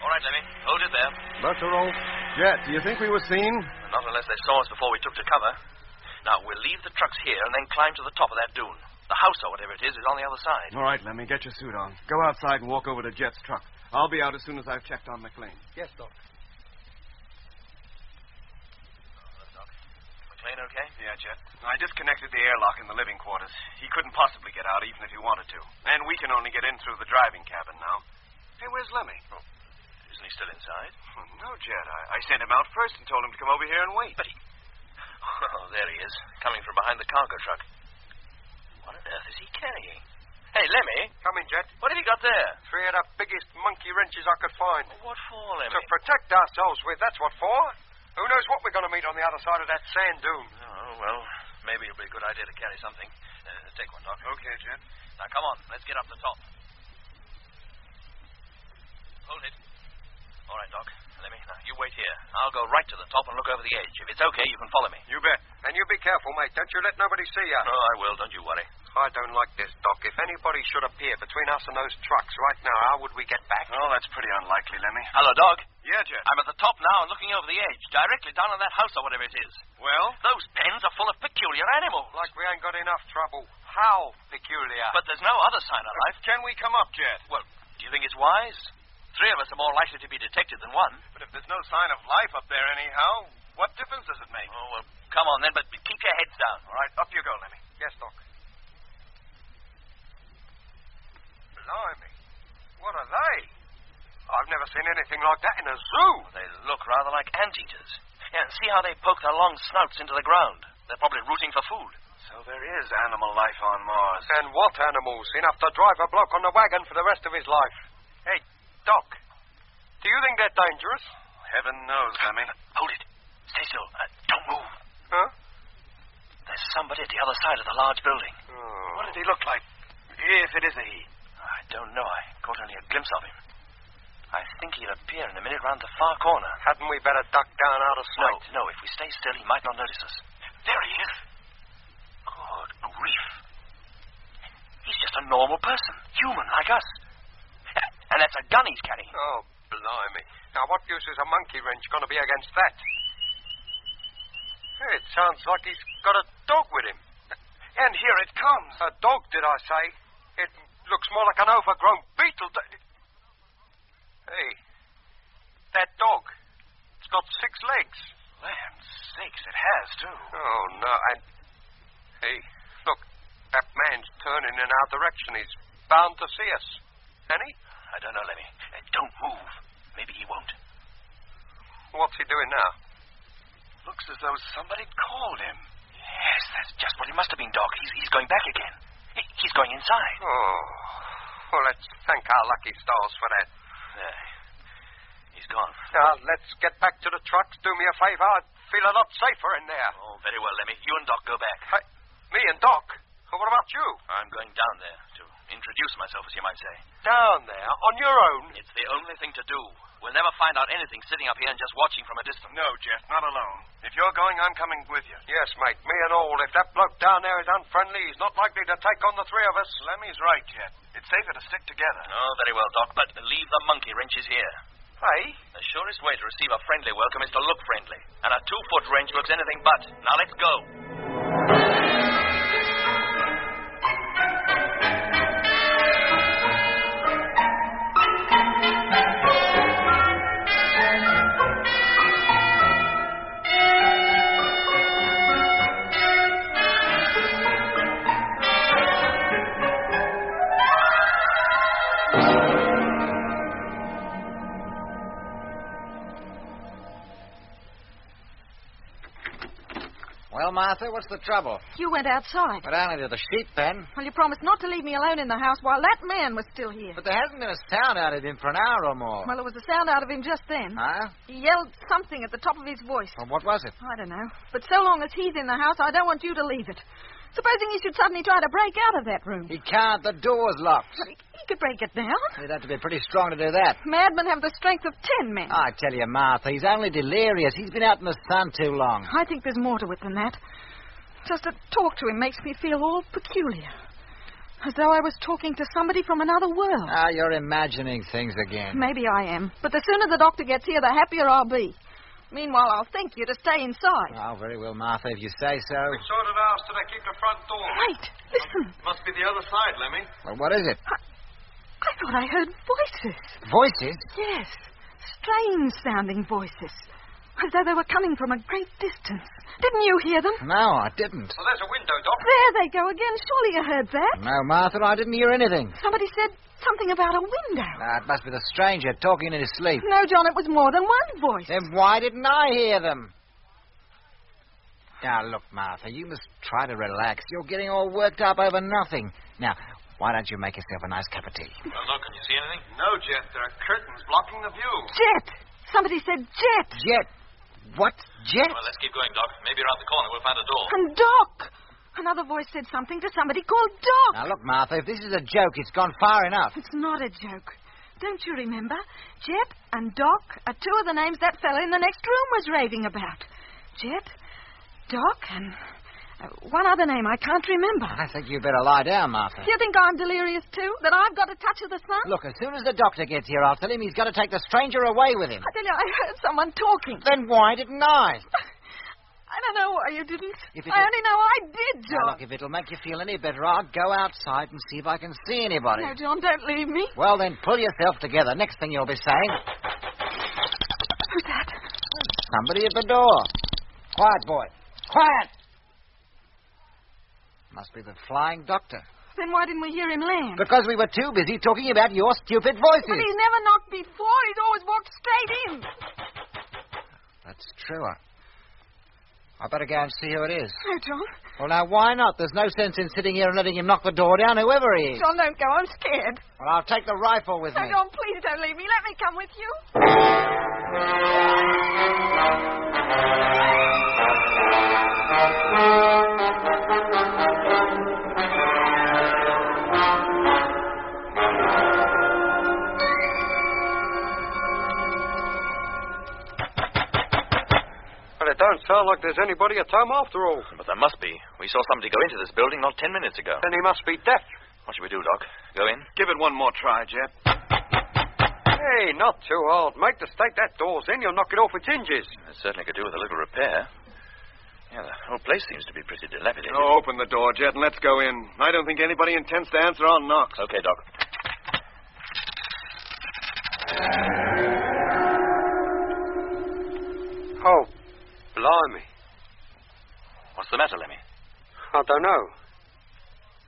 All right, Lemmy. Hold it there. Alerts are all... Jet, do you think we were seen? Not unless they saw us before we took to cover. Now, we'll leave the trucks here and then climb to the top of that dune. The house, or whatever it is on the other side. All right, Lemmy, get your suit on. Go outside and walk over to Jet's truck. I'll be out as soon as I've checked on McLean. Yes, Doc. McLean okay? Yeah, Jet. I disconnected the airlock in the living quarters. He couldn't possibly get out, even if he wanted to. And we can only get in through the driving cabin now. Hey, where's Lemmy? Oh, isn't he still inside? Oh, no, Jet. I sent him out first and told him to come over here and wait. But he... Oh, there he is, coming from behind the cargo truck. What on earth is he carrying? Hey, Lemmy. Come in, Jet. What have you got there? 3 of the biggest monkey wrenches I could find. What for, Lemmy? To protect ourselves with, that's what for. Who knows what we're going to meet on the other side of that sand dune? Oh, well, maybe it'll be a good idea to carry something. Take one, Doc. Okay, Jet. Now, come on, let's get up the top. Hold it. All right, Doc. Lemmy, now, you wait here. I'll go right to the top and look over the edge. If it's okay, you can follow me. You bet. And you be careful, mate. Don't you let nobody see you. Oh, I will. Don't you worry. I don't like this, Doc. If anybody should appear between us and those trucks right now, how would we get back? Oh, that's pretty unlikely, Lemmy. Hello, Doc. Yeah, Jet. I'm at the top now and looking over the edge, directly down on that house or whatever it is. Well? Those pens are full of peculiar animals. Like we ain't got enough trouble. How peculiar? But there's no other sign of life. Can we come up, Jet? Well, do you think it's wise? 3 of us are more likely to be detected than 1. But if there's no sign of life up there anyhow, what difference does it make? Oh, well, come on then, but keep your heads down. All right, up you go, Lemmy. Yes, Doc. Blimey. What are they? I've never seen anything like that in a zoo. They look rather like anteaters. Yeah, and see how they poke their long snouts into the ground. They're probably rooting for food. So there is animal life on Mars. And what animals? Enough to drive a bloke on the wagon for the rest of his life. Hey, Doc, do you think they're dangerous? Heaven knows, Lemmy. Hold it. Stay still. Don't move. Huh? There's somebody at the other side of the large building. Oh. What did he look like? If it is a he. I don't know. I caught only a glimpse of him. I think he'll appear in a minute round the far corner. Hadn't we better duck down out of sight? No. If we stay still, he might not notice us. There he is. Good grief. He's just a normal person. Human, like us. And that's a gun he's carrying. Oh, blimey. Now, what use is a monkey wrench going to be against that? It sounds like he's got a dog with him. And here it comes. A dog, did I say? It looks more like an overgrown beetle. Hey, that dog. It's got 6 legs. Land sakes, it has, too. Oh, no. And, hey, look, that man's turning in our direction. He's bound to see us. Ain't he? I don't know, Lemmy. Don't move. Maybe he won't. What's he doing now? Looks as though somebody called him. Yes, that's just what it must have been, Doc. He's going back again. He's going inside. Oh. Well, let's thank our lucky stars for that. There. He's gone. Now, let's get back to the trucks. Do me a favor. I'd feel a lot safer in there. Oh, very well, Lemmy. You and Doc go back. Me and Doc? Well, what about you? I'm going down there to introduce myself, as you might say. Down there? On your own? It's the only thing to do. We'll never find out anything sitting up here and just watching from a distance. No, Jeff, not alone. If you're going, I'm coming with you. Yes, mate, me and all. If that bloke down there is unfriendly, he's not likely to take on the 3 of us. Lemmy's right, Jeff. It's safer to stick together. Oh, very well, Doc, but leave the monkey wrenches here. Hey? The surest way to receive a friendly welcome is to look friendly. And a 2-foot wrench looks anything but. Now, let's go. Well, Martha, what's the trouble? You went outside. But only to the sheep pen. Well, you promised not to leave me alone in the house while that man was still here. But there hasn't been a sound out of him for an hour or more. Well, there was a sound out of him just then. Huh? He yelled something at the top of his voice. Well, what was it? I don't know. But so long as he's in the house, I don't want you to leave it. Supposing he should suddenly try to break out of that room. He can't. The door's locked. Well, he could break it down. He'd have to be pretty strong to do that. Madmen have the strength of 10 men. I tell you, Martha, he's only delirious. He's been out in the sun too long. I think there's more to it than that. Just to talk to him makes me feel all peculiar. As though I was talking to somebody from another world. Ah, you're imagining things again. Maybe I am. But the sooner the doctor gets here, the happier I'll be. Meanwhile, I'll thank you to stay inside. Oh, very well, Martha, if you say so. We sorted ours till they keep the front door. Wait, listen. Must be the other side, Lemmy. Well, what is it? I thought I heard voices. Voices? Yes. Strange-sounding voices. As though they were coming from a great distance. Didn't you hear them? No, I didn't. Well, there's a window, Doc. There they go again. Surely you heard that. No, Martha, I didn't hear anything. Somebody said something about a window. It must be the stranger talking in his sleep. No, John, it was more than one voice. Then why didn't I hear them? Now, look, Martha, you must try to relax. You're getting all worked up over nothing. Now, why don't you make yourself a nice cup of tea? Well, look, can you see anything? No, Jet. There are curtains blocking the view. Jet! Somebody said Jet. Jet? What? Jet? Well, let's keep going, Doc. Maybe around the corner we'll find a door. And Doc! Another voice said something to somebody called Doc. Now, look, Martha, if this is a joke, it's gone far enough. It's not a joke. Don't you remember? Jet and Doc are two of the names that fella in the next room was raving about. Jet, Doc, and one other name I can't remember. I think you'd better lie down, Martha. You think I'm delirious, too? That I've got a touch of the sun? Look, as soon as the doctor gets here, I'll tell him he's got to take the stranger away with him. I tell you, I heard someone talking. Then why didn't I? I don't know why you didn't. If it I only know I did, John. Now, look, if it'll make you feel any better, I'll go outside and see if I can see anybody. No, John, don't leave me. Well, then, pull yourself together. Next thing you'll be saying... Who's that? Somebody at the door. Quiet, boy. Quiet! Must be the flying doctor. Then why didn't we hear him land? Because we were too busy talking about your stupid voices. But he's never knocked before. He's always walked straight in. That's true. I better go and see who it is. No, John. Well, now, why not? There's no sense in sitting here and letting him knock the door down, whoever he is. John, don't go. I'm scared. Well, I'll take the rifle with No, me. John, please don't leave me. Let me come with you. Well, it don't sound like there's anybody at home after all. But there must be. We saw somebody go into this building not 10 minutes ago. Then he must be deaf. What should we do, Doc? Go in? Give it one more try, Jet. Hey, not too hard. Make the stake that door's in, you'll knock it off its hinges. It certainly could do with a little repair. Yeah, the whole place seems to be pretty dilapidated. Oh, open the door, Jet, and let's go in. I don't think anybody intends to answer our knocks. Okay, Doc. Oh, blimey. What's the matter, Lemmy? I don't know.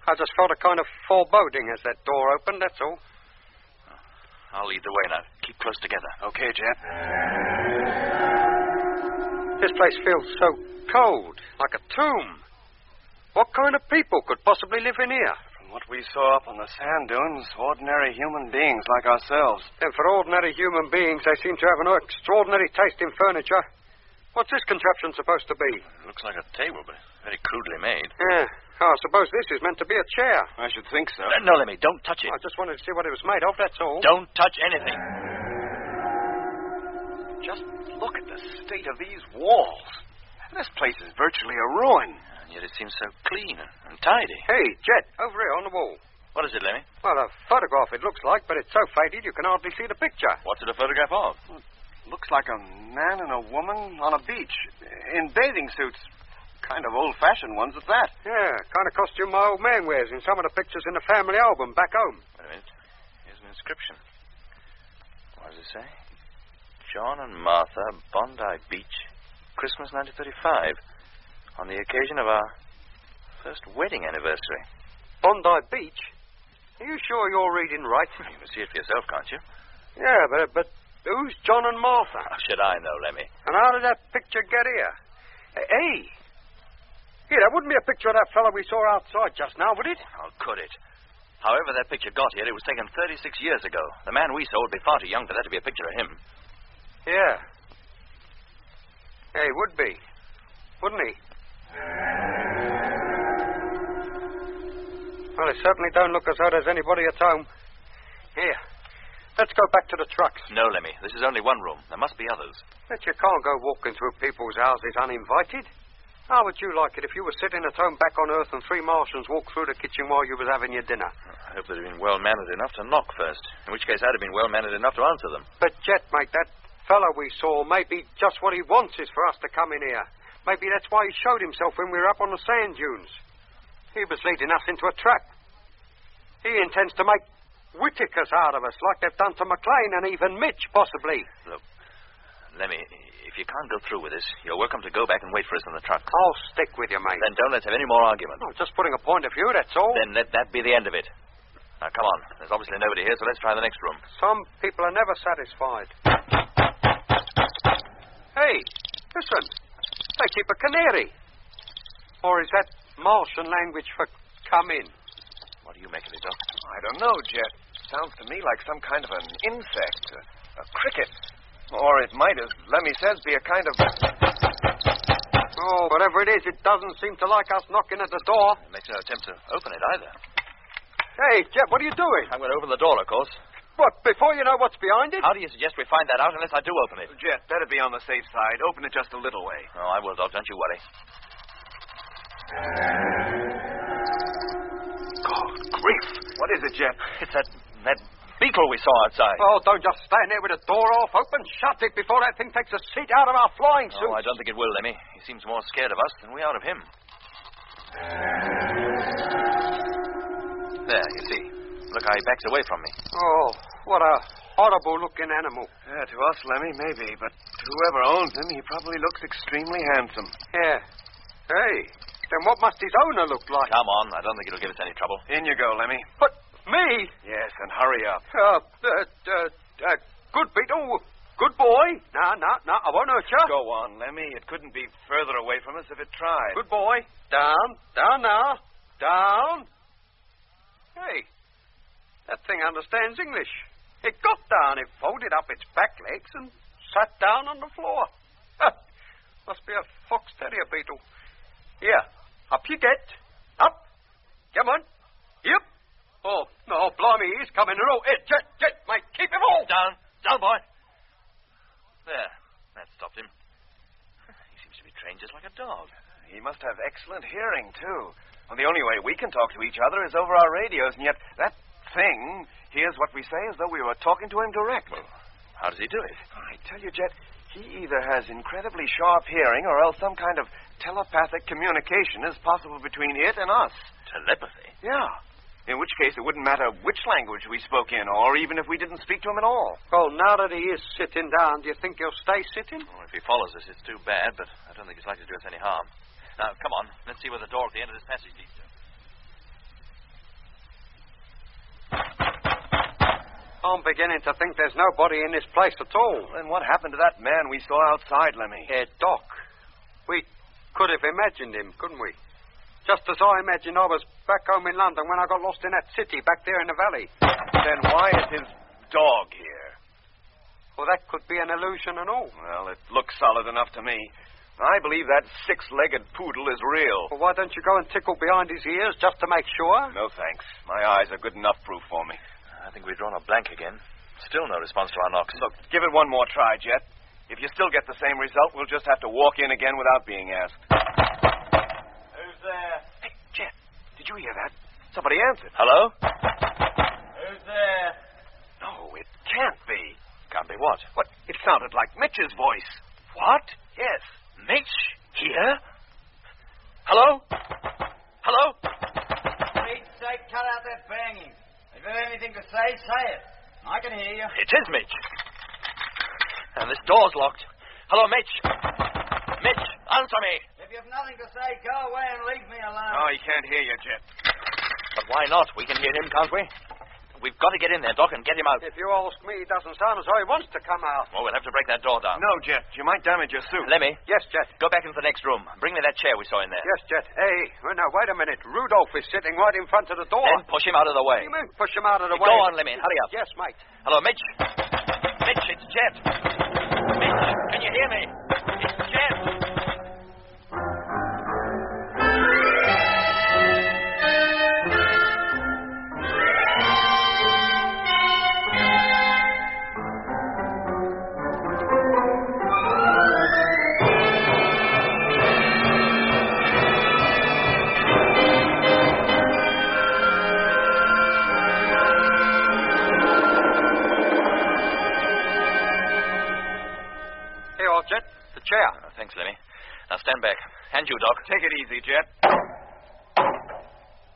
I just felt a kind of foreboding as that door opened, that's all. I'll lead the way now. Keep close together. Okay, Jet. This place feels so cold, like a tomb. What kind of people could possibly live in here? From what we saw up on the sand dunes, ordinary human beings like ourselves. And for ordinary human beings, they seem to have an extraordinary taste in furniture. What's this contraption supposed to be? It looks like a table, but very crudely made. Yeah. Oh, I suppose this is meant to be a chair. I should think so. No, Lemmy, don't touch it. I just wanted to see what it was made of, that's all. Don't touch anything. Just look at the state of these walls. This place is virtually a ruin. And yet it seems so clean and tidy. Hey, Jet, over here on the wall. What is it, Lemmy? Well, a photograph it looks like, but it's so faded you can hardly see the picture. What's it a photograph of? Looks like a man and a woman on a beach, in bathing suits. Kind of old-fashioned ones at that. Yeah, kind of costume my old man wears in some of the pictures in the family album back home. Wait a minute. Here's an inscription. What does it say? John and Martha, Bondi Beach, Christmas 1935, on the occasion of our first wedding anniversary. Bondi Beach? Are you sure you're reading right? You can see it for yourself, can't you? Yeah, but who's John and Martha? How should I know, Lemmy? And how did that picture get here? Hey! Here, that wouldn't be a picture of that fellow we saw outside just now, would it? How could it? However that picture got here, it was taken 36 years ago. The man we saw would be far too young for that to be a picture of him. Yeah. Yeah, he would be. Wouldn't he? Well, it certainly don't look as though there's anybody at home. Here. Let's go back to the trucks. No, Lemmy. This is only one room. There must be others. But you can't go walking through people's houses uninvited. How would you like it if you were sitting at home back on Earth and 3 Martians walked through the kitchen while you was having your dinner? I hope they'd been well-mannered enough to knock first, in which case I'd have been well-mannered enough to answer them. But, Jet, mate, that fellow we saw, maybe just what he wants is for us to come in here. Maybe that's why he showed himself when we were up on the sand dunes. He was leading us into a trap. He intends to make Whitakers out of us, like they've done to McLean and even Mitch, possibly. Look, Lemmy, if you can't go through with this, you're welcome to go back and wait for us in the truck. I'll stick with you, mate. Then don't let's have any more argument. No, just putting a point of view, that's all. Then let that be the end of it. Now, come on. There's obviously nobody here, so let's try the next room. Some people are never satisfied. Hey, listen. They keep a canary. Or is that Martian language for come in? What do you make of it, Doc? I don't know, Jet. Sounds to me like some kind of an insect, a cricket. Or it might, as Lemmy says, be a kind of... Oh, whatever it is, it doesn't seem to like us knocking at the door. It makes no attempt to open it either. Hey, Jet, what are you doing? I'm going to open the door, of course. What, before you know what's behind it? How do you suggest we find that out unless I do open it? Jet, better be on the safe side. Open it just a little way. Oh, I will, Doc. Don't you worry. God, grief. What is it, Jet? It's that beetle we saw outside. Oh, don't just stand there with the door off. Open, shut it before that thing takes a seat out of our flying suits. Oh, I don't think it will, Lemmy. He seems more scared of us than we are of him. There, you see. Look how he backs away from me. Oh, what a horrible-looking animal. Yeah, to us, Lemmy, maybe, but to whoever owns him, he probably looks extremely handsome. Yeah. Hey, then what must his owner look like? Come on, I don't think it'll give us any trouble. In you go, Lemmy. But me? Yes, and hurry up. Good beetle. Good boy. No, I won't hurt you. Go on, Lemmy. It couldn't be further away from us if it tried. Good boy. Down now. Down. Hey, that thing understands English. It got down, it folded up its back legs and sat down on the floor. Must be a fox terrier beetle. Here, up you get. Up. Come on. Yep. Oh, no, blimey, he's coming. Oh, Jet, mate, keep him all. Down, boy. There, that stopped him. He seems to be trained just like a dog. He must have excellent hearing, too. Well, the only way we can talk to each other is over our radios, and yet that thing hears what we say as though we were talking to him direct. Well, how does he do it? I tell you, Jet, he either has incredibly sharp hearing or else some kind of telepathic communication is possible between it and us. Telepathy? Yeah. In which case, it wouldn't matter which language we spoke in, or even if we didn't speak to him at all. Well, now that he is sitting down, do you think he'll stay sitting? Well, if he follows us, it's too bad, but I don't think he's likely to do us any harm. Now, come on. Let's see where the door at the end of this passage leads to. I'm beginning to think there's nobody in this place at all. Then what happened to that man we saw outside, Lemmy? Doc. We could have imagined him, couldn't we? Just as I imagined I was back home in London when I got lost in that city back there in the valley. Then why is his dog here? Well, that could be an illusion and all. Well, it looks solid enough to me. I believe that 6-legged poodle is real. Well, why don't you go and tickle behind his ears just to make sure? No, thanks. My eyes are good enough proof for me. I think we've drawn a blank again. Still no response to our knocks. Look, give it one more try, Jet. If you still get the same result, we'll just have to walk in again without being asked. Who's there? Hey, Jet, did you hear that? Somebody answered. Hello? Who's there? No, it can't be. Can't be what? What? It sounded like Mitch's voice. What? Yes. Mitch? Here? Hello? Hello? Pete's sake, cut out that banging. If you have anything to say, say it. I can hear you. It is Mitch. And this door's locked. Hello, Mitch. Mitch, answer me. If you've nothing to say, go away and leave me alone. Oh, he can't hear you, Jet. But why not? We can hear him, can't we? We've got to get in there, Doc, and get him out. If you ask me, it doesn't sound as though he wants to come out. Well, we'll have to break that door down. No, Jet. You might damage your suit. Lemmy. Yes, Jet. Go back into the next room. Bring me that chair we saw in there. Yes, Jet. Hey, now, wait a minute. Rudolph is sitting right in front of the door. Then push him out of the way. What do you mean, push him out of the way? Go on, Lemmy. Hurry up. Yes, mate. Hello, Mitch. Mitch, it's Jet. Mitch, can you hear me? It's Jet. are, Jet. The chair. Thanks, Lemmy. Now stand back. And you, Doc. Take it easy, Jet.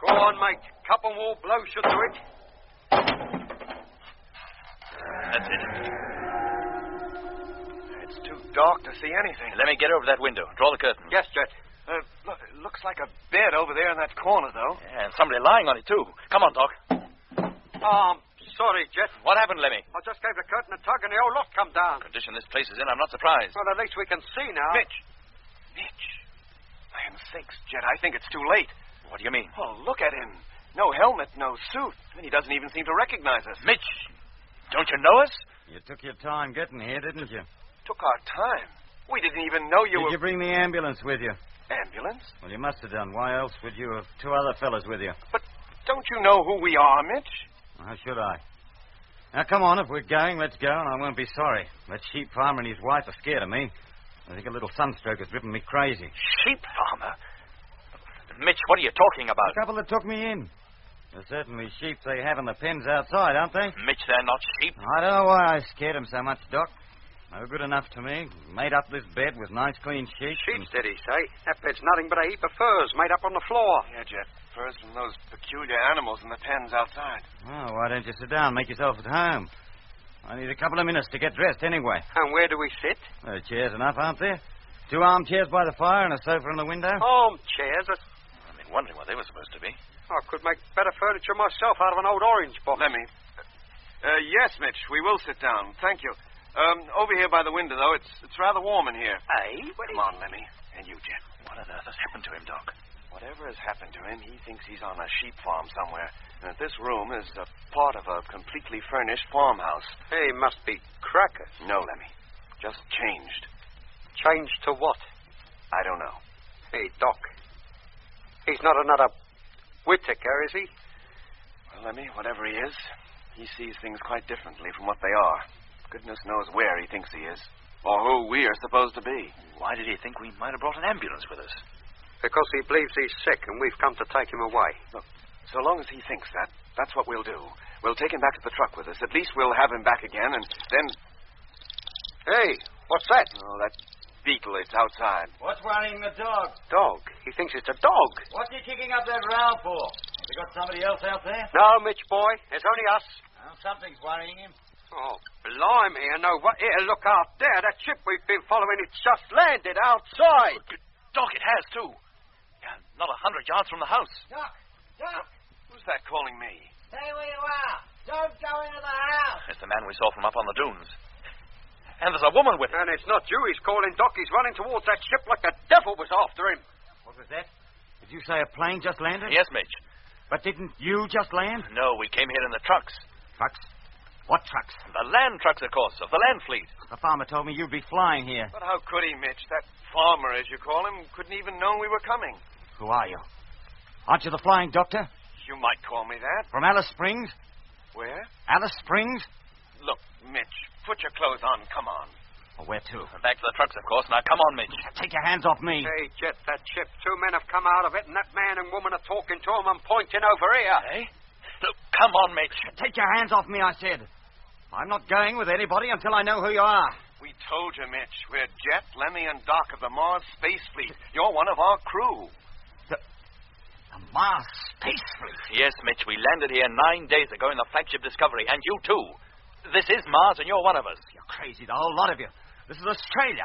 Go on, mate. Couple more blows should do it. That's it. It's too dark to see anything. Let me get over that window. Draw the curtain. Yes, Jet. Look, it looks like a bed over there in that corner, though. Yeah, and somebody lying on it, too. Come on, Doc. Sorry, Jet. What happened, Lemmy? I just gave the curtain a tug and the whole lot come down. The condition this place is in, I'm not surprised. Well, at least we can see now. Mitch! Land sakes, Jet, I think it's too late. What do you mean? Oh, look at him. No helmet, no suit. And he doesn't even seem to recognize us. Mitch! Don't you know us? You took your time getting here, didn't you? Took our time. We didn't even know you were... Did you bring the ambulance with you? Ambulance? Well, you must have done. Why else would you have two other fellas with you? But don't you know who we are, Mitch? How should I? Now, come on. If we're going, let's go, and I won't be sorry. That sheep farmer and his wife are scared of me. I think a little sunstroke has driven me crazy. Sheep farmer? Mitch, what are you talking about? The couple that took me in. They're certainly sheep they have in the pens outside, aren't they? Mitch, they're not sheep. I don't know why I scared them so much, Doc. They were good enough to me. Made up this bed with nice, clean sheets. Sheets, did he say? That bed's nothing but a heap of furs made up on the floor. Yeah, Jet. Furs from those peculiar animals in the pens outside. Oh, why don't you sit down and make yourself at home? I need a couple of minutes to get dressed anyway. And where do we sit? There are chairs enough, aren't there? 2 armchairs by the fire and a sofa in the window. Armchairs? I've been wondering what they were supposed to be. I could make better furniture myself out of an old orange box. Let me. Yes, Mitch, we will sit down. Thank you. Over here by the window, though, it's rather warm in here. Hey? Come on, Lemmy. And you, Jet. What on earth has happened to him, Doc? Whatever has happened to him, he thinks he's on a sheep farm somewhere. And that this room is a part of a completely furnished farmhouse. Hey, must be crackers. No, Lemmy. Just changed. Changed to what? I don't know. Hey, Doc. He's not another Whittaker, is he? Well, Lemmy, whatever he is, he sees things quite differently from what they are. Goodness knows where he thinks he is. Or who we are supposed to be. Why did he think we might have brought an ambulance with us? Because he believes he's sick and we've come to take him away. Look, so long as he thinks that, that's what we'll do. We'll take him back to the truck with us. At least we'll have him back again, and then... Hey, what's that? Oh, that beetle. It's outside. What's worrying the dog? Dog? He thinks it's a dog. What's he kicking up that row for? Have you got somebody else out there? No, Mitch, boy. It's only us. Well, something's worrying him. Oh, blimey, I know what. Here, look out there. That ship we've been following, it's just landed outside. Doc, it has, too. Yeah, not 100 yards from the house. Doc! Doc! Who's that calling me? Stay where you are. Don't go into the house. It's the man we saw from up on the dunes. And there's a woman with him. And it's not you he's calling, Doc. He's running towards that ship like the devil was after him. What was that? Did you say a plane just landed? Yes, Mitch. But didn't you just land? No, we came here in the trucks. Trucks? What trucks? The land trucks, of course, of the land fleet. The farmer told me you'd be flying here. But how could he, Mitch? That farmer, as you call him, couldn't even know we were coming. Who are you? Aren't you the flying doctor? You might call me that. From Alice Springs? Where? Alice Springs? Look, Mitch, put your clothes on. Come on. Well, where to? Back to the trucks, of course. Now, come on, Mitch. Take your hands off me. Hey, Jet, that ship. 2 men have come out of it, and that man and woman are talking to him and pointing over here. Hey? Look, come on, Mitch. Take your hands off me, I said. I'm not going with anybody until I know who you are. We told you, Mitch. We're Jet, Lemmy, and Doc of the Mars Space Fleet. You're one of our crew. The Mars Space Fleet? Yes, Mitch. We landed here 9 days ago in the flagship Discovery, and you, too. This is Mars, and you're one of us. You're crazy, the whole lot of you. This is Australia.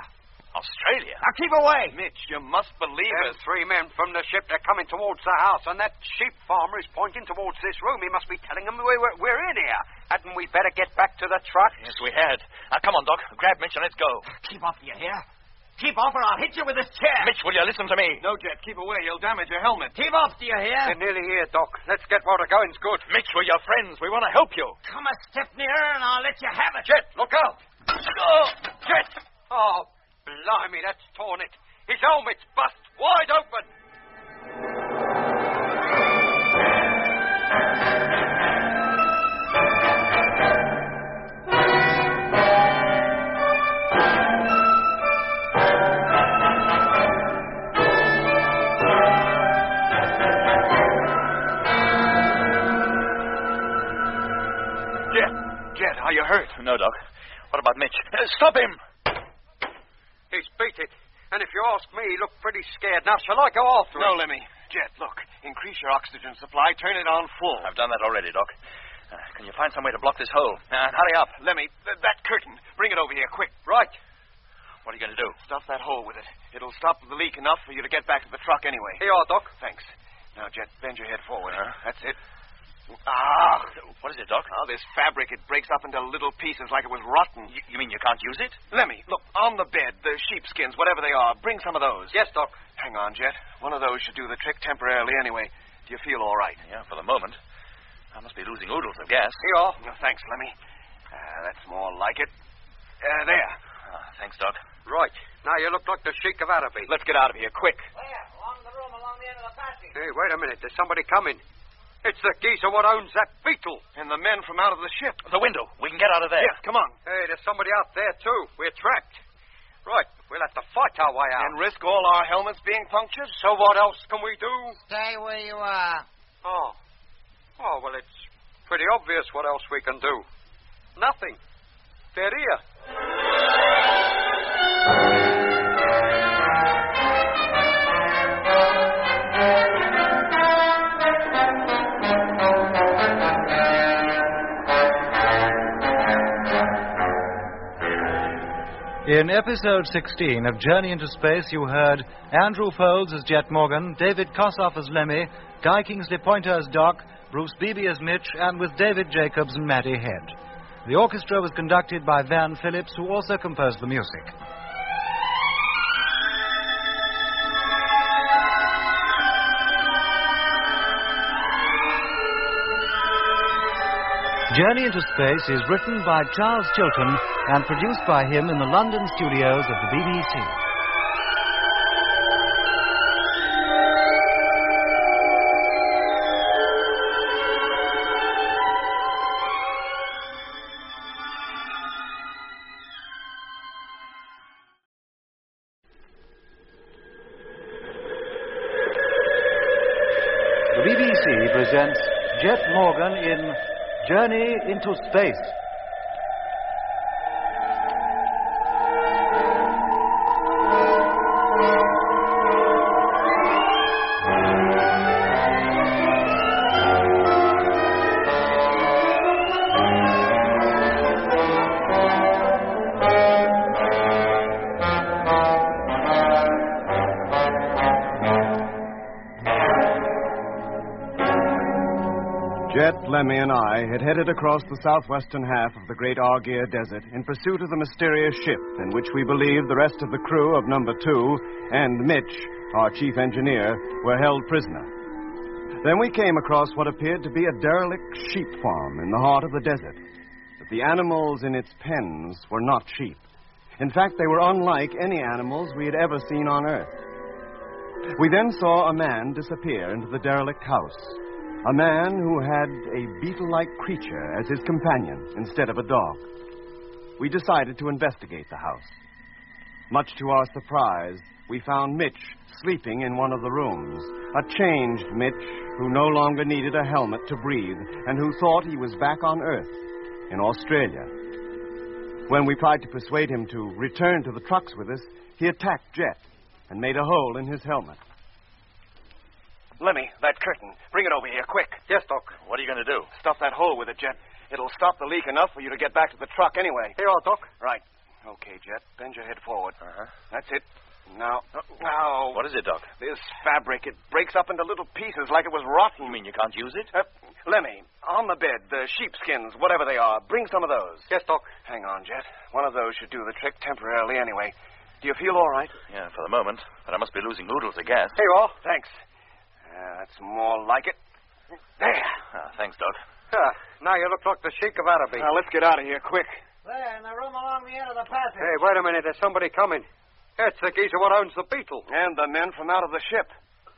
Australia? Now keep away. Mitch, you must believe There's us. 3 men from the ship. They're coming towards the house, and that sheep farmer is pointing towards this room. He must be telling them we're in here. Hadn't we better get back to the truck? Yes, we had. Now, come on, Doc. Grab Mitch and let's go. Keep off, do you hear? Keep off or I'll hit you with this chair. Mitch, will you listen to me? No, Jet, keep away. You'll damage your helmet. Keep off, do you hear? They're nearly here, Doc. Let's get while the going's good. Mitch, we're your friends. We want to help you. Come a step nearer and I'll let you have it. Jet, look out. Oh, Jet. Oh, blimey, that's torn it. His helmet's bust wide open. Jet, are you hurt? No, Doc. What about Mitch? Stop him! And if you ask me, he looked pretty scared. Now, shall I go after him? No, Lemmy. Jet, look. Increase your oxygen supply. Turn it on full. I've done that already, Doc. Can you find some way to block this hole? Hurry up. Lemmy, that curtain. Bring it over here, quick. Right. What are you going to do? Stuff that hole with it. It'll stop the leak enough for you to get back to the truck anyway. Here you are, Doc. Thanks. Now, Jet, bend your head forward. That's it. What is it, Doc? Oh, this fabric, it breaks up into little pieces like it was rotten. You mean you can't use it? Lemmy, look, on the bed, the sheepskins, whatever they are, bring some of those. Yes, Doc. Hang on, Jet. One of those should do the trick temporarily anyway. Do you feel all right? Yeah, for the moment. I must be losing oodles of gas. Here you are. No, thanks, Lemmy. That's more like it. There. Thanks, Doc. Right. Now you look like the Sheik of Araby. Let's get out of here, quick. There, along the room, along the end of the passage. Hey, wait a minute. There's somebody coming. It's the geezer what owns that beetle. And the men from out of the ship. The window. We can get out of there. Yes, come on. Hey, there's somebody out there, too. We're trapped. Right. We'll have to fight our way out. And risk all our helmets being punctured? So what else can we do? Stay where you are. Oh, well, it's pretty obvious what else we can do. Nothing. They're here. In episode 16 of Journey into Space, you heard Andrew Folds as Jet Morgan, David Kossoff as Lemmy, Guy Kingsley Pointer as Doc, Bruce Beebe as Mitch, and with David Jacobs and Matty Head. The orchestra was conducted by Van Phillips, who also composed the music. Journey into Space is written by Charles Chilton and produced by him in the London studios of the BBC. The BBC presents Jet Morgan in Journey into Space. Jet, Lemmy, and I had headed across the southwestern half of the great Argier Desert in pursuit of the mysterious ship in which we believed the rest of the crew of number 2 and Mitch, our chief engineer, were held prisoner. Then we came across what appeared to be a derelict sheep farm in the heart of the desert. But the animals in its pens were not sheep. In fact, they were unlike any animals we had ever seen on Earth. We then saw a man disappear into the derelict house. A man who had a beetle-like creature as his companion instead of a dog. We decided to investigate the house. Much to our surprise, we found Mitch sleeping in one of the rooms. A changed Mitch who no longer needed a helmet to breathe and who thought he was back on Earth, in Australia. When we tried to persuade him to return to the trucks with us, he attacked Jet and made a hole in his helmet. Lemmy, that curtain. Bring it over here, quick. Yes, Doc. What are you going to do? Stuff that hole with it, Jet. It'll stop the leak enough for you to get back to the truck anyway. Here you are, Doc. Right. Okay, Jet. Bend your head forward. That's it. Now. What is it, Doc? This fabric, it breaks up into little pieces like it was rotten. You mean you can't use it? Lemmy, on the bed, the sheepskins, whatever they are, bring some of those. Yes, Doc. Hang on, Jet. One of those should do the trick temporarily anyway. Do you feel all right? Yeah, for the moment. But I must be losing oodles of gas. Here you are. Thanks. That's more like it. There. Thanks, Doc. Now you look like the Sheik of Araby. Now, let's get out of here, quick. There, in the room along the end of the passage. Hey, wait a minute. There's somebody coming. It's the geezer what owns the beetle. And the men from out of the ship.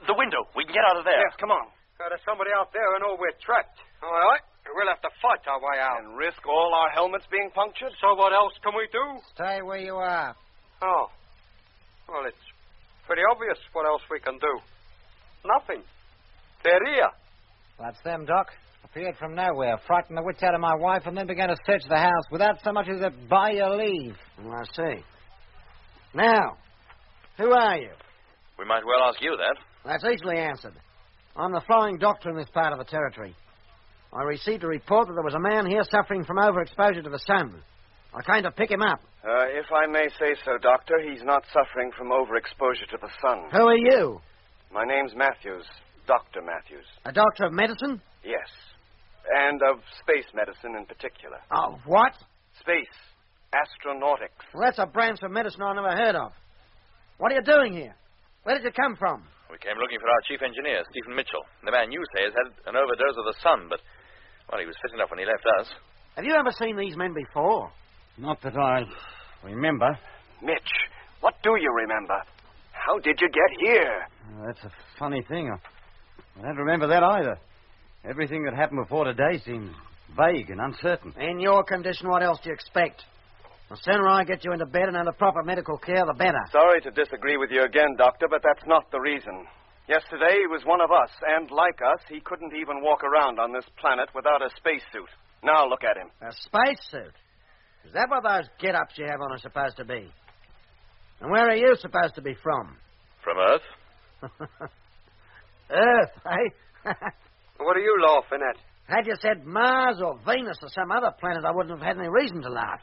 The window. We can get out of there. Yes, come on. There's somebody out there and we're trapped. All right. We'll have to fight our way out. And risk all our helmets being punctured? So what else can we do? Stay where you are. Oh. Well, it's pretty obvious what else we can do. Nothing. They're here. That's them, Doc. Appeared from nowhere, frightened the wits out of my wife, and then began to search the house without so much as a by your leave. I see. Now, Who are you? We might well ask you that. That's easily answered. I'm the flying doctor in this part of the territory. I received a report that there was a man here suffering from overexposure to the sun. I came to pick him up. If I may say so, Doctor, he's not suffering from overexposure to the sun. Who are you? My name's Matthews, Dr. Matthews. A doctor of medicine? Yes. And of space medicine in particular. Oh, what? Space. Astronautics. Well, that's a branch of medicine I never heard of. What are you doing here? Where did you come from? We came looking for our chief engineer, Stephen Mitchell. The man you say has had an overdose of the sun, but, well, he was fit enough when he left us. Have you ever seen these men before? Not that I remember. Mitch, what do you remember? How did you get here? That's a funny thing. I don't remember that either. Everything that happened before today seems vague and uncertain. In your condition, what else do you expect? The sooner I get you into bed and under proper medical care, the better. Sorry to disagree with you again, Doctor, but that's not the reason. Yesterday, he was one of us, and like us, he couldn't even walk around on this planet without a spacesuit. Now look at him. A spacesuit? Is that what those get-ups you have on are supposed to be? And where are you supposed to be from? From Earth. Earth, eh? What are you laughing at? Had you said Mars or Venus or some other planet, I wouldn't have had any reason to laugh.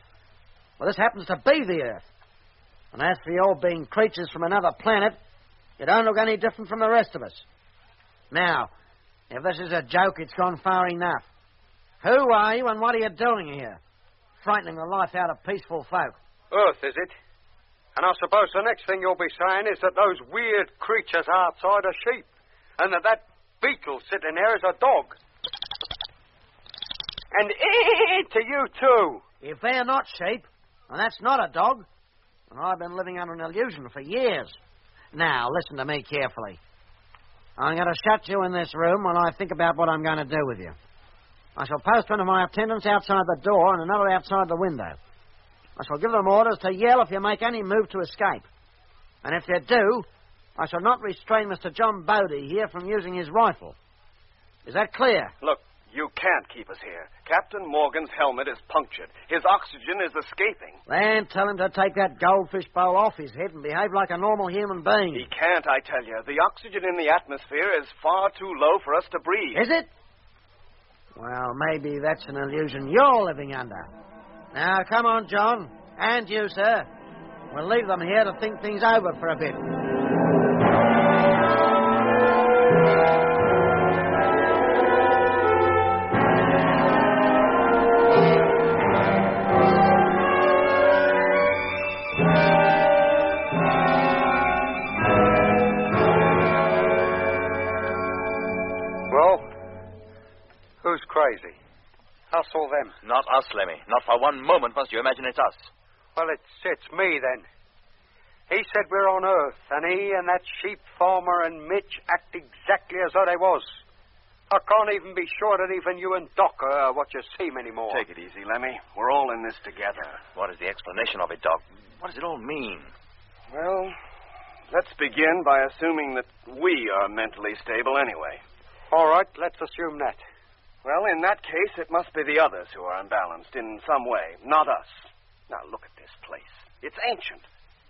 Well, this happens to be the Earth. And as for you being creatures from another planet, you don't look any different from the rest of us. Now, if this is a joke, it's gone far enough. Who are you and what are you doing here? Frightening the life out of peaceful folk. Earth, is it? And I suppose the next thing you'll be saying is that those weird creatures outside are sheep, and that beetle sitting there is a dog. And to you, too. If they're not sheep, and that's not a dog, and I've been living under an illusion for years. Now, listen to me carefully. I'm going to shut you in this room while I think about what I'm going to do with you. I shall post one of my attendants outside the door and another outside the window. I shall give them orders to yell if you make any move to escape. And if you do, I shall not restrain Mr. John Bodie here from using his rifle. Is that clear? Look, you can't keep us here. Captain Morgan's helmet is punctured. His oxygen is escaping. Then tell him to take that goldfish bowl off his head and behave like a normal human being. He can't, I tell you. The oxygen in the atmosphere is far too low for us to breathe. Is it? Well, maybe that's an illusion you're living under. Now, come on, John. And you, sir. We'll leave them here to think things over for a bit. Who's crazy? Us or them? Not us, Lemmy. Not for one moment must you imagine it's us. Well, it's me, then. He said we're on Earth, and he and that sheep farmer and Mitch act exactly as though they was. I can't even be sure that even you and Doc are what you seem anymore. Take it easy, Lemmy. We're all in this together. What is the explanation of it, Doc? What does it all mean? Well, let's begin by assuming that we are mentally stable anyway. All right, let's assume that. Well, in that case, it must be the others who are unbalanced in some way, not us. Now, look at this place. It's ancient,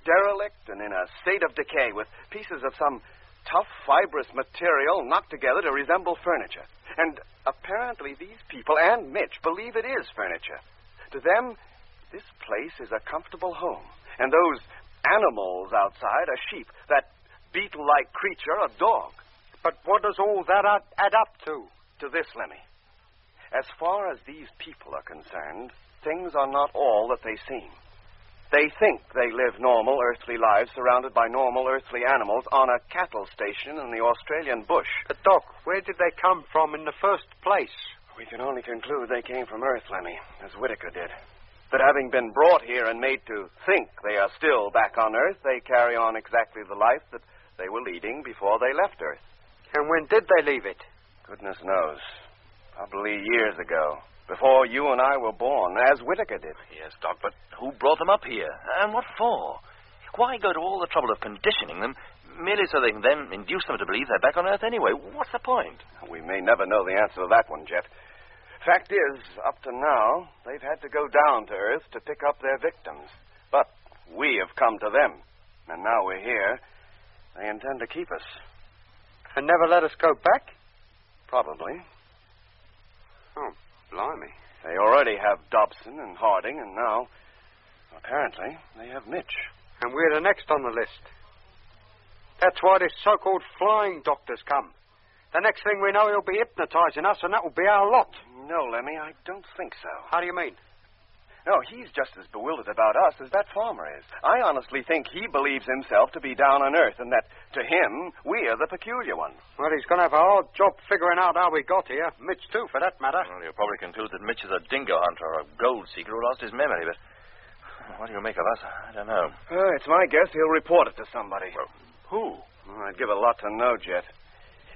derelict, and in a state of decay, with pieces of some tough, fibrous material knocked together to resemble furniture. And apparently these people and Mitch believe it is furniture. To them, this place is a comfortable home. And those animals outside are sheep, that beetle-like creature a dog. But what does all that add up to? To this, Lemmy. As far as these people are concerned, things are not all that they seem. They think they live normal earthly lives surrounded by normal earthly animals on a cattle station in the Australian bush. But, Doc, where did they come from in the first place? We can only conclude they came from Earth, Lemmy, as Whitaker did. That having been brought here and made to think they are still back on Earth, they carry on exactly the life that they were leading before they left Earth. And when did they leave it? Goodness knows. Probably years ago. Before you and I were born, as Whitaker did. Yes, Doc, but who brought them up here? And what for? Why go to all the trouble of conditioning them merely so they can then induce them to believe they're back on Earth anyway? What's the point? We may never know the answer to that one, Jet. Fact is, up to now, they've had to go down to Earth to pick up their victims. But we have come to them. And now we're here, they intend to keep us. And never let us go back? Probably. Oh, blimey. They already have Dobson and Harding, and now, apparently, they have Mitch. And we're the next on the list. That's why this so-called flying doctor's come. The next thing we know, he'll be hypnotizing us, and that will be our lot. No, Lemmy, I don't think so. How do you mean? No, he's just as bewildered about us as that farmer is. I honestly think he believes himself to be down on Earth, and that, to him, we are the peculiar ones. Well, he's going to have a hard job figuring out how we got here. Mitch, too, for that matter. Well, you'll probably conclude that Mitch is a dingo hunter or a gold seeker who lost his memory, but what do you make of us? I don't know. It's my guess he'll report it to somebody. Well, who? Well, I'd give a lot to know, Jet.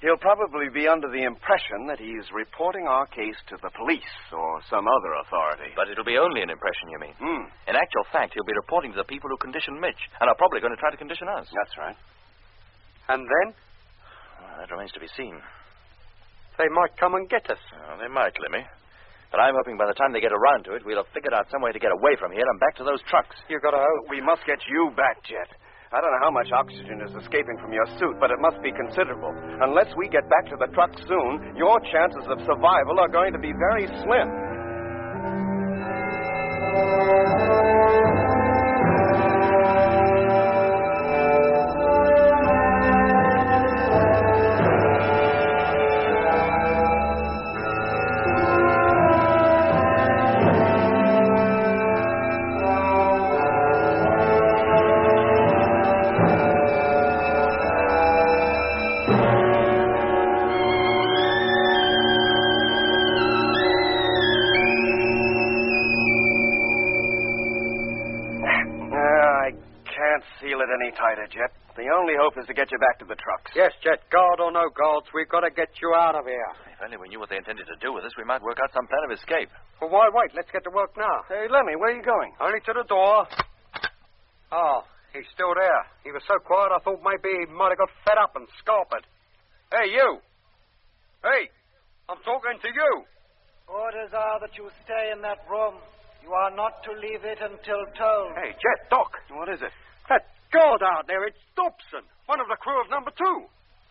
He'll probably be under the impression that he's reporting our case to the police or some other authority. But it'll be only an impression, you mean? In actual fact, he'll be reporting to the people who conditioned Mitch, and are probably going to try to condition us. That's right. And then? Well, that remains to be seen. They might come and get us. They might, Lemmy. But I'm hoping by the time they get around to it, we'll have figured out some way to get away from here and back to those trucks. You gotta hope. We must get you back, Jet. I don't know how much oxygen is escaping from your suit, but it must be considerable. Unless we get back to the truck soon, your chances of survival are going to be very slim. Any tighter, Jet. The only hope is to get you back to the trucks. Yes, Jet. Guard or no guards, we've got to get you out of here. If only we knew what they intended to do with us, we might work out some plan of escape. Well, why wait? Let's get to work now. Hey, Lemmy, where are you going? Only to the door. Oh, he's still there. He was so quiet, I thought maybe he might have got fed up and scarpered. Hey, you. Hey, I'm talking to you. Orders are that you stay in that room. You are not to leave it until told. Hey, Jet, Doc. What is it? That guard out there, it's Dobson, one of the crew of number 2.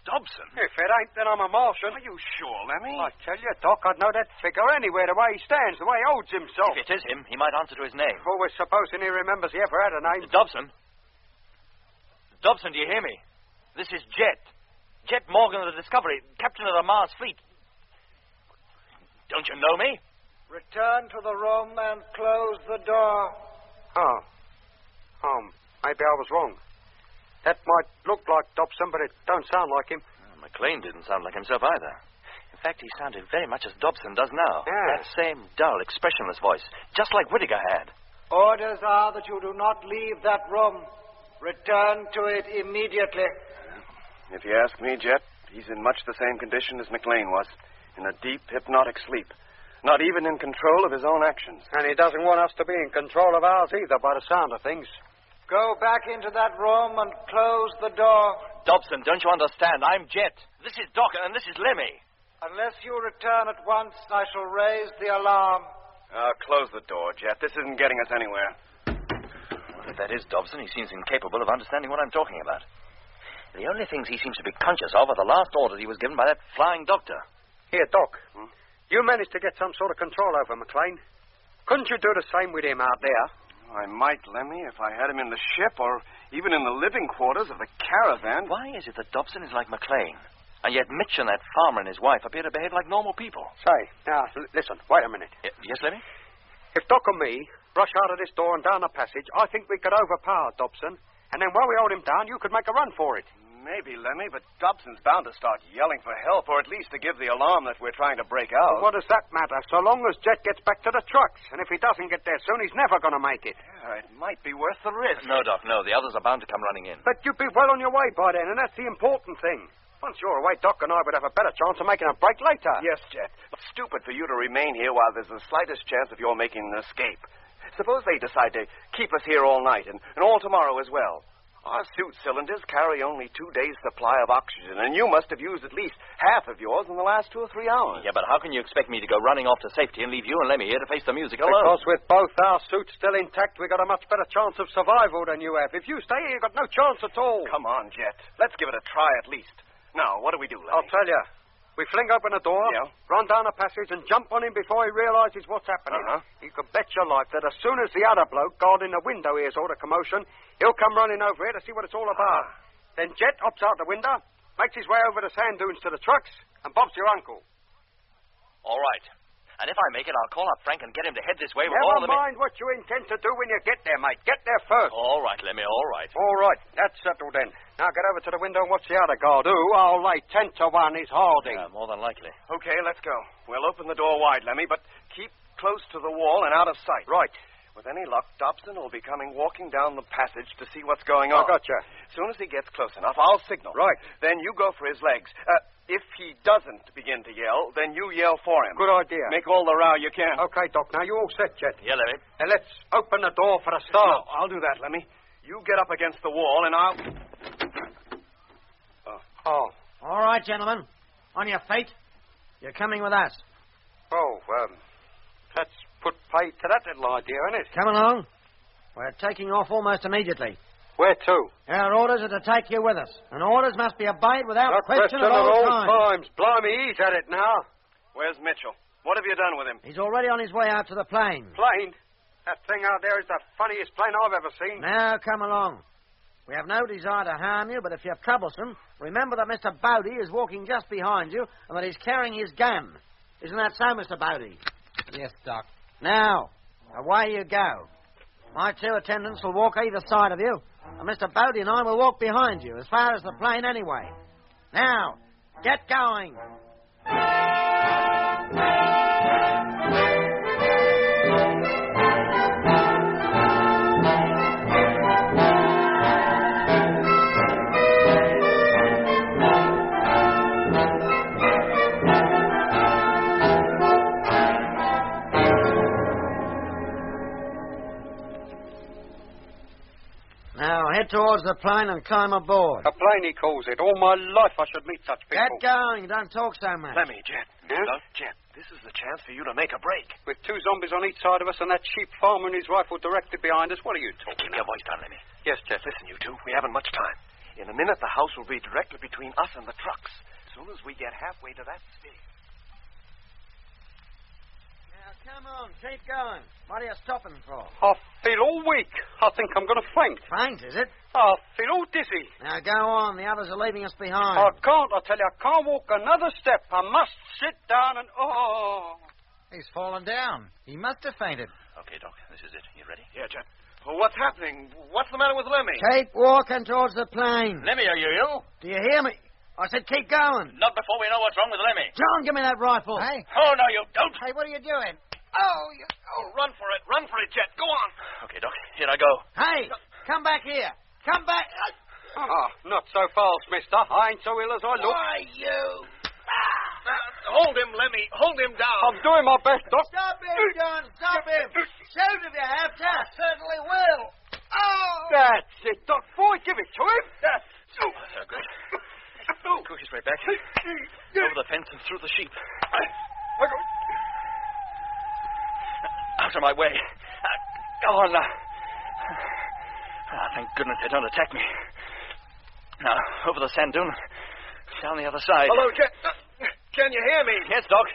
Dobson? If it ain't, then I'm a Martian. Are you sure, Lemmy? I tell you, Doc, I'd know that figure anywhere, the way he stands, the way he holds himself. If it is him, he might answer to his name. Always supposing he remembers he ever had a name. Dobson? Dobson, do you hear me? This is Jet. Jet Morgan of the Discovery, captain of the Mars fleet. Don't you know me? Return to the room and close the door. Oh, maybe I was wrong. That might look like Dobson, but it don't sound like him. McLean didn't sound like himself either. In fact, he sounded very much as Dobson does now. Yeah. That same dull, expressionless voice, just like Whittaker had. Orders are that you do not leave that room. Return to it immediately. If you ask me, Jet, he's in much the same condition as McLean was, in a deep, hypnotic sleep. Not even in control of his own actions. And he doesn't want us to be in control of ours either, by the sound of things. Go back into that room and close the door. Dobson, don't you understand? I'm Jet. This is Doc, and this is Lemmy. Unless you return at once, I shall raise the alarm. Close the door, Jet. This isn't getting us anywhere. Well, if that is Dobson, he seems incapable of understanding what I'm talking about. The only things he seems to be conscious of are the last orders he was given by that flying doctor. Here, Doc. You managed to get some sort of control over McLean. Couldn't you do the same with him out there? I might, Lemmy, if I had him in the ship or even in the living quarters of the caravan. Why is it that Dobson is like McLean, and yet Mitch and that farmer and his wife appear to behave like normal people? Say, now, listen, wait a minute. Yes, Lemmy? If Doc and me rush out of this door and down the passage, I think we could overpower Dobson, and then while we hold him down, you could make a run for it. Maybe, Lemmy, but Dobson's bound to start yelling for help, or at least to give the alarm that we're trying to break out. Well, what does that matter? So long as Jet gets back to the trucks. And if he doesn't get there soon, he's never going to make it. Yeah, it might be worth the risk. No, Doc, no. The others are bound to come running in. But you'd be well on your way by then, and that's the important thing. Once you're away, Doc and I would have a better chance of making a break later. Yes, Jet. It's stupid for you to remain here while there's the slightest chance of your making an escape. Suppose they decide to keep us here all night and all tomorrow as well. Our suit cylinders carry only 2 days' supply of oxygen, and you must have used at least half of yours in the last 2 or 3 hours. Yeah, but how can you expect me to go running off to safety and leave you and Lemmy here to face the music alone? Because with both our suits still intact, we got a much better chance of survival than you have. If you stay here, you got no chance at all. Come on, Jet. Let's give it a try at least. Now, what do we do, Lemmy? I'll tell you. We fling open the door, run down the passage, and jump on him before he realizes what's happening. You can bet your life that as soon as the other bloke guarding the window hears all the commotion, he'll come running over here to see what it's all about. Then Jet hops out the window, makes his way over the sand dunes to the trucks, and bobs your uncle. All right. And if I make it, I'll call up Frank and get him to head this way with all Never the... mind what you intend to do when you get there, mate. Get there first. All right, Lemmy, all right. All right. That's settled then. Now get over to the window and watch the other guard, who, I'll lay 10 to 1, is holding. Yeah, more than likely. Okay, let's go. We'll open the door wide, Lemmy, but keep close to the wall and out of sight. Right. With any luck, Dobson will be coming walking down the passage to see what's going on. I gotcha. As soon as he gets close enough, I'll signal. Right. Then you go for his legs. If he doesn't begin to yell, then you yell for him. Good idea. Make all the row you can. Okay, Doc. Now you all set, Jet? Yeah, Lemmy. Now let's open the door for a start. No, I'll do that, Lemmy. You get up against the wall, and I'll... Oh. All right, gentlemen. On your feet. You're coming with us. Oh, let's put pay to that little idea, isn't it? Come along. We're taking off almost immediately. Where to? Our orders are to take you with us. And orders must be obeyed without question at all all times. Blimey, he's at it now. Where's Mitchell? What have you done with him? He's already on his way out to the plane. Plane? That thing out there is the funniest plane I've ever seen. Now, come along. We have no desire to harm you, but if you're troublesome, remember that Mr. Bodie is walking just behind you and that he's carrying his gun. Isn't that so, Mr. Bodie? Yes, Doc. Now, away you go. My 2 attendants will walk either side of you, and Mr. Bodie and I will walk behind you, as far as the plane anyway. Now, get going. Now, head towards the plane and climb aboard. A plane, he calls it. All my life I should meet such people. Get going. Don't talk so much. Lemmy, Jet. Jet, this is the chance for you to make a break. With 2 zombies on each side of us and that sheep farmer and his rifle directed behind us, what are you talking Keep your voice down, Lemmy. Yes, Jet. Listen, you two, we haven't much time. In a minute, the house will be directly between us and the trucks. As soon as we get halfway to that stage. Now, come on. Keep going. What are you stopping for? I feel all weak. I think I'm going to faint. Faint, is it? I feel all dizzy. Now, go on. The others are leaving us behind. I can't, I tell you. I can't walk another step. I must sit down and... Oh. He's fallen down. He must have fainted. Okay, Doc. This is it. You ready? Yeah, Jet. Well, what's happening? What's the matter with Lemmy? Keep walking towards the plane. Lemmy, are you ill? Do you hear me? I said keep going. Not before we know what's wrong with Lemmy. John, give me that rifle. Hey. Oh, no, you don't. Hey, what are you doing? Oh, run for it. Run for it, Jet. Go on. Okay, Doc. Here I go. Hey, come back here. Come back. Not so fast, mister. I ain't so ill as I look. Why, you? Hold him, Lemmy. Hold him down. I'm doing my best, Doc. Stop him, John. Stop him. Shoot if you have to. I certainly will. Oh! That's it, Doc. Boy, give it to him. That's good. Go his way back. Over the fence and through the sheep. Out of my way. Go on now. Thank goodness they don't attack me. Now, over the sand dune. Down the other side. Hello, Jet. Can you hear me? Yes, Doc.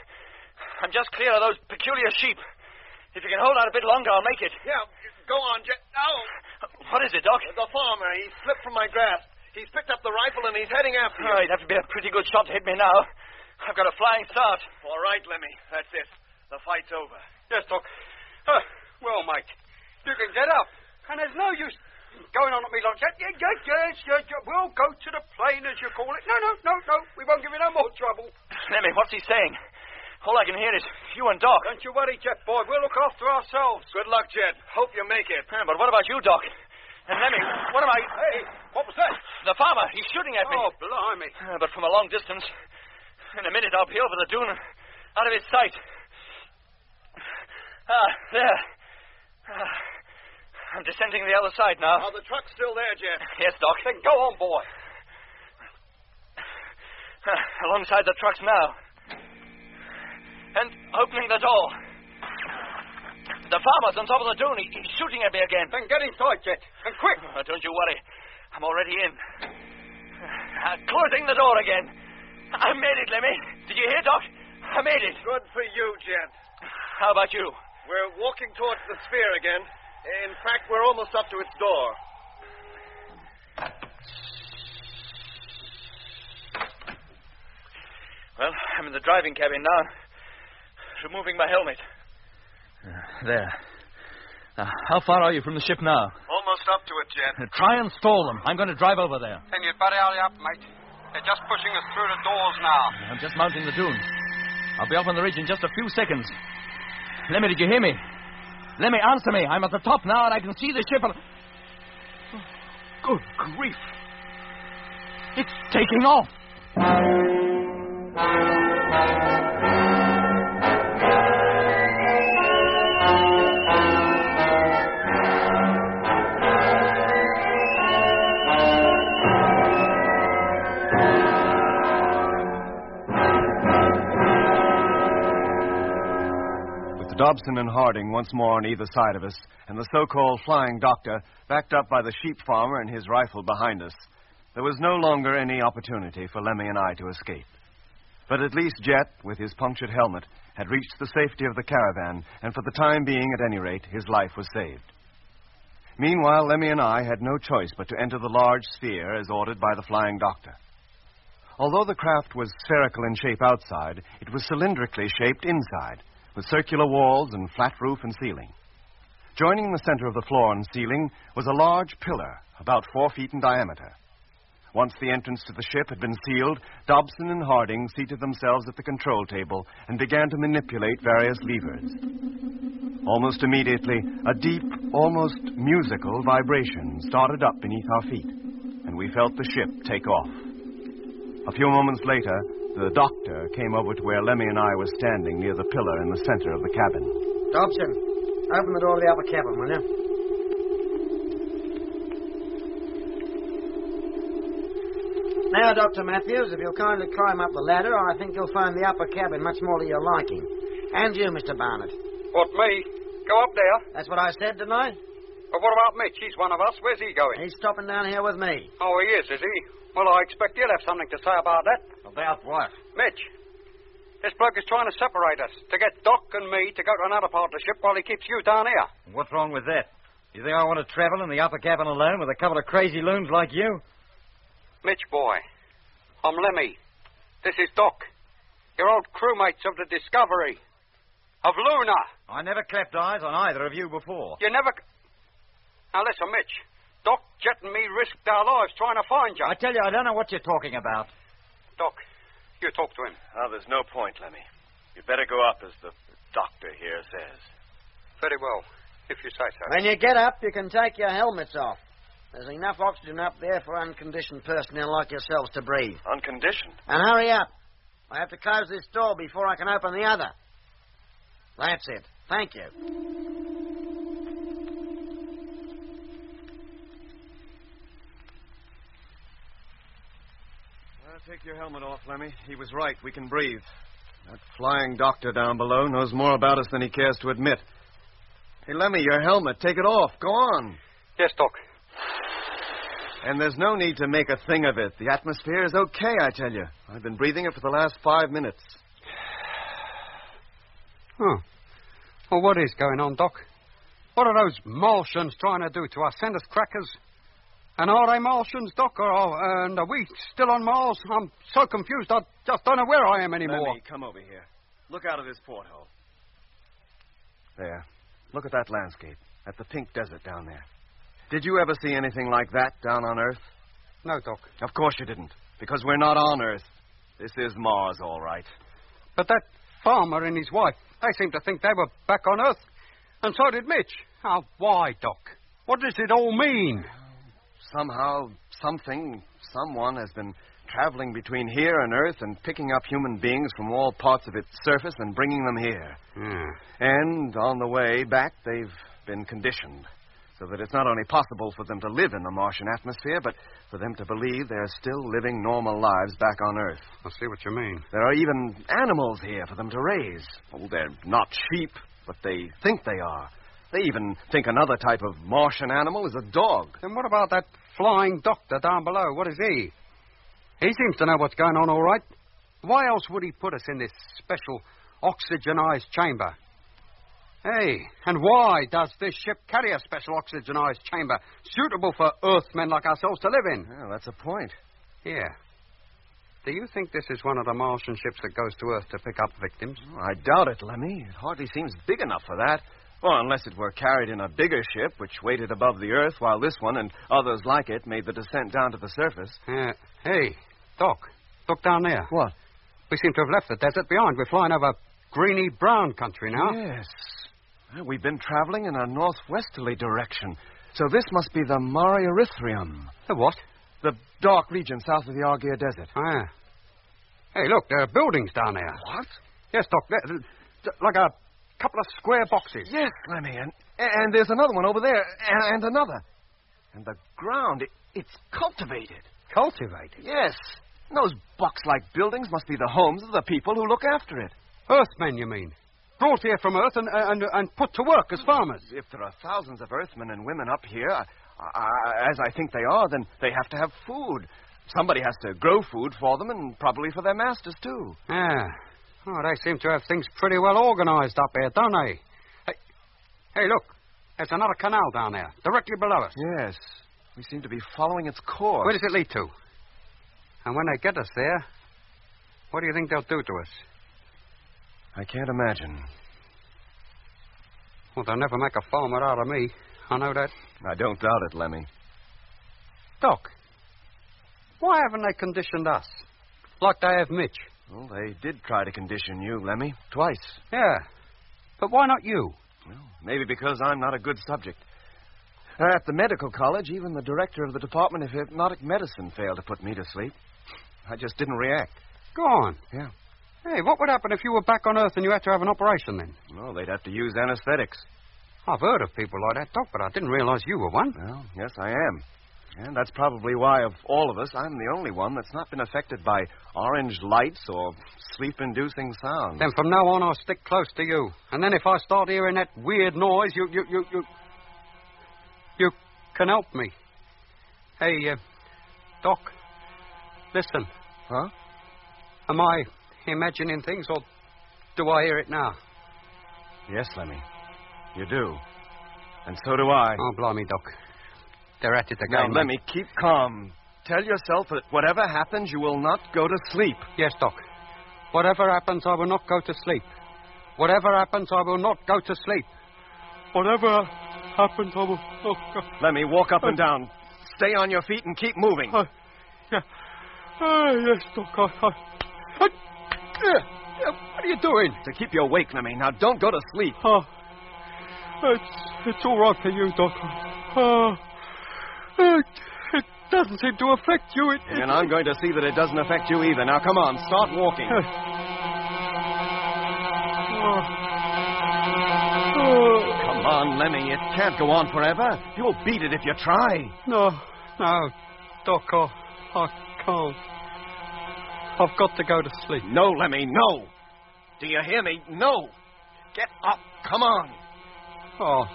I'm just clear of those peculiar sheep. If you can hold out a bit longer, I'll make it. Yeah, go on, Jet. Oh. What is it, Doc? The farmer. He slipped from my grasp. He's picked up the rifle and he's heading after you. Oh, he'd have to be a pretty good shot to hit me now. I've got a flying start. All right, Lemmy. That's it. The fight's over. Yes, Doc. Well, mate, you can get up. And there's no use going on at me like that. Yes. We'll go to the plane, as you call it. No. We won't give you no more trouble. Lemmy, what's he saying? All I can hear is you and Doc. Don't you worry, Jet, boy. We'll look after ourselves. Good luck, Jet. Hope you make it. But what about you, Doc? And Lemmy, what am I... Hey, what was that? The farmer. He's shooting at me. Oh, blimey. But from a long distance. In a minute, I'll be over the dune and out of his sight. There. I'm descending the other side now. Oh, the truck's still there, Jet. Yes, Doc. Then go on, boy. Alongside the trucks now. And opening the door. The farmer's on top of the dune. He's shooting at me again. Then get inside, Jet. And quick. Don't you worry. I'm already in. Closing the door again. I made it, Lemmy. Did you hear, Doc? I made it. Good for you, Jet. How about you? We're walking towards the sphere again. In fact, we're almost up to its door. Well, I'm in the driving cabin now. Removing my helmet. There. Now, how far are you from the ship now? Almost up to it, Jet. Try and stall them. I'm going to drive over there. Then you'd better hurry up, mate. They're just pushing us through the doors now. I'm just mounting the dune. I'll be up on the ridge in just a few seconds. Lemmy, did you hear me? Lemmy, answer me. I'm at the top now, and I can see the ship. Oh, good grief. It's taking off. Dobson and Harding once more on either side of us, and the so-called flying doctor backed up by the sheep farmer and his rifle behind us. There was no longer any opportunity for Lemmy and I to escape. But at least Jet, with his punctured helmet, had reached the safety of the caravan, and for the time being, at any rate, his life was saved. Meanwhile, Lemmy and I had no choice but to enter the large sphere as ordered by the flying doctor. Although the craft was spherical in shape outside, it was cylindrically shaped inside, with circular walls and flat roof and ceiling. Joining the center of the floor and ceiling was a large pillar, about 4 feet in diameter. Once the entrance to the ship had been sealed, Dobson and Harding seated themselves at the control table and began to manipulate various levers. Almost immediately, a deep, almost musical vibration started up beneath our feet, and we felt the ship take off. A few moments later, the doctor came over to where Lemmy and I were standing near the pillar in the center of the cabin. Dobson, open the door of the upper cabin, will you? Now, Dr. Matthews, if you'll kindly climb up the ladder, I think you'll find the upper cabin much more to your liking. And you, Mr. Barnett. What, me? Go up there? That's what I said, didn't I? But what about Mitch? He's one of us. Where's he going? He's stopping down here with me. Oh, he is he? Well, I expect you'll have something to say about that. About what? Mitch, this bloke is trying to separate us, to get Doc and me to go to another part of the ship while he keeps you down here. What's wrong with that? You think I want to travel in the upper cabin alone with a couple of crazy loons like you? Mitch, boy, I'm Lemmy. This is Doc. Your old crewmates of the Discovery. Of Luna. I never clapped eyes on either of you before. You never... Now, listen, Mitch. Doc, Jet, and me risked our lives trying to find you. I tell you, I don't know what you're talking about. Doc, you talk to him. Oh, there's no point, Lemmy. You better go up, as the doctor here says. Very well, if you say so. When you get up, you can take your helmets off. There's enough oxygen up there for unconditioned personnel like yourselves to breathe. Unconditioned? And hurry up. I have to close this door before I can open the other. That's it. Thank you. Take your helmet off, Lemmy. He was right. We can breathe. That flying doctor down below knows more about us than he cares to admit. Hey, Lemmy, your helmet. Take it off. Go on. Yes, Doc. And there's no need to make a thing of it. The atmosphere is okay, I tell you. I've been breathing it for the last 5 minutes. Huh. Well, what is going on, Doc? What are those Martians trying to do to us? Send us crackers? And are they Martians, Doc? And are we still on Mars? I'm so confused, I just don't know where I am anymore. Lemmy, come over here. Look out of this porthole. There. Look at that landscape. At the pink desert down there. Did you ever see anything like that down on Earth? No, Doc. Of course you didn't. Because we're not on Earth. This is Mars, all right. But that farmer and his wife, they seem to think they were back on Earth. And so did Mitch. Now, why, Doc? What does it all mean? Somehow, someone has been traveling between here and Earth and picking up human beings from all parts of its surface and bringing them here. And on the way back, they've been conditioned. So that it's not only possible for them to live in the Martian atmosphere, but for them to believe they're still living normal lives back on Earth. I see what you mean. There are even animals here for them to raise. Oh, they're not sheep, but they think they are. They even think another type of Martian animal is a dog. Then what about that flying doctor down below? What is he? He seems to know what's going on all right. Why else would he put us in this special oxygenized chamber? Hey, and why does this ship carry a special oxygenized chamber suitable for Earthmen like ourselves to live in? Well, that's a point. Yeah. Do you think this is one of the Martian ships that goes to Earth to pick up victims? Oh, I doubt it, Lemmy. It hardly seems big enough for that. Well, unless it were carried in a bigger ship, which waited above the Earth while this one and others like it made the descent down to the surface. Hey, Doc, look down there. What? We seem to have left the desert behind. We're flying over greeny brown country now. Yes. Well, we've been traveling in a northwesterly direction. So this must be the Mare Erythraeum. The what? The dark region south of the Argea Desert. Ah. Hey, look, there are buildings down there. What? Yes, Doc. Like a couple of square boxes. Yes, Lemmy, and there's another one over there, and another. And the ground, it's cultivated. Cultivated? Yes. And those box-like buildings must be the homes of the people who look after it. Earthmen, you mean? Brought here from Earth and put to work as farmers. If there are thousands of Earthmen and women up here, as I think they are, then they have to have food. Somebody has to grow food for them, and probably for their masters, too. Yeah. Oh, they seem to have things pretty well organized up here, don't they? Hey, look. There's another canal down there, directly below us. Yes. We seem to be following its course. Where does it lead to? And when they get us there, what do you think they'll do to us? I can't imagine. Well, they'll never make a farmer out of me. I know that. I don't doubt it, Lemmy. Doc, why haven't they conditioned us? Like they have Mitch. Well, they did try to condition you, Lemmy, twice. Yeah. But why not you? Well, maybe because I'm not a good subject. At the medical college, even the director of the Department of Hypnotic Medicine failed to put me to sleep. I just didn't react. Go on. Yeah. Hey, what would happen if you were back on Earth and you had to have an operation then? Well, they'd have to use anesthetics. I've heard of people like that, Doc, but I didn't realize you were one. Well, yes, I am. And that's probably why, of all of us, I'm the only one that's not been affected by orange lights or sleep-inducing sounds. Then from now on, I'll stick close to you. And then if I start hearing that weird noise, you can help me. Hey, Doc, listen. Huh? Am I imagining things, or do I hear it now? Yes, Lemmy. You do. And so do I. Oh, blimey, Doc. They're at it again. Now, Lemmy, keep calm. Tell yourself that whatever happens, you will not go to sleep. Yes, Doc. Whatever happens, I will not go to sleep. Whatever happens, I will not go to sleep. Whatever happens, I will not go. Lemmy, walk up and down. Stay on your feet and keep moving. Yeah. Yes, Doc. What are you doing? To keep you awake, Lemmy. Now, don't go to sleep. It's all right for you, Doc. It doesn't seem to affect you. And I'm going to see that it doesn't affect you either. Now, come on, start walking. Come on, Lemmy. It can't go on forever. You'll beat it if you try. No, Doc, I can't. I've got to go to sleep. No, Lemmy, no. Do you hear me? No. Get up. Come on. Oh,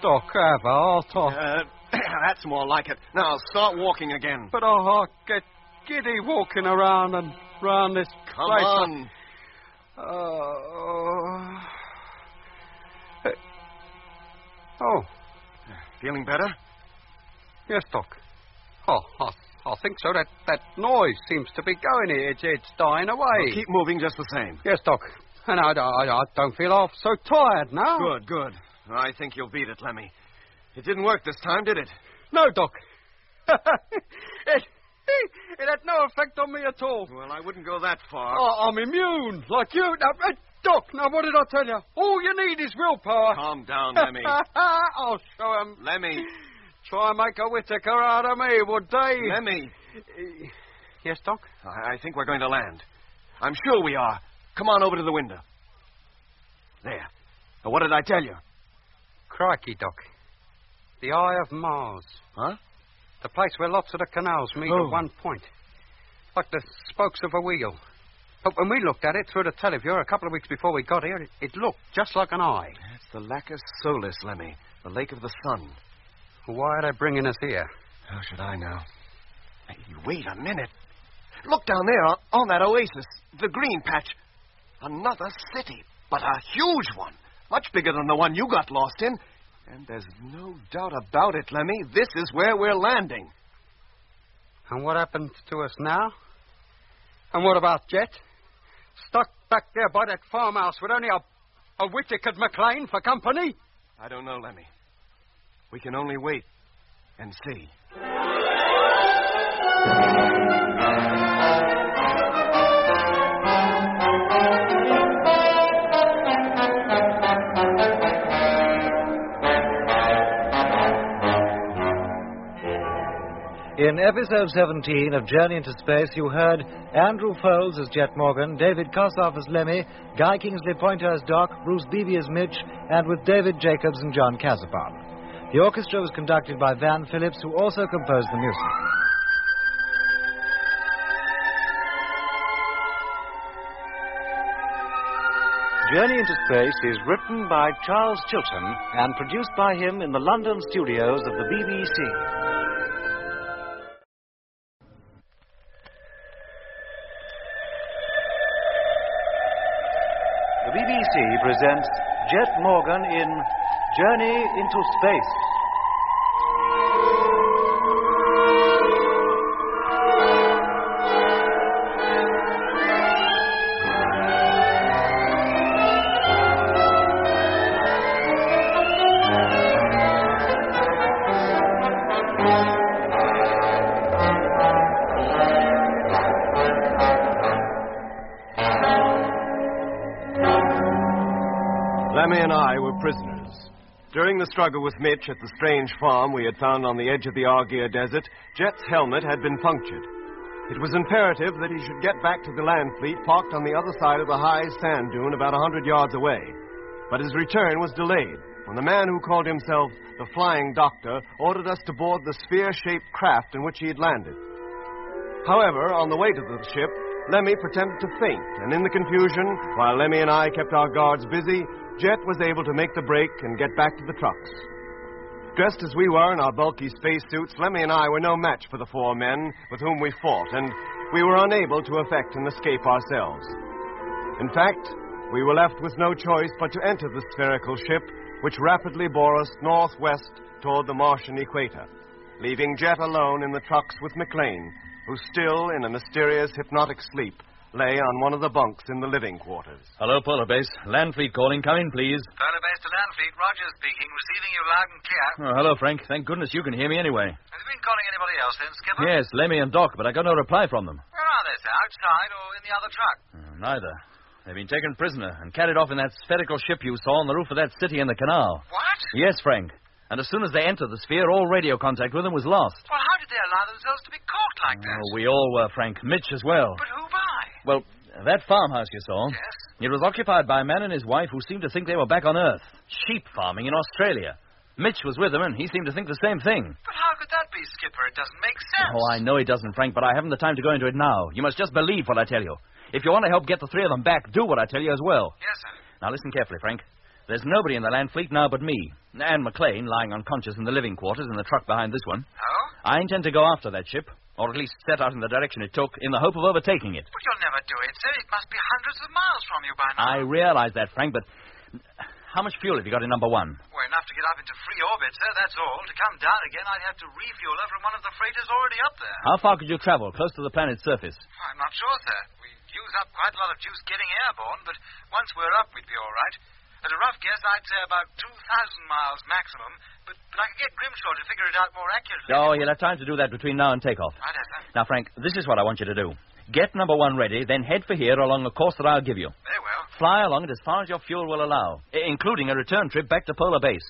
Doc, I'll talk. That's more like it. Now, start walking again. But I'll get giddy walking around this Come place. on. Oh. Feeling better? Yes, Doc. Oh, I think so. That noise seems to be going. It's dying away. Well, keep moving just the same. Yes, Doc. And I don't feel half so tired now. Good. I think you'll beat it, Lemmy. It didn't work this time, did it? No, Doc. It had no effect on me at all. Well, I wouldn't go that far. Oh, I'm immune, like you. Now, Doc, now what did I tell you? All you need is willpower. Calm down, Lemmy. I'll show 'em. Lemmy. Try and make a Whittaker out of me, would they? Lemmy. Yes, Doc? I think we're going to land. I'm sure we are. Come on over to the window. There. Now, what did I tell you? Crikey, Doc. The Eye of Mars. Huh? The place where lots of the canals meet at one point. Like the spokes of a wheel. But when we looked at it through the televiewer a couple of weeks before we got here, it looked just like an eye. It's the Lacus Solis, Lemmy. The Lake of the Sun. Well, why are they bringing us here? How should I know? Hey, wait a minute. Look down there on that oasis. The green patch. Another city, but a huge one. Much bigger than the one you got lost in. And there's no doubt about it, Lemmy. This is where we're landing. And what happens to us now? And what about Jet? Stuck back there by that farmhouse with only a Whittaker McLean for company? I don't know, Lemmy. We can only wait and see. In episode 17 of Journey into Space, you heard Andrew Foles as Jet Morgan, David Kossoff as Lemmy, Guy Kingsley Pointer as Doc, Bruce Beebe as Mitch, and with David Jacobs and John Casapon. The orchestra was conducted by Van Phillips, who also composed the music. Journey into Space is written by Charles Chilton and produced by him in the London studios of the BBC. The BBC presents Jet Morgan in Journey into Space. Lemmy and I were prisoners. During the struggle with Mitch at the strange farm we had found on the edge of the Argyre Desert, Jet's helmet had been punctured. It was imperative that he should get back to the land fleet parked on the other side of the high sand dune about 100 yards away. But his return was delayed when the man who called himself the Flying Doctor ordered us to board the sphere-shaped craft in which he had landed. However, on the way to the ship, Lemmy pretended to faint, and in the confusion, while Lemmy and I kept our guards busy, Jet was able to make the break and get back to the trucks. Dressed as we were in our bulky spacesuits, Lemmy and I were no match for the four men with whom we fought, and we were unable to effect an escape ourselves. In fact, we were left with no choice but to enter the spherical ship, which rapidly bore us northwest toward the Martian equator, leaving Jet alone in the trucks with McLean, who still, in a mysterious hypnotic sleep, lay on one of the bunks in the living quarters. Hello, Polar Base. Land Fleet calling. Come in, please. Polar Base to Land Fleet. Rogers speaking. Receiving you loud and clear. Oh, hello, Frank. Thank goodness you can hear me anyway. Have you been calling anybody else then, Skipper? Yes, Lemmy and Doc, but I got no reply from them. Where are they, sir? Outside or in the other truck? Neither. They've been taken prisoner and carried off in that spherical ship you saw on the roof of that city in the canal. What? Yes, Frank. And as soon as they entered the sphere, all radio contact with them was lost. Well, how did they allow themselves to be caught like that? Oh, we all were, Frank. Mitch as well. But who by? Well, that farmhouse you saw. Yes? It was occupied by a man and his wife who seemed to think they were back on Earth. Sheep farming in Australia. Mitch was with them, and he seemed to think the same thing. But how could that be, Skipper? It doesn't make sense. Oh, I know it doesn't, Frank, but I haven't the time to go into it now. You must just believe what I tell you. If you want to help get the three of them back, do what I tell you as well. Yes, sir. Now, listen carefully, Frank. There's nobody in the land fleet now but me. And McLean lying unconscious in the living quarters in the truck behind this one. Oh? I intend to go after that ship, or at least set out in the direction it took, in the hope of overtaking it. But you'll never do it, sir. It must be hundreds of miles from you by now. I realize that, Frank, but how much fuel have you got in number one? Well, enough to get up into free orbit, sir, that's all. To come down again, I'd have to refuel her from one of the freighters already up there. How far could you travel, close to the planet's surface? I'm not sure, sir. We use up quite a lot of juice getting airborne, but once we're up, we'd be all right. At a rough guess, I'd say about 2,000 miles maximum, but I could get Grimshaw to figure it out more accurately. Oh, you'll have time to do that between now and takeoff. Right, sir. Now, Frank, this is what I want you to do. Get number one ready, then head for here along the course that I'll give you. Very well. Fly along it as far as your fuel will allow, including a return trip back to Polar Base.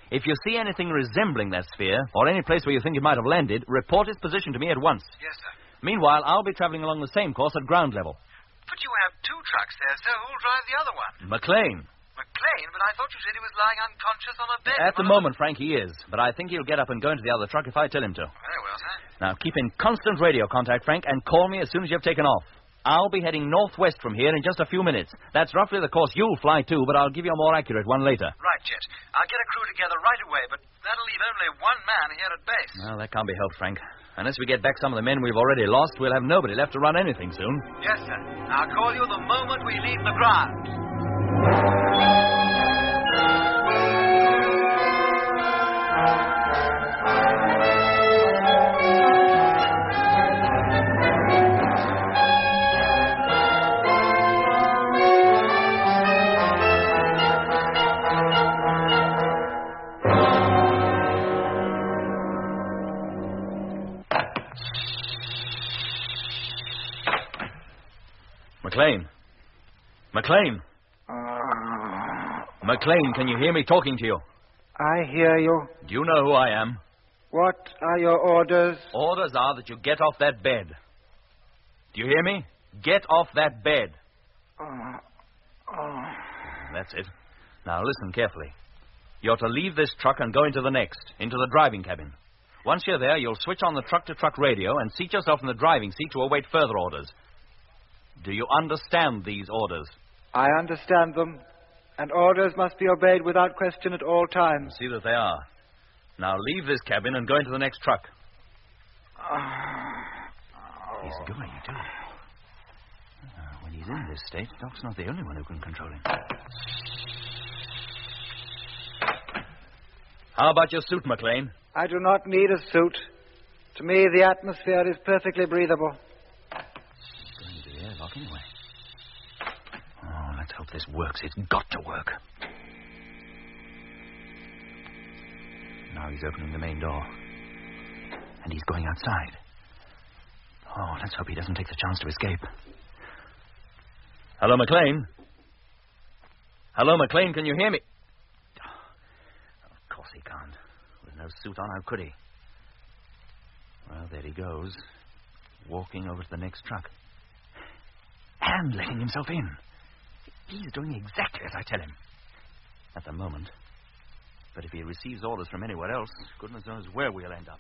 If you see anything resembling that sphere, or any place where you think it might have landed, report its position to me at once. Yes, sir. Meanwhile, I'll be traveling along the same course at ground level. But you have two trucks there, sir. Who'll drive the other one? McLean. McLean, but I thought you said he was lying unconscious on a bed. At the moment, Frank, he is. But I think he'll get up and go into the other truck if I tell him to. Very well, sir. Now, keep in constant radio contact, Frank, and call me as soon as you've taken off. I'll be heading northwest from here in just a few minutes. That's roughly the course you'll fly to, but I'll give you a more accurate one later. Right, Jet. I'll get a crew together right away, but that'll leave only one man here at base. Well, that can't be helped, Frank. Unless we get back some of the men we've already lost, we'll have nobody left to run anything soon. Yes, sir. I'll call you the moment we leave the ground. McLean. McLean. McLean, can you hear me talking to you? I hear you. Do you know who I am? What are your orders? Orders are that you get off that bed. Do you hear me? Get off that bed. That's it. Now listen carefully. You're to leave this truck and go into the next, into the driving cabin. Once you're there, you'll switch on the truck-to-truck radio and seat yourself in the driving seat to await further orders. Do you understand these orders? I understand them, and orders must be obeyed without question at all times. See that they are. Now leave this cabin and go into the next truck. He's going, too. When he's in this state, Doc's not the only one who can control him. How about your suit, McLean? I do not need a suit. To me, the atmosphere is perfectly breathable. Airlock anyway. Oh, let's hope this works. It's got to work. Now he's opening the main door. And he's going outside. Oh, let's hope he doesn't take the chance to escape. Hello, McLean? Hello, McLean, can you hear me? Of course he can't. With no suit on, how could he? Well, there he goes. Walking over to the next truck. And letting himself in. He's doing exactly as I tell him. At the moment. But if he receives orders from anywhere else, goodness knows where we'll end up.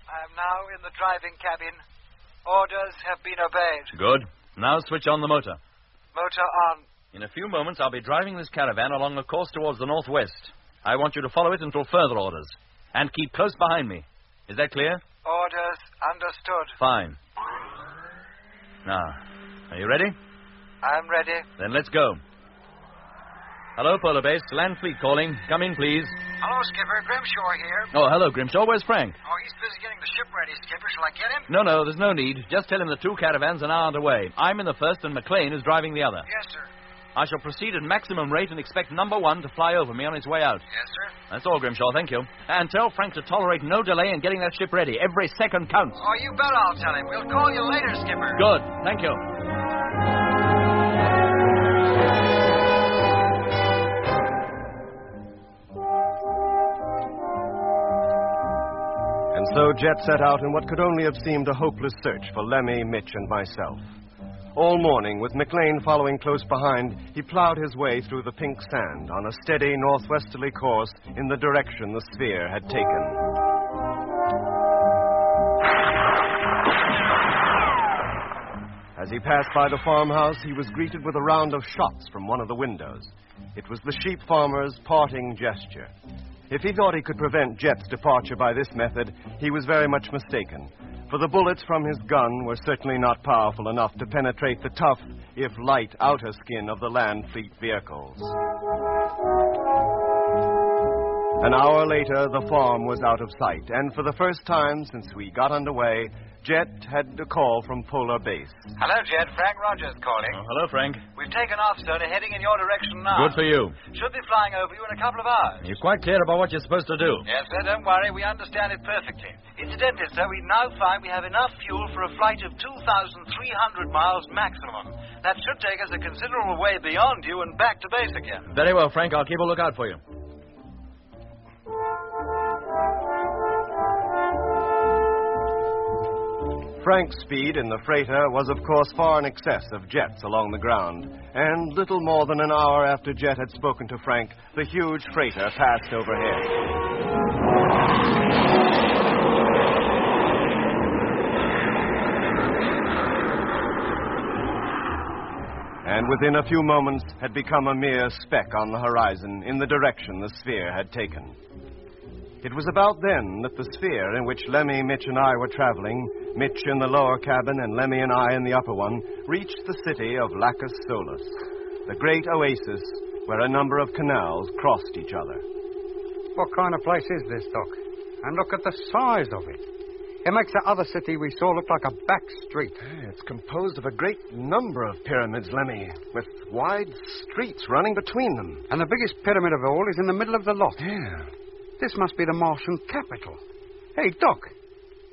I am now in the driving cabin. Orders have been obeyed. Good. Now switch on the motor. Motor on. In a few moments, I'll be driving this caravan along a course towards the northwest. I want you to follow it until further orders. And keep close behind me. Is that clear? Orders understood. Fine. Now, are you ready? I'm ready. Then let's go. Hello, Polar Base. Land Fleet calling. Come in, please. Hello, Skipper. Grimshaw here. Oh, hello, Grimshaw. Where's Frank? Oh, he's busy getting the ship ready, Skipper. Shall I get him? No, there's no need. Just tell him the two caravans are now underway. I'm in the first and McLean is driving the other. Yes, sir. I shall proceed at maximum rate and expect number one to fly over me on its way out. Yes, sir. That's all, Grimshaw. Thank you. And tell Frank to tolerate no delay in getting that ship ready. Every second counts. Oh, you bet I'll tell him. We'll call you later, Skipper. Good. Thank you. And so Jet set out in what could only have seemed a hopeless search for Lemmy, Mitch, and myself. All morning, with McLean following close behind, he plowed his way through the pink sand on a steady northwesterly course in the direction the sphere had taken. As he passed by the farmhouse, he was greeted with a round of shots from one of the windows. It was the sheep farmer's parting gesture. If he thought he could prevent Jet's departure by this method, he was very much mistaken. For the bullets from his gun were certainly not powerful enough to penetrate the tough, if light, outer skin of the Land Fleet vehicles. An hour later, the farm was out of sight, and for the first time since we got underway, Jet had a call from Polar Base. Hello, Jet. Frank Rogers calling. Oh, hello, Frank. We've taken off, sir, and are heading in your direction now. Good for you. Should be flying over you in a couple of hours. You're quite clear about what you're supposed to do. Yes, sir. Don't worry. We understand it perfectly. Incidentally, sir, we now find we have enough fuel for a flight of 2,300 miles maximum. That should take us a considerable way beyond you and back to base again. Very well, Frank. I'll keep a lookout for you. Frank's speed in the freighter was, of course, far in excess of Jet's along the ground. And little more than an hour after Jet had spoken to Frank, the huge freighter passed overhead. And within a few moments had become a mere speck on the horizon in the direction the sphere had taken. It was about then that the sphere in which Lemmy, Mitch, and I were traveling, Mitch in the lower cabin and Lemmy and I in the upper one, reached the city of Lacus Solus, the great oasis where a number of canals crossed each other. What kind of place is this, Doc? And look at the size of it. It makes the other city we saw look like a back street. It's composed of a great number of pyramids, Lemmy, with wide streets running between them. And the biggest pyramid of all is in the middle of the lot. Yeah. This must be the Martian capital. Hey, Doc,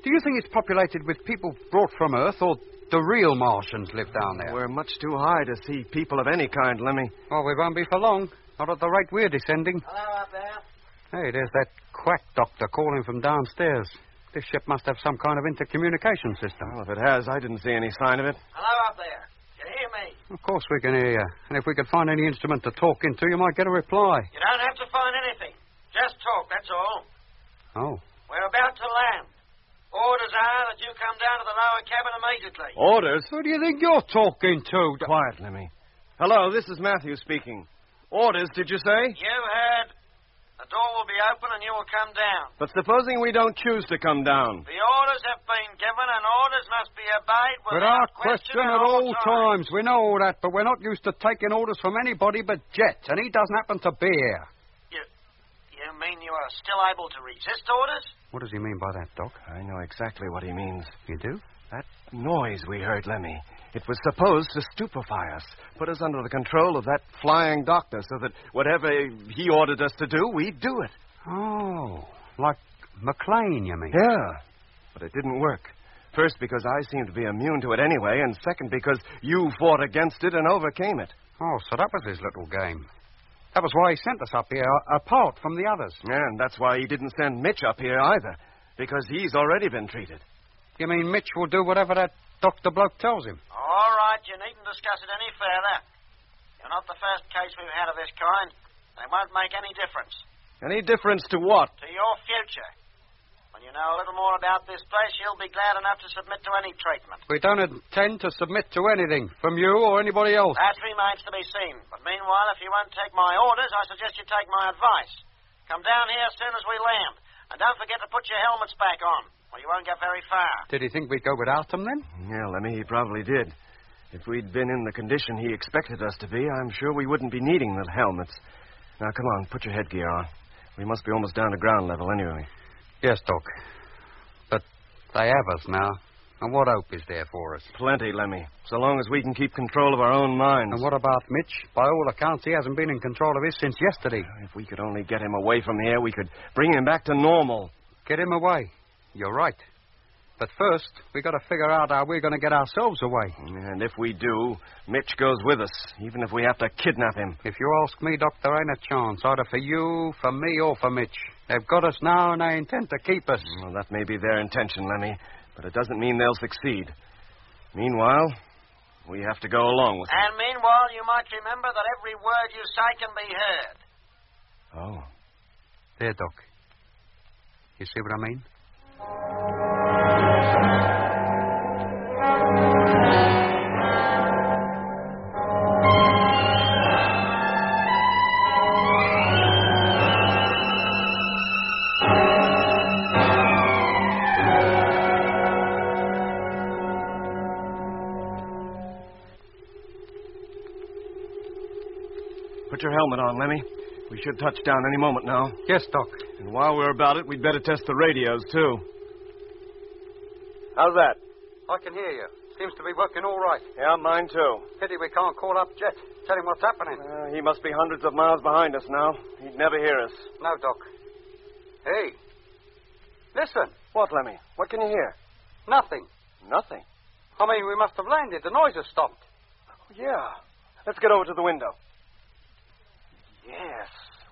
do you think it's populated with people brought from Earth, or the real Martians live down there? We're much too high to see people of any kind, Lemmy. Well, we won't be for long. Not at the rate we're descending. Hello up there. Hey, there's that quack doctor calling from downstairs. This ship must have some kind of intercommunication system. Well, if it has, I didn't see any sign of it. Hello up there. Can you hear me? Of course we can hear you. And if we could find any instrument to talk into, you might get a reply. You don't have to find anything. Just talk, that's all. Oh. We're about to land. Orders are that you come down to the lower cabin immediately. Orders? Who do you think you're talking to? Quiet, Lemmy. Hello, this is Matthew speaking. Orders, did you say? You heard. The door will be open and you will come down. But supposing we don't choose to come down? The orders have been given and orders must be obeyed without question at all times. We know all that, but we're not used to taking orders from anybody but Jet, and he doesn't happen to be here. You mean you are still able to resist orders? What does he mean by that, Doc? I know exactly what he means. You do? That noise we heard, Lemmy. It was supposed to stupefy us, put us under the control of that flying doctor so that whatever he ordered us to do, we'd do it. Oh, like McLean, you mean? Yeah, but it didn't work. First, because I seemed to be immune to it anyway, and second, because you fought against it and overcame it. Oh, so that was his little game. That was why he sent us up here, apart from the others. Yeah, and that's why he didn't send Mitch up here either, because he's already been treated. You mean Mitch will do whatever that doctor bloke tells him? All right, you needn't discuss it any further. You're not the first case we've had of this kind. They won't make any difference. Any difference to what? To your future. When you know a little more about this place, you'll be glad enough to submit to any treatment. We don't intend to submit to anything, from you or anybody else. That remains to be seen. But meanwhile, if you won't take my orders, I suggest you take my advice. Come down here as soon as we land. And don't forget to put your helmets back on, or you won't get very far. Did he think we'd go without them, then? Yeah, Lemmy, he probably did. If we'd been in the condition he expected us to be, I'm sure we wouldn't be needing the helmets. Now, come on, put your headgear on. We must be almost down to ground level anyway. Yes, Doc. But they have us now. And what hope is there for us? Plenty, Lemmy. So long as we can keep control of our own minds. And what about Mitch? By all accounts, he hasn't been in control of his since yesterday. If we could only get him away from here, we could bring him back to normal. Get him away? You're right. But first, we got to figure out how we're going to get ourselves away. And if we do, Mitch goes with us, even if we have to kidnap him. If you ask me, Doc, there ain't a chance, either for you, for me, or for Mitch. They've got us now, and they intend to keep us. Well, that may be their intention, Lemmy, but it doesn't mean they'll succeed. Meanwhile, we have to go along with them. And meanwhile, you might remember that every word you say can be heard. Oh. There, Doc. You see what I mean? Put your helmet on, Lemmy. We should touch down any moment now. Yes, Doc. And while we're about it, we'd better test the radios, too. How's that? I can hear you. Seems to be working all right. Yeah, mine, too. Pity we can't call up Jet. Tell him what's happening. He must be hundreds of miles behind us now. He'd never hear us. No, Doc. Hey. Listen. What, Lemmy? What can you hear? Nothing. Nothing? I mean, we must have landed. The noise has stopped. Oh, yeah. Let's get over to the window. Yes,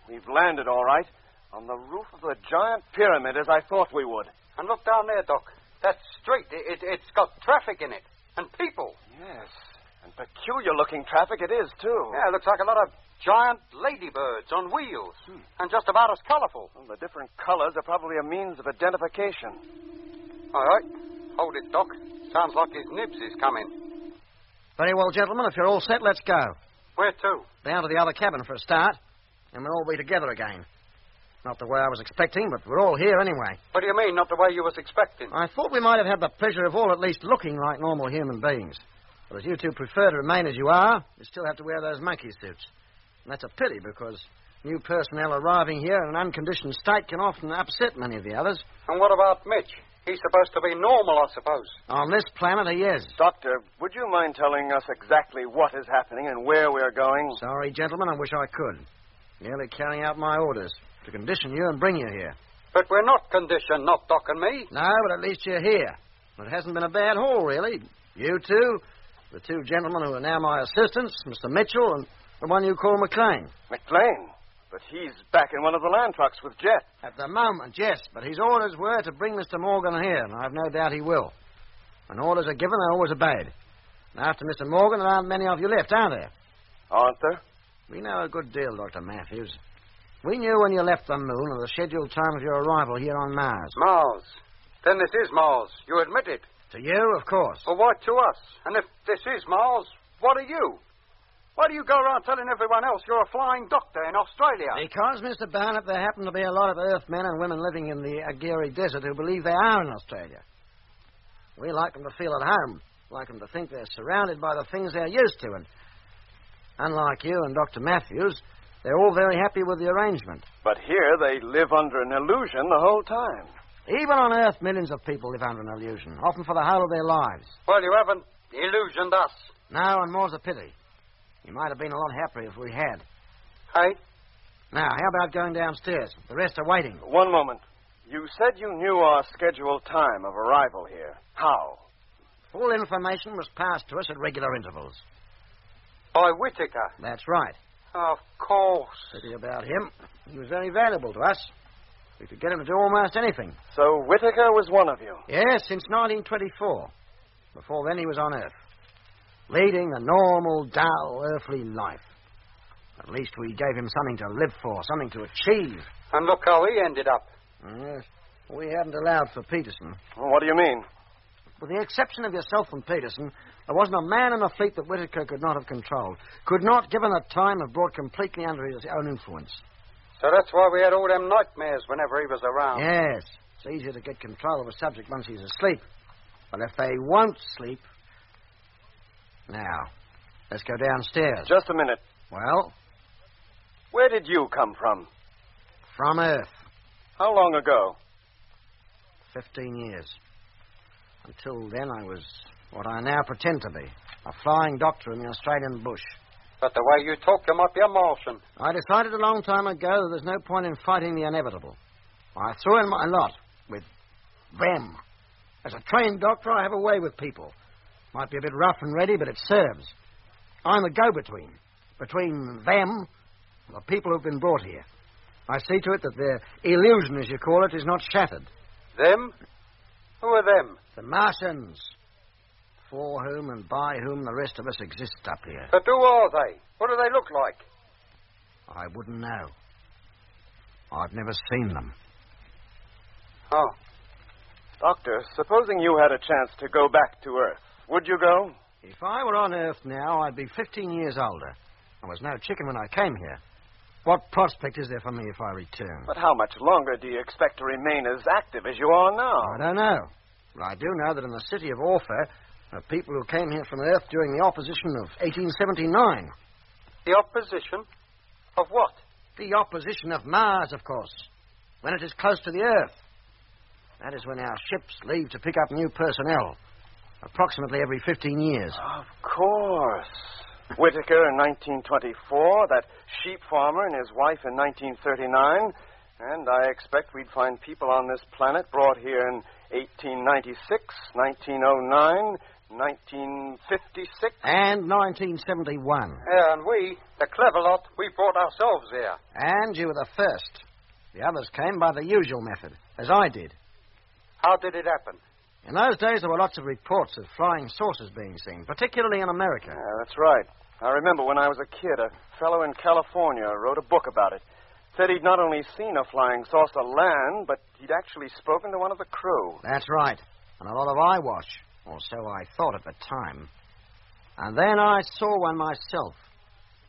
we've landed all right. On the roof of the giant pyramid, as I thought we would. And look down there, Doc. That street, it's got traffic in it. And people. Yes. And peculiar-looking traffic it is, too. Yeah, it looks like a lot of giant ladybirds on wheels. And just about as colorful. Well, the different colors are probably a means of identification. All right. Hold it, Doc. Sounds like his nibs is coming. Very well, gentlemen. If you're all set, let's go. Where to? Down to the other cabin for a start. And we'll all be together again. Not the way I was expecting, but we're all here anyway. What do you mean, not the way you was expecting? I thought we might have had the pleasure of all at least looking like normal human beings. But as you two prefer to remain as you are, you still have to wear those monkey suits. And that's a pity, because new personnel arriving here in an unconditioned state can often upset many of the others. And what about Mitch? He's supposed to be normal, I suppose. On this planet, he is. Doctor, would you mind telling us exactly what is happening and where we're going? Sorry, gentlemen, I wish I could. Merely carrying out my orders to condition you and bring you here. But we're not conditioned, not Doc and me. No, but at least you're here. It hasn't been a bad haul, really. You two, the two gentlemen who are now my assistants, Mr. Mitchell and the one you call McLean. McLean? But he's back in one of the land trucks with Jet. At the moment, yes, but his orders were to bring Mr. Morgan here, and I've no doubt he will. When orders are given, they're always obeyed. And after Mr. Morgan, there aren't many of you left, are there? Aren't there? We know a good deal, Dr. Matthews. We knew when you left the moon of the scheduled time of your arrival here on Mars. Mars? Then this is Mars. You admit it. To you, of course. Well, why to us? And if this is Mars, what are you? Why do you go around telling everyone else you're a flying doctor in Australia? Because, Mr. Barnett, there happen to be a lot of Earthmen and women living in the Aguirre Desert who believe they are in Australia. We like them to feel at home, like them to think they're surrounded by the things they're used to, and unlike you and Dr. Matthews, they're all very happy with the arrangement. But here they live under an illusion the whole time. Even on Earth, millions of people live under an illusion, often for the whole of their lives. Well, you haven't illusioned us. No, and more's a pity. You might have been a lot happier if we had. Hey? Now, how about going downstairs? The rest are waiting. One moment. You said you knew our scheduled time of arrival here. How? Full information was passed to us at regular intervals. By Whittaker? That's right. Of course. Pity about him. He was very valuable to us. We could get him to do almost anything. So Whittaker was one of you? Yes, since 1924. Before then, he was on Earth, leading a normal, dull, earthly life. At least we gave him something to live for, something to achieve. And look how he ended up. Yes, we hadn't allowed for Peterson. Well, what do you mean? With the exception of yourself and Peterson, there wasn't a man in the fleet that Whittaker could not have controlled. Could not, given the time, have brought completely under his own influence. So that's why we had all them nightmares whenever he was around. Yes. It's easier to get control of a subject once he's asleep. But if they won't sleep... Now, let's go downstairs. Just a minute. Well? Where did you come from? From Earth. How long ago? 15 years. Until then, I was what I now pretend to be, a flying doctor in the Australian bush. But the way you talk, you might be a Martian. I decided a long time ago that there's no point in fighting the inevitable. I threw in my lot with them. As a trained doctor, I have a way with people. Might be a bit rough and ready, but it serves. I'm the go-between, between them and the people who've been brought here. I see to it that their illusion, as you call it, is not shattered. Them? Who are them? The Martians, for whom and by whom the rest of us exist up here. But who are they? What do they look like? I wouldn't know. I've never seen them. Oh. Doctor, supposing you had a chance to go back to Earth, would you go? If I were on Earth now, I'd be 15 years older. I was no chicken when I came here. What prospect is there for me if I return? But how much longer do you expect to remain as active as you are now? I don't know. But I do know that in the city of Orpha, are people who came here from Earth during the opposition of 1879. The opposition? Of what? The opposition of Mars, of course. When it is close to the Earth. That is when our ships leave to pick up new personnel. Approximately every 15 years. Of course. Whittaker in 1924, that sheep farmer and his wife in 1939, and I expect we'd find people on this planet brought here in 1896, 1909, 1956. And 1971. Yeah, and we, the clever lot, we brought ourselves here. And you were the first. The others came by the usual method, as I did. How did it happen? In those days, there were lots of reports of flying saucers being seen, particularly in America. Yeah, that's right. I remember when I was a kid, a fellow in California wrote a book about it. Said he'd not only seen a flying saucer land, but he'd actually spoken to one of the crew. That's right. And a lot of eyewash, or so I thought at the time. And then I saw one myself,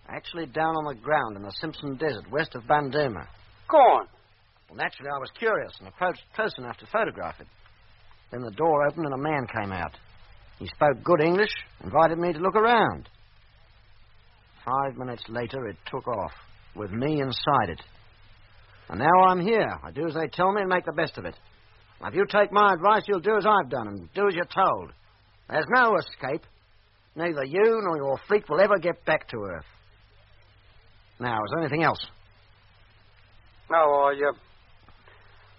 actually down on the ground in the Simpson Desert, west of Bandama. Go on. Well, naturally, I was curious and approached close enough to photograph it. Then the door opened and a man came out. He spoke good English, invited me to look around. 5 minutes later, it took off, with me inside it. And now I'm here. I do as they tell me and make the best of it. Now, if you take my advice, you'll do as I've done and do as you're told. There's no escape. Neither you nor your fleet will ever get back to Earth. Now, is there anything else? No,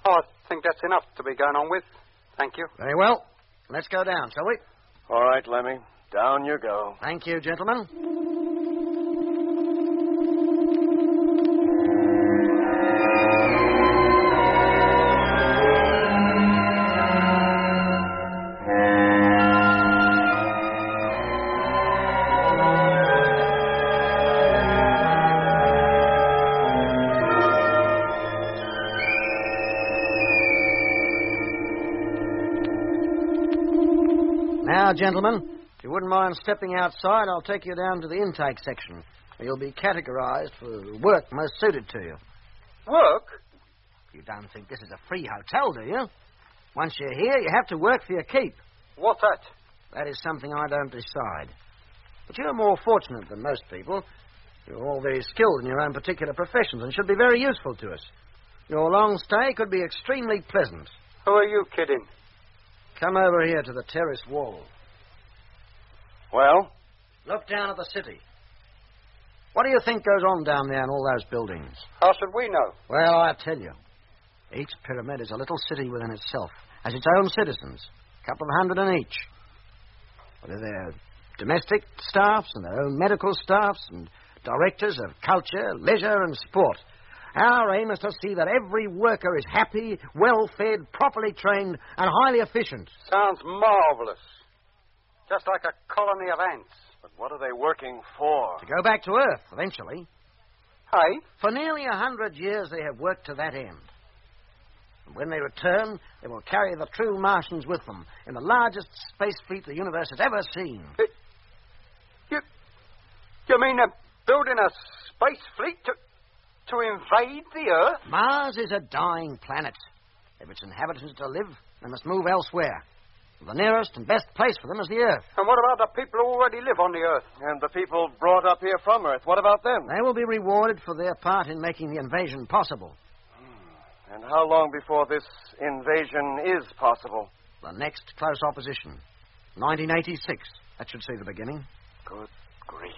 I think that's enough to be going on with. Thank you. Very well. Let's go down, shall we? All right, Lemmy. Down you go. Thank you, gentlemen. Now, gentlemen, if you wouldn't mind stepping outside, I'll take you down to the intake section, where you'll be categorized for the work most suited to you. Work? You don't think this is a free hotel, do you? Once you're here, you have to work for your keep. What's that? That is something I don't decide. But you're more fortunate than most people. You're all very skilled in your own particular professions and should be very useful to us. Your long stay could be extremely pleasant. Who are you kidding? Come over here to the terrace wall. Well? Look down at the city. What do you think goes on down there in all those buildings? How should we know? Well, I tell you. Each pyramid is a little city within itself, has its own citizens, a couple of hundred in each. With their domestic staffs and their own medical staffs and directors of culture, leisure and sport. Our aim is to see that every worker is happy, well-fed, properly trained, and highly efficient. Sounds marvelous. Just like a colony of ants. But what are they working for? To go back to Earth, eventually. Hey? For nearly 100 years, they have worked to that end. And when they return, they will carry the true Martians with them in the largest space fleet the universe has ever seen. You mean they're building a space fleet to invade the Earth? Mars is a dying planet. If its inhabitants are to live, they must move elsewhere. The nearest and best place for them is the Earth. And what about the people who already live on the Earth? And the people brought up here from Earth, what about them? They will be rewarded for their part in making the invasion possible. And how long before this invasion is possible? The next close opposition. 1986. That should see the beginning. Good grief.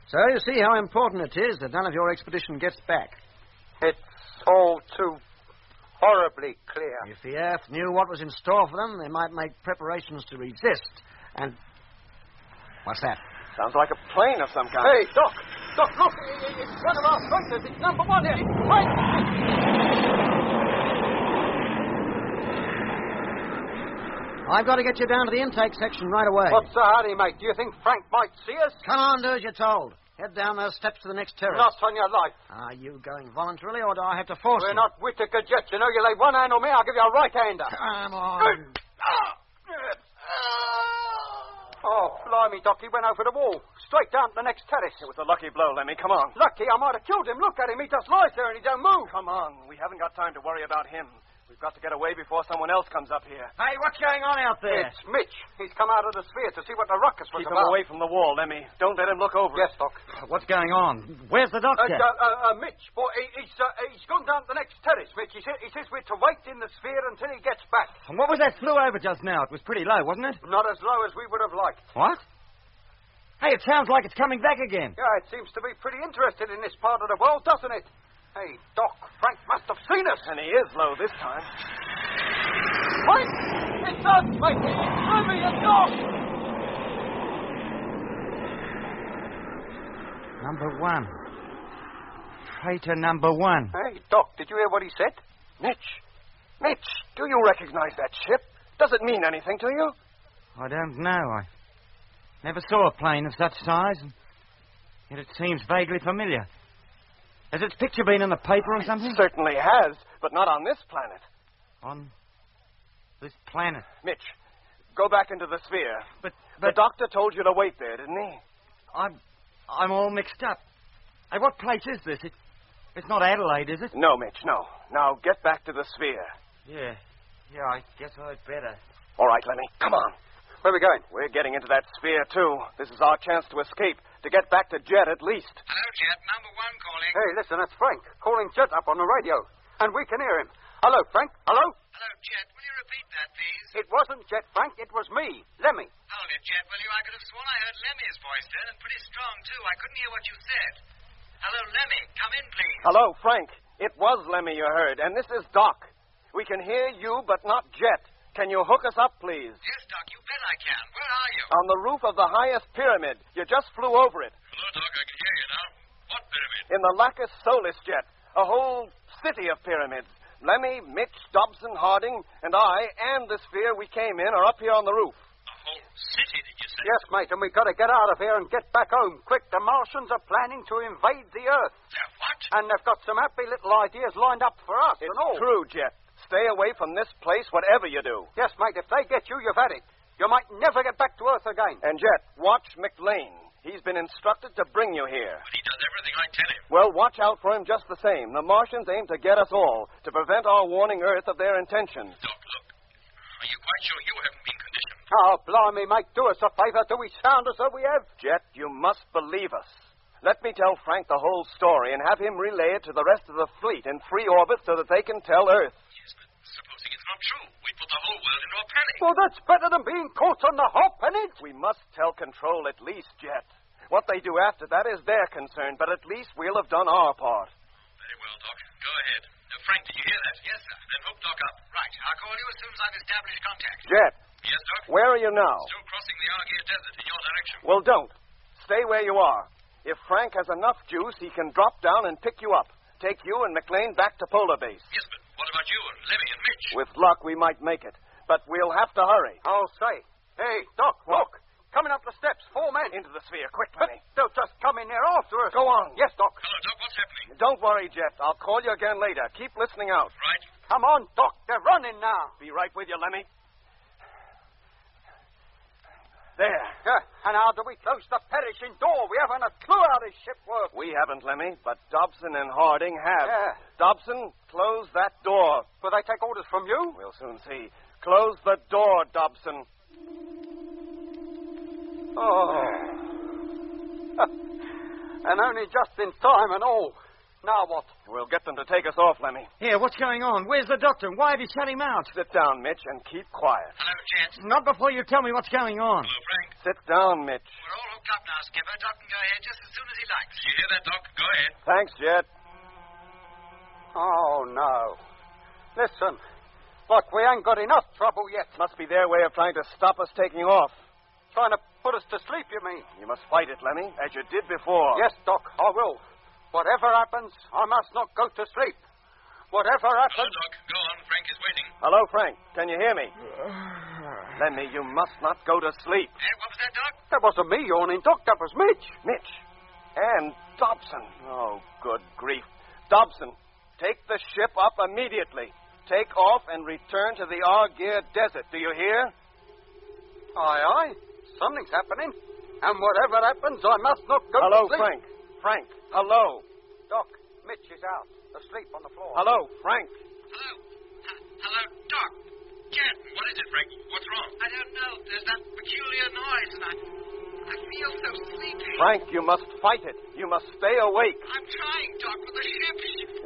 So you see how important it is that none of your expedition gets back. It's all too horribly clear. If the Earth knew what was in store for them, they might make preparations to resist. And... what's that? Sounds like a plane of some kind. Hey, Doc! Doc, look! It's one of our freighters. It's number one. Wait! I've got to get you down to the intake section right away. What's the hurry, mate? Do you think Frank might see us? Come on, do as you're told. Head down those steps to the next terrace. Not on your life. Are you going voluntarily, or do I have to force you? We're not Whittaker Jets. You know, you lay one hand on me, I'll give you a right-hander. Come on. Oh, blimey, Doc, he went over the wall. Straight down to the next terrace. It was a lucky blow, Lemmy. Come on. Lucky? I might have killed him. Look at him. He just lies there and he don't move. Come on. We haven't got time to worry about him. We've got to get away before someone else comes up here. Hey, what's going on out there? It's Mitch. He's come out of the sphere to see what the ruckus was Keep about. him away from the wall, Lemmy. Don't let him look over. Yes, Doc. What's going on? Where's the doctor? Mitch, boy, he's gone down to the next terrace, Mitch. He says we're to wait in the sphere until he gets back. And what was that flew over just now? It was pretty low, wasn't it? Not as low as we would have liked. What? Hey, it sounds like it's coming back again. Yeah, it seems to be pretty interested in this part of the world, doesn't it? Hey, Doc, Frank must have seen us. And he is low this time. Frank! It's us, mate! Lemmy and Doc! Number one. Freighter number one. Hey, Doc, did you hear what he said? Mitch, do you recognize that ship? Does it mean anything to you? I don't know. I never saw a plane of such size, and yet it seems vaguely familiar. Has its picture been in the paper or something? It certainly has, but not on this planet. On this planet? Mitch, go back into the sphere. But the doctor told you to wait there, didn't he? I'm all mixed up. Hey, what place is this? It's not Adelaide, is it? No, Mitch, no. Now get back to the sphere. Yeah, I guess I'd better. All right, Lemmy, come on. Where are we going? We're getting into that sphere, too. This is our chance to escape, to get back to Jet at least. Hello, Jet. Number 1 calling. Hey, listen, that's Frank, calling Jet up on the radio. And we can hear him. Hello, Frank. Hello? Hello, Jet. Will you repeat that, please? It wasn't Jet, Frank. It was me, Lemmy. Hold it, Jet, will you? I could have sworn I heard Lemmy's voice then, and pretty strong, too. I couldn't hear what you said. Hello, Lemmy. Come in, please. Hello, Frank. It was Lemmy you heard, and this is Doc. We can hear you, but not Jet. Can you hook us up, please? Yes, Doc, you bet I can. Where are you? On the roof of the highest pyramid. You just flew over it. Hello, Doc, I can hear you now. What pyramid? In the Lacus Solis, Jet. A whole city of pyramids. Lemmy, Mitch, Dobson, Harding, and I, and the sphere we came in are up here on the roof. A whole city, did you say? Yes, mate, and we've got to get out of here and get back home. Quick, the Martians are planning to invade the Earth. What? And they've got some happy little ideas lined up for us It's and all. true, Jet. Stay away from this place, whatever you do. Yes, mate, if they get you, you've had it. You might never get back to Earth again. And, Jet, watch McLean. He's been instructed to bring you here. But he does everything I tell him. Well, watch out for him just the same. The Martians aim to get us all, to prevent our warning Earth of their intentions. Doc, look. Are you quite sure you haven't been conditioned? Oh, blimey, mate, do us a favor. Do we sound as though we have? Jet, you must believe us. Let me tell Frank the whole story and have him relay it to the rest of the fleet in free orbit so that they can tell Earth. Yes, but supposing it's not true, we'd put the whole world into a panic. Well, that's better than being caught on the hop, isn't it? We must tell Control at least, Jet. What they do after that is their concern, but at least we'll have done our part. Very well, Doc. Go ahead. Frank, did you hear that? Yes, sir. Then hook Doc up. Right. I'll call you as soon as I've established contact. Jet. Yes, Doc? Where are you now? Still crossing the Argyre Desert in your direction. Well, don't. Stay where you are. If Frank has enough juice, he can drop down and pick you up. Take you and McLean back to Polar Base. Yes, but what about you and Lemmy and Mitch? With luck, we might make it. But we'll have to hurry. I'll say. Hey, Doc, look. Coming up the steps, 4 men. Into the sphere, quick, Lemmy. They'll just come in there after us. Go on. Yes, Doc. Hello, Doc. What's happening? Don't worry, Jet. I'll call you again later. Keep listening out. Right. Come on, Doc. They're running now. Be right with you, Lemmy. There. And how do we close the perishing door? We haven't a clue how this ship works. We haven't, Lemmy, but Dobson and Harding have. Yeah. Dobson, close that door. Will they take orders from you? We'll soon see. Close the door, Dobson. Oh. And only just in time and all. Now what? We'll get them to take us off, Lemmy. Here, what's going on? Where's the doctor? Why have you shut him out? Sit down, Mitch, and keep quiet. Hello, Jet. Not before you tell me what's going on. Hello, Frank. Sit down, Mitch. We're all hooked up now, Skipper. Doc can go ahead just as soon as he likes. You hear that, Doc? Go ahead. Thanks, Jet. Oh, no. Listen. Look, we ain't got enough trouble yet. Must be their way of trying to stop us taking off. Trying to put us to sleep, you mean? You must fight it, Lemmy, as you did before. Yes, Doc, I will. Whatever happens, I must not go to sleep. Whatever happens... Hello, Doc. Go on. Frank is waiting. Hello, Frank. Can you hear me? Lemmy, you must not go to sleep. What was that, Doc? That wasn't me yawning, Doc. That was Mitch. Mitch. And Dobson. Oh, good grief. Dobson, take the ship up immediately. Take off and return to the Argyre Desert. Do you hear? Aye, aye. Something's happening. And whatever happens, I must not go Hello, to sleep. Frank. Frank, hello. Doc, Mitch is out, asleep on the floor. Hello, Frank. Hello. Hello, Doc. Jet, what is it, Frank? What's wrong? I don't know. There's that peculiar noise, and I feel so sleepy. Frank, you must fight it. You must stay awake. I'm trying, Doc, with the ship.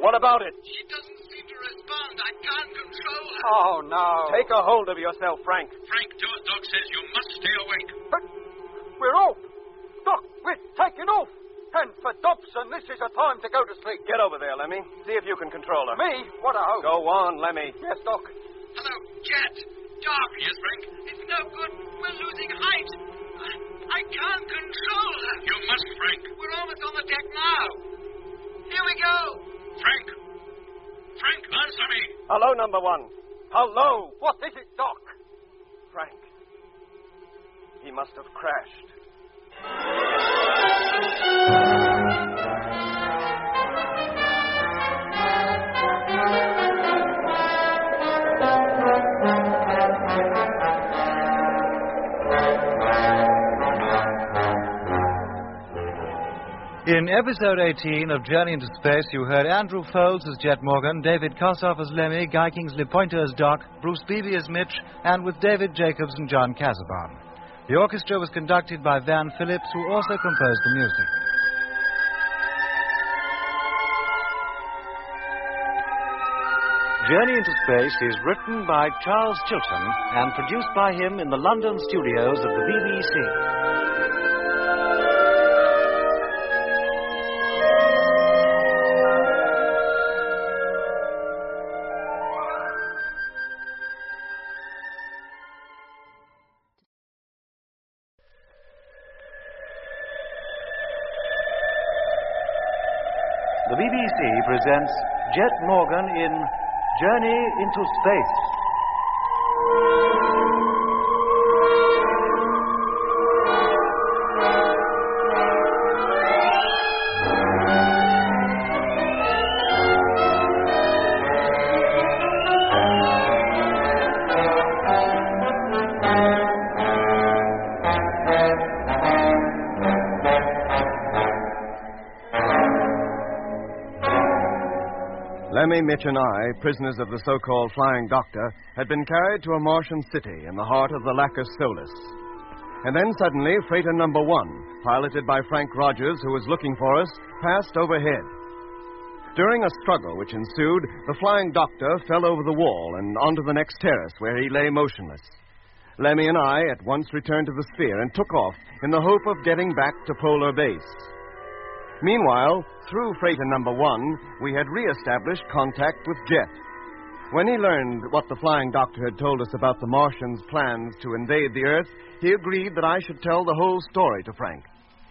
What about it? She doesn't seem to respond. I can't control her. Oh, no. Take a hold of yourself, Frank. Frank, do as Doc says. You must stay awake. But we're off. Doc, we're taking off. And for Dobson, this is a time to go to sleep. Get over there, Lemmy. See if you can control her. Me? What a hope. Go on, Lemmy. Yes, Doc. Hello, Jet. Doc. Yes, Frank? It's no good. We're losing height. I can't control her. You must, Frank. We're almost on the deck now. Here we go. Frank. Frank, answer me. Hello, number one. Hello. What is it, Doc? Frank. He must have crashed. In episode 18 of Journey into Space, you heard Andrew Foulds as Jet Morgan, David Kossoff as Lemmy, Guy Kingsley Pointer as Doc, Bruce Beebe as Mitch, and with David Jacobs and John Casabon. The orchestra was conducted by Van Phillips, who also composed the music. Journey into Space is written by Charles Chilton and produced by him in the London studios of the BBC. The BBC presents Jet Morgan in Journey into Space. Lemmy, Mitch, and I, prisoners of the so-called Flying Doctor, had been carried to a Martian city in the heart of the Lacus Solus. And then suddenly, freighter number 1, piloted by Frank Rogers, who was looking for us, passed overhead. During a struggle which ensued, the Flying Doctor fell over the wall and onto the next terrace, where he lay motionless. Lemmy and I at once returned to the sphere and took off in the hope of getting back to Polar Base. Meanwhile, through freighter number 1, we had re-established contact with Jet. When he learned what the Flying Doctor had told us about the Martians' plans to invade the Earth, he agreed that I should tell the whole story to Frank.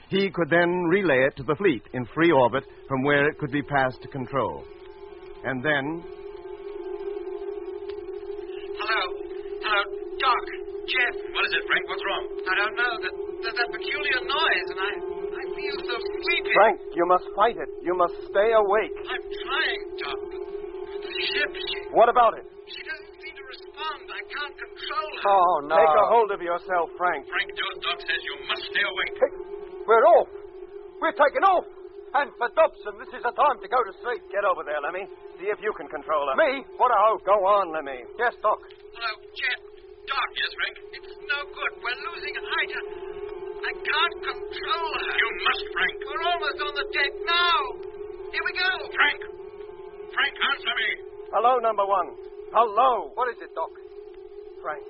He could then relay it to the fleet in free orbit from where it could be passed to control. And then... Hello, Doc, Jeff. What is it, Frank? What's wrong? I don't know. There's that peculiar noise, and I feel so sleepy. Frank, you must fight it. You must stay awake. I'm trying, Doc. The ship, What about it? she doesn't seem to respond. I can't control her. Oh, no. Take a hold of yourself, Frank. Frank, your doc says you must stay awake. We're off. We're taking off. And for Dobson, this is the time to go to sleep. Get over there, Lemmy. See if you can control her. Me? What a hope. Go on, Lemmy. Yes, Doc. Hello, Jet. Doc. Yes, Frank? It's no good. We're losing height. I can't control her. You must, Frank. We're almost on the deck now. Here we go. Frank! Frank, answer me. Hello, number 1. Hello. What is it, Doc? Frank.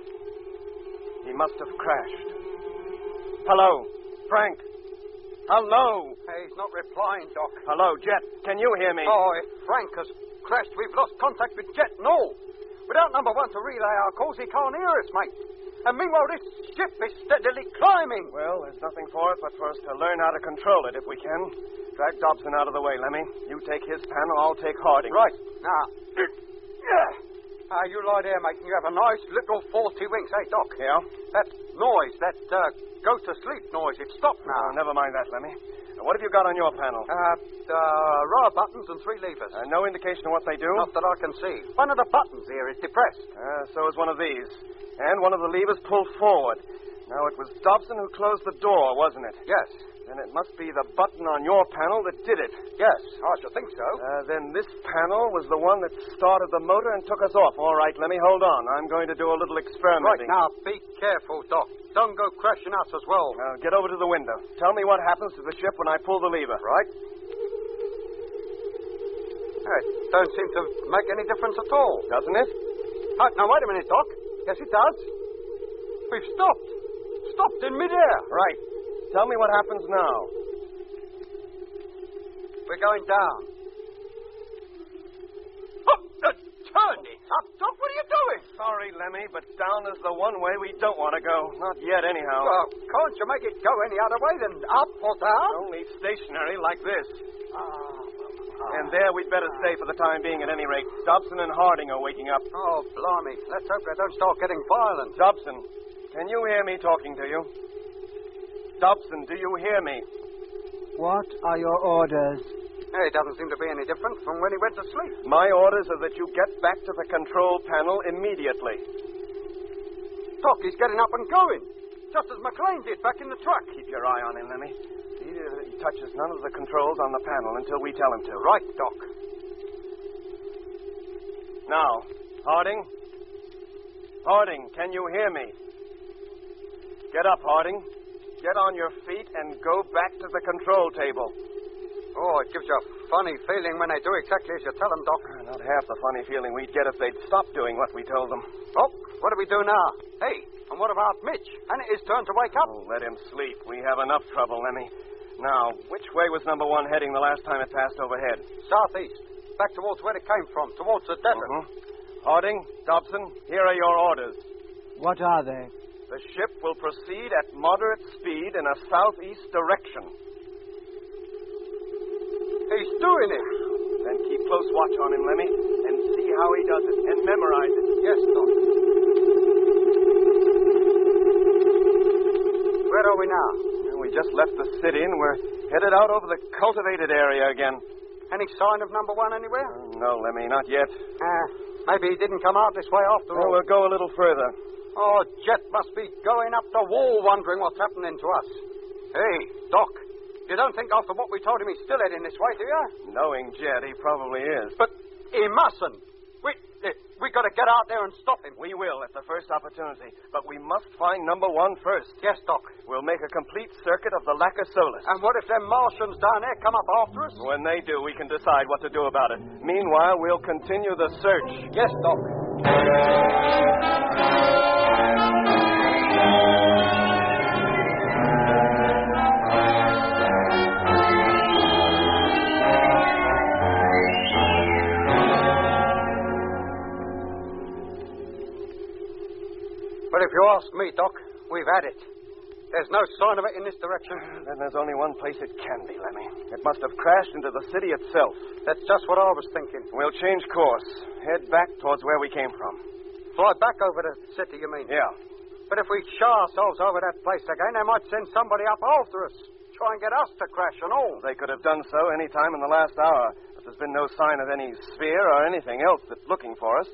He must have crashed. Hello. Frank. Hello. Hey, he's not replying, Doc. Hello, Jet. Can you hear me? Oh, if Frank has crashed, we've lost contact with Jet and all. Without number 1 to relay our calls, he can't hear us, mate. And meanwhile, this ship is steadily climbing. Well, there's nothing for it but for us to learn how to control it if we can. Drag Dobson out of the way, Lemmy. You take his panel, I'll take Harding. Right. Now, you lie there, mate, and you have a nice little 40 winks, eh, Doc? Yeah? That noise, that go-to-sleep noise, it's stopped now. Oh, never mind that, Lemmy. What have you got on your panel? Row of buttons and 3 levers. No indication of what they do? Not that I can see. One of the buttons here is depressed. So is one of these. And one of the levers pulled forward. Now, it was Dobson who closed the door, wasn't it? Yes. Then it must be the button on your panel that did it. Yes, I should think so. Then this panel was the one that started the motor and took us off. All right, Lemmy, hold on. I'm going to do a little experimenting. Right, now, be careful, Doc. Don't go crashing us as well. Get over to the window. Tell me what happens to the ship when I pull the lever. Right. It don't seem to make any difference at all. Doesn't it? Now, wait a minute, Doc. Yes, it does. We've stopped. Stopped in midair. Right. Tell me what happens now. We're going down. Turn it up, Doc. What are you doing? Sorry, Lemmy, but down is the one way we don't want to go. Not yet, anyhow. Well, can't you make it go any other way than up or down? Only stationary like this. And there we'd better stay for the time being at any rate. Dobson and Harding are waking up. Oh, blimey. Let's hope they don't start getting violent. Dobson, can you hear me talking to you? Dobson, do you hear me? What are your orders? Hey, it doesn't seem to be any different from when he went to sleep. My orders are that you get back to the control panel immediately. Doc, he's getting up and going. Just as McLean did back in the truck. Keep your eye on him, Lemmy. See that he touches none of the controls on the panel until we tell him to. Right, Doc. Now, Harding. Harding, can you hear me? Get up, Harding. Get on your feet and go back to the control table. Oh, it gives you a funny feeling when they do exactly as you tell them, Doc. Not half the funny feeling we'd get if they'd stop doing what we told them. Oh, what do we do now? Hey, and what about Mitch? And it is turn to wake up. Oh, let him sleep. We have enough trouble, Lemmy. Now, which way was number 1 heading the last time it passed overhead? Southeast. Back towards where it came from, towards the desert. Harding, Dobson, here are your orders. What are they? The ship will proceed at moderate speed in a southeast direction. He's doing it. Then keep close watch on him, Lemmy, and see how he does it, and memorize it. Yes, Doc. Where are we now? We just left the city and we're headed out over the cultivated area again. Any sign of number 1 anywhere? No, Lemmy, not yet. Maybe he didn't come out this way after all. We'll go a little further. Oh, Jet must be going up the wall wondering what's happening to us. Hey, Doc, you don't think after what we told him he's still heading this way, do you? Knowing Jet, he probably is. But he mustn't. We got to get out there and stop him. We will at the first opportunity, but we must find number 1 first. Yes, Doc. We'll make a complete circuit of the Lacus Solis. And what if them Martians down there come up after us? When they do, we can decide what to do about it. Meanwhile, we'll continue the search. Yes, Doc. But if you ask me, Doc, we've had it. There's no sign of it in this direction. Then there's only one place it can be, Lemmy. It must have crashed into the city itself. That's just what I was thinking. We'll change course. Head back towards where we came from. Fly back over the city, you mean? Yeah. But if we show ourselves over that place again, they might send somebody up after us. Try and get us to crash and all. They could have done so any time in the last hour. But there's been no sign of any sphere or anything else that's looking for us.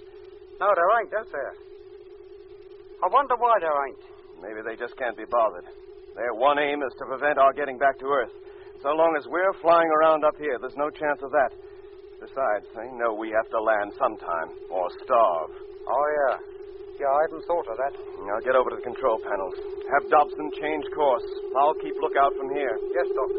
No, there ain't, is there? I wonder why there ain't. Maybe they just can't be bothered. Their one aim is to prevent our getting back to Earth. So long as we're flying around up here, there's no chance of that. Besides, they know we have to land sometime, or starve. Oh, yeah. Yeah, I hadn't thought of that. Now get over to the control panels. Have Dobson change course. I'll keep lookout from here. Yes, Doc.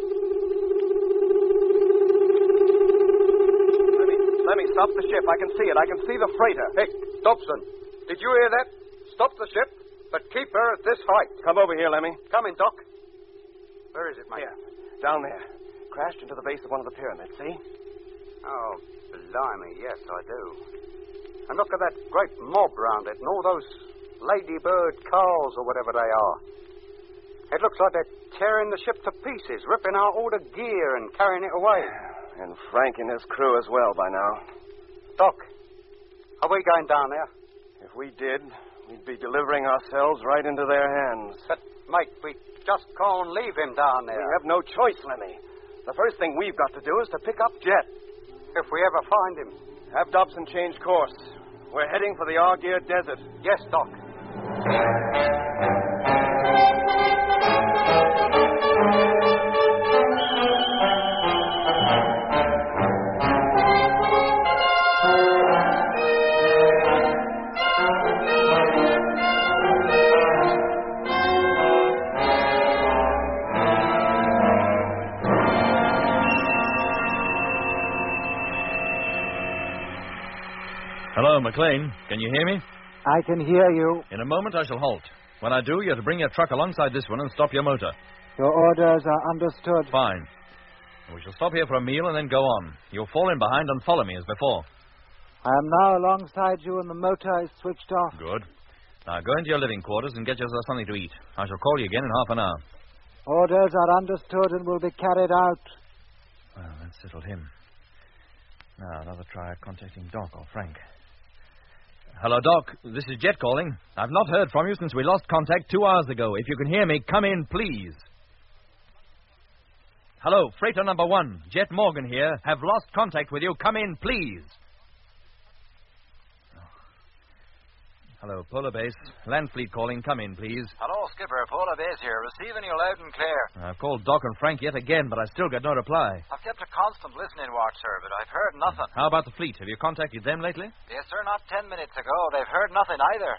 Let me stop the ship. I can see it. I can see the freighter. Hey, Dobson, did you hear that? Stop the ship, but keep her at this height. Come over here, Lemmy. Coming, Doc. Where is it, mate? Here. Down there. Crashed into the base of one of the pyramids, see? Oh, blimey, yes, I do. And look at that great mob round it and all those ladybird cars or whatever they are. It looks like they're tearing the ship to pieces, ripping out all the gear and carrying it away. And Frank and his crew as well by now. Doc, are we going down there? If we did, we'd be delivering ourselves right into their hands. But, mate, we just can't leave him down there. We have no choice, Lemmy. The first thing we've got to do is to pick up Jet. If we ever find him. Have Dobson change course. We're heading for the Argyr Desert. Yes, Doc. Hello, McLean. Can you hear me? I can hear you. In a moment, I shall halt. When I do, you're to bring your truck alongside this one and stop your motor. Your orders are understood. Fine. We shall stop here for a meal and then go on. You'll fall in behind and follow me as before. I am now alongside you and the motor is switched off. Good. Now go into your living quarters and get yourself something to eat. I shall call you again in half an hour. Orders are understood and will be carried out. Well, that settled him. Now, another try at contacting Doc or Frank. Hello, Doc. This is Jet calling. I've not heard from you since we lost contact 2 hours ago. If you can hear me, come in, please. Hello, freighter number 1. Jet Morgan here. Have lost contact with you. Come in, please. Hello, Polar Base. Land Fleet calling. Come in, please. Hello, Skipper. Polar Base here. Receiving you loud and clear. I've called Doc and Frank yet again, but I still got no reply. I've kept a constant listening watch, sir, but I've heard nothing. How about the fleet? Have you contacted them lately? Yes, sir, not 10 minutes ago. They've heard nothing either.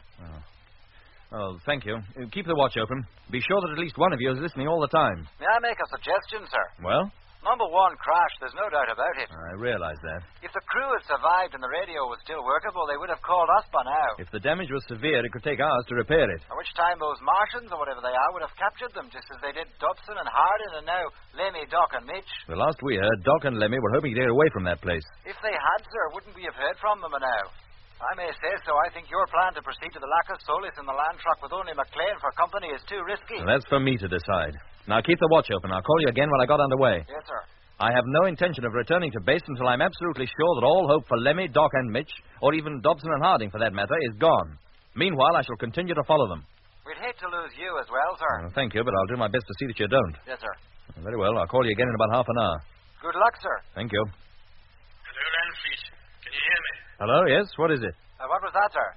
Oh, thank you. Keep the watch open. Be sure that at least one of you is listening all the time. May I make a suggestion, sir? Well? Number 1 crashed. There's no doubt about it. I realize that. If the crew had survived and the radio was still workable, they would have called us by now. If the damage was severe, it could take hours to repair it. At which time those Martians, or whatever they are, would have captured them, just as they did Dobson and Hardin, and now Lemmy, Doc, and Mitch. The last we heard, Doc and Lemmy were hoping to get away from that place. If they had, sir, wouldn't we have heard from them by now? I may say so. I think your plan to proceed to the Lac of Solis in the land truck with only McLean for company is too risky. That's for me to decide. Now, keep the watch open. I'll call you again when I got underway. Yes, sir. I have no intention of returning to base until I'm absolutely sure that all hope for Lemmy, Doc, and Mitch, or even Dobson and Harding for that matter, is gone. Meanwhile, I shall continue to follow them. We'd hate to lose you as well, sir. Thank you, but I'll do my best to see that you don't. Yes, sir. Very well. I'll call you again in about half an hour. Good luck, sir. Thank you. Hello, Landfleet. Can you hear me? Hello, yes? What is it? What was that, sir?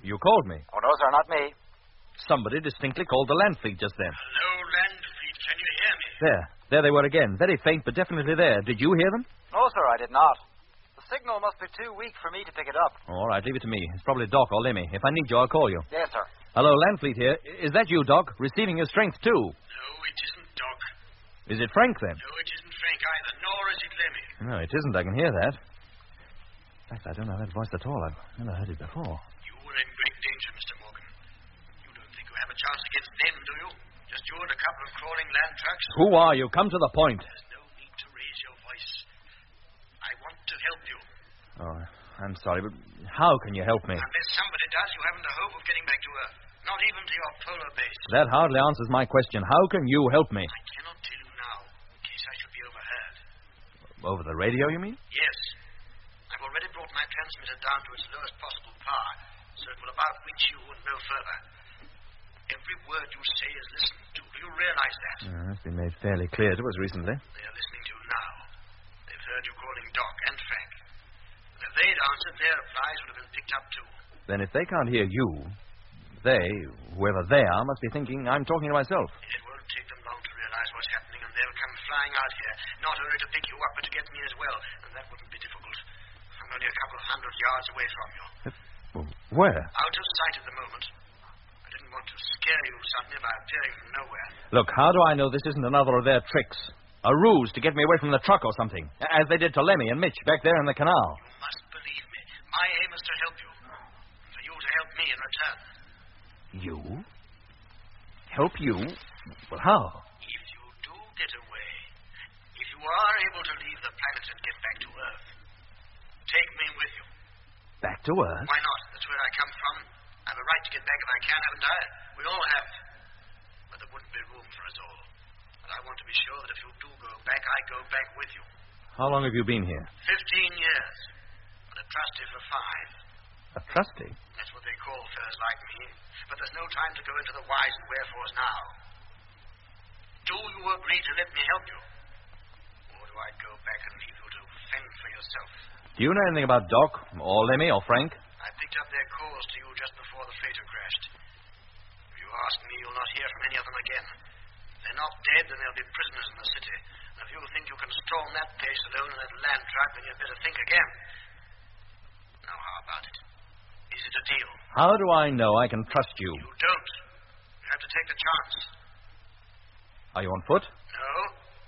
You called me. Oh, no, sir, not me. Somebody distinctly called the land fleet just then. Hello, Landfleet. Can you hear me? There they were again. Very faint, but definitely there. Did you hear them? No, sir, I did not. The signal must be too weak for me to pick it up. All right, leave it to me. It's probably Doc or Lemmy. If I need you, I'll call you. Yes, sir. Hello, Landfleet here. Is that you, Doc? Receiving your strength, too? No, it isn't Doc. Is it Frank, then? No, it isn't Frank either, nor is it Lemmy. No, it isn't. I can hear that. In fact, I don't know that voice at all. I've never heard it before. You were in great danger, Mr. Morgan. You don't think you have a chance against them, do you? Just you and a couple of crawling land trucks? Who are you? Come to the point. There's no need to raise your voice. I want to help you. Oh, I'm sorry, but how can you help me? Unless somebody does, you haven't a hope of getting back to Earth. Not even to your polar base. That hardly answers my question. How can you help me? I cannot tell you now, in case I should be overheard. Over the radio, you mean? Yes. I've already brought my transmitter down to its lowest possible power, so it will about reach you and no further. Every word you say is listened to. Do you realize that? That's been made fairly clear to us recently. They are listening to you now. They've heard you calling Doc and Frank. And if they'd answered, their replies would have been picked up too. Then if they can't hear you, they, whoever they are, must be thinking I'm talking to myself. It won't take them long to realize what's happening, and they'll come flying out here, not only to pick you up, but to get me as well. And that wouldn't be difficult. I'm only a couple of 100 yards away from you. Where? Out of sight at the moment. I didn't want to scare you suddenly by appearing from nowhere. Look, how do I know this isn't another of their tricks? A ruse to get me away from the truck or something, as they did to Lemmy and Mitch back there in the canal. You must believe me. My aim is to help you. For you to help me in return. You? Help you? Well, how? If you do get away, if you are able to leave the planet and get back to Earth, take me with you. Back to Earth? Why not? That's where I come from. I have a right to get back if I can, haven't I? We all have. But there wouldn't be room for us all. But I want to be sure that if you do go back, I go back with you. How long have you been here? 15 years. But a trustee for 5. A trustee? That's what they call fellas like me. But there's no time to go into the whys and wherefores now. Do you agree to let me help you? Or do I go back and leave you to fend for yourself? Do you know anything about Doc, or Lemmy, or Frank? I picked up their calls to you just before the freighter crashed. If you ask me, you'll not hear from any of them again. If they're not dead, then they'll be prisoners in the city. And if you think you can storm that place alone in that land truck, then you'd better think again. Now, how about it? Is it a deal? How do I know I can trust you? You don't. You have to take the chance. Are you on foot? No.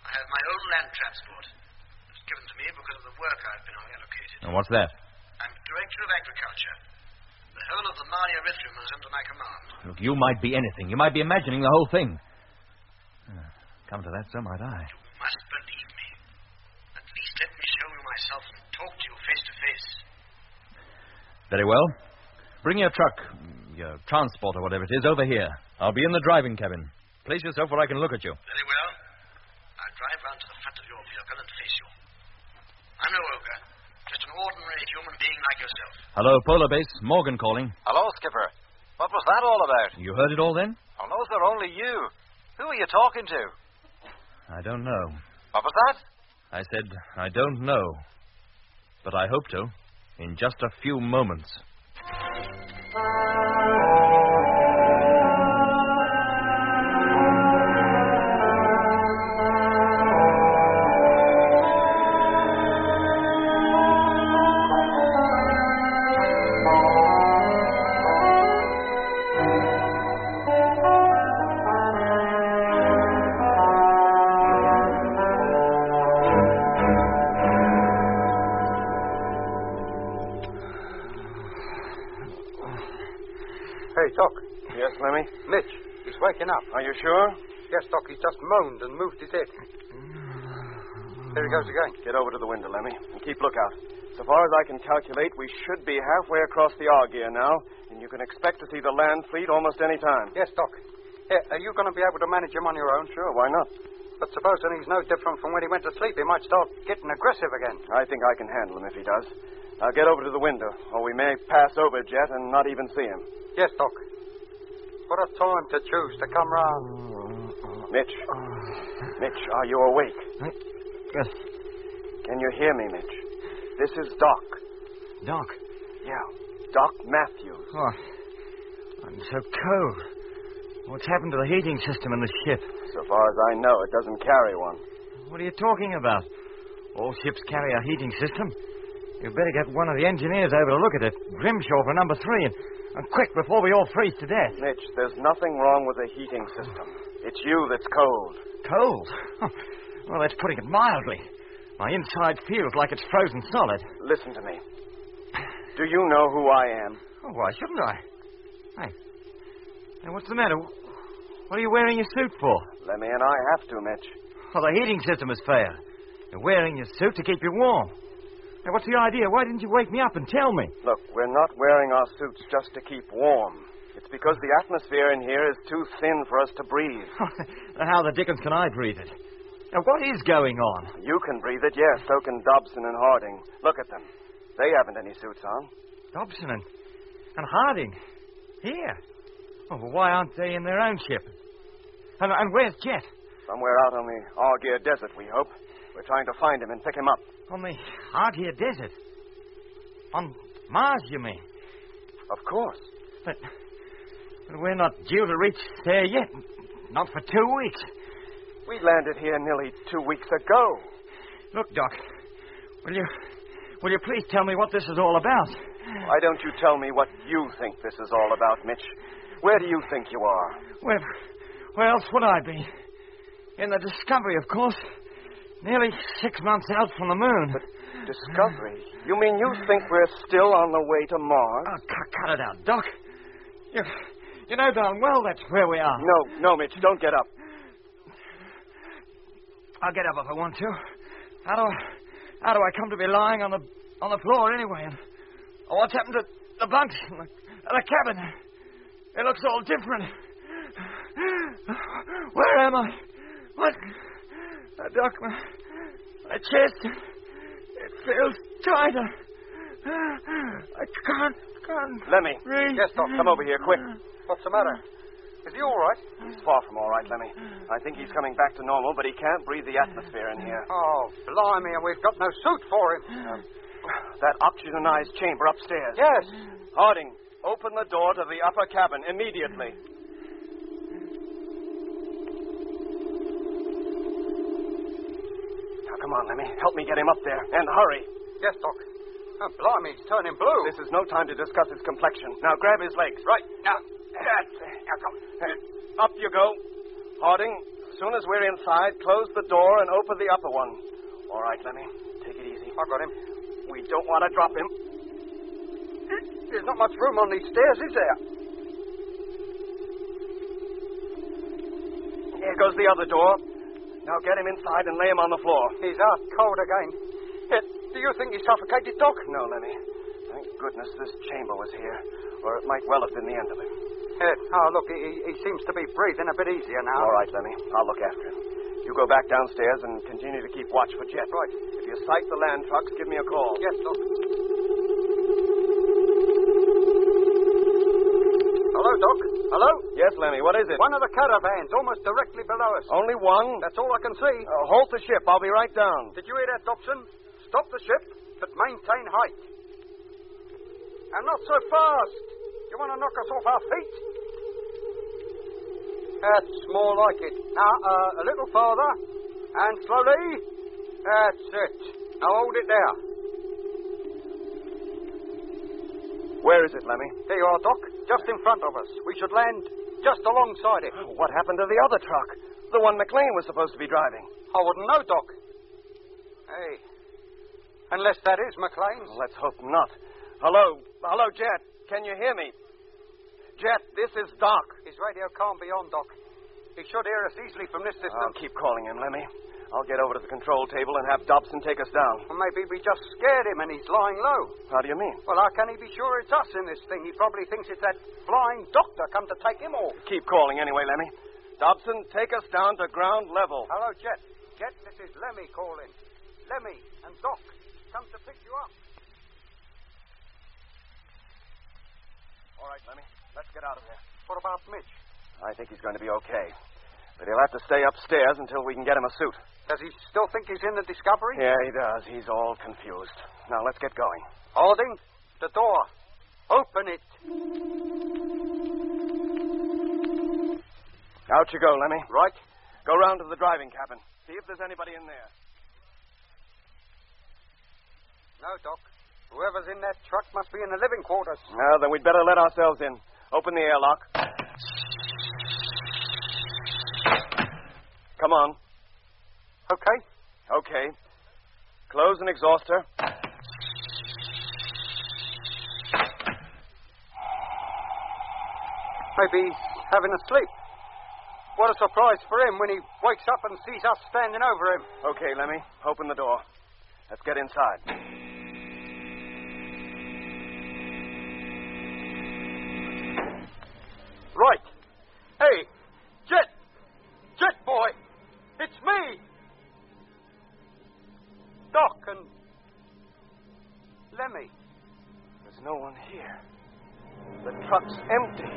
I have my own land transport. It was given to me because of the work I've been allocated. And what's that? I'm Director of Agriculture. The whole of the Mali Erythrium is under my command. Look, you might be anything. You might be imagining the whole thing. Come to that, so might I. You must believe me. At least let me show you myself and talk to you face to face. Very well. Bring your truck, your transport or whatever it is, over here. I'll be in the driving cabin. Place yourself where I can look at you. Very well. I'll drive round to the front of your vehicle and face you. I'm no ogre. human being like yourself. Hello, Polar Base. Morgan calling. Hello, Skipper. What was that all about? You heard it all then? Oh, no, sir, only you. Who are you talking to? I don't know. What was that? I said, I don't know. But I hope to. In just a few moments. Hey, Doc. Yes, Lemmy? Mitch, he's waking up. Are you sure? Yes, Doc, he's just moaned and moved his head. There he goes again. Get over to the window, Lemmy, and keep lookout. So far as I can calculate, we should be halfway across the Argyre now, and you can expect to see the land fleet almost any time. Yes, Doc. Are you going to be able to manage him on your own? Sure, why not? But supposing he's no different from when he went to sleep, he might start getting aggressive again. I think I can handle him if he does. Now get over to the window, or we may pass over Jet and not even see him. Yes, Doc. What a time to choose to come round. Mitch. Mitch, are you awake? Yes. Can you hear me, Mitch? This is Doc. Doc? Yeah, Doc Matthews. Oh, I'm so cold. What's happened to the heating system in the ship? So far as I know, it doesn't carry one. What are you talking about? All ships carry a heating system. You'd better get one of the engineers over to look at it. Grimshaw for number 3, and quick before we all freeze to death. Mitch, there's nothing wrong with the heating system. It's you that's cold. Cold? Well, that's putting it mildly. My inside feels like it's frozen solid. Listen to me. Do you know who I am? Oh, why shouldn't I? Hey, what's the matter? What are you wearing your suit for? Lemmy and I have to, Mitch. Well, the heating system has failed. You're wearing your suit to keep you warm. Now, what's the idea? Why didn't you wake me up and tell me? Look, we're not wearing our suits just to keep warm. It's because the atmosphere in here is too thin for us to breathe. How the dickens can I breathe it? Now, what is going on? You can breathe it, yes. So can Dobson and Harding. Look at them. They haven't any suits on. Dobson and Harding? Here? Oh, well, why aren't they in their own ship? And where's Jet? Somewhere out on the Argyre Desert, we hope. We're trying to find him and pick him up. On the Argyre Desert? On Mars, you mean? Of course. But we're not due to reach there yet. Not for 2 weeks. We landed here nearly 2 weeks ago. Look, Doc, will you please tell me what this is all about? Why don't you tell me what you think this is all about, Mitch? Where do you think you are? Where else would I be? In the Discovery, of course. Nearly 6 months out from the moon. But Discovery? You mean you think we're still on the way to Mars? Oh, cut it out, Doc. You know darn well that's where we are. No, Mitch, don't get up. I'll get up if I want to. How do I come to be lying on the floor anyway? And what's happened to the bunks and the cabin? It looks all different. Where am I? What? Doc, my chest, it feels tighter. I can't. Lemmy. Breathe. Yes, Doc, come over here, quick. What's the matter? Is he all right? He's far from all right, Lemmy. I think he's coming back to normal, but he can't breathe the atmosphere in here. Oh, blimey, and we've got no suit for him. That oxygenized chamber upstairs. Yes. Harding, open the door to the upper cabin immediately. Now, come on, Lemmy. Help me get him up there. And hurry. Yes, Doc. Oh, blimey, he's turning blue. This is no time to discuss his complexion. Now, grab his legs. Right. Now, come. Up you go. Harding, as soon as we're inside, close the door and open the upper one. All right, Lemmy. Take it easy. I've got him. We don't want to drop him. There's not much room on these stairs, is there? Here goes the other door. Now get him inside and lay him on the floor. He's out cold again. Do you think he suffocated, Doc? No, Lemmy. Thank goodness this chamber was here, or it might well have been the end of him. Look, he seems to be breathing a bit easier now. All right, Lemmy. I'll look after him. You go back downstairs and continue to keep watch for Jet. Right. If you sight the land trucks, give me a call. Yes, Doc. Hello, Doc. Hello? Yes, Lemmy, what is it? One of the caravans, almost directly below us. Only one? That's all I can see. Halt the ship. I'll be right down. Did you hear that, Dobson? Stop the ship, but maintain height. And not so fast. You want to knock us off our feet? That's more like it. Now, a little farther. And slowly. That's it. Now hold it there. Where is it, Lemmy? There you are, Doc. Just in front of us. We should land just alongside it. What happened to the other truck? The one McLean was supposed to be driving. I wouldn't know, Doc. Hey. Unless that is McLean's. Let's hope not. Hello, Jet. Can you hear me? Jet, this is Doc. His radio can't be on, Doc. He should hear us easily from this system. I'll keep calling him, Lemmy. I'll get over to the control table and have Dobson take us down. Well, maybe we just scared him and he's lying low. How do you mean? Well, how can he be sure it's us in this thing? He probably thinks it's that flying doctor come to take him off. Keep calling anyway, Lemmy. Dobson, take us down to ground level. Hello, Jet. Jet, this is Lemmy calling. Lemmy and Doc come to pick you up. All right, Lemmy. Let's get out of here. What about Mitch? I think he's going to be okay. But he'll have to stay upstairs until we can get him a suit. Does he still think he's in the Discovery? Yeah, he does. He's all confused. Now, let's get going. Harding, the door. Open it. Out you go, Lemmy. Right. Go round to the driving cabin. See if there's anybody in there. No, Doc. Whoever's in that truck must be in the living quarters. Well, then we'd better let ourselves in. Open the airlock. Come on. Okay. Okay. Close an exhauster. Maybe he's having a sleep. What a surprise for him when he wakes up and sees us standing over him. Okay, Lemmy. Open the door. Let's get inside. Right. Hey, Jet! Jet boy! It's me! Doc and Lemmy. There's no one here. The truck's empty.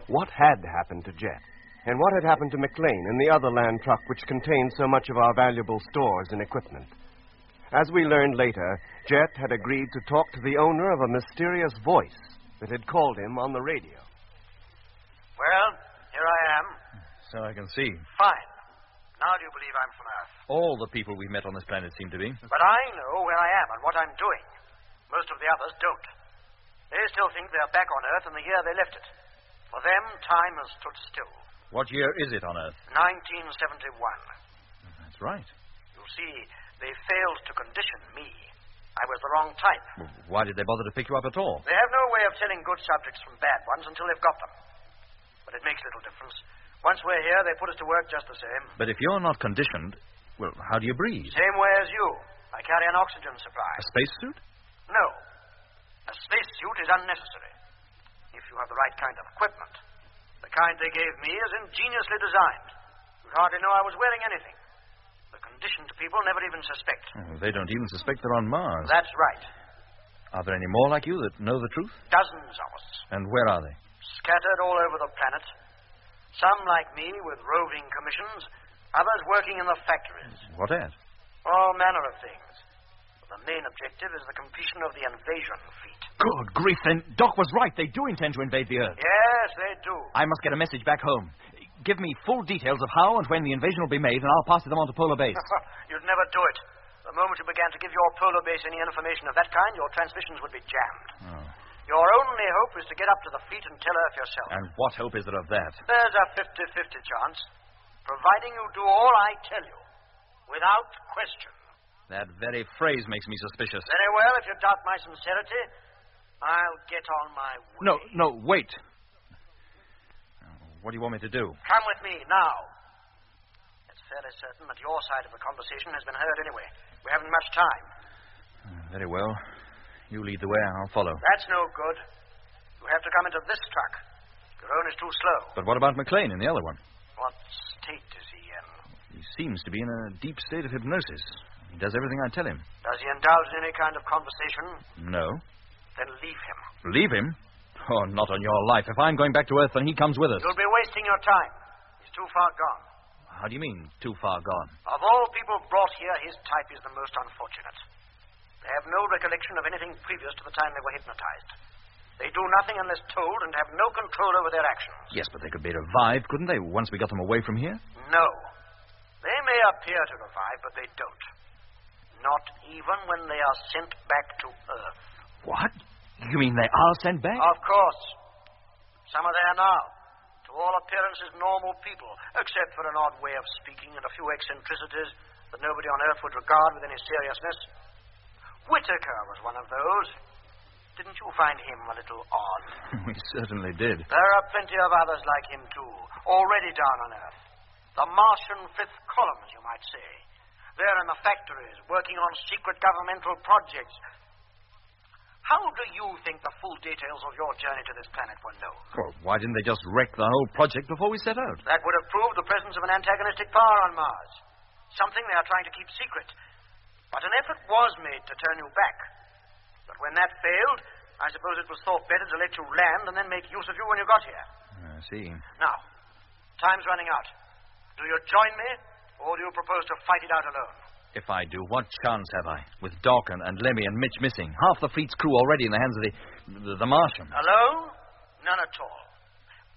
What had happened to Jet? And what had happened to McLean and the other land truck which contained so much of our valuable stores and equipment? As we learned later, Jet had agreed to talk to the owner of a mysterious voice that had called him on the radio. Well, here I am. So I can see. Fine. Now do you believe I'm from Earth? All the people we've met on this planet seem to be. But I know where I am and what I'm doing. Most of the others don't. They still think they're back on Earth in the year they left it. For them, time has stood still. What year is it on Earth? 1971. That's right. You see, they failed to condition me. I was the wrong type. Well, why did they bother to pick you up at all? They have no way of telling good subjects from bad ones until they've got them. But it makes little difference. Once we're here, they put us to work just the same. But if you're not conditioned, well, how do you breathe? Same way as you. I carry an oxygen supply. A spacesuit? No. A spacesuit is unnecessary. If you have the right kind of equipment. The kind they gave me is ingeniously designed. You'd hardly know I was wearing anything. The conditioned people never even suspect. Oh, they don't even suspect they're on Mars. That's right. Are there any more like you that know the truth? Dozens of us. And where are they? Scattered all over the planet. Some like me with roving commissions. Others working in the factories. What at? All manner of things. But the main objective is the completion of the invasion feat. Good grief, then Doc was right. They do intend to invade the Earth. Yes, they do. I must get a message back home. Give me full details of how and when the invasion will be made, and I'll pass them on to Polar Base. You'd never do it. The moment you began to give your Polar Base any information of that kind, your transmissions would be jammed. Oh. Your only hope is to get up to the fleet and tell Earth yourself. And what hope is there of that? There's a 50-50 chance, providing you do all I tell you, without question. That very phrase makes me suspicious. Very well, if you doubt my sincerity, I'll get on my way. No, wait. What do you want me to do? Come with me now. It's fairly certain that your side of the conversation has been heard anyway. We haven't much time. Very well. You lead the way, I'll follow. That's no good. You You have to come into this truck. Your own is too slow. But what about McLean in the other one? What state is he in? He seems to be in a deep state of hypnosis. He does everything I tell him. Does he indulge in any kind of conversation? No. Then leave him. Leave him? Oh, not on your life. If I'm going back to Earth, then he comes with us. You'll be wasting your time. He's too far gone. How do you mean, too far gone? Of all people brought here, his type is the most unfortunate. They have no recollection of anything previous to the time they were hypnotized. They do nothing unless told and have no control over their actions. Yes, but they could be revived, couldn't they, once we got them away from here? No. They may appear to revive, but they don't. Not even when they are sent back to Earth. What? You mean they are sent back? Of course. Some are there now. To all appearances, normal people, except for an odd way of speaking and a few eccentricities that nobody on Earth would regard with any seriousness. Whitaker was one of those. Didn't you find him a little odd? We certainly did. There are plenty of others like him, too, already down on Earth. The Martian fifth column, as you might say. They're in the factories, working on secret governmental projects. How do you think the full details of your journey to this planet were known? Well, why didn't they just wreck the whole project before we set out? That would have proved the presence of an antagonistic power on Mars. Something they are trying to keep secret. But an effort was made to turn you back. But when that failed, I suppose it was thought better to let you land and then make use of you when you got here. I see. Now, time's running out. Do you join me, or do you propose to fight it out alone? If I do, what chance have I? With Doc and Lemmy and Mitch missing. Half the fleet's crew already in the hands of the Martian. Alone? None at all.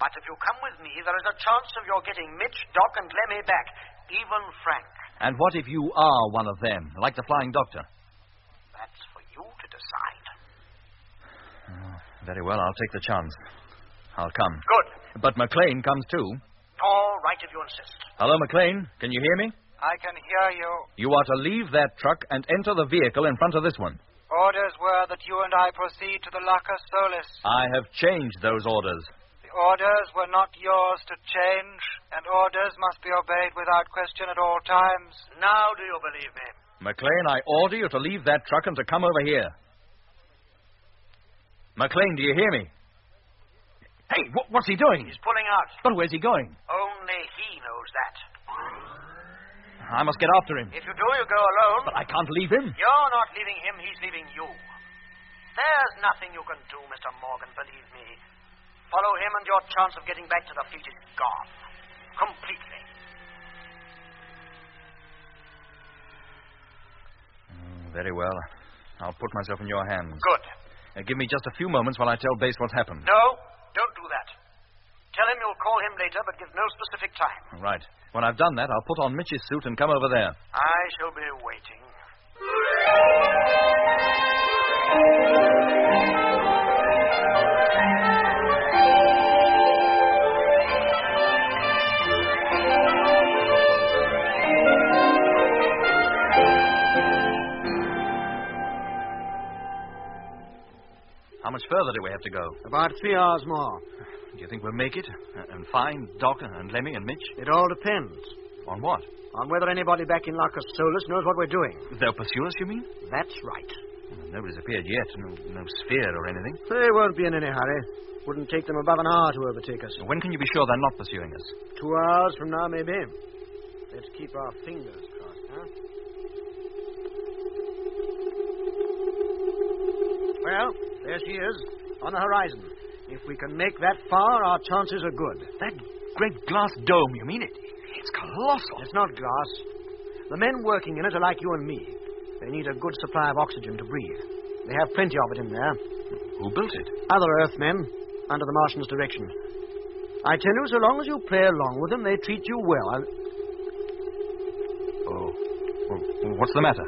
But if you come with me, there is a chance of your getting Mitch, Doc, and Lemmy back. Even Frank. And what if you are one of them, like the Flying Doctor? That's for you to decide. Oh, very well, I'll take the chance. I'll come. Good. But McLean comes too. All right, if you insist. Hello, McLean. Can you hear me? I can hear you. You are to leave that truck and enter the vehicle in front of this one. Orders were that you and I proceed to the Lacus Solis. I have changed those orders. The orders were not yours to change, and orders must be obeyed without question at all times. Now do you believe me? McLean, I order you to leave that truck and to come over here. McLean, do you hear me? Hey, what's he doing? He's pulling out. But where's he going? Only he knows that. I must get after him. If you do, you go alone. But I can't leave him. You're not leaving him, he's leaving you. There's nothing you can do, Mr. Morgan, believe me. Follow him and your chance of getting back to the fleet is gone. Completely. Very well. I'll put myself in your hands. Good. Give me just a few moments while I tell Base what's happened. No, don't do that. Tell him you'll call him later, but give no specific time. Right. When I've done that, I'll put on Mitch's suit and come over there. I shall be waiting. How much further do we have to go? About 3 hours more. Do you think we'll make it? And find Doc and Lemmy and Mitch? It all depends. On what? On whether anybody back in Lacus Solis knows what we're doing. They'll pursue us, you mean? That's right. Well, nobody's appeared yet. No sphere or anything. They won't be in any hurry. Wouldn't take them above an hour to overtake us. When can you be sure they're not pursuing us? 2 hours from now, maybe. Let's keep our fingers crossed, huh? Well, there she is, on the horizon. If we can make that far, our chances are good. That great glass dome, you mean it? It's colossal. It's not glass. The men working in it are like you and me. They need a good supply of oxygen to breathe. They have plenty of it in there. Who built it? Other Earthmen, under the Martians' direction. I tell you, so long as you play along with them, they treat you well. Oh. Well, what's the matter?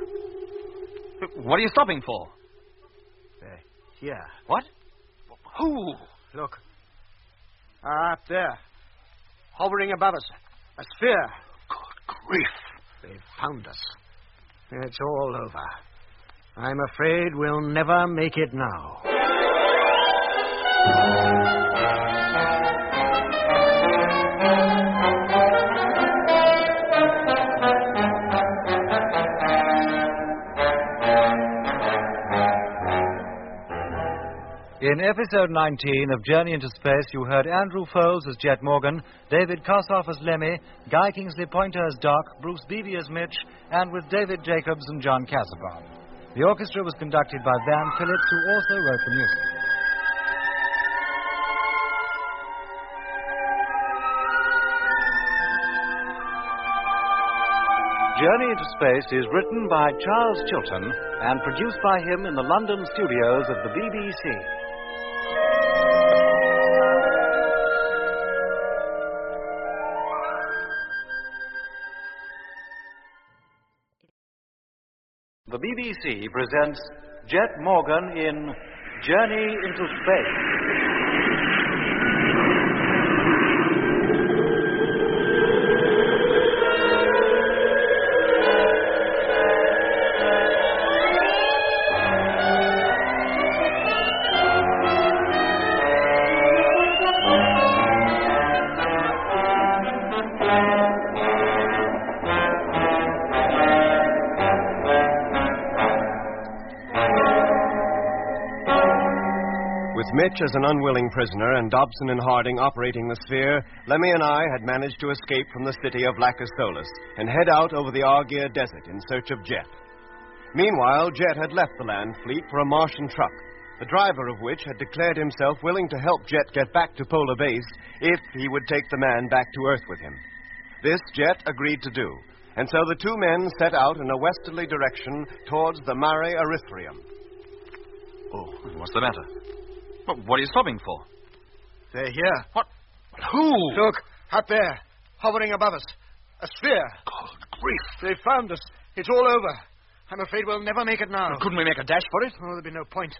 What are you stopping for? Here. What? Who? Look. Up there. Hovering above us. A sphere. Good grief. They've found us. It's all over. I'm afraid we'll never make it now. In episode 19 of Journey into Space, you heard Andrew Foles as Jet Morgan, David Kossoff as Lemmy, Guy Kingsley Pointer as Doc, Bruce Beebe as Mitch, and with David Jacobs and John Casaubon. The orchestra was conducted by Van Phillips, who also wrote the music. Journey into Space is written by Charles Chilton and produced by him in the London studios of the BBC. The BBC presents Jet Morgan in Journey into Space. With Mitch as an unwilling prisoner and Dobson and Harding operating the sphere, Lemmy and I had managed to escape from the city of Lacus Solus and head out over the Argier Desert in search of Jet. Meanwhile, Jet had left the land fleet for a Martian truck, the driver of which had declared himself willing to help Jet get back to Polar Base if he would take the man back to Earth with him. This Jet agreed to do, and so the two men set out in a westerly direction towards the Mare Erythraeum. Oh, what's the matter? What are you stopping for? They're here. What? Who? Look, up there, hovering above us. A sphere. Good grief. They found us. It's all over. I'm afraid we'll never make it now. Well, couldn't we make a dash for it? Oh, there'd be no point.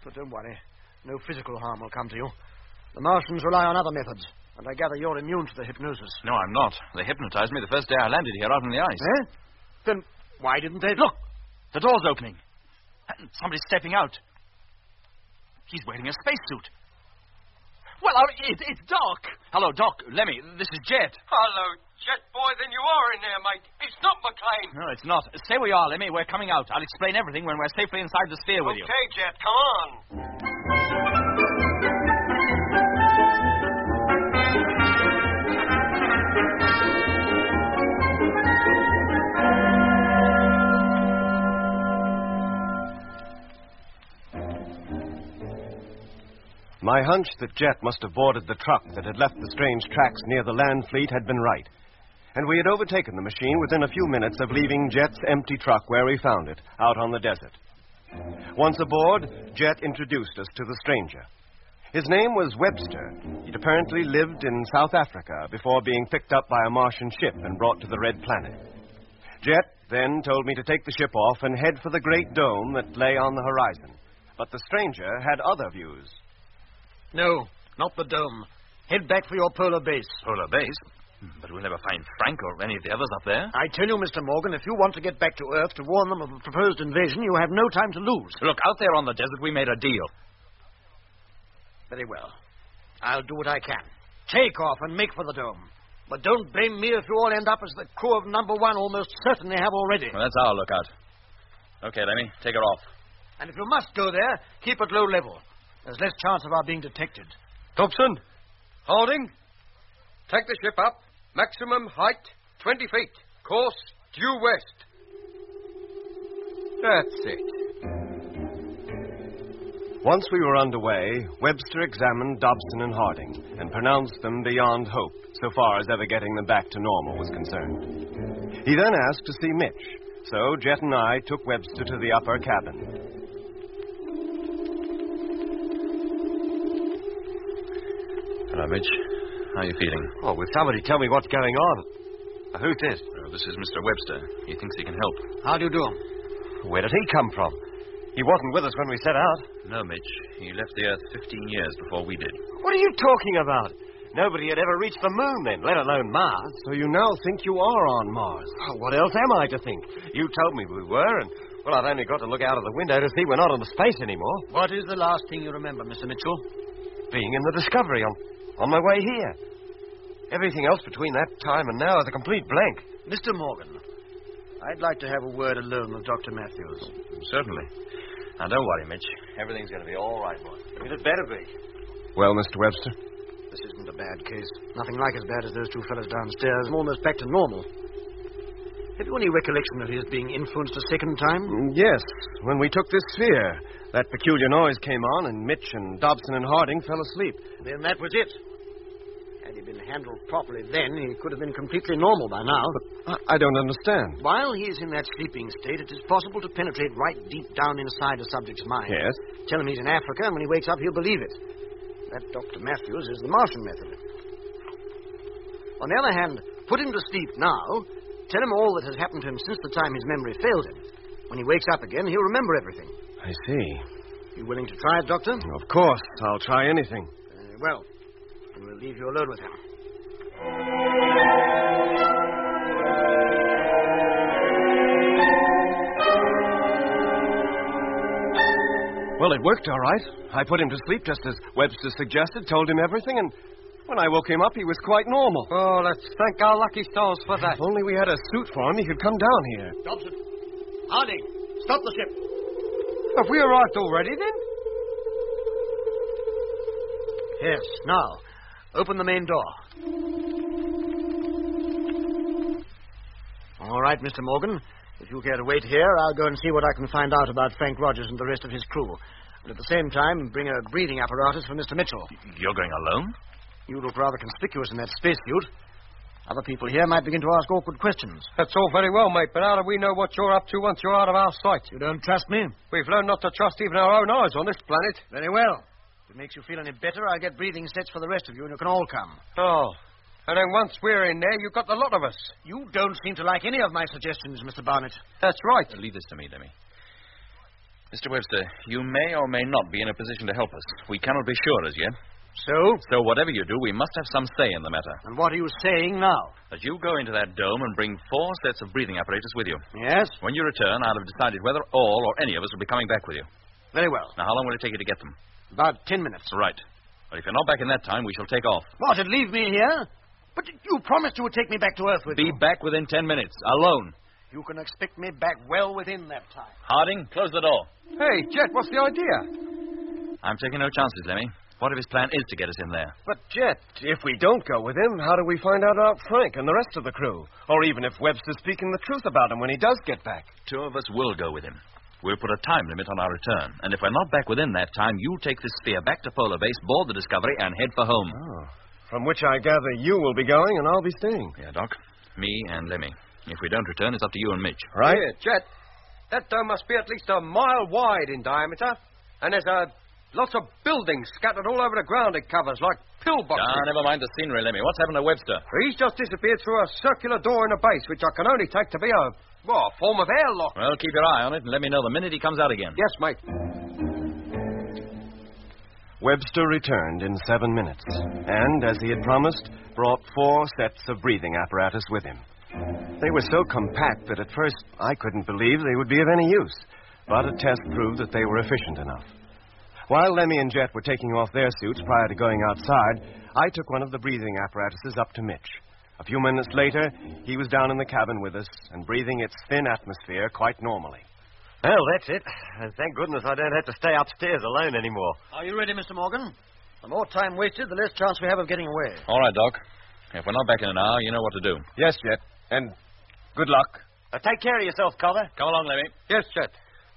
But don't worry. No physical harm will come to you. The Martians rely on other methods, and I gather you're immune to the hypnosis. No, I'm not. They hypnotized me the first day I landed here out on the ice. Eh? Then why didn't they... Look! The door's opening. And somebody's stepping out. He's wearing a spacesuit. Well, it's Doc. Hello, Doc. Lemmy, this is Jet. Hello, Jet boy. Then you are in there, mate. It's not McLean. No, it's not. Stay where you are, Lemmy. We're coming out. I'll explain everything when we're safely inside the sphere with you. Okay, Jet, come on. My hunch that Jet must have boarded the truck that had left the strange tracks near the land fleet had been right. And we had overtaken the machine within a few minutes of leaving Jet's empty truck where we found it, out on the desert. Once aboard, Jet introduced us to the stranger. His name was Webster. He'd apparently lived in South Africa before being picked up by a Martian ship and brought to the Red Planet. Jet then told me to take the ship off and head for the great dome that lay on the horizon. But the stranger had other views. No, not the dome. Head back for your polar base. Polar base? But we'll never find Frank or any of the others up there. I tell you, Mr. Morgan, if you want to get back to Earth to warn them of a proposed invasion, you have no time to lose. Look, out there on the desert, we made a deal. Very well. I'll do what I can. Take off and make for the dome. But don't blame me if you all end up as the crew of number one almost certainly have already. Well, that's our lookout. Okay, Lemmy, take her off. And if you must go there, keep at low level. There's less chance of our being detected. Dobson, Harding, take the ship up. Maximum height, 20 feet. Course due west. That's it. Once we were underway, Webster examined Dobson and Harding and pronounced them beyond hope, so far as ever getting them back to normal was concerned. He then asked to see Mitch, so Jet and I took Webster to the upper cabin. Hello, Mitch. How are you feeling? Oh, will somebody tell me what's going on? Who's this? This is Mr. Webster. He thinks he can help. How do you do? Where did he come from? He wasn't with us when we set out. No, Mitch. He left the Earth 15 years before we did. What are you talking about? Nobody had ever reached the moon then, let alone Mars. So you now think you are on Mars? Oh, what else am I to think? You told me we were, and, well, I've only got to look out of the window to see we're not on the space anymore. What is the last thing you remember, Mr. Mitchell? Being in the Discovery on my way here. Everything else between that time and now is a complete blank. Mr. Morgan, I'd like to have a word alone with Dr. Matthews. Certainly. Now, don't worry, Mitch. Everything's going to be all right, boy. It had better be. Well, Mr. Webster? This isn't a bad case. Nothing like as bad as those two fellows downstairs. I'm almost back to normal. Have you any recollection of his being influenced a second time? Yes. When we took this sphere, that peculiar noise came on, and Mitch and Dobson and Harding fell asleep. Then that was it. Had he been handled properly then, he could have been completely normal by now. But I don't understand. While he's in that sleeping state, it is possible to penetrate right deep down inside a subject's mind. Yes? Tell him he's in Africa, and when he wakes up, he'll believe it. That Dr. Matthews is the Martian method. On the other hand, put him to sleep now, tell him all that has happened to him since the time his memory failed him. When he wakes up again, he'll remember everything. I see. You willing to try it, Doctor? Of course. I'll try anything. Well, then we'll leave you alone with him. Well, it worked all right. I put him to sleep just as Webster suggested, told him everything, and when I woke him up, he was quite normal. Oh, let's thank our lucky stars for that. If only we had a suit for him, he could come down here. Dobson. Harding, stop the ship. Have we arrived already, then? Yes, now, open the main door. All right, Mr. Morgan. If you care to wait here, I'll go and see what I can find out about Frank Rogers and the rest of his crew. And at the same time, bring a breathing apparatus for Mr. Mitchell. You're going alone? You look rather conspicuous in that spacesuit. Other people here might begin to ask awkward questions. That's all very well, mate, but how do we know what you're up to once you're out of our sight? You don't trust me? We've learned not to trust even our own eyes on this planet. Very well. If it makes you feel any better, I'll get breathing sets for the rest of you, and you can all come. Oh. And then once we're in there, you've got the lot of us. You don't seem to like any of my suggestions, Mr. Barnett. That's right. Leave this to me, Lemmy. Mr. Webster, you may or may not be in a position to help us. We cannot be sure as yet. So? So whatever you do, we must have some say in the matter. And what are you saying now? That you go into that dome and bring 4 sets of breathing apparatus with you. Yes? When you return, I'll have decided whether all or any of us will be coming back with you. Very well. Now, how long will it take you to get them? About 10 minutes. Right. But if you're not back in that time, we shall take off. What, and leave me here? But you promised you would take me back to Earth with you. Be back within 10 minutes, alone. You can expect me back well within that time. Harding, close the door. Hey, Jet, what's the idea? I'm taking no chances, Lemmy. What if his plan is to get us in there? But, Jet, if we don't go with him, how do we find out about Frank and the rest of the crew? Or even if Webster's speaking the truth about him when he does get back? 2 of us will go with him. We'll put a time limit on our return. And if we're not back within that time, you take the sphere back to Polar Base, board the Discovery, and head for home. Oh. From which I gather you will be going and I'll be staying. Yeah, Doc. Me and Lemmy. If we don't return, it's up to you and Mitch. Right? Yeah, Jet. That dome must be at least a mile wide in diameter. And there's lots of buildings scattered all over the ground it covers, like pillboxes. Ah, never mind the scenery, Lemmy. What's happened to Webster? He's just disappeared through a circular door in the base, which I can only take to be a form of airlock. Well, keep your eye on it and let me know the minute he comes out again. Yes, mate. Webster returned in 7 minutes, and, as he had promised, brought 4 sets of breathing apparatus with him. They were so compact that at first I couldn't believe they would be of any use, but a test proved that they were efficient enough. While Lemmy and Jet were taking off their suits prior to going outside, I took one of the breathing apparatuses up to Mitch. A few minutes later, he was down in the cabin with us and breathing its thin atmosphere quite normally. Well, that's it. Thank goodness I don't have to stay upstairs alone anymore. Are you ready, Mr. Morgan? The more time wasted, the less chance we have of getting away. All right, Doc. If we're not back in an hour, you know what to do. Yes, Jet. And good luck. Take care of yourself, Cotter. Come along, Lemmy. Yes, Jet.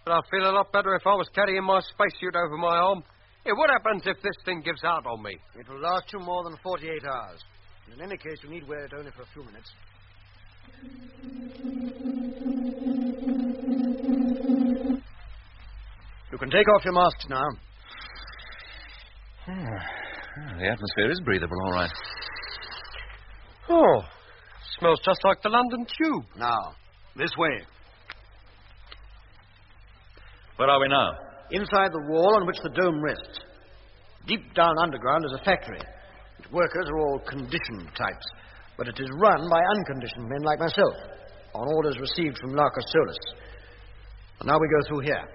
But I'd feel a lot better if I was carrying my spacesuit over my arm. Hey, what happens if this thing gives out on me? It will last you more than 48 hours. In any case, you need wear it only for a few minutes. You can take off your masks now. The atmosphere is breathable, all right. Oh, smells just like the London Tube. Now, this way. Where are we now? Inside the wall on which the dome rests. Deep down underground is a factory. Its workers are all conditioned types, but it is run by unconditioned men like myself, on orders received from Larcus Solus. And now we go through here.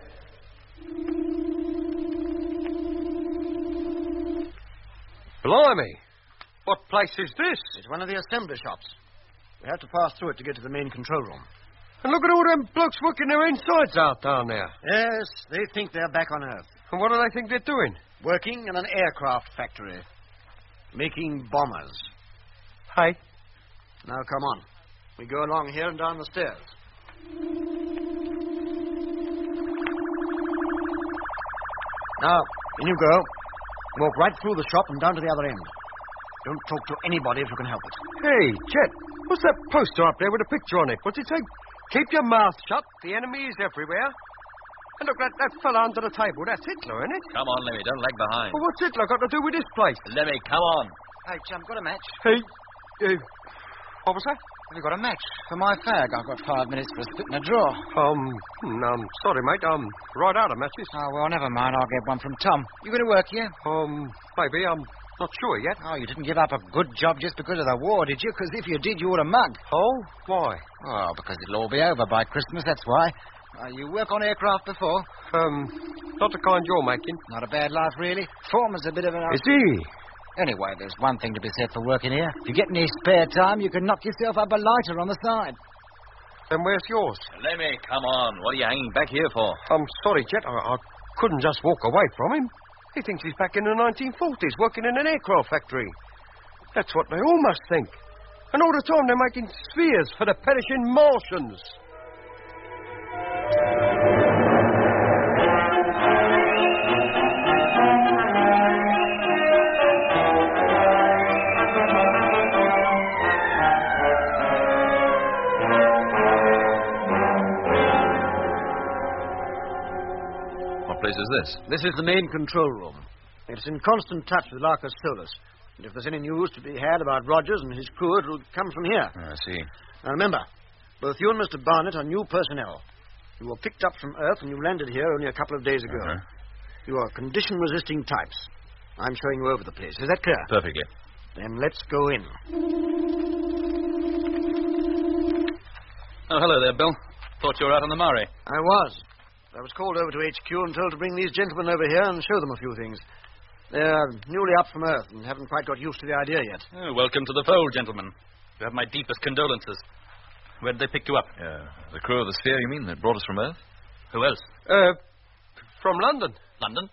Blimey! What place is this? It's one of the assembly shops. We have to pass through it to get to the main control room. And look at all them blokes working their insides out down there. Yes, they think they're back on Earth. And what do they think they're doing? Working in an aircraft factory. Making bombers. Hey? Now, come on. We go along here and down the stairs. Now, in you go. Walk right through the shop and down to the other end. Don't talk to anybody if you can help it. Hey, Chet, what's that poster up there with a picture on it? What's it say? Keep your mouth shut. The enemy is everywhere. And look, that fella under the table, that's Hitler, isn't it? Come on, Lemmy, don't lag behind. Well, what's Hitler got to do with this place? Lemmy, come on. Hey, chum, got a match? Hey, what was that? Have you got a match for my fag? I've got 5 minutes for a spit in a drawer. Sorry, mate. Right out of matches. Oh, well, never mind. I'll get one from Tom. You going to work here? Maybe. I'm not sure yet. Oh, you didn't give up a good job just because of the war, did you? Because if you did, you would have mugged. Oh? Why? Oh, because it'll all be over by Christmas, that's why. You work on aircraft before? Not the kind you're making. Not a bad life, really. Foreman's a bit of an... Is he? Anyway, there's one thing to be said for working here. If you get any spare time, you can knock yourself up a lighter on the side. Then where's yours? Lemmy, come on. What are you hanging back here for? I'm sorry, Jet. I couldn't just walk away from him. He thinks he's back in the 1940s, working in an aircraft factory. That's what they all must think. And all the time they're making spheres for the perishing Martians. What place is this? This is the main control room. It's in constant touch with Larcus Solus. And if there's any news to be had about Rogers and his crew, it will come from here. I see. Now, remember, both you and Mr. Barnett are new personnel. You were picked up from Earth and you landed here only a couple of days ago. Uh-huh. You are condition-resisting types. I'm showing you over the place. Is that clear? Perfectly. Then let's go in. Oh, hello there, Bill. Thought you were out on the Murray. I was. I was called over to HQ and told to bring these gentlemen over here and show them a few things. They're newly up from Earth and haven't quite got used to the idea yet. Oh, welcome to the fold, gentlemen. You have my deepest condolences. Where did they pick you up? The crew of the Sphere, you mean, that brought us from Earth? Who else? From London. London?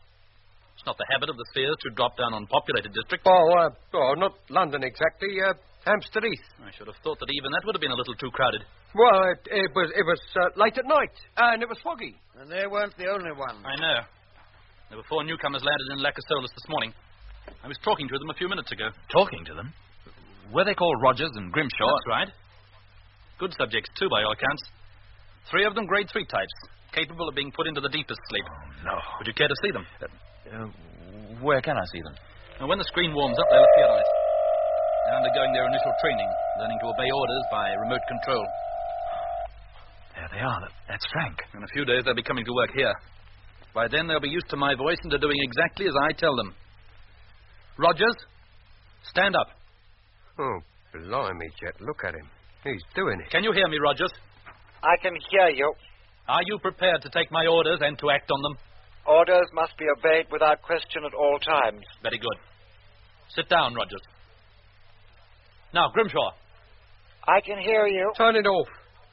It's not the habit of the Spheres to drop down on populated districts. Oh, not London exactly. Hampstead Heath. I should have thought that even that would have been a little too crowded. Well, it was late at night, and it was foggy. And they weren't the only ones. I know. There were 4 newcomers landed in Lacasolis this morning. I was talking to them a few minutes ago. Talking to them? Were they called Rogers and Grimshaw? That's right. Good subjects, too, by all accounts. 3 of them grade 3 types, capable of being put into the deepest sleep. Oh, no. Would you care to see them? Where can I see them? Now, when the screen warms up, they'll appear on it. They're undergoing their initial training, learning to obey orders by remote control. There they are. That's Frank. In a few days, they'll be coming to work here. By then, they'll be used to my voice and to doing exactly as I tell them. Rogers, stand up. Oh, blimey, Jet. Look at him. He's doing it. Can you hear me, Rogers? I can hear you. Are you prepared to take my orders and to act on them? Orders must be obeyed without question at all times. Very good. Sit down, Rogers. Now, Grimshaw. I can hear you. Turn it off.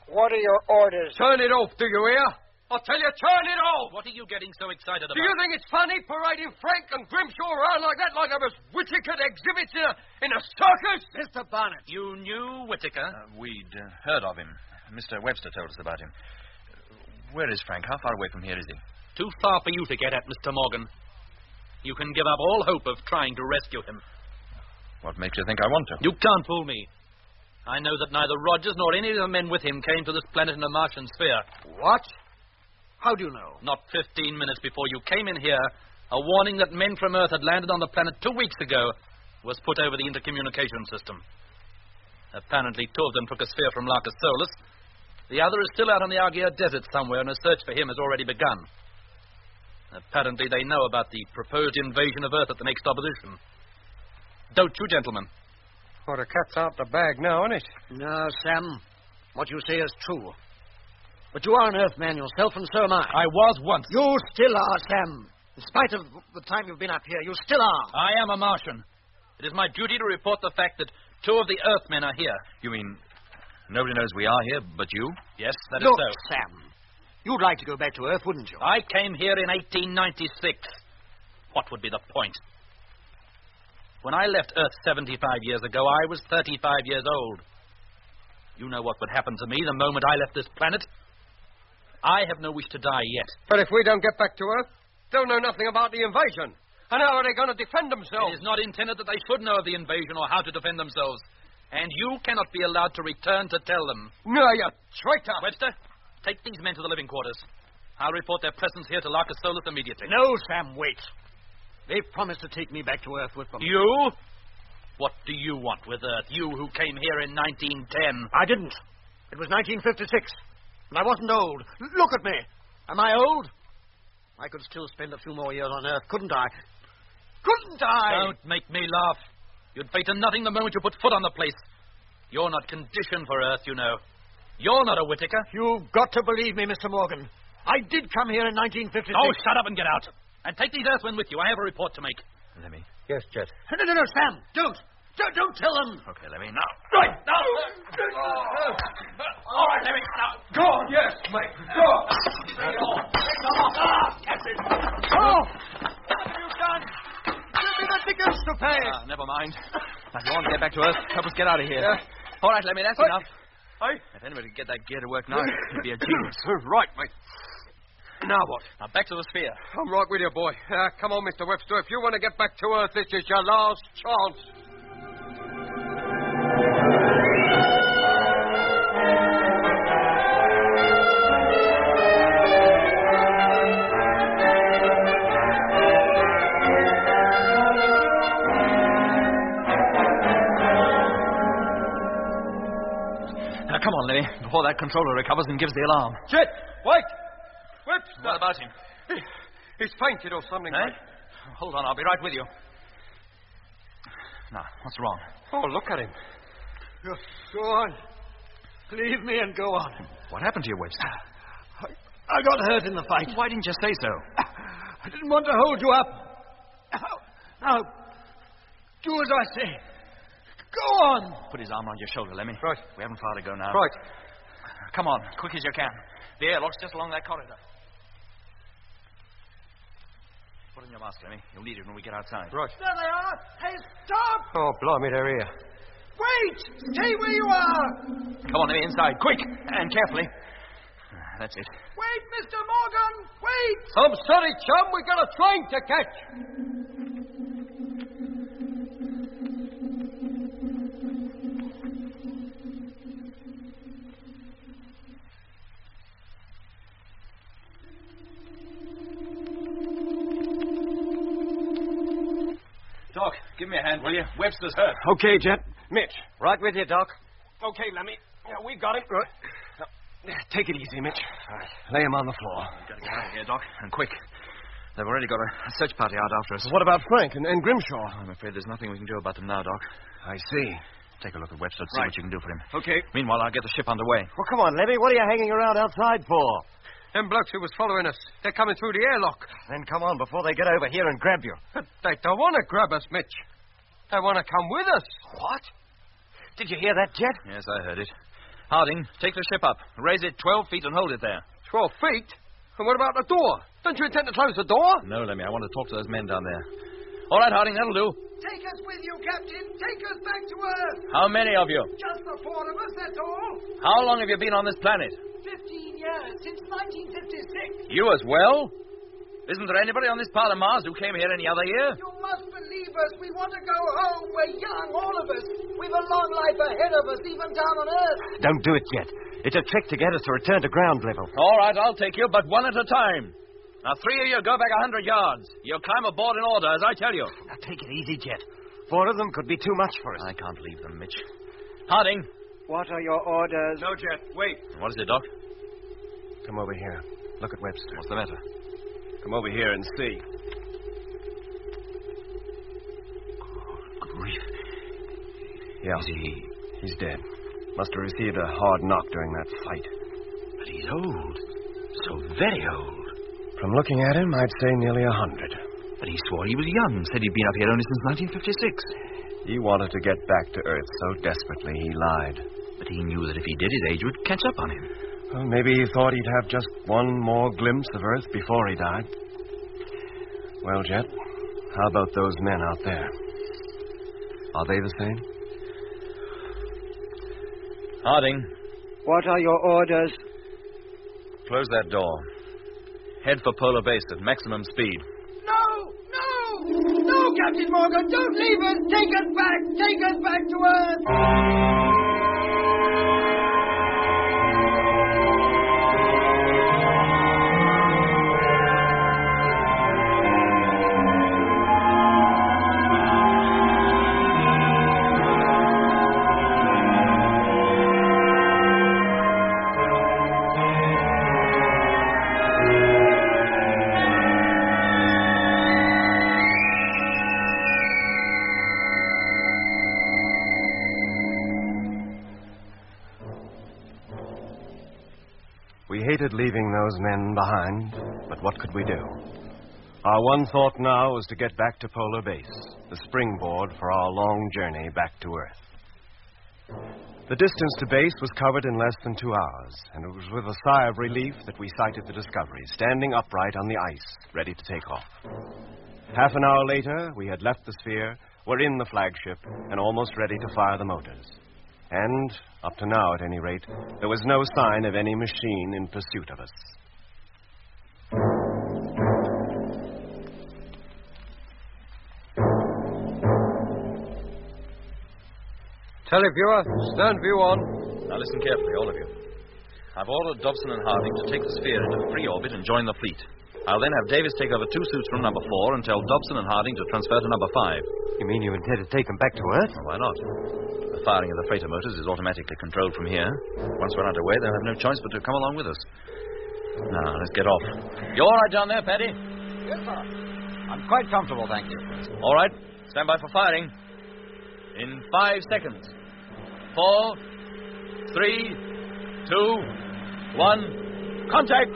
What are your orders? Turn it off, do you hear? I tell you, turn it off! What are you getting so excited about? Do you think it's funny parading Frank and Grimshaw around like that, like I was Whittaker exhibits in a circus? Mr. Barnett. You knew Whittaker? We'd heard of him. Mr. Webster told us about him. Where is Frank? How far away from here is he? Too far for you to get at, Mr. Morgan. You can give up all hope of trying to rescue him. What makes you think I want to? You can't fool me. I know that neither Rogers nor any of the men with him came to this planet in a Martian sphere. What? How do you know? Not 15 minutes before you came in here, a warning that men from Earth had landed on the planet 2 weeks ago was put over the intercommunication system. Apparently 2 of them took a sphere from Larcus Solus. The other is still out on the Argia Desert somewhere, and a search for him has already begun. Apparently they know about the proposed invasion of Earth at the next opposition. Don't you, gentlemen? Well, the cat's out the bag now, isn't it? No, Sam. What you say is true. But you are an Earthman yourself, and so am I. I was once. You still are, Sam. In spite of the time you've been up here, you still are. I am a Martian. It is my duty to report the fact that 2 of the Earthmen are here. You mean Nobody knows we are here but you. Yes, that is Look, so. Sam, you'd like to go back to Earth, wouldn't you? I came here in 1896. What would be the point? When I left Earth 75 years ago, I was 35 years old. You know what would happen to me the moment I left this planet. I have no wish to die yet. But if we don't get back to Earth, they'll know nothing about the invasion. And how are they going to defend themselves? It is not intended that they should know of the invasion or how to defend themselves. And you cannot be allowed to return to tell them. No, you traitor! Webster, take these men to the living quarters. I'll report their presence here to Larcus Solus immediately. No, Sam, wait. They've promised to take me back to Earth with them. You? What do you want with Earth? You who came here in 1910. I didn't. It was 1956. And I wasn't old. Look at me. Am I old? I could still spend a few more years on Earth, couldn't I? Couldn't I? Don't make me laugh. You'd fade to nothing the moment you put foot on the place. You're not conditioned for Earth, you know. You're not a Whittaker. You've got to believe me, Mr. Morgan. I did come here in 1956. Oh, shut up and get out. And take these Earthmen with you. I have a report to make. Lemmy. Yes, Jet. No, Sam, don't. Don't tell them. Okay, Lemmy, now. Right, now. All right, Lemmy, now. Go on, yes, mate. Go on. Captain. Oh, what have you done? Give me the tickets to pay. Never mind. Now, you want to get back to Earth? Help us get out of here. All right, Lemmy, that's enough. If anybody could get that gear to work now, he'd be a genius. Right, mate. Now what? Now, back to the sphere. I'm right with you, boy. Come on, Mr. Webster. If you want to get back to Earth, this is your last chance. Now, come on, Lemmy, before that controller recovers and gives the alarm. Jet, wait! Webster! What about him? He's fainted or something, mate. Hold on, I'll be right with you. Now, what's wrong? Oh, look at him. Go on. Leave me and go on. What happened to you, Webster? I got hurt in the fight. Why didn't you say so? I didn't want to hold you up. Now, do as I say. Go on. Put his arm on your shoulder, Lemmy. Right. We haven't far to go now. Right. Come on, quick as you can. The airlock's just along that corridor. Put on your mask, Lemmy. You'll need it when we get outside. Right. There they are. Hey, stop. Oh, blimey, they're here. Wait. Stay where you are. Come on, Lemmy, inside. Quick. And carefully. That's it. Wait, Mr. Morgan. Wait. I'm sorry, chum. We got a train to catch. Doc, give me a hand, will you? Webster's hurt. Okay, Jet. Mitch. Right with you, Doc. Okay, Lemmy. We got him. Right. Take it easy, Mitch. Right. Lay him on the floor. We've got to get out of here, Doc, and quick. They've already got a search party out after us. What about Frank and Grimshaw? I'm afraid there's nothing we can do about them now, Doc. I see. Take a look at Webster and see what you can do for him. Okay. Meanwhile, I'll get the ship underway. Well, come on, Lemmy. What are you hanging around outside for? Them blokes who was following us, they're coming through the airlock. Then come on before they get over here and grab you. They don't want to grab us, Mitch. They want to come with us. What? Did you hear that, Jet? Yes, I heard it. Harding, take the ship up. Raise it 12 feet and hold it there. 12 feet? And what about the door? Don't you intend to close the door? No, Lemmy. I want to talk to those men down there. All right, Harding, that'll do. Take us with you, Captain. Take us back to Earth. How many of you? Just the four of us, that's all. How long have you been on this planet? 15 years, since 1956. You as well? Isn't there anybody on this part of Mars who came here any other year? You must believe us. We want to go home. We're young, all of us. We've a long life ahead of us, even down on Earth. Don't do it, Jet. It's a trick to get us to return to ground level. All right, I'll take you, but one at a time. Now, 3 of you go back 100 yards. You'll climb aboard in order, as I tell you. Now, take it easy, Jet. 4 of them could be too much for us. I can't leave them, Mitch. Harding. What are your orders? No, Jet. Wait. What is it, Doc? Come over here. Look at Webster. What's the matter? Come over here and see. Good grief. Yeah. He's dead. Must have received a hard knock during that fight. But he's old. So very old. From looking at him, I'd say nearly 100. But he swore he was young. Said he'd been up here only since 1956. He wanted to get back to Earth so desperately he lied. But he knew that if he did, his age would catch up on him. Well, maybe he thought he'd have just one more glimpse of Earth before he died. Well, Jet, how about those men out there? Are they the same? Harding. What are your orders? Close that door. Head for Polar Base at maximum speed. No! No! No, Captain Morgan! Don't leave us! Take us back! Take us back to Earth! We hated leaving those men behind, but what could we do? Our one thought now was to get back to Polar Base, the springboard for our long journey back to Earth. The distance to base was covered in less than 2 hours, and it was with a sigh of relief that we sighted the Discovery, standing upright on the ice, ready to take off. Half an hour later, we had left the sphere, were in the flagship, and almost ready to fire the motors. And, up to now at any rate, there was no sign of any machine in pursuit of us. Televiewer, stern view on. Now listen carefully, all of you. I've ordered Dobson and Harding to take the sphere into free orbit and join the fleet. I'll then have Davis take over 2 suits from number 4 and tell Dobson and Harding to transfer to number 5. You mean you intend to take them back to Earth? Well, why not? The firing of the freighter motors is automatically controlled from here. Once we're underway, they'll have no choice but to come along with us. Now, let's get off. You all right down there, Paddy? Yes, sir. I'm quite comfortable, thank you. All right. Stand by for firing. In 5 seconds. 4, 3, 2, 1. Contact!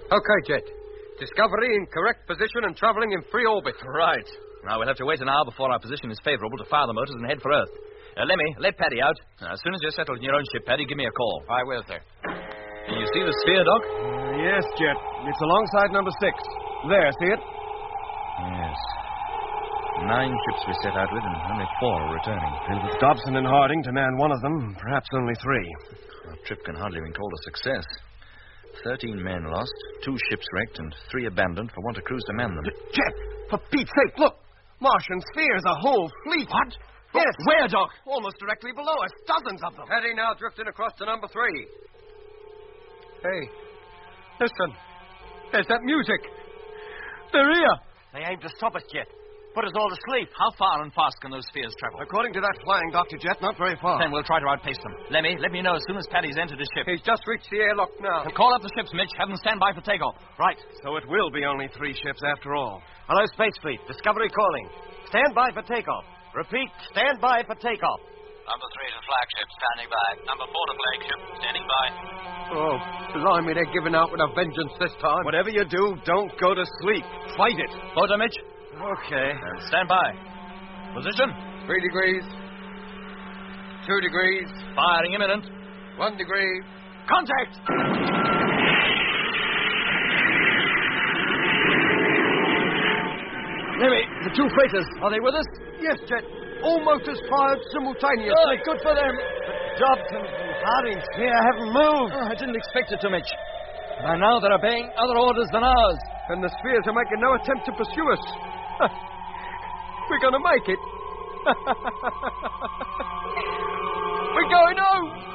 Okay, Jet. Discovery in correct position and traveling in free orbit. Right. Now, we'll have to wait an hour before our position is favorable to fire the motors and head for Earth. Lemmy, let Paddy out. As soon as you're settled in your own ship, Paddy, give me a call. I will, sir. Can you see the sphere, Doc? Yes, Jet. It's alongside number 6. There, see it? Yes. 9 ships we set out with, and only 4 are returning. And with Dobson and Harding to man one of them, perhaps only 3. Our trip can hardly be called a success. 13 men lost, 2 ships wrecked, and 3 abandoned for want of crews to man them. Jet, for Pete's sake, look! Martian spheres, a whole fleet. What? Yes. Where, Doc? Almost directly below us. Dozens of them. Paddy now drifting across to number 3. Hey, listen. There's that music. They're here. They aim to stop us, Jet. Put us all to sleep. How far and fast can those spheres travel? According to that flying Dr. Jet, not very far. Then we'll try to outpace them. Lemmy, let me know as soon as Paddy's entered his ship. He's just reached the airlock now. Call up the ships, Mitch. Have them stand by for takeoff. Right. So it will be only 3 ships after all. Hello, Space Fleet. Discovery calling. Stand by for takeoff. Repeat, stand by for takeoff. Number 3 is a flagship, standing by. Number 4 to flagship, standing by. Oh, blimey, they're giving out with a vengeance this time. Whatever you do, don't go to sleep. Fight it. Photo, Mitch. Okay. And stand by. Position. 3 degrees. 2 degrees. Firing imminent. 1 degree. Contact! Lemmy, the 2 freighters, are they with us? Yes, Jet. All motors fired simultaneously. Oh, good for them. Dobson and Harding sphere haven't moved. I didn't expect it to, Mitch. By now, they're obeying other orders than ours. And the spheres are making no attempt to pursue us. We're going to make it. We're going home.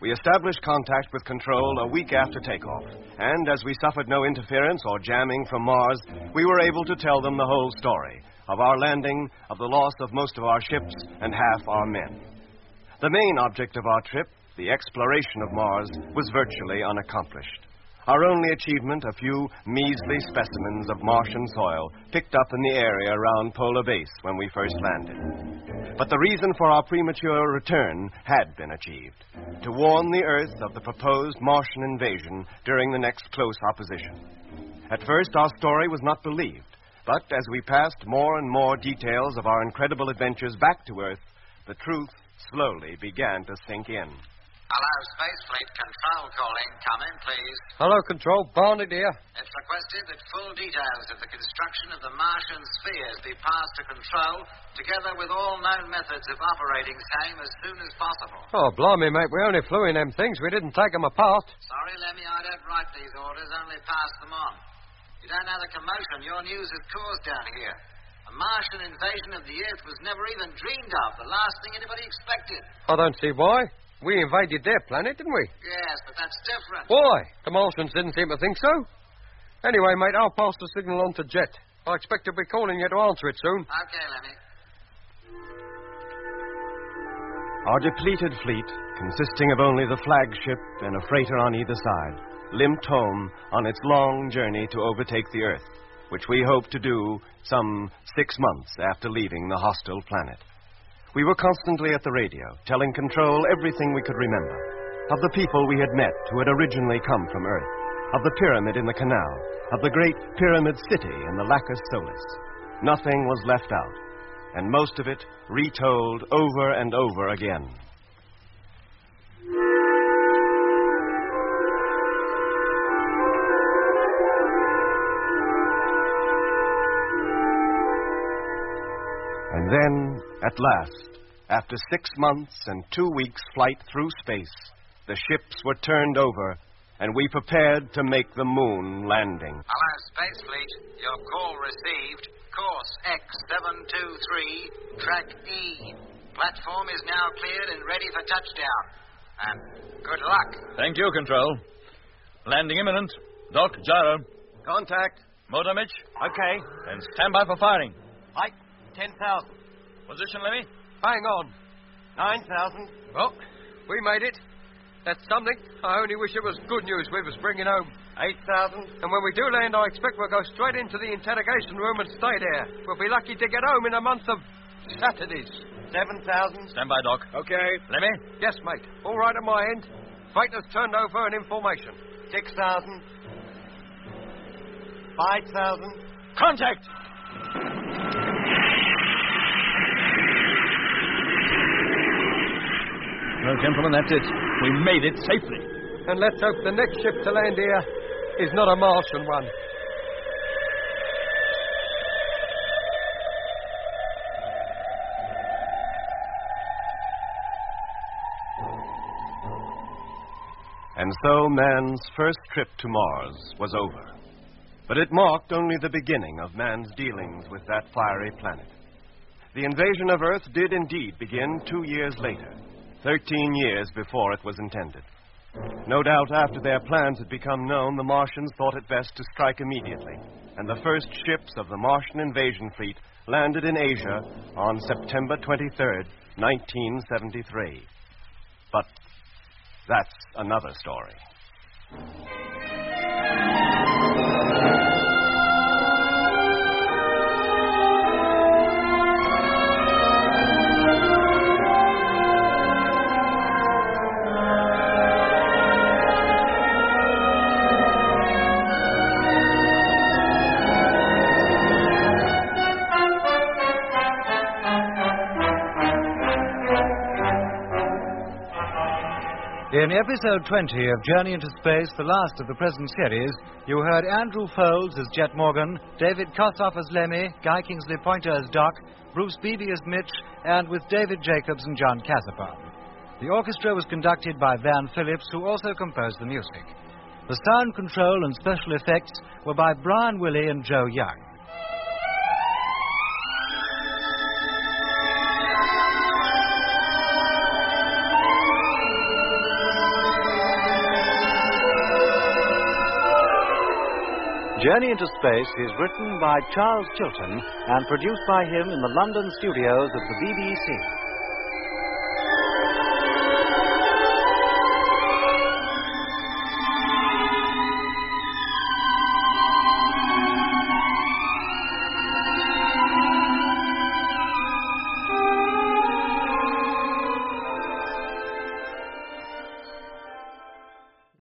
We established contact with Control a week after takeoff, and as we suffered no interference or jamming from Mars, we were able to tell them the whole story of our landing, of the loss of most of our ships and half our men. The main object of our trip, the exploration of Mars, was virtually unaccomplished. Our only achievement, a few measly specimens of Martian soil picked up in the area around Polar Base when we first landed. But the reason for our premature return had been achieved, to warn the Earth of the proposed Martian invasion during the next close opposition. At first, our story was not believed, but as we passed more and more details of our incredible adventures back to Earth, the truth slowly began to sink in. Hello, Space Fleet Control calling. Come in, please. Hello, Control. Barnett here. It's requested that full details of the construction of the Martian spheres be passed to Control, together with all known methods of operating same as soon as possible. Oh, blimey, mate. We only flew in them things. We didn't take them apart. Sorry, Lemmy, I don't write these orders, only pass them on. You don't know the commotion your news has caused down here. A Martian invasion of the Earth was never even dreamed of. The last thing anybody expected. I don't see why. We invaded their planet, didn't we? Yes, but that's different. Why? The Martians didn't seem to think so. Anyway, mate, I'll pass the signal on to Jet. I expect he'll be calling you to answer it soon. Okay, Lemmy. Our depleted fleet, consisting of only the flagship and a freighter on either side, limped home on its long journey to overtake the Earth, which we hoped to do some 6 months after leaving the hostile planet. We were constantly at the radio, telling Control everything we could remember. Of the people we had met who had originally come from Earth. Of the pyramid in the canal. Of the great pyramid city in the Lacus Solis. Nothing was left out. And most of it retold over and over again. And then, at last, after 6 months and 2 weeks' flight through space, the ships were turned over, and we prepared to make the moon landing. Hello, Space Fleet. Your call received. Course X723, Track E. Platform is now cleared and ready for touchdown. And good luck. Thank you, Control. Landing imminent. Doc, gyro. Contact. Motor, Mitch. Okay. And stand by for firing. Height, 10,000. Position, Lemmy. Hang on. 9,000. Well, we made it. That's something. I only wish it was good news we was bringing home. 8,000. And when we do land, I expect we'll go straight into the interrogation room and stay there. We'll be lucky to get home in a month of Saturdays. 7,000. Stand by, Doc. Okay. Lemmy? Yes, mate. All right on my end. Freighter's turned over an information. 6,000. 5,000. Contact! Well, gentlemen, that's it. We made it safely. And let's hope the next ship to land here is not a Martian one. And so man's first trip to Mars was over. But it marked only the beginning of man's dealings with that fiery planet. The invasion of Earth did indeed begin 2 years later, 13 years before it was intended. No doubt after their plans had become known, the Martians thought it best to strike immediately, and the first ships of the Martian invasion fleet landed in Asia on September 23rd, 1973. But that's another story. In episode 20 of Journey into Space, the last of the present series, you heard Andrew Folds as Jet Morgan, David Kossoff as Lemmy, Guy Kingsley Pointer as Doc, Bruce Beebe as Mitch, and with David Jacobs and John Casapan. The orchestra was conducted by Van Phillips, who also composed the music. The sound control and special effects were by Brian Willey and Joe Young. Journey into Space is written by Charles Chilton and produced by him in the London studios of the BBC.